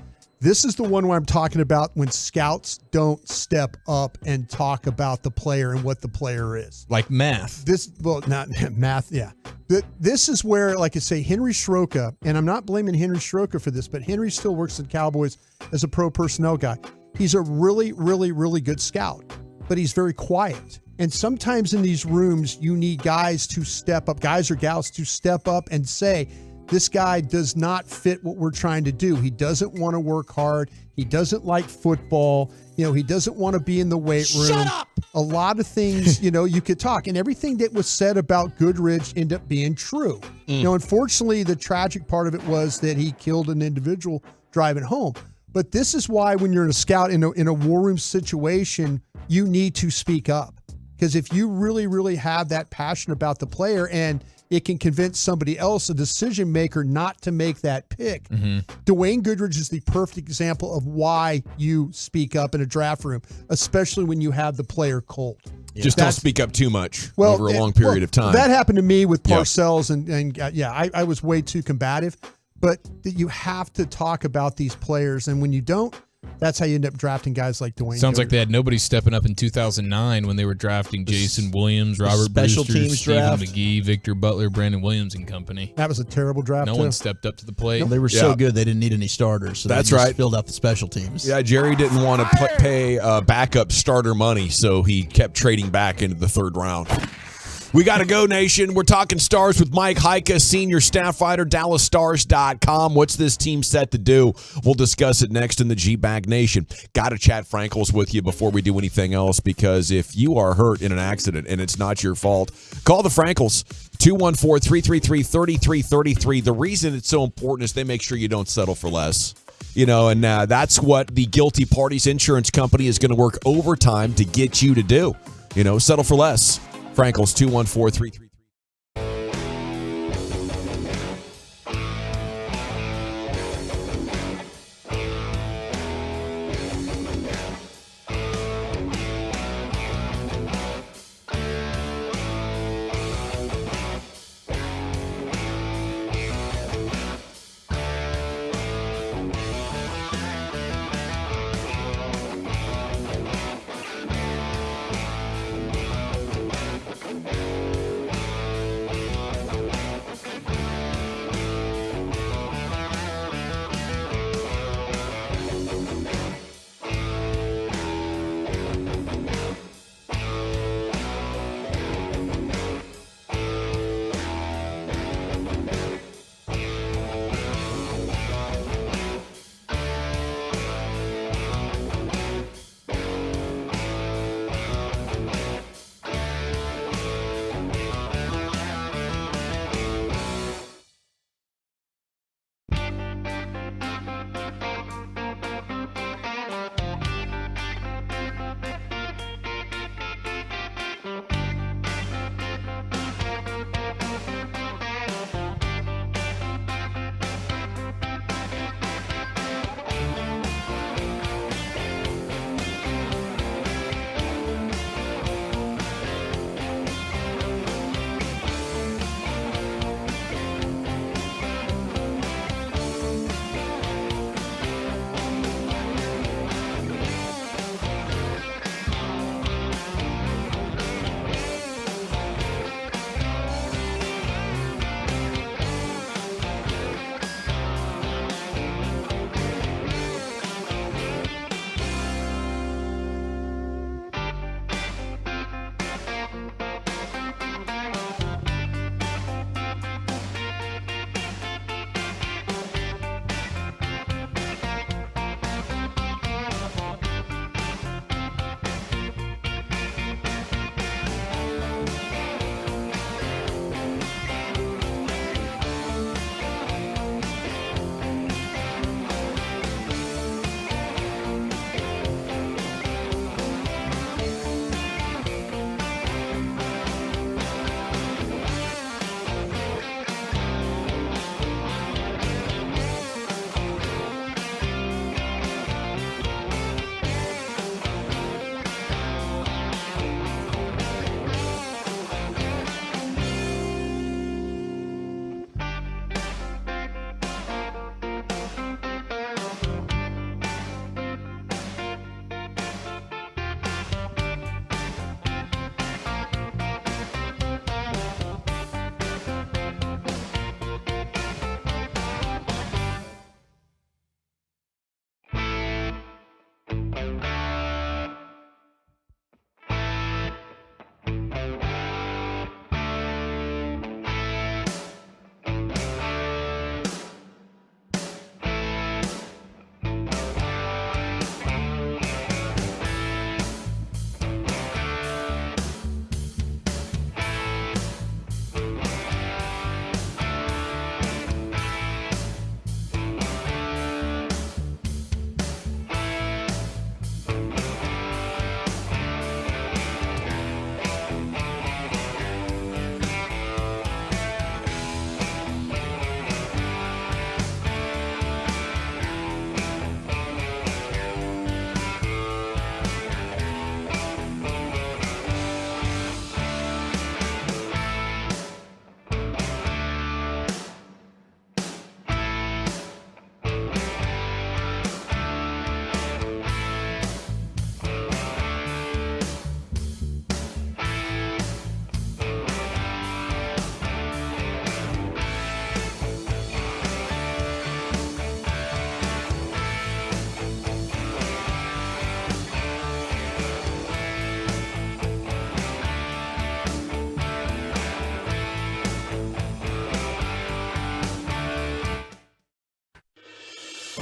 This is the one where I'm talking about when scouts don't step up and talk about the player and what the player is. Like math. Not math, yeah. This is where, like I say, Henry Schroka, and I'm not blaming Henry Schroka for this, but Henry still works at Cowboys as a pro personnel guy. He's a really, really, really good scout, but he's very quiet. And sometimes in these rooms, you need guys to step up, guys or gals to step up and say, this guy does not fit what we're trying to do. He doesn't want to work hard. He doesn't like football. He doesn't want to be in the weight room. Shut up! A lot of things, you could talk. And everything that was said about Goodrich ended up being true. Unfortunately, the tragic part of it was that he killed an individual driving home. But this is why when you're a scout in a war room situation, you need to speak up. Because if you really, really have that passion about the player and it can convince somebody else, a decision maker, not to make that pick. Dwayne Goodrich is the perfect example of why you speak up in a draft room, especially when you have the player cold. Just don't speak up too much over a long period of time. That happened to me with Parcells, and I was way too combative. But you have to talk about these players, and when you don't, that's how you end up drafting guys like Dwayne. Sounds like they had nobody stepping up in 2009 when they were drafting Jason Williams, Robert special Brewster, teams Stephen draft. McGee, Victor Butler, Brandon Williams and company. That was a terrible draft. No one stepped up to the plate. Well, they were so good they didn't need any starters. So That's they just right. filled out the special teams. Yeah, Jerry didn't want to pay backup starter money, so he kept trading back into the third round. We got to go, Nation. We're talking stars with Mike Heika, senior staff writer, DallasStars.com. What's this team set to do? We'll discuss it next in the G-Bag Nation. Got to chat Frankels with you before we do anything else, because if you are hurt in an accident and it's not your fault, call the Frankels, 214-333-3333. The reason it's so important is they make sure you don't settle for less. And that's what the Guilty Parties Insurance Company is going to work overtime to get you to do. Settle for less. Frankels, 214-333.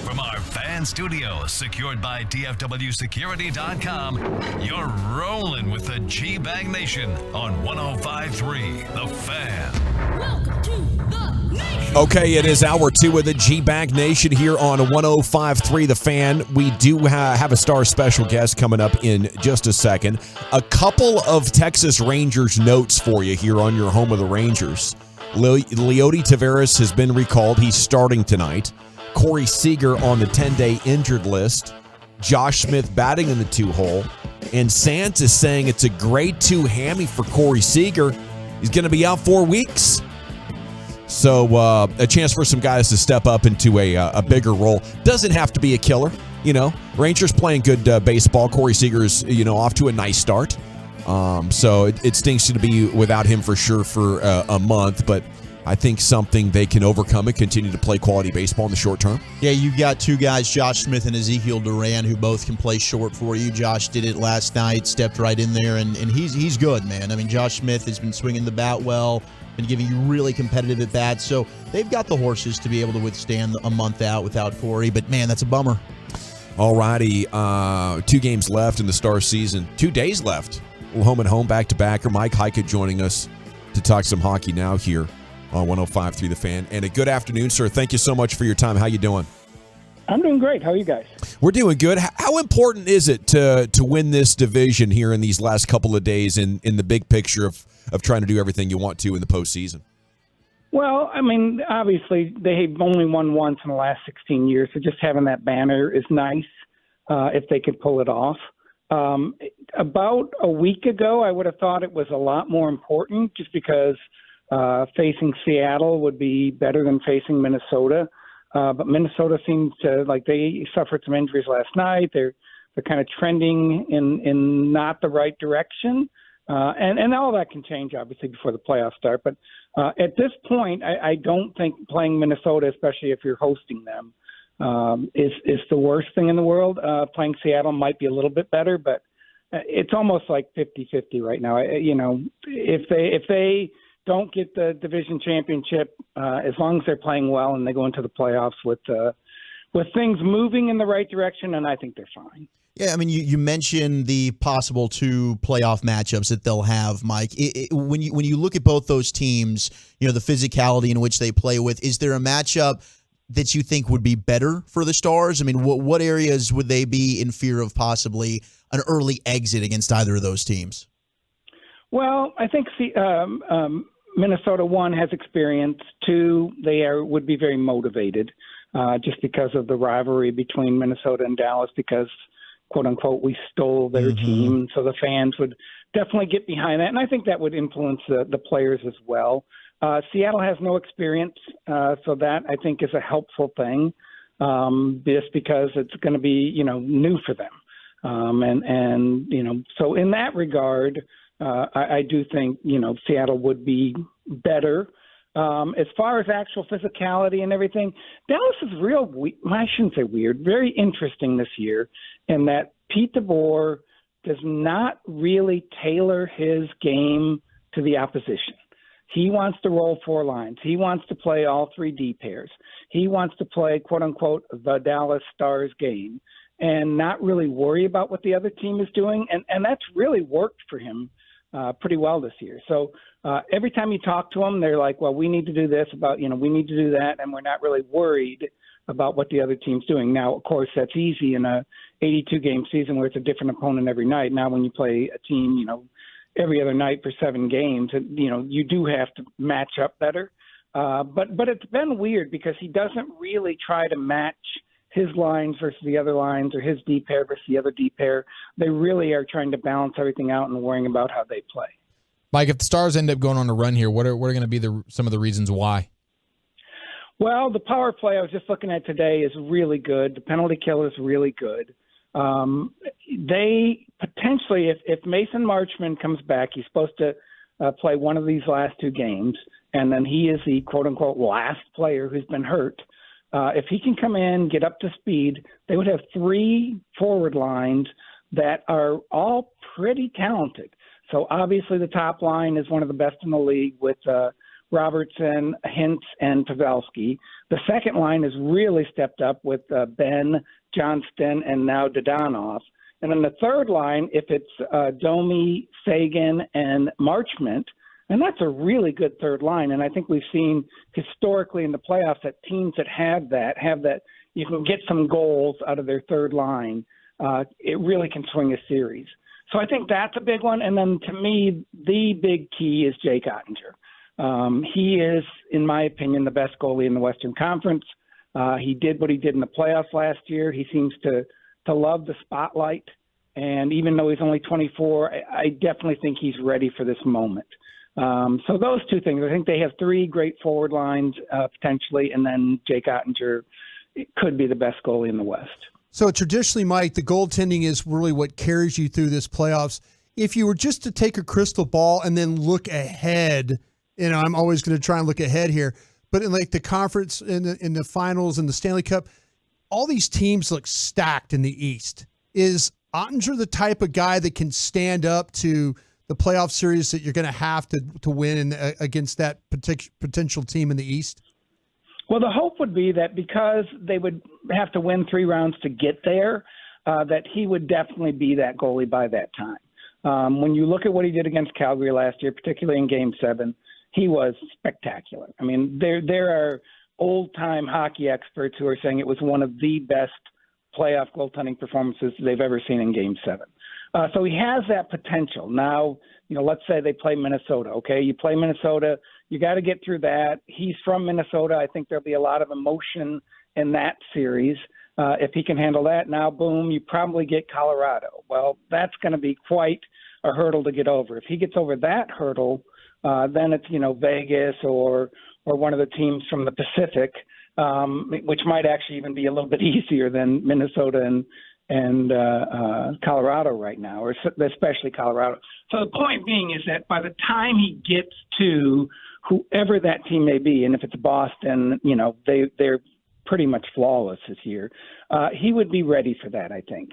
From our fan studio, secured by DFWsecurity.com, you're rolling with the G-Bag Nation on 105.3 The Fan. Welcome to the Nation. Okay, it is hour 2 of the G-Bag Nation here on 105.3 The Fan. We do have a star special guest coming up in just a second. A couple of Texas Rangers notes for you here on your home of the Rangers. Leody Taveras has been recalled. He's starting tonight. Corey Seager on the 10-day injured list. Josh Smith batting in the 2-hole. And Sands is saying it's a grade 2 hammy for Corey Seager. He's going to be out 4 weeks. So a chance for some guys to step up into a bigger role. Doesn't have to be a killer. Rangers playing good baseball. Corey Seager's, off to a nice start. So it stinks to be without him for sure for a month, but I think something they can overcome and continue to play quality baseball in the short term. Yeah, you've got two guys, Josh Smith and Ezekiel Duran, who both can play short for you. Josh did it last night, stepped right in there, and he's good, man. I mean, Josh Smith has been swinging the bat well, been giving you really competitive at-bats, so they've got the horses to be able to withstand a month out without Corey, but, man, that's a bummer. All righty, 2 games left in the Star season, 2 days left. We're home and home back-to-backer. Mike Heike joining us to talk some hockey now here on 105.3 The Fan. And a good afternoon, sir. Thank you so much for your time. How you doing? I'm doing great. How are you guys? We're doing good. How important is it to win this division here in these last couple of days in the big picture of trying to do everything you want to in the postseason? Well, I mean, obviously they've only won once in the last 16 years, so just having that banner is nice if they could pull it off. About a week ago, I would have thought it was a lot more important just because facing Seattle would be better than facing Minnesota. But Minnesota seems to, they suffered some injuries last night. They're kind of trending in not the right direction. And all that can change, obviously, before the playoffs start. But at this point, I don't think playing Minnesota, especially if you're hosting them, is the worst thing in the world. Playing Seattle might be a little bit better, but it's almost like 50-50 right now. If they don't get the division championship, as long as they're playing well and they go into the playoffs with things moving in the right direction, and I think they're fine. Yeah, I mean, you mentioned the possible 2 playoff matchups that they'll have, Mike. When you look at both those teams, the physicality in which they play with, is there a matchup that you think would be better for the Stars? I mean, what areas would they be in fear of possibly an early exit against either of those teams? Well, I think Minnesota, 1, has experience. 2, they would be very motivated just because of the rivalry between Minnesota and Dallas because, quote unquote, we stole their team. So the fans would definitely get behind that. And I think that would influence the players as well. Seattle has no experience, so that I think is a helpful thing, just because it's going to be, new for them. So in that regard, I do think, Seattle would be better. As far as actual physicality and everything, Dallas is I shouldn't say weird, very interesting this year in that Pete DeBoer does not really tailor his game to the opposition. He wants to roll 4 lines. He wants to play all 3 D pairs. He wants to play, quote unquote, the Dallas Stars game and not really worry about what the other team is doing. And that's really worked for him pretty well this year. So every time you talk to them, they're like, well, we need to do this we need to do that. And we're not really worried about what the other team's doing. Now, of course, that's easy in a 82-game season where it's a different opponent every night. Now, when you play a team, every other night for 7 games, you do have to match up better. But it's been weird because he doesn't really try to match his lines versus the other lines or his D pair versus the other D pair. They really are trying to balance everything out and worrying about how they play. Mike, if the Stars end up going on a run here, what are going to be some of the reasons why? Well, the power play I was just looking at today is really good. The penalty kill is really good. They potentially, if Mason Marchman comes back, he's supposed to play one of these last 2 games, and then he is the quote-unquote last player who's been hurt. If he can come in, get up to speed, they would have 3 forward lines that are all pretty talented. So obviously the top line is one of the best in the league with Robertson, Hintz, and Pavelski. The second line has really stepped up with Ben, Johnston, and now Dadonov. And then the third line, if it's Domi, Sagan, and Marchment, and that's a really good third line. And I think we've seen historically in the playoffs that teams that have that, you can get some goals out of their third line. It really can swing a series. So I think that's a big one. And then to me, the big key is Jake Ottinger. He is, in my opinion, the best goalie in the Western Conference. He did what he did in the playoffs last year. He seems to love the spotlight. And even though he's only 24, I definitely think he's ready for this moment. So those two things, I think they have three great forward lines potentially, and then Jake Ottinger could be the best goalie in the West. So traditionally, Mike, the goaltending is really what carries you through this playoffs. If you were just to take a crystal ball and then look ahead, I'm always going to try and look ahead here, but in like the conference, in the finals and the Stanley Cup, all these teams look stacked in the East. Is Ottinger the type of guy that can stand up to the playoff series that you're going to have to win against that potential team in the East? Well, the hope would be that because they would have to win 3 rounds to get there, that he would definitely be that goalie by that time. When you look at what he did against Calgary last year, particularly in Game 7, he was spectacular. I mean, there are old-time hockey experts who are saying it was one of the best playoff goaltending performances they've ever seen in Game 7. So he has that potential. Now, let's say they play Minnesota, okay? You play Minnesota, you got to get through that. He's from Minnesota. I think there'll be a lot of emotion in that series. If he can handle that, now, boom, you probably get Colorado. Well, that's going to be quite a hurdle to get over. If he gets over that hurdle, then it's, Vegas or one of the teams from the Pacific, which might actually even be a little bit easier than Minnesota and Colorado right now, or especially Colorado. So the point being is that by the time he gets to whoever that team may be, and if it's Boston, they're pretty much flawless this year, he would be ready for that, I think.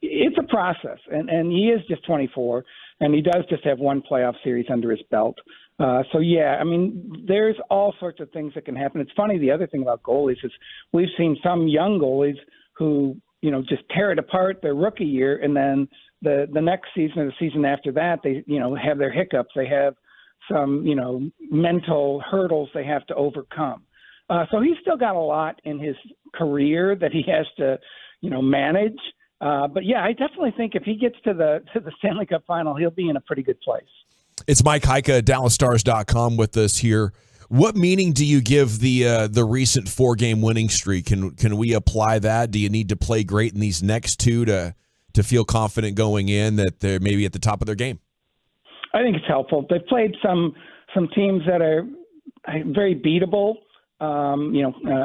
It's a process, and he is just 24, and he does just have one playoff series under his belt. So, yeah, I mean, there's all sorts of things that can happen. It's funny, the other thing about goalies is we've seen some young goalies who, just tear it apart their rookie year, and then the next season or the season after that, they, have their hiccups. They have some, mental hurdles they have to overcome. So he's still got a lot in his career that he has to, manage. But, yeah, I definitely think if he gets to the Stanley Cup final, he'll be in a pretty good place. It's Mike Heika, DallasStars.com with us here. What meaning do you give the recent 4-game winning streak? Can we apply that? Do you need to play great in these next 2 to feel confident going in that they're maybe at the top of their game? I think it's helpful. They've played some teams that are very beatable.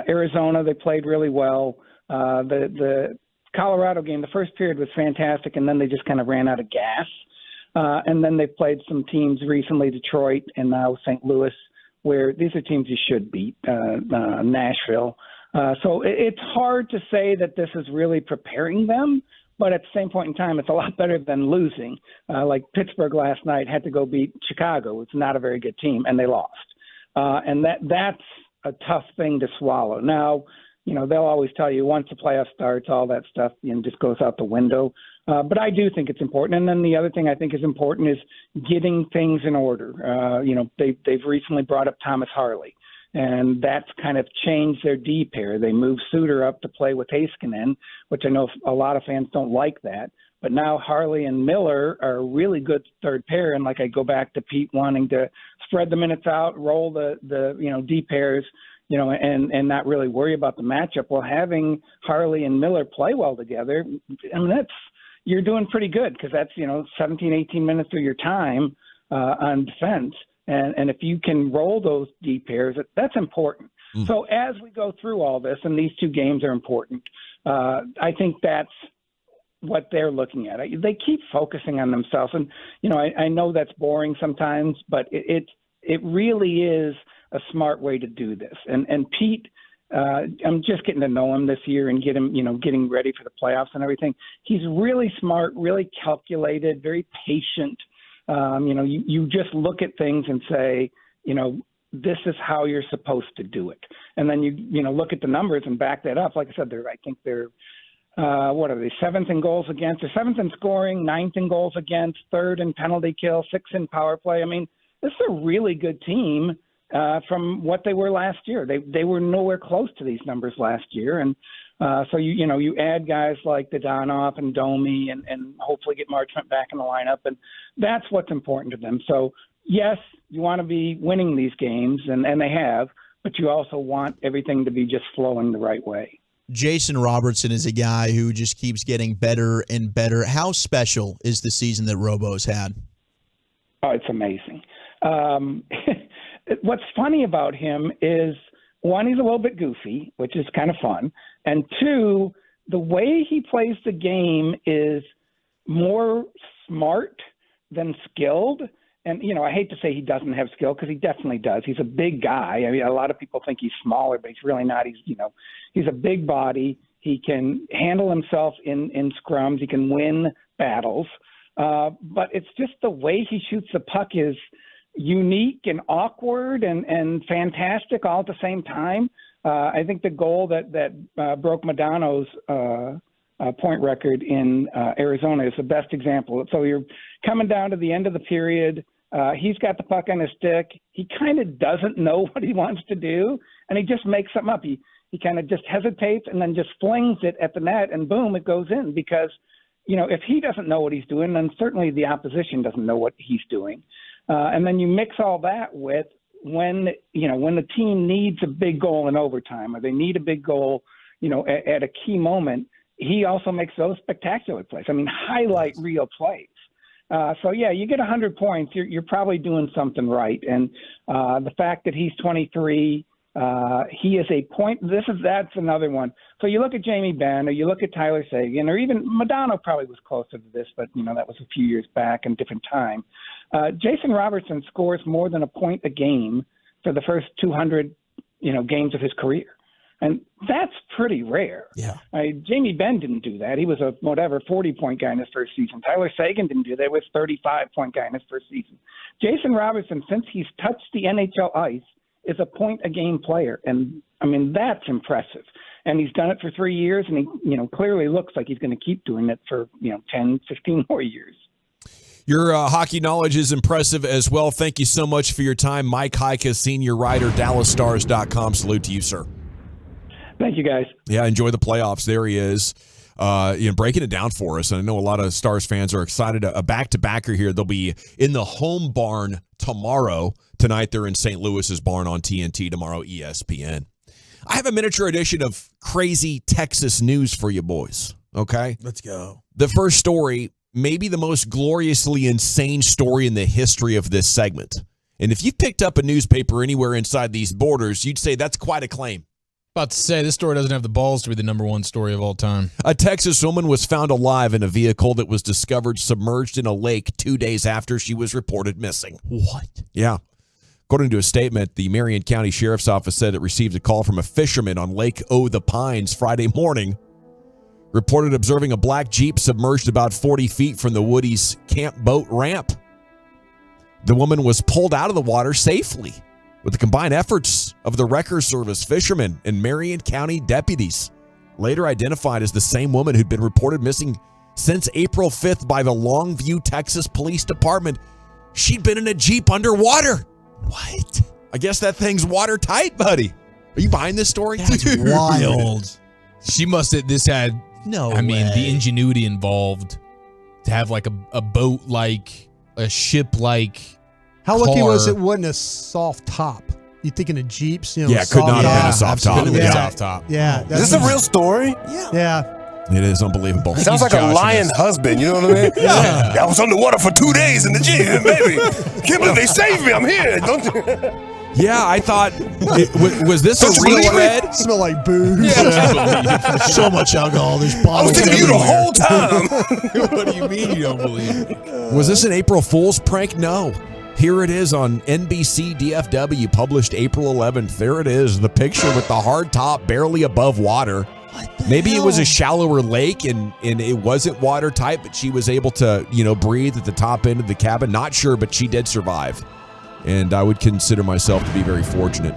Arizona, they played really well. The Colorado game, the first period was fantastic, and then they just kind of ran out of gas. And then they played some teams recently, Detroit and now St. Louis, where these are teams you should beat, Nashville. So it's hard to say that this is really preparing them, but at the same point in time, it's a lot better than losing. Like Pittsburgh last night had to go beat Chicago. It's not a very good team, and they lost. And that's a tough thing to swallow. Now, they'll always tell you once the playoff starts, all that stuff just goes out the window. But I do think it's important. And then the other thing I think is important is getting things in order. They've recently brought up Thomas Harley, and that's kind of changed their D pair. They moved Suter up to play with Heiskanen, which I know a lot of fans don't like that. But now Harley and Miller are a really good third pair. And like I go back to Pete wanting to spread the minutes out, roll the D pairs, and not really worry about the matchup. Well, having Harley and Miller play well together, I mean, you're doing pretty good because that's, 17, 18 minutes of your time on defense. And if you can roll those D pairs, that's important. So as we go through all this, and these 2 games are important, I think that's what they're looking at. They keep focusing on themselves. And, I know that's boring sometimes, but it really is a smart way to do this. And Pete, I'm just getting to know him this year and getting ready for the playoffs and everything. He's really smart, really calculated, very patient. You just look at things and say, this is how you're supposed to do it. And then you look at the numbers and back that up. Like I said, I think they're what are they? 7th in goals against, or 7th in scoring, 9th in goals against, 3rd in penalty kill, 6th in power play. I mean, this is a really good team from what they were last year. They were nowhere close to these numbers last year, and so you add guys like Dadonov and Domi, and hopefully get Marchment back in the lineup, and that's what's important to them. So yes, you want to be winning these games, and they have, but you also want everything to be just flowing the right way. Jason Robertson is a guy who just keeps getting better and better. How special is the season that Robo's had? Oh, it's amazing. What's funny about him is, one, he's a little bit goofy, which is kind of fun. And two, the way he plays the game is more smart than skilled. And, I hate to say he doesn't have skill, because he definitely does. He's a big guy. I mean, a lot of people think he's smaller, but he's really not. He's a big body. He can handle himself in scrums. He can win battles. But it's just the way he shoots the puck is unique and awkward and fantastic all at the same time. I think the goal that broke Modano's point record in Arizona is the best example. So you're coming down to the end of the period. He's got the puck on his stick. He kind of doesn't know what he wants to do, and he just makes something up. He kind of just hesitates and then just flings it at the net, and boom, it goes in. Because, if he doesn't know what he's doing, then certainly the opposition doesn't know what he's doing. And then you mix all that with when the team needs a big goal in overtime, or they need a big goal, at a key moment, he also makes those spectacular plays. I mean, highlight reel plays. So yeah, you get 100 points, you're probably doing something right. And the fact that he's 23, he is a point. That's another one. So you look at Jamie Benn, or you look at Tyler Seguin, or even Modano probably was closer to this, but that was a few years back and different time. Jason Robertson scores more than a point a game for the first 200, games of his career. And that's pretty rare. Yeah. Jamie Benn didn't do that. He was a 40-point guy in his first season. Tyler Seguin didn't do that. He was a 35-point guy in his first season. Jason Robertson, since he's touched the NHL ice, is a point-a-game player. And, I mean, that's impressive. And he's done it for 3 years, and he, clearly looks like he's going to keep doing it for, 10, 15 more years. Your hockey knowledge is impressive as well. Thank you so much for your time. Mike Heika, senior writer, DallasStars.com. Salute to you, sir. Thank you, guys. Yeah, enjoy the playoffs. There he is, breaking it down for us. And I know a lot of Stars fans are excited. A back-to-backer here. They'll be in the home barn tomorrow. Tonight, they're in St. Louis's barn on TNT. Tomorrow, ESPN. I have a miniature edition of crazy Texas news for you boys, okay? Let's go. The first story, maybe the most gloriously insane story in the history of this segment. And if you've picked up a newspaper anywhere inside these borders, you'd say that's quite a claim. About to say, this story doesn't have the balls to be the number one story of all time. A Texas woman was found alive in a vehicle that was discovered submerged in a lake 2 days after she was reported missing. What? Yeah. According to a statement, the Marion County Sheriff's Office said it received a call from a fisherman on Lake O' the Pines Friday morning. Reported observing a black Jeep submerged about 40 feet from the Woody's camp boat ramp. The woman was pulled out of the water safely with the combined efforts of the Wrecker Service, fishermen, and Marion County deputies, later identified as the same woman who'd been reported missing since April 5th by the Longview, Texas Police Department. She'd been in a Jeep underwater. What? I guess that thing's watertight, buddy. Are you buying this story? That's wild. She must have, this had, the ingenuity involved to have like a boat, like a ship, like How lucky was it wasn't a soft top? You thinking of Jeeps? Yeah, it could not have been a soft top. Yeah. Soft top. Yeah. Is this a real story? Yeah. It is unbelievable. Sounds like a lion husband, you know what I mean? Yeah. I was underwater for 2 days in the gym, baby. Can't believe they saved me. I'm here. Don't you? Yeah, I thought, was this a retread? Smell like booze. Yeah. So much alcohol. There's I bottles was thinking you the whole time. What do you mean you don't believe it? Was this an April Fool's prank? No. Here it is on NBC DFW, published April 11th. There it is, the picture with the hard top barely above water. Maybe it was a shallower lake and it wasn't watertight, but she was able to, breathe at the top end of the cabin. Not sure, but she did survive. And I would consider myself to be very fortunate.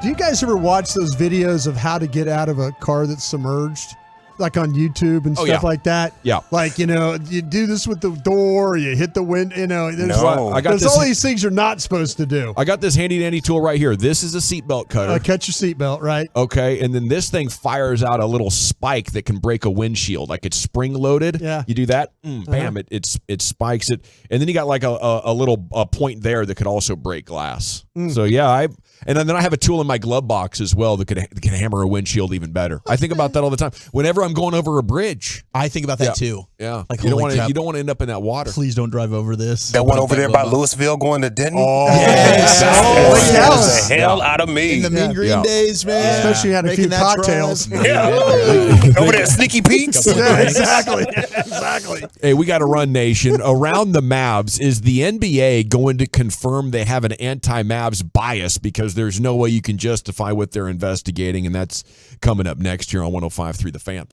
Do you guys ever watch those videos of how to get out of a car that's submerged? Like on YouTube and stuff like that? Yeah. Like, you do this with the door, you hit the window, there's all these things you're not supposed to do. I got this handy-dandy tool right here. This is a seatbelt cutter. Cut your seatbelt, right? Okay, and then this thing fires out a little spike that can break a windshield. Like it's spring-loaded. Yeah. You do that, bam, it spikes it. And then you got like a little point there that could also break glass. So, yeah, and then I have a tool in my glove box as well that can hammer a windshield even better. I think about that all the time. Whenever I'm going over a bridge. I think about that too. Yeah. Like, you don't want to end up in that water. Please don't drive over this. That one over there by Louisville going to Denton? Oh, yes. The hell out of me. In the Mean Green days, man. Especially had a few cocktails. Over there, Sneaky Pete's. Exactly. Hey, we got to run, nation. Around the Mavs, is the NBA going to confirm they have an anti-Mavs bias because there's no way you can justify what they're investigating? And that's coming up next year on 105.3 The Fan.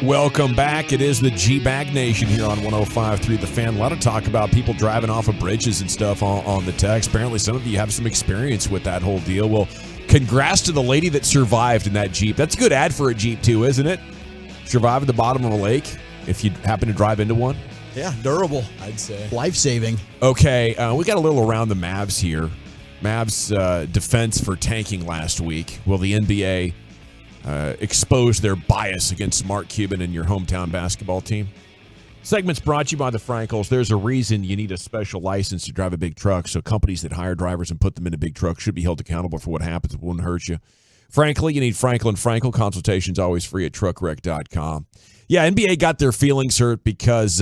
Welcome back. It is the G-Bag Nation here on 105.3 The Fan. A lot of talk about people driving off of bridges and stuff on the text. Apparently, some of you have some experience with that whole deal. Well, congrats to the lady that survived in that Jeep. That's a good ad for a Jeep, too, isn't it? Survive at the bottom of a lake if you happen to drive into one. Yeah, durable, I'd say. Life-saving. Okay, we got a little around the Mavs here. Mavs defense for tanking last week. Will the NBA expose their bias against Mark Cuban and your hometown basketball team? Segment's brought to you by the Frankels. There's a reason you need a special license to drive a big truck, so companies that hire drivers and put them into big trucks should be held accountable for what happens. It wouldn't hurt you. Frankly, you need Frankel & Frankel. Consultation's always free at truckwreck.com. Yeah, NBA got their feelings hurt because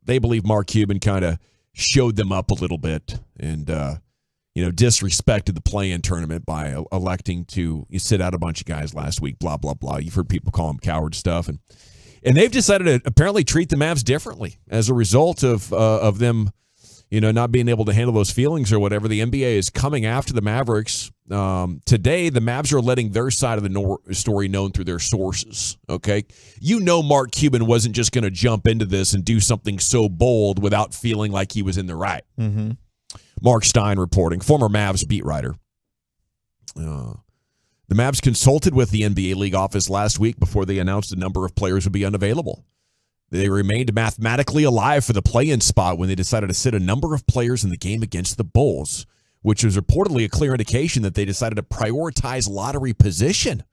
they believe Mark Cuban kind of showed them up a little bit and disrespected the play-in tournament by electing to sit out a bunch of guys last week, blah, blah, blah. You've heard people call him coward stuff. And they've decided to apparently treat the Mavs differently as a result of them, not being able to handle those feelings or whatever. The NBA is coming after the Mavericks. Today, the Mavs are letting their side of the story known through their sources, okay? Mark Cuban wasn't just going to jump into this and do something so bold without feeling like he was in the right. Mm-hmm. Mark Stein reporting, former Mavs beat writer. The Mavs consulted with the NBA league office last week before they announced a number of players would be unavailable. They remained mathematically alive for the play-in spot when they decided to sit a number of players in the game against the Bulls, which was reportedly a clear indication that they decided to prioritize lottery position.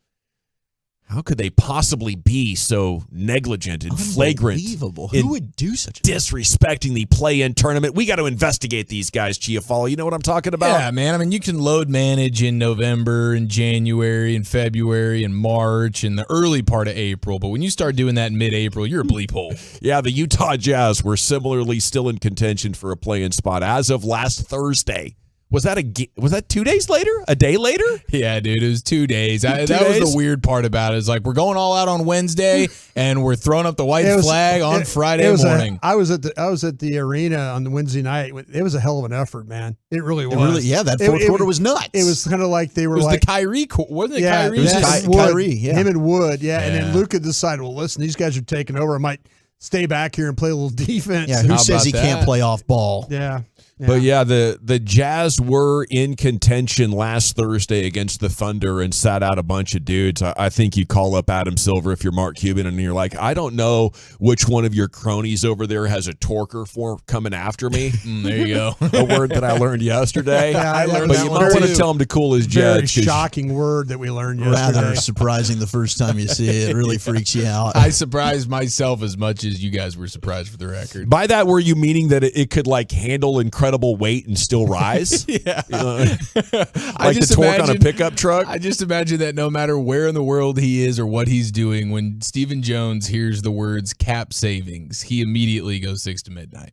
How could they possibly be so negligent and flagrant? Unbelievable. Who would do such a disrespecting the play-in tournament? We got to investigate these guys, Chiafalo. You know what I'm talking about? Yeah, man. I mean, you can load manage in November and January and February and March and the early part of April, but when you start doing that in mid-April, you're a bleep hole. Yeah, the Utah Jazz were similarly still in contention for a play-in spot as of last Thursday. Was that 2 days later? A day later? Yeah, dude, it was 2 days. That was the weird part about it. It's like we're going all out on Wednesday and we're throwing up the white flag on Friday morning. I was at the arena on the Wednesday night. It was a hell of an effort, man. It really was. That fourth quarter was nuts. It was kind of like they were it was like the Kyrie, wasn't it? Yeah, Kyrie? it was Kyrie, yeah. Him and Wood, yeah. And then Luka decided, well, listen, these guys are taking over. I might stay back here and play a little defense. Yeah, who says he can't play off ball? Yeah. But yeah, the Jazz were in contention last Thursday against the Thunder and sat out a bunch of dudes. I think you call up Adam Silver if you're Mark Cuban and you're like, I don't know which one of your cronies over there has a torquer for coming after me. There you go. A word that I learned yesterday. Yeah, I learned but you might want to tell him to cool his jets. Very shocking word that we learned yesterday. Rather surprising the first time you see it. It really freaks you out. I surprised myself as much as you guys were surprised for the record. By that, were you meaning that it could like handle incredible weight and still rise? Yeah. Like the torque on a pickup truck? I just imagine that no matter where in the world he is or what he's doing, when Stephen Jones hears the words cap savings, he immediately goes 6 to midnight.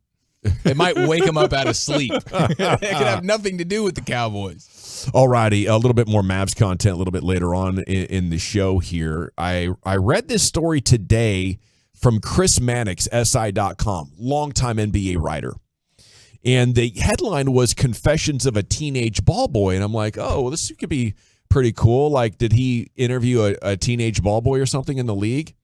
It might wake him up out of sleep. It could have nothing to do with the Cowboys. All righty, a little bit more Mavs content a little bit later on in the show here. I read this story today from Chris Mannix, SI.com, longtime NBA writer. And the headline was Confessions of a Teenage Ball Boy. And I'm like, oh, well, this could be pretty cool. Like, did he interview a teenage ball boy or something in the league?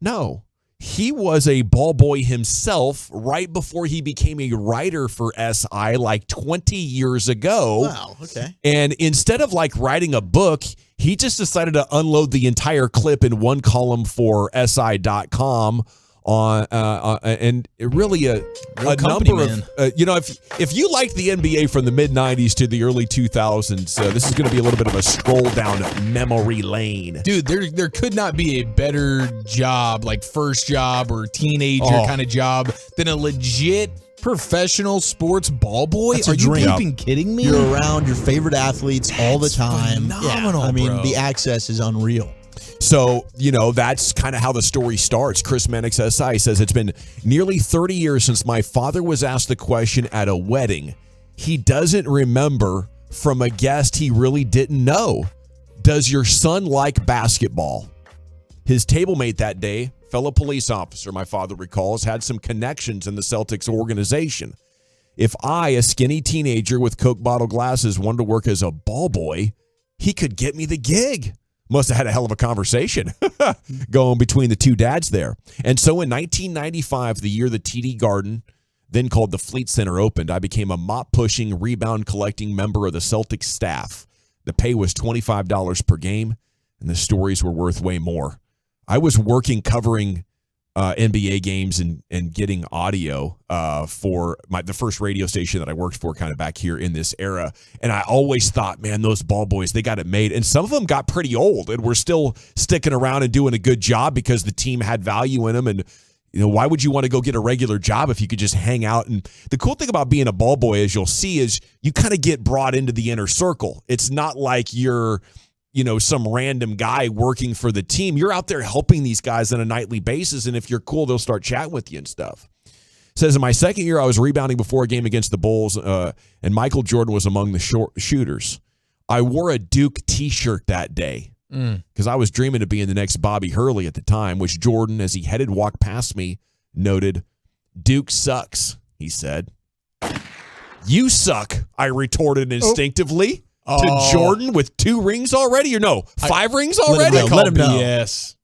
No. He was a ball boy himself right before he became a writer for SI like 20 years ago. Wow, okay. And instead of like writing a book, he just decided to unload the entire clip in one column for SI.com and really a number of if you like the NBA from the mid 90s to the early 2000s, this is going to be a little bit of a stroll down memory lane. Dude, there could not be a better job, like first job or teenager kind of job, than a legit professional sports ball boy. That's Are a you dream. even kidding me? You're around your favorite athletes all the time. Phenomenal, I mean, bro. the access is unreal. So, that's kind of how the story starts. Chris Mannix, SI, says it's been nearly 30 years since my father was asked the question at a wedding. He doesn't remember from a guest he really didn't know. Does your son like basketball? His table mate that day, fellow police officer, my father recalls, had some connections in the Celtics organization. If I, a skinny teenager with Coke bottle glasses, wanted to work as a ball boy, he could get me the gig. Must have had a hell of a conversation going between the two dads there. And so in 1995, the year the TD Garden, then called the Fleet Center, opened, I became a mop-pushing, rebound-collecting member of the Celtics staff. The pay was $25 per game, and the stories were worth way more. I was working covering NBA games and getting audio for the first radio station that I worked for kind of back here in this era. And I always thought, man, those ball boys, they got it made. And some of them got pretty old and were still sticking around and doing a good job because the team had value in them. And, why would you want to go get a regular job if you could just hang out? And the cool thing about being a ball boy, as you'll see, is you kind of get brought into the inner circle. It's not like you're some random guy working for the team. You're out there helping these guys on a nightly basis, and if you're cool, they'll start chatting with you and stuff. It says, in my second year, I was rebounding before a game against the Bulls, and Michael Jordan was among the shooters. I wore a Duke T-shirt that day because I was dreaming of being the next Bobby Hurley at the time, which Jordan, as he walked past me, noted, "Duke sucks," he said. "You suck," I retorted instinctively. To Jordan with 2 rings already, or no, 5 rings already? Let him know. Yes.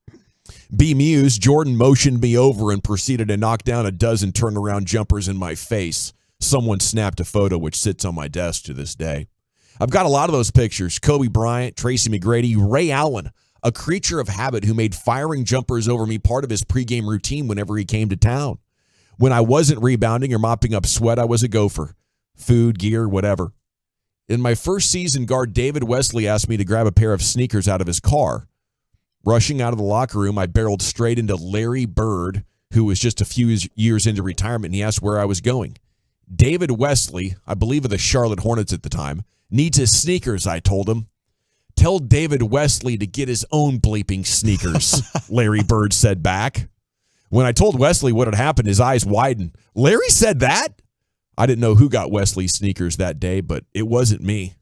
Bemused, Jordan motioned me over and proceeded to knock down a dozen turnaround jumpers in my face. Someone snapped a photo which sits on my desk to this day. I've got a lot of those pictures. Kobe Bryant, Tracy McGrady, Ray Allen, a creature of habit who made firing jumpers over me part of his pregame routine whenever he came to town. When I wasn't rebounding or mopping up sweat, I was a gopher. Food, gear, whatever. In my first season, guard David Wesley asked me to grab a pair of sneakers out of his car. Rushing out of the locker room, I barreled straight into Larry Bird, who was just a few years into retirement, and he asked where I was going. David Wesley, I believe of the Charlotte Hornets at the time, needs his sneakers, I told him. Tell David Wesley to get his own bleeping sneakers, Larry Bird said back. When I told Wesley what had happened, his eyes widened. Larry said that? I didn't know who got Wesley's sneakers that day, but it wasn't me.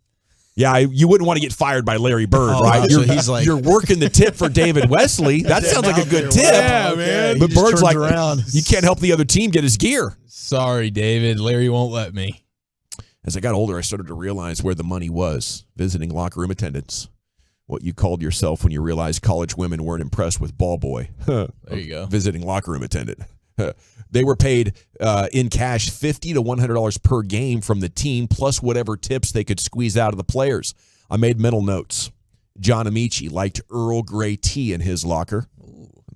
Yeah, you wouldn't want to get fired by Larry Bird, right? You're working the tip for David Wesley. That sounds like a good tip. Yeah, man. But Bird's like, you can't help the other team get his gear. Sorry, David. Larry won't let me. As I got older, I started to realize where the money was, visiting locker room attendants. What you called yourself when you realized college women weren't impressed with ball boy. There you go. Visiting locker room attendant. They were paid in cash $50 to $100 per game from the team, plus whatever tips they could squeeze out of the players. I made mental notes. John Amici liked Earl Grey tea in his locker.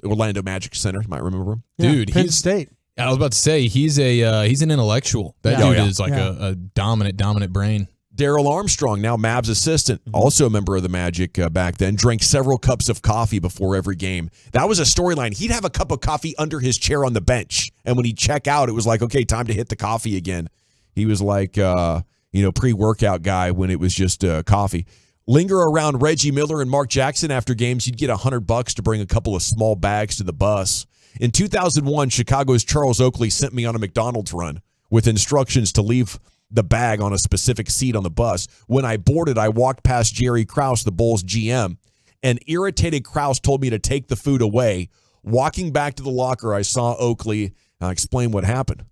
Orlando Magic Center, you might remember him. Dude, Penn State. I was about to say he's an intellectual. That dude is like a dominant brain. Darrell Armstrong, now Mavs assistant, also a member of the Magic back then, drank several cups of coffee before every game. That was a storyline. He'd have a cup of coffee under his chair on the bench, and when he'd check out, it was like, okay, time to hit the coffee again. He was like, pre-workout guy when it was just coffee. Linger around Reggie Miller and Mark Jackson after games. You'd get $100 to bring a couple of small bags to the bus. In 2001, Chicago's Charles Oakley sent me on a McDonald's run with instructions to leave the bag on a specific seat on the bus. When I boarded, I walked past Jerry Krause, the Bulls GM, and irritated Krause told me to take the food away. Walking back to the locker, I saw Oakley explain what happened.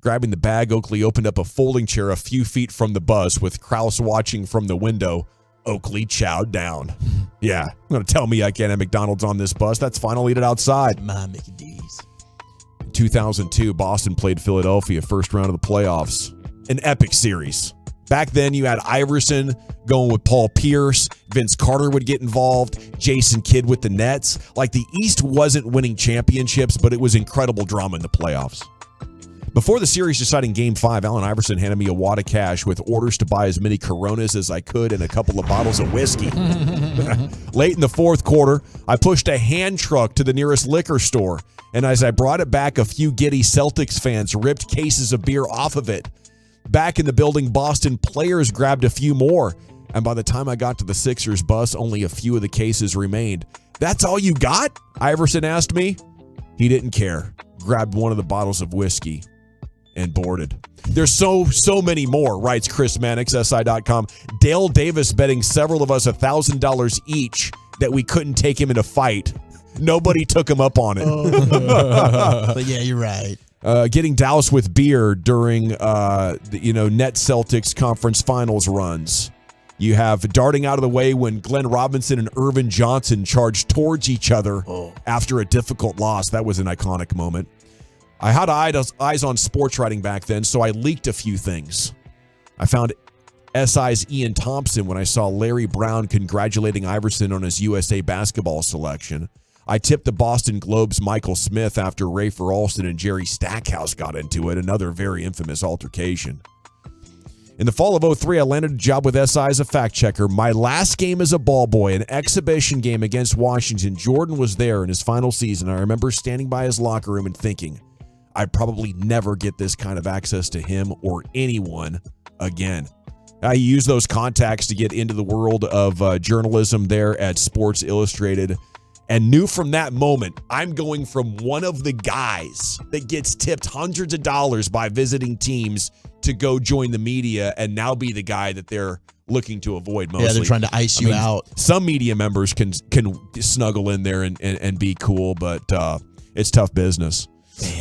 Grabbing the bag, Oakley opened up a folding chair a few feet from the bus with Krause watching from the window. Oakley chowed down. Yeah, I'm going to tell me I can't have McDonald's on this bus. That's fine. I'll eat it outside. My Mickey D's. In 2002, Boston played Philadelphia first round of the playoffs. An epic series. Back then, you had Iverson going with Paul Pierce. Vince Carter would get involved. Jason Kidd with the Nets. Like, the East wasn't winning championships, but it was incredible drama in the playoffs. Before the series deciding Game 5, Allen Iverson handed me a wad of cash with orders to buy as many Coronas as I could and a couple of bottles of whiskey. Late in the fourth quarter, I pushed a hand truck to the nearest liquor store, and as I brought it back, a few giddy Celtics fans ripped cases of beer off of it. Back in the building, Boston players grabbed a few more, and by the time I got to the Sixers bus, only a few of the cases remained. That's all you got? Iverson asked me. He didn't care. Grabbed one of the bottles of whiskey and boarded. There's so many more, writes Chris Mannix, SI.com. Dale Davis betting several of us $1,000 each that we couldn't take him in a fight. Nobody took him up on it. But yeah, you're right. Getting doused with beer during, Net Celtics conference finals runs. You have darting out of the way when Glenn Robinson and Irvin Johnson charged towards each other after a difficult loss. That was an iconic moment. I had eyes on sports writing back then, so I leaked a few things. I found SI's Ian Thompson when I saw Larry Brown congratulating Iverson on his USA basketball selection. I tipped the Boston Globe's Michael Smith after Rafer Alston and Jerry Stackhouse got into it, another very infamous altercation. In the fall of 2003, I landed a job with SI as a fact checker. My last game as a ball boy, an exhibition game against Washington, Jordan was there in his final season. I remember standing by his locker room and thinking, I'd probably never get this kind of access to him or anyone again. I used those contacts to get into the world of journalism there at Sports Illustrated and knew from that moment, I'm going from one of the guys that gets tipped hundreds of dollars by visiting teams to go join the media and now be the guy that they're looking to avoid mostly. Yeah, they're trying to ice you out. Some media members can snuggle in there and be cool, but it's tough business.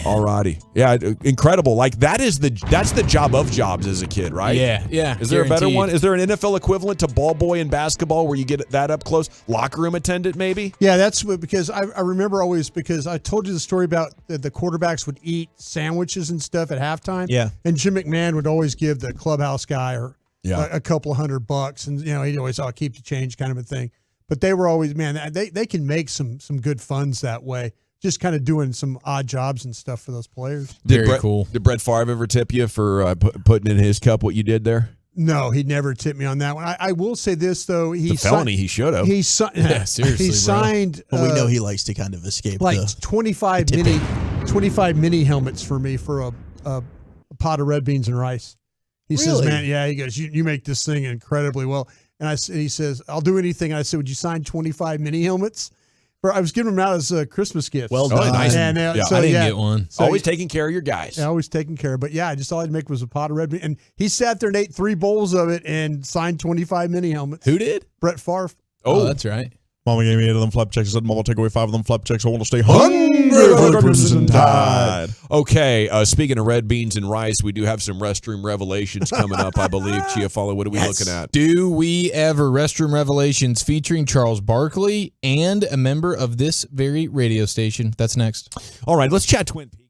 All righty. Yeah, incredible. Like that's the job of jobs as a kid, right? Yeah. Is there a better one? Is there an NFL equivalent to ball boy in basketball where you get that up close? Locker room attendant, maybe? Yeah, that's because I remember always, because I told you the story about the quarterbacks would eat sandwiches and stuff at halftime. Yeah. And Jim McMahon would always give the clubhouse guy a couple of $100, and he'd always keep the change kind of a thing. But they were always, man, they can make some good funds that way. Just kind of doing some odd jobs and stuff for those players. Very cool. Did Brett Favre ever tip you for putting in his cup what you did there? No, he never tipped me on that one. I will say this, though. He felony, he should have. Seriously, he signed. Well, we know he likes to kind of escape like the 25 mini helmets for me for a pot of red beans and rice. He says, man, he goes, you make this thing incredibly well. And he says, I'll do anything. I said, would you sign 25 mini helmets? I was giving them out as a Christmas gift. Well done. Nice. And, I didn't get one. So, always taking care of your guys. Yeah, always taking care. But yeah, just all I'd make was a pot of red beans. And he sat there and ate 3 bowls of it and signed 25 mini helmets. Who did? Brett Favre. Oh, that's right. Mama gave me 8 of them flapjacks. I said, Mama, take away 5 of them flapjacks. I want to stay hungry for the Crimson Tide. Okay, speaking of red beans and rice, we do have some restroom revelations coming up, I believe. Chiafalo, what are we looking at? Do we ever? Restroom revelations featuring Charles Barkley and a member of this very radio station. That's next. All right, let's chat Twin Peaks.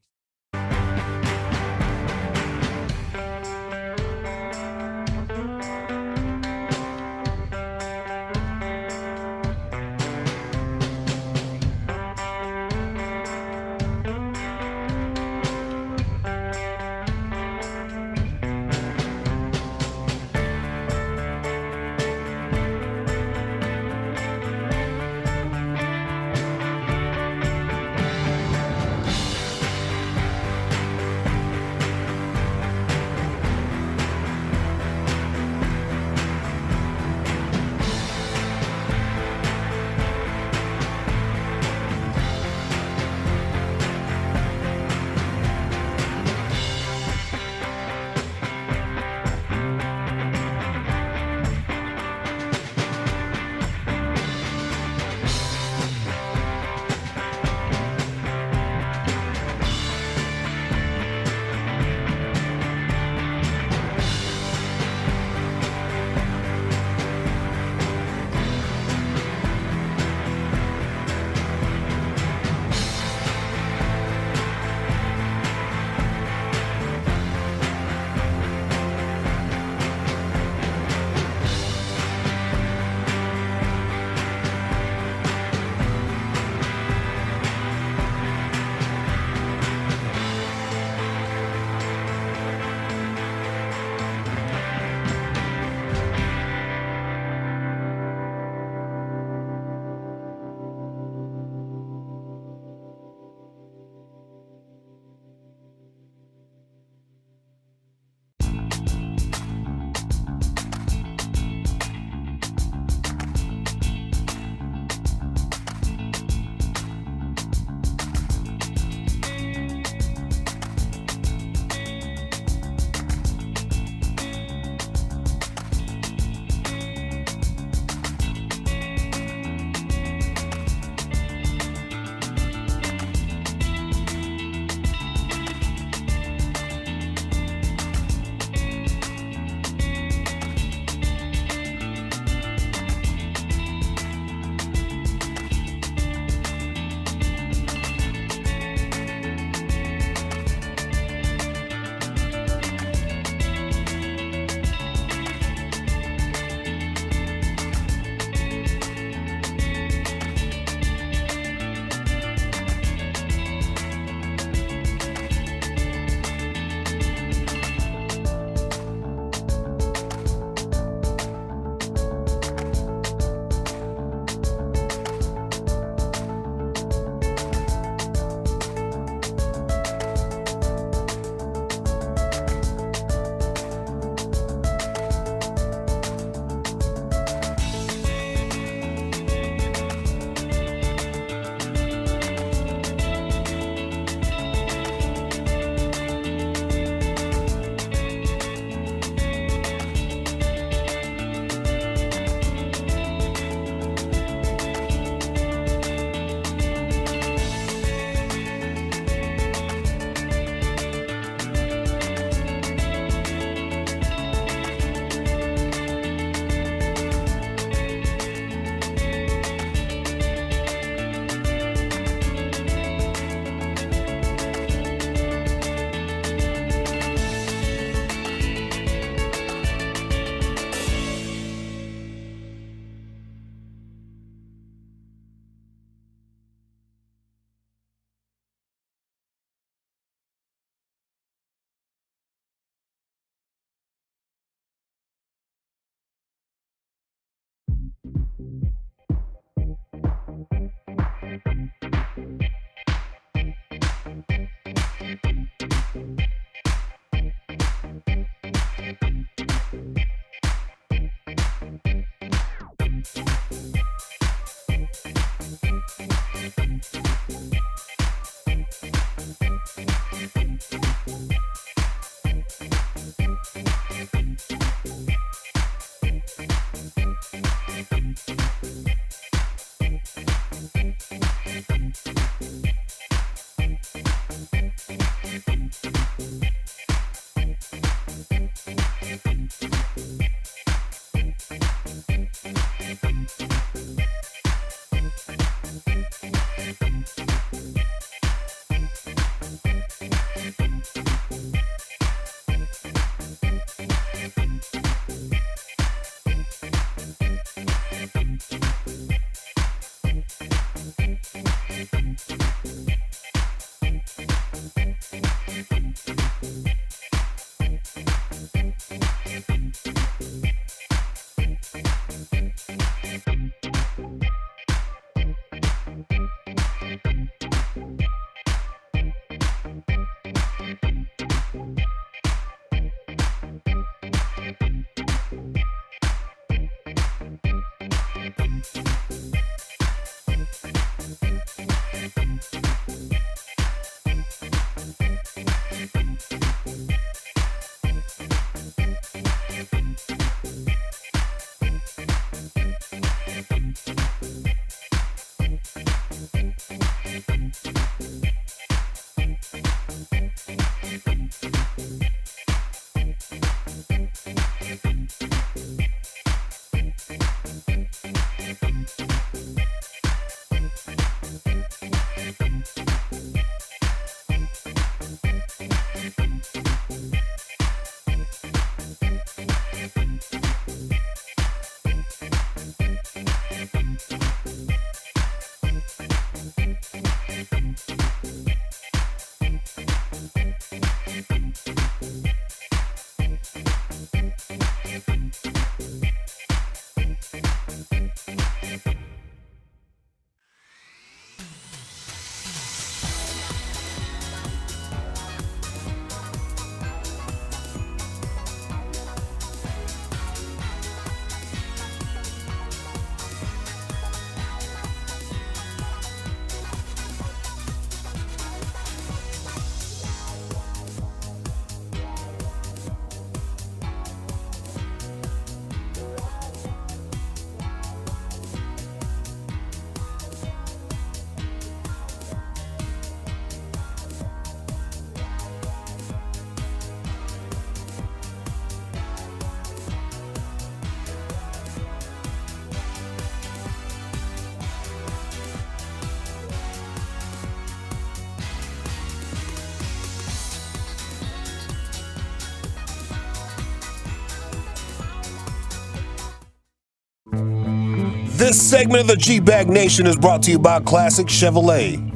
This segment of the G-Bag Nation is brought to you by Classic Chevrolet.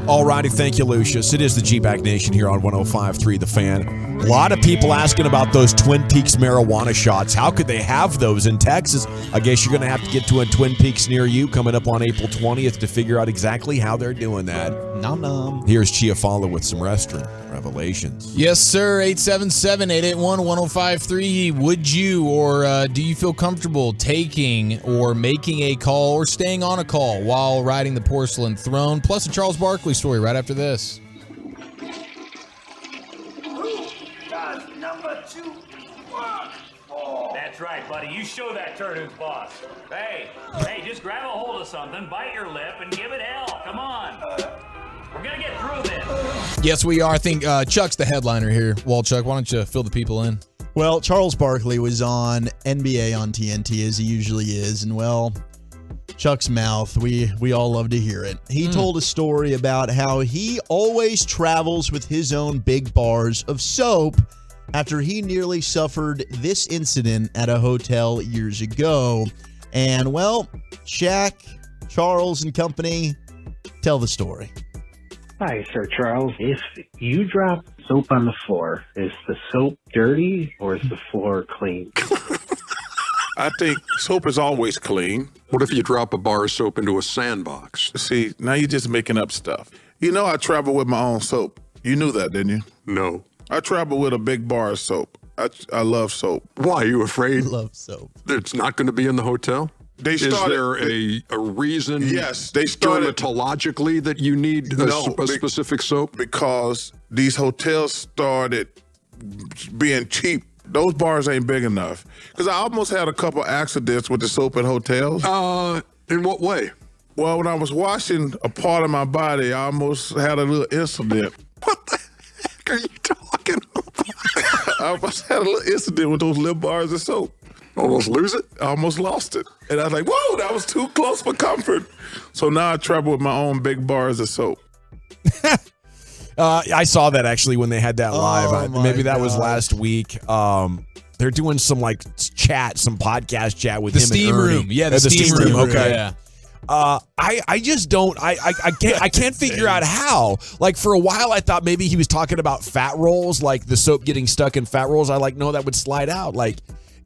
All righty, thank you, Lucius. It is the G-Bag Nation here on 105.3 The Fan. A lot of people asking about those Twin Peaks marijuana shots. How could they have those in Texas? I guess you're going to have to get to a Twin Peaks near you coming up on April 20th to figure out exactly how they're doing that. Nom nom. Here's Chiafalo with some restaurant revelations. Yes, sir. 877-881-1053. Would you or do you feel comfortable taking or making a call or staying on a call while riding the porcelain throne? Plus a Charles Barkley story right after this. That's right, buddy. You show that turd who's boss. Hey, just grab a hold of something, bite your lip, and give it hell. Come on. We're going to get through this. Yes, we are. I think Chuck's the headliner here. Well, Chuck, why don't you fill the people in? Well, Charles Barkley was on NBA on TNT, as he usually is, and well, Chuck's mouth, we all love to hear it. He told a story about how he always travels with his own big bars of soap after he nearly suffered this incident at a hotel years ago. And, well, Shaq, Charles, and company tell the story. Hi, Sir Charles. If you drop soap on the floor, is the soap dirty or is the floor clean? I think soap is always clean. What if you drop a bar of soap into a sandbox? See, now you're just making up stuff. You know I travel with my own soap. You knew that, didn't you? No. I travel with a big bar of soap. I love soap. Why? Are you afraid? Love soap. It's not going to be in the hotel? Is there a reason? Yes, they started dermatologically that you need a specific soap? Because these hotels started being cheap. Those bars ain't big enough. Because I almost had a couple accidents with the soap at hotels. In what way? Well, when I was washing a part of my body, I almost had a little incident. What the heck are you talking about? I almost had a little incident with those little bars of soap. Almost lose it? I almost lost it. And I was like, whoa, that was too close for comfort. So now I travel with my own big bars of soap. I saw that actually when they had that live. Maybe that was last week. They're doing some like chat, some podcast chat with the him steam and Ernie. room. Yeah, the steam room. Okay. Yeah. I just don't. I can't figure out how. Like for a while, I thought maybe he was talking about fat rolls, like the soap getting stuck in fat rolls. I no, that would slide out. Like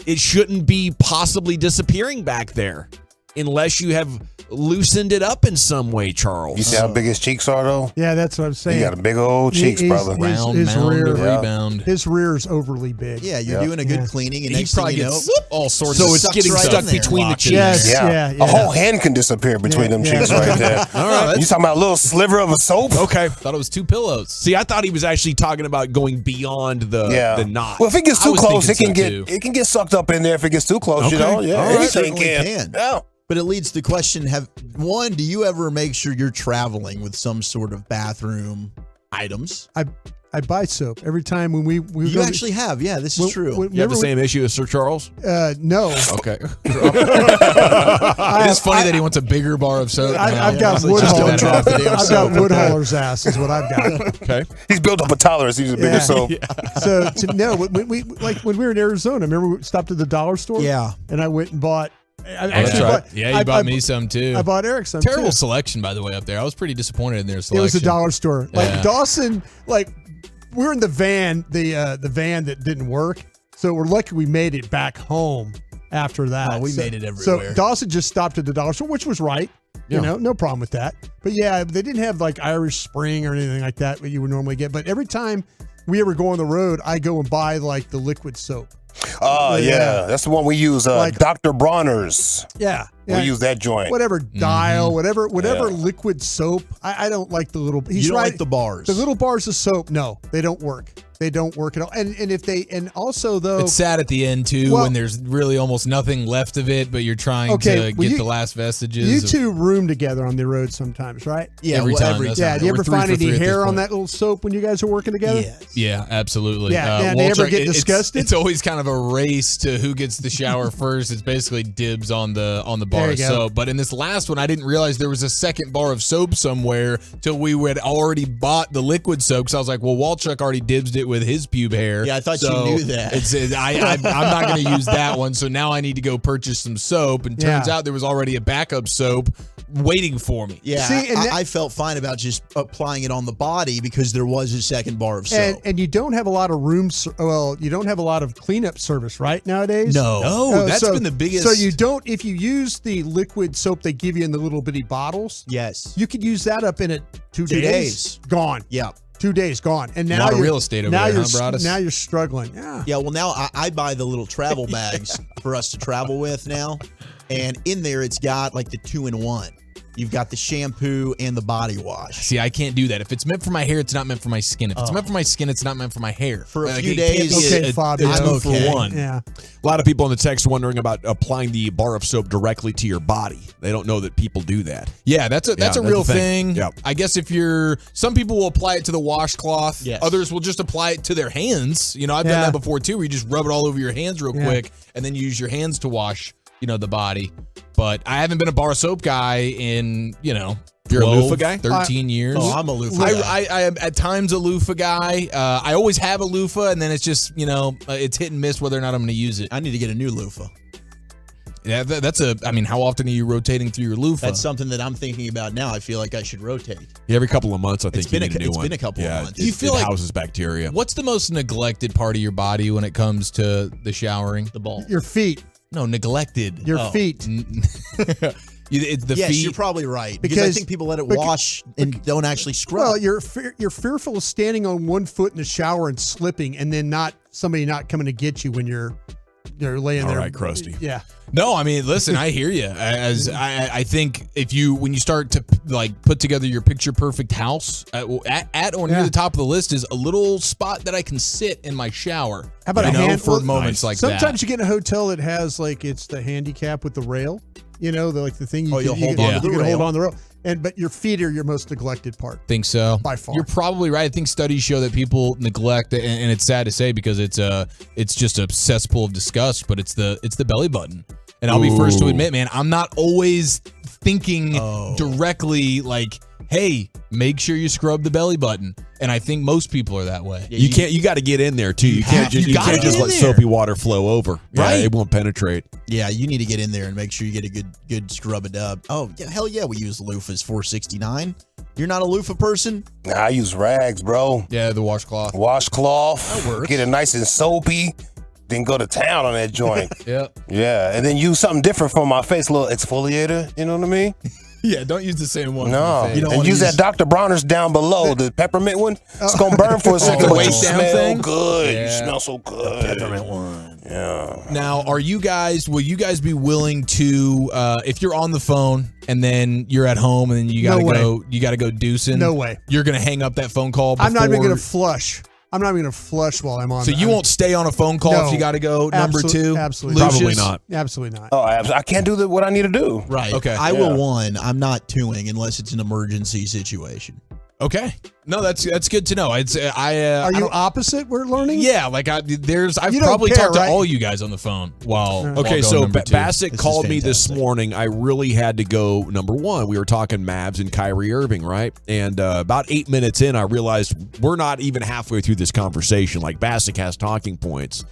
it shouldn't be possibly disappearing back there unless you have loosened it up in some way, Charles. You see how big his cheeks are, though? Yeah, that's what I'm saying. He got a big old cheeks, brother. His rear, rebound. His rear's overly big. Yeah, you're doing a good cleaning, and next thing you know, all sorts so of it's getting stuck between the cheeks. Yes, A whole hand can disappear between them cheeks right there. All right. You talking about a little sliver of a soap? Okay. Thought it was 2 pillows. See, I thought he was actually talking about going beyond the knot. Well, if it gets too close, it can too. get sucked up in there if it gets too close, you know? Yeah, anything can. Yeah. But it leads to the question, do you ever make sure you're traveling with some sort of bathroom items? I buy soap every time when we You actually have, yeah, this is true. You have the same issue as Sir Charles? No. Okay. It is funny that he wants a bigger bar of soap. I've got Woodhauler's ass is what I've got. Okay. He's built up a tolerance. He's a bigger soap. So when we were in Arizona, remember we stopped at the dollar store? Yeah. And I went and bought. That's right. You bought me some too. I bought Eric some. Terrible too. selection, by the way, up there. I was pretty disappointed in their selection. It was a dollar store. Yeah. Dawson, we're in the van, the van that didn't work. So we're lucky we made it back home after that. We made it everywhere. So Dawson just stopped at the dollar store, which was right. Yeah. You know, no problem with that. But yeah, they didn't have Irish Spring or anything like that you would normally get. But every time we ever go on the road, I go and buy the liquid soap. Yeah. That's the one we use, Dr. Bronner's. Yeah. We use that joint. Whatever Dial, whatever liquid soap. I don't like the little. You don't like the bars. The little bars of soap. No, they don't work. They don't work at all. And also though, it's sad at the end too when there's really almost nothing left of it, but you're trying to get the last vestiges. You two room together on the road sometimes, right? Yeah, every time. Yeah. Do you ever find any hair on that little soap when you guys are working together? Yes. Yeah, absolutely. Yeah. They ever get disgusted? It's always kind of a race to who gets the shower first. It's basically dibs on the bar There of you go. soap. But in this last one, I didn't realize there was a second bar of soap somewhere till we had already bought the liquid soap. So I was like, well, Walchuk already dibsed it with his pube hair. Yeah, I thought so you knew that. I'm not going to use that one. So now I need to go purchase some soap. And turns Yeah. out there was already a backup soap waiting for me. Yeah, See, I felt fine about just applying it on the body because there was a second bar of soap. And you don't have a lot of you don't have a lot of cleanup service, right, nowadays? No, that's been the biggest. So you don't, if you use the liquid soap they give you in the little bitty bottles, yes, you could use that up in it 2 2 days. Gone. Yeah. 2 days gone. And now a lot of you're- real estate over now there, you're, huh, Broadus? Now you're struggling. Yeah. Yeah, well, now I buy the little travel bags for us to travel with now. And in there, it's got like the 2-in-1. You've got the shampoo and the body wash. See, I can't do that. If it's meant for my hair, it's not meant for my skin. If it's meant for my skin, it's not meant for my hair. For a Like, few it can't days, be Okay, Fabio. a I'm two for one. Yeah. A lot of people in the text wondering about applying the bar of soap directly to your body. They don't know that people do that. Yeah, that's a real thing. Yeah. I guess some people will apply it to the washcloth. Yes. Others will just apply it to their hands. You know, I've done Yeah. that before too, where you just rub it all over your hands real quick, and then you use your hands to wash, the body. But I haven't been a bar of soap guy in, You're a 12, loofah guy? 13 years. Oh, I'm a loofah guy. I am at times a loofah guy. I always have a loofah, and then it's just, it's hit and miss whether or not I'm going to use it. I need to get a new loofah. Yeah, how often are you rotating through your loofah? That's something that I'm thinking about now. I feel like I should rotate. Yeah, every couple of months, I think It's been you need a new one. been a couple of months. Do you feel it like- houses bacteria. What's the most neglected part of your body when it comes to the showering? The ball. Your feet. No, neglected. Your feet. It's the yes, feet. you're probably right. Because I think people let it wash and don't actually scrub. Well, you're fearful of standing on one foot in the shower and slipping, and then somebody not coming to get you when you're laying there. All right, Krusty. Yeah. No, I mean, listen, I hear you. I think when you start to put together your picture perfect house, at or near the top of the list is a little spot that I can sit in my shower. How about a hand for moments like that? Sometimes you get in a hotel that has it's the handicap with the rail. The thing you you'll hold on to the you can rail. hold on the rail. But your feet are your most neglected part. Think so? By far. You're probably right. I think studies show that people neglect, and it's sad to say because it's just a cesspool of disgust, but it's the belly button. And I'll be first to admit, man, I'm not always thinking directly hey, make sure you scrub the belly button. And I think most people are that way. Yeah, you got to get in there too. You can't just let soapy water flow over. Right. Yeah, it won't penetrate. Yeah, you need to get in there and make sure you get a good scrub it up. Oh, yeah, hell yeah, we use loofahs. $4.69. You're not a loofah person? Nah, I use rags, bro. Yeah, the washcloth. Washcloth. That works. Get it nice and soapy. Then go to town on that joint. Yep. Yeah, and then use something different for my face, a little exfoliator. You know what I mean? Yeah, don't use the same one. No, for the face. and use that Dr. Bronner's down below, the peppermint one. It's gonna burn for a second, the but you waist down smell thing? good. Yeah. You smell so good. Peppermint one. Yeah. Now, will you guys be willing to, if you're on the phone and then you're at home and then you gotta go deucing? No way. You're gonna hang up that phone call before? I'm not even going to flush. I'm not even going to flush while I'm on. So you won't stay on a phone call if you got to go number two? Absolutely. Lucius? Probably not. Absolutely not. Oh, I can't do what I need to do. Right. Okay. I will one. I'm not twoing unless it's an emergency situation. Okay. No, that's good to know. Are you opposite? We're learning. Yeah, I've You don't probably care, talked right? to all you guys on the phone while Okay, going so number two. Bassett This is called me this fantastic. morning. I really had to go number one. We were talking Mavs and Kyrie Irving, right? And about 8 minutes in, I realized we're not even halfway through this conversation. Bassett has talking points.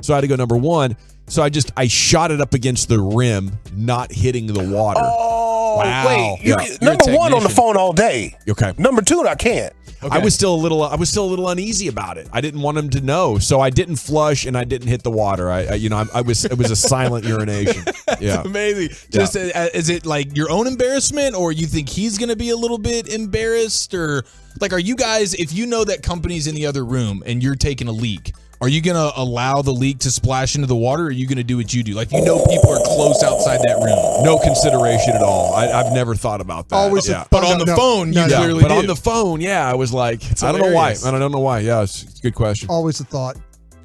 So I had to go number one. So I shot it up against the rim, not hitting the water. Oh, Wow. wait. You're Number a one on the technician. phone all day. Okay. Number two, I can't. I was still a little uneasy about it. I didn't want him to know, so I didn't flush and I didn't hit the water. It was a silent urination. Yeah, Amazing. Just is it your own embarrassment, or you think he's going to be a little bit embarrassed, or are you guys, if you know that company's in the other room and you're taking a leak, are you going to allow the leak to splash into the water, or are you going to do what you do? People are close outside that room. no consideration at all. I've never thought about that. Always yeah. But on the phone, you clearly But do. on the phone, yeah, I was like, I don't know why. hilarious. I don't know why. Yeah, it's a good question. Always a thought.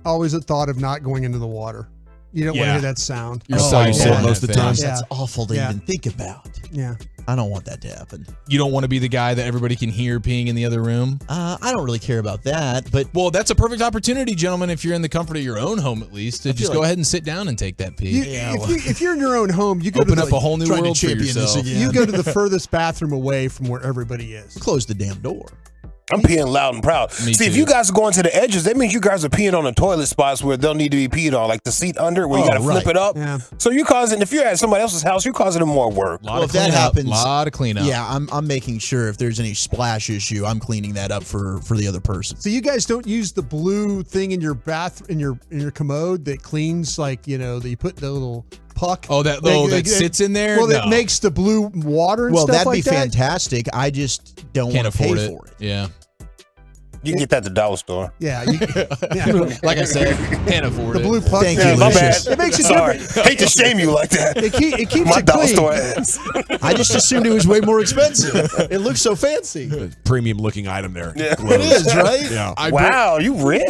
Always a thought of not going into the water. You don't want to Yeah. hear that sound. You're That's how you so sit on most that of the time. thing. That's awful to Yeah. even think about. Yeah. I don't want that to happen. You don't want to be the guy that everybody can hear peeing in the other room? I don't really care about that, but well, that's a perfect opportunity, gentlemen. If you're in the comfort of your own home, at least, to just go ahead and sit down and take that pee. If you're in your own home, you go open to up a whole new world for yourself. You go to the furthest bathroom away from where everybody is. Close the damn door. I'm peeing loud and proud. See, if you guys are going to the edges, that means you guys are peeing on the toilet spots where they'll need to be peed on, like the seat under where you got to flip it up. Yeah. So you're causing, if you're at somebody else's house, you're causing them more work. Well, if that happens, a lot of cleanup. Yeah, I'm making sure if there's any splash issue, I'm cleaning that up for the other person. So you guys don't use the blue thing in your in your commode that cleans, like, you know, that you put the little puck. Oh, that sits in there? Well, No. that makes the blue water and Well, stuff that'd like be that. fantastic. I just don't Can't want to pay afford for it. Yeah. You can get that at the dollar store. Yeah. Like I said, can't afford The it. blue puck. Thank Yeah, you, my Lucius. bad. It makes it Sorry. different. Hate to shame you like that. It keeps My it dollar clean. store ass. I just assumed it was way more expensive. It looks so fancy. Premium looking item there. Yeah. Glows. It is, right? Yeah. Wow, you rich.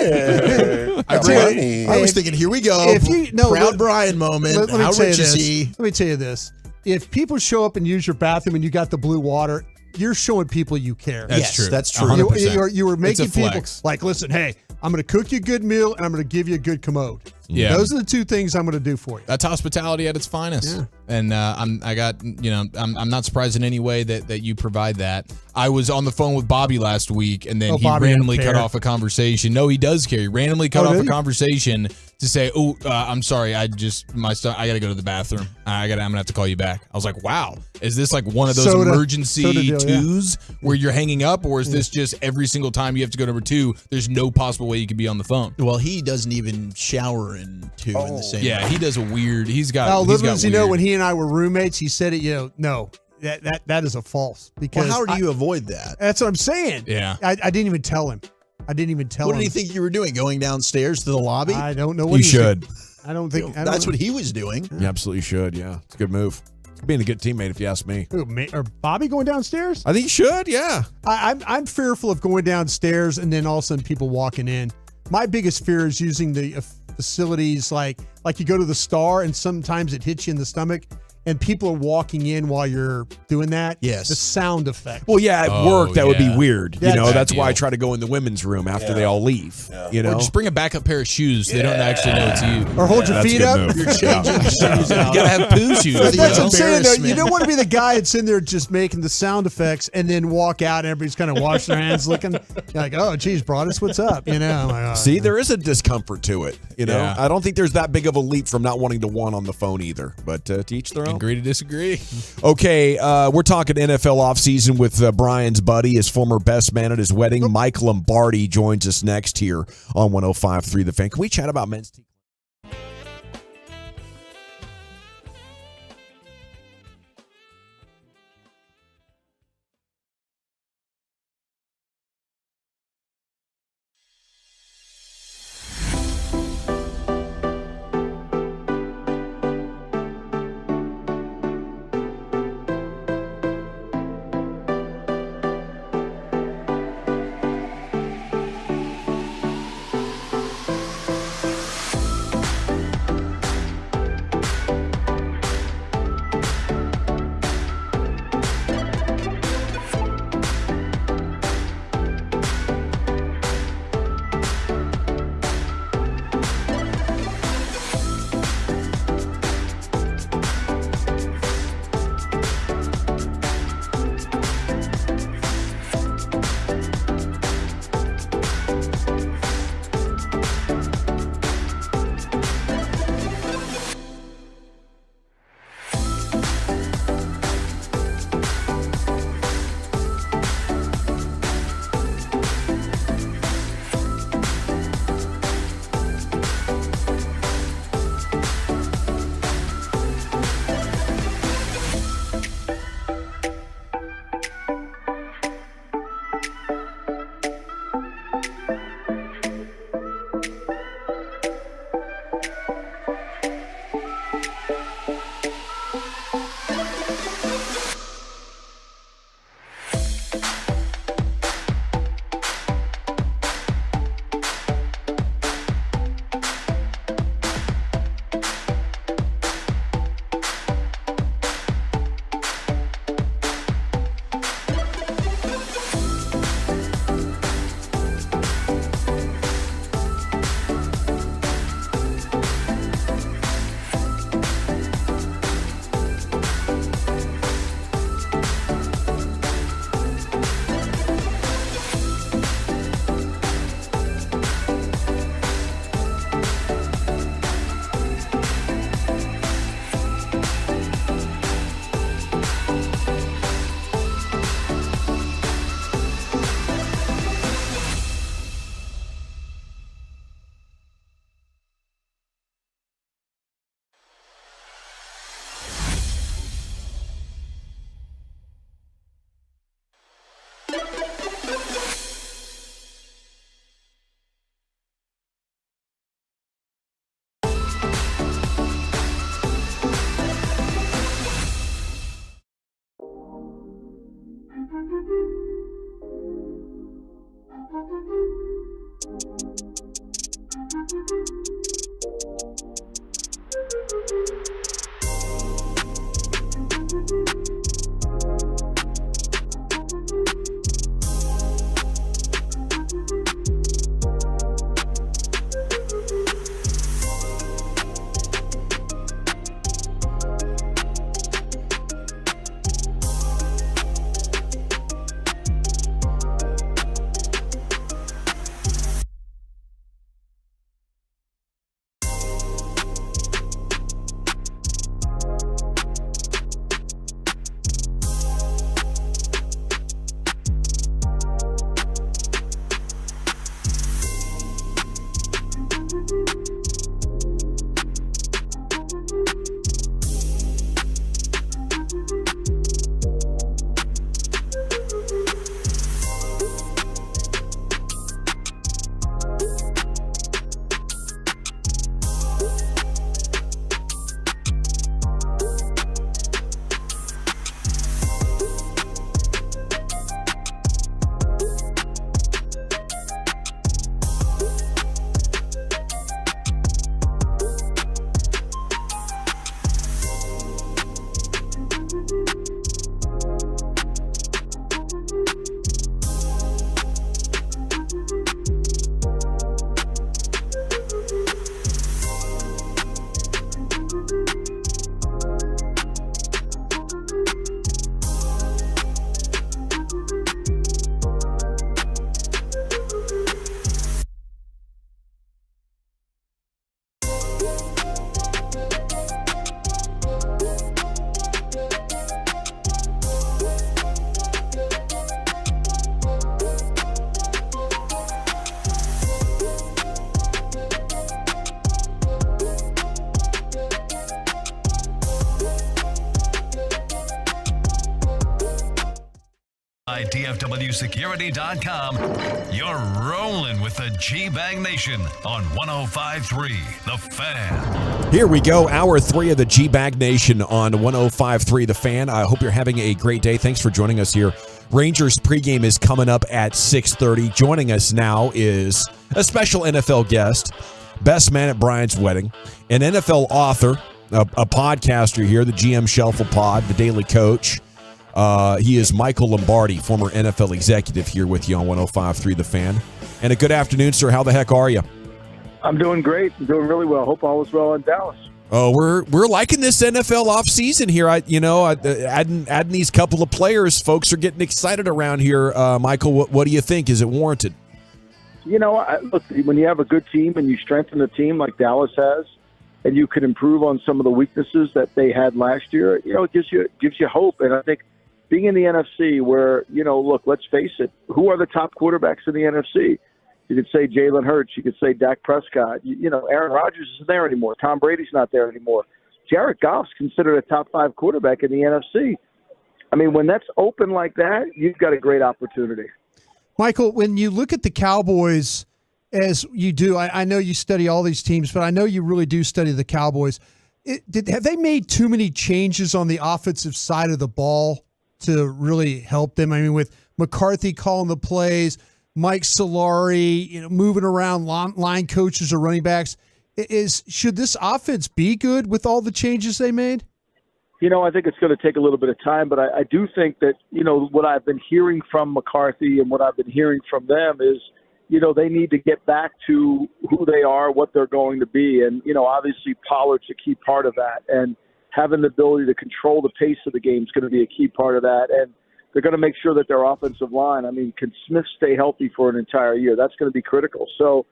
I was thinking, here we go. If you Proud Brian moment. Let me How tell you rich is this. he? Let me tell you this. If people show up and use your bathroom and you got the blue water, you're showing people you care. That's true. That's true. 100%. You were making It's a people flex. like, listen, hey, I'm going to cook you a good meal and I'm going to give you a good commode. Yeah. Those are the two things I'm going to do for you. That's hospitality at its finest. Yeah. And I'm not surprised in any way that you provide that. I was on the phone with Bobby last week, and then he Bobby randomly don't cut care. off a conversation. No, he does care. He randomly cut off did a he? conversation to say, I'm sorry, I got to go to the bathroom. I'm gonna have to call you back. I was like, wow, is this like one of those Soda emergency deal, yeah. twos where you're hanging up, or is this just every single time you have to go to number two, there's no possible way you could be on the phone? Well, he doesn't even shower in two in the same Yeah, way. he does a weird. Little does he know, when he and I were roommates, he said it, no, that is a false. Because Well, how do you avoid that? That's what I'm saying. Yeah. I didn't even tell him. What did he think you were doing? Going downstairs to the lobby? I don't know what You he should. I don't think That's what he was doing. You absolutely should, yeah. It's a good move. Being a good teammate, if you ask me. Who, me, or Bobby going downstairs? I think you should, yeah. I'm fearful of going downstairs and then all of a sudden people walking in. My biggest fear is using the facilities like you go to the Star and sometimes it hits you in the stomach and people are walking in while you're doing that. Yes. The sound effect. Well, yeah, at work, that would be weird. Yeah, That's why I try to go in the women's room after they all leave. You know? Or just bring a backup pair of shoes so they don't actually know it's you. Or hold your That's a feet good up. move. You're changing shoes out. You gotta have poo shoes. That's what I'm you saying, though. You Embarrassment. don't want to be the guy that's in there just making the sound effects and then walk out and everybody's kind of washing their hands looking. You're like, oh, geez, Broadus, what's up? You know? I'm like, oh, See, there is a discomfort to it. You know, Yeah. I don't think there's that big of a leap from not wanting to one on the phone either. But to each their own. Agree to disagree. Okay, we're talking NFL offseason with Brian's buddy, his former best man at his wedding. Mike Lombardi joins us next here on 105.3 The Fan. Can we chat about men's team? by DFWsecurity.com. You're rolling with the G-Bag Nation on 105.3 The Fan. Here we go, hour 3 of the G-Bag Nation on 105.3 The Fan. I hope you're having a great day. Thanks for joining us here. Rangers pregame is coming up at 6:30. Joining us now is a special NFL guest, best man at Brian's wedding, an NFL author, a podcaster here, the GM Shuffle Pod, the Daily Coach. He is Michael Lombardi, former NFL executive, here with you on 105.3 The Fan. And a good afternoon, sir. How the heck are you? I'm doing great. I'm doing really well. Hope all is well in Dallas. Oh, we're liking this NFL offseason here. Adding these couple of players, folks are getting excited around here. Michael, what do you think? Is it warranted? Look, when you have a good team and you strengthen the team like Dallas has, and you can improve on some of the weaknesses that they had last year, it gives you hope. And I think being in the NFC, where look, let's face it, who are the top quarterbacks in the NFC? You could say Jalen Hurts. You could say Dak Prescott. Aaron Rodgers isn't there anymore. Tom Brady's not there anymore. Jared Goff's considered a top 5 quarterback in the NFC. I mean, when that's open like that, you've got a great opportunity. Michael, when you look at the Cowboys, as you do, I know you study all these teams, but I know you really do study the Cowboys. Have they made too many changes on the offensive side of the ball to really help them? I mean, with McCarthy calling the plays, Mike Solari, moving around line coaches or running backs, should this offense be good with all the changes they made? I think it's going to take a little bit of time, but I do think that, what I've been hearing from McCarthy and what I've been hearing from them is, they need to get back to who they are, what they're going to be. And, obviously Pollard's a key part of that. And having the ability to control the pace of the game is going to be a key part of that. And they're going to make sure that their offensive line, can Smith stay healthy for an entire year? That's going to be critical. So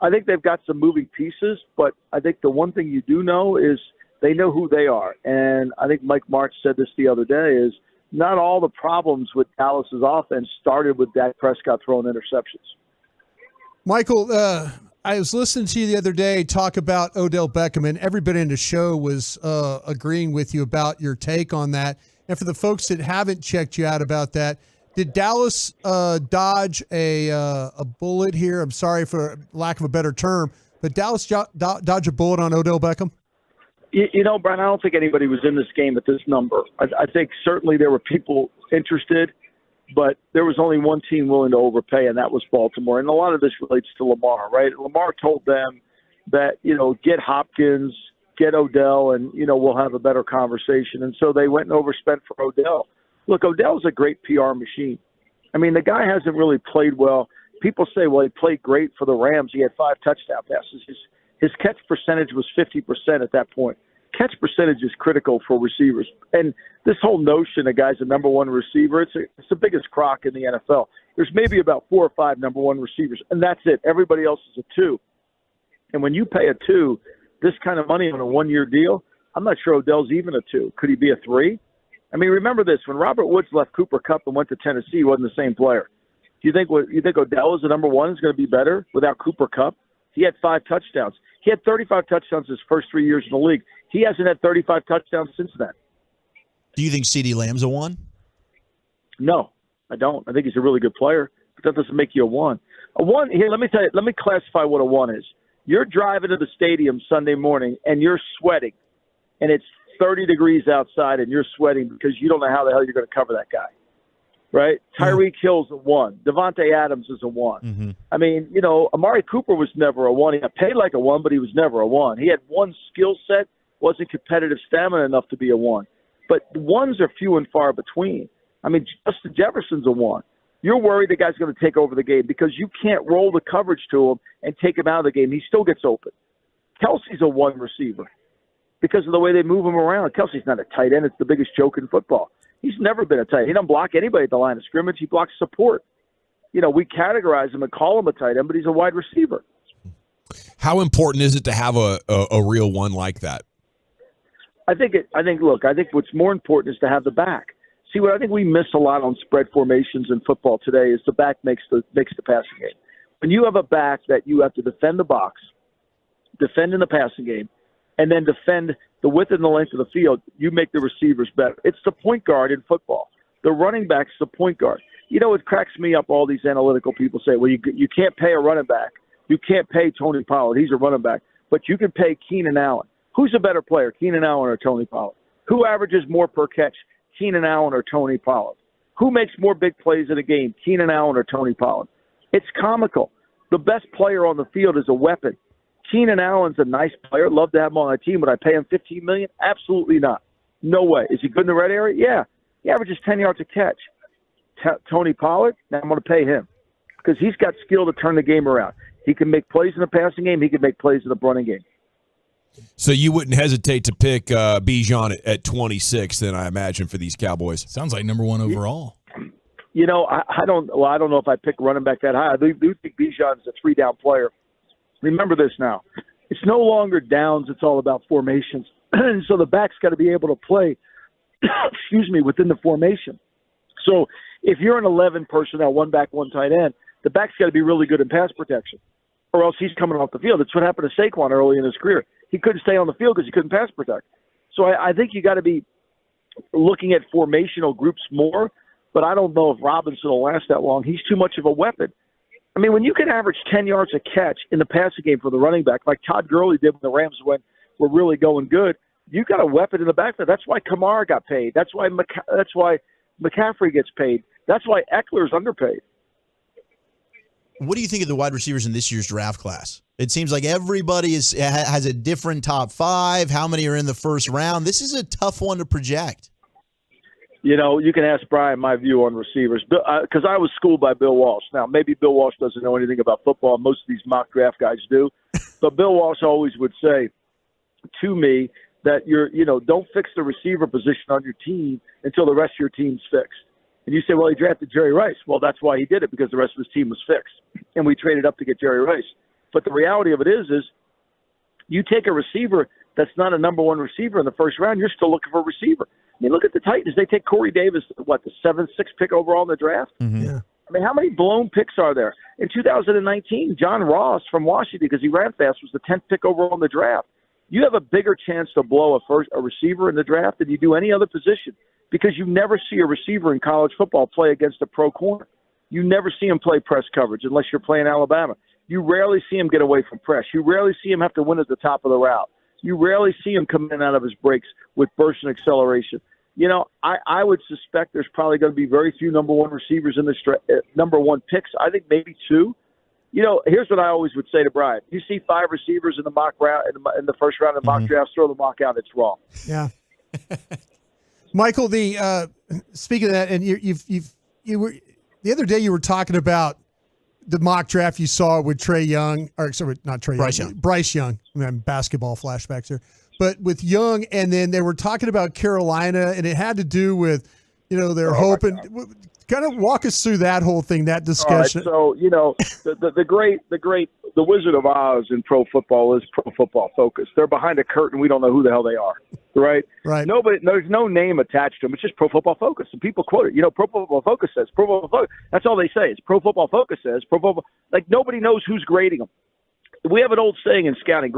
I think they've got some moving pieces, but I think the one thing you do know is they know who they are. And I think Mike Martz said this the other day is not all the problems with Dallas's offense started with Dak Prescott throwing interceptions. Michael, I was listening to you the other day talk about Odell Beckham, and everybody in the show was agreeing with you about your take on that. And for the folks that haven't checked you out about that, did Dallas dodge a bullet here? I'm sorry for lack of a better term, but Dallas dodge a bullet on Odell Beckham? Brian, I don't think anybody was in this game at this number. I think certainly there were people interested, but there was only one team willing to overpay, and that was Baltimore. And a lot of this relates to Lamar, right? Lamar told them that, get Hopkins, get Odell, and, we'll have a better conversation. And so they went and overspent for Odell. Look, Odell's a great PR machine. The guy hasn't really played well. People say, well, he played great for the Rams. He had 5 touchdown passes. His catch percentage was 50% at that point. Catch percentage is critical for receivers. And this whole notion a guy's a number 1 receiver, it's the biggest crock in the NFL. There's maybe about 4 or 5 number 1 receivers, and that's it. Everybody else is a 2. And when you pay a 2, this kind of money on a 1-year deal, I'm not sure Odell's even a 2. Could he be a 3? Remember this. When Robert Woods left Cooper Kupp and went to Tennessee, he wasn't the same player. Do you think Odell as a number 1 is going to be better without Cooper Kupp? He had 5 touchdowns. He had 35 touchdowns his first 3 years in the league. He hasn't had 35 touchdowns since then. Do you think CeeDee Lamb's a 1? No, I don't. I think he's a really good player, but that doesn't make you a 1. A 1, here, let me tell you, let me classify what a 1 is. You're driving to the stadium Sunday morning, and you're sweating, and it's 30 degrees outside, and you're sweating because you don't know how the hell you're going to cover that guy. Right? Tyreek Hill's a 1. Devontae Adams is a 1. Mm-hmm. Amari Cooper was never a 1. He got paid like a 1, but he was never a 1. He had one skill set, wasn't competitive stamina enough to be a 1. But the 1s are few and far between. Justin Jefferson's a 1. You're worried the guy's going to take over the game because you can't roll the coverage to him and take him out of the game. He still gets open. Kelsey's a 1 receiver because of the way they move him around. Kelsey's not a tight end. It's the biggest joke in football. He's never been a tight end. He doesn't block anybody at the line of scrimmage. He blocks support. We categorize him and call him a tight end, but he's a wide receiver. How important is it to have a real 1 like that? I think what's more important is to have the back. See, what I think we miss a lot on spread formations in football today is the back makes the passing game. When you have a back that you have to defend the box, defend in the passing game, and then defend the width and the length of the field, you make the receivers better. It's the point guard in football. The running back's the point guard. You know, it cracks me up. All these analytical people say, well, you can't pay a running back. You can't pay Tony Pollard. He's a running back. But you can pay Keenan Allen. Who's a better player, Keenan Allen or Tony Pollard? Who averages more per catch, Keenan Allen or Tony Pollard? Who makes more big plays in a game, Keenan Allen or Tony Pollard? It's comical. The best player on the field is a weapon. Keenan Allen's a nice player. Love to have him on my team. Would I pay him $15 million? Absolutely not. No way. Is he good in the red area? Yeah. He averages 10 yards a catch. Tony Pollard, now I'm going to pay him because he's got skill to turn the game around. He can make plays in the passing game. He can make plays in the running game. So you wouldn't hesitate to pick Bijan at 26, then I imagine, for these Cowboys. Sounds like number one overall. You know, I don't know if I pick running back that high. I do think Bijan's a 3-down player. Remember this now. It's no longer downs. It's all about formations. And so the back's got to be able to play, within the formation. So if you're an 11 personnel, one back, one tight end, the back's got to be really good in pass protection, or else he's coming off the field. That's what happened to Saquon early in his career. He couldn't stay on the field because he couldn't pass protect. So I think you got to be looking at formational groups more, but I don't know if Robinson will last that long. He's too much of a weapon. I mean, when you can average 10 yards a catch in the passing game for the running back, like Todd Gurley did when the Rams were really going good, you got a weapon in the backfield. That's why Kumar got paid. That's why McCaffrey gets paid. That's why Eckler's underpaid. What do you think of the wide receivers in this year's draft class? It seems like everybody has a different top 5. How many are in the first round? This is a tough one to project. You know, you can ask Brian my view on receivers because I was schooled by Bill Walsh. Now, maybe Bill Walsh doesn't know anything about football. Most of these mock draft guys do. But Bill Walsh always would say to me that don't fix the receiver position on your team until the rest of your team's fixed. And you say, well, he drafted Jerry Rice. Well, that's why he did it, because the rest of his team was fixed. And we traded up to get Jerry Rice. But the reality of it is you take a receiver that's not a number one receiver in the first round, you're still looking for a receiver. I mean, look at the Titans. They take Corey Davis, the 7th, 6th pick overall in the draft? Mm-hmm. Yeah. I mean, how many blown picks are there? In 2019, John Ross from Washington, because he ran fast, was the 10th pick overall in the draft. You have a bigger chance to blow a receiver in the draft than you do any other position, because you never see a receiver in college football play against a pro corner. You never see him play press coverage unless you're playing Alabama. You rarely see him get away from press. You rarely see him have to win at the top of the route. You rarely see him come in and out of his breaks with burst and acceleration. You know, I would suspect there's probably going to be very few number one receivers in this number one picks. I think maybe 2. You know, here's what I always would say to Brian. You see 5 receivers in the mock round, in the first round of mock drafts, throw the mock out. It's wrong. Yeah. Michael, speaking of that, and you were the other day you were talking about the mock draft you saw with Trey Young, or sorry, not Trey Young, Bryce Young. I mean, basketball flashbacks here, but with Young, and then they were talking about Carolina, and it had to do with, they're hoping. Kind of walk us through that whole thing, that discussion. All right, so the Wizard of Oz in pro football is Pro Football Focus. They're behind a curtain. We don't know who the hell they are, right? Right. There's no name attached to them. It's just Pro Football Focus. And people quote it. Pro Football Focus says. Pro Football Focus. That's all they say. It's Pro Football Focus says. Pro Football. Like, nobody knows who's grading them. We have an old saying in scouting: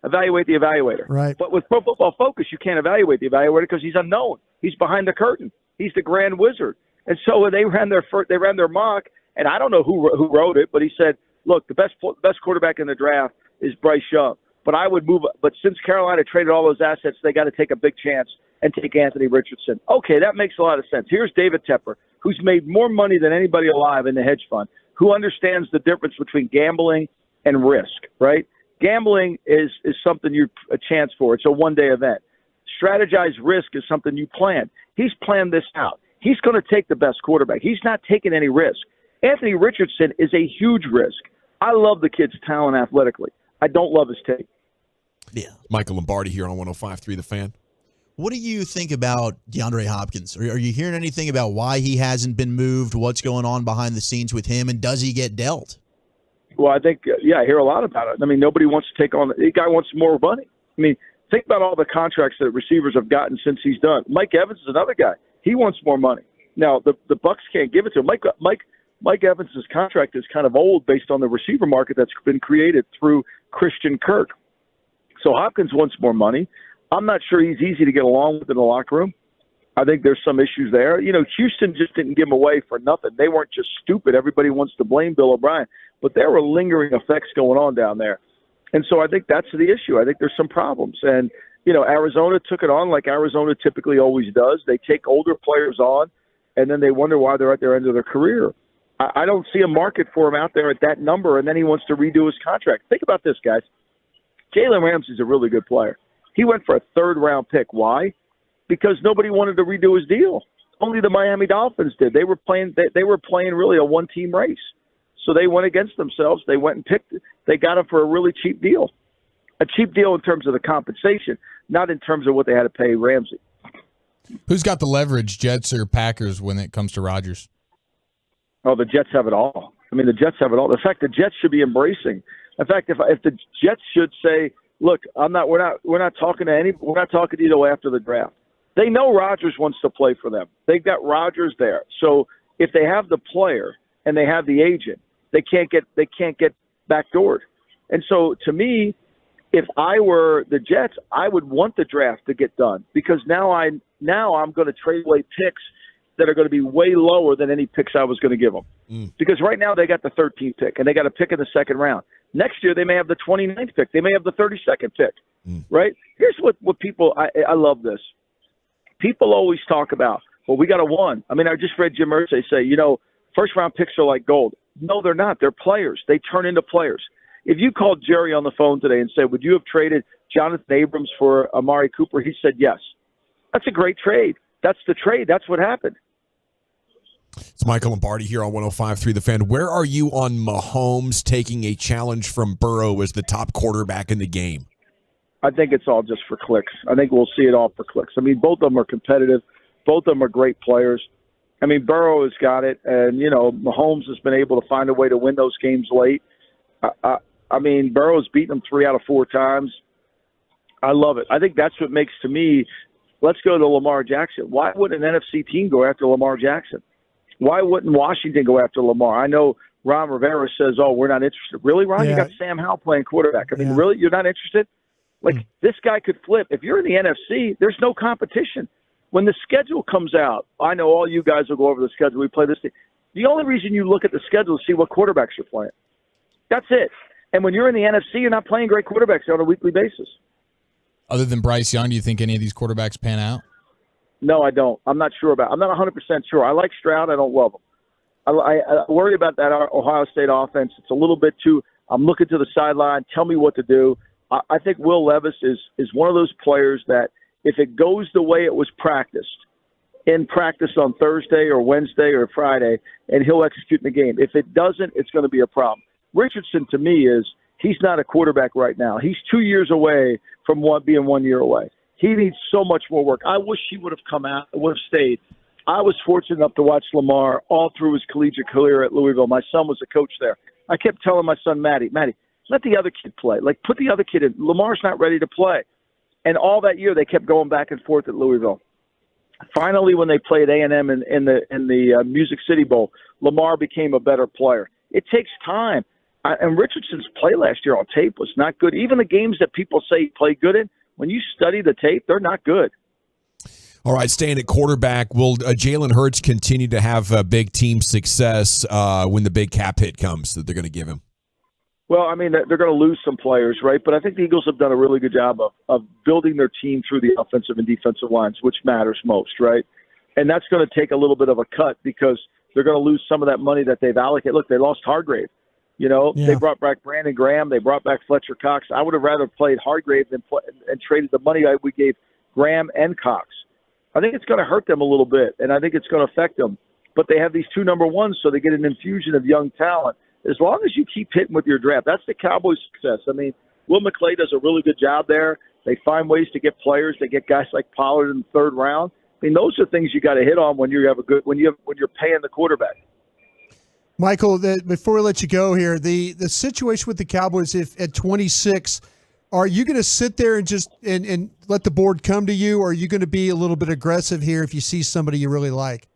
evaluate the evaluator. Right. But with Pro Football Focus, you can't evaluate the evaluator because he's unknown. He's behind the curtain. He's the grand wizard. And so when they ran their mock, and I don't know who wrote it, but he said, look, the best quarterback in the draft is Bryce Young. But I would move. But since Carolina traded all those assets, they got to take a big chance and take Anthony Richardson. Okay, that makes a lot of sense. Here's David Tepper, who's made more money than anybody alive in the hedge fund, who understands the difference between gambling and risk, right? Gambling is something you're a chance for. It's a one-day event. Strategized risk is something you plan. He's planned this out. He's going to take the best quarterback. He's not taking any risk. Anthony Richardson is a huge risk. I love the kid's talent athletically. I don't love his tape. Yeah. Michael Lombardi here on 105.3 The Fan. What do you think about DeAndre Hopkins? Are you hearing anything about why he hasn't been moved? What's going on behind the scenes with him? And does he get dealt? Well, I think, I hear a lot about it. I mean, nobody wants to take on – the guy wants more money. I mean, think about all the contracts that receivers have gotten since he's done. Mike Evans is another guy. He wants more money. Now, the Bucs can't give it to him. Mike Evans' contract is kind of old based on the receiver market that's been created through Christian Kirk. So Hopkins wants more money. I'm not sure he's easy to get along with in the locker room. I think there's some issues there. Houston just didn't give him away for nothing. They weren't just stupid. Everybody wants to blame Bill O'Brien, but there were lingering effects going on down there. And so I think that's the issue. I think there's some problems. And, Arizona took it on like Arizona typically always does. They take older players on, and then they wonder why they're at their end of their career. I don't see a market for him out there at that number, and then he wants to redo his contract. Think about this, guys. Jalen Ramsey's a really good player. He went for a third-round pick. Why? Because nobody wanted to redo his deal. Only the Miami Dolphins did. They were playing really a one-team race. So they went against themselves. They went and picked it. They got him for a really cheap deal. A cheap deal in terms of the compensation, not in terms of what they had to pay Ramsey. Who's got the leverage, Jets or Packers, when it comes to Rodgers? Oh, the Jets have it all. The Jets have it all. In fact, the Jets should be embracing. In fact, if the Jets should say, "Look, we're not talking to you till after the draft." They know Rodgers wants to play for them. They've got Rodgers there. So if they have the player and they have the agent, they can't get backdoored. And so to me, if I were the Jets, I would want the draft to get done, because now I'm going to trade away picks that are going to be way lower than any picks I was going to give them. Because right now they got the 13th pick and they got a pick in the second round. Next year they may have the 29th pick. They may have the 32nd pick, right? Here's what people, I love this. People always talk about, well, we got a one. I just read Jim Irsay say, first round picks are like gold. No, they're not. They're players. They turn into players. If you called Jerry on the phone today and said, would you have traded Jonathan Abrams for Amari Cooper? He said yes. That's a great trade. That's the trade. That's what happened. It's Michael Lombardi here on 105.3 The Fan. Where are you on Mahomes taking a challenge from Burrow as the top quarterback in the game? I think it's all just for clicks. I think we'll see it all for clicks. Both of them are competitive. Both of them are great players. Burrow has got it, and, Mahomes has been able to find a way to win those games late. Burrow's beaten them 3 out of 4 times. I love it. I think that's what makes, to me, let's go to Lamar Jackson. Why would an NFC team go after Lamar Jackson? Why wouldn't Washington go after Lamar? I know Ron Rivera says, oh, we're not interested. Really, Ron? Yeah. You got Sam Howell playing quarterback. Really? You're not interested? This guy could flip. If you're in the NFC, there's no competition. When the schedule comes out, I know all you guys will go over the schedule. We play this thing. The only reason you look at the schedule is to see what quarterbacks you're playing. That's it. And when you're in the NFC, you're not playing great quarterbacks on a weekly basis. Other than Bryce Young, do you think any of these quarterbacks pan out? No, I don't. I'm not sure about it. I'm not 100% sure. I like Stroud. I don't love him. I worry about that Ohio State offense. It's a little bit too – I'm looking to the sideline. Tell me what to do. I think Will Levis is one of those players that if it goes the way it was practiced, in practice on Thursday or Wednesday or Friday, and he'll execute in the game. If it doesn't, it's going to be a problem. Richardson, to me, he's not a quarterback right now. He's 2 years away from being 1 year away. He needs so much more work. I wish he would have come out, would have stayed. I was fortunate enough to watch Lamar all through his collegiate career at Louisville. My son was a coach there. I kept telling my son, Matty, let the other kid play. Put the other kid in. Lamar's not ready to play. And all that year, they kept going back and forth at Louisville. Finally, when they played A&M in the Music City Bowl, Lamar became a better player. It takes time. And Richardson's play last year on tape was not good. Even the games that people say he played good in, when you study the tape, they're not good. All right, staying at quarterback, will Jalen Hurts continue to have big team success when the big cap hit comes that they're going to give him? Well, they're going to lose some players, right? But I think the Eagles have done a really good job of building their team through the offensive and defensive lines, which matters most, right? And that's going to take a little bit of a cut because they're going to lose some of that money that they've allocated. Look, they lost Hargrave. They brought back Brandon Graham. They brought back Fletcher Cox. I would have rather played Hargrave and traded the money we gave Graham and Cox. I think it's going to hurt them a little bit, and I think it's going to affect them. But they have these 2 number ones, so they get an infusion of young talent. As long as you keep hitting with your draft, that's the Cowboys' success. Will McClay does a really good job there. They find ways to get players. They get guys like Pollard in the 3rd round. Those are things you got to hit on when you're paying the quarterback. Michael, before we let you go here, the situation with the Cowboys, if at 26, are you going to sit there and just and let the board come to you, or are you going to be a little bit aggressive here if you see somebody you really like?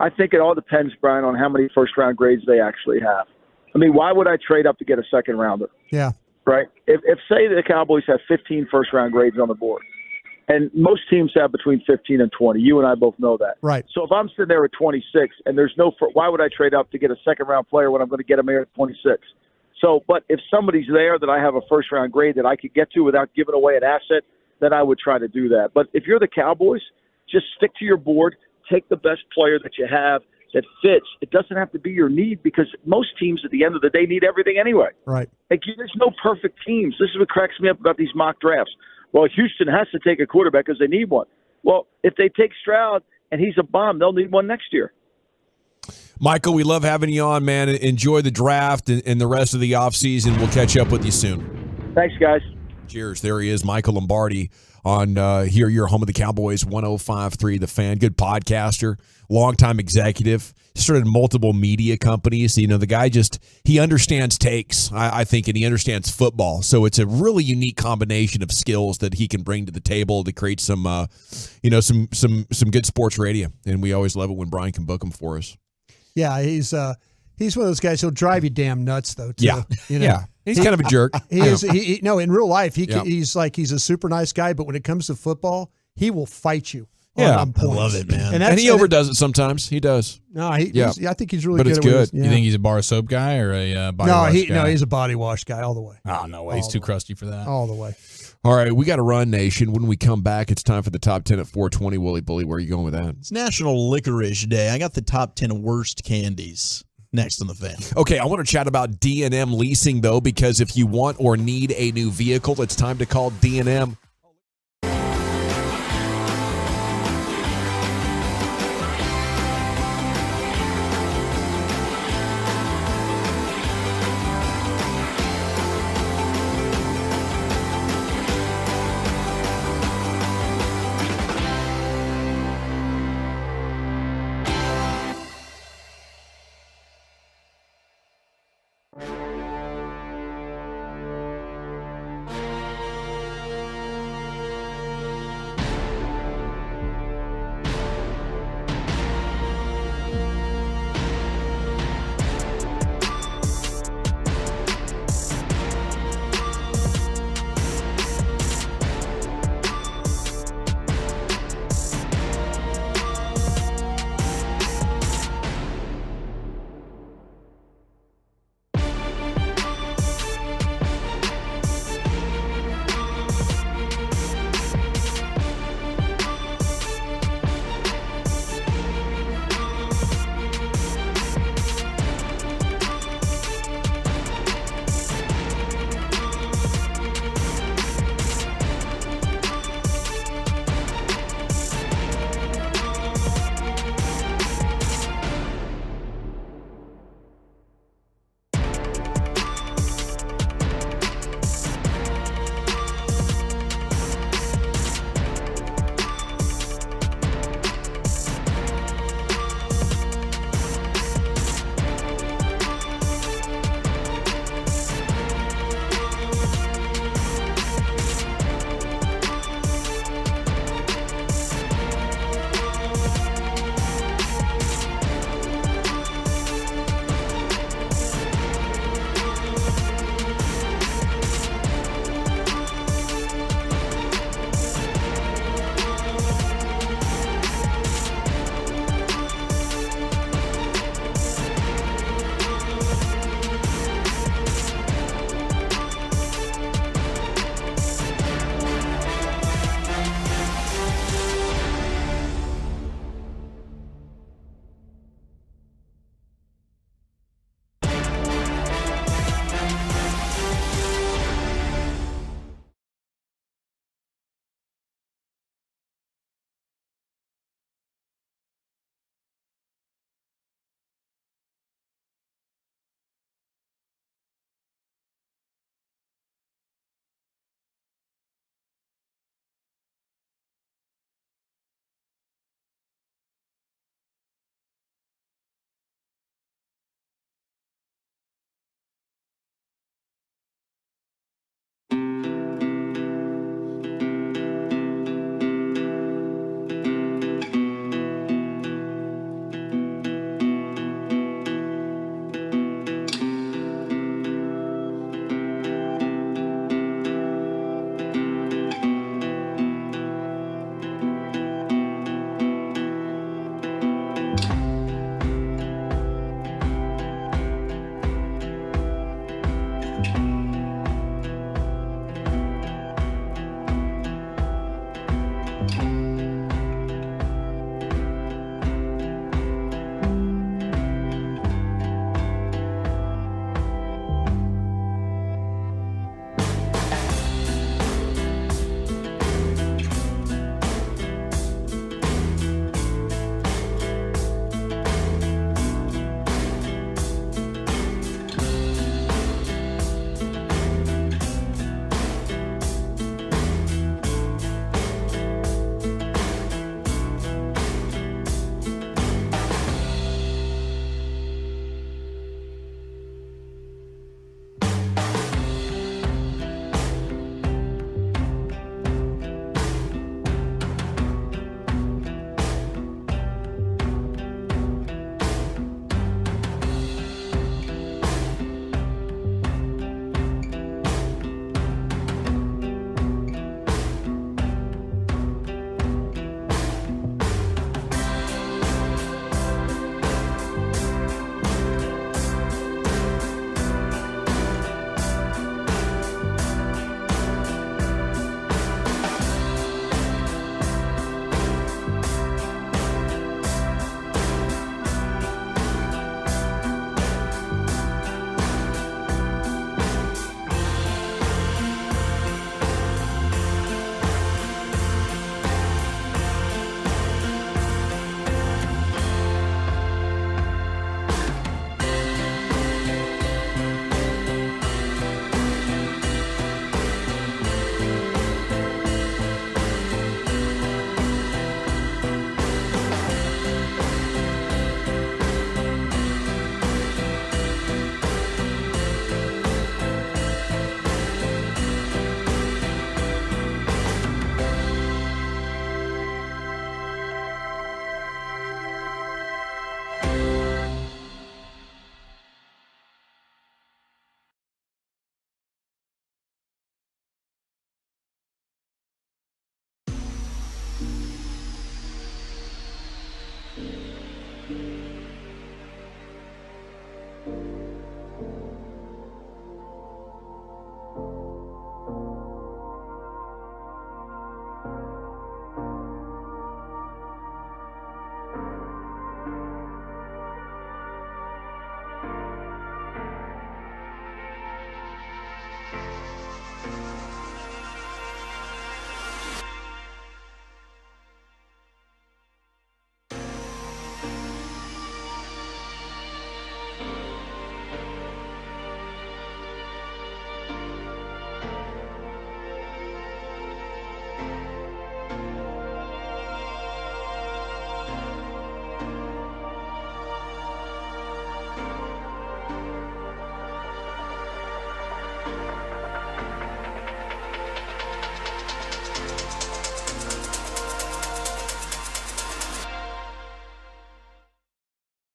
I think it all depends, Brian, on how many first-round grades they actually have. Why would I trade up to get a second-rounder? Yeah. Right? If say the Cowboys have 15 first-round grades on the board, And most teams have between 15 and 20. You and I both know that. Right. So if I'm sitting there at 26 and there's why would I trade up to get a second-round player when I'm going to get him here at 26? So, but if somebody's there that I have a first-round grade that I could get to without giving away an asset, then I would try to do that. But if you're the Cowboys, just stick to your board, take the best player that you have that fits. It doesn't have to be your need because most teams at the end of the day need everything anyway. Right. Like, there's no perfect teams. This is what cracks me up about these mock drafts. Well, Houston has to take a quarterback because they need one. Well, if they take Stroud and he's a bomb, they'll need one next year. Michael, we love having you on, man. Enjoy the draft and the rest of the offseason. We'll catch up with you soon. Thanks, guys. Cheers. There he is, Michael Lombardi on here, your home of the Cowboys, 105.3 The Fan. Good podcaster, longtime executive, started multiple media companies. You know, the guy he understands takes, I think, and he understands football. So it's a really unique combination of skills that he can bring to the table to create some good sports radio. And we always love it when Brian can book them for us. Yeah, he's one of those guys who'll drive you damn nuts, though. Too. Yeah, you know? Yeah. He's kind of a jerk. No, in real life, he's a super nice guy, but when it comes to football, he will fight you. On points. I love it, man. And he overdoes it sometimes. He does. No, I think he's really but good. It's at good. You think he's a bar of soap guy or a body wash guy? No, he's a body wash guy all the way. Oh, no way. He's too crusty for that. All the way. All right, we got to run, Nation. When we come back, it's time for the top 10 at 420. Willie Bully, where are you going with that? It's National Licorice Day. I got the top 10 worst candies next on the Fan. Okay, I want to chat about D&M leasing, though, because if you want or need a new vehicle, it's time to call D&M.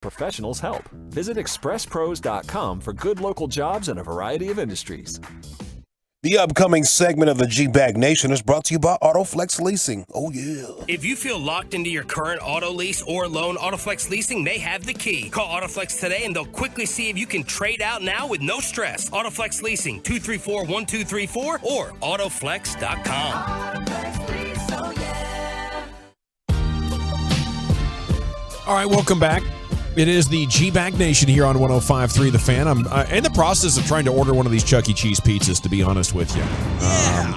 Professionals help. Visit expresspros.com for good local jobs in a variety of industries. The upcoming segment of the G-Bag Nation is brought to you by AutoFlex Leasing. Oh, yeah. If you feel locked into your current auto lease or loan, AutoFlex Leasing may have the key. Call AutoFlex today and they'll quickly see if you can trade out now with no stress. AutoFlex Leasing, 234-1234 or autoflex.com. All right, welcome back. It is the G-Bag Nation here on 105.3 The Fan. I'm in the process of trying to order one of these Chuck E. Cheese pizzas, to be honest with you.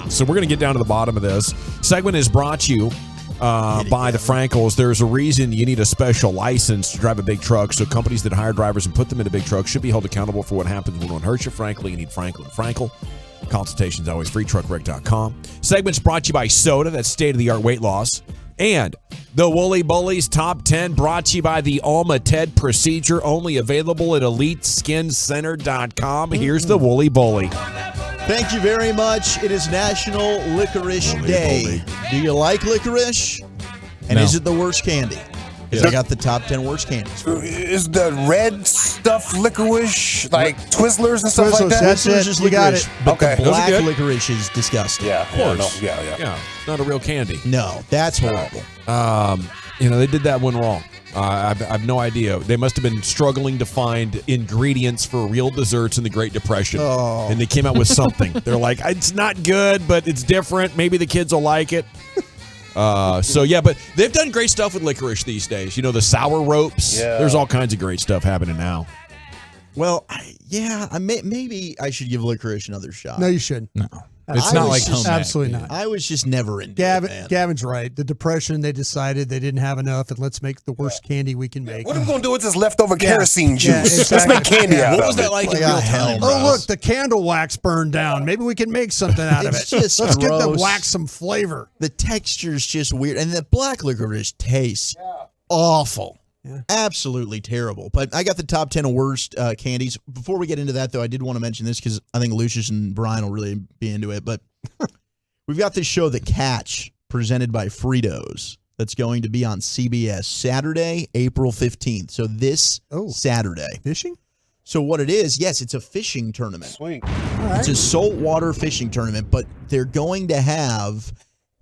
So we're going to get down to the bottom of this. Segment is brought to you by the Frankels. There's a reason you need a special license to drive a big truck, so companies that hire drivers and put them into big trucks should be held accountable for what happens when one hurts you. Frankly, you need Frankel and Frankel. Consultation's always free, truckwreck.com. Segment's brought to you by Soda, that's state-of-the-art weight loss. And the Woolly Bullies Top 10 brought to you by the Alma Ted Procedure, only available at EliteSkinCenter.com. Here's the Woolly Bully. Thank you very much. It is National Licorice Day. Do you like licorice? And No. is it the worst candy? Because I got the top 10 worst candies. Is the red stuff licorice, like Twizzlers and stuff like that? That's it. You got it. But Okay. the Those are black good. licorice is disgusting. Yeah, Of course. Yeah. It's not a real candy. No, that's horrible. They did that one wrong. I have no idea. They must have been struggling to find ingredients for real desserts in the Great Depression. Oh. And they came out with something. They're like, it's not good, but it's different. Maybe the kids will like it. But they've done great stuff with licorice these days. You know, the sour ropes. Yeah. There's all kinds of great stuff happening now. Well, maybe I should give licorice another shot. No, you shouldn't. No. It's not like home ec. Absolutely not. I was just never into it, man. Gavin's right. The Depression, they decided they didn't have enough, and let's make the worst candy we can make. What are we going to do with this leftover kerosene juice? Yeah, exactly. Let's make candy out of it. What was that like in real time? Oh, look, the candle wax burned down. Maybe we can make something out of it. It's just Let's get the gross. wax some flavor. The texture's just weird. And the black licorice tastes awful. Yeah. Absolutely terrible. But I got the top 10 worst candies. Before we get into that, though, I did want to mention this because I think Lucius and Brian will really be into it. But we've got this show, The Catch, presented by Fritos, that's going to be on CBS Saturday, April 15th. So this Saturday. Fishing? So what it is, yes, it's a fishing tournament. Sweet. It's a saltwater fishing tournament, but they're going to have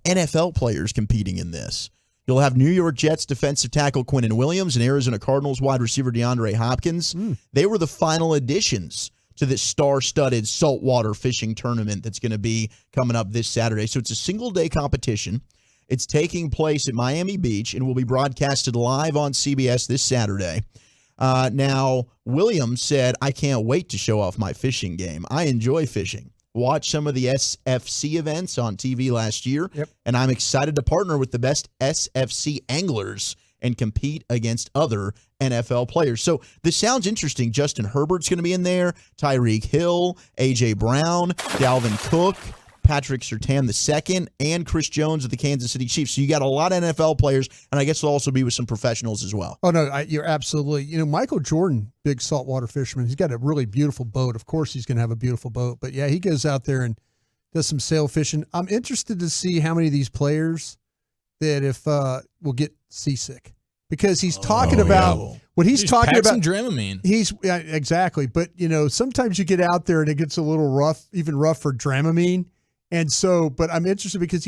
NFL players competing in this. You'll have New York Jets defensive tackle Quinnen Williams and Arizona Cardinals wide receiver DeAndre Hopkins. They were the final additions to this star-studded saltwater fishing tournament that's going to be coming up this Saturday. So it's a single-day competition. It's taking place at Miami Beach and will be broadcasted live on CBS this Saturday. Now, Williams said, I can't wait to show off my fishing game. I enjoy fishing. Watched some of the SFC events on TV last year, and I'm excited to partner with the best SFC anglers and compete against other NFL players. So this sounds interesting. Justin Herbert's going to be in there, Tyreek Hill, A.J. Brown, Dalvin Cook, Patrick Surtain II, and Chris Jones of the Kansas City Chiefs. So you got a lot of NFL players, and I guess they'll also be with some professionals as well. Oh, no, you're absolutely. Michael Jordan, big saltwater fisherman, he's got a really beautiful boat. Of course he's going to have a beautiful boat. But, yeah, he goes out there and does some sail fishing. I'm interested to see how many of these players that will get seasick. Because he's talking about what he's talking about. Some Dramamine. Exactly. But, sometimes you get out there and it gets a little rough, even rough for Dramamine. And so, but I'm interested because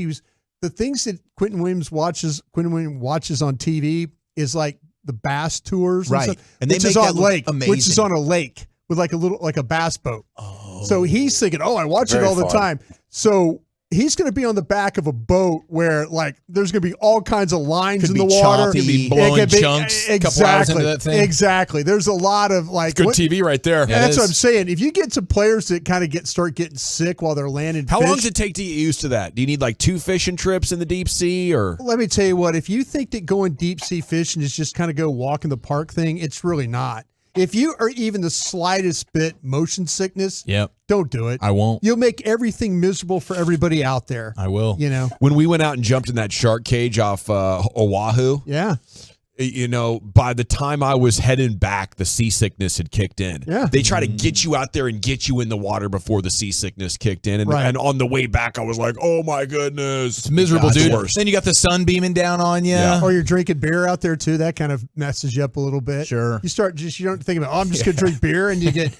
the things that Quentin Williams watches on TV is like bass tours, Right. And they which make is that on look lake, amazing. which is on a lake with like a bass boat. Oh. So he's thinking, I watch it all the time. So he's going to be on the back of a boat where, like, there's going to be all kinds of lines in the water. Choppy. Could be blowing chunks a couple hours into that thing. Exactly. There's a lot of, like... Good TV right there. And that's what I'm saying. If you get some players that kind of start getting sick while they're landing How fish, long does it take to get used to that? Do you need like 2 fishing trips in the deep sea? Or let me tell you what, if you think that going deep sea fishing is just kind of go walk in the park thing, it's really not. If you are even the slightest bit motion sickness, don't do it. I won't. You'll make everything miserable for everybody out there. I will. You know, when we went out and jumped in that shark cage off Oahu, by the time I was heading back, the seasickness had kicked in. Yeah. They try to get you out there and get you in the water before the seasickness kicked in. And on the way back, I was like, oh my goodness. It's miserable, dude. Worse. Then you got the sun beaming down on you. Yeah. Or you're drinking beer out there too. That kind of messes you up a little bit. Sure. You don't think about, I'm just going to drink beer, and you get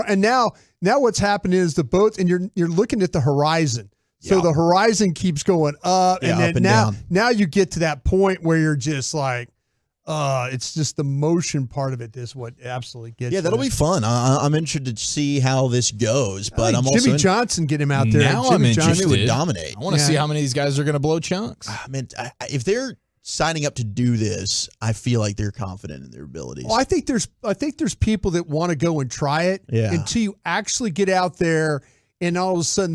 and now what's happened is the boats, and you're looking at the horizon. So the horizon keeps going up, and then now you get to that point where you're just like, it's just the motion part of it is what absolutely gets. Yeah, that'll be fun. I'm interested to see how this goes, but I'm also Jimmy Johnson, get him out there. Now Jimmy I'm Johnson interested. would dominate. I want to see how many of these guys are going to blow chunks. I mean, if they're signing up to do this, I feel like they're confident in their abilities. Well, I think there's people that want to go and try it until you actually get out there, and all of a sudden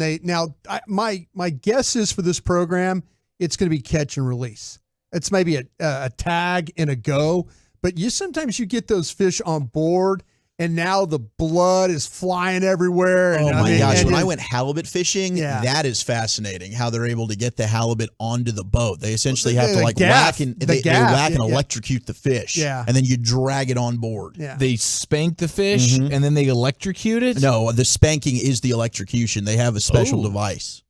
my guess is for this program, it's going to be catch and release. It's maybe a tag and a go, but sometimes you get those fish on board, and now the blood is flying everywhere. Oh my gosh! When I went halibut fishing, that is fascinating. How they're able to get the halibut onto the boat. They essentially have to whack and electrocute the fish. Yeah. And then you drag it on board. Yeah. They spank the fish and then they electrocute it? No, the spanking is the electrocution. They have a special device.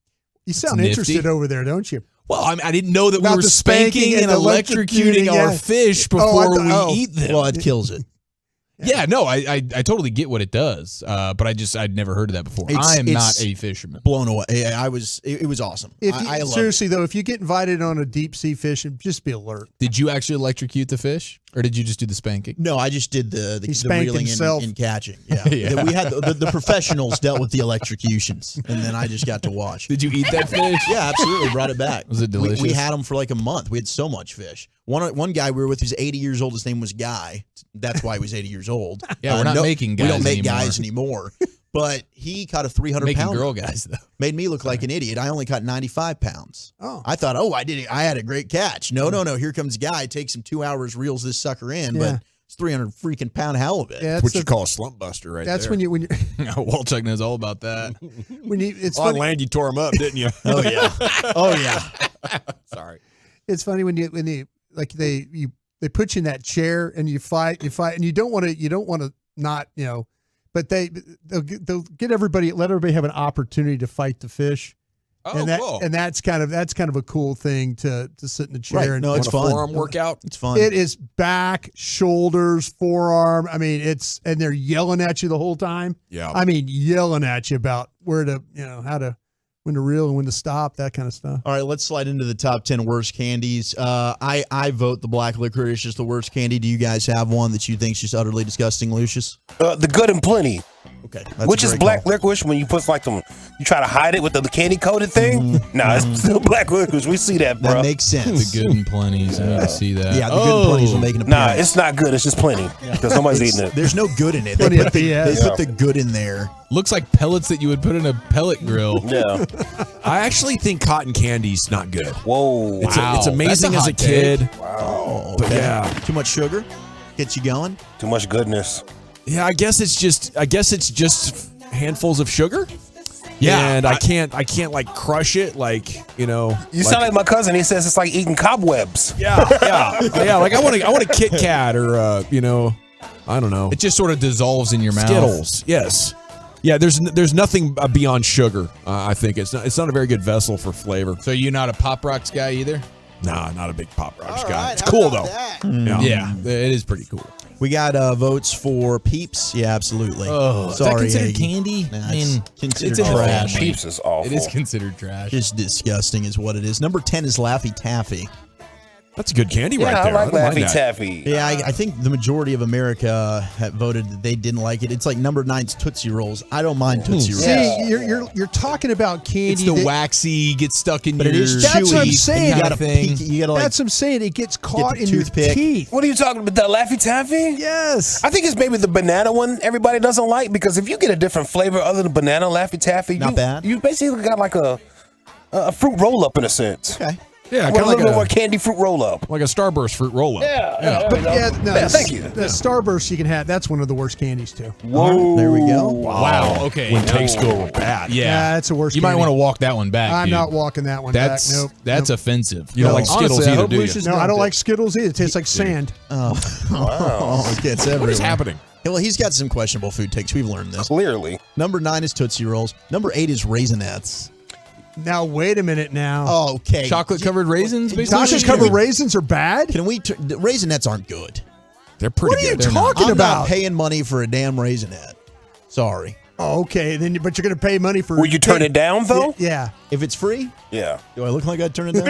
You sound interested over there, don't you? Well, I didn't know that we About were the spanking and electrocuting our fish before we eat them. Well, it kills it. Yeah, no, I totally get what it does, but I'd never heard of that before. I am not a fisherman. Blown away. It was awesome. Seriously though, if you get invited on a deep sea fishing, just be alert. Did you actually electrocute the fish, or did you just do the spanking? No, I just did the reeling and catching. Yeah, Yeah. We had the professionals dealt with the electrocutions, and then I just got to watch. Did you eat that fish? Yeah, absolutely. Brought it back. Was it delicious? We had them for like a month. We had so much fish. One guy we were with, who's 80 years old. His name was Guy. That's why he was 80 years old. Yeah, we're not making guys We don't make anymore. guys anymore. But he caught a 300 Making pounder. girl guys though. Made me look like an idiot. I only caught 95 pounds. Oh. I thought, I had a great catch. No. Here comes Guy. Takes him 2 hours, reels this sucker in, but it's 300 freaking pound halibut. Yeah, That's what you call a slump buster, right That's there. when you Walchuk knows all about that. It's on funny. land you tore him up, didn't you? Oh yeah. Sorry. It's funny when you like they put you in that chair and you fight, and you don't want to not, but they'll get everybody, let everybody have an opportunity to fight the fish. Oh, and cool. And that's kind of a cool thing to sit in the chair. Right. And No, it's fun. Forearm workout. It's fun. It is back, shoulders, forearm. I mean, and they're yelling at you the whole time. Yeah. I mean, yelling at you about when to reel and when to stop, that kind of stuff. All right, let's slide into the top 10 worst candies. I vote the black licorice is the worst candy. Do you guys have one that you think is just utterly disgusting, Lucius? The Good and Plenty. Okay. Which is black licorice when you put you try to hide it with the candy coated thing? Nah, it's still black licorice. We see that, bro. That makes sense. The good and plenties. I need to see that. Yeah, the good and plenties will make an appearance. Nah, it's not good. It's just plenty because nobody's eating it. There's no good in it. Plenty They of put BS. the good in there. Looks like pellets that you would put in a pellet grill. Yeah. I actually think cotton candy's not good. Whoa. It's amazing That's as a a hot kid. Oh, But yeah. Too much sugar gets you going. Too much goodness. Yeah, I guess it's just handfuls of sugar. Yeah, and I can't like crush it You sound like my cousin. He says it's like eating cobwebs. Yeah. Like I want a Kit Kat or I don't know. It just sort of dissolves in your mouth. Skittles. Yes. Yeah. There's nothing beyond sugar. I think it's not a very good vessel for flavor. So you're not a Pop Rocks guy either? Nah, not a big Pop Rocks guy. right, It's how cool about though. that? Yeah, it is pretty cool. We got votes for Peeps. Yeah, absolutely. Oh, sorry, is that considered Aggie. candy? Nah, I mean, considered it's trash. Peeps is awful. It is considered trash. Just disgusting is what it is. Number 10 is Laffy Taffy. That's a good candy right Yeah, there. I like don't mind Laffy that. Taffy. Yeah, I think the majority of America have voted that they didn't like it. It's like number 9's Tootsie Rolls. I don't mind Tootsie Rolls. See, you're talking about candy. It's the that- waxy, gets stuck in But your it is That's what I'm chewy saying. You kind gotta of thing. peek, you gotta like That's what I'm saying. It gets caught the in your toothpick. teeth. What are you talking about? The Laffy Taffy? Yes. I think it's maybe the banana one everybody doesn't like because if you get a different flavor other than banana Laffy Taffy, Not bad. You basically got like a fruit roll up in a sense. Okay. Yeah, With kind a of little bit more like candy fruit roll up. a Starburst fruit roll-up. Yeah. But Thank you. The Starburst you can have. That's one of the worst candies too. Whoa. There we go. Wow. Okay. When takes go bad. Yeah, that's the worst. You might candy. want to walk that one back. I'm dude. not walking that one That's back. Nope. that's Nope. offensive. You don't like Honestly, Skittles I either, hope do you? Lucius No, I dumped don't it. like Skittles either. It tastes like sand. Oh, it gets everywhere. What is happening? Well, he's got some questionable food takes. We've learned this. Clearly. Number 9 is Tootsie Rolls. Number 8 is Raisinets. Now wait a minute. Now Oh, okay. Chocolate covered raisins. Basically, chocolate covered raisins are bad. Can we? The Raisinets aren't good. They're pretty What are you good. They're not. talking I'm about? not paying money for a damn Raisinette. Sorry. Oh, okay. Then, but you're going to pay money for. Will you turn it down though? Yeah. If it's free, Yeah. do I look like I'd turn it down?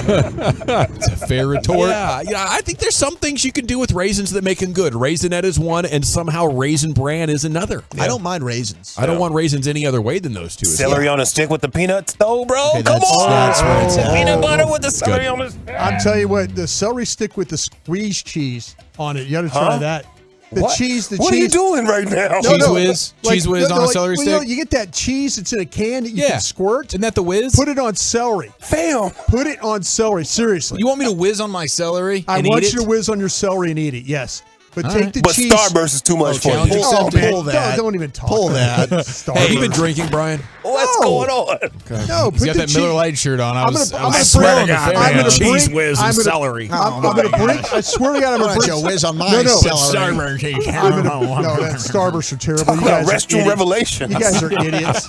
It's a fair retort. Yeah, I think there's some things you can do with raisins that make them good. Raisinette is one, and somehow Raisin Bran is another. I don't mind raisins. I don't want raisins any other way than those two. Celery on a stick with the peanuts though, bro. Okay, Come on. that's where it's at. Peanut butter with the celery on the stick. I'm telling you what, the celery stick with the squeezed cheese on it. You got to try Huh? that. The What? cheese. What are you doing right now? Cheese whiz? Cheese whiz on a celery You know, stick? you get that cheese. It's in a can that you Yeah. can squirt. Isn't that the whiz? Put it on celery. Fam. Put it on celery. Seriously. You want me to whiz on my celery? I and want eat you to it? whiz on your celery and eat it. Yes. But All take right. the But cheese. Starburst is too much for challenge you. accepted. man. Pull that. Don't even talk. Pull that. Have you been drinking, Brian? What's going on? No, He's put got the that Miller cheese. Lite shirt on. I I'm was gonna- I'm was gonna swearing bring- to fair I'm gonna enough. bring- Cheese whiz and I'm gonna- celery. I'm going to bring. I swear to God, I'm Why going don't to you bring. whiz on my No, no. celery? No, that Starburst are terrible. Talk You about guys are restroom idiots. revelations. You guys are idiots.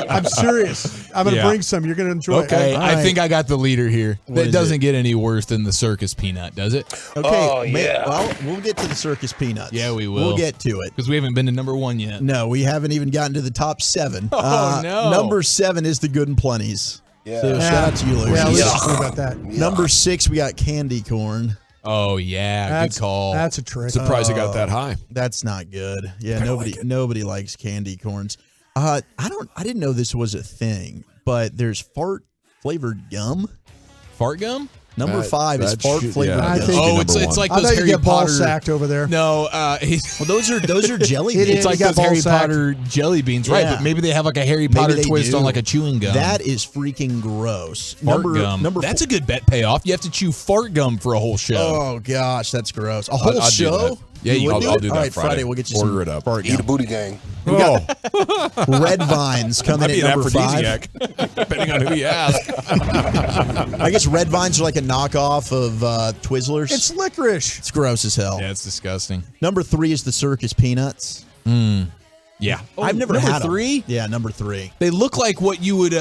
I'm serious. I'm going to Yeah. bring some. You're going to enjoy Okay, it. I think I got the leader here. That is doesn't get any worse than the circus peanut, does it? Okay. Oh, yeah. Well, we'll get to the circus peanuts. Yeah, we will. We'll get to it. Because we haven't been to number 1 yet. No, we haven't even gotten to the top 7. Oh, no. Number 7 is the Good and Plenties. Yeah. So shout out to you, Lucius. Yeah, let's Yeah. just talk about that. Number 6, we got candy corn. Oh, yeah. Good call. That's a trick. Surprised it got that high. That's not good. Yeah, nobody likes candy corns. I didn't know this was a thing, but there's fart flavored gum. Fart gum? Number 5 is that fart should- flavored yeah, I gum. think- Oh, number it's one. like I those thought you Harry get ball Potter. sacked over there. No, Well, those are jelly It beans. it's like got those Harry ball-sacked. Potter jelly beans, right? Yeah. But maybe they have like a Harry Maybe Potter they twist do. on like a chewing gum. That is freaking gross. fart gum. Number That's four- a good bet payoff. You have to chew fart gum for a whole show. Oh gosh, that's gross. A whole I'll do show? that. Yeah, would I'll do it? that All right, Friday. We'll get you Order some it up. fart Eat a gum. booty gang. Oh, Red Vines coming might at be an number 5. aphrodisiac, depending on who you ask. I guess Red Vines are like a knockoff of Twizzlers. It's licorice. It's gross as hell. Yeah, it's disgusting. Number 3 is the circus peanuts. Yeah. I've never number had 'em. 3? Yeah, number 3. They look like what you would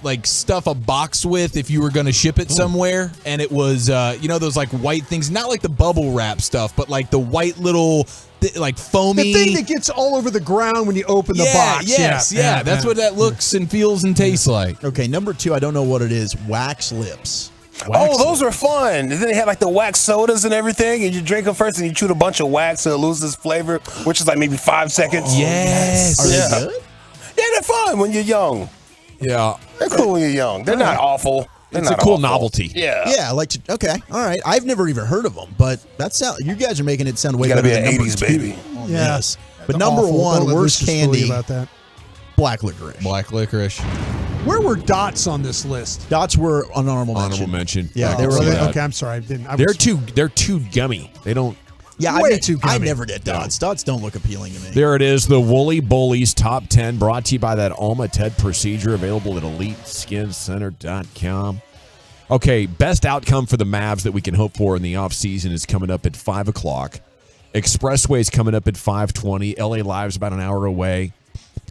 like stuff a box with if you were going to ship it somewhere, and it was those like white things, not like the bubble wrap stuff, but like the white little like foamy. The thing that gets all over the ground when you open the box. Yes, yeah. That's what that looks and feels and tastes like. Okay, number 2, I don't know what it is. Wax lips. Oh, those are fun. And then they had like the wax sodas and everything, and you drink them first and you chew a bunch of wax so it loses flavor, which is like maybe 5 seconds. Yes. Are they Yeah. good? Yeah, they're fun when you're young. Yeah. They're cool when you're young. They're not awful. They're It's a not cool awful. novelty. Yeah. Yeah, I like to. Okay, all right. I've never even heard of them, but you guys are making it sound way You gotta better be than an number 80s 2. baby. Oh, Yeah. yes. But That's number awful. 1, Don't let worst Lucius fool you candy, about that. black licorice. Black licorice. Where were dots on this list? Dots were an honorable mention. Yeah, I they can were. see that. Okay, I'm sorry. I didn't. They're too gummy. They don't. Yeah, Way too I gummy. never get dots. Dots don't look appealing to me. There it is, the Woolly Bullies Top 10, brought to you by that Alma TED procedure, available at EliteSkinCenter.com. Okay, best outcome for the Mavs that we can hope for in the offseason is coming up at 5 o'clock. Expressway's coming up at 5:20. LA Live's about an hour away.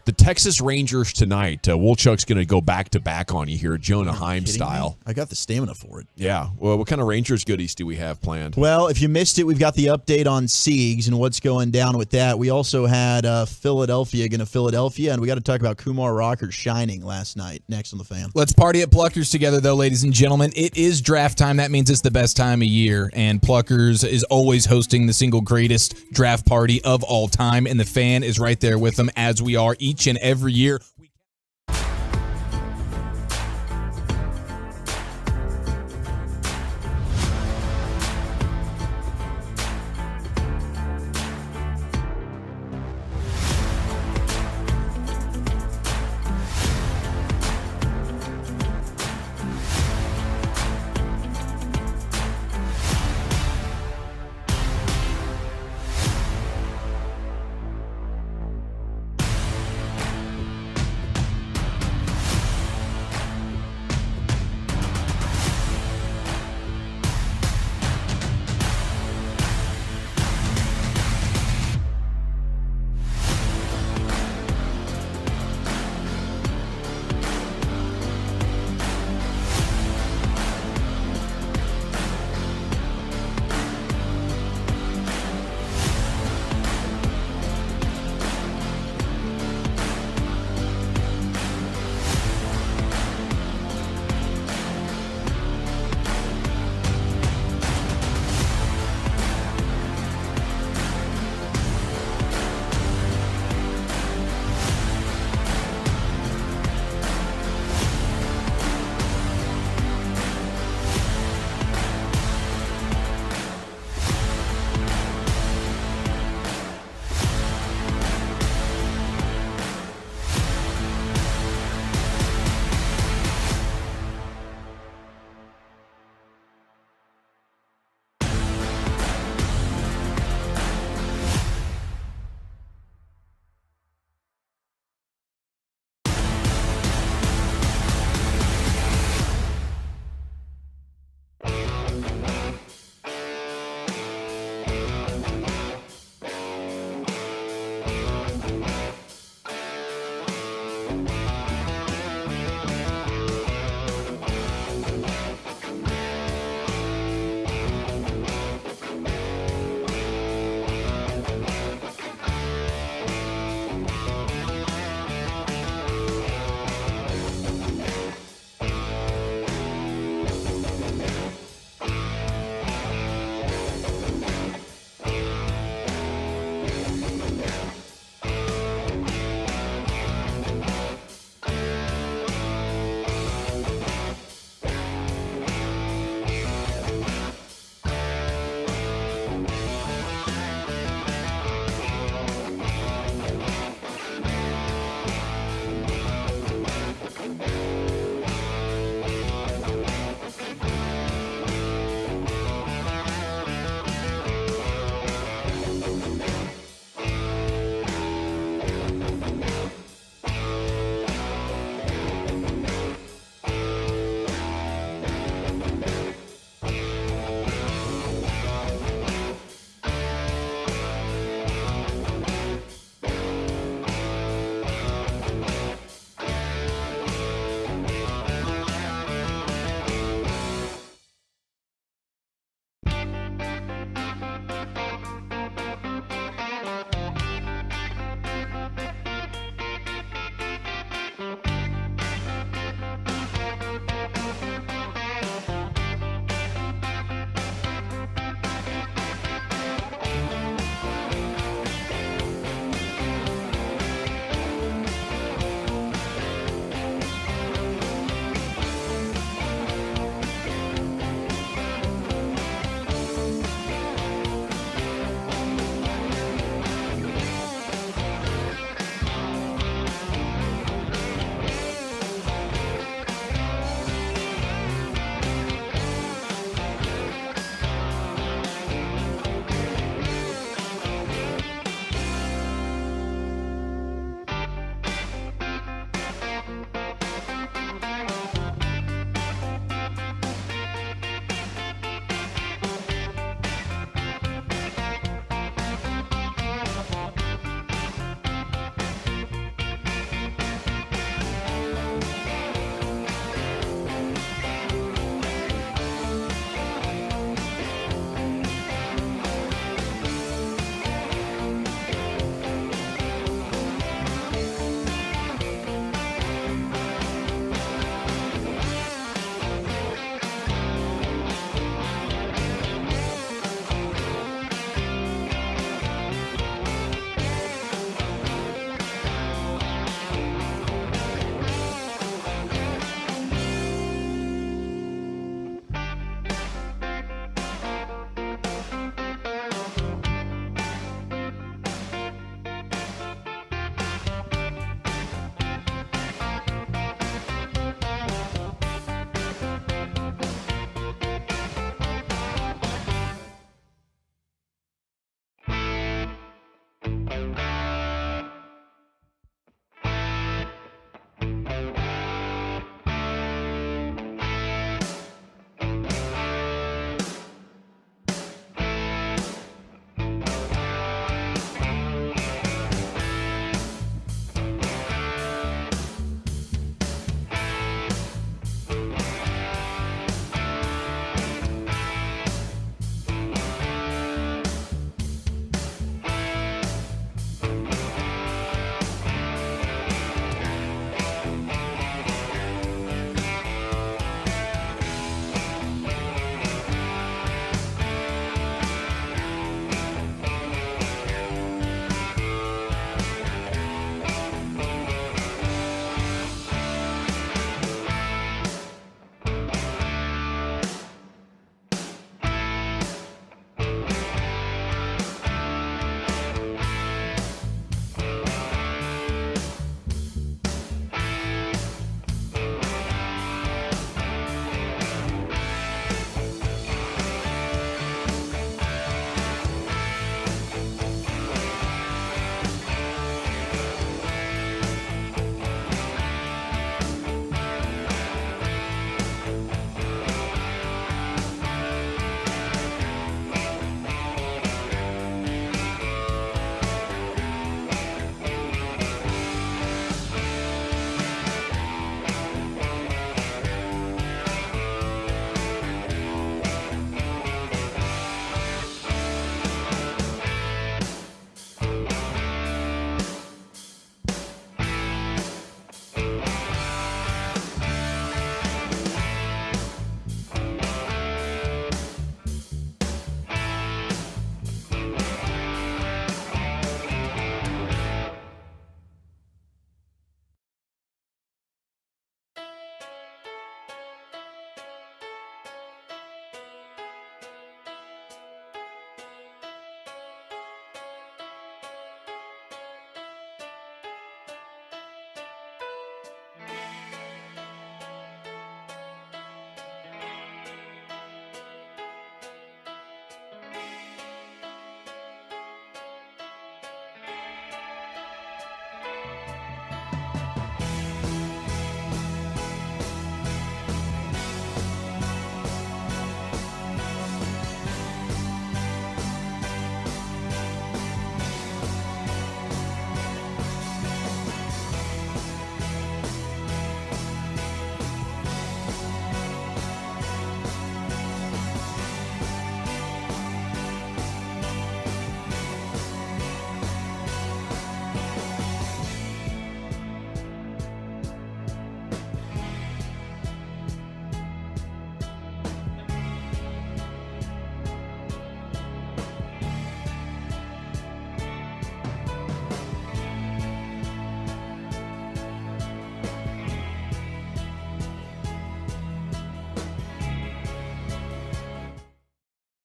The Texas Rangers tonight. Wolchuk's going to go back-to-back on you here, Jonah Heim style. I got the stamina for it. Yeah. Well, what kind of Rangers goodies do we have planned? Well, if you missed it, we've got the update on Seags and what's going down with that. We also had Philadelphia going to Philadelphia, and we got to talk about Kumar Rocker shining last night. Next on the Fan. Let's party at Pluckers together, though, ladies and gentlemen. It is draft time. That means it's the best time of year, and Pluckers is always hosting the single greatest draft party of all time, and the Fan is right there with them, as we are each and every year.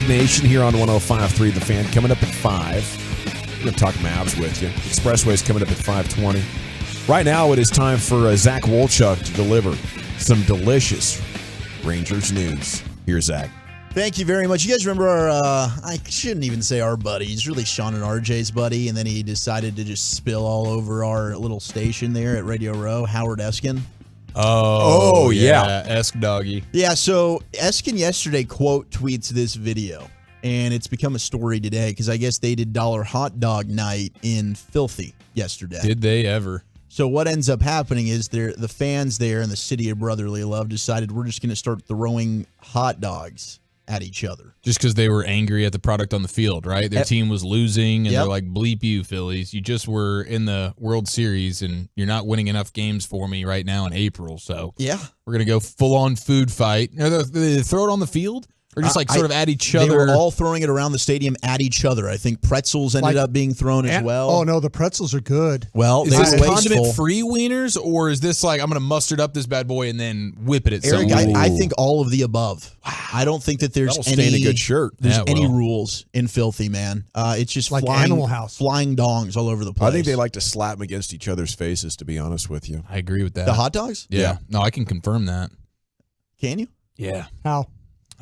Nation here on 105.3 The Fan. Coming up at 5. We're going to talk Mavs with you. Expressway's coming up at 5:20. Right now, it is time for Zach Wolchuk to deliver some delicious Rangers news. Here's Zach. Thank you very much. You guys remember our, I shouldn't even say our buddy. He's really Sean and RJ's buddy, and then he decided to just spill all over our little station there at Radio Row, Howard Eskin. Oh yeah. Esk doggy. Yeah, so Eskin yesterday quote tweets this video, and it's become a story today because I guess they did $1 hot dog night in Filthy yesterday. Did they ever? So what ends up happening is the fans there in the city of brotherly love decided we're just going to start throwing hot dogs at each other. Just because they were angry at the product on the field, right? Their team was losing, and they're like, bleep you, Phillies. You just were in the World Series, and you're not winning enough games for me right now in April. So we're going to go full-on food fight. They throw it on the field? Or just sort of at each other? They were all throwing it around the stadium at each other. I think pretzels ended up being thrown as well. Oh, no, the pretzels are good. Well, is this condiment-free wieners, or is this like, I'm going to mustard up this bad boy and then whip it at Eric, someone? I think all of the above. Wow. I don't think that there's stain a good shirt. There's any rules in Filthy, man. It's just like flying, Animal House. Flying dongs all over the place. I think they like to slap them against each other's faces, to be honest with you. I agree with that. The hot dogs? Yeah. No, I can confirm that. Can you? Yeah. How?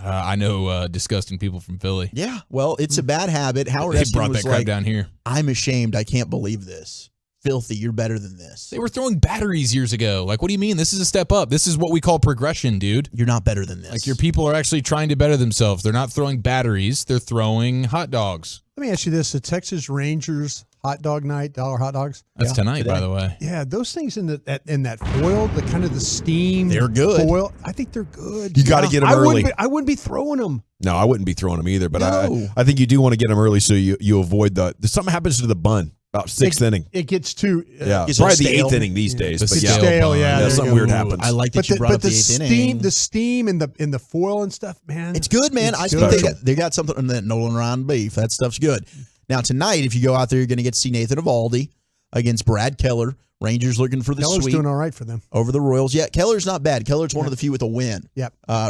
I know disgusting people from Philly. Yeah, well, it's a bad habit. Howard They Eskin brought was that crap like, down here. I'm ashamed. I can't believe this. Filthy, you're better than this. They were throwing batteries years ago. Like, what do you mean? This is a step up. This is what we call progression, dude. You're not better than this. Like, your people are actually trying to better themselves. They're not throwing batteries. They're throwing hot dogs. Let me ask you this. The Texas Rangers hot dog night, $1 hot dogs. That's tonight, by the way. Yeah, those things in that foil, the kind of the steam. They're good. Foil, I think they're good. You got to get them early. I wouldn't be throwing them. No, I wouldn't be throwing them either, but No. I think you do want to get them early so you avoid something happens to the bun about 6th inning. It gets too it's probably the 8th inning these days. It's But stale, yeah. something weird happens. I like that you brought up the 8th inning. The steam and the foil and stuff, man. It's good, man. I think they got something in that Nolan Ryan beef. That stuff's good. Now, tonight, if you go out there, you're going to get to see Nathan Eovaldi against Brad Keller. Rangers looking for the Keller's sweep. doing all right for them. Over the Royals. Yeah, Keller's not bad. Keller's one of the few with a win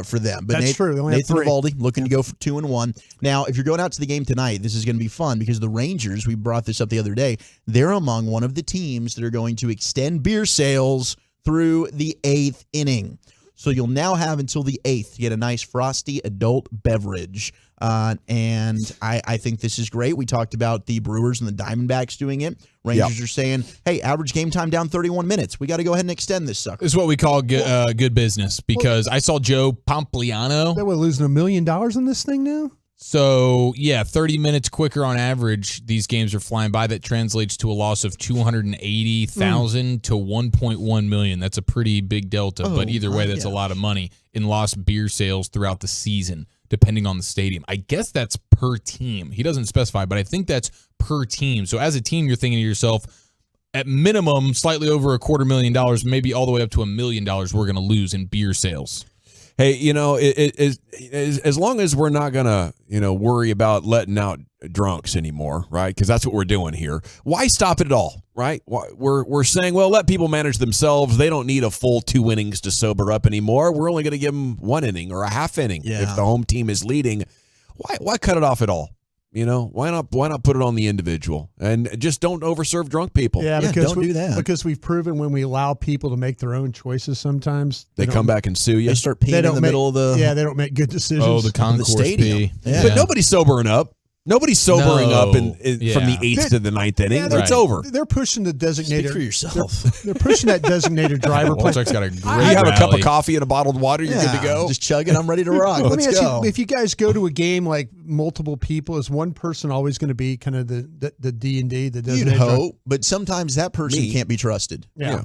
for them. But That's true. They only have Nathan 3. Eovaldi looking to go for 2-1. Now, if you're going out to the game tonight, this is going to be fun because the Rangers, we brought this up the other day, they're among one of the teams that are going to extend beer sales through the 8th inning. So you'll now have until the 8th to get a nice frosty adult beverage. And I think this is great. We talked about the Brewers and the Diamondbacks doing it. Rangers are saying, hey, average game time down 31 minutes. We got to go ahead and extend this sucker. This is what we call good business because I saw Joe Pompliano. We're losing $1 million on this thing now? So, 30 minutes quicker on average, these games are flying by. That translates to a loss of $280,000 to $1.1 million. That's a pretty big delta, but either way, that's a lot of money in lost beer sales throughout the season, depending on the stadium. I guess that's per team. He doesn't specify, but I think that's per team. So as a team, you're thinking to yourself, at minimum, slightly over $250,000, maybe all the way up to $1 million we're going to lose in beer sales. Hey, as long as we're not going to, worry about letting out drunks anymore, right? Because that's what we're doing here. Why stop it at all, right? We're saying, well, let people manage themselves. They don't need a full 2 innings to sober up anymore. We're only going to give them 1 inning or a half inning if the home team is leading. Why cut it off at all? Why not put it on the individual and just don't overserve drunk people? Yeah, because don't do that. Because we've proven when we allow people to make their own choices sometimes. They come back and sue you. They start peeing in the middle of the... Yeah, they don't make good decisions. Oh, the concourse stadium. pee. Yeah. But nobody's sobering up. Nobody's sobering up from the 8th to the 9th inning. Yeah, It's over. They're pushing the designated... Speak for yourself. They're pushing that designated driver play. Walchuk's got a great You have a cup of rally. coffee and a bottled water, you're good to go. Just chug it. I'm ready to rock. Let me Let's ask go. you, if you guys go to a game like multiple people, is one person always going to be kind of the D&D, the You'd designated driver? hope, but sometimes that person can't be trusted. Yeah.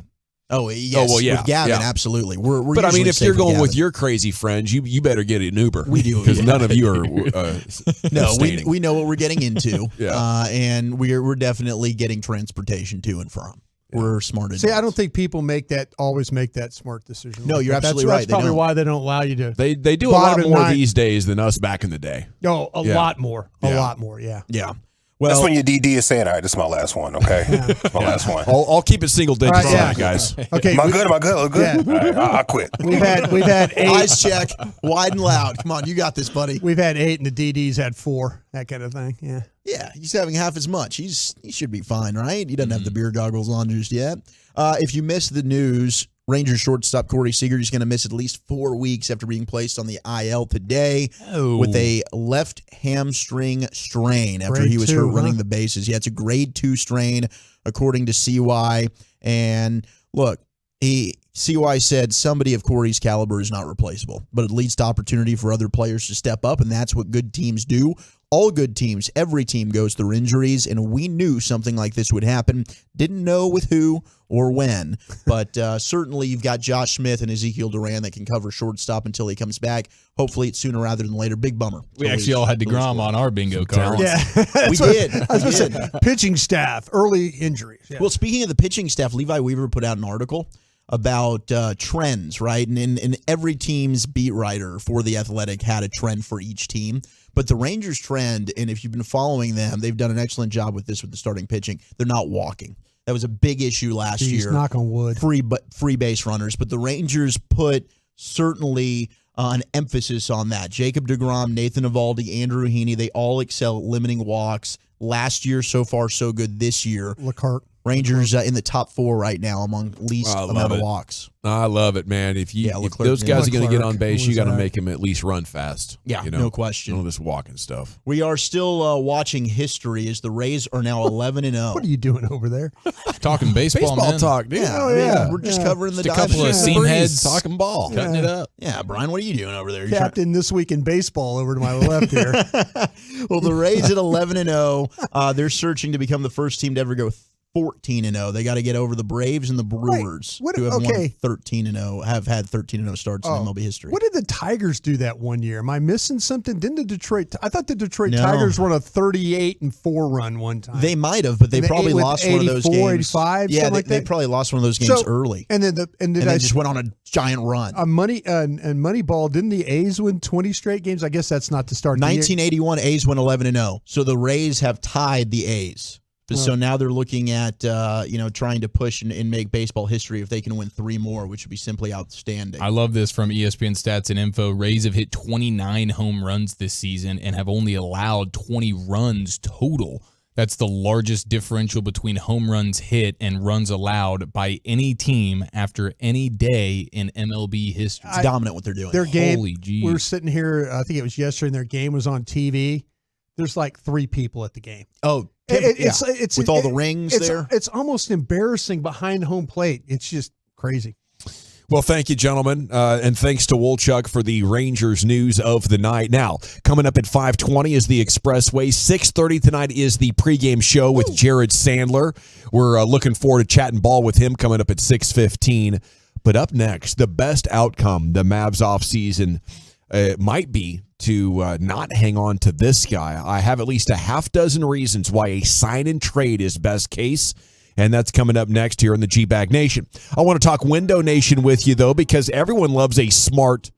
Oh, yes. well, yeah, With Gavin, yeah. absolutely. We're But I mean, usually if safe you're going Gavin. with your crazy friends, you better get an Uber. We do, because yeah. none of you are. No, abstaining. we know what we're getting into, Yeah. and we're definitely getting transportation to and from. We're smart adults. See, I don't think people always make that smart decision. No, you're absolutely That's right. They probably don't. why they don't allow you to. They do a lot bottom more line. these days than us back in the day. No, a Yeah. lot more. A Yeah. lot more, yeah. Yeah. Well, that's when your DD is saying, all right, this is my last one, okay? This is my last one. I'll keep it single digits tonight, guys. Okay. Am I good? Look good? Yeah. All right, I'll quit. We've had 8. Eyes check, wide and loud. Come on, you got this, buddy. We've had 8 and the DD's had 4. That kind of thing. Yeah. Yeah, he's having half as much. He should be fine, right? He doesn't have the beer goggles on just yet. If you missed the news, Rangers shortstop Corey Seager is going to miss at least 4 weeks after being placed on the IL today with a left hamstring strain after he was hurt running the bases. Yeah, it's a grade 2 strain, according to CY. And look, CY said somebody of Corey's caliber is not replaceable, but it leads to opportunity for other players to step up, and that's what good teams do. All good teams, every team goes through injuries, and we knew something like this would happen. Didn't know with who or when, but certainly you've got Josh Smith and Ezekiel Duran that can cover shortstop until he comes back. Hopefully it's sooner rather than later. Big bummer. We actually all had deGrom on our bingo card. Yeah. We did. I was going to say, pitching staff, early injuries. Yeah. Well, speaking of the pitching staff, Levi Weaver put out an article about trends, right? And every team's beat writer for The Athletic had a trend for each team. But the Rangers trend, and if you've been following them, they've done an excellent job with this with the starting pitching. They're not walking. That was a big issue last year. Knock on wood. Free base runners. But the Rangers put certainly an emphasis on that. Jacob deGrom, Nathan Eovaldi, Andrew Heaney, they all excel at limiting walks. Last year, so far, so good this year. Leclerc. Rangers in the top 4 right now among least amount of walks. I love it, man. If those guys are going to get on base, you got to make them at least run fast. Yeah, no question. None of this walking stuff. We are still watching history as the Rays are now 11-0. What are you doing over there? Talking baseball man. talk, dude. Yeah, we're just covering the a couple of seam heads talking ball, cutting it up. Yeah, Brian, what are you doing over there? Captain This Week in Baseball over to my left here. Well, the Rays at 11-0. They're searching to become the first team to ever go 14-0. They got to get over the Braves and the Brewers, who have won 13-0, have had 13-0 starts in MLB history. What did the Tigers do that one year? Am I missing something? Didn't the Detroit? I thought the Detroit Tigers run a 38-4 run one time. They might have, but they probably lost one of those games. 85, yeah, like they probably lost one of those games early. And then they just went on a giant run. Moneyball, didn't the A's win 20 straight games? I guess that's not to start. 1981 A's went 11-0. So the Rays have tied the A's. So now they're looking at trying to push and make baseball history if they can win 3 more, which would be simply outstanding. I love this from ESPN Stats and Info. Rays have hit 29 home runs this season and have only allowed 20 runs total. That's the largest differential between home runs hit and runs allowed by any team after any day in MLB history. It's dominant what they're doing. Their game, Holy geez. We were sitting here, I think it was yesterday, and their game was on TV. There's like 3 people at the game. Oh, it's with all the rings there. It's almost embarrassing behind home plate. It's just crazy. Well, thank you, gentlemen, and thanks to Wolchuk for the Rangers news of the night. Now, coming up at 5:20 is the Expressway. 6:30 tonight is the pregame show with Jared Sandler. We're looking forward to chatting ball with him coming up at 6:15. But up next, the best outcome the Mavs offseason might be to not hang on to this guy. I have at least a half dozen reasons why a sign and trade is best case, and that's coming up next here in the G-Bag Nation. I want to talk Window Nation with you, though, because everyone loves a smart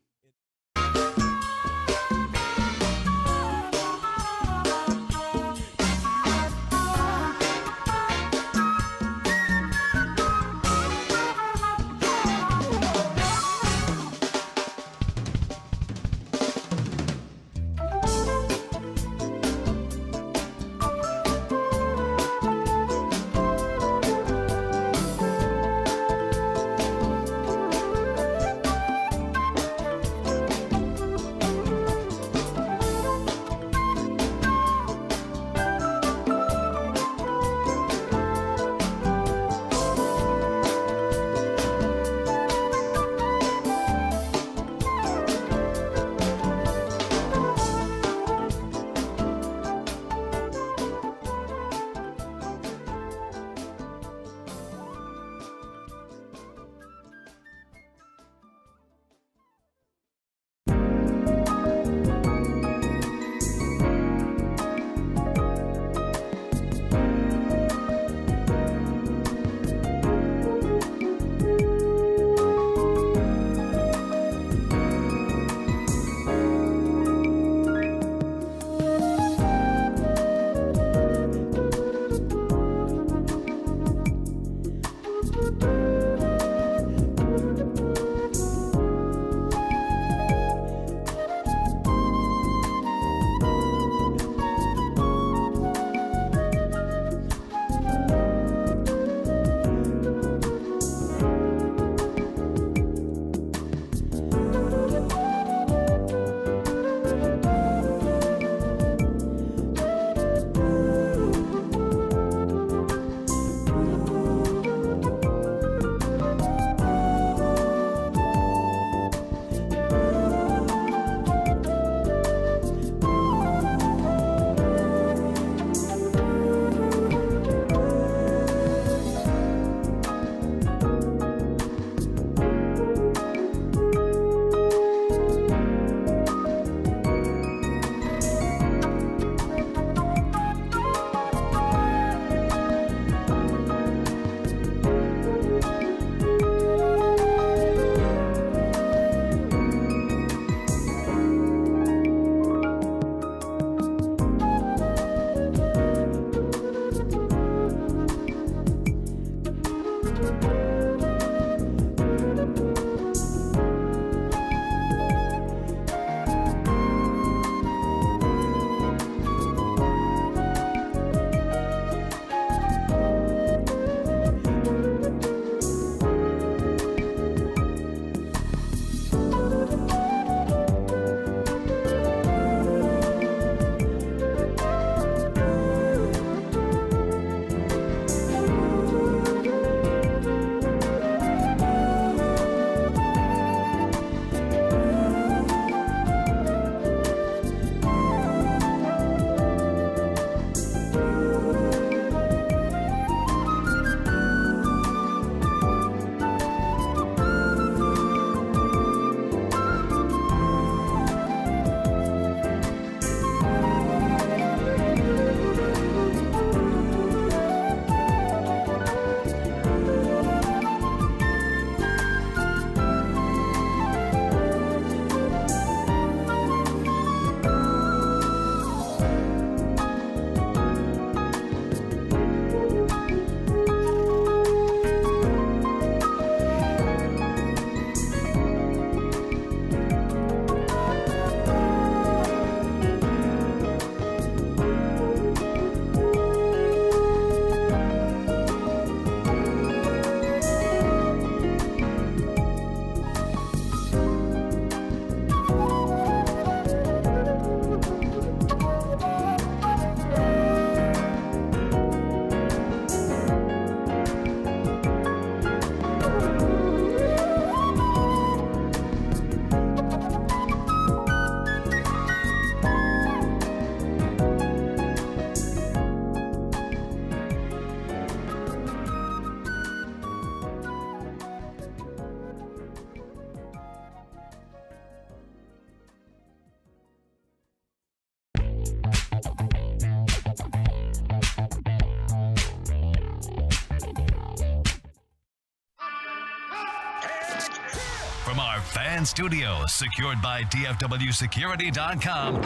From our fan studio, secured by DFWsecurity.com,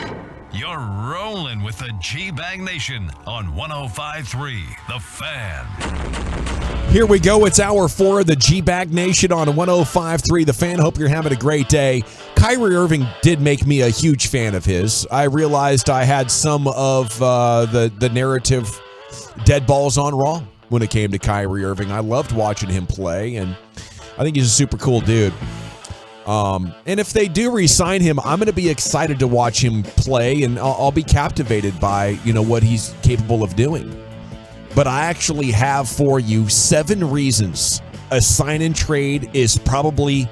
you're rolling with the G-Bag Nation on 105.3 The Fan. Here we go. It's hour 4 of the G-Bag Nation on 105.3 The Fan. Hope you're having a great day. Kyrie Irving did make me a huge fan of his. I realized I had some of the narrative dead balls on wrong when it came to Kyrie Irving. I loved watching him play, and I think he's a super cool dude. And if they do re-sign him, I'm going to be excited to watch him play, and I'll be captivated by, what he's capable of doing. But I actually have for you 7 reasons a sign and trade is probably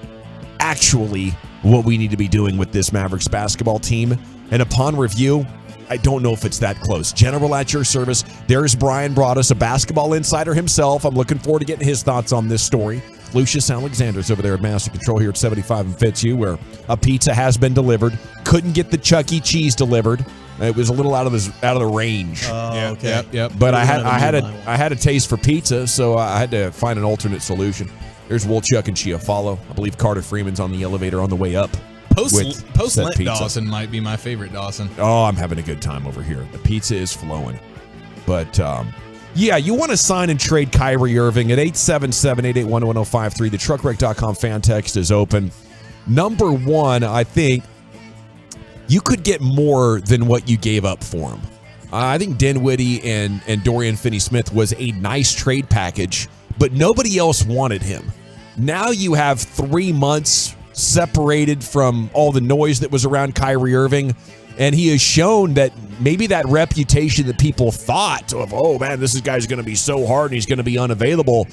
actually what we need to be doing with this Mavericks basketball team. And upon review, I don't know if it's that close. General at your service. There's Brian Broaddus, a basketball insider himself. I'm looking forward to getting his thoughts on this story. Lucius Alexander's over there at Master Control here at 75 and Fitzhugh, where a pizza has been delivered. Couldn't get the Chuck E. Cheese delivered. It was a little out of the range. Oh, okay. Yep. But I had a taste for pizza, so I had to find an alternate solution. There's Wolchuk and Chiafalo. I believe Carter Freeman's on the elevator on the way up. Post-Lent Dawson might be my favorite Dawson. Oh, I'm having a good time over here. The pizza is flowing. But, yeah, you want to sign and trade Kyrie Irving at 877-881-1053. The truckwreck.com fan text is open. Number 1, I think you could get more than what you gave up for him. I think Dinwiddie and Dorian Finney-Smith was a nice trade package, but nobody else wanted him. Now you have 3 months separated from all the noise that was around Kyrie Irving, and he has shown that maybe that reputation that people thought of, oh man, this guy's going to be so hard and he's going to be unavailable.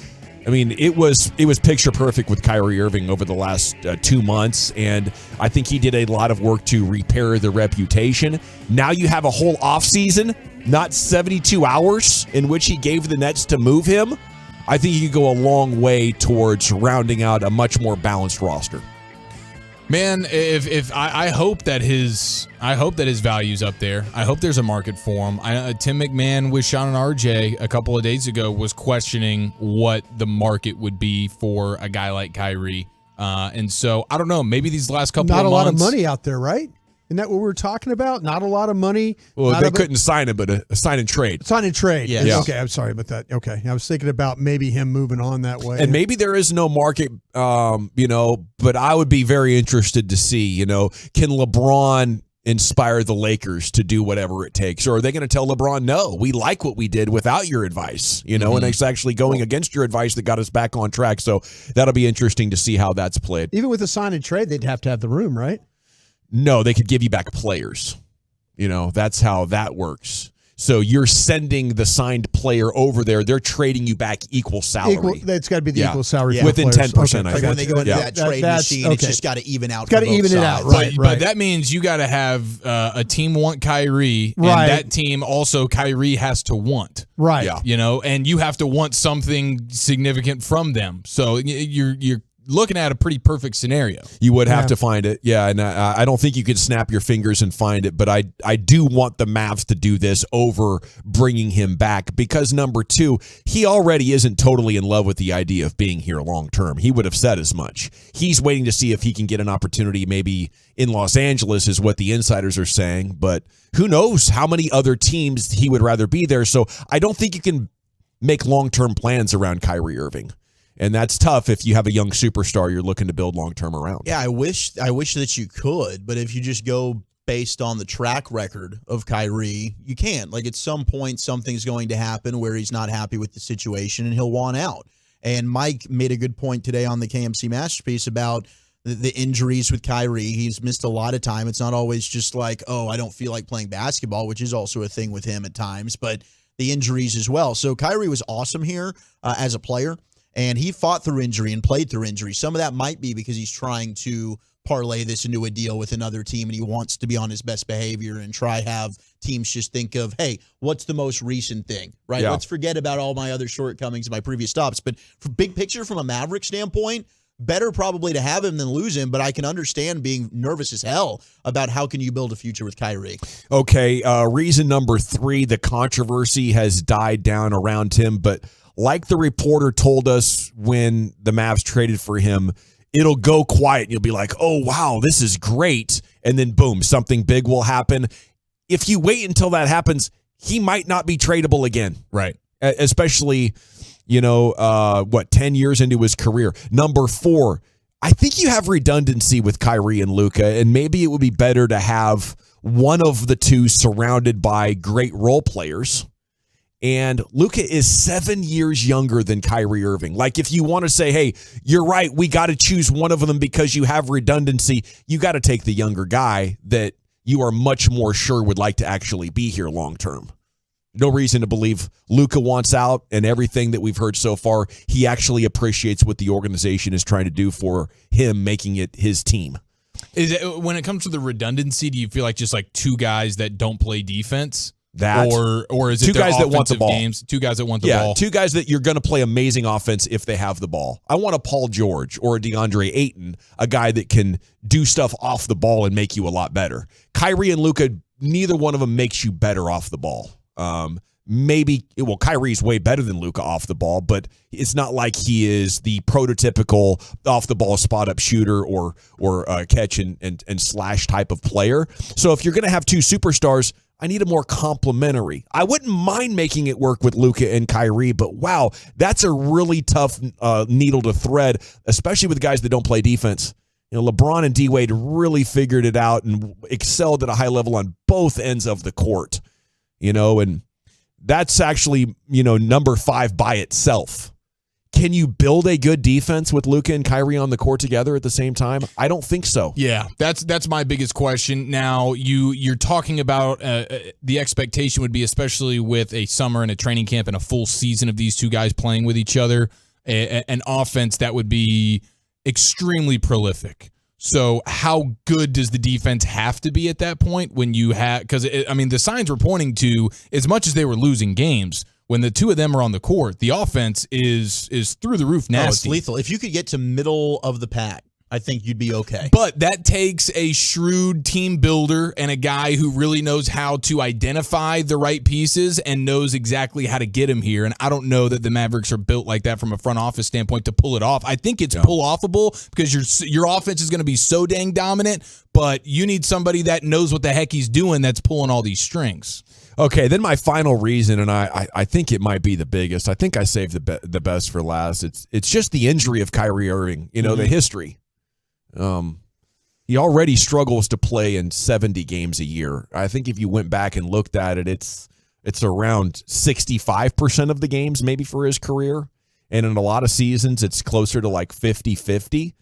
I mean, it was picture perfect with Kyrie Irving over the last 2 months, and I think he did a lot of work to repair the reputation. Now you have a whole offseason, not 72 hours, in which he gave the Nets to move him. I think he could go a long way towards rounding out a much more balanced roster. Man, if I hope that his value's up there. I hope there's a market for him. Tim McMahon with Sean and RJ a couple of days ago was questioning what the market would be for a guy like Kyrie. And so I don't know. Maybe these last couple of months, not a lot of money out there, right? Isn't that what we're talking about? Not a lot of money. Well, they couldn't sign it, but a sign and trade. Sign and trade. Yes. Yeah. Okay, I'm sorry about that. Okay, I was thinking about maybe him moving on that way. And maybe there is no market, but I would be very interested to see, can LeBron inspire the Lakers to do whatever it takes? Or are they going to tell LeBron, no, we like what we did without your advice, and it's actually going against your advice that got us back on track. So that'll be interesting to see how that's played. Even with a sign and trade, they'd have to have the room, right? No, they could give you back players. That's how that works. So you're sending the signed player over there. They're trading you back equal salary. That's got to be the equal salary for within players. 10%. Okay. Like when they go into that trade machine, it's just got to even out. Got to even it out, right? But that means you got to have a team want Kyrie, and that team also Kyrie has to want, right? And you have to want something significant from them. So you're looking at a pretty perfect scenario. You would have to find it. Yeah, and I don't think you could snap your fingers and find it, but I do want the Mavs to do this over bringing him back because, number 2, he already isn't totally in love with the idea of being here long term. He would have said as much. He's waiting to see if he can get an opportunity maybe in Los Angeles is what the insiders are saying, but who knows how many other teams he would rather be there. So I don't think you can make long-term plans around Kyrie Irving. And that's tough if you have a young superstar you're looking to build long-term around. Yeah, I wish that you could, but if you just go based on the track record of Kyrie, you can't. Like at some point, something's going to happen where he's not happy with the situation and he'll want out. And Mike made a good point today on the KMC Masterpiece about the injuries with Kyrie. He's missed a lot of time. It's not always just like, oh, I don't feel like playing basketball, which is also a thing with him at times, but the injuries as well. So Kyrie was awesome here as a player. And he fought through injury and played through injury. Some of that might be because he's trying to parlay this into a deal with another team and he wants to be on his best behavior and try have teams just think of, hey, what's the most recent thing, right? Yeah. Let's forget about all my other shortcomings and my previous stops. But for big picture from a Maverick standpoint, better probably to have him than lose him, but I can understand being nervous as hell about how can you build a future with Kyrie. Okay, reason number 3, the controversy has died down around him, but like the reporter told us when the Mavs traded for him, it'll go quiet and you'll be like, oh, wow, this is great. And then, boom, something big will happen. If you wait until that happens, he might not be tradable again. Right. Especially, 10 years into his career. Number 4, I think you have redundancy with Kyrie and Luka, and maybe it would be better to have one of the two surrounded by great role players. And Luka is 7 years younger than Kyrie Irving. Like, if you want to say, hey, you're right, we got to choose one of them because you have redundancy, you got to take the younger guy that you are much more sure would like to actually be here long term. No reason to believe Luka wants out, and everything that we've heard so far, he actually appreciates what the organization is trying to do for him, making it his team. Is it, when it comes to the redundancy, do you feel like just like two guys that don't play defense? Or is it two guys that want the ball? Games, two guys that want the ball. Two guys that you're going to play amazing offense if they have the ball. I want a Paul George or a DeAndre Ayton, a guy that can do stuff off the ball and make you a lot better. Kyrie and Luka, neither one of them makes you better off the ball. Kyrie's way better than Luka off the ball, but it's not like he is the prototypical off the ball spot up shooter or catch and slash type of player. So if you're going to have two superstars, I need a more complementary. I wouldn't mind making it work with Luka and Kyrie, but wow, that's a really tough needle to thread, especially with guys that don't play defense. LeBron and D-Wade really figured it out and excelled at a high level on both ends of the court. And that's actually, number 5 by itself. Can you build a good defense with Luka and Kyrie on the court together at the same time? I don't think so. Yeah, that's my biggest question. Now, you're talking about the expectation would be, especially with a summer and a training camp and a full season of these two guys playing with each other, an offense that would be extremely prolific. So how good does the defense have to be at that point when you have – because, the signs were pointing to, as much as they were losing games, when the two of them are on the court, the offense is through the roof nasty. Oh, it's lethal. If you could get to middle of the pack, I think you'd be okay. But that takes a shrewd team builder and a guy who really knows how to identify the right pieces and knows exactly how to get them here. And I don't know that the Mavericks are built like that from a front office standpoint to pull it off. I think it's pull-offable because your offense is going to be so dang dominant, but you need somebody that knows what the heck he's doing that's pulling all these strings. Okay, then my final reason, and I think it might be the biggest. I think I saved the best for last. It's just the injury of Kyrie Irving, the history. He already struggles to play in 70 games a year. I think if you went back and looked at it, it's around 65% of the games maybe for his career. And in a lot of seasons, it's closer to like 50-50.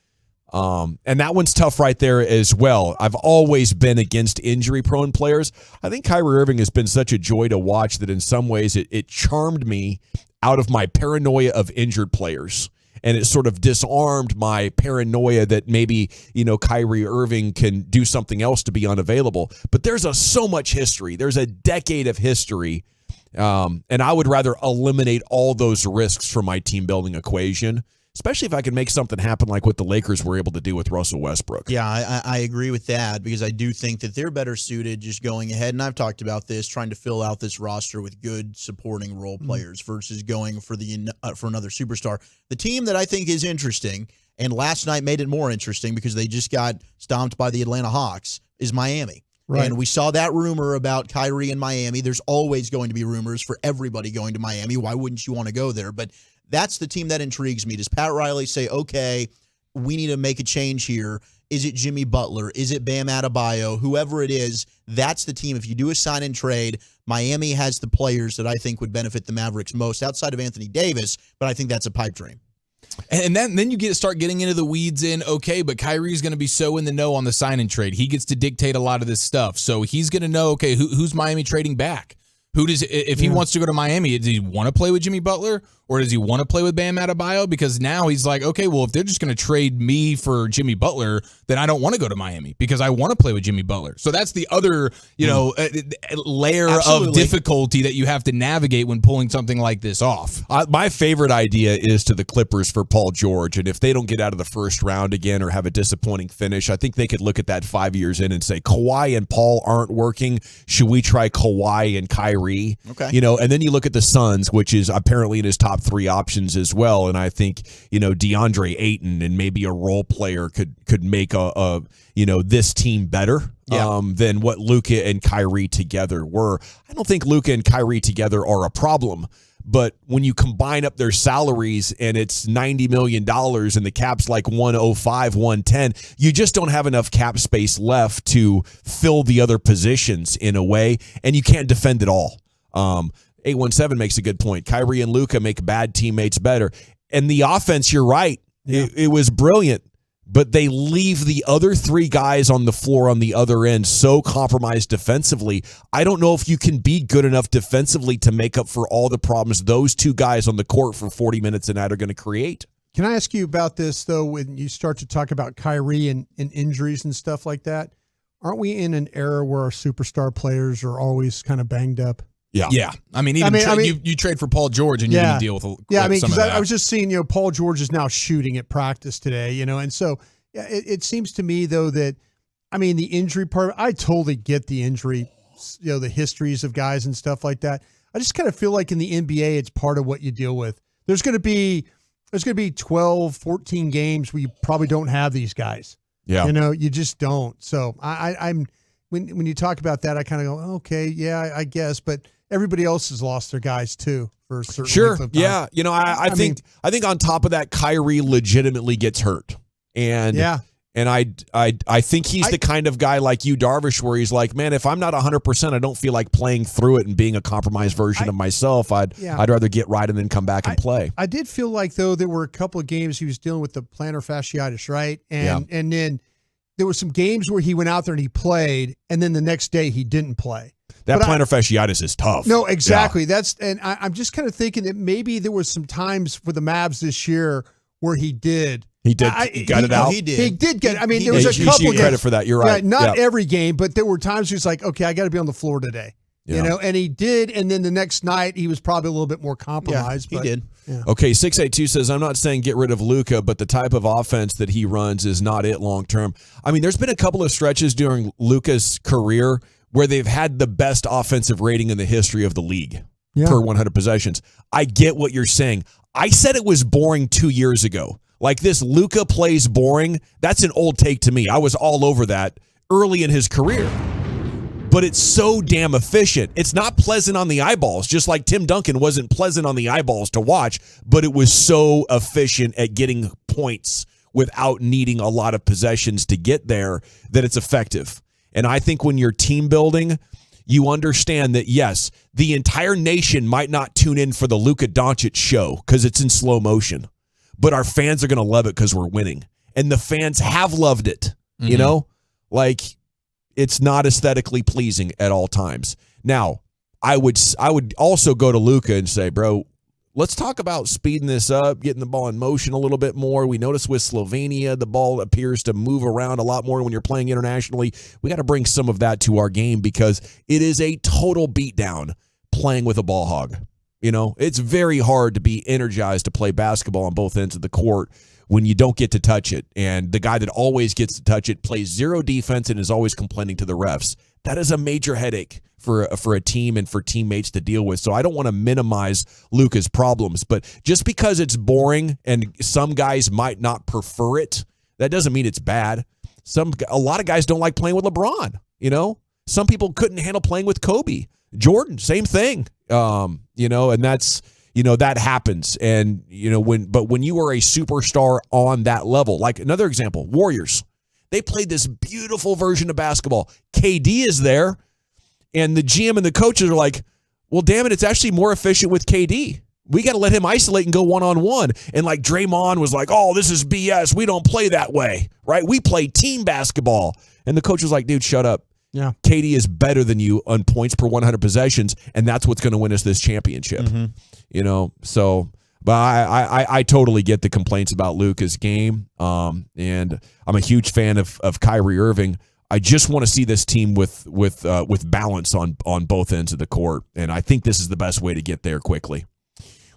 And that one's tough right there as well. I've always been against injury-prone players. I think Kyrie Irving has been such a joy to watch that in some ways it charmed me out of my paranoia of injured players. And it sort of disarmed my paranoia that maybe, Kyrie Irving can do something else to be unavailable. But there's so much history. There's a decade of history. And I would rather eliminate all those risks from my team-building equation, especially if I can make something happen like what the Lakers were able to do with Russell Westbrook. Yeah, I agree with that because I do think that they're better suited just going ahead, and I've talked about this, trying to fill out this roster with good supporting role players versus going for another superstar. The team that I think is interesting, and last night made it more interesting because they just got stomped by the Atlanta Hawks, is Miami. Right. And we saw that rumor about Kyrie in Miami. There's always going to be rumors for everybody going to Miami. Why wouldn't you want to go there? But that's the team that intrigues me. Does Pat Riley say, okay, we need to make a change here? Is it Jimmy Butler? Is it Bam Adebayo? Whoever it is, that's the team. If you do a sign and trade, Miami has the players that I think would benefit the Mavericks most outside of Anthony Davis, but I think that's a pipe dream. And then you start getting into the weeds okay, but Kyrie's going to be so in the know on the sign and trade. He gets to dictate a lot of this stuff. So he's going to know, okay, who's Miami trading back? If he wants to go to Miami, does he want to play with Jimmy Butler or does he want to play with Bam Adebayo? Because now he's like, okay, well, if they're just going to trade me for Jimmy Butler, then I don't want to go to Miami because I want to play with Jimmy Butler. So that's the other, layer of difficulty that you have to navigate when pulling something like this off. My favorite idea is to the Clippers for Paul George. And if they don't get out of the first round again or have a disappointing finish, I think they could look at that 5 years in and say, Kawhi and Paul aren't working. Should we try Kawhi and Kyrie Kyrie. Okay. And then you look at the Suns, which is apparently in his top 3 options as well. And I think, DeAndre Ayton and maybe a role player could make this team better than what Luka and Kyrie together were. I don't think Luka and Kyrie together are a problem. But when you combine up their salaries and it's $90 million and the cap's like 105, 110, you just don't have enough cap space left to fill the other positions in a way, and you can't defend it all. 817 makes a good point. Kyrie and Luka make bad teammates better. And the offense, you're right. Yeah. It was brilliant. But they leave the other 3 guys on the floor on the other end so compromised defensively. I don't know if you can be good enough defensively to make up for all the problems those 2 guys on the court for 40 minutes a night are going to create. Can I ask you about this, though, when you start to talk about Kyrie and injuries and stuff like that? Aren't we in an era where our superstar players are always kind of banged up? Yeah. I mean, you trade for Paul George and you're going to deal with some of that. I was just seeing, Paul George is now shooting at practice today, and so it seems to me, though, that, the injury part, I totally get the injury, the histories of guys and stuff like that. I just kind of feel like in the NBA, it's part of what you deal with. There's going to be 12, 14 games where you probably don't have these guys. Yeah. You just don't. So I'm when you talk about that, I kind of go, okay, yeah, I guess, but everybody else has lost their guys too for a certain length of time. Yeah. I think on top of that, Kyrie legitimately gets hurt. And I think he's the kind of guy like you, Darvish, where he's like, man, if I'm not 100%, I don't feel like playing through it and being a compromised version of myself. I'd rather get right and then come back and play. I did feel like, though, there were a couple of games he was dealing with the plantar fasciitis, right? And then there were some games where he went out there and he played, and then the next day he didn't play. That plantar fasciitis is tough. No, exactly. Yeah. I'm just kind of thinking that maybe there was some times for the Mavs this year where he did. He got it out. He did get it. There was a couple games. Credit for that. You're right. Yeah, not every game, but there were times he was like, okay, I got to be on the floor today. Yeah. And he did. And then the next night he was probably a little bit more compromised. Yeah, he did. Yeah. Okay, 682 says, I'm not saying get rid of Luka, but the type of offense that he runs is not it long term. There's been a couple of stretches during Luka's career where they've had the best offensive rating in the history of the league per 100 possessions. I get what you're saying. I said it was boring 2 years ago. Like this Luka plays boring, that's an old take to me. I was all over that early in his career. But it's so damn efficient. It's not pleasant on the eyeballs, just like Tim Duncan wasn't pleasant on the eyeballs to watch, but it was so efficient at getting points without needing a lot of possessions to get there that it's effective. And I think when you're team building, you understand that, yes, the entire nation might not tune in for the Luka Doncic show because it's in slow motion, but our fans are going to love it because we're winning. And the fans have loved it, Like, it's not aesthetically pleasing at all times. Now, I would also go to Luka and say, bro, let's talk about speeding this up, getting the ball in motion a little bit more. We notice with Slovenia, the ball appears to move around a lot more when you're playing internationally. We got to bring some of that to our game because it is a total beatdown playing with a ball hog. It's very hard to be energized to play basketball on both ends of the court when you don't get to touch it. And the guy that always gets to touch it plays zero defense and is always complaining to the refs. That is a major headache for a team and for teammates to deal with. So I don't want to minimize Luka's problems, but just because it's boring and some guys might not prefer it, that doesn't mean it's bad. A lot of guys don't like playing with LeBron. Some people couldn't handle playing with Kobe. Jordan, same thing. And that's, that happens. And, when you are a superstar on that level, like another example, Warriors, they played this beautiful version of basketball. KD is there. And the GM and the coaches are like, well, damn it, it's actually more efficient with KD. We got to let him isolate and go one-on-one. And like Draymond was like, oh, this is BS. We don't play that way, right? We play team basketball. And the coach was like, dude, shut up. Yeah. KD is better than you on points per 100 possessions, and that's what's going to win us this championship. So, but I totally get the complaints about Luka's game, and I'm a huge fan of Kyrie Irving. I just want to see this team with balance on both ends of the court, and I think this is the best way to get there quickly.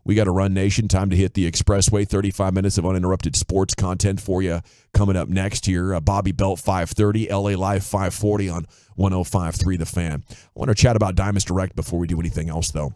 We got to run, Nation. Time to hit the expressway. 35 minutes of uninterrupted sports content for you coming up next here. Bobby Belt 5:30, LA Live 5:40 on 105.3 The Fan. I want to chat about Dimes Direct before we do anything else, though.